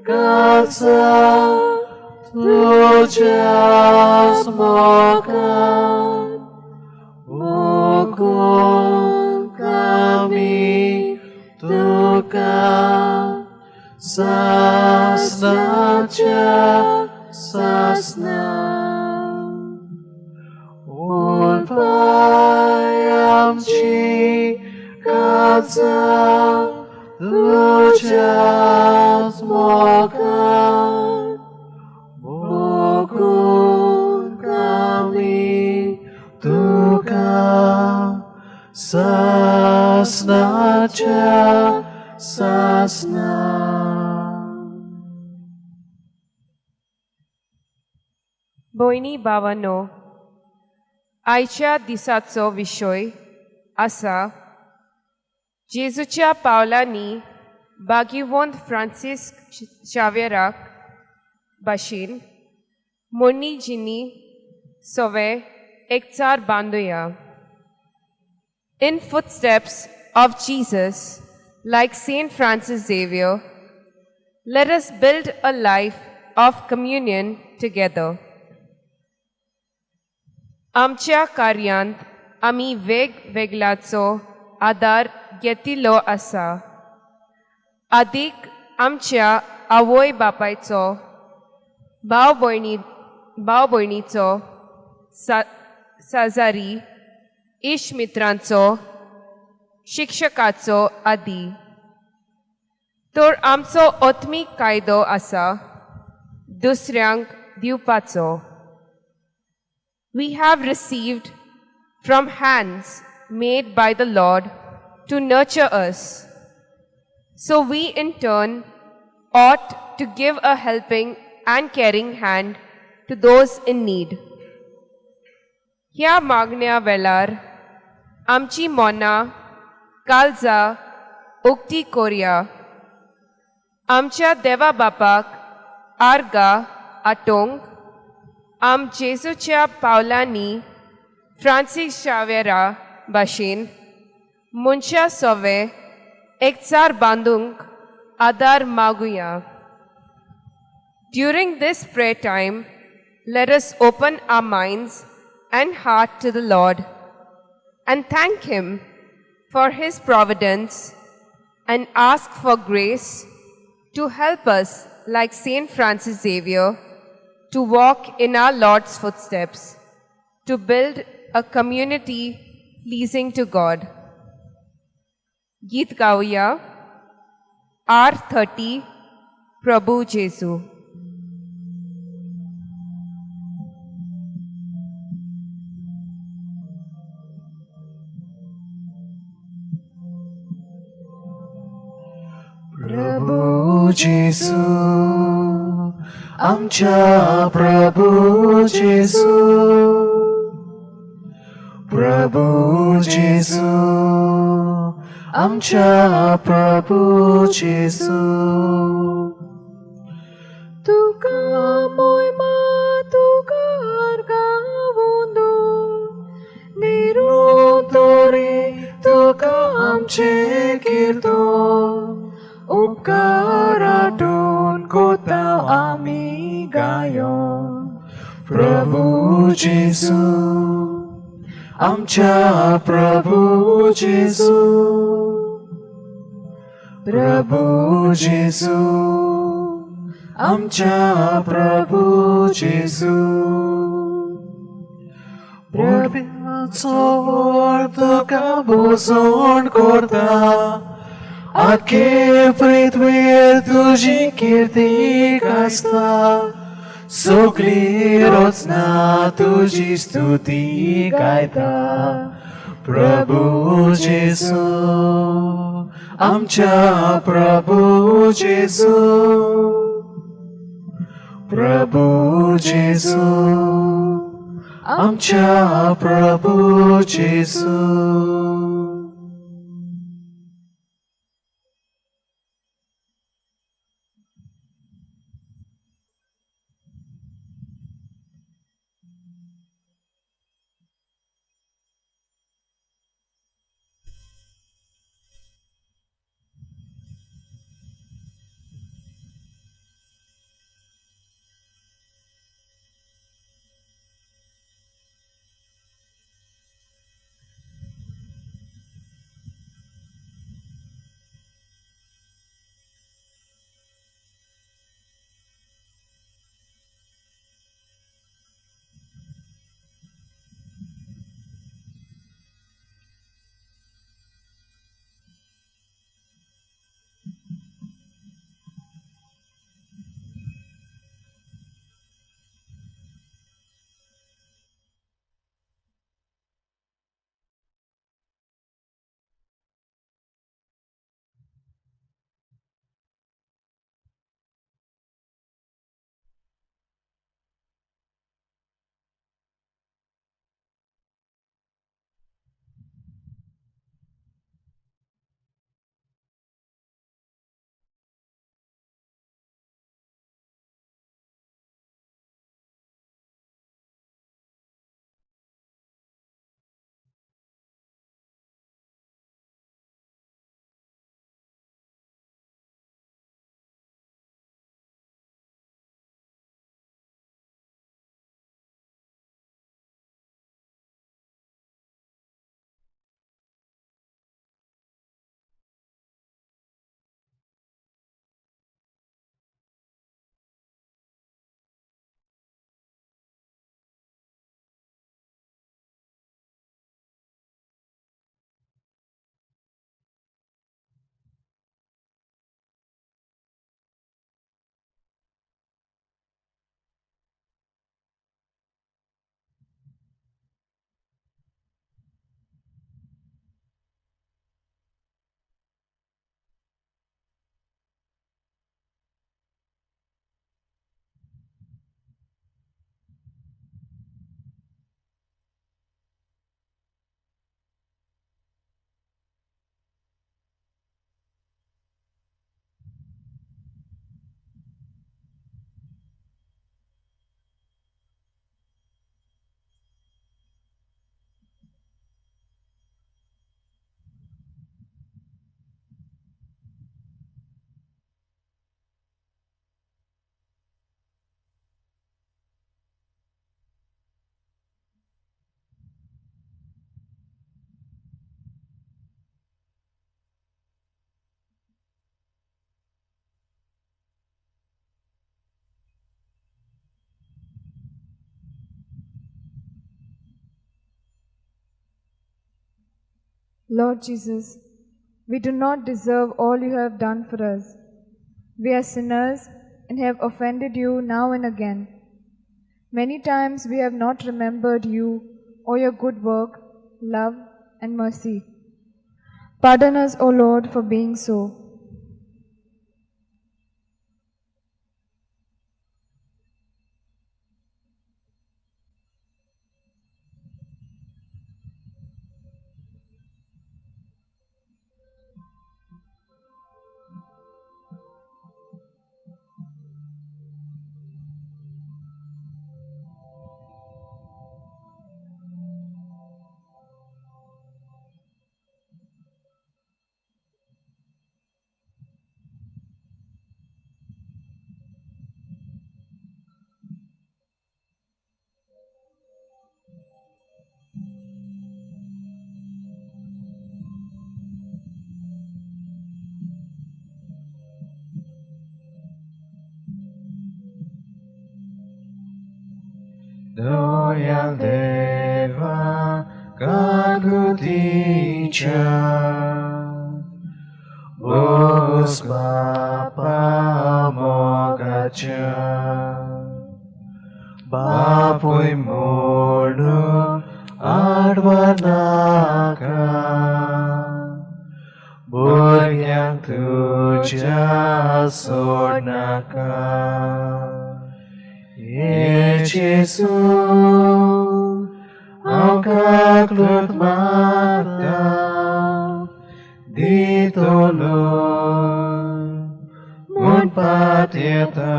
kasa tujas mokan Ukun kami tukang sasnaja sasna Ulpai amci kasa tujas mokan Ukun kami tukang sasnaja sasna. भयणी भावांनो, आयच्या दिसाचो विशय आसा जेजूच्या पावलांनी भाग्यवंत फ्रांसिस्क शावेराक भाशेन मोडणीजिनी सवे एकचार बांदुया. In footsteps of Jesus, like Saint Francis Xavier, let us build a life of communion together. आमच्या कार्यांत आमी वेगवेगळ्याचो आदार घेतिल्लो आसा. आदीक आमच्या आवय बापायचो, भाव भयणीचो, साजारी, इश्ट मित्रांचो, शिक्षकाचो आदी. तर आमचो आत्मीक कायदो आसा दुसऱ्यांक दिवपाचो. We have received from hands made by the Lord to nurture us. So we in turn ought to give a helping and caring hand to those in need. ह्या मागण्या वेळार आमची मोना काळजा उक्ती कोरया. आमच्या देवा बापाक आर्गा आटोंक आम जेजूच्या पावलांनी फ्रांसिस शावेरा भाशेन मनशा सवे एकचार बांदूंक आदार मागुया. During this prayer time, let us open our minds and heart to the Lord and thank Him for His providence and ask for grace to help us, like Saint Francis Xavier, to walk in our Lord's footsteps, to build a community pleasing to God. गीत गाऊया R30 प्रभु जेजू. प्रभु जेसू आमच्या प्रभु जेसू प्रभु जेसू आमच्या प्रभु जेसू तुका मोयमा तुका अर्गावुंदो निरोतोरे तुका आमचे कीर्तो उपकारातून कोता आमी गायो प्रभु जेसू आमच्या प्रभु जेसू प्रभु जेसू आमच्या प्रभु जेसू प्रभुचो तुका बोसोन करता आखे पृथ्वीर तुजी कीर्ती आसता सगळी रचना तुजी स्तुती गायता प्रभु जेसू आमच्या प्रभु जेसू प्रभु जेसू आमच्या प्रभु जेसू Lord Jesus, we do not deserve all you have done for us. We are sinners and have offended you now and again. Many times we have not remembered you or your good work, love, and mercy. Pardon us, O Lord, for being so. Doyal Deva Kaguticha Bos Bapa Mogacha Bapui Murnu Advanaka Buryang Tuja Sornaka Yesu Au kaklut mata Ditolong Mun patieta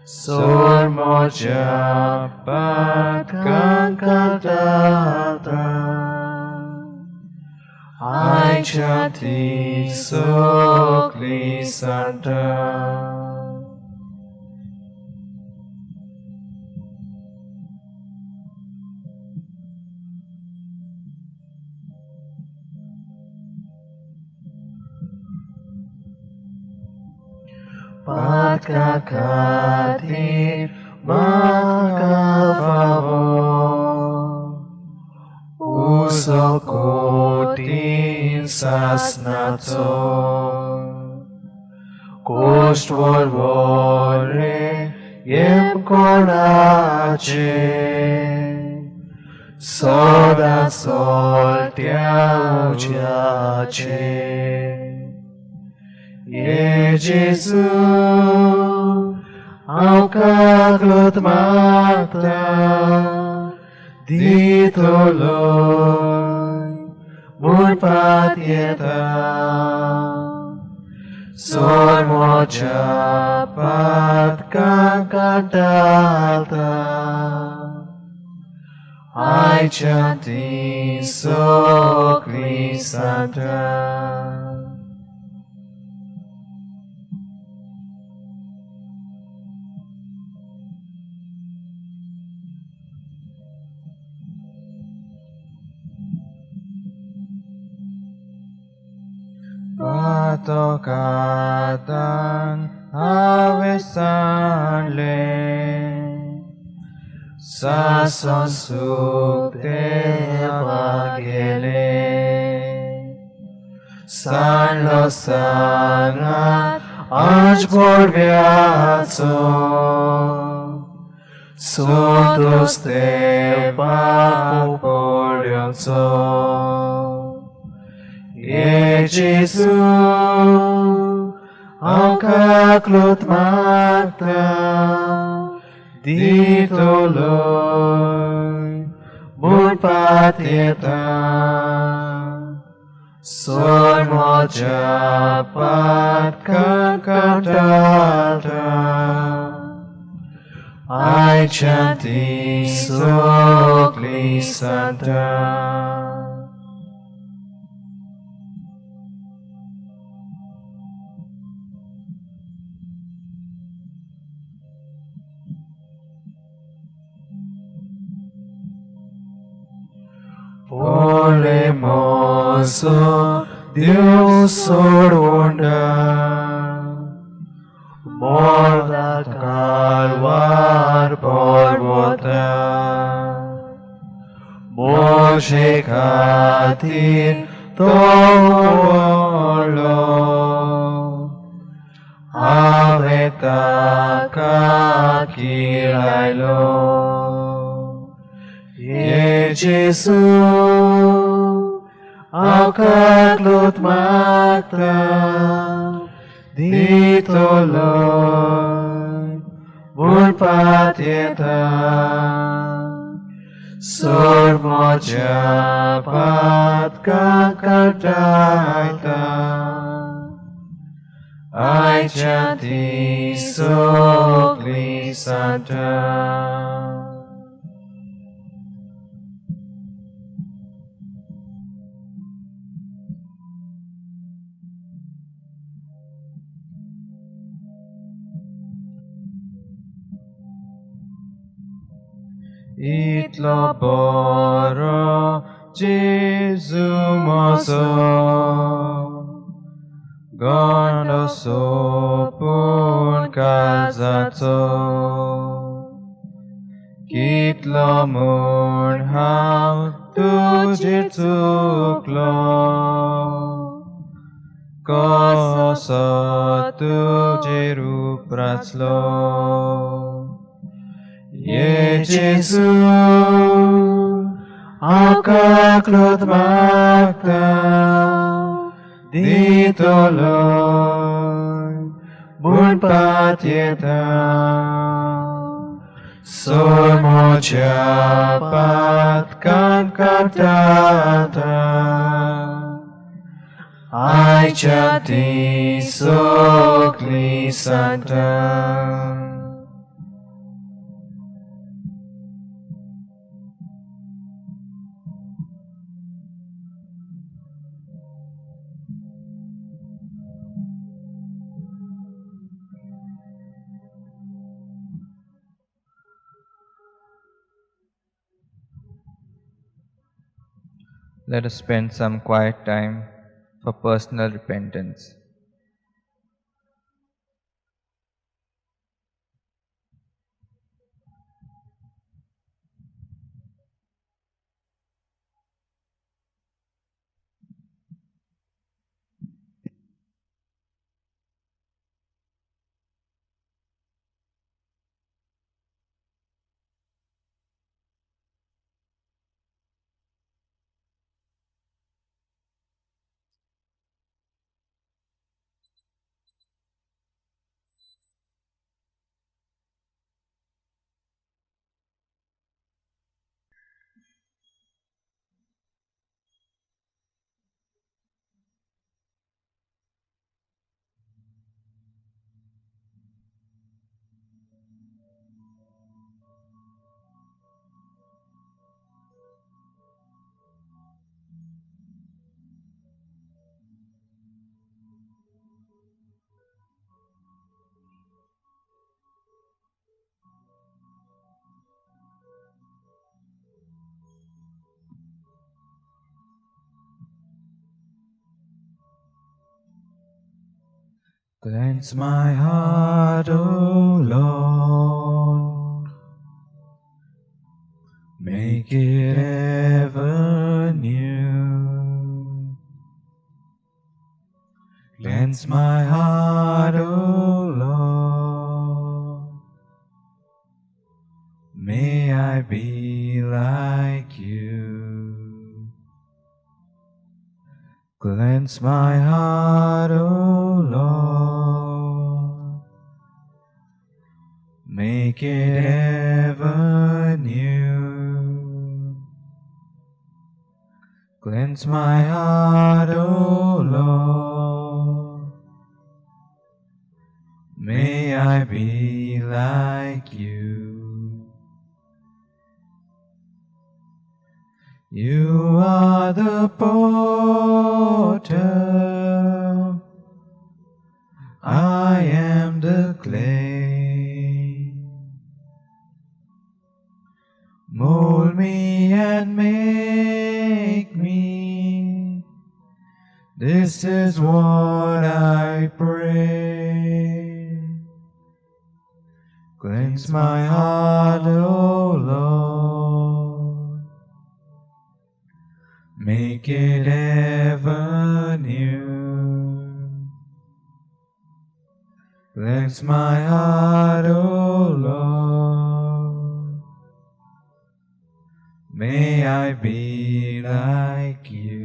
Sor moja pat kang kadata Ai chanti sokli santa Pat kakati makafavo Usokotin sasnato Kostvor vore jem konace Soda soltia uciace Jesu, au kaklut mata, ditoloi, mun patieta, sor moja pat kang kadalta, ai chanti sokli santa. Patokatan avesanle Sason sukte pagele San lo sangat Aj borviaco Sotos te papopolionco Jesu, au kaklut mata, ditoloi, mun patieta, sor moja pat kang kadalta, ai chanti sokli santa. Olemoso Deus sorunda Morda calvar porvota Moje katin tolo Aveta kakilailo Jesu, au kaklut mata, ditoloi, mun patieta, sor moja pat kang kadalta, ai chanti sokli santa. Itlo boro Jesu moso Gondo sopun kazato कितलो म्हूण हांव तुजेर चुकलो, कसो तुजेर उपरासलो. ये जेसू हांव काकलोत मागता, दितलो म्हणपात येता. सोर म्हज्या पातकान काडटा आयच्या ती सगळी सांगता. Let us spend some quiet time for personal repentance. Cleanse my heart, O Lord, make it ever new. Cleanse my heart, O Lord, may I be like you. Cleanse my heart, O Lord, make it ever new. Cleanse my heart, O Lord, may I be like you. You are the potter, I am the clay. Mold me and make me, this is what I pray. Cleanse my heart, O Lord, make it ever new. Cleanse my heart, O Lord, may I be like you.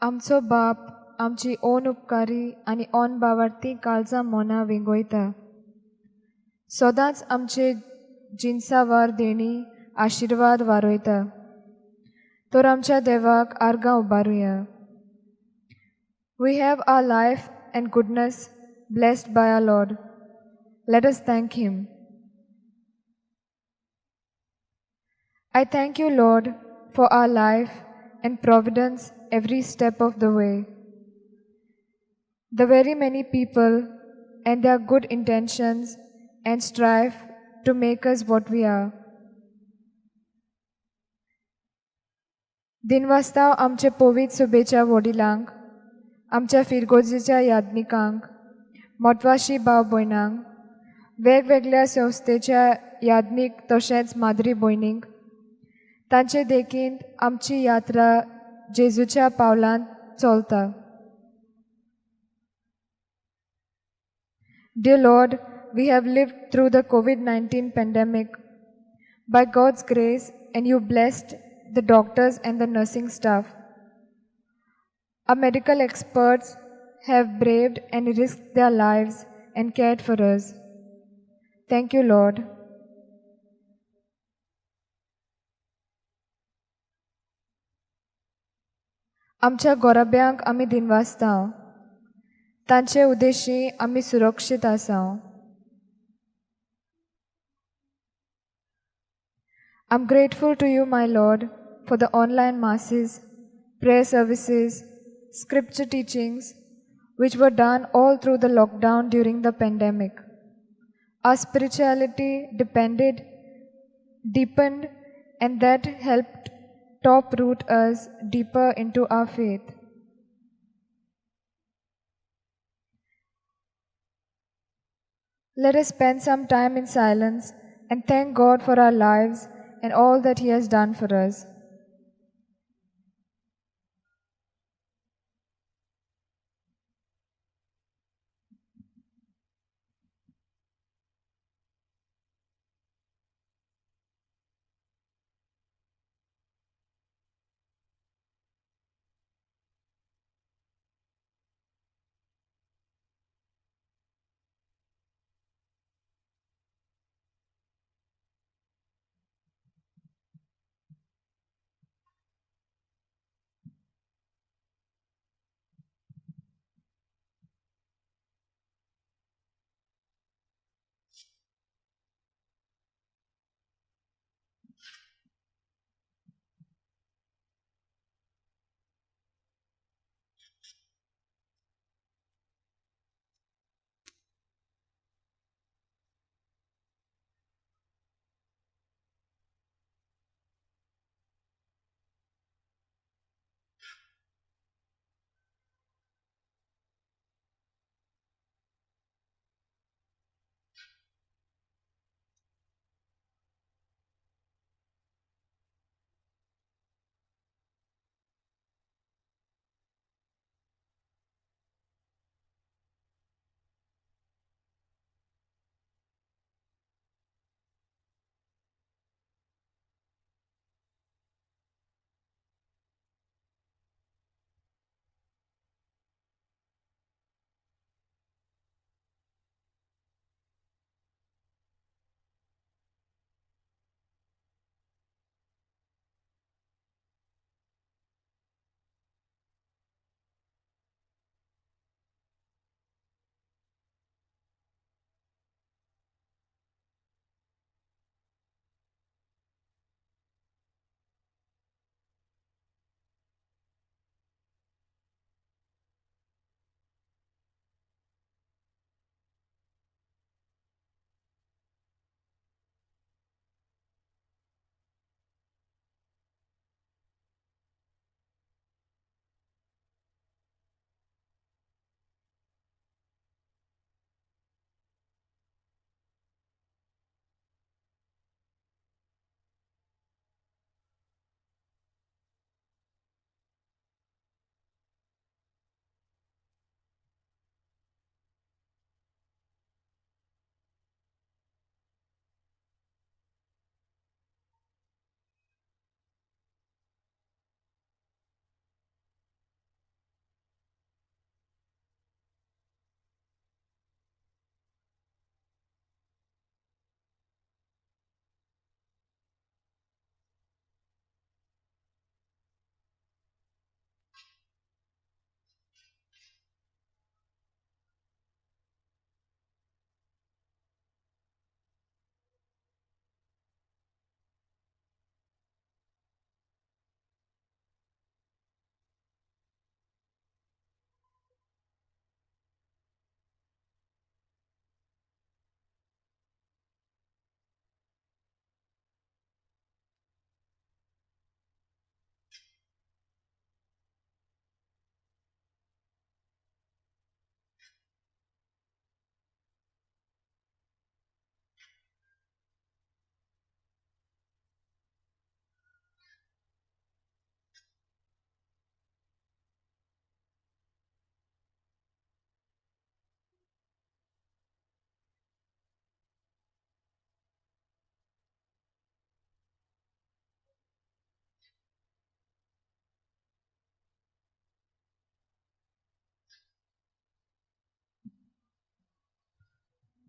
आमचो बाप आमची own उपकारी आनी own बावार्थी काळजां Mona विंगोयता. सदांच आमचे जिन्सा वार देणी आशिर्वाद वारोयता. तर आमच्या देवाक आर्गां उबारुया. We have our life and goodness blessed by our Lord. Let us thank Him. I thank you, Lord, for our life and providence every step of the way. The very many people and their good intentions and strive to make us what we are. दिनवासताव आमचे पवित्र सुबेच्या वडिलांक, आमच्या फिरगोजेच्या यादनिकांक, मोटवाशी भाव भयणांक, वेगवेगळ्या संस्थेच्या यादनीक तशेंच माद्री भयणींक, तांचे देखीन आमची यात्रा जेजूच्या पावलांत चलता. Dear Lord, we have lived through the COVID-19 pandemic. By God's grace, and you blessed the doctors and the nursing staff. Our medical experts have braved and risked their lives and cared for us. Thank you, Lord. आमच्या गोराब्यांक आमी दिनवासताव. तांचे उद्देशी आमी सुरक्षीत आसाव. I'm grateful to you, my Lord, for the online masses, prayer services, scripture teachings, which were done all through the lockdown during the pandemic. Our spirituality deepened, and that helped top root us deeper into our faith. Let us spend some time in silence and thank God for our lives and all that He has done for us.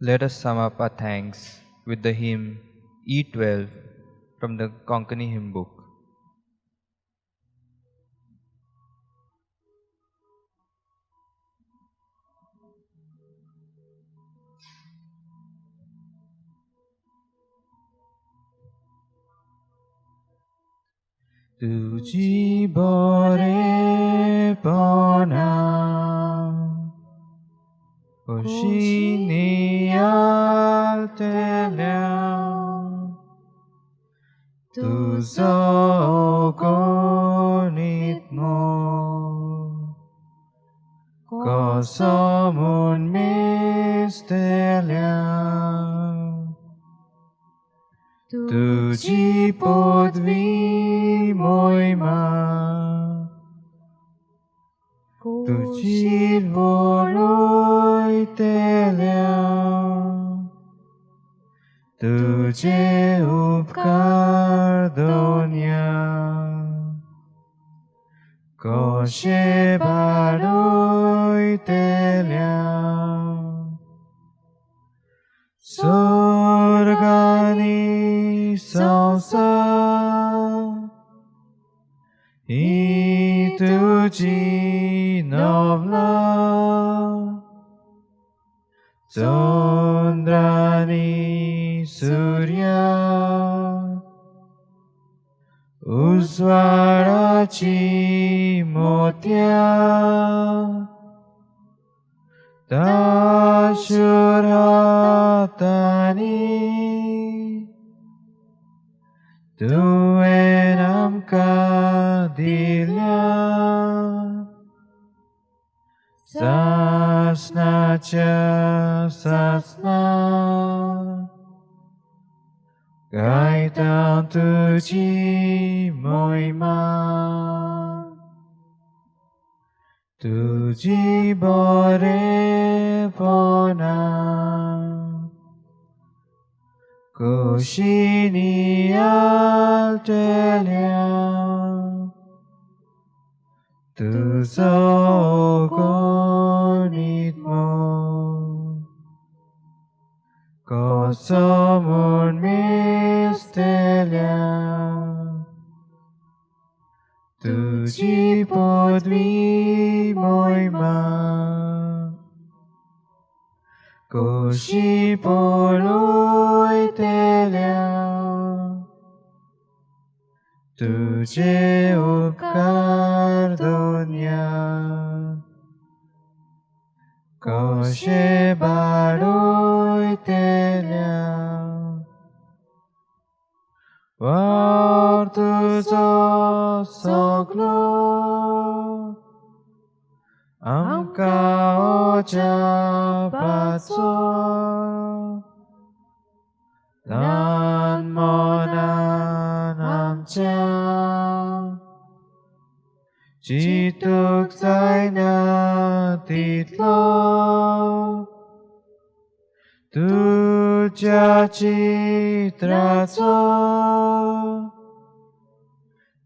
Let us sum up our thanks with the hymn E12 from the Konkani hymn book. तुझी बरेपणा ओशिनियातल्या तुझो गणित कसमून मेस्तल्या तुझी पदवी मोहिमा तुझी बळयतल्या तुझे उपकार दोन्या कशे बाळयतल्या स्वर्गानी संसार ही तुझी नवला चंद्रानी सूर्या उज्वाडाची मोत्या ताशुर हातांनी तुवें आमकां दिल्या सासणाच्या सासणा गायता तुजी मोहिमा तुजी बरेपणा कोशिनियातल्या तुझो गणित कसमून मेस्तल्या तुझी पदवी मोहिमा कशी पळयतल्या तुझे उपकार दोन्या कशे बाळयतल्या वार तुझो सगलो आमकां ओजापाचो ल्हान मनान आमच्या चिंतूंक जायना तितलो तुज्या चित्राचो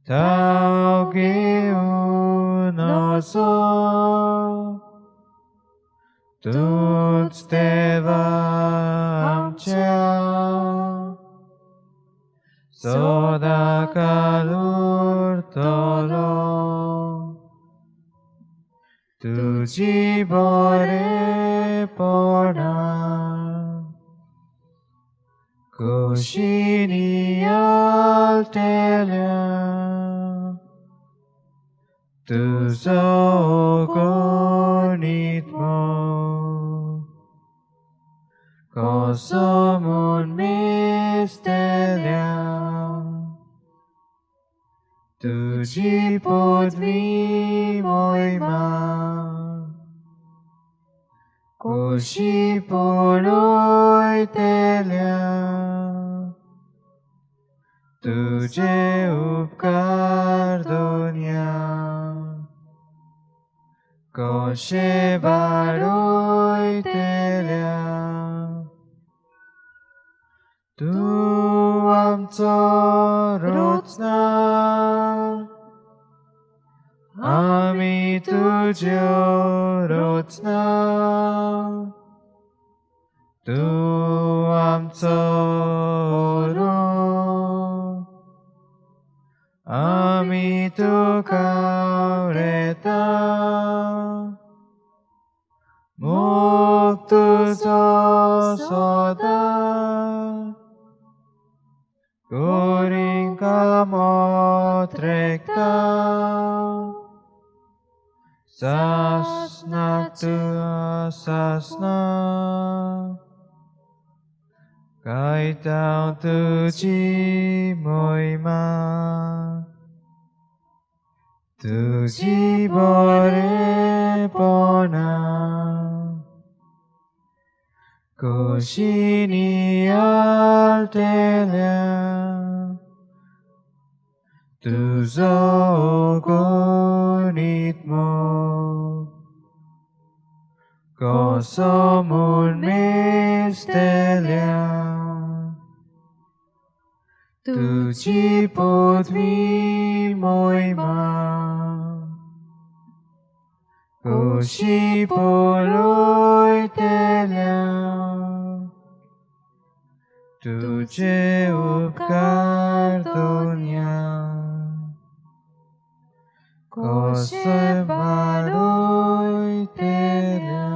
ताव घेवन वचो तूंच देवा आमच्या सदांकाल उरतलो तुजी बरेपणा कोशिनियातल्या तुझो गणित कसमून मेस्तल्या तुजी पदवी मोहिमा कशी पळयतल्या तुझे उपकार दोन्या कशे बाळयतल्या तूं आमचो रोजनार आमी तुज्यो रोजना तूं आमचो ओरो आमी तुका उरयता मोग तुजो सदां Goringa motrekta Sasna tu sasna Kaitang tuji moima Tuji bore pona Koshini altelia Tuzo gonitmo Kosomun mistelia Tuji podvi moima Koshi poloi telia Tuje upkar dunia Kose baroi telia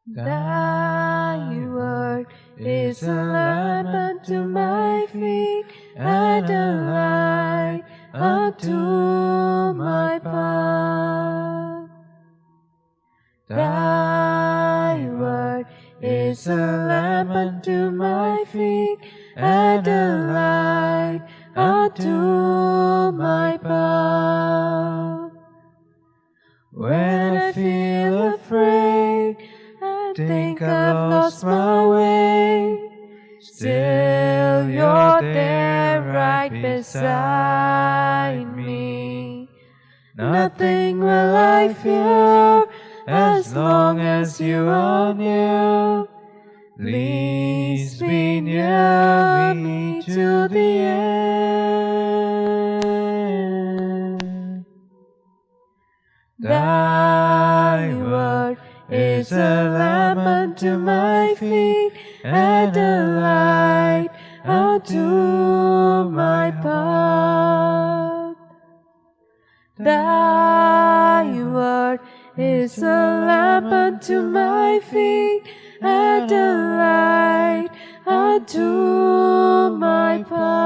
Thy word is a lamp unto my feet and a light unto my path. Thy word is a lamp unto my feet and a light unto my path. When I feel afraid and think I've lost my way, still you're there right beside me. Nothing will I fear as long as you are near. Please be near me to the end. Thy word is a lamp unto my feet and a light unto my path. Thy word is a lamp unto my feet and a light unto my path.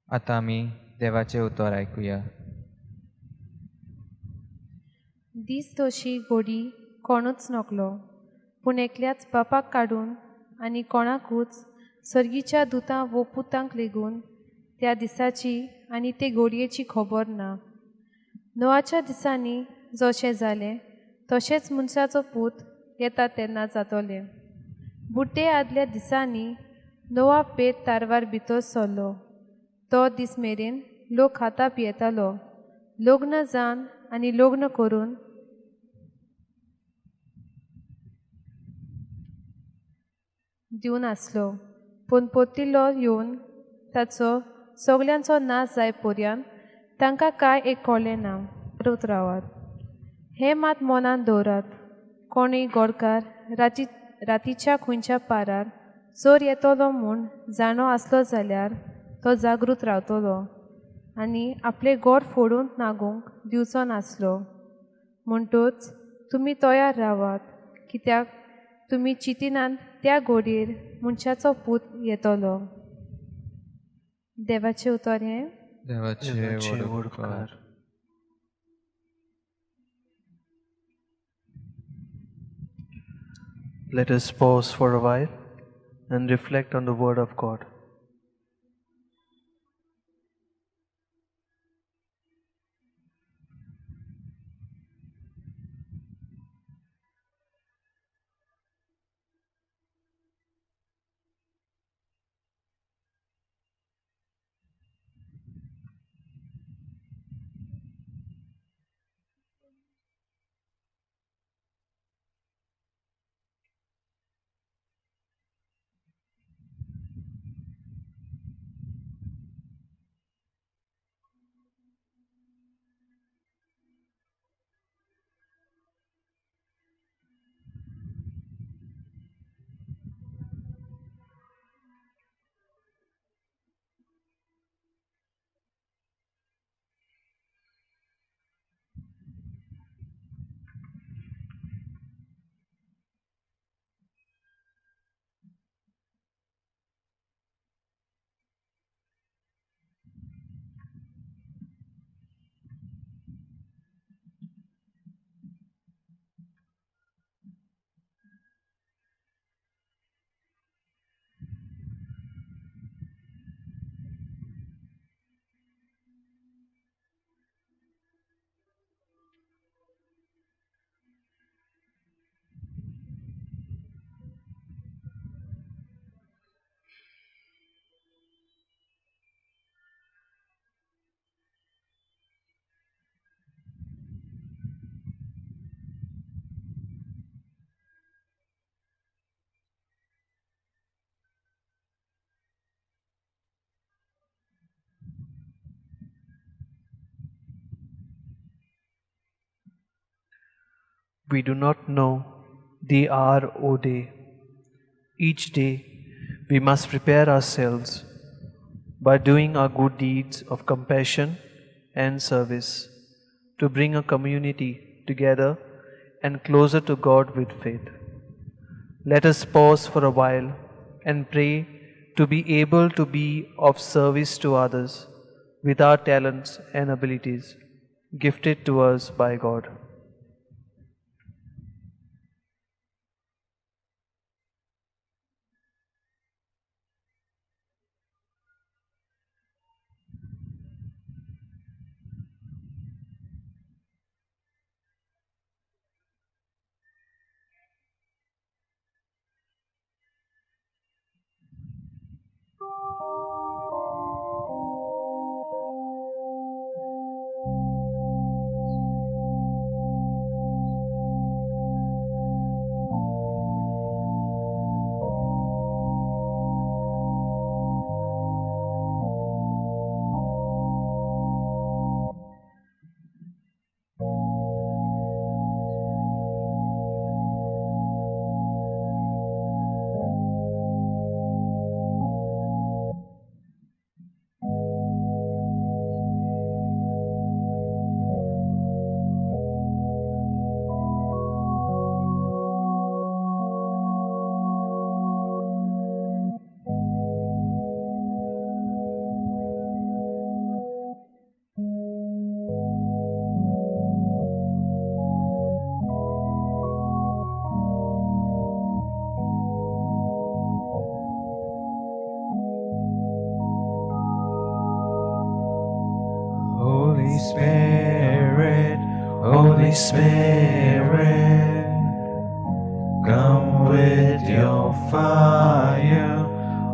आता आम्ही देवाचे उतर ऐकूया. दीस तशी घोडी कोणूच नकलो, पूण एकल्याच बापाक काडून आनी कोणाकूच सर्गीच्या दुतां वो पुतांक लेगून त्या दिसाची आनी ते घोडयेची खबर ना. नोवाच्या दिसांनी जशें जालें तशेंच मनशाचो पूत येता तेन्ना जातोलें. बुड्डे आदल्या दिसांनी नोवा पेट तारवार भितर सरलो. तो दीस मेरेन लोक खाता पियेतालो, लग्न जावन आनी लग्न करून दिवन आसलो, पूण पोतिल्लो येवन ताचो सगल्यांचो नाश जाय पर्यंत तांकां कांय एक कळ्ळें ना. करत रावात. हें मात मनान दवरात. कोणूय गोडकार रातीच्या खंयच्या पारार चोर येतलो म्हूण जाणो आसलो जाल्यार तो जागृत रावतलो आनी आपले गोड फोडून नागूंक दिवचो नासलो. म्हणटूच तुमी तयार रावात, कित्याक तुमी चिंतिनात त्या घोडयेर मनशाचो पूत येतलो. देवाचे उतर हें. देवाचे वडकार. Let us pause for a while and reflect on the Word of God. we do not know the hour or day. Each day we must prepare ourselves by doing our good deeds of compassion and service to bring a community together and closer to God with faith. Let us pause for a while and pray to be able to be of service to others with our talents and abilities gifted to us by God. Holy Spirit, Holy Spirit, come with your fire.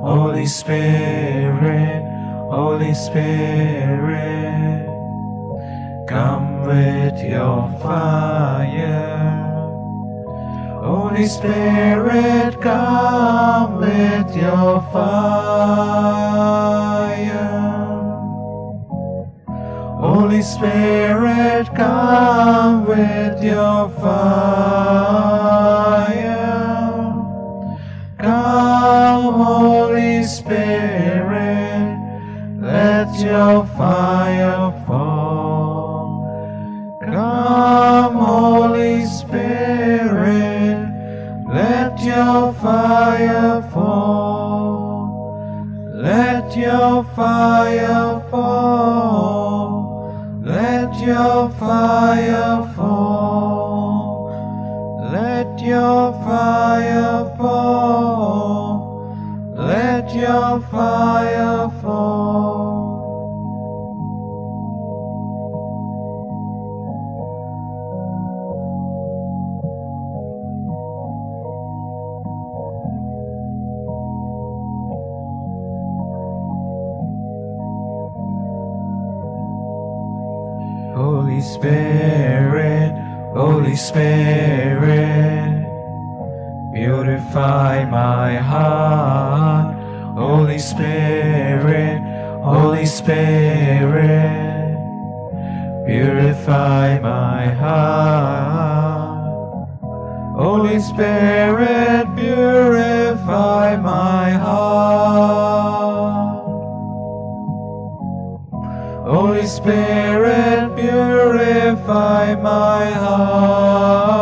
Holy Spirit, Holy Spirit, come with your fire. Holy Spirit, come with your fire. Holy Spirit, come with your fire. Come, Holy Spirit, let your fire fall. Come, Holy Spirit, let your fire fall. Let your fire fall. Let your fire fall. Let your fire fall. Let your fire fall. Holy Spirit, Holy Spirit, purify my heart. Holy Spirit, Holy Spirit, purify my heart. Holy Spirit, purify my heart. Holy Spirit, purify my heart.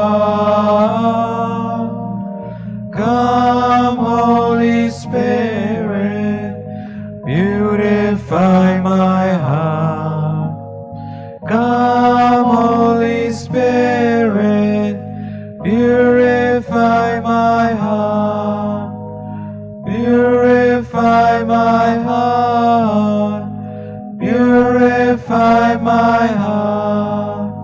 Come, Holy Spirit, purify my heart. Come, Holy Spirit, purify my heart. Purify my heart. Purify my heart.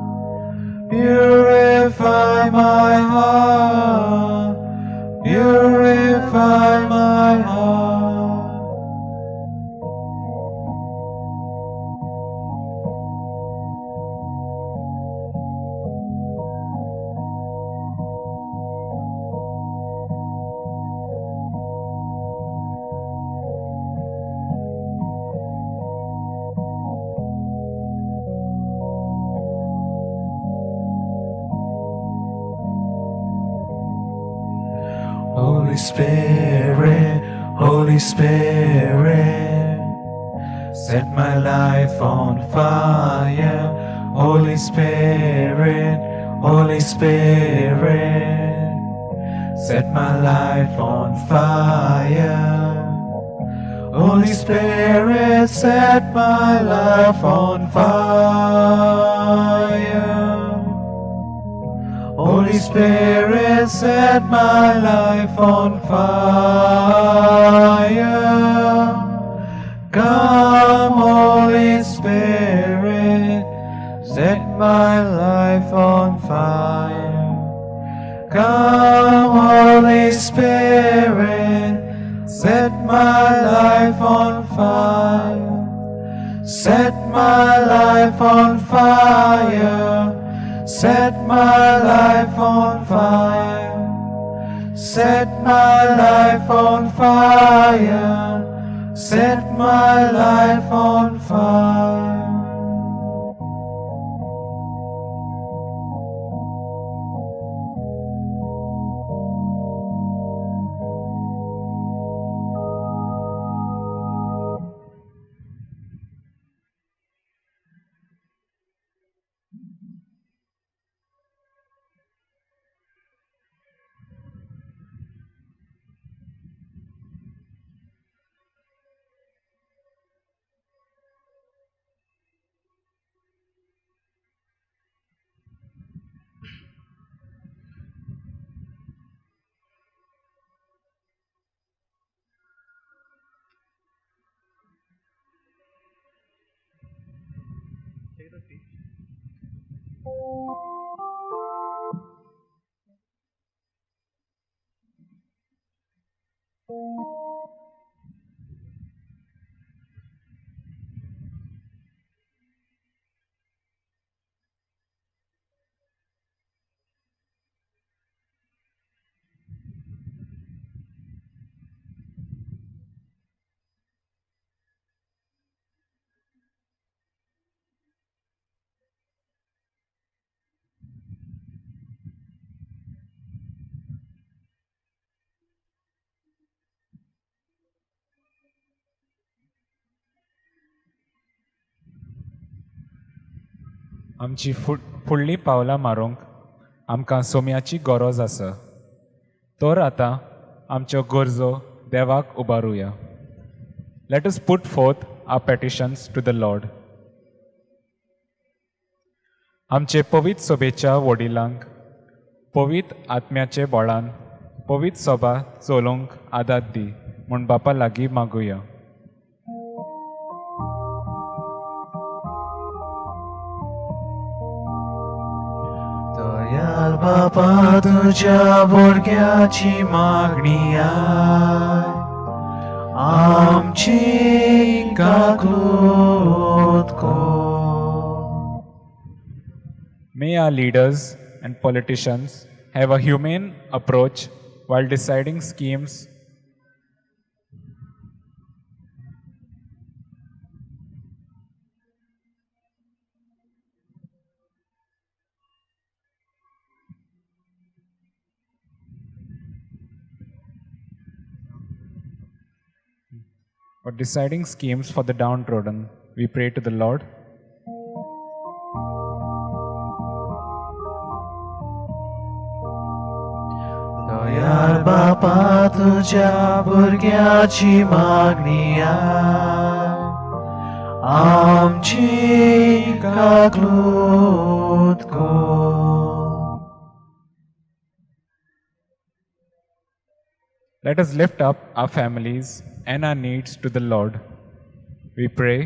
Purify my heart. Purify my heart. Holy Spirit, Holy Spirit, set my life on fire. Holy Spirit, Holy Spirit, set my life on fire. Holy Spirit, set my life on fire. Holy Spirit, set my life on fire. Come, Holy Spirit, set my life on fire. Come, Holy Spirit, set my life on fire. Set my life on fire. Set my life on fire. Set my life on fire. Set my life on fire. आमची फुडलीं पावलां मारूंक आमकां सोम्याची गरज आसा. तर आतां आमच्यो गरजो देवाक उबारुया. Let us put forth our petitions to the Lord. आमचे पवित्र सोबेच्या वडिलांक पवित्र आत्म्याचे बळान पवित्र सोबा चलोवंक आदार दी म्हूण बापा लागीं मागुया. दयाल बापा तुझ्या भुरग्याची मागणी आय, आमची काकूत कर. May our leaders and politicians have a humane approach while deciding schemes for the downtrodden. We pray to the Lord. Dayal बापा तुझ्या भुरग्याची मागणी आय, आमची काकूत कर. Let us lift up our families and our needs to the Lord. We pray.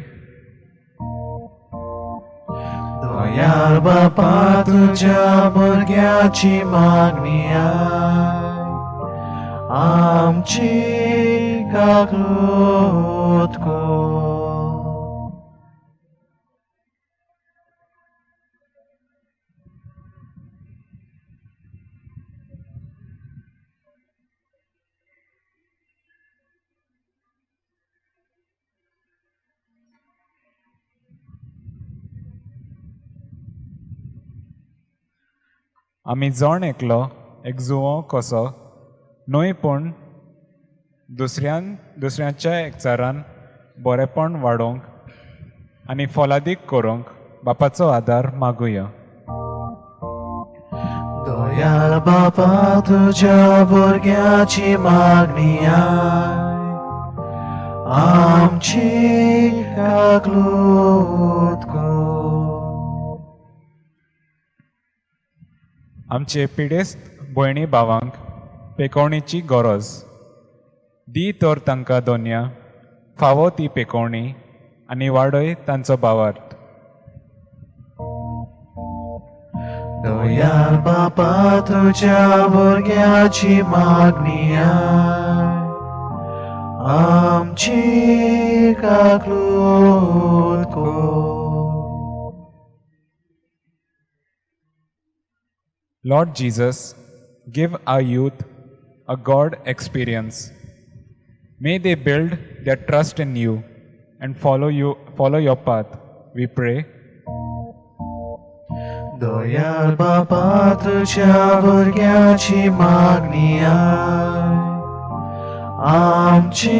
Dayal बापा तुझ्या भुरग्याची मागणी आय, आमची काकूत कर. आमी जण एकलो एक जुवो कसो न्हयपूण दुसऱ्याच्या एकचारान बरेपण वाडोवंक आनी फलादीक करूंक बापाचो आदार मागुया. दयाल बापा तुझ्या भुरग्याची मागणी आय, आमची काकलूत कर. आमचे पिडेस्त भयणी भावांक पेकोवणीची गरज दी तर तांकां दोनया फावो ती पेकोवणी आनी वाडय तांचो भावार्थ. दयाल बापा तुझ्या भुरग्याची मागणी आय, आमची काकलूत कर. Lord Jesus, give our youth a God experience. May they build their trust in you and follow your path. We pray. Dayal बापा तुझ्या भुरग्याची मागणी आय, आमची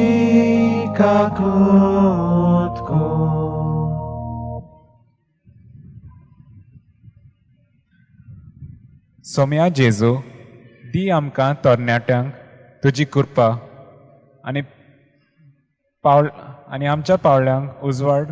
काकलूत कर. सोम्या जेजू, दी आमकां तरणाट्यांक तुजी कृपा आनी आमच्या पावल्यांक उजवाड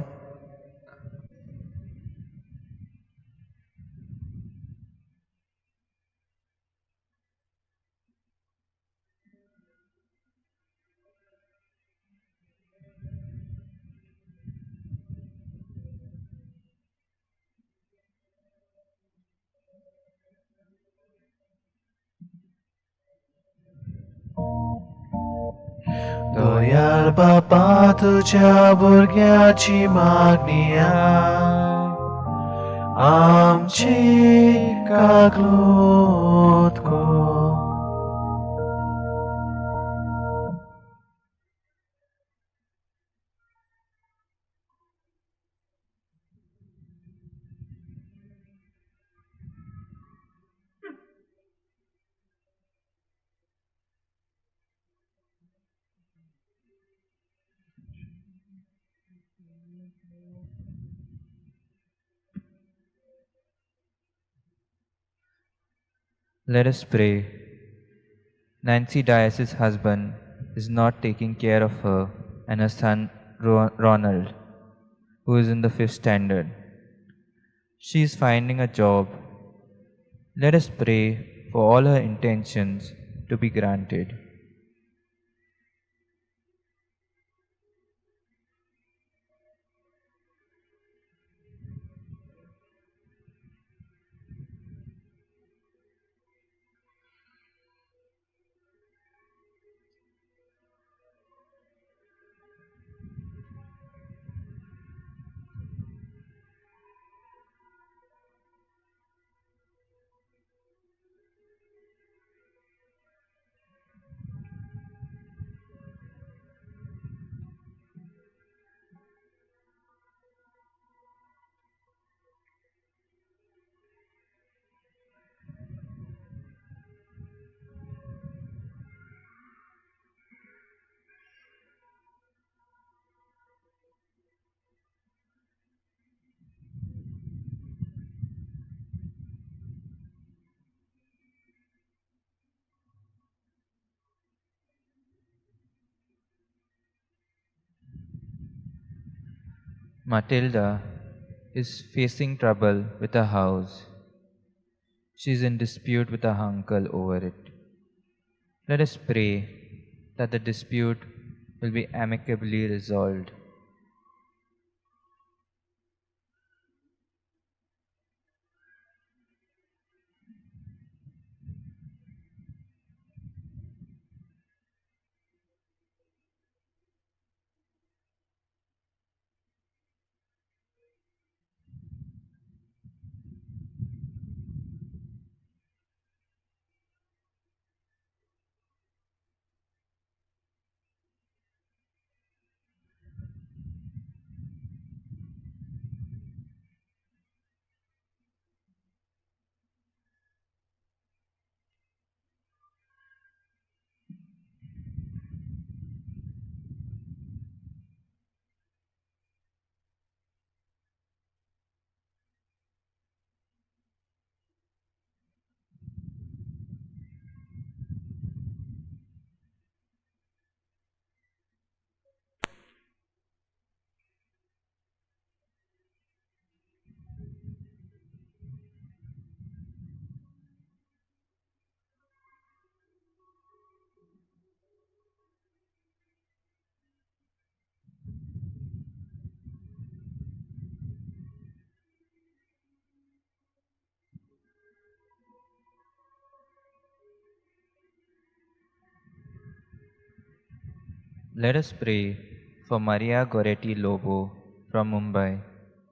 दयाल बापा तुझ्या भुरग्याची मागणी आय, आमची काकलूत कर. Let us pray. Nancy Dias's husband is not taking care of her and her son Ronald, who is in the 5th standard. She is finding a job. Let us pray for all her intentions to be granted. Matilda is facing trouble with her house. She is in dispute with her uncle over it. Let us pray that the dispute will be amicably resolved. Let us pray for Maria Goretti Lobo from Mumbai,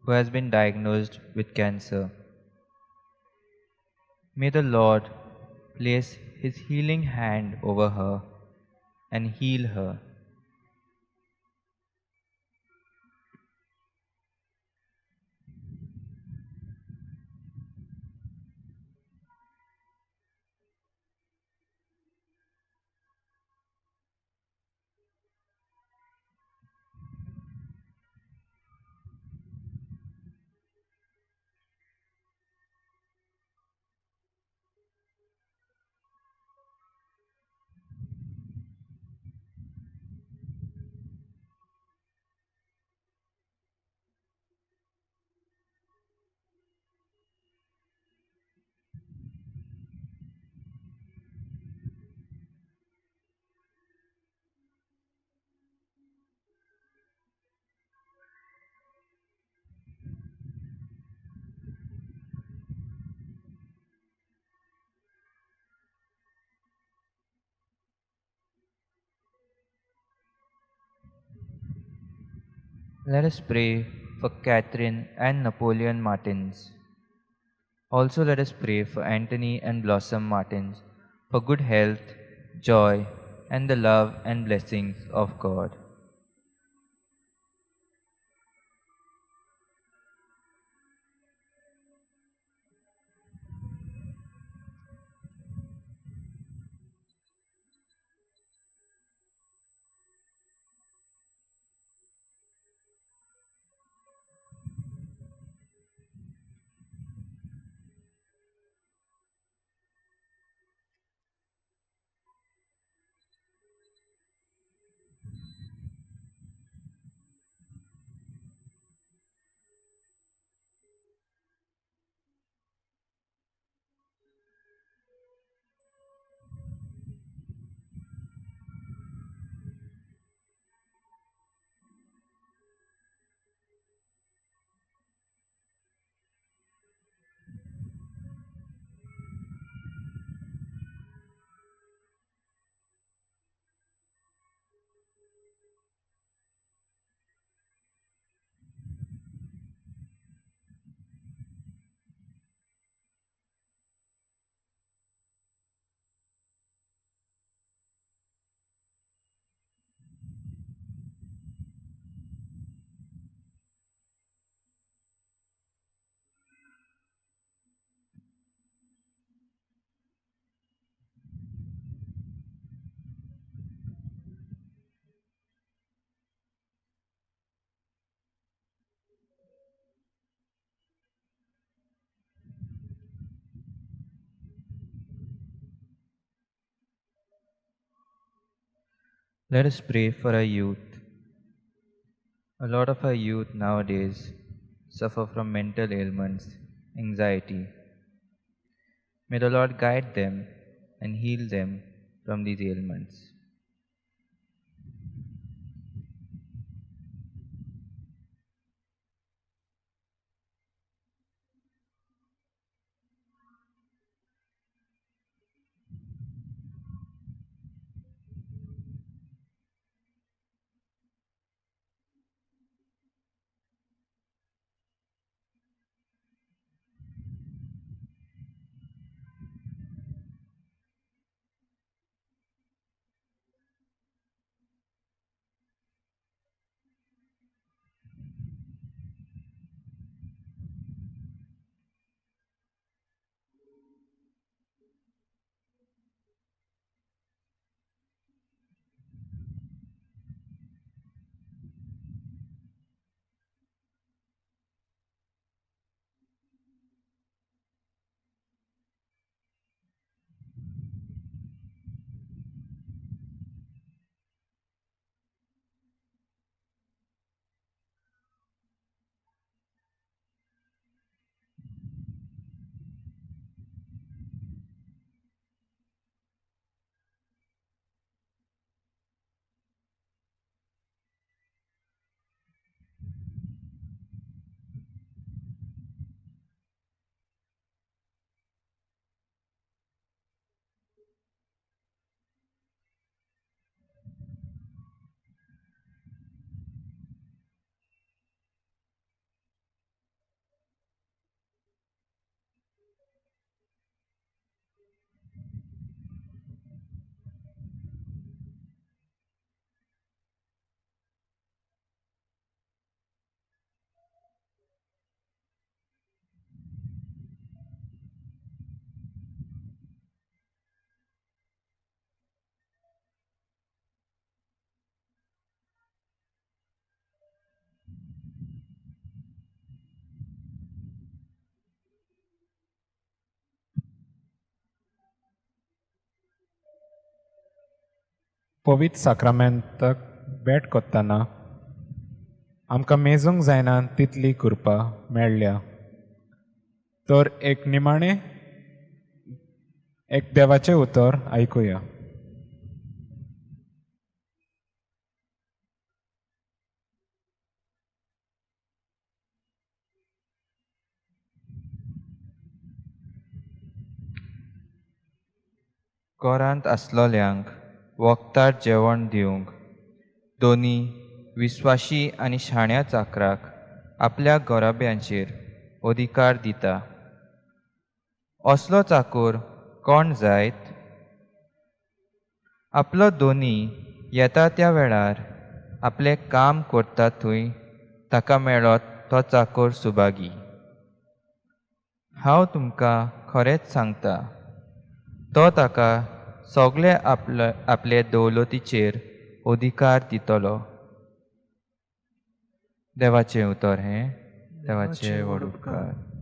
who has been diagnosed with cancer. May the Lord place His healing hand over her and heal her. Let us pray for Catherine and Napoleon Martins. Also, let us pray for Anthony and Blossom Martins for good health, joy, and the love and blessings of God. Let us pray for our youth. A lot of our youth nowadays suffer from mental ailments, anxiety. May the Lord guide them and heal them from these ailments. पवित्र साक्रामेंताक भेट कोत्ताना आमकां मेजूंक जायना तितली कृपा मेळ्ळ्या. तर एक निमाणें एक देवाचें उतर आयकुया. घरांत आसलोल्यांक वखदार जेवण दिवंक दोनी विस्वाशी आनी शाण्या चाकराक आपल्या गोराब्यांचेर अधिकार दिता. असलो चाकर कोण जायत? आपलो दोनी येता त्या वेळार आपलें काम करता थंय ताका मेळत तो चाकर सुभागी. हांव तुमकां खरेंच सांगता, तो ताका सगळे आपले दौलतीचेर अधिकार दितलो. देवाचें उतर हें. देवाचे व्हड उपकार.